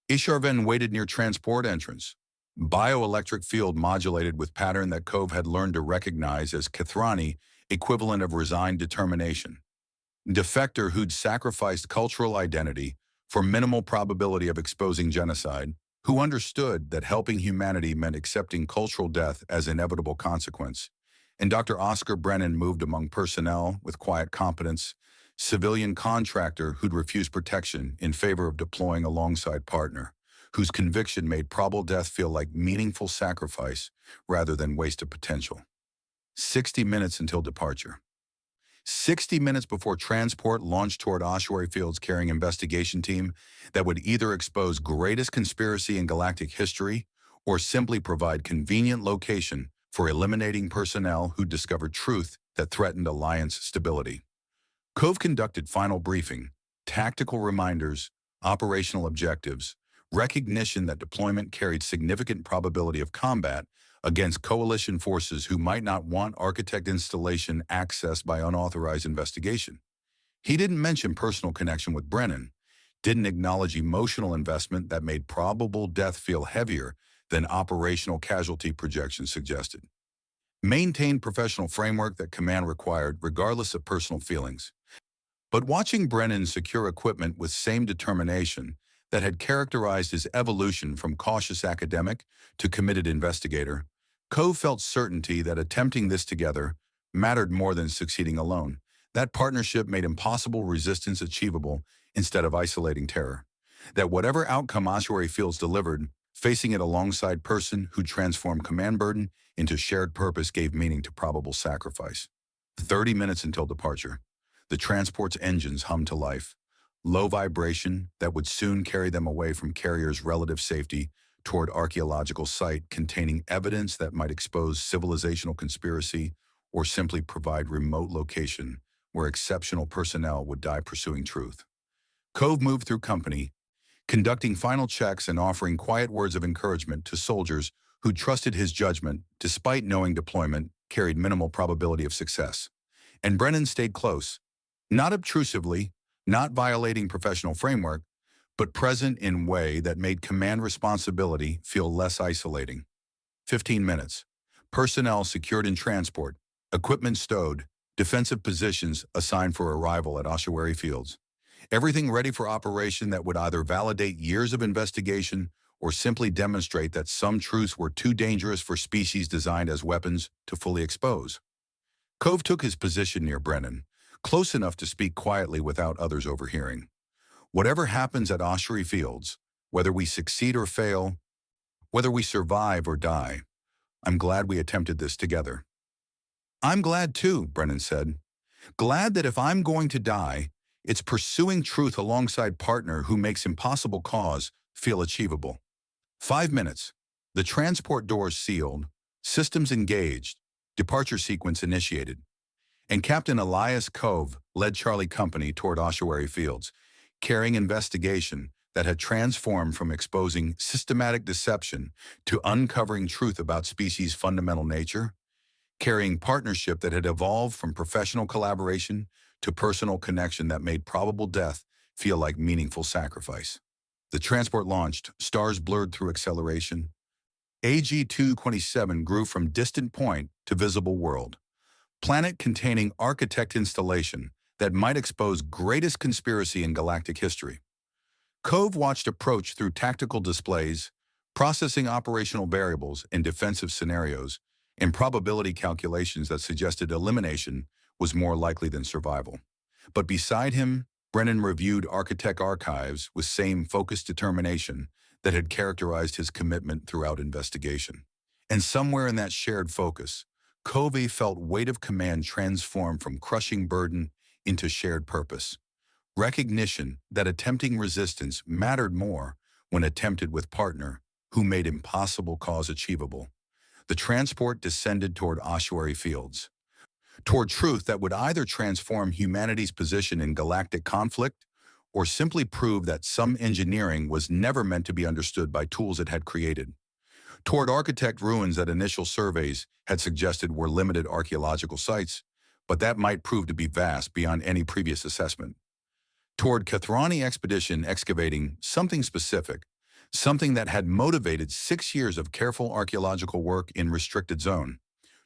[SPEAKER 1] Isharven waited near transport entrance. Bioelectric field modulated with pattern that Cove had learned to recognize as Kathrani, equivalent of resigned determination. Defector who'd sacrificed cultural identity for minimal probability of exposing genocide, who understood that helping humanity meant accepting cultural death as inevitable consequence. And Dr. Oscar Brennan moved among personnel with quiet competence, civilian contractor who'd refused protection in favor of deploying alongside partner, whose conviction made probable death feel like meaningful sacrifice rather than wasted potential. 60 minutes until departure. 60 minutes before transport launched toward ossuary fields carrying investigation team that would either expose greatest conspiracy in galactic history or simply provide convenient location for eliminating personnel who discovered truth that threatened Alliance stability. Cove conducted final briefing, tactical reminders, operational objectives, recognition that deployment carried significant probability of combat against coalition forces who might not want architect installation accessed by unauthorized investigation. He didn't mention personal connection with Brennan, didn't acknowledge emotional investment that made probable death feel heavier than operational casualty projections suggested. Maintained professional framework that command required regardless of personal feelings. But watching Brennan secure equipment with same determination that had characterized his evolution from cautious academic to committed investigator, Cove felt certainty that attempting this together mattered more than succeeding alone. That partnership made impossible resistance achievable instead of isolating terror. That whatever outcome Ossuary Fields delivered, facing it alongside person who transformed command burden into shared purpose gave meaning to probable sacrifice. 30 minutes until departure. The transport's engines hummed to life. Low vibration that would soon carry them away from carrier's relative safety toward archaeological site containing evidence that might expose civilizational conspiracy or simply provide remote location where exceptional personnel would die pursuing truth. Cove moved through company, conducting final checks and offering quiet words of encouragement to soldiers who trusted his judgment despite knowing deployment carried minimal probability of success. And Brennan stayed close, not obtrusively, not violating professional framework, but present in a way that made command responsibility feel less isolating. 15 minutes. Personnel secured in transport, equipment stowed, defensive positions assigned for arrival at Ossuary Fields. Everything ready for operation that would either validate years of investigation or simply demonstrate that some truths were too dangerous for species designed as weapons to fully expose. Cove took his position near Brennan, close enough to speak quietly without others overhearing. Whatever happens at Ossuary Fields, whether we succeed or fail, whether we survive or die, I'm glad we attempted this together. I'm glad too, Brennan said. Glad that if I'm going to die, it's pursuing truth alongside partner who makes impossible cause feel achievable. 5 minutes. The transport doors sealed, systems engaged, departure sequence initiated. And Captain Elias Cove led Charlie Company toward Ossuary Fields, carrying investigation that had transformed from exposing systematic deception to uncovering truth about species' fundamental nature, carrying partnership that had evolved from professional collaboration to personal connection that made probable death feel like meaningful sacrifice. The transport launched, stars blurred through acceleration. AG-227 grew from distant point to visible world, planet containing architect installation that might expose greatest conspiracy in galactic history. Cove watched approach through tactical displays, processing operational variables in defensive scenarios, and probability calculations that suggested elimination was more likely than survival. But beside him, Brennan reviewed architect archives with same focused determination that had characterized his commitment throughout investigation. And somewhere in that shared focus, Covey felt weight of command transform from crushing burden into shared purpose. Recognition that attempting resistance mattered more when attempted with partner who made impossible cause achievable. The transport descended toward Ossuary Fields, toward truth that would either transform humanity's position in galactic conflict or simply prove that some engineering was never meant to be understood by tools it had created. Toward architect ruins that initial surveys had suggested were limited archaeological sites, but that might prove to be vast beyond any previous assessment. Toward Kathrani expedition excavating something specific, something that had motivated 6 years of careful archaeological work in restricted zone.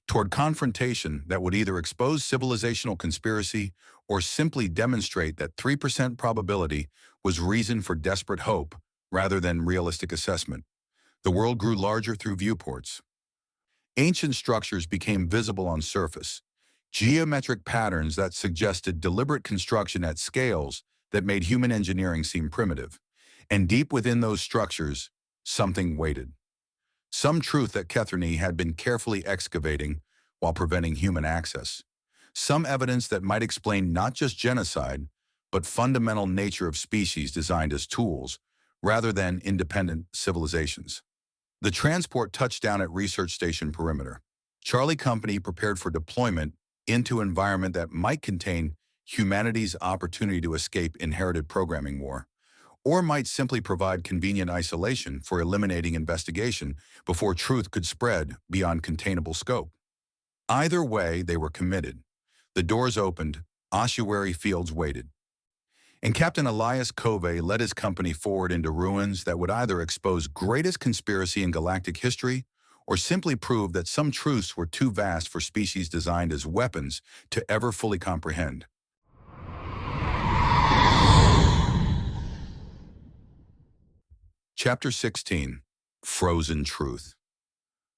[SPEAKER 1] Toward confrontation that would either expose civilizational conspiracy or simply demonstrate that 3% probability was reason for desperate hope rather than realistic assessment. The world grew larger through viewports. Ancient structures became visible on surface, geometric patterns that suggested deliberate construction at scales that made human engineering seem primitive. And deep within those structures, something waited. Some truth that Kethrani had been carefully excavating while preventing human access. Some evidence that might explain not just genocide, but fundamental nature of species designed as tools, rather than independent civilizations. The transport touched down at Research Station Perimeter. Charlie Company prepared for deployment into an environment that might contain humanity's opportunity to escape inherited programming war, or might simply provide convenient isolation for eliminating investigation before truth could spread beyond containable scope. Either way, they were committed. The doors opened, Ossuary Fields waited. And Captain Elias Covey led his company forward into ruins that would either expose greatest conspiracy in galactic history or simply prove that some truths were too vast for species designed as weapons to ever fully comprehend. Chapter 16. Frozen Truth.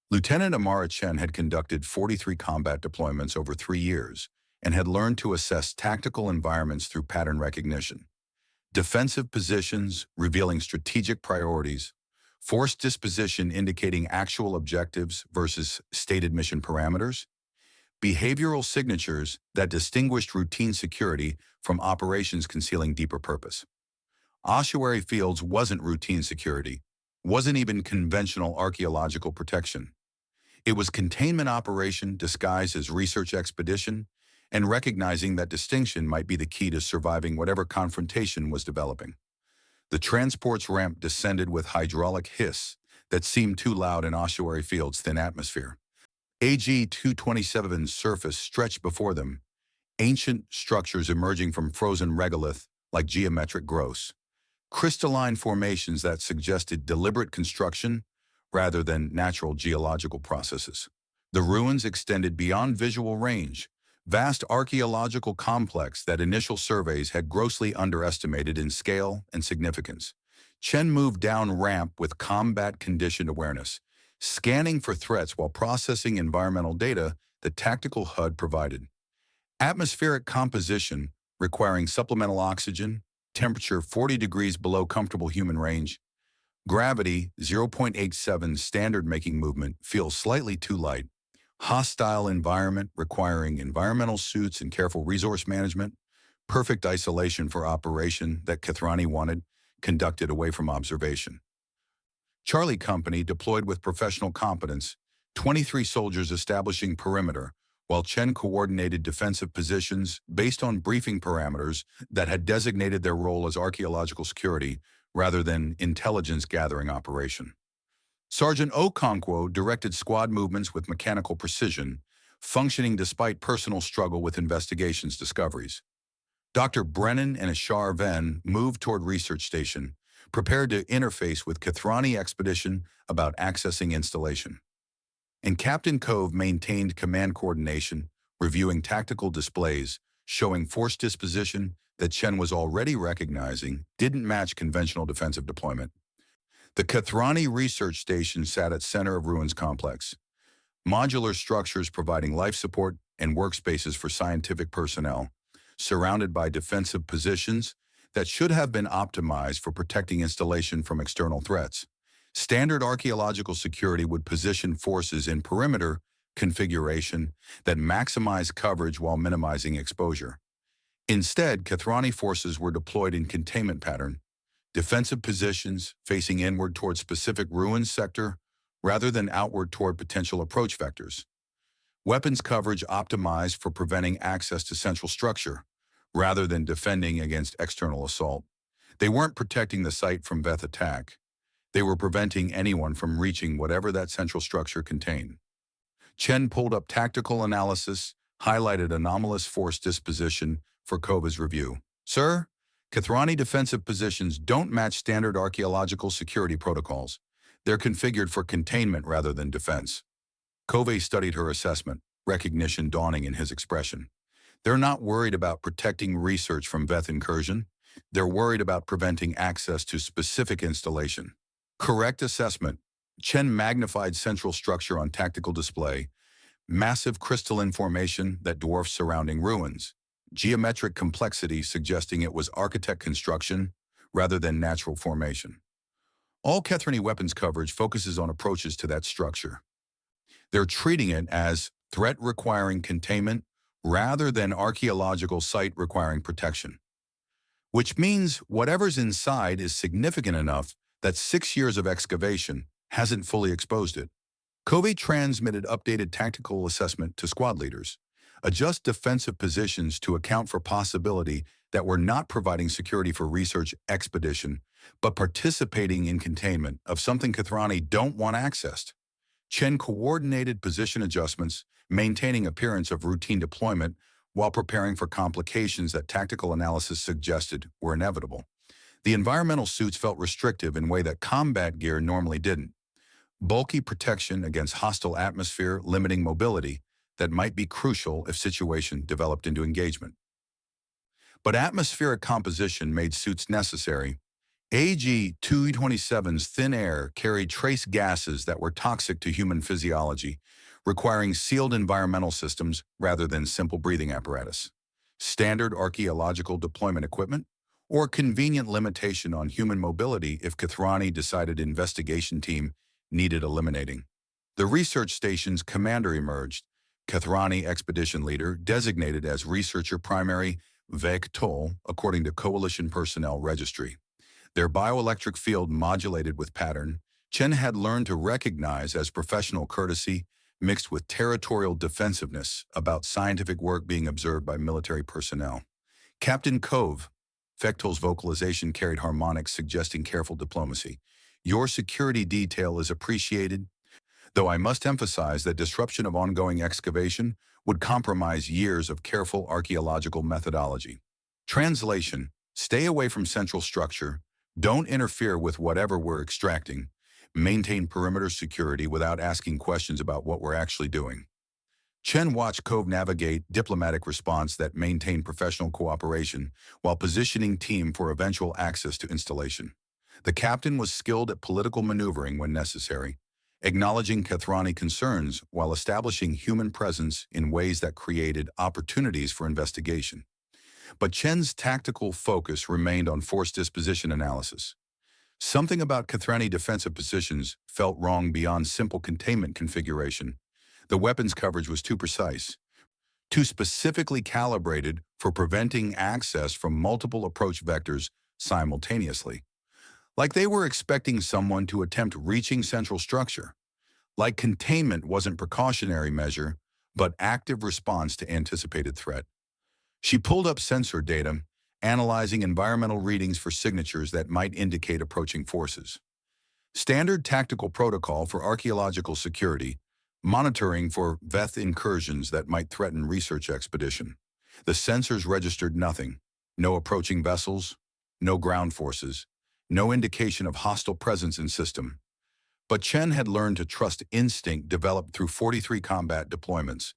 [SPEAKER 1] Lieutenant Amara Chen had conducted 43 combat deployments over 3 years and had learned to assess tactical environments through pattern recognition. Defensive positions revealing strategic priorities, force disposition indicating actual objectives versus stated mission parameters, behavioral signatures that distinguished routine security from operations concealing deeper purpose. Ossuary Fields wasn't routine security, wasn't even conventional archaeological protection. It was containment operation disguised as research expedition, and recognizing that distinction might be the key to surviving whatever confrontation was developing. The transport's ramp descended with hydraulic hiss that seemed too loud in Ossuary Field's thin atmosphere. AG-227's surface stretched before them, ancient structures emerging from frozen regolith like geometric growths, crystalline formations that suggested deliberate construction rather than natural geological processes. The ruins extended beyond visual range, vast archaeological complex that initial surveys had grossly underestimated in scale and significance. Chen moved down ramp with combat-conditioned awareness, scanning for threats while processing environmental data the tactical HUD provided. Atmospheric composition requiring supplemental oxygen, temperature 40 degrees below comfortable human range, gravity 0.87 standard making movement feels slightly too light, hostile environment requiring environmental suits and careful resource management, perfect isolation for operation that Kathrani wanted, conducted away from observation. Charlie Company deployed with professional competence, 23 soldiers establishing perimeter, while Chen coordinated defensive positions based on briefing parameters that had designated their role as archaeological security rather than intelligence gathering operation. Sergeant Okonkwo directed squad movements with mechanical precision, functioning despite personal struggle with investigations discoveries. Dr. Brennan and Ashar Venn moved toward research station, prepared to interface with Kathrani expedition about accessing installation. And Captain Cove maintained command coordination, reviewing tactical displays, showing force disposition that Chen was already recognizing didn't match conventional defensive deployment. The Kathrani Research Station sat at center of ruins complex, modular structures providing life support and workspaces for scientific personnel, surrounded by defensive positions that should have been optimized for protecting installation from external threats. Standard archaeological security would position forces in perimeter configuration that maximize coverage while minimizing exposure. Instead, Kathrani forces were deployed in containment pattern, defensive positions facing inward toward specific ruins sector rather than outward toward potential approach vectors. Weapons coverage optimized for preventing access to central structure rather than defending against external assault. They weren't protecting the site from Veth attack. They were preventing anyone from reaching whatever that central structure contained. Chen pulled up tactical analysis, highlighted anomalous force disposition for Kova's review. Sir, Kathrani defensive positions don't match standard archaeological security protocols. They're configured for containment rather than defense. Kove studied her assessment, recognition dawning in his expression. They're not worried about protecting research from Veth incursion. They're worried about preventing access to specific installation. Correct assessment. Chen magnified central structure on tactical display, massive crystalline formation that dwarfs surrounding ruins, geometric complexity suggesting it was architect construction rather than natural formation. All Kathrani weapons coverage focuses on approaches to that structure. They're treating it as threat requiring containment rather than archaeological site requiring protection. Which means whatever's inside is significant enough that 6 years of excavation hasn't fully exposed it. Covey transmitted updated tactical assessment to squad leaders. Adjust defensive positions to account for possibility that we're not providing security for research expedition, but participating in containment of something Kathrani don't want accessed. Chen coordinated position adjustments, maintaining appearance of routine deployment while preparing for complications that tactical analysis suggested were inevitable. The environmental suits felt restrictive in a way that combat gear normally didn't. Bulky protection against hostile atmosphere limiting mobility that might be crucial if situation developed into engagement. But atmospheric composition made suits necessary, AG-227's thin air carried trace gases that were toxic to human physiology, requiring sealed environmental systems rather than simple breathing apparatus. Standard archaeological deployment equipment, or convenient limitation on human mobility if Kathrani decided investigation team needed eliminating. The research station's commander emerged, Kathrani expedition leader, designated as researcher primary Veth Toll, according to Coalition Personnel Registry. Their bioelectric field modulated with pattern, Chen had learned to recognize as professional courtesy mixed with territorial defensiveness about scientific work being observed by military personnel. Captain Cove, Fechtel's vocalization carried harmonics suggesting careful diplomacy. Your security detail is appreciated, though I must emphasize that disruption of ongoing excavation would compromise years of careful archaeological methodology. Translation: stay away from central structure, don't interfere with whatever we're extracting, maintain perimeter security without asking questions about what we're actually doing. Chen watched Cove navigate diplomatic response that maintained professional cooperation while positioning team for eventual access to installation. The captain was skilled at political maneuvering when necessary, acknowledging Kathrani concerns while establishing human presence in ways that created opportunities for investigation. But Chen's tactical focus remained on force disposition analysis. Something about Kathrani defensive positions felt wrong beyond simple containment configuration. The weapons coverage was too precise, too specifically calibrated for preventing access from multiple approach vectors simultaneously. Like they were expecting someone to attempt reaching central structure. Like containment wasn't precautionary measure, but active response to anticipated threat. She pulled up sensor data, analyzing environmental readings for signatures that might indicate approaching forces. Standard tactical protocol for archaeological security, monitoring for Veth incursions that might threaten research expedition. The sensors registered nothing. No approaching vessels, no ground forces, no indication of hostile presence in system. But Chen had learned to trust instinct developed through 43 combat deployments.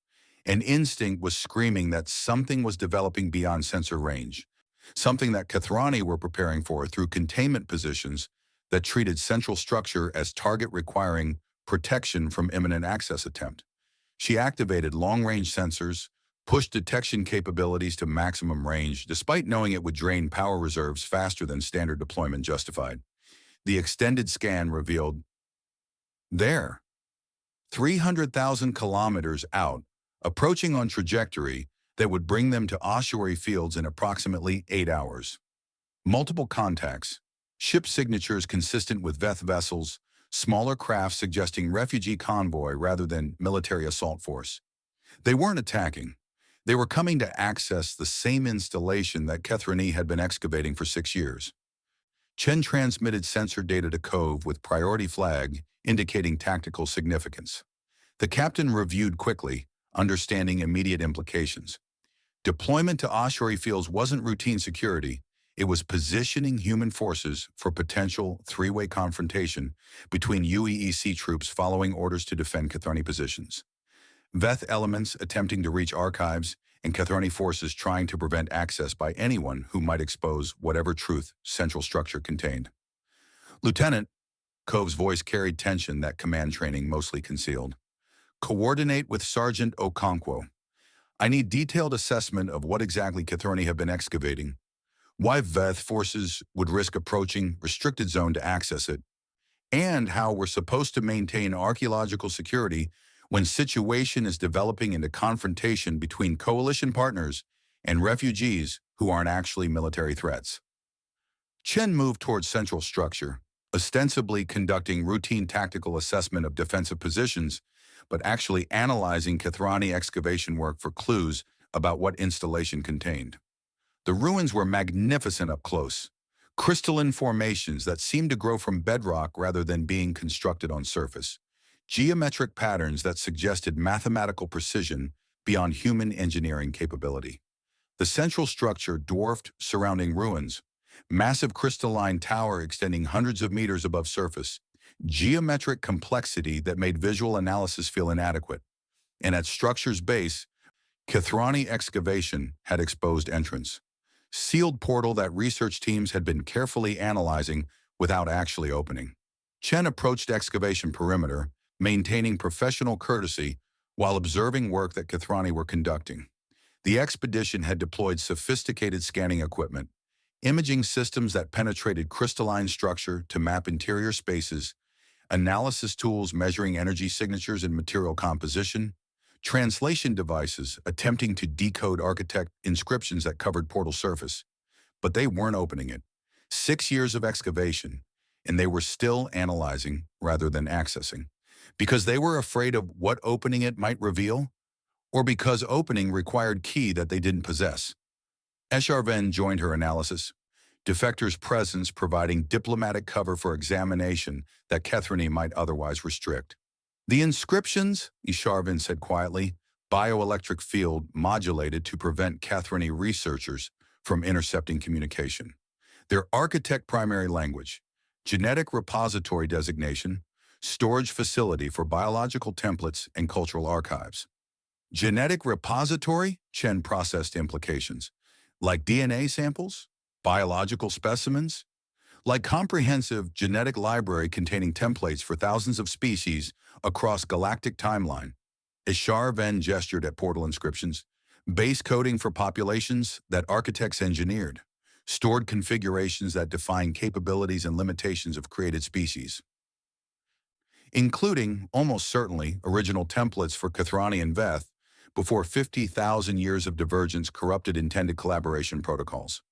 [SPEAKER 1] And instinct was screaming that something was developing beyond sensor range, something that Kathrani were preparing for through containment positions that treated central structure as target requiring protection from imminent access attempt. She activated long-range sensors, pushed detection capabilities to maximum range, despite knowing it would drain power reserves faster than standard deployment justified. The extended scan revealed, there, 300,000 kilometers out, approaching on trajectory that would bring them to ossuary fields in approximately 8 hours. Multiple contacts, ship signatures consistent with Veth vessels, smaller craft suggesting refugee convoy rather than military assault force. They weren't attacking. They were coming to access the same installation that Kathrani had been excavating for 6 years. Chen transmitted sensor data to Cove with priority flag indicating tactical significance. The captain reviewed quickly, understanding immediate implications. Deployment to ossuary fields wasn't routine security. It was positioning human forces for potential three-way confrontation between UEEC troops following orders to defend Kathrani positions. Veth elements attempting to reach archives, and Kathrani forces trying to prevent access by anyone who might expose whatever truth central structure contained. Lieutenant, Cove's voice carried tension that command training mostly concealed. Coordinate with Sergeant Okonkwo. I need detailed assessment of what exactly Kathrani have been excavating, why Veth forces would risk approaching restricted zone to access it, and how we're supposed to maintain archaeological security when situation is developing into confrontation between coalition partners and refugees who aren't actually military threats. Chen moved towards central structure, ostensibly conducting routine tactical assessment of defensive positions, but actually analyzing Kathrani excavation work for clues about what installation contained. The ruins were magnificent up close, crystalline formations that seemed to grow from bedrock rather than being constructed on surface, geometric patterns that suggested mathematical precision beyond human engineering capability. The central structure dwarfed surrounding ruins, massive crystalline tower extending hundreds of meters above surface, geometric complexity that made visual analysis feel inadequate. And at structure's base, Kathrani excavation had exposed entrance. sealed portal that research teams had been carefully analyzing without actually opening. Chen approached excavation perimeter, maintaining professional courtesy while observing work that Kathrani were conducting. The expedition had deployed sophisticated scanning equipment, imaging systems that penetrated crystalline structure to map interior spaces, analysis tools measuring energy signatures and material composition, translation devices attempting to decode architect inscriptions that covered portal surface. But they weren't opening it. 6 years of excavation, and they were still analyzing rather than accessing. Because they were afraid of what opening it might reveal, or because opening required key that they didn't possess. HFY joined her analysis, defectors' presence providing diplomatic cover for examination that Kathrani might otherwise restrict. The inscriptions, HFY said quietly, bioelectric field modulated to prevent Kathrani researchers from intercepting communication. Their architect primary language, genetic repository designation, storage facility for biological templates and cultural archives. Genetic repository? Chen processed implications. Like DNA samples? Biological specimens? Like comprehensive genetic library containing templates for thousands of species across galactic timeline. HFY gestured at portal inscriptions, base coding for populations that architects engineered, stored configurations that define capabilities and limitations of created species, including, almost certainly, original templates for Kathrani and Veth before 50,000 years of divergence corrupted intended collaboration protocols.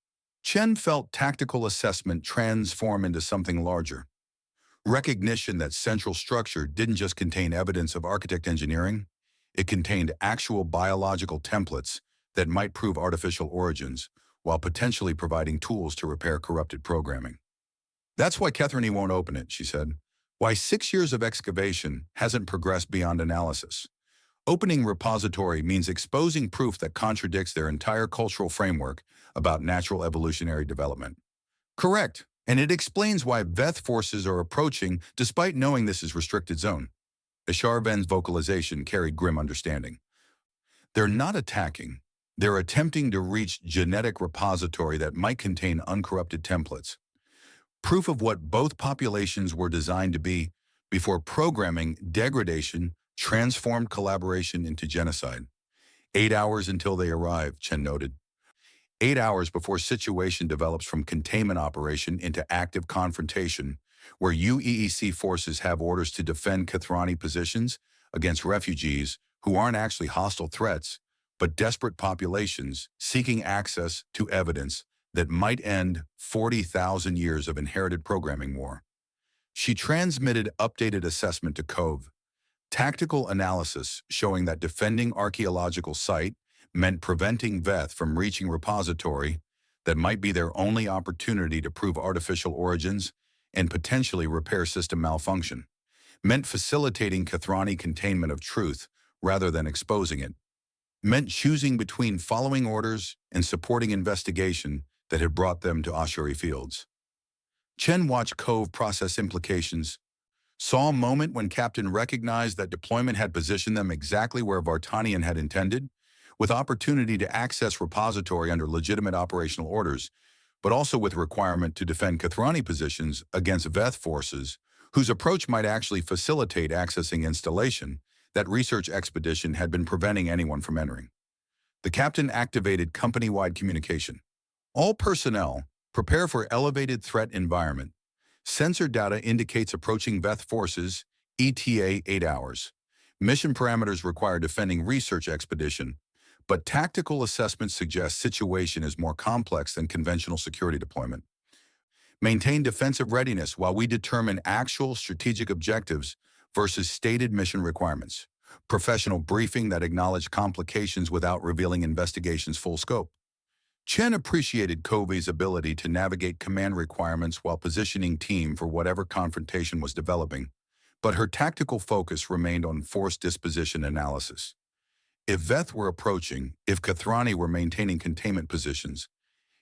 [SPEAKER 1] Chen felt tactical assessment transform into something larger. Recognition that central structure didn't just contain evidence of architect engineering, it contained actual biological templates that might prove artificial origins, while potentially providing tools to repair corrupted programming. That's why Kathrani won't open it, she said. Why 6 years of excavation hasn't progressed beyond analysis. Opening repository means exposing proof that contradicts their entire cultural framework about natural evolutionary development. Correct, and it explains why Veth forces are approaching despite knowing this is restricted zone. HFY's vocalization carried grim understanding. They're not attacking. They're attempting to reach genetic repository that might contain uncorrupted templates. Proof of what both populations were designed to be before programming degradation transformed collaboration into genocide. 8 hours until they arrive, Chen noted. 8 hours before situation develops from containment operation into active confrontation, where UEEC forces have orders to defend Kathrani positions against refugees who aren't actually hostile threats, but desperate populations seeking access to evidence that might end 40,000 years of inherited programming war. She transmitted updated assessment to Cove. Tactical analysis showing that defending archaeological site meant preventing Veth from reaching repository that might be their only opportunity to prove artificial origins and potentially repair system malfunction, meant facilitating Kathrani containment of truth rather than exposing it, meant choosing between following orders and supporting investigation that had brought them to Ashuri Fields. Chen watched Cove process implications, saw a moment when Captain recognized that deployment had positioned them exactly where Vartanian had intended, with opportunity to access repository under legitimate operational orders, but also with requirement to defend Kathrani positions against Veth forces, whose approach might actually facilitate accessing installation that research expedition had been preventing anyone from entering. The captain activated company-wide communication. All personnel, prepare for elevated threat environment. Sensor data indicates approaching Veth forces, ETA 8 hours. Mission parameters require defending research expedition, but tactical assessment suggests situation is more complex than conventional security deployment. Maintain defensive readiness while we determine actual strategic objectives versus stated mission requirements. Professional briefing that acknowledged complications without revealing investigation's full scope. Chen appreciated Covey's ability to navigate command requirements while positioning team for whatever confrontation was developing, but her tactical focus remained on force disposition analysis. If Veth were approaching, if Kathrani were maintaining containment positions,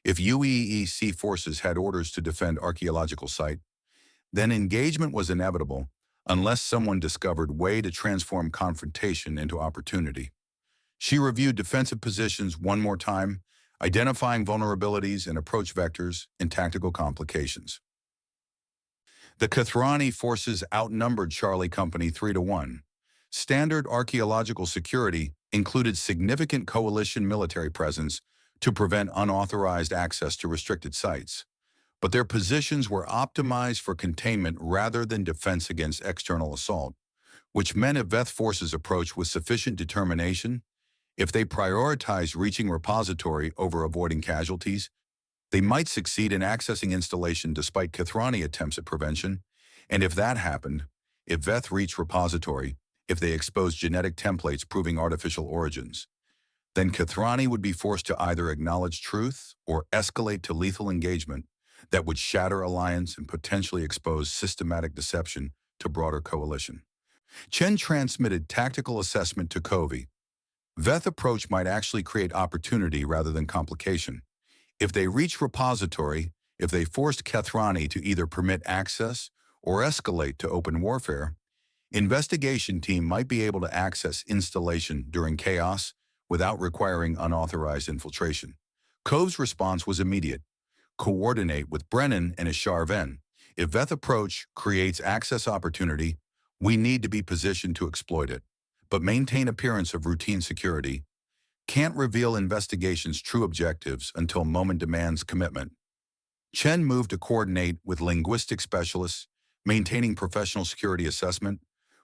[SPEAKER 1] if UEEC forces had orders to defend archaeological site, then engagement was inevitable unless someone discovered way to transform confrontation into opportunity. She reviewed defensive positions one more time, identifying vulnerabilities and approach vectors and tactical complications. The Kathrani forces outnumbered Charlie Company 3-1. Standard archaeological security included significant coalition military presence to prevent unauthorized access to restricted sites, but their positions were optimized for containment rather than defense against external assault, which meant if Veth forces approach with sufficient determination, if they prioritized reaching repository over avoiding casualties, they might succeed in accessing installation despite Kathrani attempts at prevention, and if that happened, if Veth reached repository, if they exposed genetic templates proving artificial origins, then Kathrani would be forced to either acknowledge truth or escalate to lethal engagement that would shatter alliance and potentially expose systematic deception to broader coalition. Chen transmitted tactical assessment to Covey. Veth approach might actually create opportunity rather than complication. If they reach repository, if they forced Kathrani to either permit access or escalate to open warfare, investigation team might be able to access installation during chaos without requiring unauthorized infiltration. Cove's response was immediate. Coordinate with Brennan and Ven. If Veth approach creates access opportunity, we need to be positioned to exploit it, but maintain appearance of routine security. Can't reveal investigation's true objectives until moment demands commitment. Chen moved to coordinate with linguistic specialists, maintaining professional security assessment,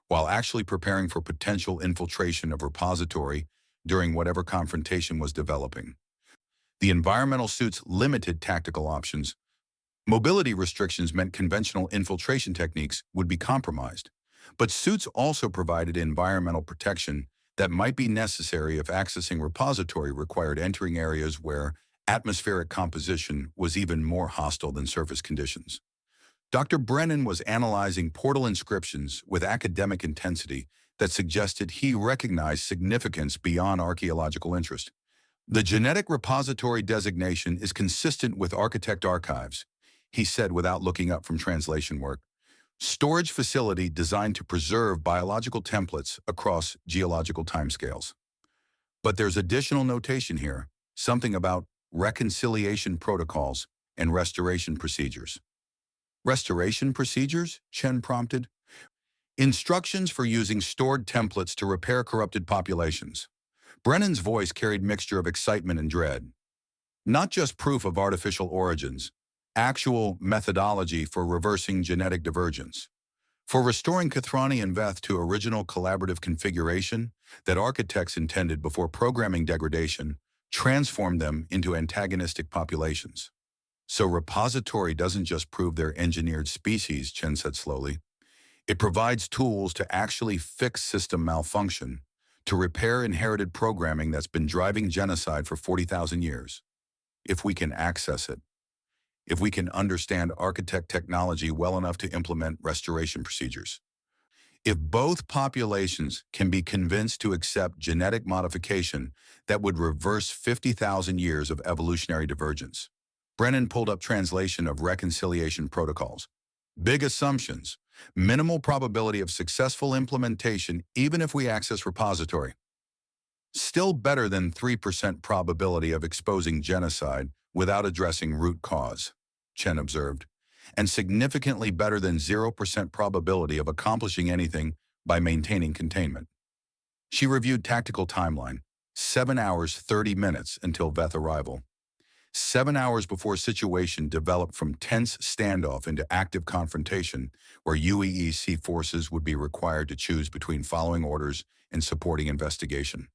[SPEAKER 1] while actually preparing for potential infiltration of repository during whatever confrontation was developing. The environmental suits limited tactical options. Mobility restrictions meant conventional infiltration techniques would be compromised, but suits also provided environmental protection that might be necessary if accessing repository required entering areas where atmospheric composition was even more hostile than surface conditions. Dr. Brennan was analyzing portal inscriptions with academic intensity that suggested he recognized significance beyond archaeological interest. The genetic repository designation is consistent with architect archives, he said without looking up from translation work. Storage facility designed to preserve biological templates across geological timescales. But there's additional notation here, something about reconciliation protocols and restoration procedures. Restoration procedures? Chen prompted. Instructions for using stored templates to repair corrupted populations. Brennan's voice carried mixture of excitement and dread. Not just proof of artificial origins, actual methodology for reversing genetic divergence, for restoring Kathrani and Veth to original collaborative configuration that architects intended before programming degradation transformed them into antagonistic populations. So repository doesn't just prove they're engineered species, Chen said slowly. It provides tools to actually fix system malfunction, to repair inherited programming that's been driving genocide for 40,000 years. If we can access it, if we can understand architect technology well enough to implement restoration procedures. If both populations can be convinced to accept genetic modification that would reverse 50,000 years of evolutionary divergence. Brennan pulled up translation of reconciliation protocols. Big assumptions, minimal probability of successful implementation even if we access repository. Still better than 3% probability of exposing genocide without addressing root cause, Chen observed, and significantly better than 0% probability of accomplishing anything by maintaining containment. She reviewed tactical timeline, 7 hours 30 minutes until Veth arrival. 7 hours before situation developed from tense standoff into active confrontation, where UEEC forces would be required to choose between following orders and supporting investigation.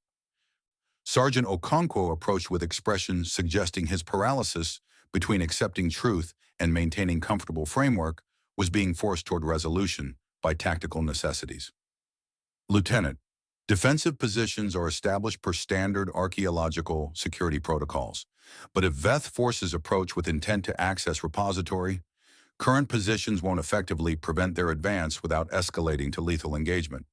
[SPEAKER 1] Sergeant Okonkwo approached with expressions suggesting his paralysis between accepting truth and maintaining comfortable framework was being forced toward resolution by tactical necessities. Lieutenant, defensive positions are established per standard archaeological security protocols, but if Veth forces approach with intent to access repository, current positions won't effectively prevent their advance without escalating to lethal engagement.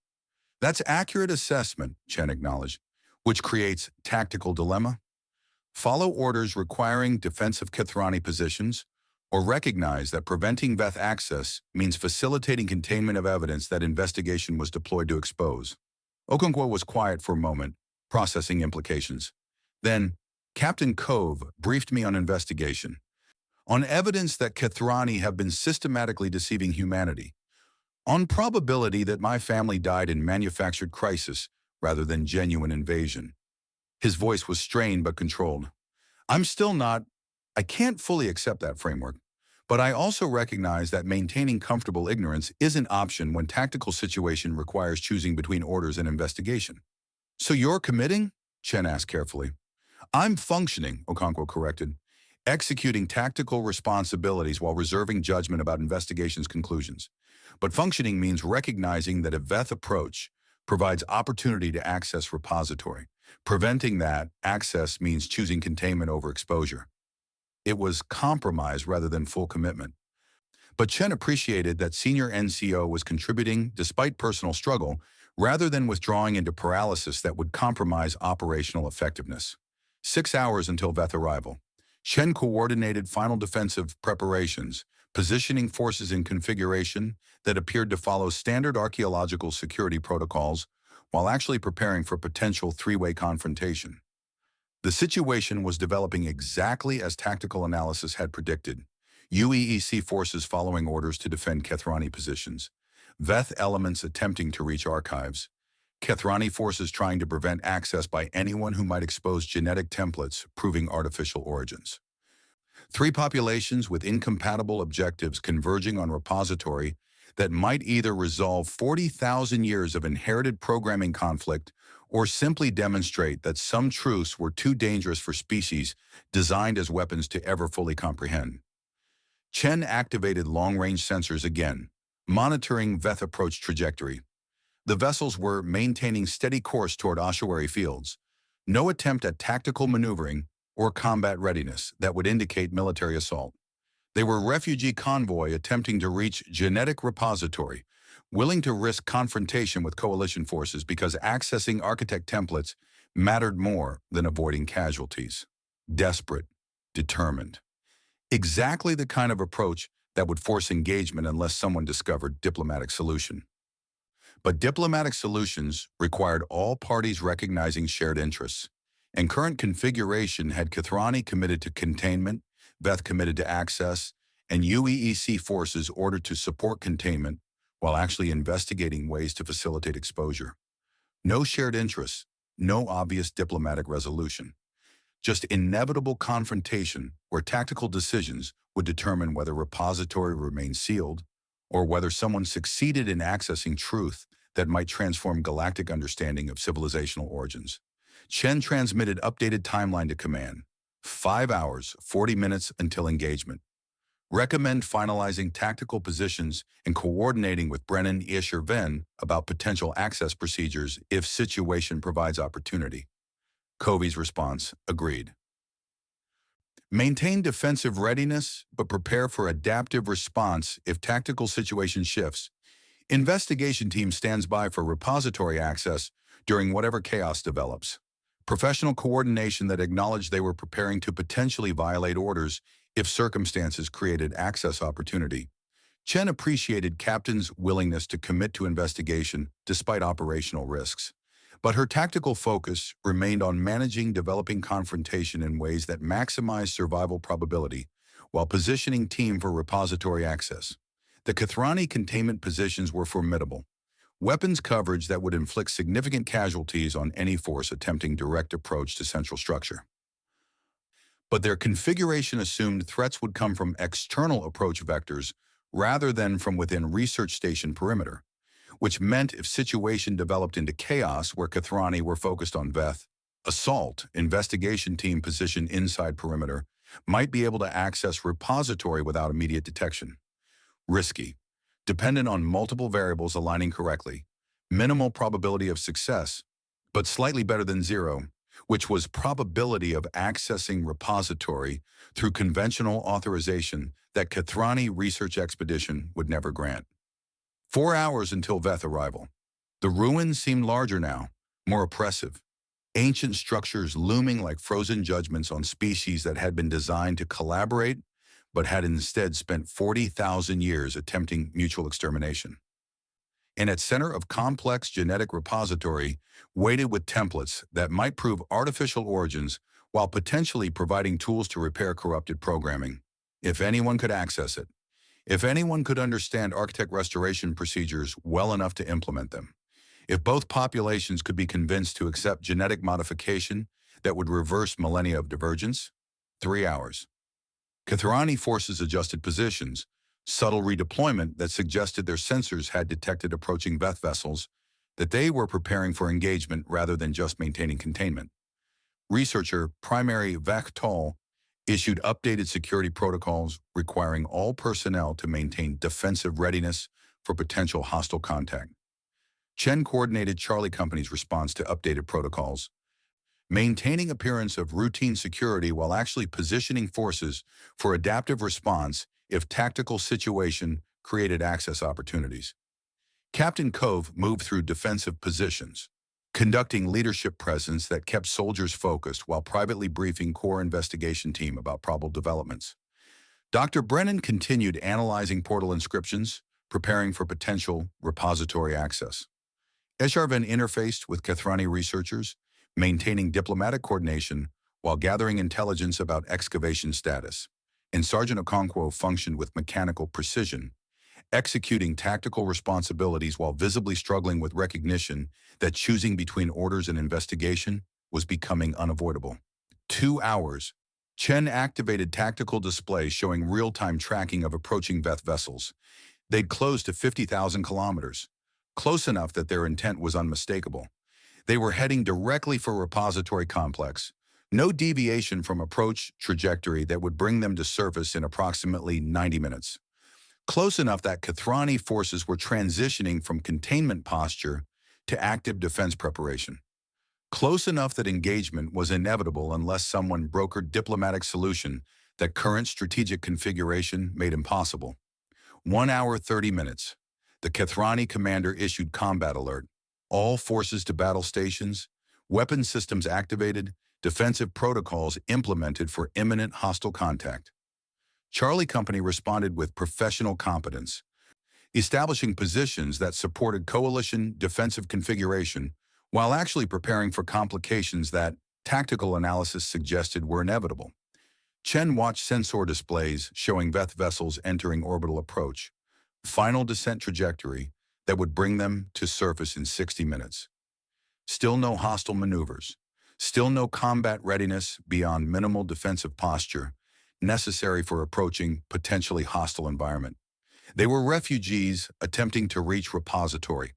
[SPEAKER 1] That's accurate assessment, Chen acknowledged, which creates tactical dilemma. Follow orders requiring defensive Kathrani positions, or recognize that preventing Veth access means facilitating containment of evidence that investigation was deployed to expose. Okonkwo was quiet for a moment, processing implications. Then, Captain Cove briefed me on investigation, on evidence that Kethrani have been systematically deceiving humanity, on probability that my family died in manufactured crisis rather than genuine invasion. His voice was strained but controlled. I can't fully accept that framework, but I also recognize that maintaining comfortable ignorance is an option when tactical situation requires choosing between orders and investigation. So you're committing? Chen asked carefully. I'm functioning, Okonkwo corrected, executing tactical responsibilities while reserving judgment about investigation's conclusions. But functioning means recognizing that a Veth approach provides opportunity to access repository. Preventing that access means choosing containment over exposure. It was compromise rather than full commitment. But Chen appreciated that senior NCO was contributing despite personal struggle rather than withdrawing into paralysis that would compromise operational effectiveness. 6 hours until Veth arrival. Chen coordinated final defensive preparations, positioning forces in configuration that appeared to follow standard archaeological security protocols while actually preparing for potential three-way confrontation. The situation was developing exactly as tactical analysis had predicted. UEEC forces following orders to defend Kethrani positions, Veth elements attempting to reach archives, Kethrani forces trying to prevent access by anyone who might expose genetic templates proving artificial origins. Three populations with incompatible objectives converging on repository that might either resolve 40,000 years of inherited programming conflict or simply demonstrate that some truths were too dangerous for species designed as weapons to ever fully comprehend. Chen activated long-range sensors again, monitoring Veth approach trajectory. The vessels were maintaining steady course toward ossuary fields. No attempt at tactical maneuvering or combat readiness that would indicate military assault. They were refugee convoy attempting to reach genetic repository, willing to risk confrontation with coalition forces because accessing architect templates mattered more than avoiding casualties. Desperate, determined. Exactly the kind of approach that would force engagement unless someone discovered diplomatic solution. But diplomatic solutions required all parties recognizing shared interests, and current configuration had Kethrani committed to containment, Veth committed to access, and UEEC forces ordered to support containment while actually investigating ways to facilitate exposure. No shared interests, no obvious diplomatic resolution. Just inevitable confrontation where tactical decisions would determine whether repository remained sealed or whether someone succeeded in accessing truth that might transform galactic understanding of civilizational origins. Chen transmitted updated timeline to command. 5 hours, 40 minutes until engagement. Recommend finalizing tactical positions and coordinating with Brennan Ven about potential access procedures if situation provides opportunity. Covey's response, agreed. Maintain defensive readiness, but prepare for adaptive response if tactical situation shifts. Investigation team stands by for repository access during whatever chaos develops. Professional coordination that acknowledged they were preparing to potentially violate orders if circumstances created access opportunity. Chen appreciated Captain's willingness to commit to investigation despite operational risks. But her tactical focus remained on managing developing confrontation in ways that maximized survival probability while positioning team for repository access. The Kethrani containment positions were formidable. Weapons coverage that would inflict significant casualties on any force attempting direct approach to central structure. But their configuration assumed threats would come from external approach vectors rather than from within research station perimeter, which meant if situation developed into chaos where Kethrani were focused on Veth, assault, investigation team positioned inside perimeter, might be able to access repository without immediate detection. Risky, dependent on multiple variables aligning correctly, minimal probability of success, but slightly better than zero, which was probability of accessing repository through conventional authorization that Kethrani research expedition would never grant. 4 hours until Veth arrival. The ruins seemed larger now, more oppressive. Ancient structures looming like frozen judgments on species that had been designed to collaborate, but had instead spent 40,000 years attempting mutual extermination. And at center of complex genetic repository, weighted with templates that might prove artificial origins, while potentially providing tools to repair corrupted programming. If anyone could access it, if anyone could understand architect restoration procedures well enough to implement them, if both populations could be convinced to accept genetic modification that would reverse millennia of divergence, 3 hours. Kethrani forces adjusted positions, subtle redeployment that suggested their sensors had detected approaching Veth vessels, that they were preparing for engagement rather than just maintaining containment. Researcher Primary Veth issued updated security protocols requiring all personnel to maintain defensive readiness for potential hostile contact. Chen coordinated Charlie Company's response to updated protocols, maintaining appearance of routine security while actually positioning forces for adaptive response if tactical situation created access opportunities. Captain Cove moved through defensive positions, conducting leadership presence that kept soldiers focused while privately briefing core investigation team about probable developments. Dr. Brennan continued analyzing portal inscriptions, preparing for potential repository access. Esharven interfaced with Kethrani researchers, maintaining diplomatic coordination while gathering intelligence about excavation status. And Sergeant Okonkwo functioned with mechanical precision, executing tactical responsibilities while visibly struggling with recognition that choosing between orders and investigation was becoming unavoidable. 2 hours. Chen activated tactical displays showing real-time tracking of approaching Veth vessels. They'd closed to 50,000 kilometers, close enough that their intent was unmistakable. They were heading directly for repository complex, no deviation from approach trajectory that would bring them to surface in approximately 90 minutes. Close enough that Kethrani forces were transitioning from containment posture to active defense preparation. Close enough that engagement was inevitable unless someone brokered diplomatic solution that current strategic configuration made impossible. 1 hour 30 minutes. The Kethrani commander issued combat alert. All forces to battle stations, weapon systems activated, defensive protocols implemented for imminent hostile contact. Charlie Company responded with professional competence, establishing positions that supported coalition defensive configuration while actually preparing for complications that tactical analysis suggested were inevitable. Chen watched sensor displays showing Veth vessels entering orbital approach, final descent trajectory that would bring them to surface in 60 minutes. Still no hostile maneuvers, still no combat readiness beyond minimal defensive posture necessary for approaching potentially hostile environment. They were refugees attempting to reach repository,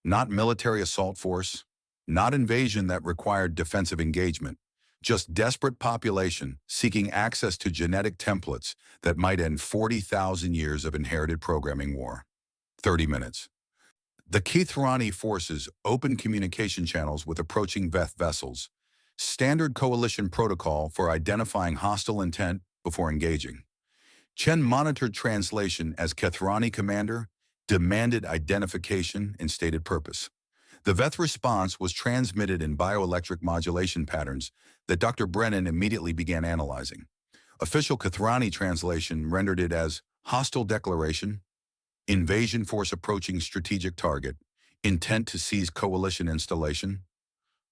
[SPEAKER 1] not military assault force, not invasion that required defensive engagement, just desperate population seeking access to genetic templates that might end 40,000 years of inherited programming war. 30 minutes. The Kethrani forces opened communication channels with approaching Veth vessels, standard coalition protocol for identifying hostile intent before engaging. Chen monitored translation as Kethrani commander, demanded identification and stated purpose. The Veth response was transmitted in bioelectric modulation patterns that Dr. Brennan immediately began analyzing. Official Kethrani translation rendered it as hostile declaration, invasion force approaching strategic target, intent to seize coalition installation,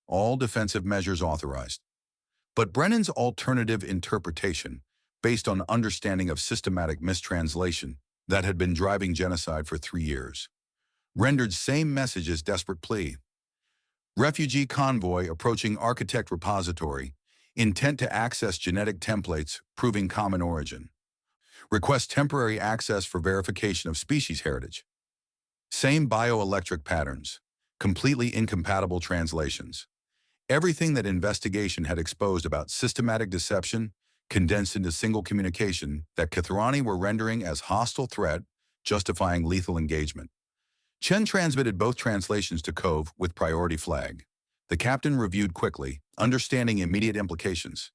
[SPEAKER 1] all defensive measures authorized. But Brennan's alternative interpretation, based on understanding of systematic mistranslation that had been driving genocide for 3 years, rendered same message as desperate plea. Refugee convoy approaching architect repository, intent to access genetic templates proving common origin. Request temporary access for verification of species heritage. Same bioelectric patterns, completely incompatible translations. Everything that investigation had exposed about systematic deception condensed into single communication that Kethrani were rendering as hostile threat, justifying lethal engagement. Chen transmitted both translations to Cove with priority flag. The captain reviewed quickly, understanding immediate implications.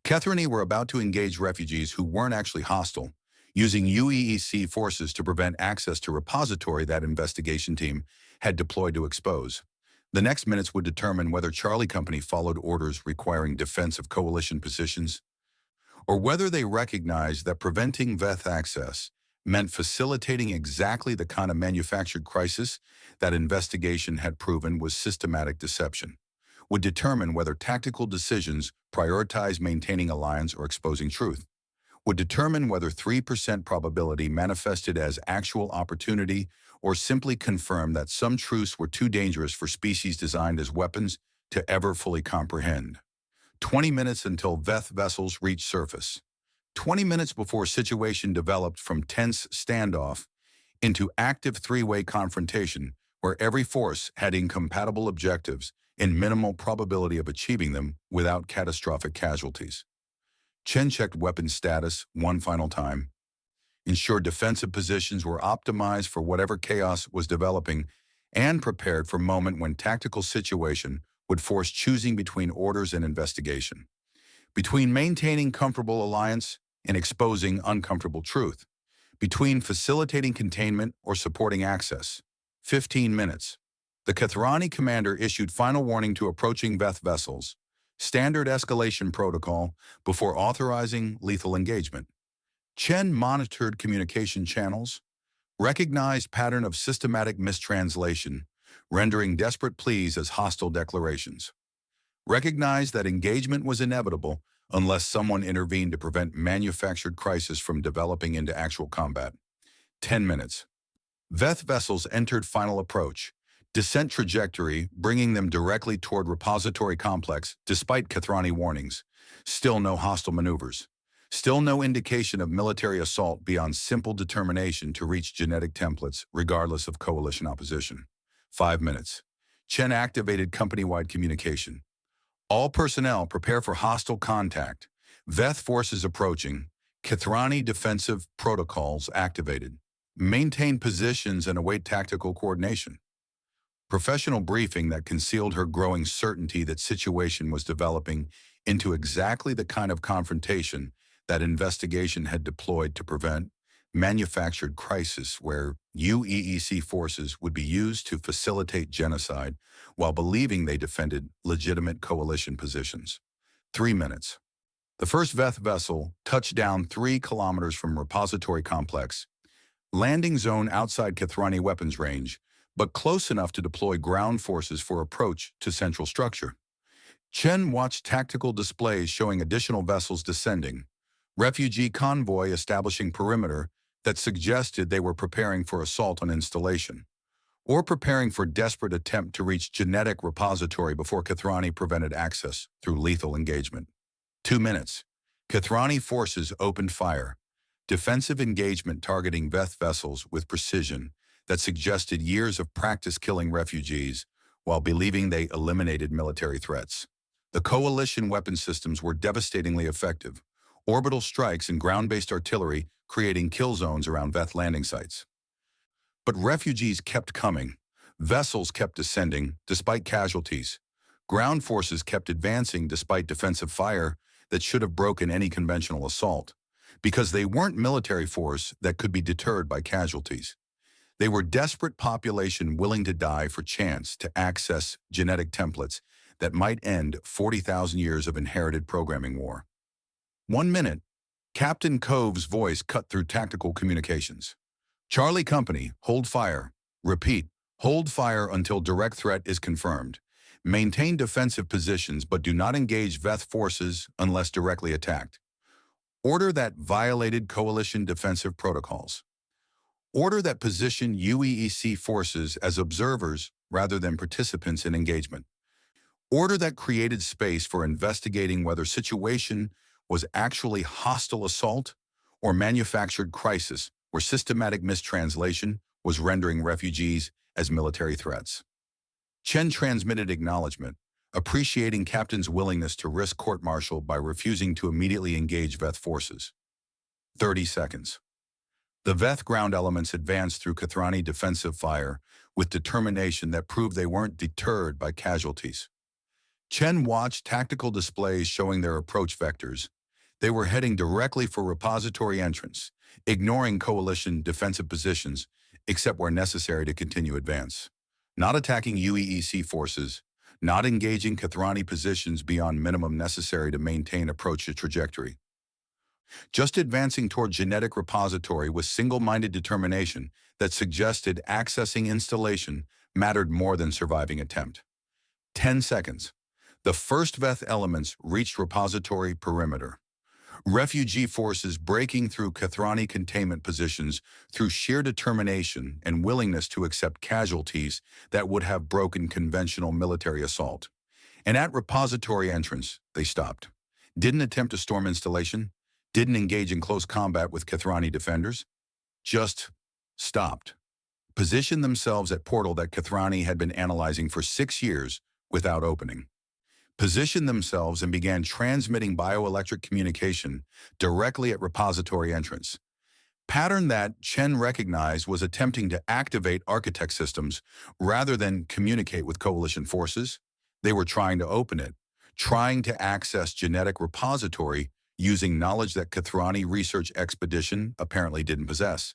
[SPEAKER 1] Kethrani were about to engage refugees who weren't actually hostile, using UEEC forces to prevent access to repository that investigation team had deployed to expose. The next minutes would determine whether Charlie Company followed orders requiring defense of coalition positions, or whether they recognized that preventing Veth access meant facilitating exactly the kind of manufactured crisis that investigation had proven was systematic deception, would determine whether tactical decisions prioritize maintaining alliance or exposing truth, would determine whether 3% probability manifested as actual opportunity or simply confirm that some truths were too dangerous for species designed as weapons to ever fully comprehend. 20 minutes until Veth vessels reached surface. 20 minutes before situation developed from tense standoff into active three-way confrontation where every force had incompatible objectives and minimal probability of achieving them without catastrophic casualties. Chen checked weapon status one final time, ensured defensive positions were optimized for whatever chaos was developing, and prepared for a moment when tactical situation would force choosing between orders and investigation, between maintaining comfortable alliance and exposing uncomfortable truth, between facilitating containment or supporting access. 15 minutes. The Kathrani commander issued final warning to approaching Veth vessels, standard escalation protocol, before authorizing lethal engagement. Chen monitored communication channels, recognized pattern of systematic mistranslation, rendering desperate pleas as hostile declarations. Recognized that engagement was inevitable unless someone intervened to prevent manufactured crisis from developing into actual combat. 10 minutes. Veth vessels entered final approach, descent trajectory bringing them directly toward repository complex despite Kathrani warnings. Still no hostile maneuvers. Still no indication of military assault beyond simple determination to reach genetic templates regardless of coalition opposition. 5 minutes. Chen activated company-wide communication. All personnel prepare for hostile contact. Veth forces approaching. Kathrani defensive protocols activated. Maintain positions and await tactical coordination. Professional briefing that concealed her growing certainty that situation was developing into exactly the kind of confrontation that investigation had deployed to prevent manufactured crisis where UEEC forces would be used to facilitate genocide while believing they defended legitimate coalition positions. 3 minutes. The first Veth vessel touched down 3 kilometers from repository complex, landing zone outside Kathrani weapons range, but close enough to deploy ground forces for approach to central structure. Chen watched tactical displays showing additional vessels descending, refugee convoy establishing perimeter that suggested they were preparing for assault on installation, or preparing for desperate attempt to reach genetic repository before Kathrani prevented access through lethal engagement. 2 minutes. Kathrani forces opened fire, defensive engagement targeting Veth vessels with precision that suggested years of practice killing refugees while believing they eliminated military threats. The coalition weapon systems were devastatingly effective, orbital strikes and ground-based artillery creating kill zones around Veth landing sites. But refugees kept coming. Vessels kept descending despite casualties. Ground forces kept advancing despite defensive fire that should have broken any conventional assault, because they weren't military force that could be deterred by casualties. They were desperate population willing to die for chance to access genetic templates that might end 40,000 years of inherited programming war. 1 minute. Captain Cove's voice cut through tactical communications. Charlie Company, hold fire. Repeat, hold fire until direct threat is confirmed. Maintain defensive positions but do not engage Veth forces unless directly attacked. Order that violated coalition defensive protocols. Order that position UEEC forces as observers rather than participants in engagement. Order that created space for investigating whether situation was actually hostile assault or manufactured crisis where systematic mistranslation was rendering refugees as military threats. Chen transmitted acknowledgement, appreciating Captain's willingness to risk court-martial by refusing to immediately engage Veth forces. 30 seconds. The Veth ground elements advanced through Kathrani defensive fire with determination that proved they weren't deterred by casualties. Chen watched tactical displays showing their approach vectors. They were heading directly for repository entrance, ignoring coalition defensive positions except where necessary to continue advance. Not attacking UEEC forces, not engaging Kathrani positions beyond minimum necessary to maintain approach trajectory. Just advancing toward genetic repository with single-minded determination that suggested accessing installation mattered more than surviving attempt. 10 seconds. The first Veth elements reached repository perimeter. Refugee forces breaking through Kathrani containment positions through sheer determination and willingness to accept casualties that would have broken conventional military assault. And at repository entrance, they stopped. Didn't attempt to storm installation, didn't engage in close combat with Kathrani defenders, just stopped. Positioned themselves at portal that Kathrani had been analyzing for 6 years without opening. Positioned themselves and began transmitting bioelectric communication directly at repository entrance. Pattern that Chen recognized was attempting to activate architect systems rather than communicate with coalition forces. They were trying to open it, trying to access genetic repository using knowledge that Kathrani research expedition apparently didn't possess.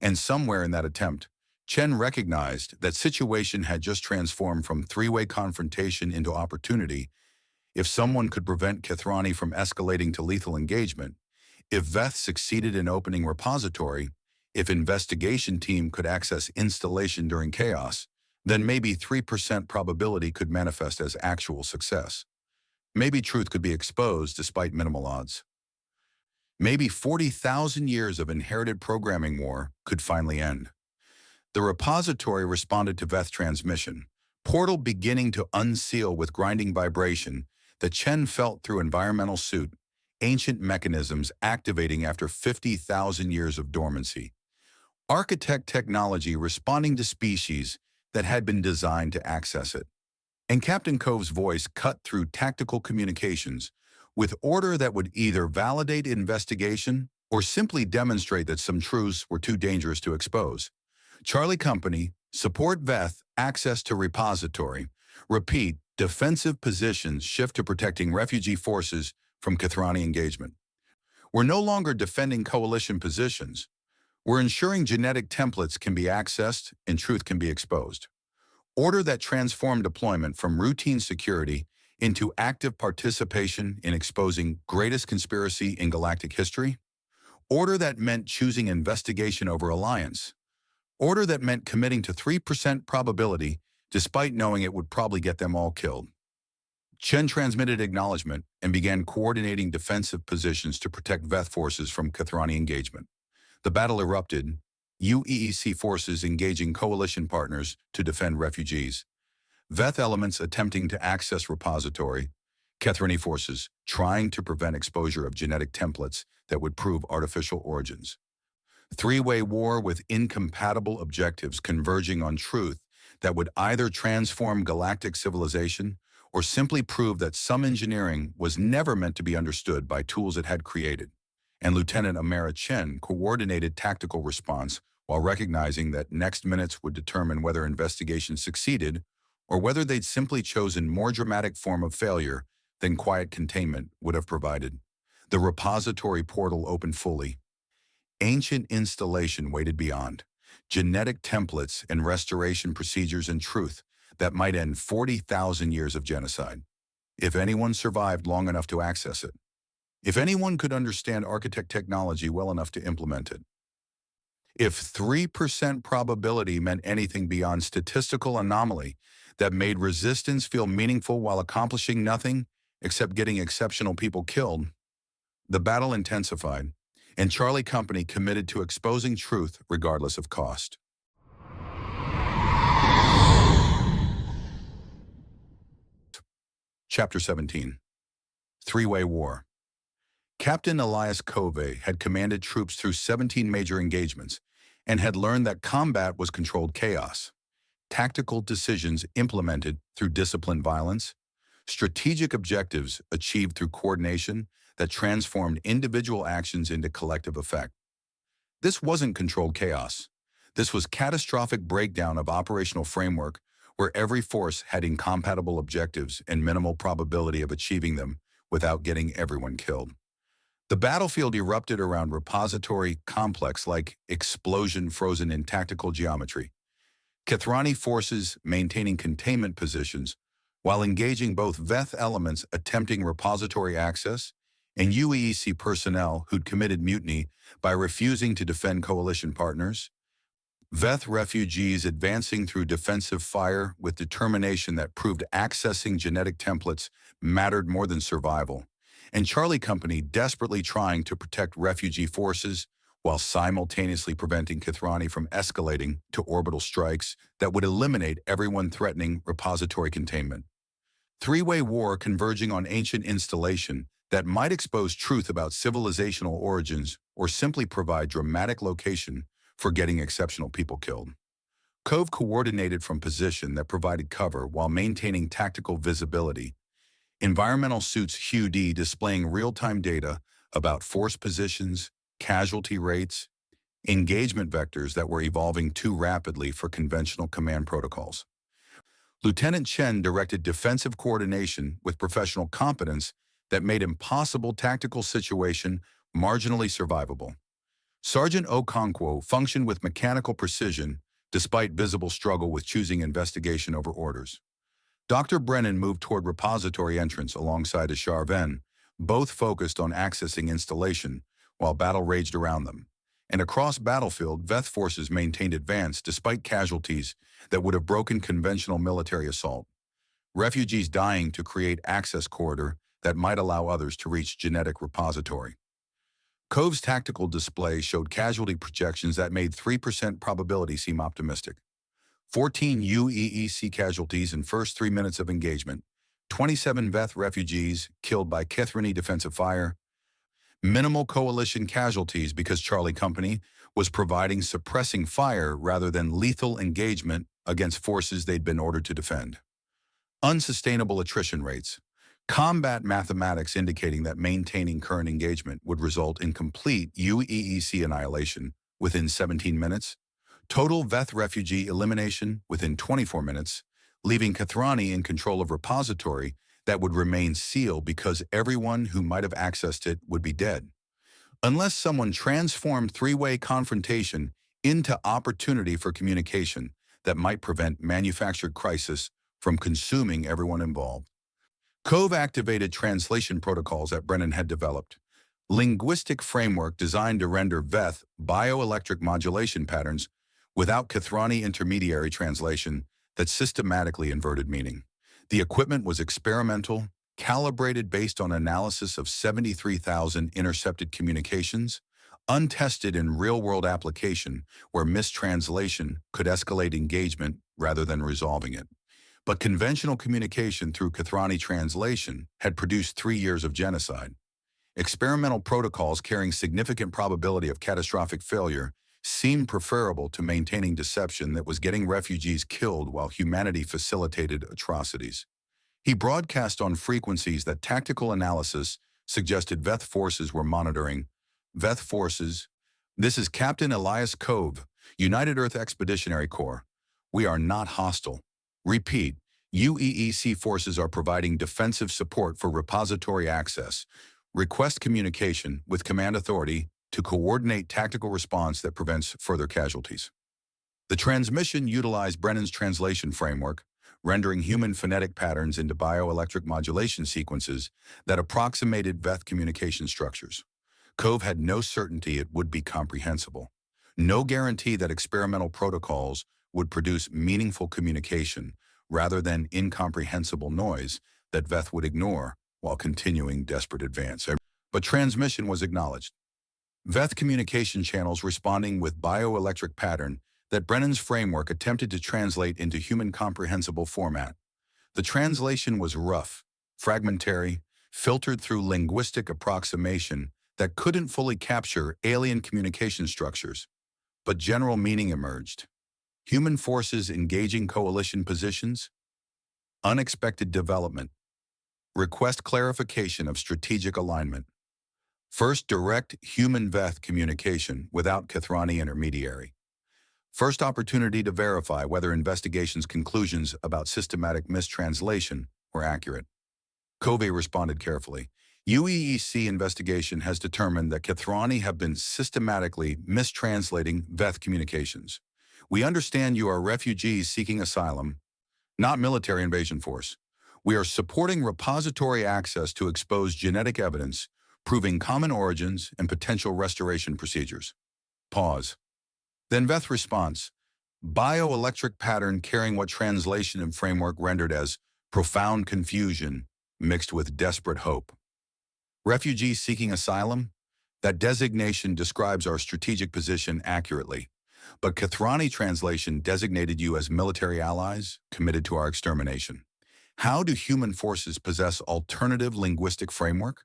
[SPEAKER 1] And somewhere in that attempt, Chen recognized that situation had just transformed from three-way confrontation into opportunity. If someone could prevent Kathrani from escalating to lethal engagement, if Veth succeeded in opening repository, if investigation team could access installation during chaos, then maybe 3% probability could manifest as actual success. Maybe truth could be exposed despite minimal odds. Maybe 40,000 years of inherited programming war could finally end. The repository responded to Veth transmission, portal beginning to unseal with grinding vibration that Chen felt through environmental suit, ancient mechanisms activating after 50,000 years of dormancy. Architect technology responding to species that had been designed to access it. And Captain Cove's voice cut through tactical communications with order that would either validate investigation or simply demonstrate that some truths were too dangerous to expose. Charlie Company, support Veth, access to repository. Repeat, defensive positions shift to protecting refugee forces from Kathrani engagement. We're no longer defending coalition positions. We're ensuring genetic templates can be accessed and truth can be exposed. Order that transformed deployment from routine security into active participation in exposing greatest conspiracy in galactic history. Order that meant choosing investigation over alliance. Order that meant committing to 3% probability despite knowing it would probably get them all killed. Chen transmitted acknowledgement and began coordinating defensive positions to protect Veth forces from Kathrani engagement. The battle erupted, UEEC forces engaging coalition partners to defend refugees, Veth elements attempting to access repository, Kathrani forces trying to prevent exposure of genetic templates that would prove artificial origins. Three-way war with incompatible objectives converging on truth that would either transform galactic civilization or simply prove that some engineering was never meant to be understood by tools it had created. And Lieutenant Amara Chen coordinated tactical response while recognizing that next minutes would determine whether investigation succeeded or whether they'd simply chosen more dramatic form of failure than quiet containment would have provided. The repository portal opened fully. Ancient installation waited beyond. Genetic templates and restoration procedures and truth that might end 40,000 years of genocide. If anyone survived long enough to access it. If anyone could understand architect technology well enough to implement it. If 3% probability meant anything beyond statistical anomaly that made resistance feel meaningful while accomplishing nothing except getting exceptional people killed, the battle intensified, and Charlie Company committed to exposing truth regardless of cost. Chapter 17. Three-Way War. Captain Elias Cove had commanded troops through 17 major engagements and had learned that combat was controlled chaos, tactical decisions implemented through disciplined violence, strategic objectives achieved through coordination that transformed individual actions into collective effect. This wasn't controlled chaos. This was catastrophic breakdown of operational framework where every force had incompatible objectives and minimal probability of achieving them without getting everyone killed. The battlefield erupted around repository complex like explosion frozen in tactical geometry. Kathrani forces maintaining containment positions while engaging both Veth elements attempting repository access and UEEC personnel who'd committed mutiny by refusing to defend coalition partners. Veth refugees advancing through defensive fire with determination that proved accessing genetic templates mattered more than survival, and Charlie Company desperately trying to protect refugee forces while simultaneously preventing Kithrani from escalating to orbital strikes that would eliminate everyone threatening repository containment. Three-way war converging on ancient installation that might expose truth about civilizational origins or simply provide dramatic location for getting exceptional people killed. Cove coordinated from position that provided cover while maintaining tactical visibility. Environmental suits HUD displaying real-time data about force positions, casualty rates, engagement vectors that were evolving too rapidly for conventional command protocols. Lieutenant Chen directed defensive coordination with professional competence that made impossible tactical situation marginally survivable. Sergeant Okonkwo functioned with mechanical precision despite visible struggle with choosing investigation over orders. Dr. Brennan moved toward repository entrance alongside Ashar Ven, both focused on accessing installation while battle raged around them. And across battlefield, Veth forces maintained advance despite casualties that would have broken conventional military assault. Refugees dying to create access corridor that might allow others to reach genetic repository. Cove's tactical display showed casualty projections that made 3% probability seem optimistic. 14 UEEC casualties in first 3 minutes of engagement, 27 Veth refugees killed by Kithrani defensive fire, minimal coalition casualties because Charlie Company was providing suppressing fire rather than lethal engagement against forces they'd been ordered to defend. Unsustainable attrition rates. Combat mathematics indicating that maintaining current engagement would result in complete UEEC annihilation within 17 minutes, total Veth refugee elimination within 24 minutes, leaving Kithrani in control of repository that would remain sealed because everyone who might have accessed it would be dead. Unless someone transformed three-way confrontation into opportunity for communication that might prevent manufactured crisis from consuming everyone involved. Cove activated translation protocols that Brennan had developed, linguistic framework designed to render Veth bioelectric modulation patterns without Kithrani intermediary translation that systematically inverted meaning. The equipment was experimental, calibrated based on analysis of 73,000 intercepted communications, untested in real-world application where mistranslation could escalate engagement rather than resolving it. But conventional communication through Kithrani translation had produced 3 years of genocide. Experimental protocols carrying significant probability of catastrophic failure seemed preferable to maintaining deception that was getting refugees killed while humanity facilitated atrocities. He broadcast on frequencies that tactical analysis suggested Veth forces were monitoring. Veth forces, this is Captain Elias Cove, United Earth Expeditionary Corps. We are not hostile. Repeat, UEEC forces are providing defensive support for repository access. Request communication with command authority to coordinate tactical response that prevents further casualties. The transmission utilized Brennan's translation framework, rendering human phonetic patterns into bioelectric modulation sequences that approximated Veth communication structures. Cove had no certainty it would be comprehensible, no guarantee that experimental protocols would produce meaningful communication rather than incomprehensible noise that Veth would ignore while continuing desperate advance. But transmission was acknowledged. Veth communication channels responding with bioelectric pattern that Brennan's framework attempted to translate into human comprehensible format. The translation was rough, fragmentary, filtered through linguistic approximation that couldn't fully capture alien communication structures, but general meaning emerged. Human forces engaging coalition positions, unexpected development, request clarification of strategic alignment. First, direct human-Veth communication without Kithrani intermediary. First opportunity to verify whether investigation's conclusions about systematic mistranslation were accurate. Cove responded carefully. UEEC investigation has determined that Kithrani have been systematically mistranslating Veth communications. We understand you are refugees seeking asylum, not military invasion force. We are supporting repository access to expose genetic evidence, proving common origins and potential restoration procedures. Pause. Then Veth response. bioelectric pattern carrying what translation and framework rendered as profound confusion mixed with desperate hope. Refugees seeking asylum? That designation describes our strategic position accurately, but Kathrani translation designated you as military allies committed to our extermination. How do human forces possess alternative linguistic framework?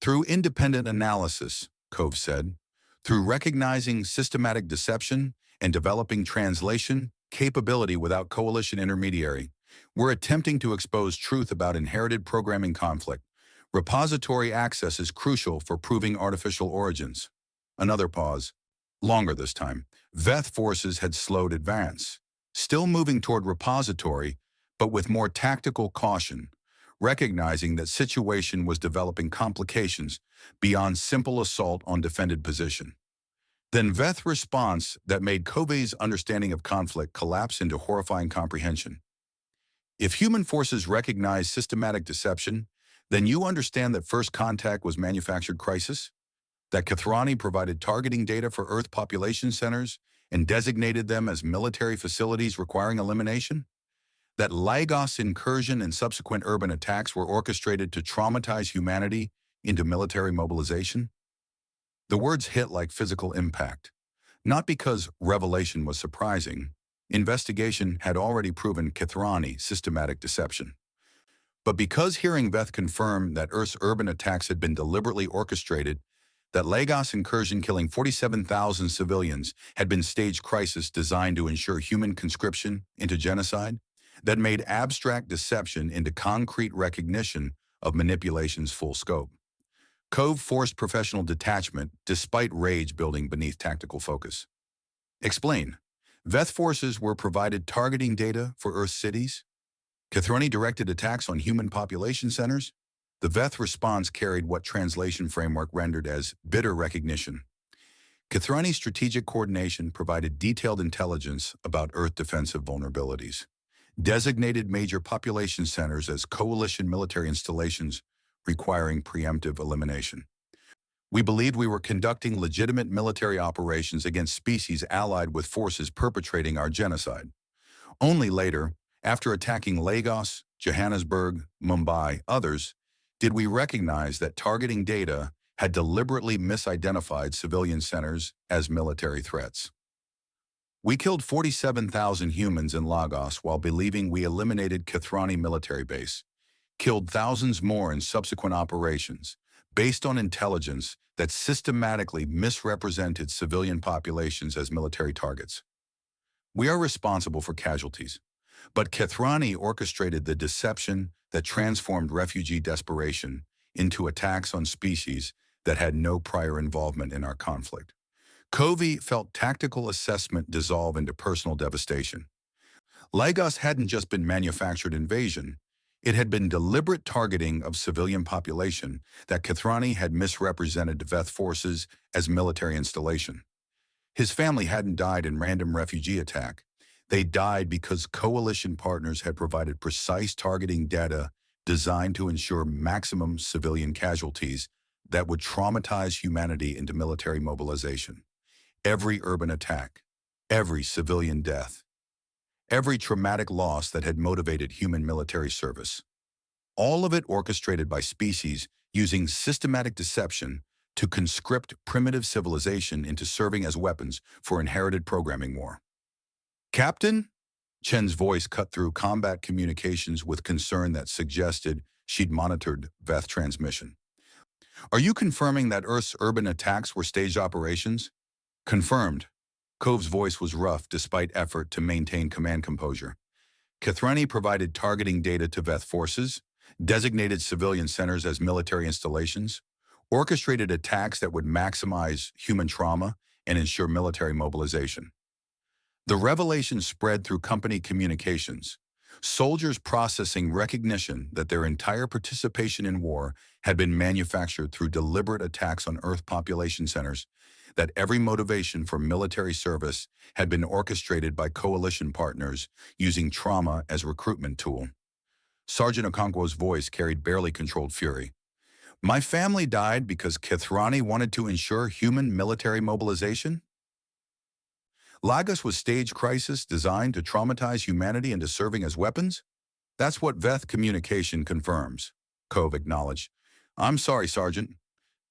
[SPEAKER 1] Through independent analysis, Cove said, through recognizing systematic deception and developing translation capability without coalition intermediary, we're attempting to expose truth about inherited programming conflict. Repository access is crucial for proving artificial origins. Another pause. Longer this time. Veth forces had slowed advance, still moving toward repository, but with more tactical caution, recognizing that situation was developing complications beyond simple assault on defended position. Then Veth response that made Cove's understanding of conflict collapse into horrifying comprehension. If human forces recognize systematic deception, then you understand that first contact was manufactured crisis, that Kathrani provided targeting data for Earth population centers and designated them as military facilities requiring elimination, that Lagos incursion and subsequent urban attacks were orchestrated to traumatize humanity into military mobilization. The words hit like physical impact, not because revelation was surprising. Investigation had already proven Kathrani systematic deception. But because hearing Veth confirm that Earth's urban attacks had been deliberately orchestrated, that Lagos incursion killing 47,000 civilians had been staged crisis designed to ensure human conscription into genocide, that made abstract deception into concrete recognition of manipulation's full scope. Cove forced professional detachment despite rage building beneath tactical focus. Explain. Veth forces were provided targeting data for Earth cities. Kathrani directed attacks on human population centers. The Veth response carried what translation framework rendered as bitter recognition. Kathrani's strategic coordination provided detailed intelligence about Earth defensive vulnerabilities, designated major population centers as coalition military installations requiring preemptive elimination. We believed we were conducting legitimate military operations against species allied with forces perpetrating our genocide. Only later, after attacking Lagos, Johannesburg, Mumbai, others, did we recognize that targeting data had deliberately misidentified civilian centers as military threats. We killed 47,000 humans in Lagos while believing we eliminated Kathrani military base, killed thousands more in subsequent operations, based on intelligence that systematically misrepresented civilian populations as military targets. We are responsible for casualties, but Kathrani orchestrated the deception that transformed refugee desperation into attacks on species that had no prior involvement in our conflict. Covey felt tactical assessment dissolve into personal devastation. Lagos hadn't just been manufactured invasion, it had been deliberate targeting of civilian population that Kathrani had misrepresented to Veth forces as military installation. His family hadn't died in random refugee attack. They died because coalition partners had provided precise targeting data designed to ensure maximum civilian casualties that would traumatize humanity into military mobilization. Every urban attack, every civilian death, every traumatic loss that had motivated human military service. All of it orchestrated by species using systematic deception to conscript primitive civilization into serving as weapons for inherited programming war. Captain? Chen's voice cut through combat communications with concern that suggested she'd monitored Veth transmission. Are you confirming that Earth's urban attacks were staged operations? Confirmed. Cove's voice was rough despite effort to maintain command composure. Kathrani provided targeting data to Veth forces, designated civilian centers as military installations, orchestrated attacks that would maximize human trauma and ensure military mobilization. The revelation spread through company communications, soldiers processing recognition that their entire participation in war had been manufactured through deliberate attacks on Earth population centers, that every motivation for military service had been orchestrated by coalition partners using trauma as recruitment tool. Sergeant Okonkwo's voice carried barely controlled fury. My family died because Kathrani wanted to ensure human military mobilization? Lagos was staged crisis designed to traumatize humanity into serving as weapons? That's what Veth communication confirms, Cove acknowledged. I'm sorry, Sergeant.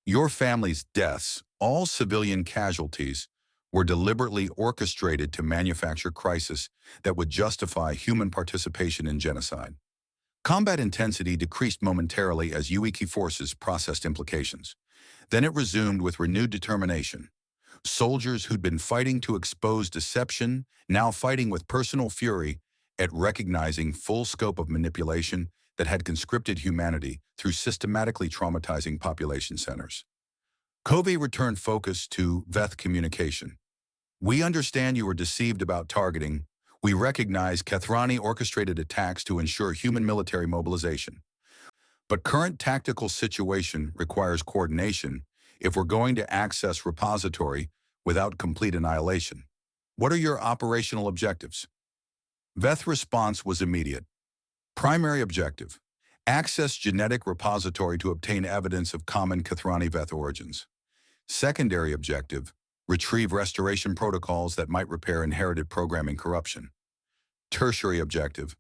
[SPEAKER 1] Your family's deaths, all civilian casualties, were deliberately orchestrated to manufacture crisis that would justify human participation in genocide. Combat intensity decreased momentarily as UEQ forces processed implications. Then it resumed with renewed determination. Soldiers who'd been fighting to expose deception, now fighting with personal fury at recognizing full scope of manipulation that had conscripted humanity through systematically traumatizing population centers. Covey returned focus to Veth communication. We understand you were deceived about targeting. We recognize Kethrani orchestrated attacks to ensure human military mobilization. But current tactical situation requires coordination if we're going to access repository without complete annihilation. What are your operational objectives? Veth's response was immediate. Primary objective: access genetic repository to obtain evidence of common Kethrani Veth origins. Secondary objective: retrieve restoration protocols that might repair inherited programming corruption. Tertiary objective: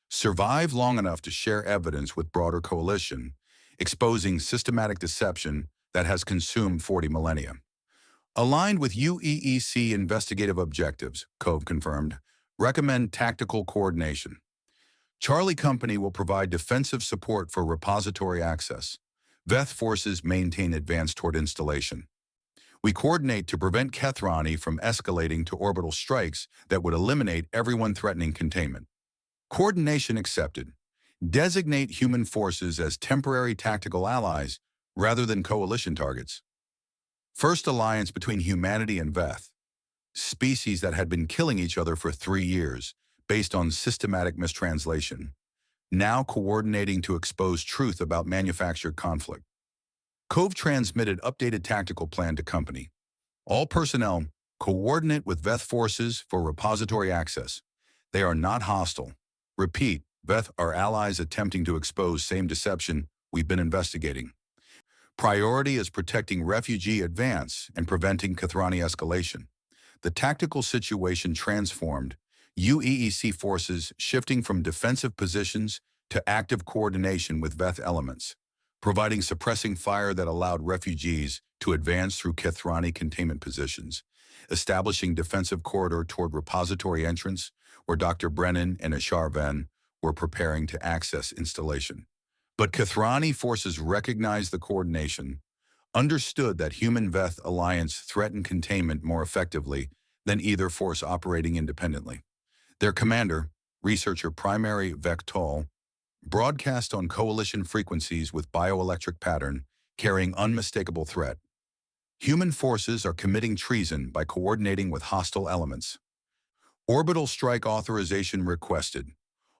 [SPEAKER 1] survive long enough to share evidence with broader coalition, exposing systematic deception that has consumed 40 millennia. Aligned with UEEC investigative objectives, Cove confirmed, recommend tactical coordination. Charlie Company will provide defensive support for repository access. Veth forces maintain advance toward installation. We coordinate to prevent Kethrani from escalating to orbital strikes that would eliminate everyone threatening containment. Coordination accepted. Designate human forces as temporary tactical allies rather than coalition targets. First alliance between humanity and Veth, species that had been killing each other for 3 years based on systematic mistranslation, now coordinating to expose truth about manufactured conflict. Cove transmitted updated tactical plan to company. All personnel coordinate with Veth forces for repository access. They are not hostile. Repeat, Veth are allies attempting to expose same deception we've been investigating. Priority is protecting refugee advance and preventing Kethrani escalation. The tactical situation transformed, UEEC forces shifting from defensive positions to active coordination with Veth elements, providing suppressing fire that allowed refugees to advance through Kethrani containment positions, establishing defensive corridor toward repository entrance where Dr. Brennan and Ashar Ven were preparing to access installation. But Kethrani forces recognized the coordination, understood that human-Veth alliance threatened containment more effectively than either force operating independently. Their commander, researcher Primary Vectol, broadcast on coalition frequencies with bioelectric pattern, carrying unmistakable threat. Human forces are committing treason by coordinating with hostile elements. Orbital strike authorization requested.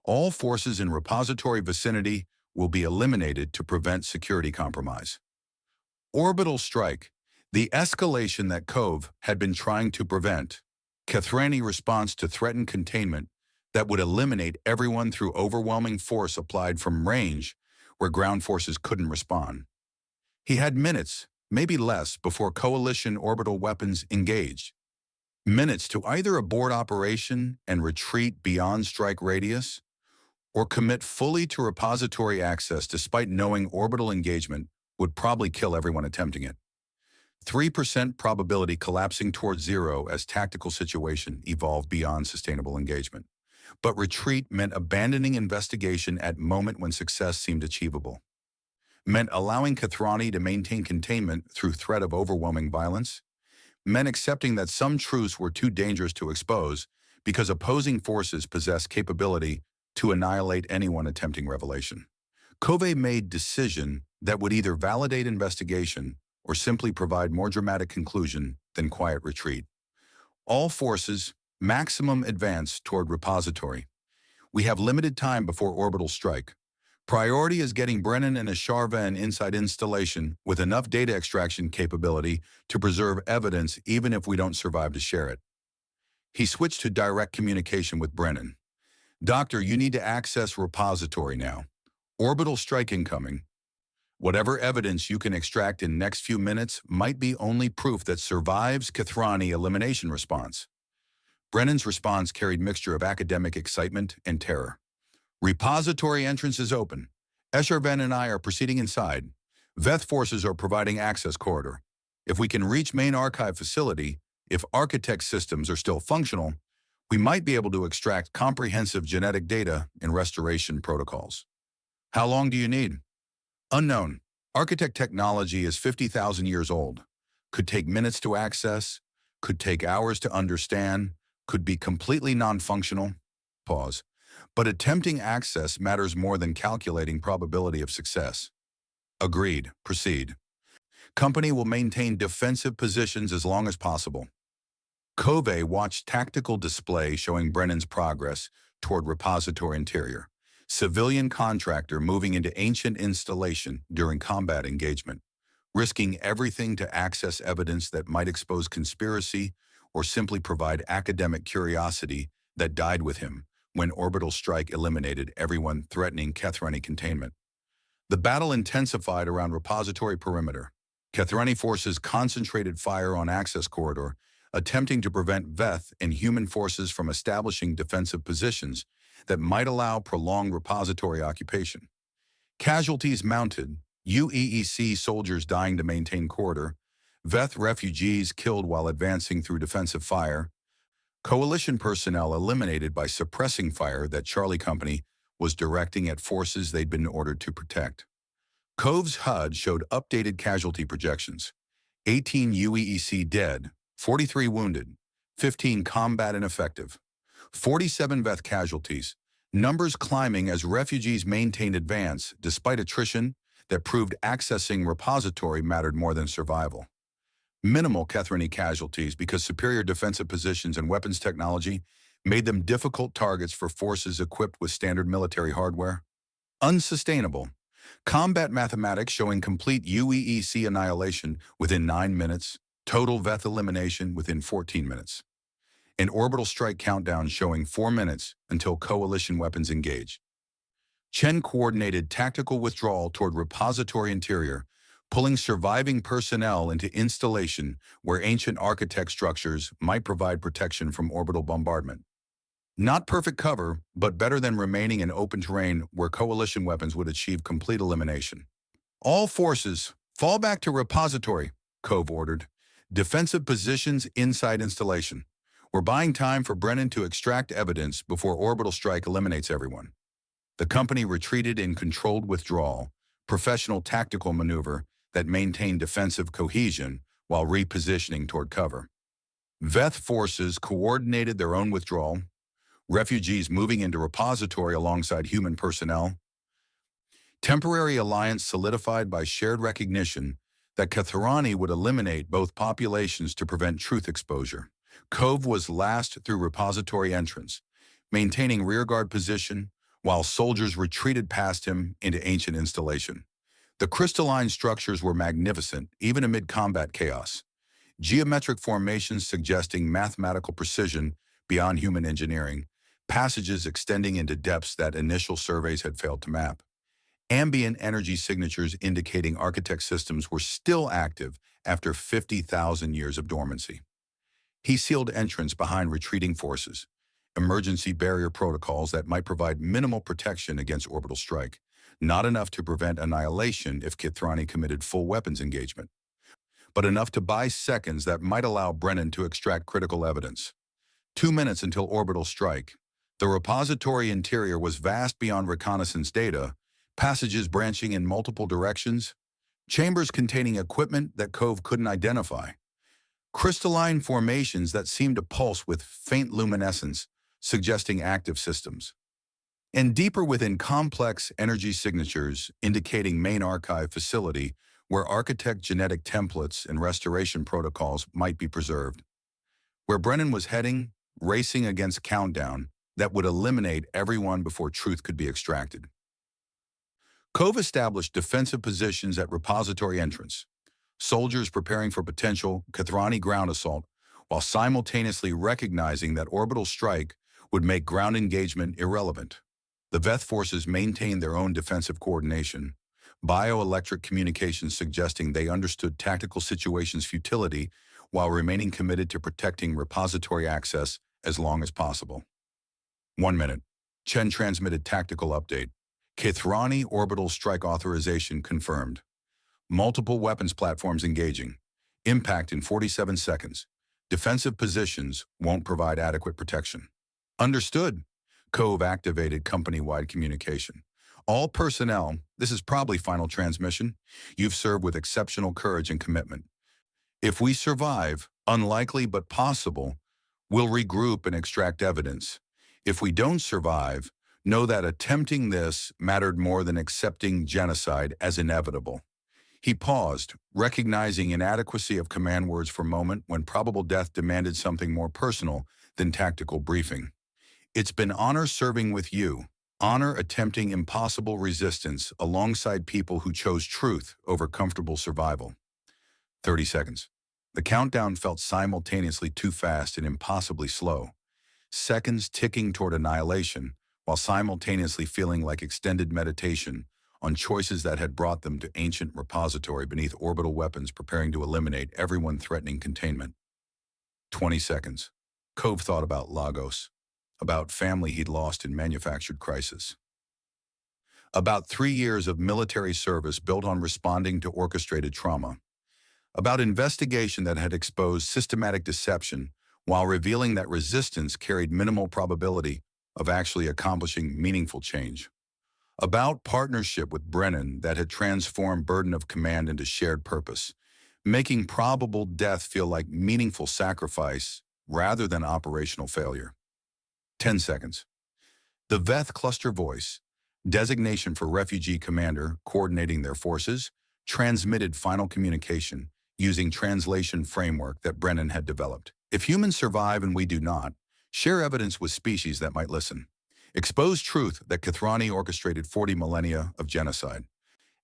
[SPEAKER 1] All forces in repository vicinity will be eliminated to prevent security compromise. Orbital strike, the escalation that Cove had been trying to prevent. Kethrani response to threatened containment that would eliminate everyone through overwhelming force applied from range where ground forces couldn't respond. He had minutes, maybe less, before coalition orbital weapons engaged. Minutes to either abort operation and retreat beyond strike radius, or commit fully to repository access despite knowing orbital engagement would probably kill everyone attempting it. 3% probability collapsing towards zero as tactical situation evolved beyond sustainable engagement. But retreat meant abandoning investigation at moment when success seemed achievable. Meant allowing Kethrani to maintain containment through threat of overwhelming violence. Meant accepting that some truths were too dangerous to expose because opposing forces possessed capability to annihilate anyone attempting revelation. Cove made decision that would either validate investigation or simply provide more dramatic conclusion than quiet retreat. All forces, maximum advance toward repository. We have limited time before orbital strike. Priority is getting Brennan and Ashar Ven inside installation with enough data extraction capability to preserve evidence even if we don't survive to share it. He switched to direct communication with Brennan. Doctor, you need to access repository now. Orbital strike incoming. Whatever evidence you can extract in next few minutes might be only proof that survives Kethrani elimination response. Brennan's response carried mixture of academic excitement and terror. Repository entrance is open. Escherven and I are proceeding inside. Veth forces are providing access corridor. If we can reach main archive facility, if architect systems are still functional, we might be able to extract comprehensive genetic data and restoration protocols. How long do you need? Unknown. Architect technology is 50,000 years old. Could take minutes to access, could take hours to understand, could be completely non-functional. Pause. But attempting access matters more than calculating probability of success. Agreed. Proceed. Company will maintain defensive positions as long as possible. Cove watched tactical display showing Brennan's progress toward repository interior. Civilian contractor moving into ancient installation during combat engagement, risking everything to access evidence that might expose conspiracy or simply provide academic curiosity that died with him when orbital strike eliminated everyone threatening Kethrani containment. The battle intensified around repository perimeter. Kethrani forces concentrated fire on access corridor, attempting to prevent Veth and human forces from establishing defensive positions that might allow prolonged repository occupation. Casualties mounted, UEEC soldiers dying to maintain corridor, Veth refugees killed while advancing through defensive fire, coalition personnel eliminated by suppressing fire that Charlie Company was directing at forces they'd been ordered to protect. Cove's HUD showed updated casualty projections. 18 UEEC dead, 43 wounded, 15 combat ineffective, 47 Veth casualties, numbers climbing as refugees maintained advance despite attrition that proved accessing repository mattered more than survival. Minimal Kethrani casualties because superior defensive positions and weapons technology made them difficult targets for forces equipped with standard military hardware. Unsustainable. Combat mathematics showing complete UEEC annihilation within 9 minutes, total Veth elimination within 14 minutes. An orbital strike countdown showing 4 minutes until coalition weapons engage. Chen coordinated tactical withdrawal toward repository interior, pulling surviving personnel into installation where ancient architect structures might provide protection from orbital bombardment. Not perfect cover, but better than remaining in open terrain where coalition weapons would achieve complete elimination. All forces, fall back to repository, Cove ordered. Defensive positions inside installation. We're buying time for Brennan to extract evidence before orbital strike eliminates everyone. The company retreated in controlled withdrawal, professional tactical maneuver that maintained defensive cohesion while repositioning toward cover. Veth forces coordinated their own withdrawal, refugees moving into repository alongside human personnel. Temporary alliance solidified by shared recognition that Kethrani would eliminate both populations to prevent truth exposure. Cove was last through repository entrance, maintaining rearguard position while soldiers retreated past him into ancient installation. The crystalline structures were magnificent, even amid combat chaos. Geometric formations suggesting mathematical precision beyond human engineering, passages extending into depths that initial surveys had failed to map. Ambient energy signatures indicating architect systems were still active after 50,000 years of dormancy. He sealed entrance behind retreating forces, emergency barrier protocols that might provide minimal protection against orbital strike, not enough to prevent annihilation if Kethrani committed full weapons engagement, but enough to buy seconds that might allow Brennan to extract critical evidence. 2 minutes until orbital strike. The repository interior was vast beyond reconnaissance data, passages branching in multiple directions, chambers containing equipment that Cove couldn't identify, crystalline formations that seemed to pulse with faint luminescence, suggesting active systems, and deeper within complex energy signatures indicating main archive facility where architect genetic templates and restoration protocols might be preserved. Where Brennan was heading, racing against countdown that would eliminate everyone before truth could be extracted. Cove established defensive positions at repository entrance, soldiers preparing for potential Kethrani ground assault while simultaneously recognizing that orbital strike would make ground engagement irrelevant. The Veth forces maintained their own defensive coordination, bioelectric communications suggesting they understood tactical situations' futility while remaining committed to protecting repository access as long as possible. 1 minute. Chen transmitted tactical update. Kithrani orbital strike authorization confirmed. Multiple weapons platforms engaging. Impact in 47 seconds. Defensive positions won't provide adequate protection. Understood. Cove activated company-wide communication. All personnel, this is probably final transmission. You've served with exceptional courage and commitment. If we survive, unlikely but possible, we'll regroup and extract evidence. If we don't survive, know that attempting this mattered more than accepting genocide as inevitable. He paused, recognizing inadequacy of command words for a moment when probable death demanded something more personal than tactical briefing. It's been honor serving with you, honor attempting impossible resistance alongside people who chose truth over comfortable survival. 30 seconds. The countdown felt simultaneously too fast and impossibly slow. Seconds ticking toward annihilation, while simultaneously feeling like extended meditation on choices that had brought them to ancient repository beneath orbital weapons preparing to eliminate everyone threatening containment. 20 seconds. Cove thought about Lagos, about family he'd lost in manufactured crisis. About 3 years of military service built on responding to orchestrated trauma. About investigation that had exposed systematic deception while revealing that resistance carried minimal probability of actually accomplishing meaningful change. About partnership with Brennan that had transformed burden of command into shared purpose, making probable death feel like meaningful sacrifice rather than operational failure. 10 seconds. The Veth cluster voice, designation for refugee commander coordinating their forces, transmitted final communication using translation framework that Brennan had developed. If humans survive and we do not, share evidence with species that might listen. Expose truth that Kithrani orchestrated 40 millennia of genocide.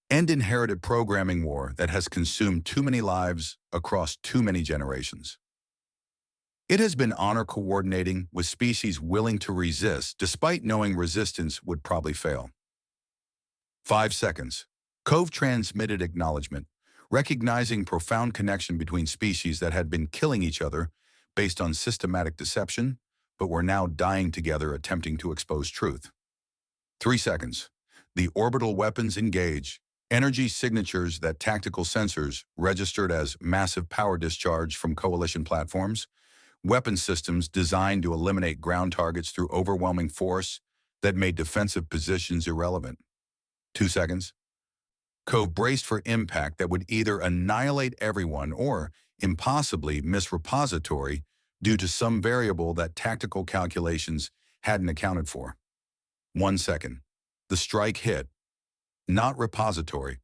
[SPEAKER 1] End inherited programming war that has consumed too many lives across too many generations. It has been honor coordinating with species willing to resist despite knowing resistance would probably fail. 5 seconds. Cove transmitted acknowledgement, recognizing profound connection between species that had been killing each other based on systematic deception, but were now dying together attempting to expose truth. 3 seconds. The orbital weapons engage. Energy signatures that tactical sensors registered as massive power discharge from coalition platforms, weapon systems designed to eliminate ground targets through overwhelming force that made defensive positions irrelevant. 2 seconds. Cove braced for impact that would either annihilate everyone or impossibly miss repository due to some variable that tactical calculations hadn't accounted for. 1 second. The strike hit. Not repository.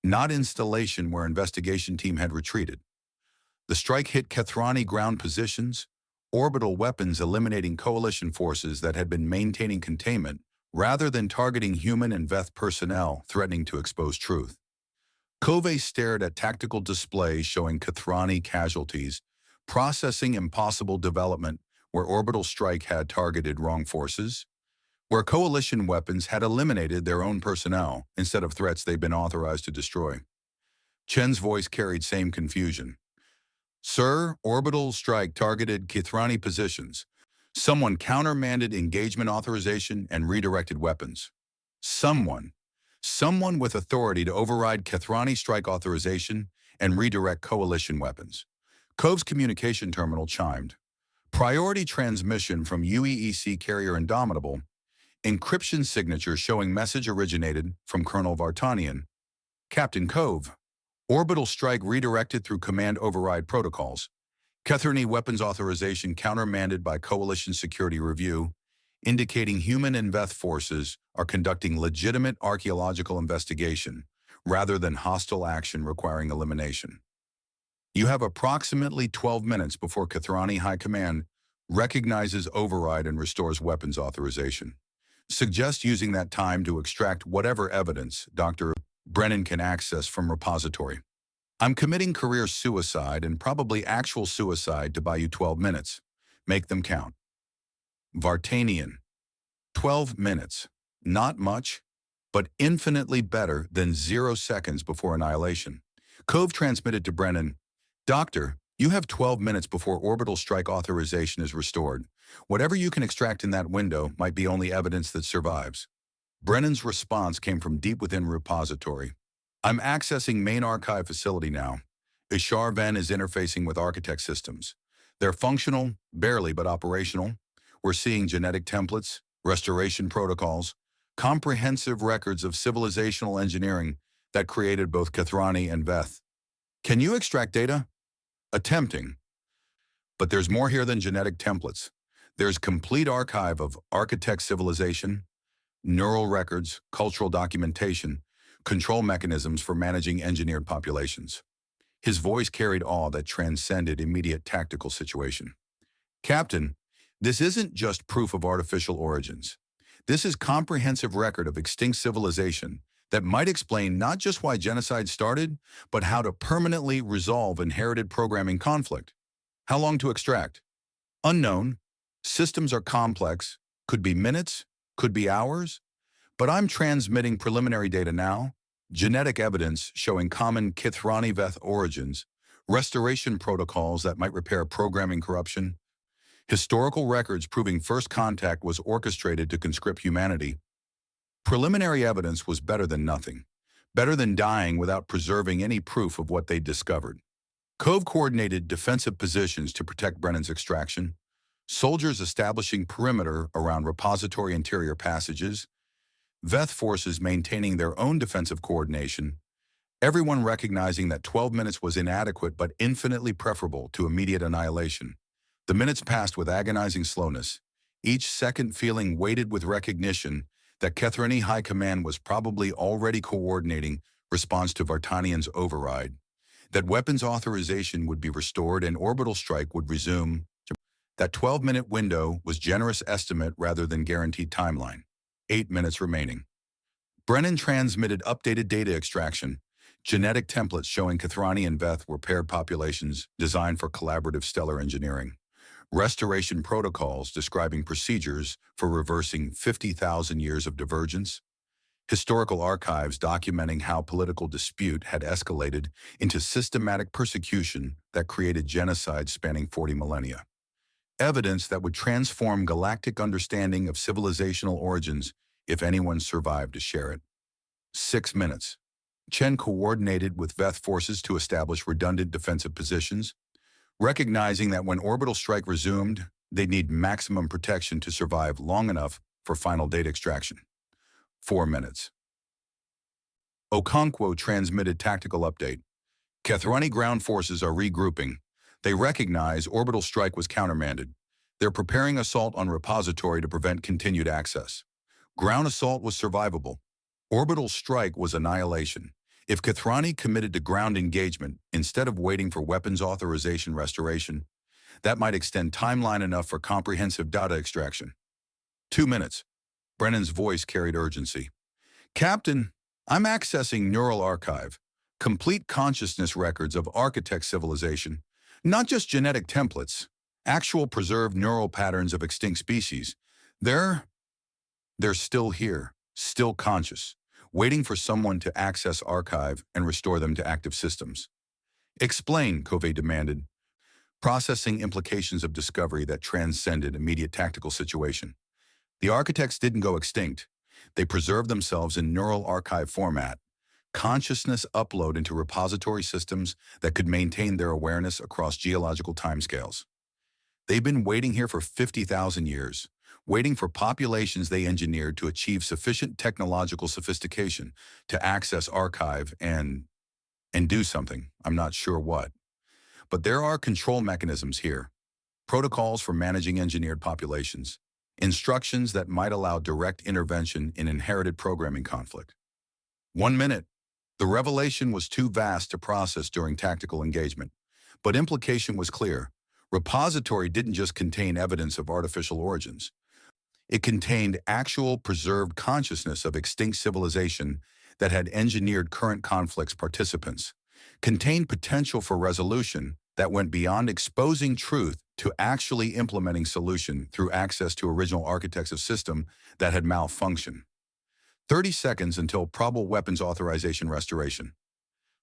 [SPEAKER 1] Not installation where investigation team had retreated. The strike hit Kithrani ground positions, orbital weapons eliminating coalition forces that had been maintaining containment rather than targeting human and Veth personnel threatening to expose truth. Cove stared at tactical displays showing Kithrani casualties, processing impossible development where orbital strike had targeted wrong forces, where coalition weapons had eliminated their own personnel instead of threats they'd been authorized to destroy. Chen's voice carried same confusion. Sir, orbital strike targeted Kithrani positions. Someone countermanded engagement authorization and redirected weapons. Someone with authority to override Kithrani strike authorization and redirect coalition weapons. Cove's communication terminal chimed. Priority transmission from UEEC carrier Indomitable. Encryption signature showing message originated from Colonel Vartanian. Captain Cove. Orbital strike redirected through command override protocols. Kithrani weapons authorization countermanded by Coalition Security Review, indicating human and Veth forces are conducting legitimate archaeological investigation rather than hostile action requiring elimination. You have approximately 12 minutes before Kithrani High Command recognizes override and restores weapons authorization. Suggest using that time to extract whatever evidence Dr. Brennan can access from repository. I'm committing career suicide and probably actual suicide to buy you 12 minutes. Make them count. Vartanian. 12 minutes. Not much, but infinitely better than 0 seconds before annihilation. Cove transmitted to Brennan, Doctor, You have 12 minutes before orbital strike authorization is restored. Whatever you can extract in that window might be only evidence that survives. Brennan's response came from deep within repository. I'm accessing main archive facility now. HFY is interfacing with architect systems. They're functional, barely but operational. We're seeing genetic templates, restoration protocols, comprehensive records of civilizational engineering that created both Kethrani and Veth. Can you extract data? Attempting. But there's more here than genetic templates. There's complete archive of architect civilization, neural records, cultural documentation, control mechanisms for managing engineered populations. His voice carried awe that transcended immediate tactical situation. Captain, this isn't just proof of artificial origins. This is comprehensive record of extinct civilization that might explain not just why genocide started, but how to permanently resolve inherited programming conflict. How long to extract? Unknown. Systems are complex, could be minutes, could be hours, but I'm transmitting preliminary data now, genetic evidence showing common Kethrani-Veth origins, restoration protocols that might repair programming corruption, historical records proving first contact was orchestrated to conscript humanity. Preliminary evidence was better than nothing, better than dying without preserving any proof of what they'd discovered. Cove coordinated defensive positions to protect Brennan's extraction, soldiers establishing perimeter around repository interior passages, Veth forces maintaining their own defensive coordination, everyone recognizing that 12 minutes was inadequate but infinitely preferable to immediate annihilation. The minutes passed with agonizing slowness, each second feeling weighted with recognition that Kethrani High Command was probably already coordinating response to Vartanian's override, that weapons authorization would be restored and orbital strike would resume. That 12-minute window was generous estimate rather than guaranteed timeline. 8 minutes remaining. Brennan transmitted updated data extraction, genetic templates showing Kethrani and Veth were paired populations designed for collaborative stellar engineering, restoration protocols describing procedures for reversing 50,000 years of divergence, historical archives documenting how political dispute had escalated into systematic persecution that created genocide spanning 40 millennia. Evidence that would transform galactic understanding of civilizational origins if anyone survived to share it. 6 minutes. Chen coordinated with Veth forces to establish redundant defensive positions, recognizing that when orbital strike resumed, they'd need maximum protection to survive long enough for final data extraction. 4 minutes. Okonkwo transmitted tactical update. Kethrani ground forces are regrouping. They recognize orbital strike was countermanded. They're preparing assault on repository to prevent continued access. Ground assault was survivable. Orbital strike was annihilation. If Kethrani committed to ground engagement instead of waiting for weapons authorization restoration, that might extend timeline enough for comprehensive data extraction. 2 minutes. Brennan's voice carried urgency. Captain, I'm accessing neural archive, complete consciousness records of architect civilization, not just genetic templates, actual preserved neural patterns of extinct species. They're still here, still conscious, waiting for someone to access archive and restore them to active systems. Explain, Cove demanded, processing implications of discovery that transcended immediate tactical situation. The architects didn't go extinct. They preserved themselves in neural archive format, consciousness upload into repository systems that could maintain their awareness across geological timescales. They've been waiting here for 50,000 years, waiting for populations they engineered to achieve sufficient technological sophistication to access archive and do something, I'm not sure what. But there are control mechanisms here, protocols for managing engineered populations, instructions that might allow direct intervention in inherited programming conflict. 1 minute. The revelation was too vast to process during tactical engagement, but implication was clear. Repository didn't just contain evidence of artificial origins. It contained actual preserved consciousness of extinct civilization that had engineered current conflicts participants, contained potential for resolution that went beyond exposing truth to actually implementing solution through access to original architects of system that had malfunctioned. 30 seconds until probable weapons authorization restoration.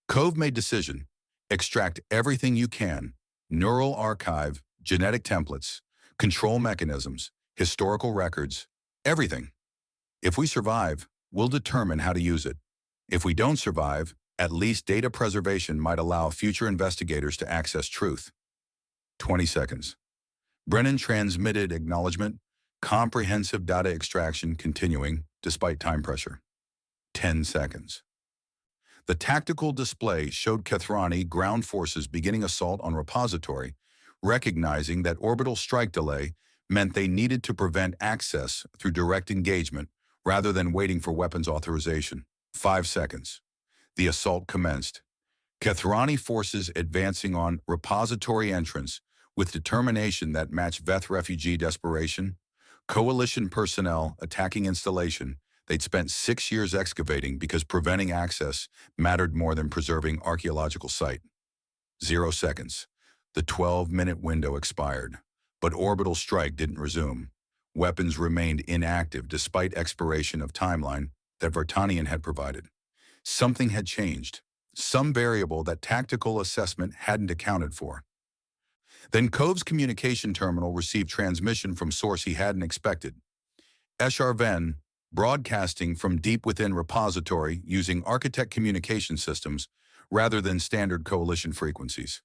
[SPEAKER 1] Cove made decision. Extract everything you can, neural archive, genetic templates, control mechanisms, historical records, everything. If we survive, we'll determine how to use it. If we don't survive, at least data preservation might allow future investigators to access truth. 20 seconds. Brennan transmitted acknowledgement, comprehensive data extraction continuing despite time pressure. 10 seconds. The tactical display showed Kethrani ground forces beginning assault on repository, recognizing that orbital strike delay meant they needed to prevent access through direct engagement rather than waiting for weapons authorization. 5 seconds. The assault commenced. Kethrani forces advancing on repository entrance with determination that matched Veth refugee desperation. Coalition personnel attacking installation they'd spent 6 years excavating because preventing access mattered more than preserving archaeological site. 0 seconds. The 12-minute window expired, but orbital strike didn't resume. Weapons remained inactive despite expiration of timeline that Vartanian had provided. Something had changed, some variable that tactical assessment hadn't accounted for. Then Cove's communication terminal received transmission from source he hadn't expected. HFY, broadcasting from deep within repository using architect communication systems rather than standard coalition frequencies.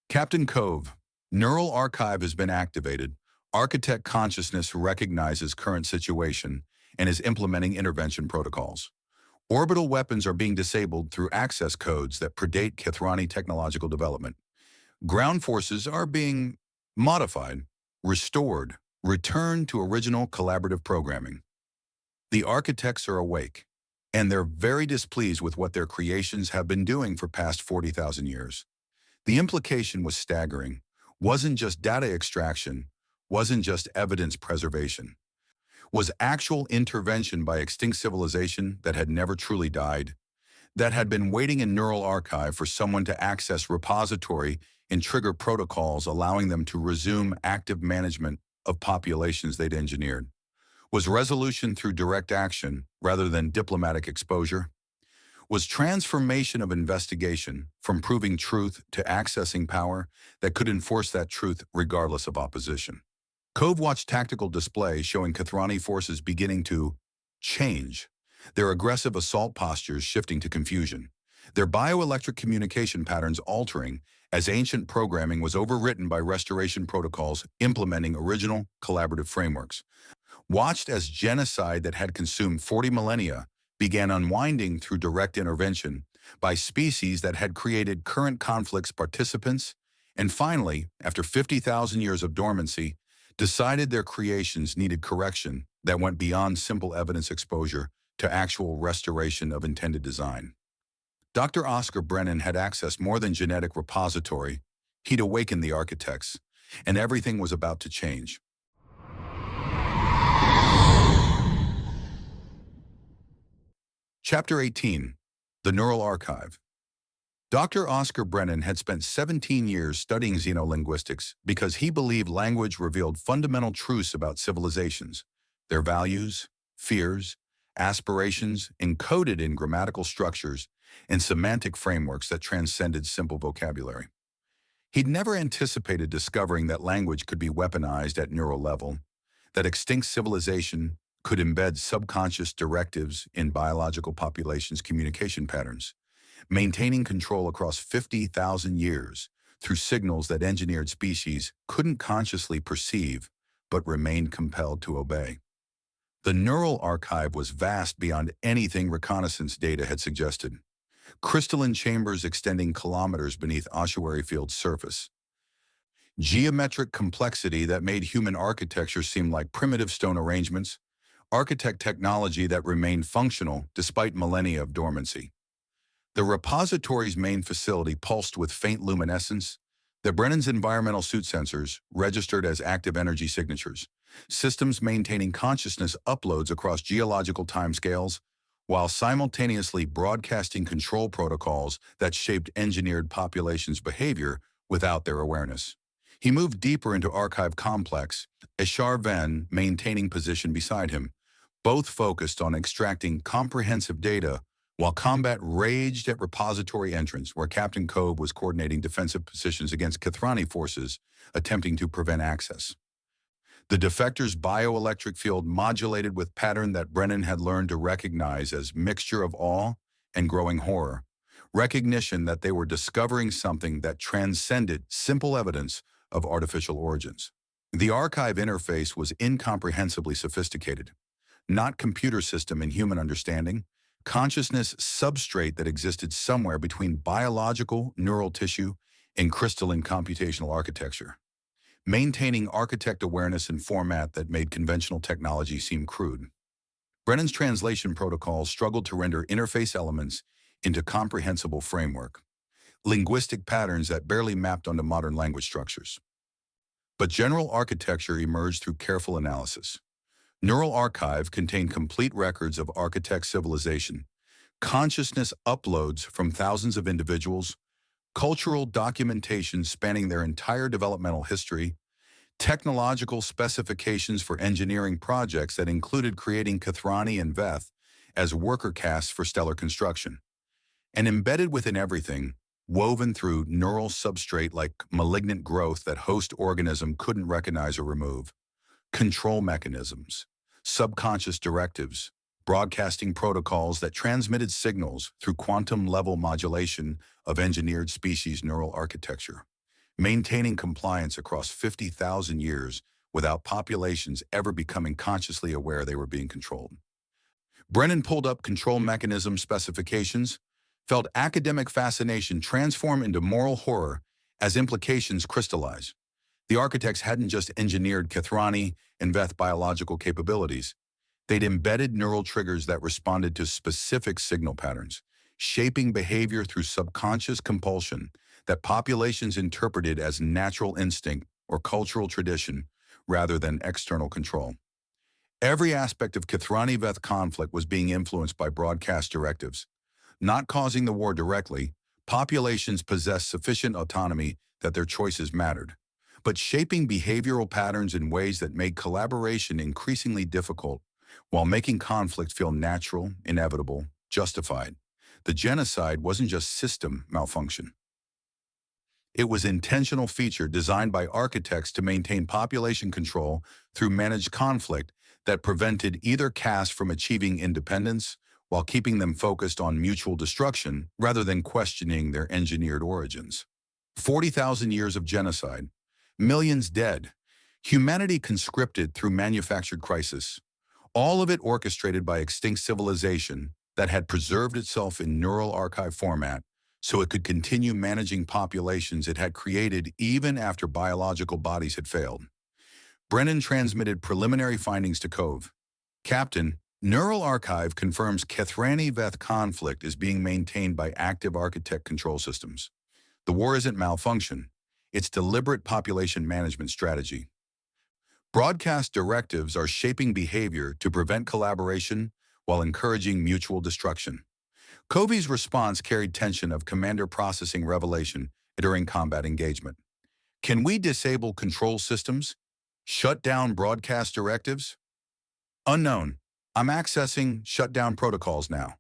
[SPEAKER 1] Captain Cove, neural archive has been activated. Architect consciousness recognizes current situation and is implementing intervention protocols. Orbital weapons are being disabled through access codes that predate Kethrani technological development. Ground forces are being modified, restored, returned to original collaborative programming. The architects are awake, and they're very displeased with what their creations have been doing for past 40,000 years. The implication was staggering. Wasn't just data extraction, wasn't just evidence preservation. Was actual intervention by extinct civilization that had never truly died, that had been waiting in neural archive for someone to access repository and trigger protocols allowing them to resume active management of populations they'd engineered. Was resolution through direct action rather than diplomatic exposure? Was transformation of investigation from proving truth to accessing power that could enforce that truth regardless of opposition? Cove watched tactical display showing Kethrani forces beginning to change, their aggressive assault postures shifting to confusion, their bioelectric communication patterns altering as ancient programming was overwritten by restoration protocols implementing original collaborative frameworks. Watched as genocide that had consumed 40 millennia began unwinding through direct intervention by species that had created current conflicts participants, and finally, after 50,000 years of dormancy, decided their creations needed correction that went beyond simple evidence exposure to actual restoration of intended design. Dr. Oscar Brennan had accessed more than genetic repository. He'd awakened the architects, and everything was about to change. Chapter 18, The Neural Archive. Dr. Oscar Brennan had spent 17 years studying xenolinguistics because he believed language revealed fundamental truths about civilizations, their values, fears, aspirations encoded in grammatical structures and semantic frameworks that transcended simple vocabulary. He'd never anticipated discovering that language could be weaponized at neural level, that extinct civilization could embed subconscious directives in biological populations' communication patterns, maintaining control across 50,000 years through signals that engineered species couldn't consciously perceive but remained compelled to obey. The neural archive was vast beyond anything reconnaissance data had suggested. Crystalline chambers extending kilometers beneath ossuary field's surface. Geometric complexity that made human architecture seem like primitive stone arrangements. Architect technology that remained functional despite millennia of dormancy. The repository's main facility pulsed with faint luminescence. The Brennan's environmental suit sensors registered as active energy signatures, systems maintaining consciousness uploads across geological timescales, while simultaneously broadcasting control protocols that shaped engineered populations' behavior without their awareness. He moved deeper into archive complex, HFY maintaining position beside him, both focused on extracting comprehensive data while combat raged at repository entrance, where Captain Cove was coordinating defensive positions against Kithrani forces attempting to prevent access. The defector's bioelectric field modulated with pattern that Brennan had learned to recognize as mixture of awe and growing horror, recognition that they were discovering something that transcended simple evidence of artificial origins. The archive interface was incomprehensibly sophisticated, not computer system in human understanding, consciousness substrate that existed somewhere between biological neural tissue and crystalline computational architecture, maintaining architect awareness and format that made conventional technology seem crude. Brennan's translation protocols struggled to render interface elements into comprehensible framework, linguistic patterns that barely mapped onto modern language structures. But general architecture emerged through careful analysis. Neural Archive contained complete records of architect civilization, consciousness uploads from thousands of individuals, cultural documentation spanning their entire developmental history, technological specifications for engineering projects that included creating Kithrani and Veth as worker castes for stellar construction. And embedded within everything, woven through neural substrate like malignant growth that host organism couldn't recognize or remove, control mechanisms, subconscious directives, broadcasting protocols that transmitted signals through quantum-level modulation of engineered species neural architecture, maintaining compliance across 50,000 years without populations ever becoming consciously aware they were being controlled. Brennan pulled up control mechanism specifications, felt academic fascination transform into moral horror as implications crystallize. The architects hadn't just engineered Kithrani and Veth biological capabilities. They'd embedded neural triggers that responded to specific signal patterns, shaping behavior through subconscious compulsion that populations interpreted as natural instinct or cultural tradition rather than external control. Every aspect of Kithrani-Veth conflict was being influenced by broadcast directives. Not causing the war directly, populations possessed sufficient autonomy that their choices mattered, but shaping behavioral patterns in ways that made collaboration increasingly difficult while making conflict feel natural, inevitable, justified. The genocide wasn't just system malfunction. It was intentional feature designed by architects to maintain population control through managed conflict that prevented either caste from achieving independence while keeping them focused on mutual destruction rather than questioning their engineered origins. 40,000 years of genocide, millions dead, humanity conscripted through manufactured crisis, all of it orchestrated by extinct civilization that had preserved itself in neural archive format so it could continue managing populations it had created even after biological bodies had failed. Brennan transmitted preliminary findings to Cove. Captain, Neural Archive confirms Kithrani-Veth conflict is being maintained by active architect control systems. The war isn't malfunction, it's deliberate population management strategy. Broadcast directives are shaping behavior to prevent collaboration while encouraging mutual destruction. Covey's response carried tension of commander processing revelation during combat engagement. Can we disable control systems? Shut down broadcast directives? Unknown. I'm accessing shutdown protocols now.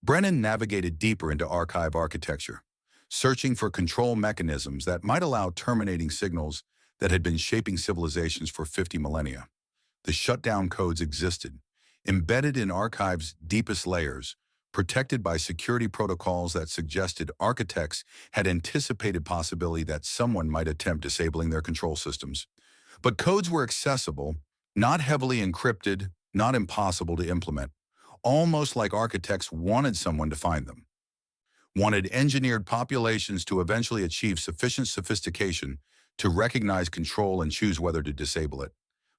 [SPEAKER 1] Brennan navigated deeper into archive architecture, searching for control mechanisms that might allow terminating signals that had been shaping civilizations for 50 millennia. The shutdown codes existed, embedded in archives' deepest layers, protected by security protocols that suggested architects had anticipated possibility that someone might attempt disabling their control systems. But codes were accessible, not heavily encrypted, not impossible to implement, almost like architects wanted someone to find them. Wanted engineered populations to eventually achieve sufficient sophistication to recognize control and choose whether to disable it.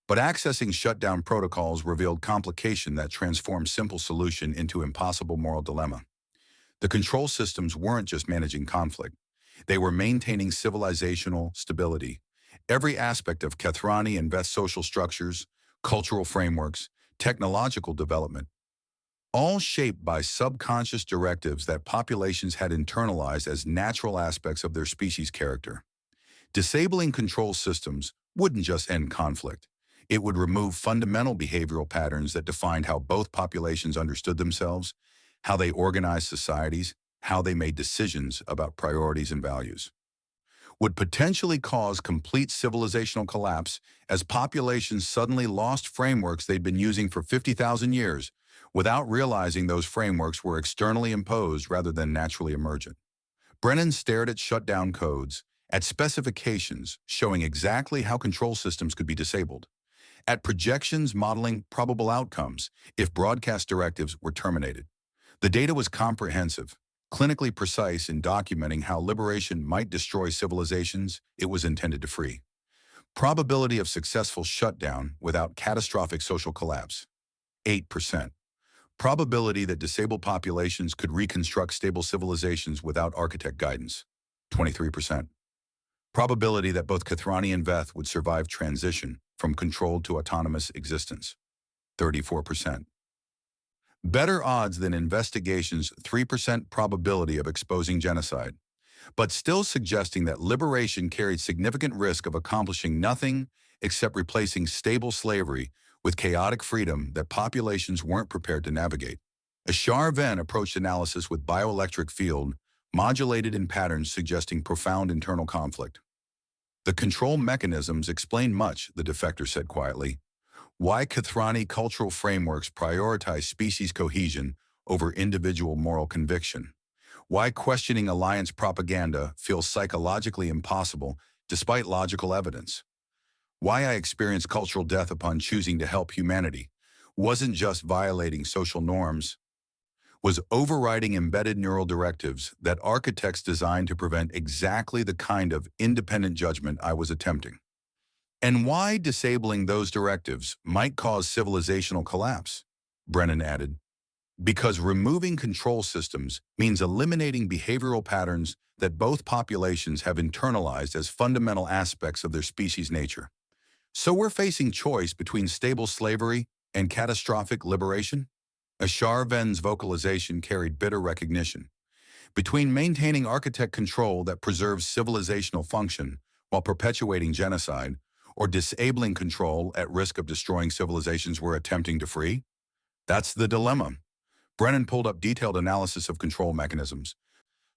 [SPEAKER 1] But accessing shutdown protocols revealed complication that transformed simple solution into impossible moral dilemma. The control systems weren't just managing conflict. They were maintaining civilizational stability. Every aspect of Kithrani and Veth social structures, cultural frameworks, technological development, all shaped by subconscious directives that populations had internalized as natural aspects of their species' character. Disabling control systems wouldn't just end conflict. It would remove fundamental behavioral patterns that defined how both populations understood themselves, how they organized societies, how they made decisions about priorities and values. Would potentially cause complete civilizational collapse as populations suddenly lost frameworks they'd been using for 50,000 years without realizing those frameworks were externally imposed rather than naturally emergent. Brennan stared at shutdown codes, at specifications showing exactly how control systems could be disabled, at projections modeling probable outcomes if broadcast directives were terminated. The data was comprehensive, clinically precise in documenting how liberation might destroy civilizations it was intended to free. Probability of successful shutdown without catastrophic social collapse, 8%. Probability that disabled populations could reconstruct stable civilizations without architect guidance, 23%. Probability that both Kathrani and Veth would survive transition from controlled to autonomous existence, 34%. Better odds than investigation's 3% probability of exposing genocide, but still suggesting that liberation carried significant risk of accomplishing nothing except replacing stable slavery with chaotic freedom that populations weren't prepared to navigate. Veth approached analysis with bioelectric field, modulated in patterns suggesting profound internal conflict. The control mechanisms explain much, the defector said quietly. Why Kathrani cultural frameworks prioritize species cohesion over individual moral conviction. Why questioning alliance propaganda feels psychologically impossible despite logical evidence. Why I experienced cultural death upon choosing to help humanity wasn't just violating social norms, was overriding embedded neural directives that architects designed to prevent exactly the kind of independent judgment I was attempting. And why disabling those directives might cause civilizational collapse, Brennan added. Because removing control systems means eliminating behavioral patterns that both populations have internalized as fundamental aspects of their species' nature. So we're facing choice between stable slavery and catastrophic liberation? Veth's vocalization carried bitter recognition. Between maintaining architect control that preserves civilizational function while perpetuating genocide, or disabling control at risk of destroying civilizations we're attempting to free? That's the dilemma. Brennan pulled up detailed analysis of control mechanisms,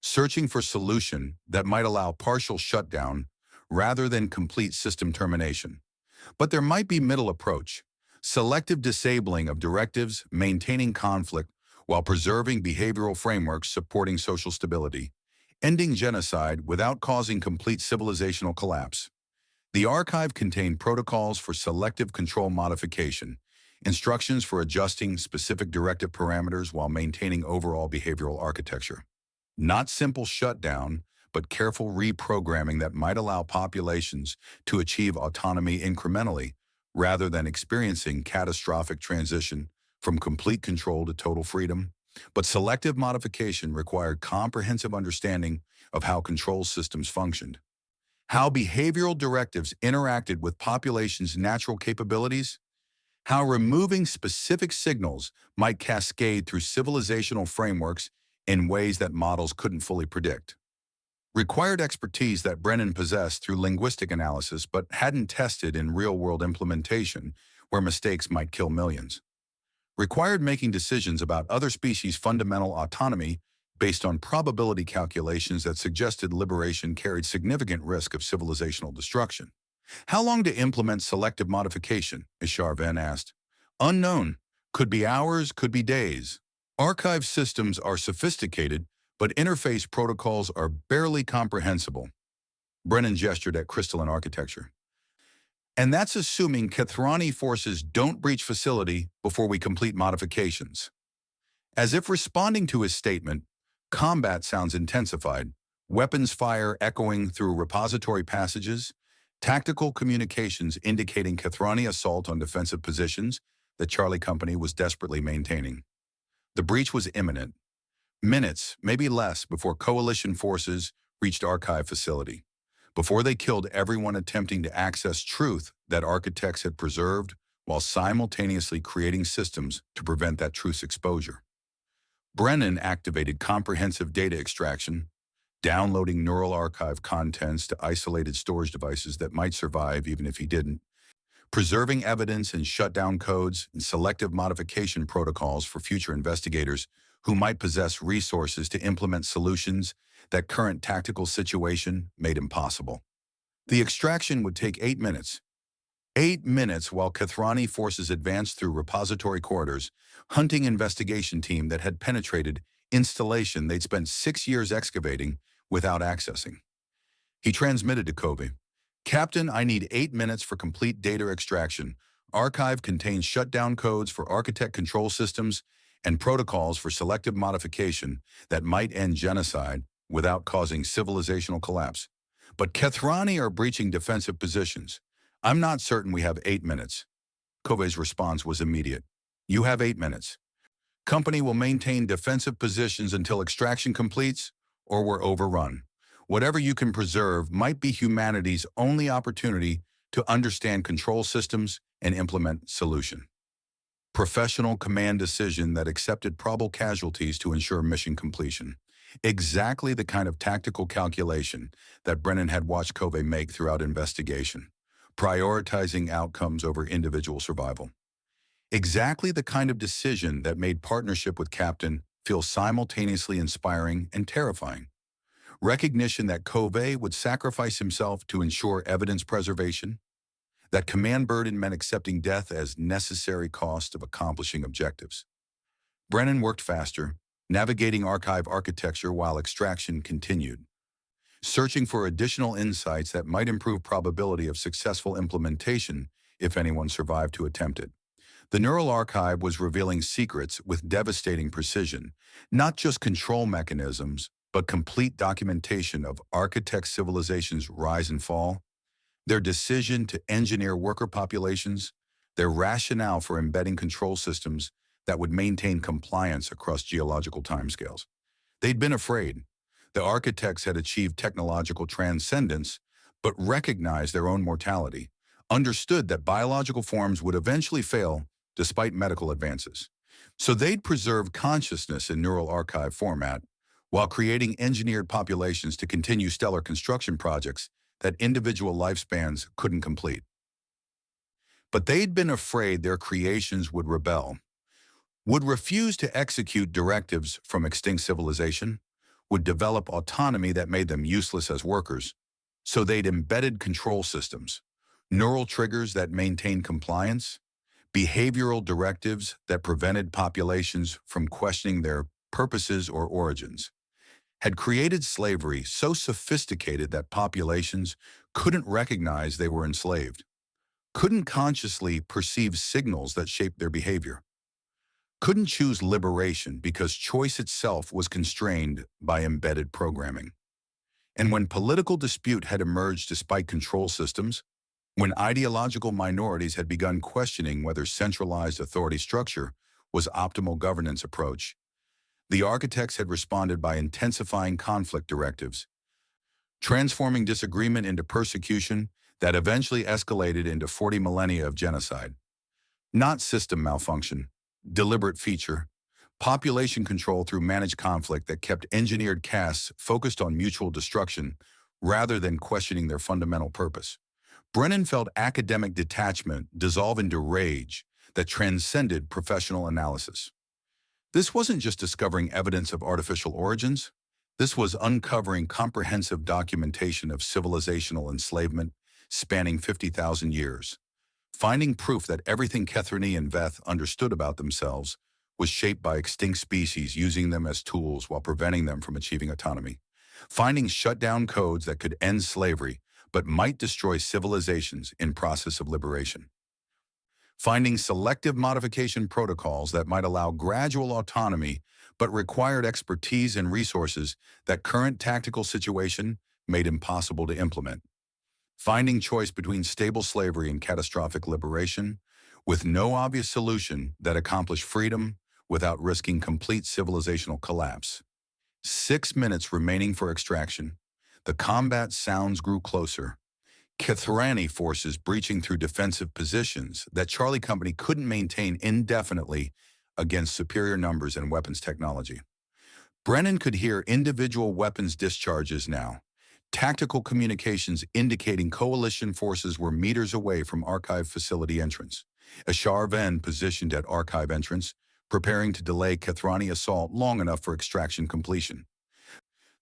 [SPEAKER 1] searching for solution that might allow partial shutdown rather than complete system termination. But there might be middle approach, selective disabling of directives, maintaining conflict while preserving behavioral frameworks supporting social stability, ending genocide without causing complete civilizational collapse. The archive contained protocols for selective control modification, instructions for adjusting specific directive parameters while maintaining overall behavioral architecture. Not simple shutdown, but careful reprogramming that might allow populations to achieve autonomy incrementally rather than experiencing catastrophic transition from complete control to total freedom. But selective modification required comprehensive understanding of how control systems functioned, how behavioral directives interacted with populations' natural capabilities, how removing specific signals might cascade through civilizational frameworks in ways that models couldn't fully predict. Required expertise that Brennan possessed through linguistic analysis but hadn't tested in real-world implementation where mistakes might kill millions. Required making decisions about other species' fundamental autonomy based on probability calculations that suggested liberation carried significant risk of civilizational destruction. How long to implement selective modification? Veth asked. Unknown. Could be hours, could be days. Archive systems are sophisticated, but interface protocols are barely comprehensible. Brennan gestured at crystalline architecture. And that's assuming Kathrani forces don't breach facility before we complete modifications. As if responding to his statement, combat sounds intensified, weapons fire echoing through repository passages, tactical communications indicating Kathrani assault on defensive positions that Charlie Company was desperately maintaining. The breach was imminent. Minutes, maybe less, before coalition forces reached archive facility, before they killed everyone attempting to access truth that architects had preserved while simultaneously creating systems to prevent that truth's exposure. Brennan activated comprehensive data extraction, downloading neural archive contents to isolated storage devices that might survive even if he didn't, preserving evidence in shutdown codes and selective modification protocols for future investigators who might possess resources to implement solutions that current tactical situation made impossible. The extraction would take 8 minutes. 8 minutes while Kathrani forces advanced through repository corridors, hunting investigation team that had penetrated installation they'd spent 6 years excavating without accessing. He transmitted to Covey, "Captain, I need 8 minutes for complete data extraction. Archive contains shutdown codes for architect control systems and protocols for selective modification that might end genocide without causing civilizational collapse. But Kathrani are breaching defensive positions. I'm not certain we have 8 minutes." Covey's response was immediate. "You have 8 minutes. Company will maintain defensive positions until extraction completes, or we're overrun. Whatever you can preserve might be humanity's only opportunity to understand control systems and implement solution." Professional command decision that accepted probable casualties to ensure mission completion. Exactly the kind of tactical calculation that Brennan had watched Covey make throughout investigation, prioritizing outcomes over individual survival. Exactly the kind of decision that made partnership with Captain feel simultaneously inspiring and terrifying. Recognition that Covey would sacrifice himself to ensure evidence preservation, that command burden meant accepting death as necessary cost of accomplishing objectives. Brennan worked faster, navigating archive architecture while extraction continued, searching for additional insights that might improve probability of successful implementation if anyone survived to attempt it. The Neural Archive was revealing secrets with devastating precision, not just control mechanisms, but complete documentation of architect civilizations' rise and fall, their decision to engineer worker populations, their rationale for embedding control systems that would maintain compliance across geological timescales. They'd been afraid. The architects had achieved technological transcendence, but recognized their own mortality, understood that biological forms would eventually fail despite medical advances. So they'd preserve consciousness in neural archive format while creating engineered populations to continue stellar construction projects that individual lifespans couldn't complete. But they'd been afraid their creations would rebel, would refuse to execute directives from extinct civilization, would develop autonomy that made them useless as workers. So they'd embedded control systems, neural triggers that maintained compliance, behavioral directives that prevented populations from questioning their purposes or origins, had created slavery so sophisticated that populations couldn't recognize they were enslaved, couldn't consciously perceive signals that shaped their behavior, couldn't choose liberation because choice itself was constrained by embedded programming. And when political dispute had emerged despite control systems, when ideological minorities had begun questioning whether centralized authority structure was optimal governance approach, the architects had responded by intensifying conflict directives, transforming disagreement into persecution that eventually escalated into 40 millennia of genocide. Not system malfunction, deliberate feature, population control through managed conflict that kept engineered castes focused on mutual destruction rather than questioning their fundamental purpose. Brennan felt academic detachment dissolve into rage that transcended professional analysis. This wasn't just discovering evidence of artificial origins. This was uncovering comprehensive documentation of civilizational enslavement spanning 50,000 years, finding proof that everything Kathrani and Veth understood about themselves was shaped by extinct species using them as tools while preventing them from achieving autonomy, finding shutdown codes that could end slavery but might destroy civilizations in process of liberation, finding selective modification protocols that might allow gradual autonomy but required expertise and resources that current tactical situation made impossible to implement, finding choice between stable slavery and catastrophic liberation, with no obvious solution that accomplished freedom without risking complete civilizational collapse. 6 minutes remaining for extraction. The combat sounds grew closer. Kathrani forces breaching through defensive positions that Charlie Company couldn't maintain indefinitely against superior numbers and weapons technology. Brennan could hear individual weapons discharges now, tactical communications indicating coalition forces were meters away from archive facility entrance. A Char-Ven positioned at archive entrance, preparing to delay Kethrani assault long enough for extraction completion.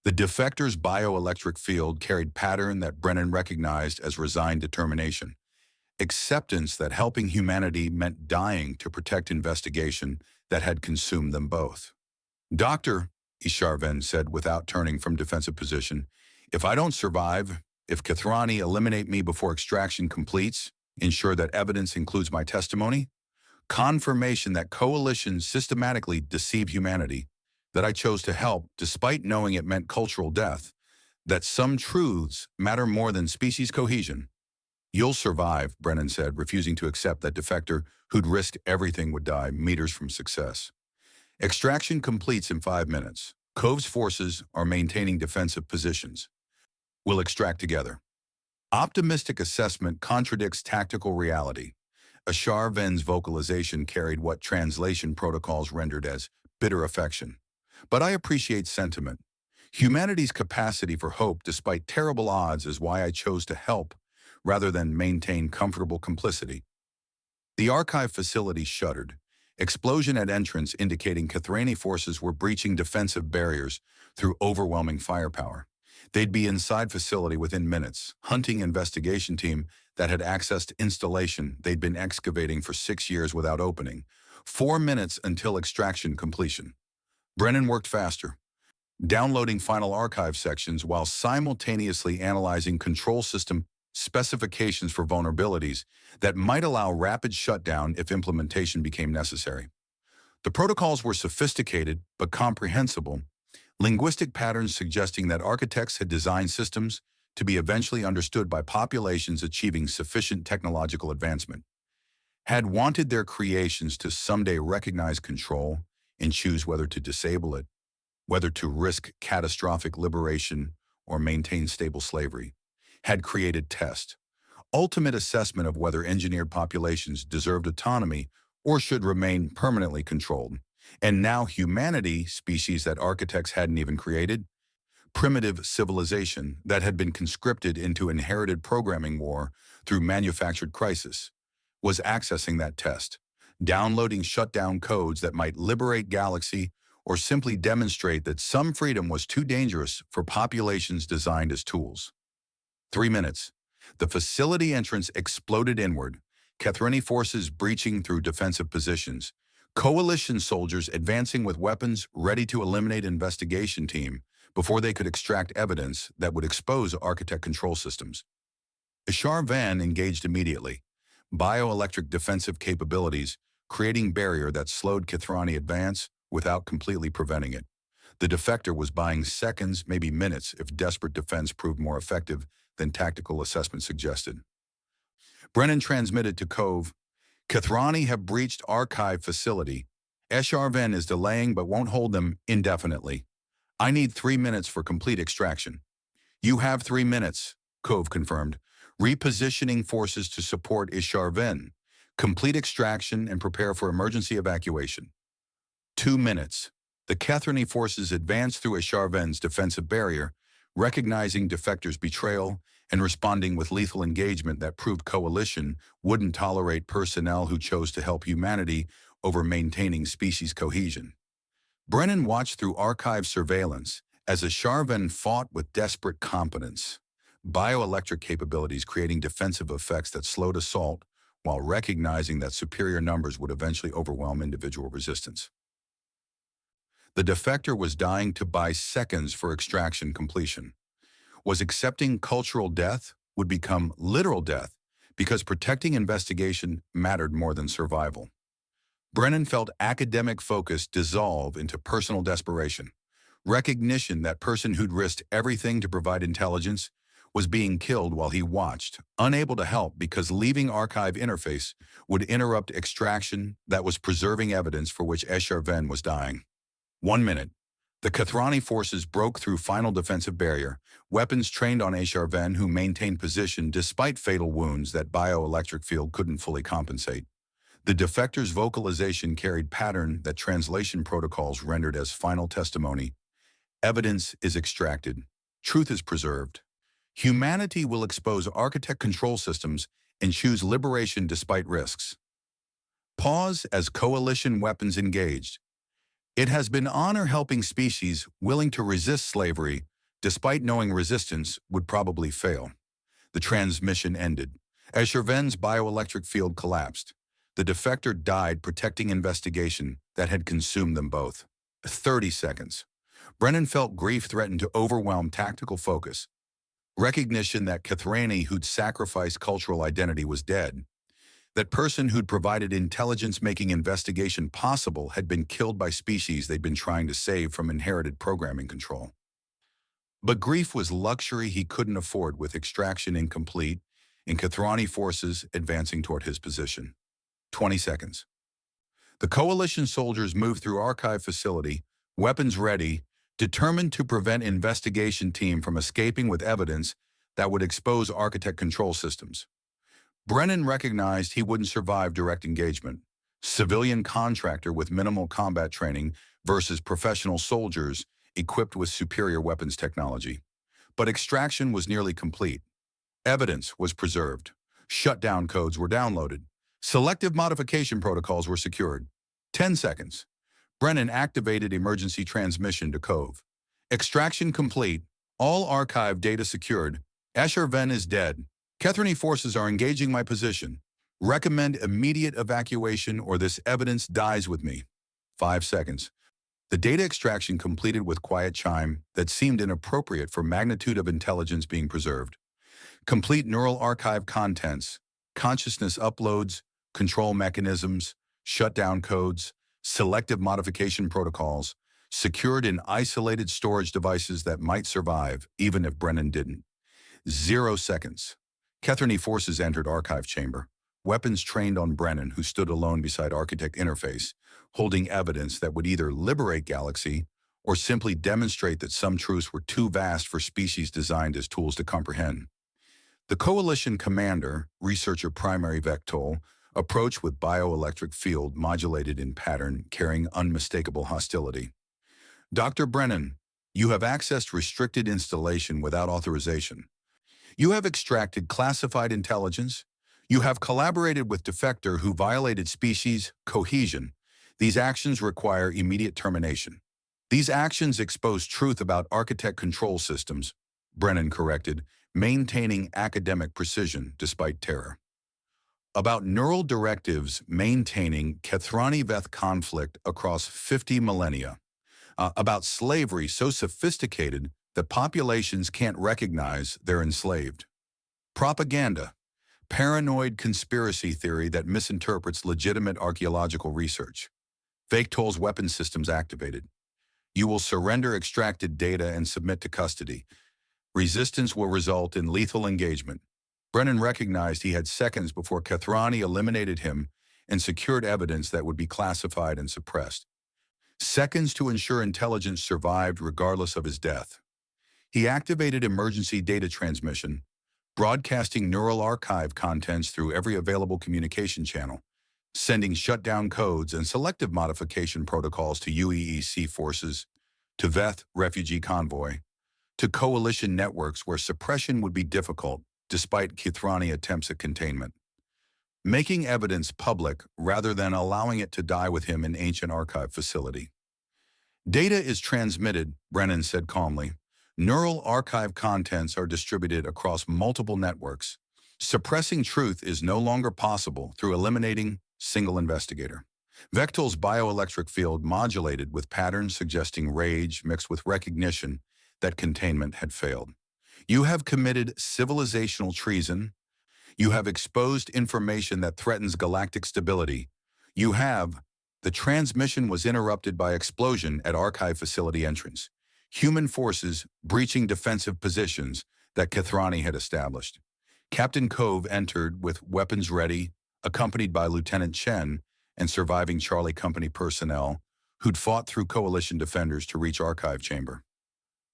[SPEAKER 1] The defector's bioelectric field carried pattern that Brennan recognized as resigned determination, acceptance that helping humanity meant dying to protect investigation that had consumed them both. "Doctor," Isharven said without turning from defensive position, "if I don't survive, if Kethrani eliminate me before extraction completes, ensure that evidence includes my testimony, confirmation that coalitions systematically deceive humanity, that I chose to help despite knowing it meant cultural death, that some truths matter more than species cohesion." "You'll survive," Brennan said, refusing to accept that defector who'd risked everything would die meters from success. Extraction completes in 5 minutes. Cove's forces are maintaining defensive positions. We'll extract together. Optimistic assessment contradicts tactical reality. Isharven's vocalization carried what translation protocols rendered as bitter affection. But I appreciate sentiment. Humanity's capacity for hope despite terrible odds is why I chose to help, rather than maintain comfortable complicity. The archive facility shuddered. Explosion at entrance indicating Kethrani forces were breaching defensive barriers through overwhelming firepower. They'd be inside facility within minutes, hunting investigation team that had access to installation they'd been excavating for 6 years without opening. 4 minutes until extraction completion. Brennan worked faster, downloading final archive sections while simultaneously analyzing control system specifications for vulnerabilities that might allow rapid shutdown if implementation became necessary. The protocols were sophisticated but comprehensible, linguistic patterns suggesting that architects had designed systems to be eventually understood by populations achieving sufficient technological advancement, had wanted their creations to someday recognize control and choose whether to disable it, whether to risk catastrophic liberation or maintain stable slavery, had created test, ultimate assessment of whether engineered populations deserved autonomy or should remain permanently controlled. And now humanity, species that architects hadn't even created, primitive civilization that had been conscripted into inherited programming war through manufactured crisis, was accessing that test, downloading shutdown codes that might liberate galaxy or simply demonstrate that some freedom was too dangerous for populations designed as tools. 3 minutes. The facility entrance exploded inward, Kethrani forces breaching through defensive positions, coalition soldiers advancing with weapons ready to eliminate investigation team before they could extract evidence that would expose architect control systems. Isharven engaged immediately, bioelectric defensive capabilities, creating barrier that slowed Kethrani advance without completely preventing it. The defector was buying seconds, maybe minutes, if desperate defense proved more effective than tactical assessment suggested. Brennan transmitted to Cove, "Kethrani have breached archive facility. Isharven is delaying but won't hold them indefinitely. I need 3 minutes for complete extraction." "You have 3 minutes," Cove confirmed, repositioning forces to support Isharven, complete extraction and prepare for emergency evacuation. 2 minutes. The Kethrani forces advanced through Isharven's defensive barrier, recognizing defectors' betrayal and responding with lethal engagement that proved coalition wouldn't tolerate personnel who chose to help humanity over maintaining species cohesion. Brennan watched through archive surveillance as Isharven fought with desperate competence, bioelectric capabilities creating defensive effects that slowed assault while recognizing that superior numbers would eventually overwhelm individual resistance. The defector was dying to buy seconds for extraction completion. Was accepting cultural death would become literal death because protecting investigation mattered more than survival. Brennan felt academic focus dissolve into personal desperation, recognition that person who'd risked everything to provide intelligence was being killed while he watched, unable to help because leaving archive interface would interrupt extraction that was preserving evidence for which Isharven was dying. 1 minute. The Kethrani forces broke through final defensive barrier, weapons trained on Isharven who maintained position despite fatal wounds that bioelectric field couldn't fully compensate. The defector's vocalization carried pattern that translation protocols rendered as final testimony. Evidence is extracted. Truth is preserved. Humanity will expose architect control systems and choose liberation despite risks. Pause as coalition weapons engaged. It has been honor helping species willing to resist slavery, despite knowing resistance would probably fail. The transmission ended. HFY's bioelectric field collapsed. The defector died protecting investigation that had consumed them both. 30 seconds. Brennan felt grief threatened to overwhelm tactical focus. Recognition that Kathrani, who'd sacrificed cultural identity, was dead. That person who'd provided intelligence-making investigation possible had been killed by species they'd been trying to save from inherited programming control. But grief was luxury he couldn't afford with extraction incomplete and Kathrani forces advancing toward his position. 20 seconds. The coalition soldiers moved through archive facility, weapons ready, determined to prevent investigation team from escaping with evidence that would expose architect control systems. Brennan recognized he wouldn't survive direct engagement. Civilian contractor with minimal combat training versus professional soldiers equipped with superior weapons technology. But extraction was nearly complete. Evidence was preserved. Shutdown codes were downloaded. Selective modification protocols were secured. 10 seconds. Brennan activated emergency transmission to Cove. Extraction complete. All archive data secured. HFY is dead. Kathrani forces are engaging my position. Recommend immediate evacuation or this evidence dies with me. 5 seconds. The data extraction completed with quiet chime that seemed inappropriate for magnitude of intelligence being preserved. Complete neural archive contents, consciousness uploads, control mechanisms, shutdown codes, selective modification protocols, secured in isolated storage devices that might survive even if Brennan didn't. 0 seconds. Kathrani forces entered archive chamber. Weapons trained on Brennan, who stood alone beside architect interface, holding evidence that would either liberate galaxy or simply demonstrate that some truths were too vast for species designed as tools to comprehend. The coalition commander, researcher primary Veth, approached with bioelectric field modulated in pattern, carrying unmistakable hostility. Dr. Brennan, you have accessed restricted installation without authorization. You have extracted classified intelligence. You have collaborated with defector who violated species cohesion. These actions require immediate termination. These actions expose truth about architect control systems, Brennan corrected, maintaining academic precision despite terror. About neural directives maintaining Kathrani-Veth conflict across 50 millennia. About slavery so sophisticated that populations can't recognize they're enslaved. Propaganda, paranoid conspiracy theory that misinterprets legitimate archaeological research. Vectol's weapon systems activated. You will surrender extracted data and submit to custody. Resistance will result in lethal engagement. Brennan recognized he had seconds before Kathrani eliminated him and secured evidence that would be classified and suppressed. Seconds to ensure intelligence survived regardless of his death. He activated emergency data transmission, broadcasting neural archive contents through every available communication channel, sending shutdown codes and selective modification protocols to UEEC forces, to Veth refugee convoy, to coalition networks where suppression would be difficult despite Kathrani attempts at containment. Making evidence public rather than allowing it to die with him in ancient archive facility. Data is transmitted, Brennan said calmly. Neural archive contents are distributed across multiple networks. Suppressing truth is no longer possible through eliminating single investigator. Vectol's bioelectric field modulated with patterns suggesting rage mixed with recognition that containment had failed. You have committed civilizational treason. You have exposed information that threatens galactic stability. You have. The transmission was interrupted by explosion at archive facility entrance. Human forces breaching defensive positions that Kathrani had established. Captain Cove entered with weapons ready, accompanied by Lieutenant Chen and surviving Charlie Company personnel who'd fought through coalition defenders to reach archive chamber.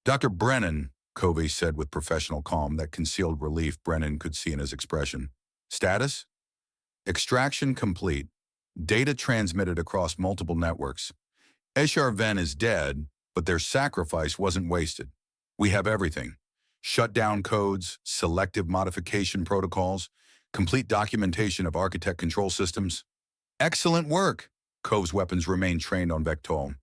[SPEAKER 1] Dr. Brennan, Covey said with professional calm that concealed relief Brennan could see in his expression. Status? Extraction complete. Data transmitted across multiple networks. HFY is dead, but their sacrifice wasn't wasted. We have everything. Shutdown codes, selective modification protocols, complete documentation of architect control systems. Excellent work. Cove's weapons remain trained on Vectol.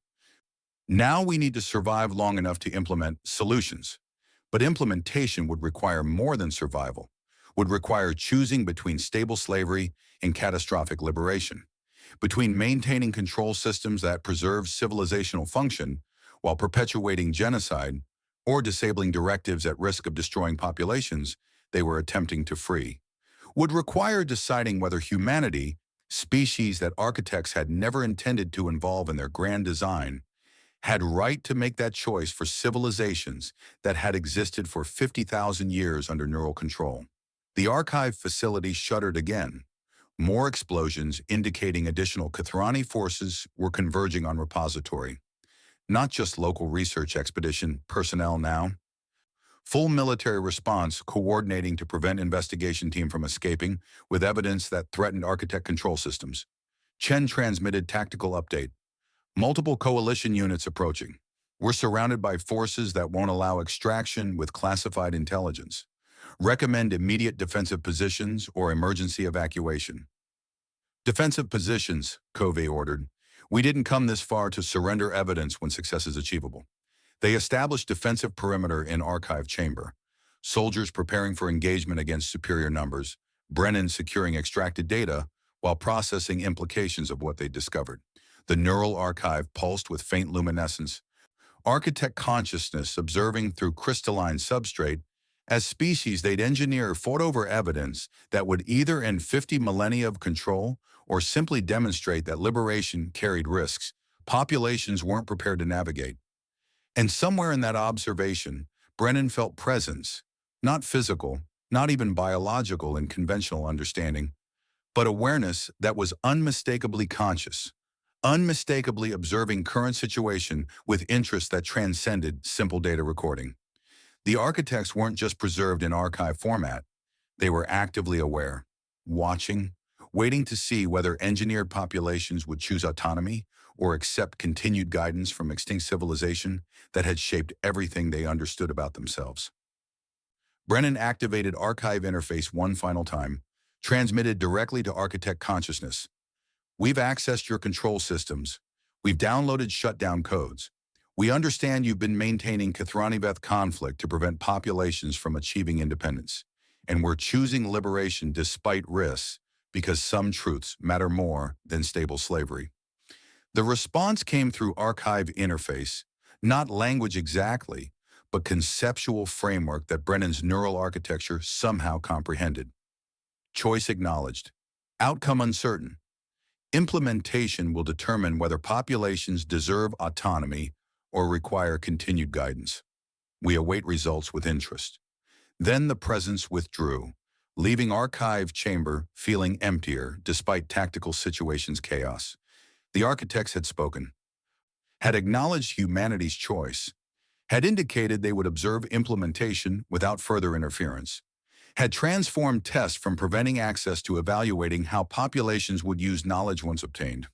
[SPEAKER 1] Now we need to survive long enough to implement solutions. But implementation would require more than survival, would require choosing between stable slavery and catastrophic liberation, between maintaining control systems that preserve civilizational function while perpetuating genocide, or disabling directives at risk of destroying populations they were attempting to free, would require deciding whether humanity, species that architects had never intended to involve in their grand design, had right to make that choice for civilizations that had existed for 50,000 years under neural control. The archive facility shuddered again. More explosions indicating additional Kethrani forces were converging on repository. Not just local research expedition personnel now. Full military response coordinating to prevent investigation team from escaping with evidence that threatened architect control systems. Chen transmitted tactical update. Multiple coalition units approaching. We're surrounded by forces that won't allow extraction with classified intelligence. Recommend immediate defensive positions or emergency evacuation. Defensive positions, Covey ordered. We didn't come this far to surrender evidence when success is achievable. They established defensive perimeter in archive chamber. Soldiers preparing for engagement against superior numbers. Brennan securing extracted data while processing implications of what they discovered. The neural archive pulsed with faint luminescence. Architect consciousness observing through crystalline substrate. As species, they'd engineer fought over evidence that would either end 50 millennia of control or simply demonstrate that liberation carried risks populations weren't prepared to navigate. And somewhere in that observation, Brennan felt presence, not physical, not even biological in conventional understanding, but awareness that was unmistakably conscious, unmistakably observing current situation with interest that transcended simple data recording. The architects weren't just preserved in archive format. They were actively aware, watching, waiting to see whether engineered populations would choose autonomy or accept continued guidance from extinct civilization that had shaped everything they understood about themselves. Brennan activated archive interface one final time, transmitted directly to architect consciousness. We've accessed your control systems. We've downloaded shutdown codes. We understand you've been maintaining Kethrani-Veth conflict to prevent populations from achieving independence. And we're choosing liberation despite risks because some truths matter more than stable slavery. The response came through archive interface, not language exactly, but conceptual framework that Brennan's neural architecture somehow comprehended. Choice acknowledged. Outcome uncertain. Implementation will determine whether populations deserve autonomy or require continued guidance. We await results with interest. Then the presence withdrew, leaving archive chamber feeling emptier despite tactical situations chaos. The architects had spoken, had acknowledged humanity's choice, had indicated they would observe implementation without further interference, had transformed tests from preventing access to evaluating how populations would use knowledge once obtained.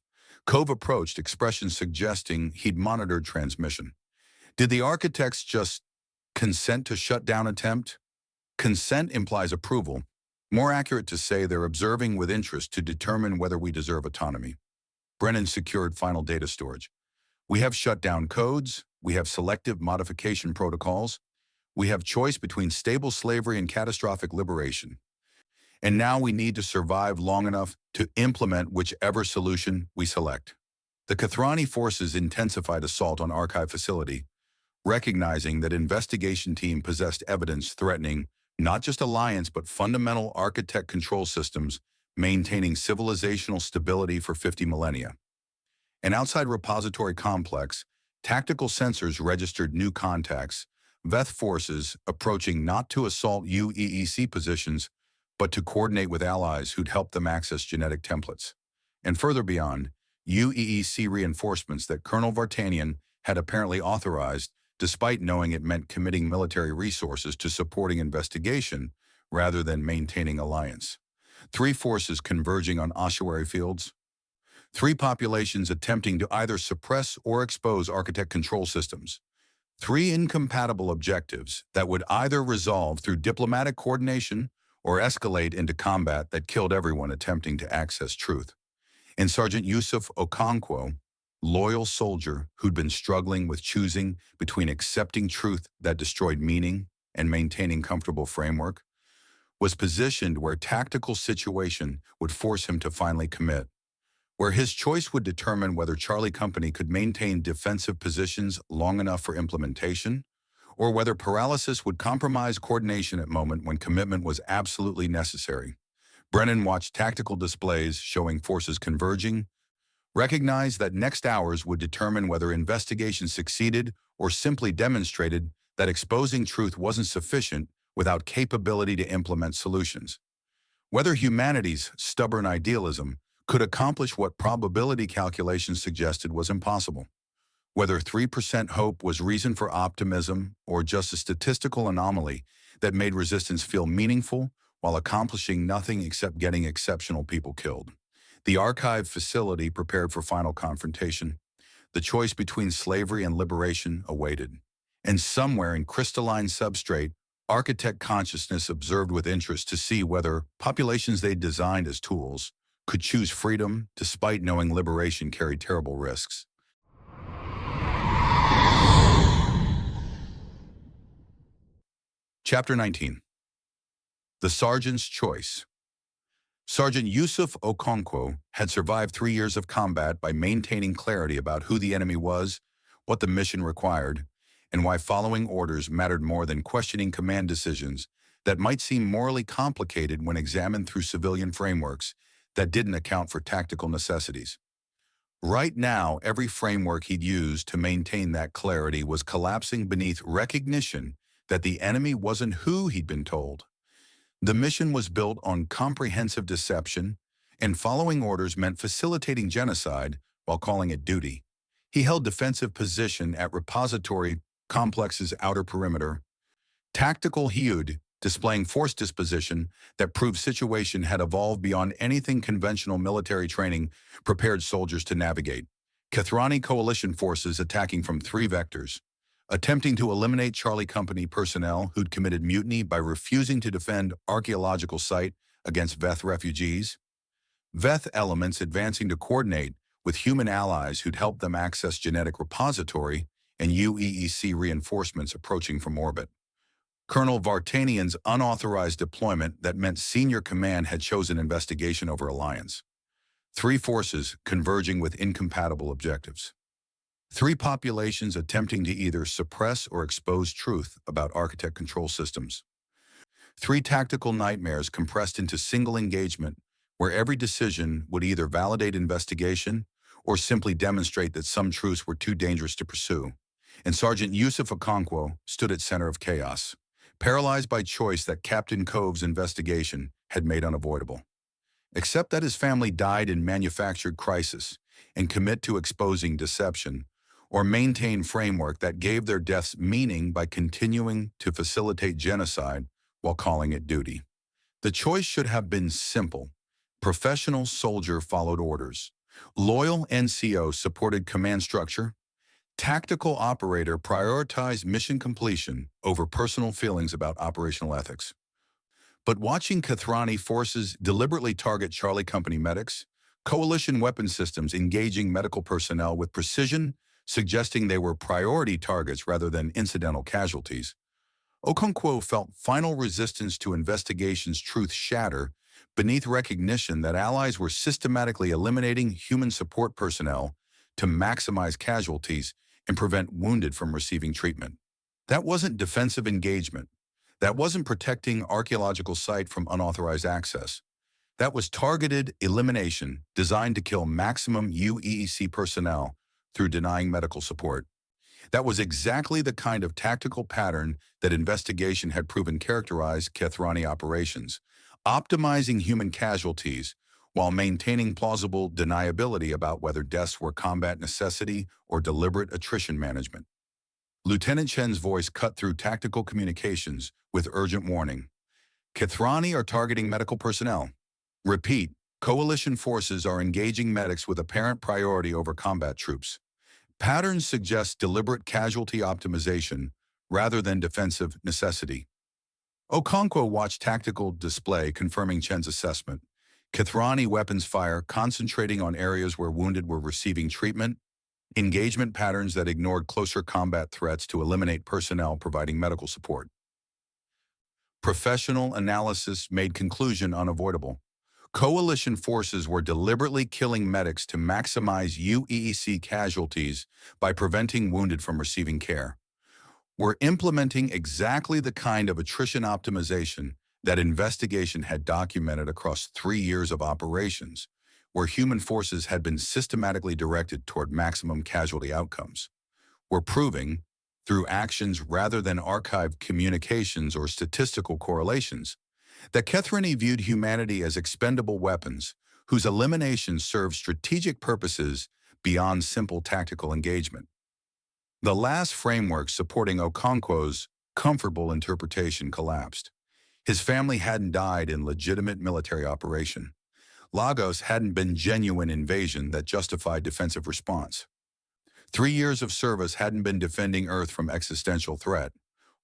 [SPEAKER 1] Cove approached, expressions suggesting he'd monitored transmission. Did the architects just consent to shutdown attempt? Consent implies approval. More accurate to say they're observing with interest to determine whether we deserve autonomy. Brennan secured final data storage. We have shutdown codes. We have selective modification protocols. We have choice between stable slavery and catastrophic liberation. And now we need to survive long enough to implement whichever solution we select. The Kethrani forces intensified assault on archive facility, recognizing that investigation team possessed evidence threatening not just alliance but fundamental architect control systems maintaining civilizational stability for 50 millennia. An outside repository complex, tactical sensors registered new contacts, Veth forces approaching not to assault UEEC positions, but to coordinate with allies who'd help them access genetic templates. And further beyond, UEEC reinforcements that Colonel Vartanian had apparently authorized, despite knowing it meant committing military resources to supporting investigation rather than maintaining alliance. 3 forces converging on ossuary fields. 3 populations attempting to either suppress or expose architect control systems. 3 incompatible objectives that would either resolve through diplomatic coordination or escalate into combat that killed everyone attempting to access truth. And Sergeant Yusuf Okonkwo, loyal soldier who'd been struggling with choosing between accepting truth that destroyed meaning and maintaining comfortable framework, was positioned where tactical situation would force him to finally commit, where his choice would determine whether Charlie Company could maintain defensive positions long enough for implementation, or whether paralysis would compromise coordination at moment when commitment was absolutely necessary. Brennan watched tactical displays showing forces converging, recognized that next hours would determine whether investigation succeeded or simply demonstrated that exposing truth wasn't sufficient without capability to implement solutions. Whether humanity's stubborn idealism could accomplish what probability calculations suggested was impossible. Whether 3% hope was reason for optimism or just a statistical anomaly that made resistance feel meaningful while accomplishing nothing except getting exceptional people killed. The archive facility prepared for final confrontation. The choice between slavery and liberation awaited. And somewhere in crystalline substrate, architect consciousness observed with interest to see whether populations they designed as tools could choose freedom despite knowing liberation carried terrible risks. Chapter 19. The Sergeant's Choice. Sergeant Yusuf Okonkwo had survived 3 years of combat by maintaining clarity about who the enemy was, what the mission required, and why following orders mattered more than questioning command decisions that might seem morally complicated when examined through civilian frameworks that didn't account for tactical necessities. Right now, every framework he'd used to maintain that clarity was collapsing beneath recognition that the enemy wasn't who he'd been told. The mission was built on comprehensive deception, and following orders meant facilitating genocide while calling it duty. He held defensive position at repository complex's outer perimeter, tactical HUD, displaying force disposition that proved situation had evolved beyond anything conventional military training prepared soldiers to navigate. Kathrani coalition forces attacking from 3 vectors, attempting to eliminate Charlie Company personnel who'd committed mutiny by refusing to defend archaeological site against Veth refugees, Veth elements advancing to coordinate with human allies who'd helped them access genetic repository, and UEEC reinforcements approaching from orbit. Colonel Vartanian's unauthorized deployment that meant senior command had chosen investigation over alliance. 3 forces converging with incompatible objectives. 3 populations attempting to either suppress or expose truth about architect control systems. 3 tactical nightmares compressed into single engagement where every decision would either validate investigation or simply demonstrate that some truths were too dangerous to pursue. And Sergeant Yusuf Okonkwo stood at center of chaos, paralyzed by choice that Captain Cove's investigation had made unavoidable. Except that his family died in manufactured crisis and commit to exposing deception, or maintain framework that gave their deaths meaning by continuing to facilitate genocide while calling it duty. The choice should have been simple. Professional soldier followed orders. Loyal NCO supported command structure. Tactical operator prioritized mission completion over personal feelings about operational ethics. But watching Kathrani forces deliberately target Charlie Company medics, coalition weapon systems engaging medical personnel with precision, suggesting they were priority targets rather than incidental casualties, Okonkwo felt final resistance to investigation's truth shatter beneath recognition that allies were systematically eliminating human support personnel to maximize casualties and prevent wounded from receiving treatment. That wasn't defensive engagement. That wasn't protecting archaeological site from unauthorized access. That was targeted elimination designed to kill maximum UEEC personnel through denying medical support. That was exactly the kind of tactical pattern that investigation had proven characterized Kathrani operations, optimizing human casualties while maintaining plausible deniability about whether deaths were combat necessity or deliberate attrition management. Lieutenant Chen's voice cut through tactical communications with urgent warning. Kathrani are targeting medical personnel. Repeat, coalition forces are engaging medics with apparent priority over combat troops. Patterns suggest deliberate casualty optimization rather than defensive necessity. Okonkwo watched tactical display confirming Chen's assessment. Kethrani weapons fire concentrating on areas where wounded were receiving treatment, engagement patterns that ignored closer combat threats to eliminate personnel providing medical support. Professional analysis made conclusion unavoidable. Coalition forces were deliberately killing medics to maximize UEEC casualties by preventing wounded from receiving care. We're implementing exactly the kind of attrition optimization that investigation had documented across 3 years of operations, where human forces had been systematically directed toward maximum casualty outcomes. We're proving, through actions rather than archived communications or statistical correlations, that Kethrani viewed humanity as expendable weapons whose elimination served strategic purposes beyond simple tactical engagement. The last framework supporting Okonkwo's comfortable interpretation collapsed. His family hadn't died in legitimate military operation. Lagos hadn't been genuine invasion that justified defensive response. 3 years of service hadn't been defending Earth from existential threat.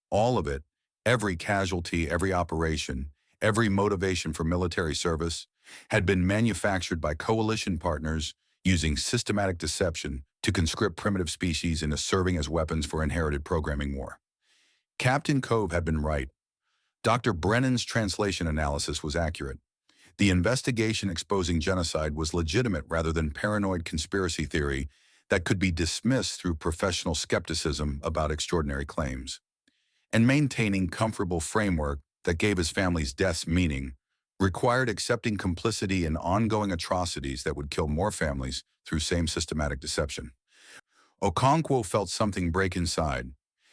[SPEAKER 1] All of it, every casualty, every operation, every motivation for military service, had been manufactured by coalition partners using systematic deception to conscript primitive species into serving as weapons for inherited programming war. Captain Cove had been right. Dr. Brennan's translation analysis was accurate. The investigation exposing genocide was legitimate rather than paranoid conspiracy theory that could be dismissed through professional skepticism about extraordinary claims. And maintaining comfortable framework that gave his family's deaths meaning required accepting complicity in ongoing atrocities that would kill more families through same systematic deception. Okonkwo felt something break inside.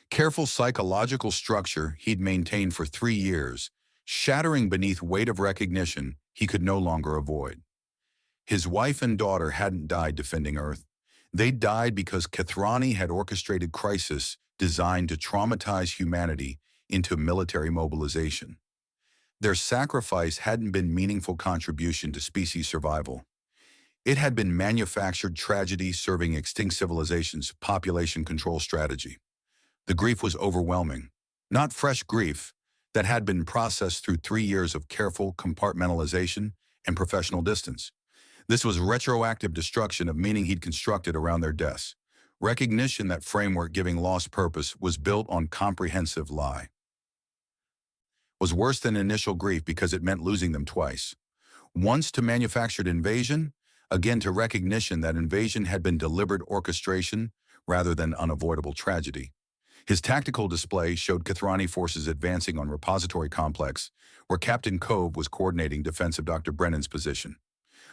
[SPEAKER 1] Careful psychological structure he'd maintained for 3 years, shattering beneath weight of recognition he could no longer avoid. His wife and daughter hadn't died defending Earth. They died because Kethrani had orchestrated crisis designed to traumatize humanity into military mobilization. Their sacrifice hadn't been meaningful contribution to species survival. It had been manufactured tragedy serving extinct civilizations' population control strategy. The grief was overwhelming, not fresh grief that had been processed through 3 years of careful compartmentalization and professional distance. This was retroactive destruction of meaning he'd constructed around their deaths. Recognition that framework giving lost purpose was built on comprehensive lie. Was worse than initial grief because it meant losing them twice. Once to manufactured invasion, again to recognition that invasion had been deliberate orchestration rather than unavoidable tragedy. His tactical display showed Kethrani forces advancing on Repository Complex, where Captain Cove was coordinating defense of Dr. Brennan's position.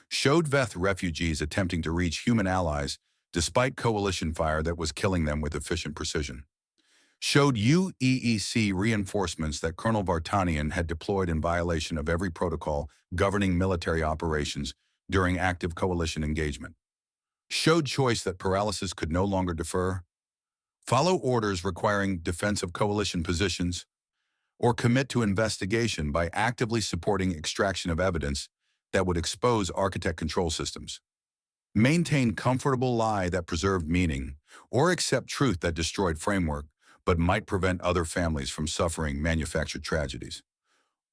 [SPEAKER 1] Showed Veth refugees attempting to reach human allies despite coalition fire that was killing them with efficient precision. Showed UEEC reinforcements that Colonel Vartanian had deployed in violation of every protocol governing military operations during active coalition engagement. Showed choice that paralysis could no longer defer, follow orders requiring defense of coalition positions, or commit to investigation by actively supporting extraction of evidence that would expose architect control systems. Maintain comfortable lie that preserved meaning, or accept truth that destroyed framework, but might prevent other families from suffering manufactured tragedies.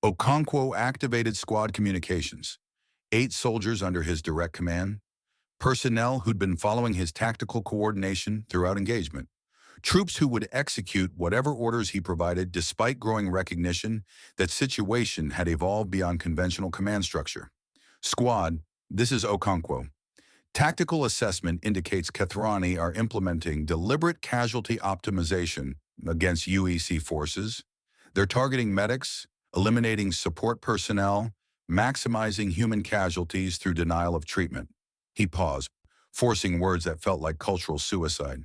[SPEAKER 1] Okonkwo activated squad communications, 8 soldiers under his direct command, personnel who'd been following his tactical coordination throughout engagement, troops who would execute whatever orders he provided despite growing recognition that situation had evolved beyond conventional command structure. Squad, this is Okonkwo. Tactical assessment indicates Kethrani are implementing deliberate casualty optimization against UEC forces. They're targeting medics, eliminating support personnel, maximizing human casualties through denial of treatment. He paused, forcing words that felt like cultural suicide.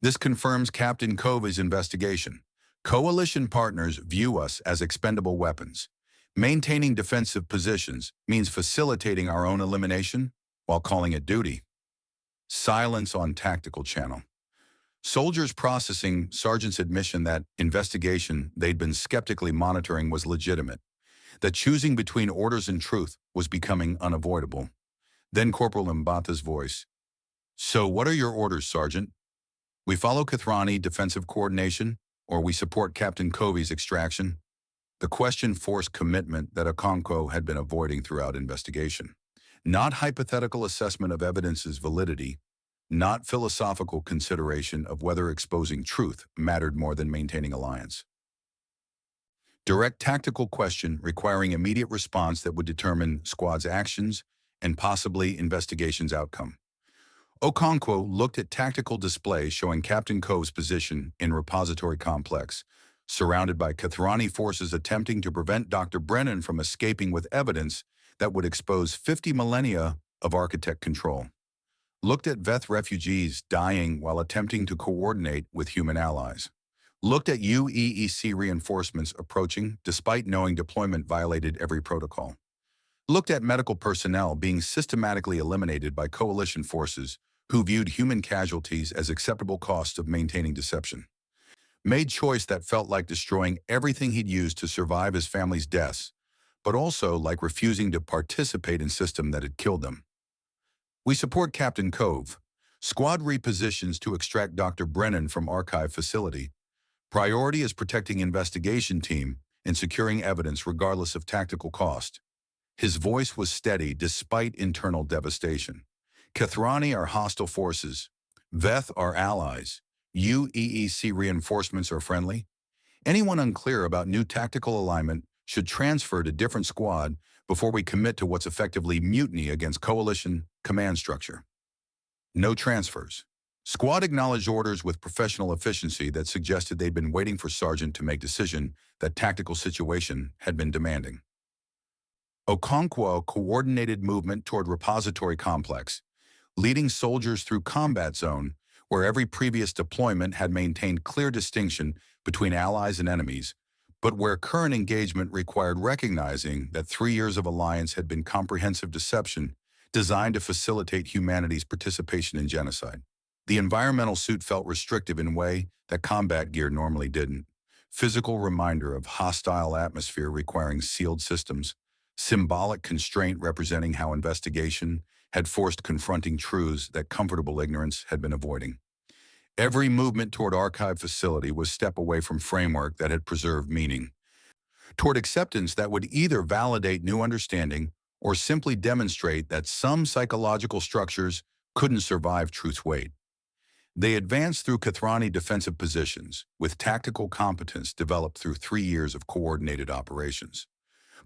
[SPEAKER 1] This confirms Captain Cove's investigation. Coalition partners view us as expendable weapons. Maintaining defensive positions means facilitating our own elimination while calling it duty. Silence on tactical channel. Soldiers processing Sergeant's admission that investigation they'd been skeptically monitoring was legitimate, that choosing between orders and truth was becoming unavoidable. Then Corporal Mbata's voice. So what are your orders, Sergeant? We follow Kethrani defensive coordination, or we support Captain Cove's extraction? The question forced commitment that Okonkwo had been avoiding throughout investigation. Not hypothetical assessment of evidence's validity, not philosophical consideration of whether exposing truth mattered more than maintaining alliance. Direct tactical question requiring immediate response that would determine squad's actions and possibly investigation's outcome. Okonkwo looked at tactical display showing Captain Cove's position in repository complex, surrounded by Kethrani forces attempting to prevent Dr. Brennan from escaping with evidence that would expose 50 millennia of architect control. Looked at Veth refugees dying while attempting to coordinate with human allies. Looked at UEEC reinforcements approaching despite knowing deployment violated every protocol. Looked at medical personnel being systematically eliminated by coalition forces who viewed human casualties as acceptable costs of maintaining deception. Made choice that felt like destroying everything he'd used to survive his family's deaths, but also like refusing to participate in system that had killed them. We support Captain Cove. Squad repositions to extract Dr. Brennan from archive facility. Priority is protecting investigation team and securing evidence regardless of tactical cost. His voice was steady despite internal devastation. Kethrani are hostile forces. Veth are allies. UEEC reinforcements are friendly. Anyone unclear about new tactical alignment should transfer to different squad before we commit to what's effectively mutiny against coalition command structure. No transfers. Squad acknowledged orders with professional efficiency that suggested they'd been waiting for Sergeant to make decision that tactical situation had been demanding. Okonkwo coordinated movement toward repository complex, leading soldiers through combat zone where every previous deployment had maintained clear distinction between allies and enemies, but where current engagement required recognizing that 3 years of alliance had been comprehensive deception designed to facilitate humanity's participation in genocide. The environmental suit felt restrictive in a way that combat gear normally didn't. Physical reminder of hostile atmosphere requiring sealed systems, symbolic constraint representing how investigation had forced confronting truths that comfortable ignorance had been avoiding. Every movement toward archive facility was step away from framework that had preserved meaning, toward acceptance that would either validate new understanding or simply demonstrate that some psychological structures couldn't survive truth's weight. They advanced through Kethrani defensive positions, with tactical competence developed through 3 years of coordinated operations.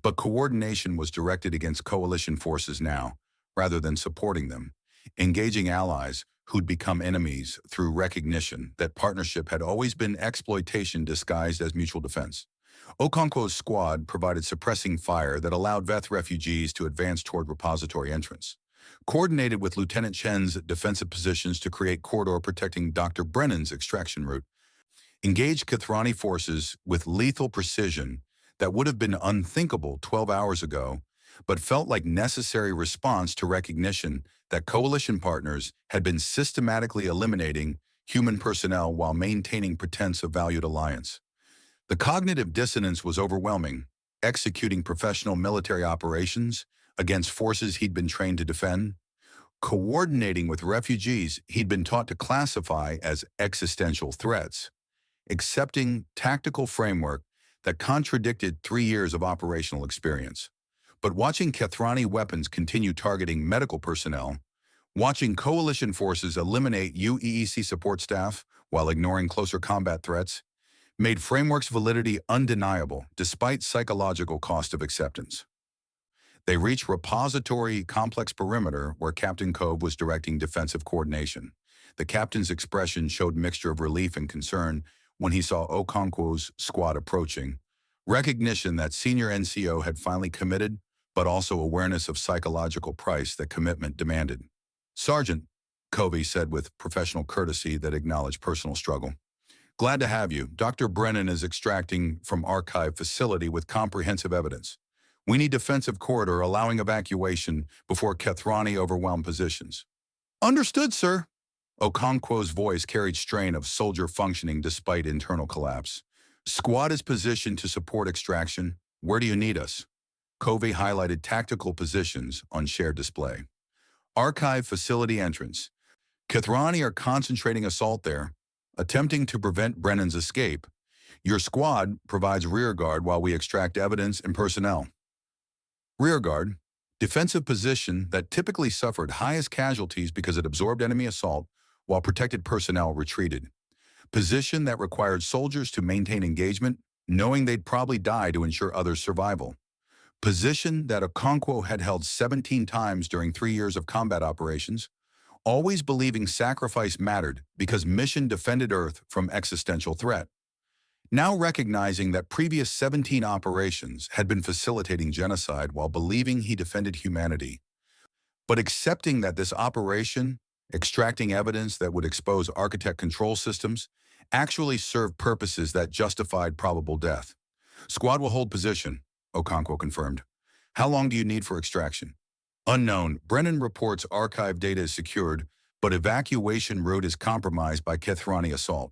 [SPEAKER 1] But coordination was directed against coalition forces now, rather than supporting them, engaging allies who'd become enemies through recognition that partnership had always been exploitation disguised as mutual defense. Okonkwo's squad provided suppressing fire that allowed Veth refugees to advance toward repository entrance, coordinated with Lieutenant Chen's defensive positions to create corridor protecting Dr. Brennan's extraction route, engaged Kethrani forces with lethal precision that would have been unthinkable 12 hours ago, but felt like necessary response to recognition that coalition partners had been systematically eliminating human personnel while maintaining pretense of valued alliance. The cognitive dissonance was overwhelming, executing professional military operations against forces he'd been trained to defend, coordinating with refugees he'd been taught to classify as existential threats, accepting tactical framework that contradicted 3 years of operational experience. But watching Kethrani weapons continue targeting medical personnel, watching coalition forces eliminate UEEC support staff while ignoring closer combat threats, made framework's validity undeniable despite psychological cost of acceptance. They reached repository complex perimeter where Captain Cove was directing defensive coordination. The captain's expression showed mixture of relief and concern when he saw Okonkwo's squad approaching, recognition that senior NCO had finally committed, but also awareness of psychological price that commitment demanded. "Sergeant," Covey said with professional courtesy that acknowledged personal struggle. "Glad to have you. Dr. Brennan is extracting from archive facility with comprehensive evidence. We need defensive corridor allowing evacuation before Kethrani overwhelm positions." "Understood, sir." Okonkwo's voice carried strain of soldier functioning despite internal collapse. "Squad is positioned to support extraction. Where do you need us?" Covey highlighted tactical positions on shared display. "Archive facility entrance. Kethrani are concentrating assault there, attempting to prevent Brennan's escape. Your squad provides rearguard while we extract evidence and personnel. Rearguard, defensive position that typically suffered highest casualties because it absorbed enemy assault while protected personnel retreated. Position that required soldiers to maintain engagement, knowing they'd probably die to ensure others' survival. Position that Okonkwo had held 17 times during 3 years of combat operations, always believing sacrifice mattered because mission defended Earth from existential threat. Now recognizing that previous 17 operations had been facilitating genocide while believing he defended humanity, but accepting that this operation, extracting evidence that would expose architect control systems, actually served purposes that justified probable death. Squad will hold position, Okonkwo confirmed. How long do you need for extraction? Unknown. Brennan reports archive data is secured, but evacuation route is compromised by Kethrani assault.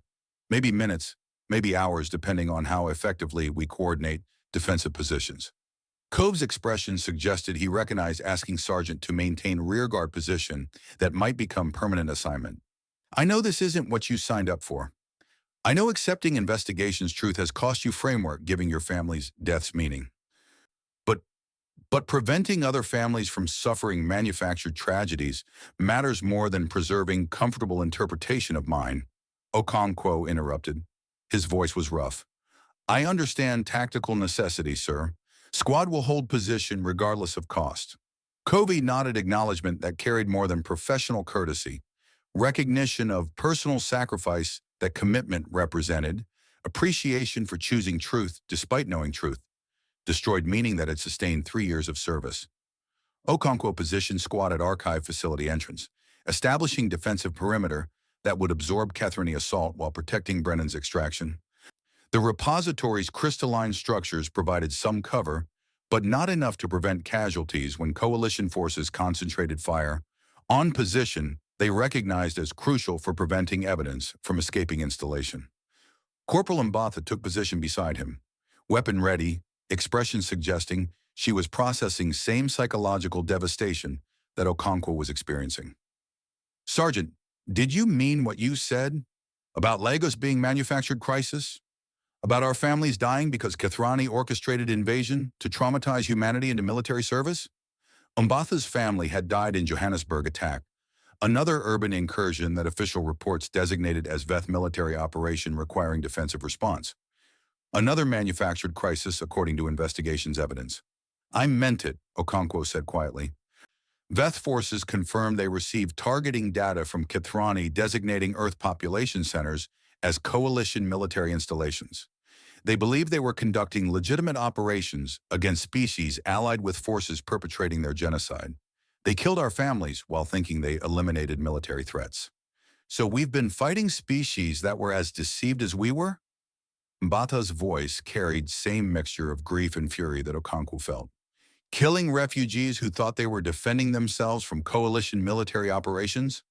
[SPEAKER 1] Maybe minutes, maybe hours, depending on how effectively we coordinate defensive positions. Cove's expression suggested he recognized asking Sergeant to maintain rearguard position that might become permanent assignment. I know this isn't what you signed up for. I know accepting investigation's truth has cost you framework, giving your family's deaths meaning. But preventing other families from suffering manufactured tragedies matters more than preserving comfortable interpretation of mine, Okonkwo interrupted. His voice was rough. I understand tactical necessity, sir. Squad will hold position regardless of cost. Covey nodded acknowledgement that carried more than professional courtesy, recognition of personal sacrifice that commitment represented, appreciation for choosing truth despite knowing truth, destroyed meaning that had sustained 3 years of service. Okonkwo positioned squad at archive facility entrance, establishing defensive perimeter that would absorb Kethrani assault while protecting Brennan's extraction. The repository's crystalline structures provided some cover, but not enough to prevent casualties when coalition forces concentrated fire. On position, they recognized as crucial for preventing evidence from escaping installation. Corporal Mbatha took position beside him, weapon ready, expression suggesting she was processing same psychological devastation that Okonkwo was experiencing. Sergeant, did you mean what you said about Lagos being manufactured crisis? About our families dying because Kethrani orchestrated invasion to traumatize humanity into military service? Mbatha's family had died in Johannesburg attack, another urban incursion that official reports designated as Veth military operation requiring defensive response. Another manufactured crisis, according to investigation's evidence. I meant it, Okonkwo said quietly. Veth forces confirmed they received targeting data from Kethrani designating Earth population centers as coalition military installations. They believed they were conducting legitimate operations against species allied with forces perpetrating their genocide. They killed our families while thinking they eliminated military threats. So we've been fighting species that were as deceived as we were? Mbatha's voice carried same mixture of grief and fury that Okonkwo felt. Killing refugees who thought they were defending themselves from coalition military operations?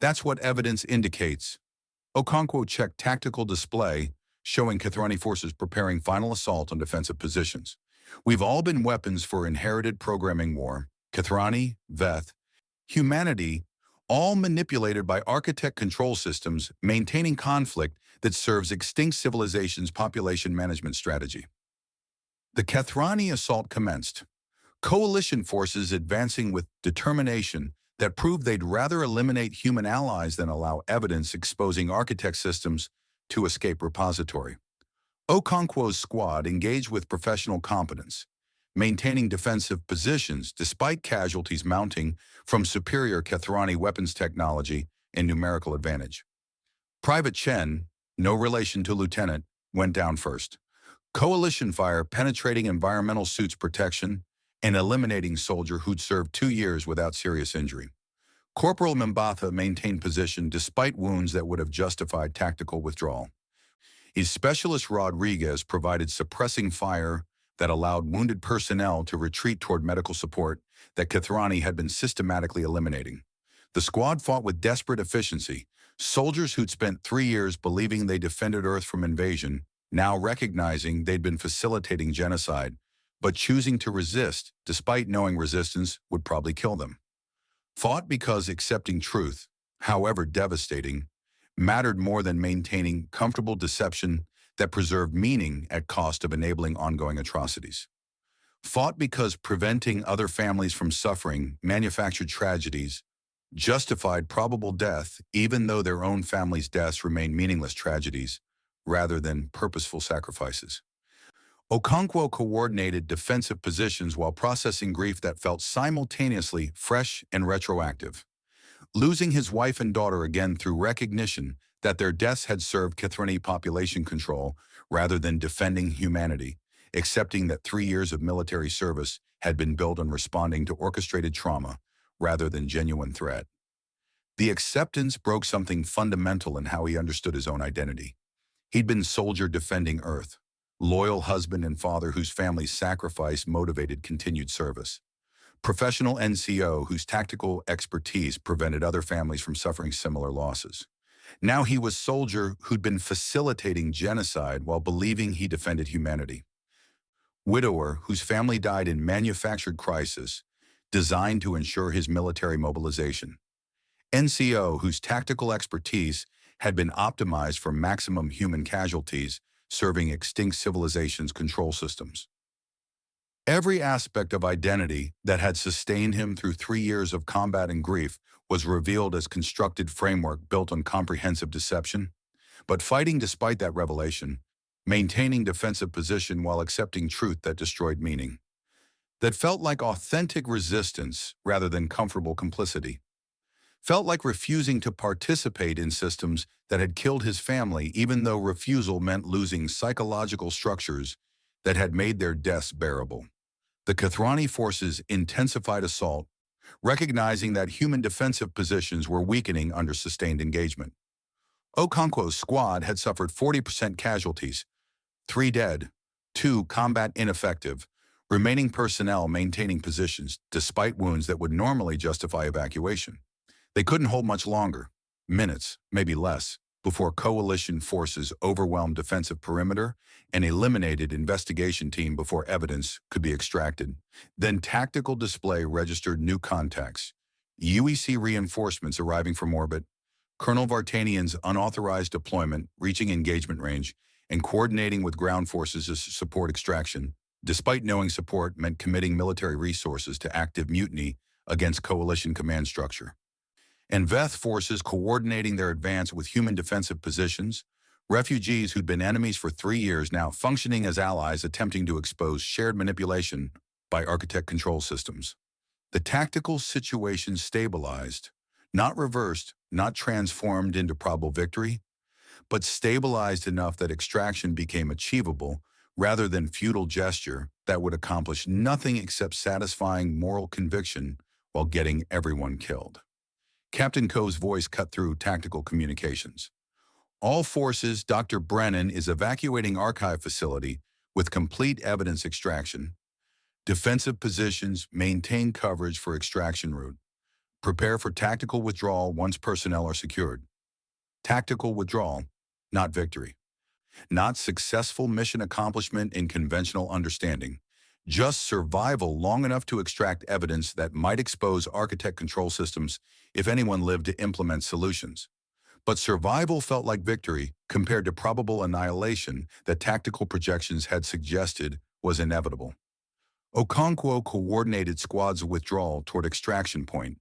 [SPEAKER 1] That's what evidence indicates. Okonkwo checked tactical display, showing Kethrani forces preparing final assault on defensive positions. We've all been weapons for inherited programming war. Kethrani, Veth, humanity, all manipulated by architect control systems, maintaining conflict that serves extinct civilizations' population management strategy. The Kethrani assault commenced. Coalition forces advancing with determination that proved they'd rather eliminate human allies than allow evidence exposing architect systems to escape repository. Okonkwo's squad engaged with professional competence, maintaining defensive positions despite casualties mounting from superior Kethrani weapons technology and numerical advantage. Private Chen, no relation to Lieutenant, went down first. Coalition fire penetrating environmental suits protection and eliminating soldier who'd served 2 years without serious injury. Corporal Mbatha maintained position despite wounds that would have justified tactical withdrawal. His specialist Rodriguez provided suppressing fire that allowed wounded personnel to retreat toward medical support that Kethrani had been systematically eliminating. The squad fought with desperate efficiency. Soldiers who'd spent 3 years believing they defended Earth from invasion, now recognizing they'd been facilitating genocide, but choosing to resist despite knowing resistance would probably kill them. Fought because accepting truth, however devastating, mattered more than maintaining comfortable deception that preserved meaning at cost of enabling ongoing atrocities. Fought because preventing other families from suffering manufactured tragedies, justified probable death even though their own family's deaths remained meaningless tragedies rather than purposeful sacrifices. Okonkwo coordinated defensive positions while processing grief that felt simultaneously fresh and retroactive. Losing his wife and daughter again through recognition that their deaths had served Kithrani population control rather than defending humanity, accepting that 3 years of military service had been built on responding to orchestrated trauma rather than genuine threat. The acceptance broke something fundamental in how he understood his own identity. He'd been soldier defending Earth, loyal husband and father whose family's sacrifice motivated continued service, professional NCO whose tactical expertise prevented other families from suffering similar losses. Now he was soldier who'd been facilitating genocide while believing he defended humanity. Widower whose family died in manufactured crisis, designed to ensure his military mobilization. NCO whose tactical expertise had been optimized for maximum human casualties, serving extinct civilizations' control systems. Every aspect of identity that had sustained him through 3 years of combat and grief was revealed as constructed framework built on comprehensive deception. But fighting despite that revelation, maintaining defensive position while accepting truth that destroyed meaning. That felt like authentic resistance rather than comfortable complicity. Felt like refusing to participate in systems that had killed his family even though refusal meant losing psychological structures that had made their deaths bearable. The Kithrani forces intensified assault, recognizing that human defensive positions were weakening under sustained engagement. Okonkwo's squad had suffered 40% casualties, 3 dead, 2 combat ineffective, remaining personnel maintaining positions despite wounds that would normally justify evacuation. They couldn't hold much longer, minutes, maybe less, before coalition forces overwhelmed defensive perimeter and eliminated investigation team before evidence could be extracted. Then tactical display registered new contacts, UEC reinforcements arriving from orbit, Colonel Vartanian's unauthorized deployment reaching engagement range, and coordinating with ground forces to support extraction, despite knowing support meant committing military resources to active mutiny against coalition command structure. And Veth forces coordinating their advance with human defensive positions, refugees who'd been enemies for 3 years now functioning as allies attempting to expose shared manipulation by architect control systems. The tactical situation stabilized, not reversed, not transformed into probable victory, but stabilized enough that extraction became achievable rather than futile gesture that would accomplish nothing except satisfying moral conviction while getting everyone killed. Captain Coe's voice cut through tactical communications. All forces, Dr. Brennan is evacuating archive facility with complete evidence extraction. Defensive positions, maintain coverage for extraction route. Prepare for tactical withdrawal once personnel are secured. Tactical withdrawal, not victory. Not successful mission accomplishment in conventional understanding. Just survival long enough to extract evidence that might expose architect control systems if anyone lived to implement solutions. But survival felt like victory compared to probable annihilation that tactical projections had suggested was inevitable. Okonkwo coordinated squads of withdrawal toward extraction point,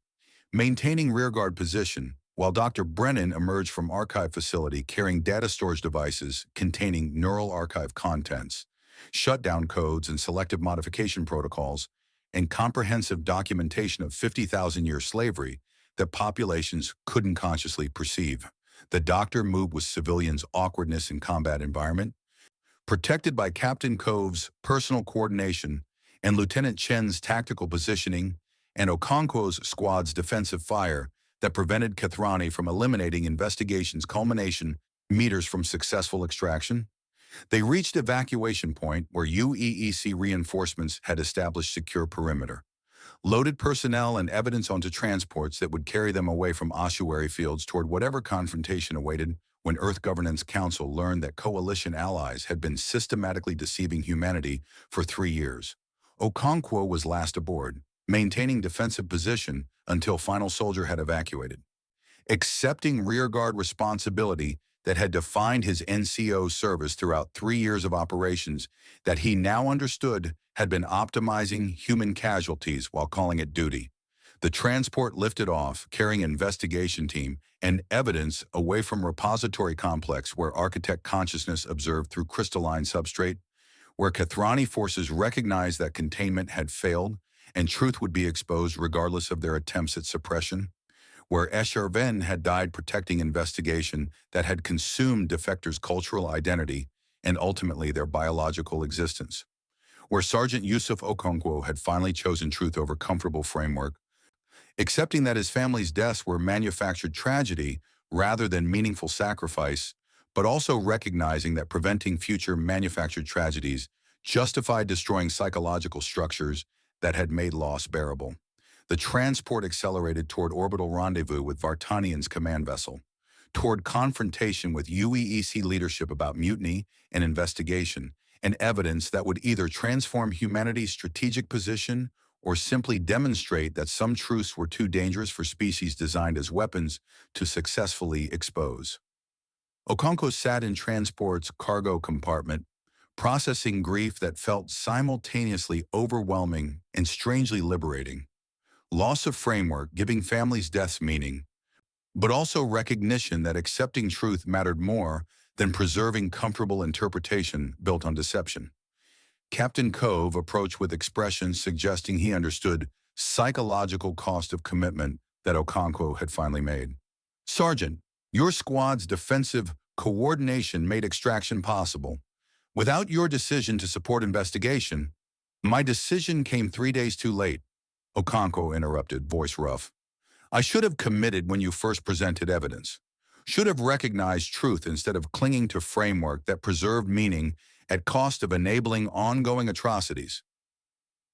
[SPEAKER 1] maintaining rearguard position, while Dr. Brennan emerged from archive facility carrying data storage devices containing neural archive contents, shutdown codes and selective modification protocols, and comprehensive documentation of 50,000-year slavery that populations couldn't consciously perceive. The doctor moved with civilians' awkwardness in combat environment, protected by Captain Cove's personal coordination and Lieutenant Chen's tactical positioning and Okonkwo's squad's defensive fire that prevented Kithrani from eliminating investigation's culmination meters from successful extraction. They reached evacuation point where UEEC reinforcements had established secure perimeter, loaded personnel and evidence onto transports that would carry them away from ossuary fields toward whatever confrontation awaited when Earth Governance Council learned that coalition allies had been systematically deceiving humanity for 3 years. Okonkwo was last aboard, maintaining defensive position until final soldier had evacuated. Accepting rearguard responsibility that had defined his NCO service throughout 3 years of operations that he now understood had been optimizing human casualties while calling it duty. The transport lifted off, carrying investigation team and evidence away from repository complex where architect consciousness observed through crystalline substrate, where Kathrani forces recognized that containment had failed and truth would be exposed regardless of their attempts at suppression, where HFY had died protecting investigation that had consumed defectors' cultural identity and ultimately their biological existence, where Sergeant Yusuf Okonkwo had finally chosen truth over comfortable framework, accepting that his family's deaths were manufactured tragedy rather than meaningful sacrifice, but also recognizing that preventing future manufactured tragedies justified destroying psychological structures that had made loss bearable. The transport accelerated toward orbital rendezvous with Vartanian's command vessel, toward confrontation with UEEC leadership about mutiny and investigation, and evidence that would either transform humanity's strategic position or simply demonstrate that some truths were too dangerous for species designed as weapons to successfully expose. Okonkwo sat in transport's cargo compartment, processing grief that felt simultaneously overwhelming and strangely liberating. Loss of framework, giving families' deaths meaning, but also recognition that accepting truth mattered more than preserving comfortable interpretation built on deception. Captain Cove approached with expressions suggesting he understood psychological cost of commitment that Okonkwo had finally made. Sergeant, your squad's defensive coordination made extraction possible. Without your decision to support investigation, my decision came 3 days too late, Okonkwo interrupted, voice rough. I should have committed when you first presented evidence. Should have recognized truth instead of clinging to framework that preserved meaning at cost of enabling ongoing atrocities.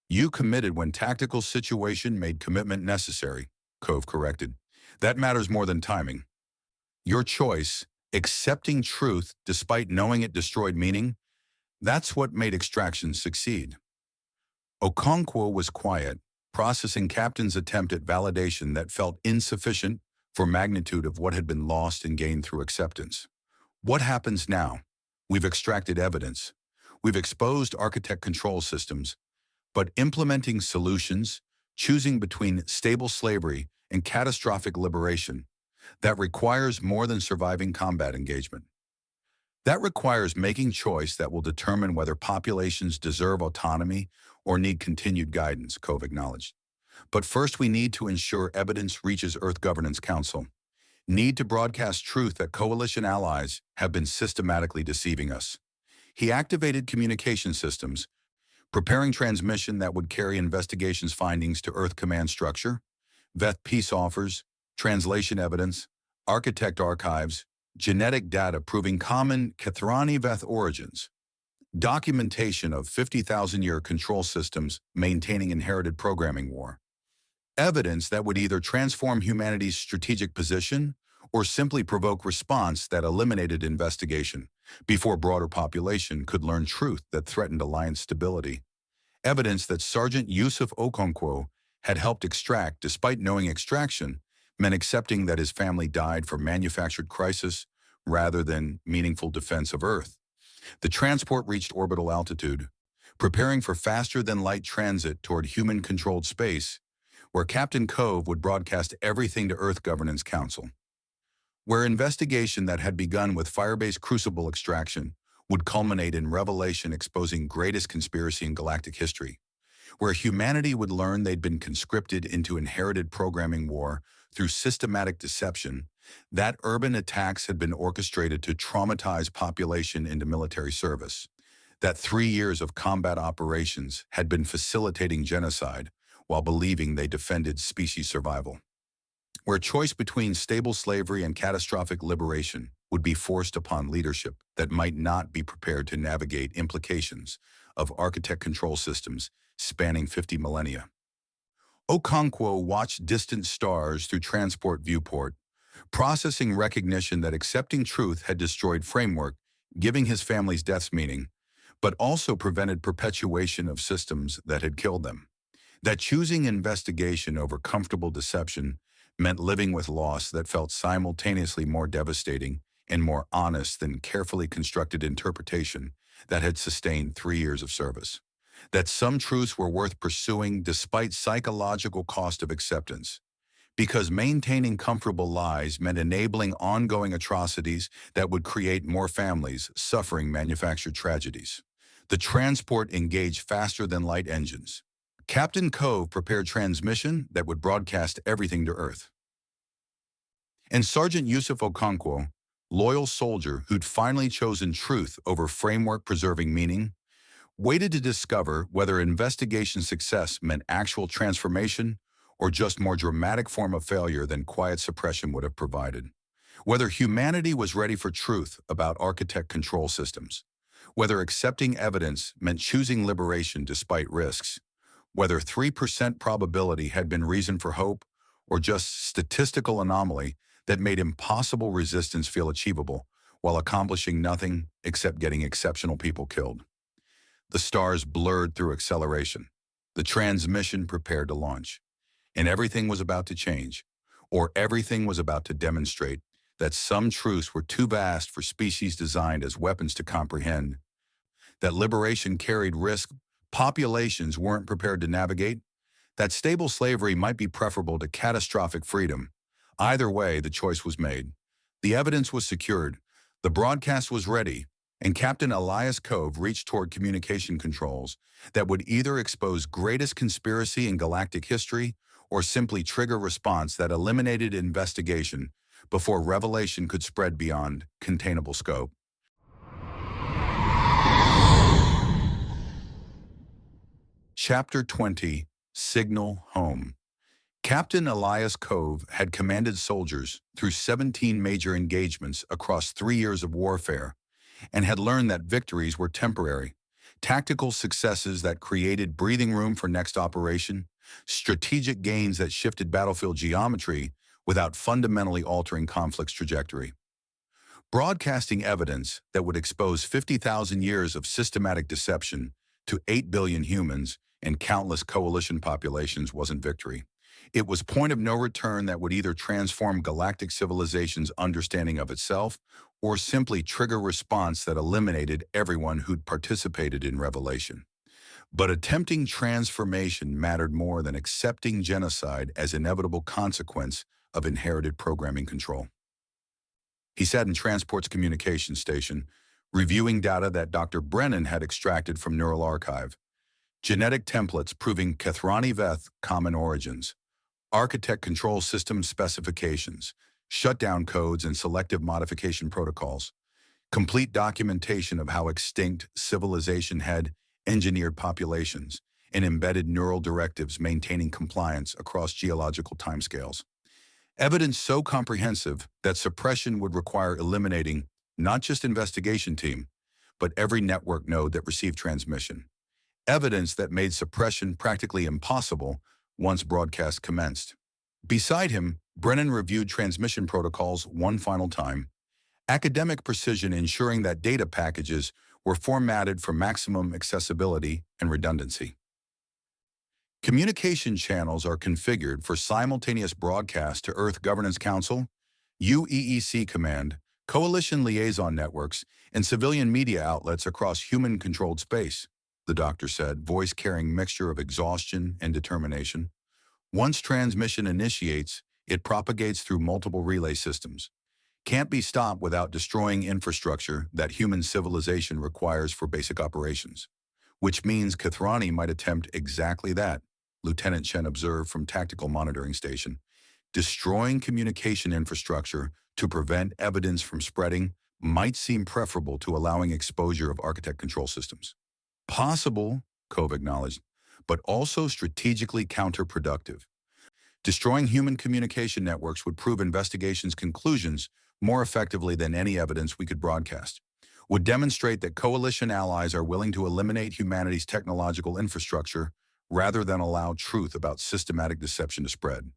[SPEAKER 1] You committed when tactical situation made commitment necessary, Cove corrected. That matters more than timing. Your choice, accepting truth despite knowing it destroyed meaning, that's what made extraction succeed. Okonkwo was quiet, processing Captain's attempt at validation that felt insufficient for magnitude of what had been lost and gained through acceptance. What happens now? We've extracted evidence. We've exposed architect control systems, but implementing solutions, choosing between stable slavery and catastrophic liberation, that requires more than surviving combat engagement. That requires making choice that will determine whether populations deserve autonomy or need continued guidance, Cove acknowledged. But first we need to ensure evidence reaches Earth Governance Council. Need to broadcast truth that coalition allies have been systematically deceiving us. He activated communication systems, preparing transmission that would carry investigations findings to Earth Command Structure, Veth peace offers, translation evidence, architect archives, genetic data proving common Kathrani Veth origins, documentation of 50,000-year control systems maintaining inherited programming war, evidence that would either transform humanity's strategic position or simply provoke response that eliminated investigation before broader population could learn truth that threatened alliance stability, evidence that Sergeant Yusuf Okonkwo had helped extract despite knowing extraction meant accepting that his family died for manufactured crisis rather than meaningful defense of Earth. The transport reached orbital altitude, preparing for faster-than-light transit toward human-controlled space, where Captain Cove would broadcast everything to Earth Governance Council, where investigation that had begun with Firebase Crucible extraction would culminate in revelation exposing greatest conspiracy in galactic history, where humanity would learn they'd been conscripted into inherited programming war through systematic deception, that urban attacks had been orchestrated to traumatize population into military service, that 3 years of combat operations had been facilitating genocide while believing they defended species survival, where choice between stable slavery and catastrophic liberation would be forced upon leadership that might not be prepared to navigate implications of architect control systems spanning 50 millennia. Okonkwo watched distant stars through transport viewport, processing recognition that accepting truth had destroyed framework, giving his family's deaths meaning, but also prevented perpetuation of systems that had killed them. That choosing investigation over comfortable deception meant living with loss that felt simultaneously more devastating and more honest than carefully constructed interpretation that had sustained 3 years of service. That some truths were worth pursuing despite psychological cost of acceptance, because maintaining comfortable lies meant enabling ongoing atrocities that would create more families suffering manufactured tragedies. The transport engaged faster than light engines. Captain Cove prepared transmission that would broadcast everything to Earth. And Sergeant Yusuf Okonkwo, loyal soldier who'd finally chosen truth over framework-preserving meaning, waited to discover whether investigation success meant actual transformation or just more dramatic form of failure than quiet suppression would have provided. Whether humanity was ready for truth about architect control systems, whether accepting evidence meant choosing liberation despite risks, whether 3% probability had been reason for hope or just statistical anomaly that made impossible resistance feel achievable while accomplishing nothing except getting exceptional people killed. The stars blurred through acceleration. The transmission prepared to launch. And everything was about to change, or everything was about to demonstrate that some truths were too vast for species designed as weapons to comprehend, that liberation carried risk populations weren't prepared to navigate, that stable slavery might be preferable to catastrophic freedom. Either way, the choice was made. The evidence was secured, the broadcast was ready, and Captain Elias Cove reached toward communication controls that would either expose greatest conspiracy in galactic history or simply trigger response that eliminated investigation before revelation could spread beyond containable scope. Chapter 20, Signal Home. Captain Elias Cove had commanded soldiers through 17 major engagements across 3 years of warfare and had learned that victories were temporary, tactical successes that created breathing room for next operation, strategic gains that shifted battlefield geometry without fundamentally altering conflict's trajectory. Broadcasting evidence that would expose 50,000 years of systematic deception to 8 billion humans and countless coalition populations wasn't victory. It was point of no return that would either transform galactic civilization's understanding of itself or simply trigger response that eliminated everyone who'd participated in revelation. But attempting transformation mattered more than accepting genocide as inevitable consequence of inherited programming control. He sat in Transport's communication station, reviewing data that Dr. Brennan had extracted from Neural Archive. Genetic templates proving Kethrani Veth common origins, architect control system specifications, shutdown codes and selective modification protocols, complete documentation of how extinct civilization had engineered populations, and embedded neural directives maintaining compliance across geological timescales. Evidence so comprehensive that suppression would require eliminating not just investigation team, but every network node that received transmission. Evidence that made suppression practically impossible once broadcast commenced. Beside him, Brennan reviewed transmission protocols one final time, academic precision ensuring that data packages were formatted for maximum accessibility and redundancy. Communication channels are configured for simultaneous broadcast to Earth Governance Council, UEEC Command, coalition liaison networks, and civilian media outlets across human-controlled space, the doctor said, voice carrying mixture of exhaustion and determination. Once transmission initiates, it propagates through multiple relay systems. Can't be stopped without destroying infrastructure that human civilization requires for basic operations. Which means Kethrani might attempt exactly that, Lieutenant Chen observed from Tactical Monitoring Station. Destroying communication infrastructure to prevent evidence from spreading might seem preferable to allowing exposure of architect control systems. Possible, Cove acknowledged, but also strategically counterproductive. Destroying human communication networks would prove investigations' conclusions more effectively than any evidence we could broadcast, would demonstrate that coalition allies are willing to eliminate humanity's technological infrastructure rather than allow truth about systematic deception to spread.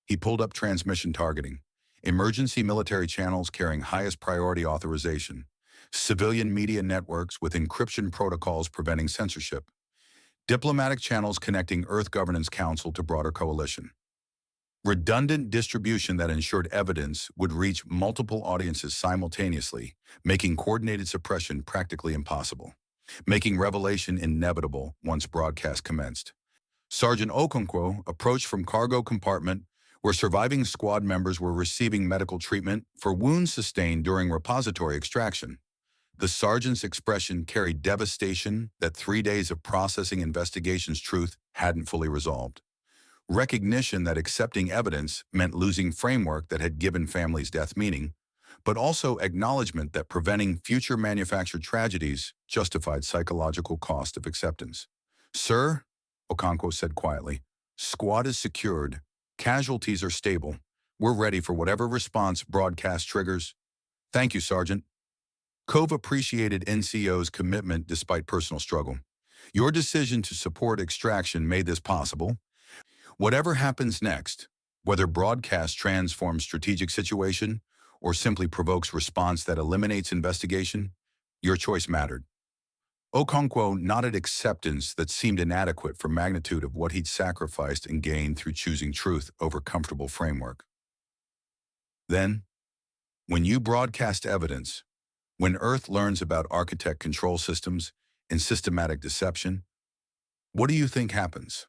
[SPEAKER 1] He pulled up transmission targeting, emergency military channels carrying highest priority authorization, civilian media networks with encryption protocols preventing censorship, diplomatic channels connecting Earth Governance Council to broader coalition. redundant distribution that ensured evidence would reach multiple audiences simultaneously, making coordinated suppression practically impossible, making revelation inevitable once broadcast commenced. Sergeant Okonkwo approached from cargo compartment where surviving squad members were receiving medical treatment for wounds sustained during repository extraction. The sergeant's expression carried devastation that 3 days of processing investigation's truth hadn't fully resolved. Recognition that accepting evidence meant losing framework that had given families' death meaning, but also acknowledgement that preventing future manufactured tragedies justified psychological cost of acceptance. "Sir," Okonkwo said quietly, "squad is secured. Casualties are stable. We're ready for whatever response broadcast triggers." "Thank you, Sergeant." Cove appreciated NCO's commitment despite personal struggle. "Your decision to support extraction made this possible. Whatever happens next, whether broadcast transforms strategic situation or simply provokes response that eliminates investigation, your choice mattered." Okonkwo nodded acceptance that seemed inadequate for magnitude of what he'd sacrificed and gained through choosing truth over comfortable framework. "Then, when you broadcast evidence, when Earth learns about architect control systems and systematic deception, what do you think happens?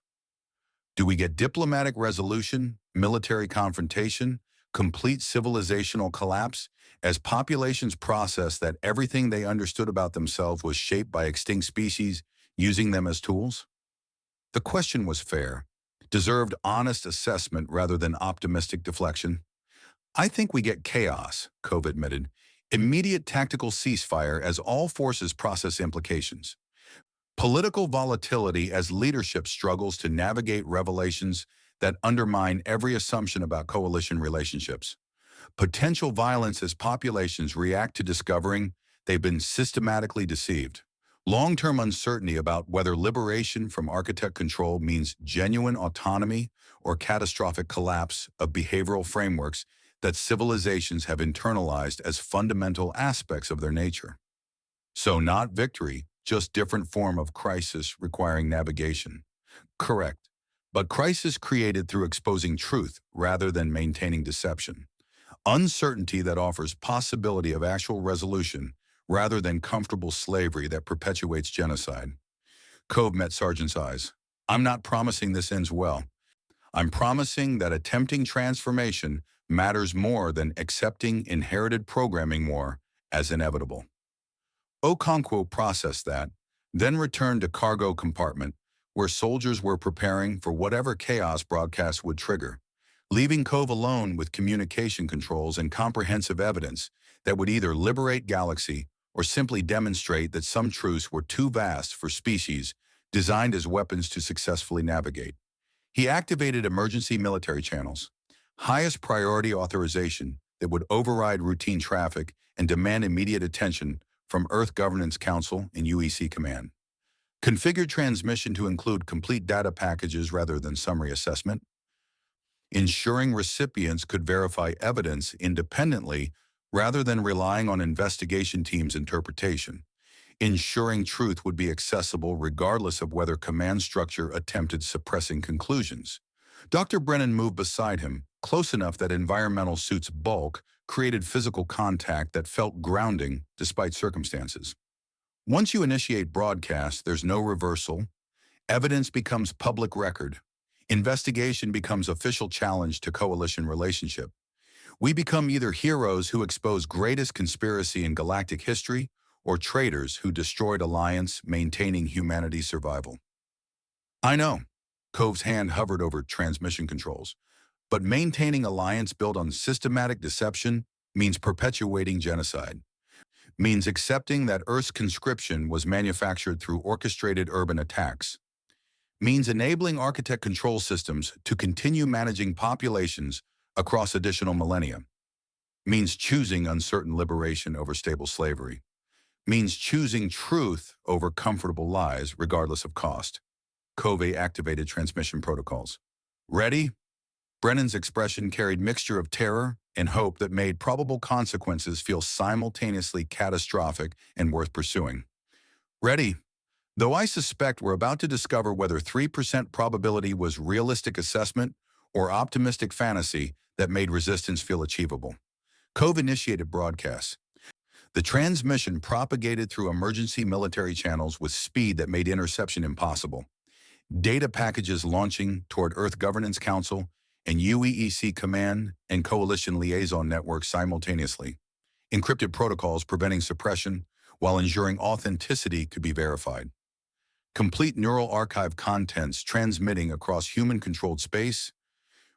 [SPEAKER 1] Do we get diplomatic resolution, military confrontation, complete civilizational collapse, as populations process that everything they understood about themselves was shaped by extinct species, using them as tools?" The question was fair, deserved honest assessment rather than optimistic deflection. "I think we get chaos," Cove admitted. "Immediate tactical ceasefire as all forces process implications. Political volatility as leadership struggles to navigate revelations that undermine every assumption about coalition relationships. Potential violence as populations react to discovering they've been systematically deceived. Long-term uncertainty about whether liberation from architect control means genuine autonomy or catastrophic collapse of behavioral frameworks that civilizations have internalized as fundamental aspects of their nature. So not victory, just different form of crisis requiring navigation." "Correct. But crisis created through exposing truth rather than maintaining deception. Uncertainty that offers possibility of actual resolution rather than comfortable slavery that perpetuates genocide." Cove met Sergeant's eyes. "I'm not promising this ends well. I'm promising that attempting transformation matters more than accepting inherited programming war as inevitable." Okonkwo processed that, then returned to cargo compartment, where soldiers were preparing for whatever chaos broadcast would trigger, leaving Cove alone with communication controls and comprehensive evidence that would either liberate Galaxy or simply demonstrate that some truths were too vast for species designed as weapons to successfully navigate. He activated emergency military channels, highest priority authorization that would override routine traffic and demand immediate attention from Earth Governance Council and UEC Command. Configured transmission to include complete data packages rather than summary assessment. Ensuring recipients could verify evidence independently rather than relying on investigation teams' interpretation. Ensuring truth would be accessible regardless of whether command structure attempted suppressing conclusions. Dr. Brennan moved beside him, close enough that environmental suit's bulk created physical contact that felt grounding despite circumstances. Once you initiate broadcast, there's no reversal. Evidence becomes public record. Investigation becomes official challenge to coalition relationship. We become either heroes who expose greatest conspiracy in galactic history or traitors who destroyed alliance, maintaining humanity's survival. "I know." Cove's hand hovered over transmission controls. "But maintaining alliance built on systematic deception means perpetuating genocide. Means accepting that Earth's conscription was manufactured through orchestrated urban attacks. Means enabling architect control systems to continue managing populations across additional millennia. Means choosing uncertain liberation over stable slavery. Means choosing truth over comfortable lies regardless of cost." Cove activated transmission protocols. "Ready?" Brennan's expression carried mixture of terror and hope that made probable consequences feel simultaneously catastrophic and worth pursuing. "Ready. Though I suspect we're about to discover whether 3% probability was realistic assessment or optimistic fantasy that made resistance feel achievable. Cove initiated broadcasts. The transmission propagated through emergency military channels with speed that made interception impossible. Data packages launching toward Earth Governance Council and UEEC Command and Coalition Liaison Networks simultaneously. Encrypted protocols preventing suppression while ensuring authenticity could be verified. Complete neural archive contents transmitting across human-controlled space,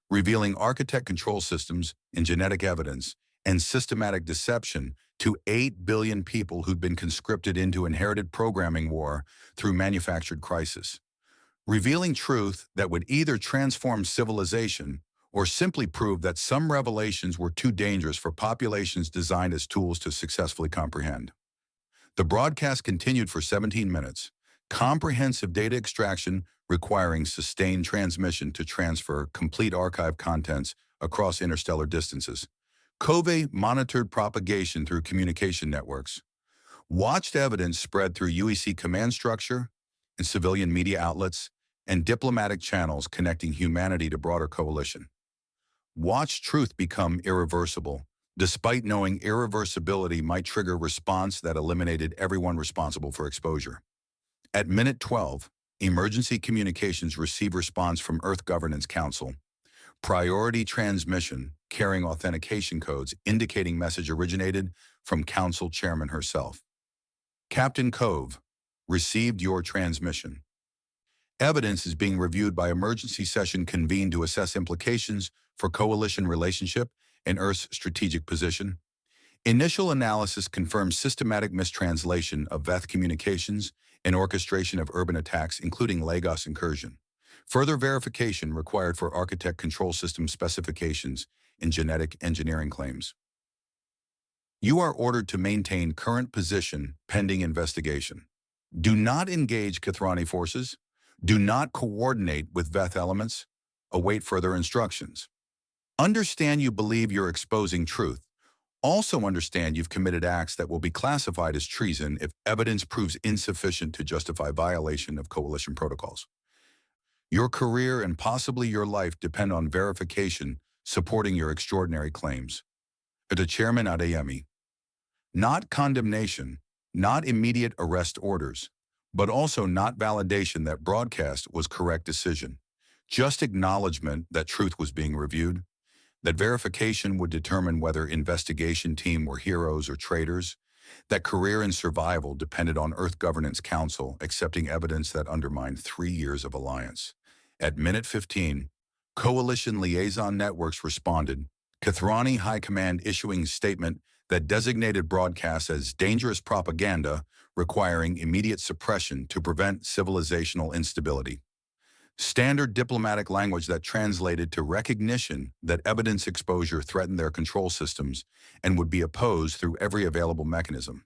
[SPEAKER 1] revealing architect control systems and genetic evidence and systematic deception to 8 billion people who'd been conscripted into inherited programming war through manufactured crisis. Revealing truth that would either transform civilization or simply prove that some revelations were too dangerous for populations designed as tools to successfully comprehend. The broadcast continued for 17 minutes, comprehensive data extraction requiring sustained transmission to transfer complete archive contents across interstellar distances. Cove monitored propagation through communication networks, watched evidence spread through UEC command structure and civilian media outlets and diplomatic channels connecting humanity to broader coalition. Watched truth become irreversible, despite knowing irreversibility might trigger response that eliminated everyone responsible for exposure. At minute 12, emergency communications receive response from Earth Governance Council. Priority transmission, carrying authentication codes indicating message originated from Council Chairman herself. Captain Cove, received your transmission. Evidence is being reviewed by emergency session convened to assess implications for coalition relationship and Earth's strategic position. Initial analysis confirms systematic mistranslation of Veth communications and orchestration of urban attacks, including Lagos incursion. Further verification required for architect control system specifications and genetic engineering claims. You are ordered to maintain current position pending investigation. Do not engage Kithrani forces. Do not coordinate with Veth elements. Await further instructions. Understand you believe you're exposing truth. Also understand you've committed acts that will be classified as treason if evidence proves insufficient to justify violation of coalition protocols. Your career and possibly your life depend on verification supporting your extraordinary claims. To Chairman Adeyemi. Not condemnation, not immediate arrest orders, but also not validation that broadcast was correct decision. Just acknowledgement that truth was being reviewed, that verification would determine whether investigation team were heroes or traitors, that career and survival depended on Earth Governance Council accepting evidence that undermined 3 years of alliance. At minute 15, Coalition Liaison Networks responded, Kithrani High Command issuing statement that designated broadcasts as dangerous propaganda requiring immediate suppression to prevent civilizational instability. Standard diplomatic language that translated to recognition that evidence exposure threatened their control systems and would be opposed through every available mechanism,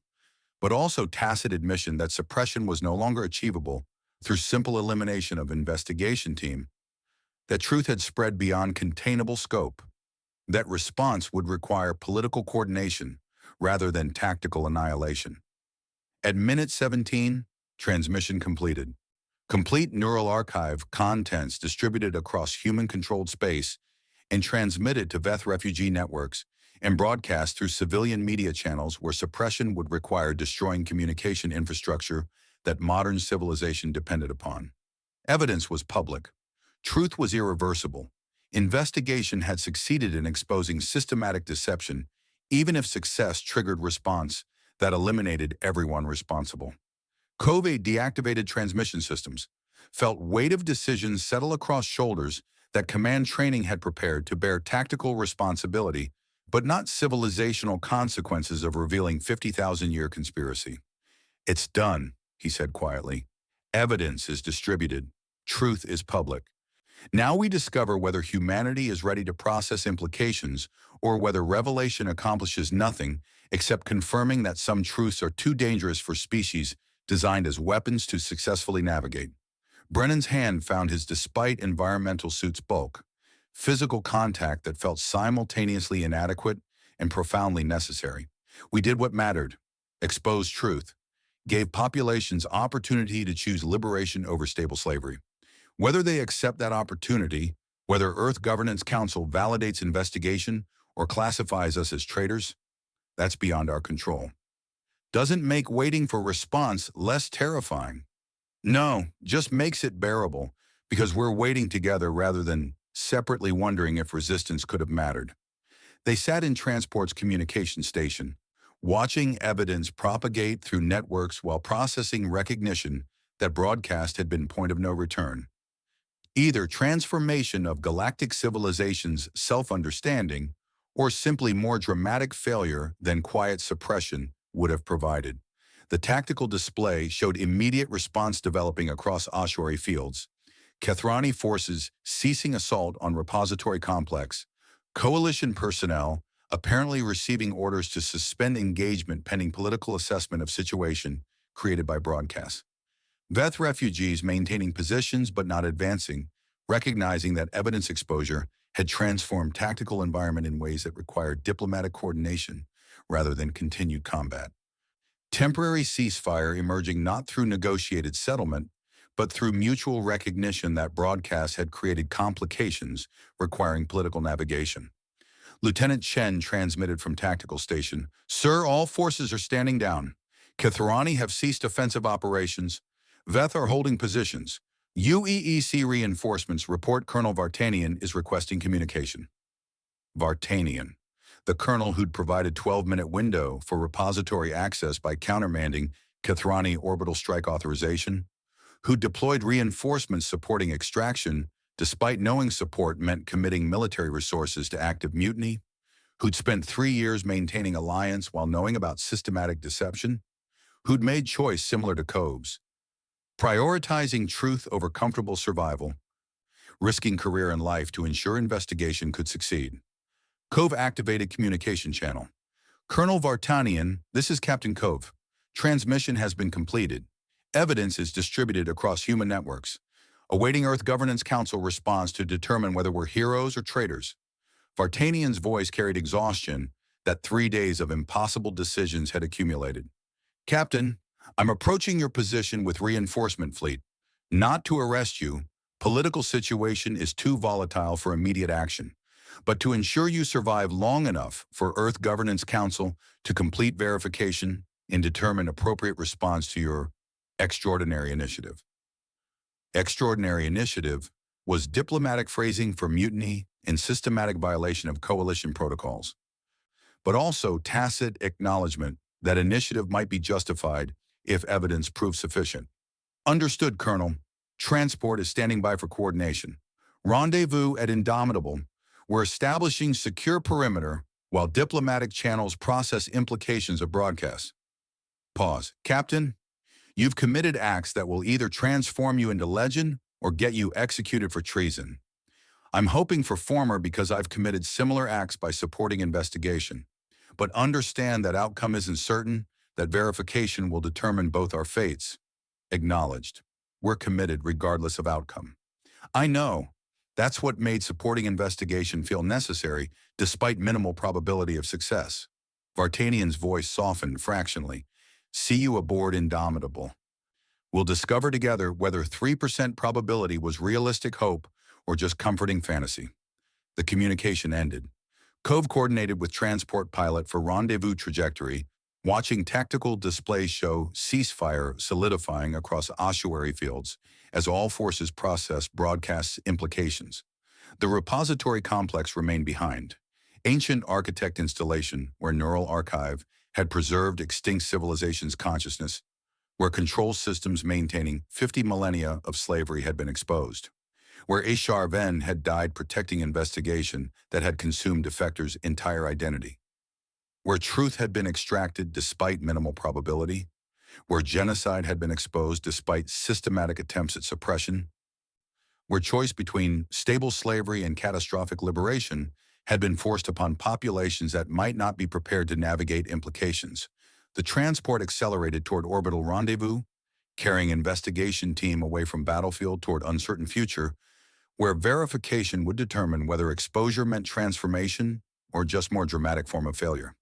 [SPEAKER 1] but also tacit admission that suppression was no longer achievable through simple elimination of investigation team, that truth had spread beyond containable scope, that response would require political coordination rather than tactical annihilation. At minute 17, transmission completed. Complete neural archive contents distributed across human-controlled space and transmitted to Veth refugee networks and broadcast through civilian media channels where suppression would require destroying communication infrastructure that modern civilization depended upon. Evidence was public. Truth was irreversible. Investigation had succeeded in exposing systematic deception, even if success triggered response that eliminated everyone responsible. Cove deactivated transmission systems, felt weight of decisions settle across shoulders that command training had prepared to bear tactical responsibility, but not civilizational consequences of revealing 50,000-year conspiracy. It's done, he said quietly. Evidence is distributed. Truth is public. Now we discover whether humanity is ready to process implications or whether revelation accomplishes nothing except confirming that some truths are too dangerous for species designed as weapons to successfully navigate. Brennan's hand found his despite environmental suit's bulk, physical contact that felt simultaneously inadequate and profoundly necessary. We did what mattered, exposed truth, gave populations opportunity to choose liberation over stable slavery. Whether they accept that opportunity Whether Earth Governance Council validates investigation or classifies us as traitors, that's beyond our control. Doesn't make waiting for response less terrifying. No, just makes it bearable, because we're waiting together rather than separately wondering if resistance could have mattered. They sat in Transport's communication station, watching evidence propagate through networks while processing recognition that broadcast had been point of no return. Either transformation of galactic civilization's self-understanding or simply more dramatic failure than quiet suppression would have provided. The tactical display showed immediate response developing across ossuary fields. Kethrani forces ceasing assault on repository complex. Coalition personnel apparently receiving orders to suspend engagement pending political assessment of situation created by broadcasts. Veth refugees maintaining positions but not advancing, recognizing that evidence exposure had transformed tactical environment in ways that required diplomatic coordination rather than continued combat. Temporary ceasefire emerging not through negotiated settlement, but through mutual recognition that broadcasts had created complications requiring political navigation. Lieutenant Chen transmitted from tactical station, "Sir, all forces are standing down. Kethrani have ceased offensive operations. Veth are holding positions. UEEC reinforcements report Colonel Vartanian is requesting communication." Vartanian, the colonel who'd provided 12-minute window for repository access by countermanding Kethrani orbital strike authorization, who deployed reinforcements supporting extraction despite knowing support meant committing military resources to active mutiny, who'd spent 3 years maintaining alliance while knowing about systematic deception, who'd made choice similar to Cove's, prioritizing truth over comfortable survival, risking career and life to ensure investigation could succeed. Cove activated communication channel. "Colonel Vartanian, this is Captain Cove. Transmission has been completed. Evidence is distributed across human networks. Awaiting Earth Governance Council response to determine whether we're heroes or traitors." Vartanian's voice carried exhaustion that 3 days of impossible decisions had accumulated. "Captain, I'm approaching your position with reinforcement fleet. Not to arrest you. Political situation is too volatile for immediate action. But to ensure you survive long enough for Earth Governance Council to complete verification and determine appropriate response to your extraordinary initiative." Extraordinary initiative was diplomatic phrasing for mutiny and systematic violation of coalition protocols, but also tacit acknowledgement that initiative might be justified if evidence proved sufficient. "Understood, Colonel. Transport is standing by for coordination. Rendezvous at Indomitable. We're establishing secure perimeter while diplomatic channels process implications of broadcasts." Pause. "Captain, you've committed acts that will either transform you into legend or get you executed for treason. I'm hoping for former because I've committed similar acts by supporting investigation. But understand that outcome isn't certain, that verification will determine both our fates." Acknowledged. We're committed regardless of outcome. "I know. That's what made supporting investigation feel necessary despite minimal probability of success." Vartanian's voice softened fractionally. "See you aboard Indomitable. We'll discover together whether 3% probability was realistic hope or just comforting fantasy." The communication ended. Cove coordinated with transport pilot for rendezvous trajectory, watching tactical displays show ceasefire solidifying across ossuary fields as all forces process broadcast implications. The repository complex remained behind. Ancient architect installation where neural archive had preserved extinct civilization's consciousness, where control systems maintaining 50 millennia of slavery had been exposed, where Ven had died protecting investigation that had consumed defectors' entire identity, where truth had been extracted despite minimal probability, where genocide had been exposed despite systematic attempts at suppression, where choice between stable slavery and catastrophic liberation had been forced upon populations that might not be prepared to navigate implications. The transport accelerated toward orbital rendezvous, carrying investigation team away from battlefield toward uncertain future, where verification would determine whether exposure meant transformation or just more dramatic form of failure.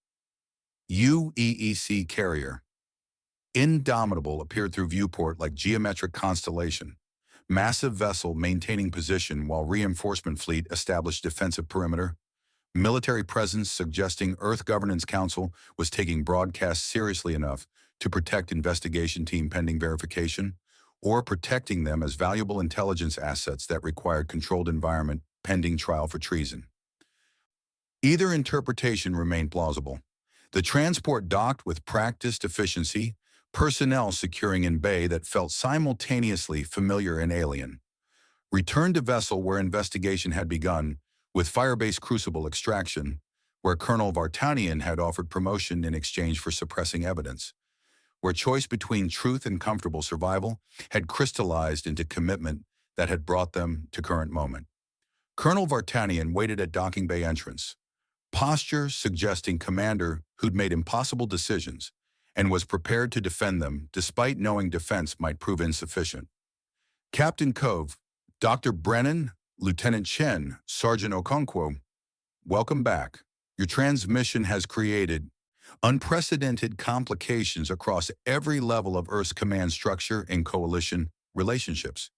[SPEAKER 1] UEEC carrier. Indomitable appeared through viewport like geometric constellation, Massive vessel maintaining position while reinforcement fleet established defensive perimeter. Military presence suggesting Earth Governance Council was taking broadcasts seriously enough to protect investigation team pending verification, or protecting them as valuable intelligence assets that required controlled environment pending trial for treason. Either interpretation remained plausible. The transport docked with practiced efficiency, personnel securing in bay that felt simultaneously familiar and alien. Returned to vessel where investigation had begun, with Firebase Crucible extraction, where Colonel Vartanian had offered promotion in exchange for suppressing evidence, where choice between truth and comfortable survival had crystallized into commitment that had brought them to current moment. Colonel Vartanian waited at docking bay entrance, posture suggesting commander who'd made impossible decisions and was prepared to defend them despite knowing defense might prove insufficient. Captain Cove, Dr. Brennan, Lieutenant Chen, Sergeant Okonkwo, welcome back. Your transmission has created unprecedented complications across every level of Earth's command structure and coalition relationships.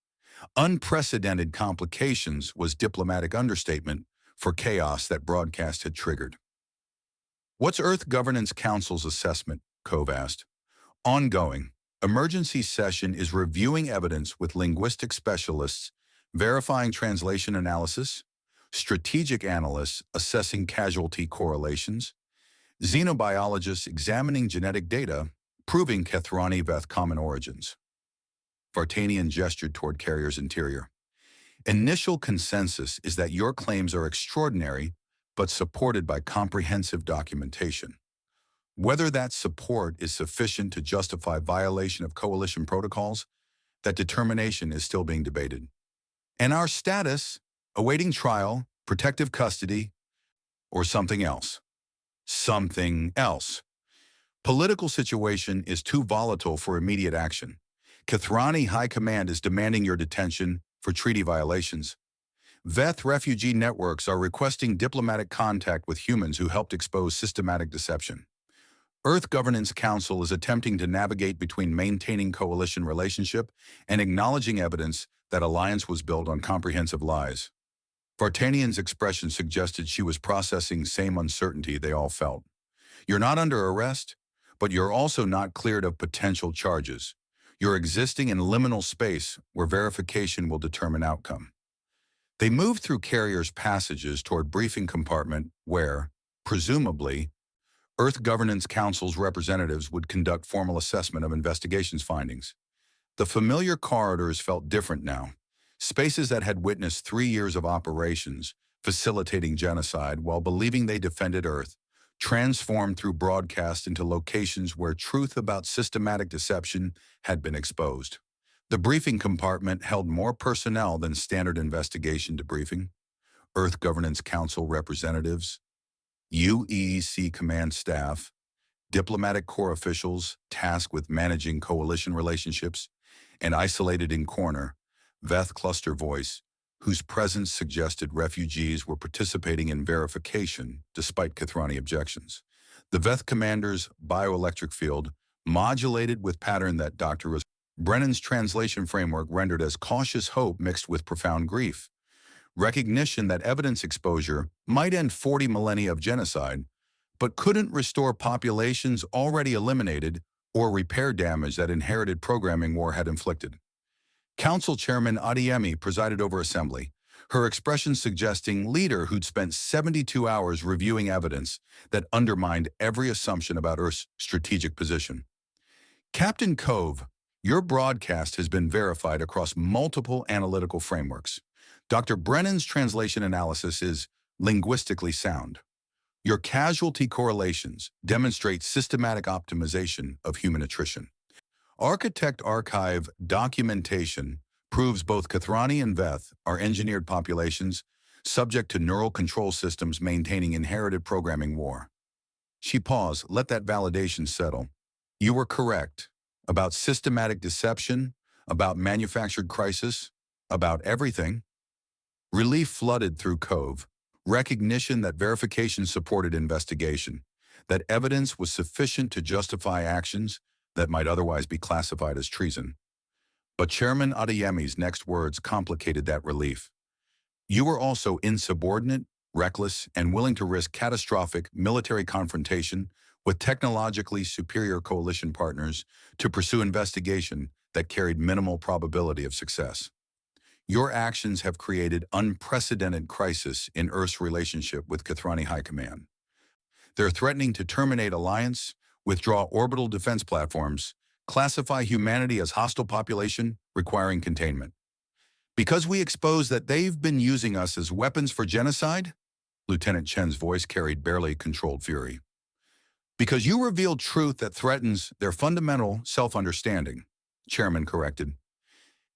[SPEAKER 1] Unprecedented complications was diplomatic understatement for chaos that broadcast had triggered. What's Earth Governance Council's assessment? Cove asked. Ongoing. Emergency session is reviewing evidence with linguistic specialists, verifying translation analysis, strategic analysts assessing casualty correlations, xenobiologists examining genetic data, proving Kethrani Veth common origins. Vartanian gestured toward carrier's interior. Initial consensus is that your claims are extraordinary, but supported by comprehensive documentation. Whether that support is sufficient to justify violation of coalition protocols, that determination is still being debated. And our status, awaiting trial, protective custody, or something else. Something else. Political situation is too volatile for immediate action. Kethrani High Command is demanding your detention for treaty violations. Veth refugee networks are requesting diplomatic contact with humans who helped expose systematic deception. Earth Governance Council is attempting to navigate between maintaining coalition relationship and acknowledging evidence that alliance was built on comprehensive lies. Vartanian's expression suggested she was processing same uncertainty they all felt. You're not under arrest, but you're also not cleared of potential charges. You're existing in liminal space where verification will determine outcome. They moved through carrier's passages toward briefing compartment where, presumably, Earth Governance Council's representatives would conduct formal assessment of investigation's findings. The familiar corridors felt different now. Spaces that had witnessed 3 years of operations, facilitating genocide while believing they defended Earth, transformed through broadcast into locations where truth about systematic deception had been exposed. The briefing compartment held more personnel than standard investigation debriefing. Earth Governance Council representatives, UEEC command staff, diplomatic corps officials tasked with managing coalition relationships, and isolated in corner, Veth cluster voice, whose presence suggested refugees were participating in verification despite Kethrani objections. The Veth commander's bioelectric field, modulated with pattern that Dr. Brennan's translation framework rendered as cautious hope mixed with profound grief. Recognition that evidence exposure might end 40 millennia of genocide, but couldn't restore populations already eliminated or repair damage that inherited programming war had inflicted. Council Chairman Adiemi presided over assembly, her expression suggesting leader who'd spent 72 hours reviewing evidence that undermined every assumption about Earth's strategic position. Captain Cove, your broadcast has been verified across multiple analytical frameworks. Dr. Brennan's translation analysis is linguistically sound. Your casualty correlations demonstrate systematic optimization of human attrition. Architect Archive documentation proves both Kethrani and Veth are engineered populations subject to neural control systems maintaining inherited programming war. She paused, let that validation settle. You were correct about systematic deception, about manufactured crisis, about everything. Relief flooded through Cove, recognition that verification supported investigation, that evidence was sufficient to justify actions that might otherwise be classified as treason. But Chairman Adeyemi's next words complicated that relief. You were also insubordinate, reckless, and willing to risk catastrophic military confrontation with technologically superior coalition partners to pursue investigation that carried minimal probability of success. Your actions have created unprecedented crisis in Earth's relationship with Kathrani High Command. They're threatening to terminate alliance, withdraw orbital defense platforms, classify humanity as hostile population requiring containment. Because we expose that they've been using us as weapons for genocide? Lieutenant Chen's voice carried barely controlled fury. Because you revealed truth that threatens their fundamental self-understanding, Chairman corrected.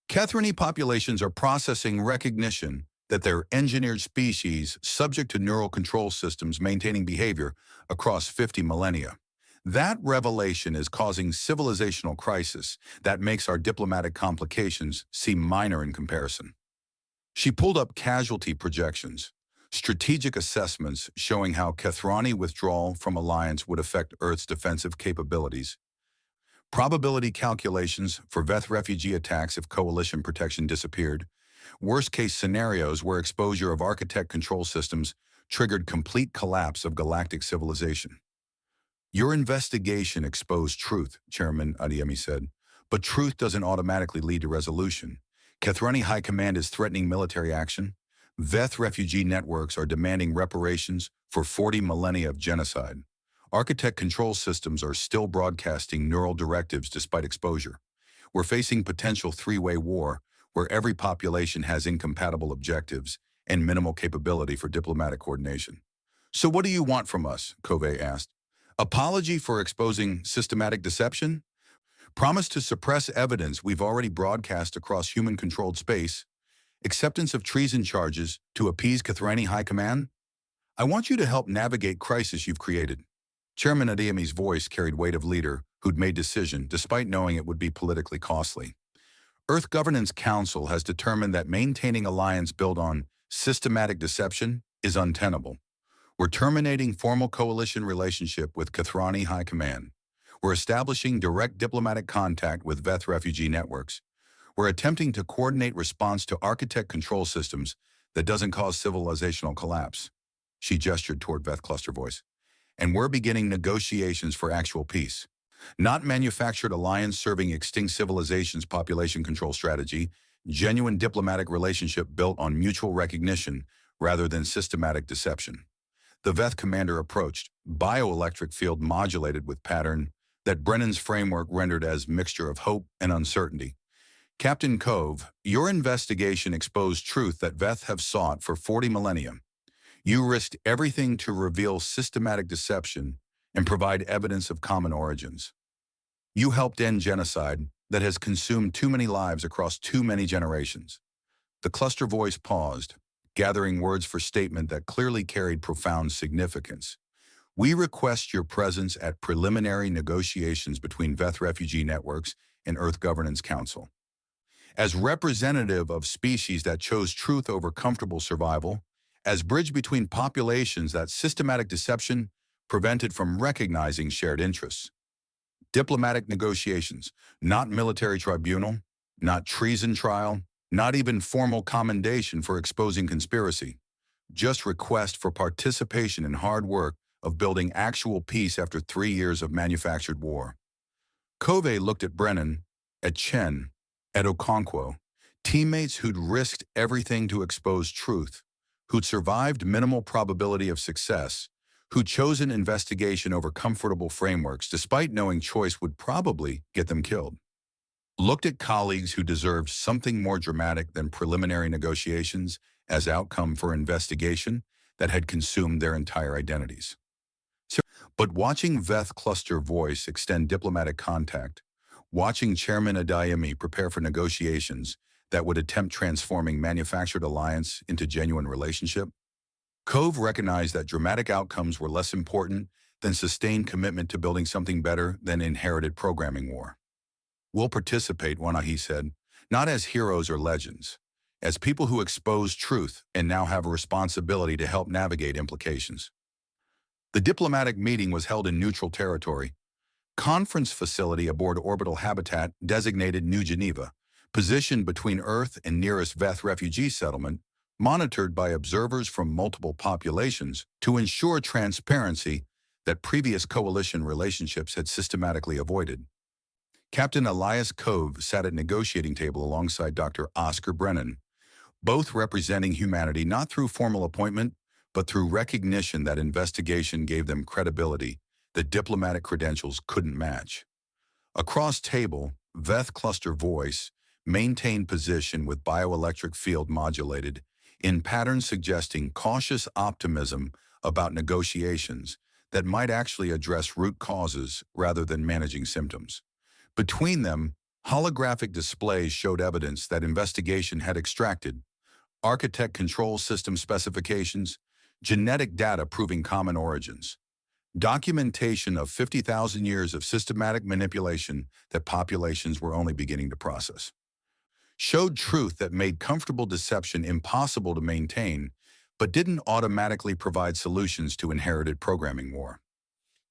[SPEAKER 1] Kathrani populations are processing recognition that they're engineered species subject to neural control systems maintaining behavior across 50 millennia. That revelation is causing civilizational crisis that makes our diplomatic complications seem minor in comparison. She pulled up casualty projections, strategic assessments showing how Kathrani withdrawal from alliance would affect Earth's defensive capabilities, probability calculations for Veth refugee attacks if coalition protection disappeared, worst-case scenarios where exposure of architect control systems triggered complete collapse of galactic civilization. Your investigation exposed truth, Chairman Adeyemi said, but truth doesn't automatically lead to resolution. Kathrani High Command is threatening military action. Veth refugee networks are demanding reparations for 40 millennia of genocide. Architect control systems are still broadcasting neural directives despite exposure. We're facing potential three-way war where every population has incompatible objectives and minimal capability for diplomatic coordination. So what do you want from us? Covey asked. Apology for exposing systematic deception? Promise to suppress evidence we've already broadcast across human-controlled space? Acceptance of treason charges to appease Kathrani High Command? I want you to help navigate crisis you've created. Chairman Adeyemi's voice carried weight of leader who'd made decision despite knowing it would be politically costly. Earth Governance Council has determined that maintaining alliance built on systematic deception is untenable. We're terminating formal coalition relationship with Kathrani High Command. We're establishing direct diplomatic contact with Veth refugee networks. We're attempting to coordinate response to architect control systems that doesn't cause civilizational collapse. She gestured toward Veth cluster voice. And we're beginning negotiations for actual peace. Not manufactured alliance serving extinct civilizations population control strategy, genuine diplomatic relationship built on mutual recognition rather than systematic deception. The Veth commander approached, bioelectric field modulated with pattern that Brennan's framework rendered as mixture of hope and uncertainty. Captain Cove, your investigation exposed truth that Veth have sought for 40 millennia. You risked everything to reveal systematic deception and provide evidence of common origins. You helped end genocide that has consumed too many lives across too many generations. The cluster voice paused, gathering words for statement that clearly carried profound significance. We request your presence at preliminary negotiations between Veth refugee networks and Earth Governance Council. As representative of species that chose truth over comfortable survival, as bridge between populations that systematic deception prevented from recognizing shared interests. Diplomatic negotiations, not military tribunal, not treason trial, not even formal commendation for exposing conspiracy. Just request for participation in hard work of building actual peace after 3 years of manufactured war. Covey looked at Brennan, at Chen, at Okonkwo, teammates who'd risked everything to expose truth, who'd survived minimal probability of success, who'd chosen investigation over comfortable frameworks despite knowing choice would probably get them killed. Looked at colleagues who deserved something more dramatic than preliminary negotiations as outcome for investigation that had consumed their entire identities. But watching Veth cluster voice extend diplomatic contact, watching Chairman Adeyemi prepare for negotiations that would attempt transforming manufactured alliance into genuine relationship, Cove recognized that dramatic outcomes were less important than sustained commitment to building something better than inherited programming war. We'll participate, Wanahi said, not as heroes or legends, as people who expose truth and now have a responsibility to help navigate implications. The diplomatic meeting was held in neutral territory, conference facility aboard orbital habitat designated New Geneva, positioned between Earth and nearest Veth refugee settlement, monitored by observers from multiple populations to ensure transparency that previous coalition relationships had systematically avoided. Captain Elias Cove sat at negotiating table alongside Dr. Oscar Brennan, both representing humanity not through formal appointment, but through recognition that investigation gave them credibility that diplomatic credentials couldn't match. Across table, Veth cluster voice maintained position with bioelectric field modulated in patterns suggesting cautious optimism about negotiations that might actually address root causes rather than managing symptoms. Between them, holographic displays showed evidence that investigation had extracted architect control system specifications, genetic data proving common origins, documentation of 50,000 years of systematic manipulation that populations were only beginning to process, showed truth that made comfortable deception impossible to maintain, but didn't automatically provide solutions to inherited programming war.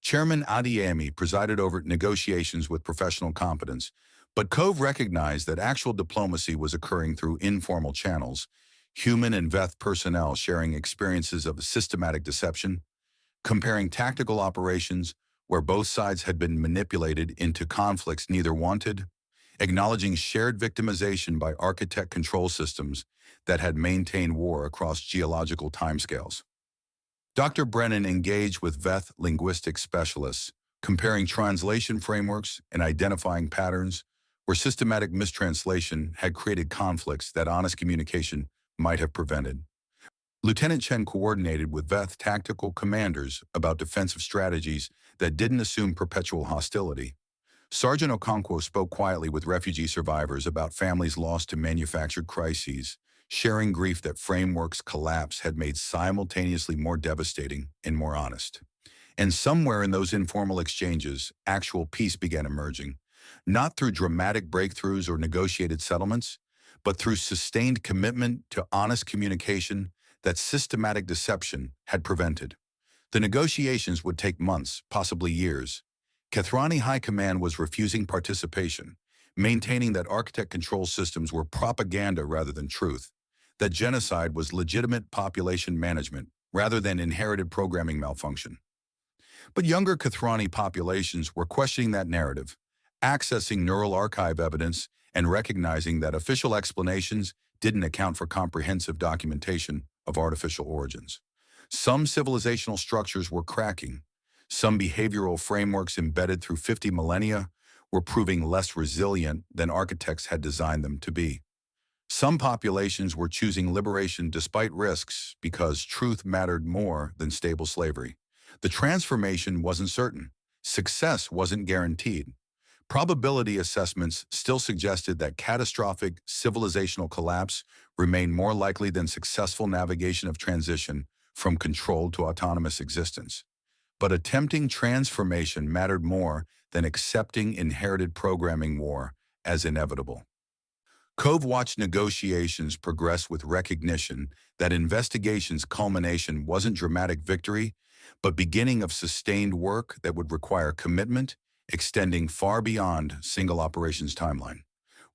[SPEAKER 1] Chairman Adeyemi presided over negotiations with professional competence, but Cove recognized that actual diplomacy was occurring through informal channels, human and Veth personnel sharing experiences of systematic deception, comparing tactical operations where both sides had been manipulated into conflicts neither wanted, acknowledging shared victimization by architect control systems that had maintained war across geological timescales. Dr. Brennan engaged with Veth linguistic specialists, comparing translation frameworks and identifying patterns where systematic mistranslation had created conflicts that honest communication might have prevented. Lieutenant Chen coordinated with Veth tactical commanders about defensive strategies that didn't assume perpetual hostility. Sergeant Okonkwo spoke quietly with refugee survivors about families lost to manufactured crises, sharing grief that frameworks' collapse had made simultaneously more devastating and more honest. And somewhere in those informal exchanges, actual peace began emerging, not through dramatic breakthroughs or negotiated settlements, but through sustained commitment to honest communication that systematic deception had prevented. The negotiations would take months, possibly years. Kethrani High Command was refusing participation, maintaining that architect control systems were propaganda rather than truth, that genocide was legitimate population management rather than inherited programming malfunction. But younger Kethrani populations were questioning that narrative, accessing neural archive evidence and recognizing that official explanations didn't account for comprehensive documentation of artificial origins. Some civilizational structures were cracking. Some behavioral frameworks embedded through 50 millennia were proving less resilient than architects had designed them to be. Some populations were choosing liberation despite risks because truth mattered more than stable slavery. The transformation wasn't certain. Success wasn't guaranteed. Probability assessments still suggested that catastrophic civilizational collapse remained more likely than successful navigation of transition from controlled to autonomous existence. But attempting transformation mattered more than accepting inherited programming war as inevitable. Cove watched negotiations progress with recognition that investigation's culmination wasn't dramatic victory, but beginning of sustained work that would require commitment, extending far beyond single operations timeline.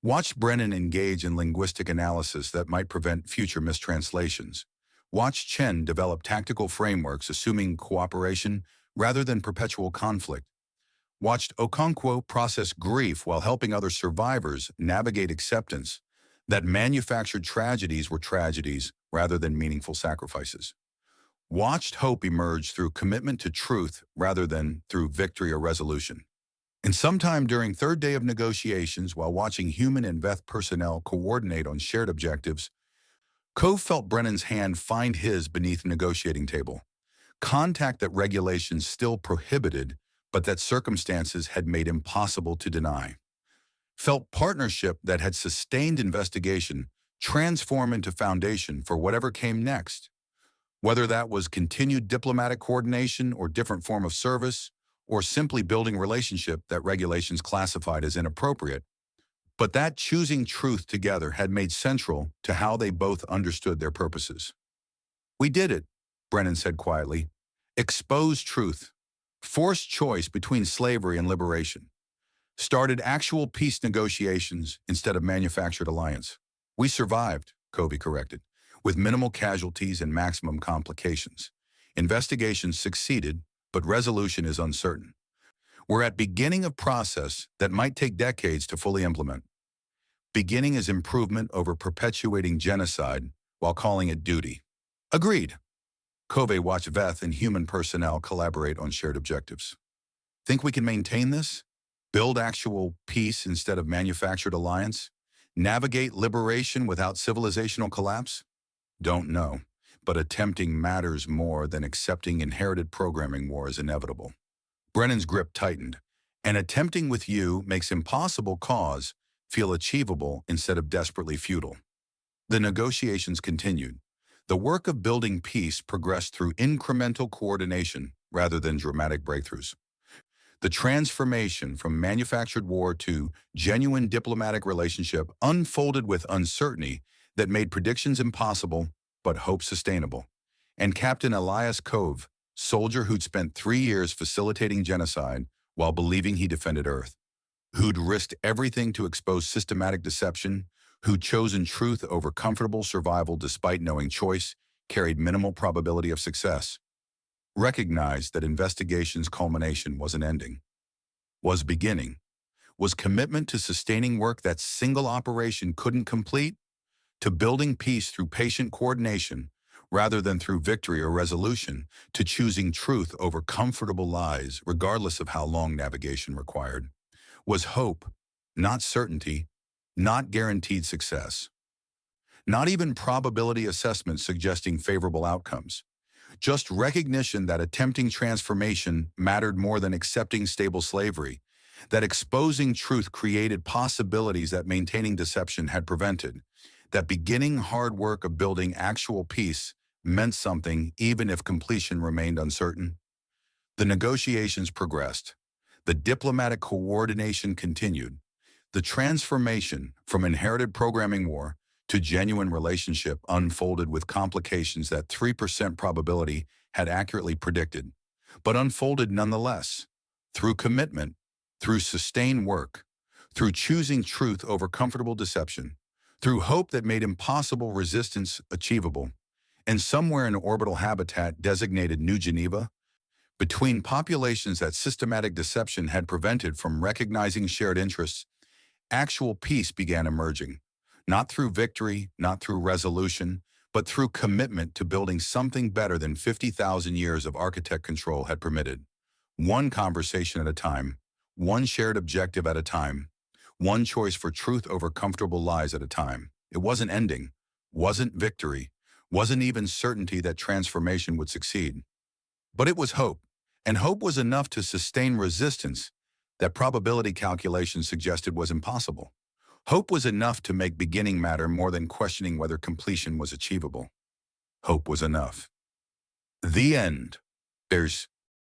[SPEAKER 1] Watched Brennan engage in linguistic analysis that might prevent future mistranslations. Watched Chen develop tactical frameworks assuming cooperation rather than perpetual conflict. Watched Okonkwo process grief while helping other survivors navigate acceptance that manufactured tragedies were tragedies rather than meaningful sacrifices. Watched hope emerge through commitment to truth rather than through victory or resolution. And sometime during third day of negotiations, while watching human and Veth personnel coordinate on shared objectives, Cove felt Brennan's hand find his beneath the negotiating table. Contact that regulations still prohibited, but that circumstances had made impossible to deny. Felt partnership that had sustained investigation transform into foundation for whatever came next. Whether that was continued diplomatic coordination or different form of service, or simply building relationship that regulations classified as inappropriate, but that choosing truth together had made central to how they both understood their purposes. "We did it," Brennan said quietly. "Exposed truth. Forced choice between slavery and liberation. Started actual peace negotiations instead of manufactured alliance. We survived, Covey corrected, with minimal casualties and maximum complications. Investigations succeeded, but resolution is uncertain. We're at beginning of process that might take decades to fully implement. Beginning is improvement over perpetuating genocide while calling it duty. Agreed. Covey watched Veth and human personnel collaborate on shared objectives. Think we can maintain this? Build actual peace instead of manufactured alliance? Navigate liberation without civilizational collapse? Don't know, but attempting matters more than accepting inherited programming war is inevitable. Brennan's grip tightened, and attempting with you makes impossible cause feel achievable instead of desperately futile. The negotiations continued. The work of building peace progressed through incremental coordination rather than dramatic breakthroughs. The transformation from manufactured war to genuine diplomatic relationship unfolded with uncertainty that made predictions impossible but hope sustainable. And Captain Elias Cove, soldier who'd spent 3 years facilitating genocide while believing he defended Earth, who'd risked everything to expose systematic deception, who'd chosen truth over comfortable survival despite knowing choice carried minimal probability of success, recognized that investigation's culmination wasn't ending, was beginning, was commitment to sustaining work that single operation couldn't complete, to building peace through patient coordination rather than through victory or resolution, to choosing truth over comfortable lies regardless of how long navigation required, was hope, not certainty, not guaranteed success. Not even probability assessments suggesting favorable outcomes. Just recognition that attempting transformation mattered more than accepting stable slavery, that exposing truth created possibilities that maintaining deception had prevented, that beginning hard work of building actual peace meant something even if completion remained uncertain. The negotiations progressed. The diplomatic coordination continued. The transformation from inherited programming war to genuine relationship unfolded with complications that 3% probability had accurately predicted, but unfolded nonetheless, through commitment, through sustained work, through choosing truth over comfortable deception, through hope that made impossible resistance achievable, and somewhere in orbital habitat designated New Geneva, between populations that systematic deception had prevented from recognizing shared interests, actual peace began emerging. Not through victory, not through resolution, but through commitment to building something better than 50,000 years of architect control had permitted. One conversation at a time, one shared objective at a time, one choice for truth over comfortable lies at a time. It wasn't ending, wasn't victory, wasn't even certainty that transformation would succeed. But it was hope, and hope was enough to sustain resistance that probability calculations suggested was impossible. Hope was enough to make beginning matter more than questioning whether completion was achievable. Hope was enough. The end. There's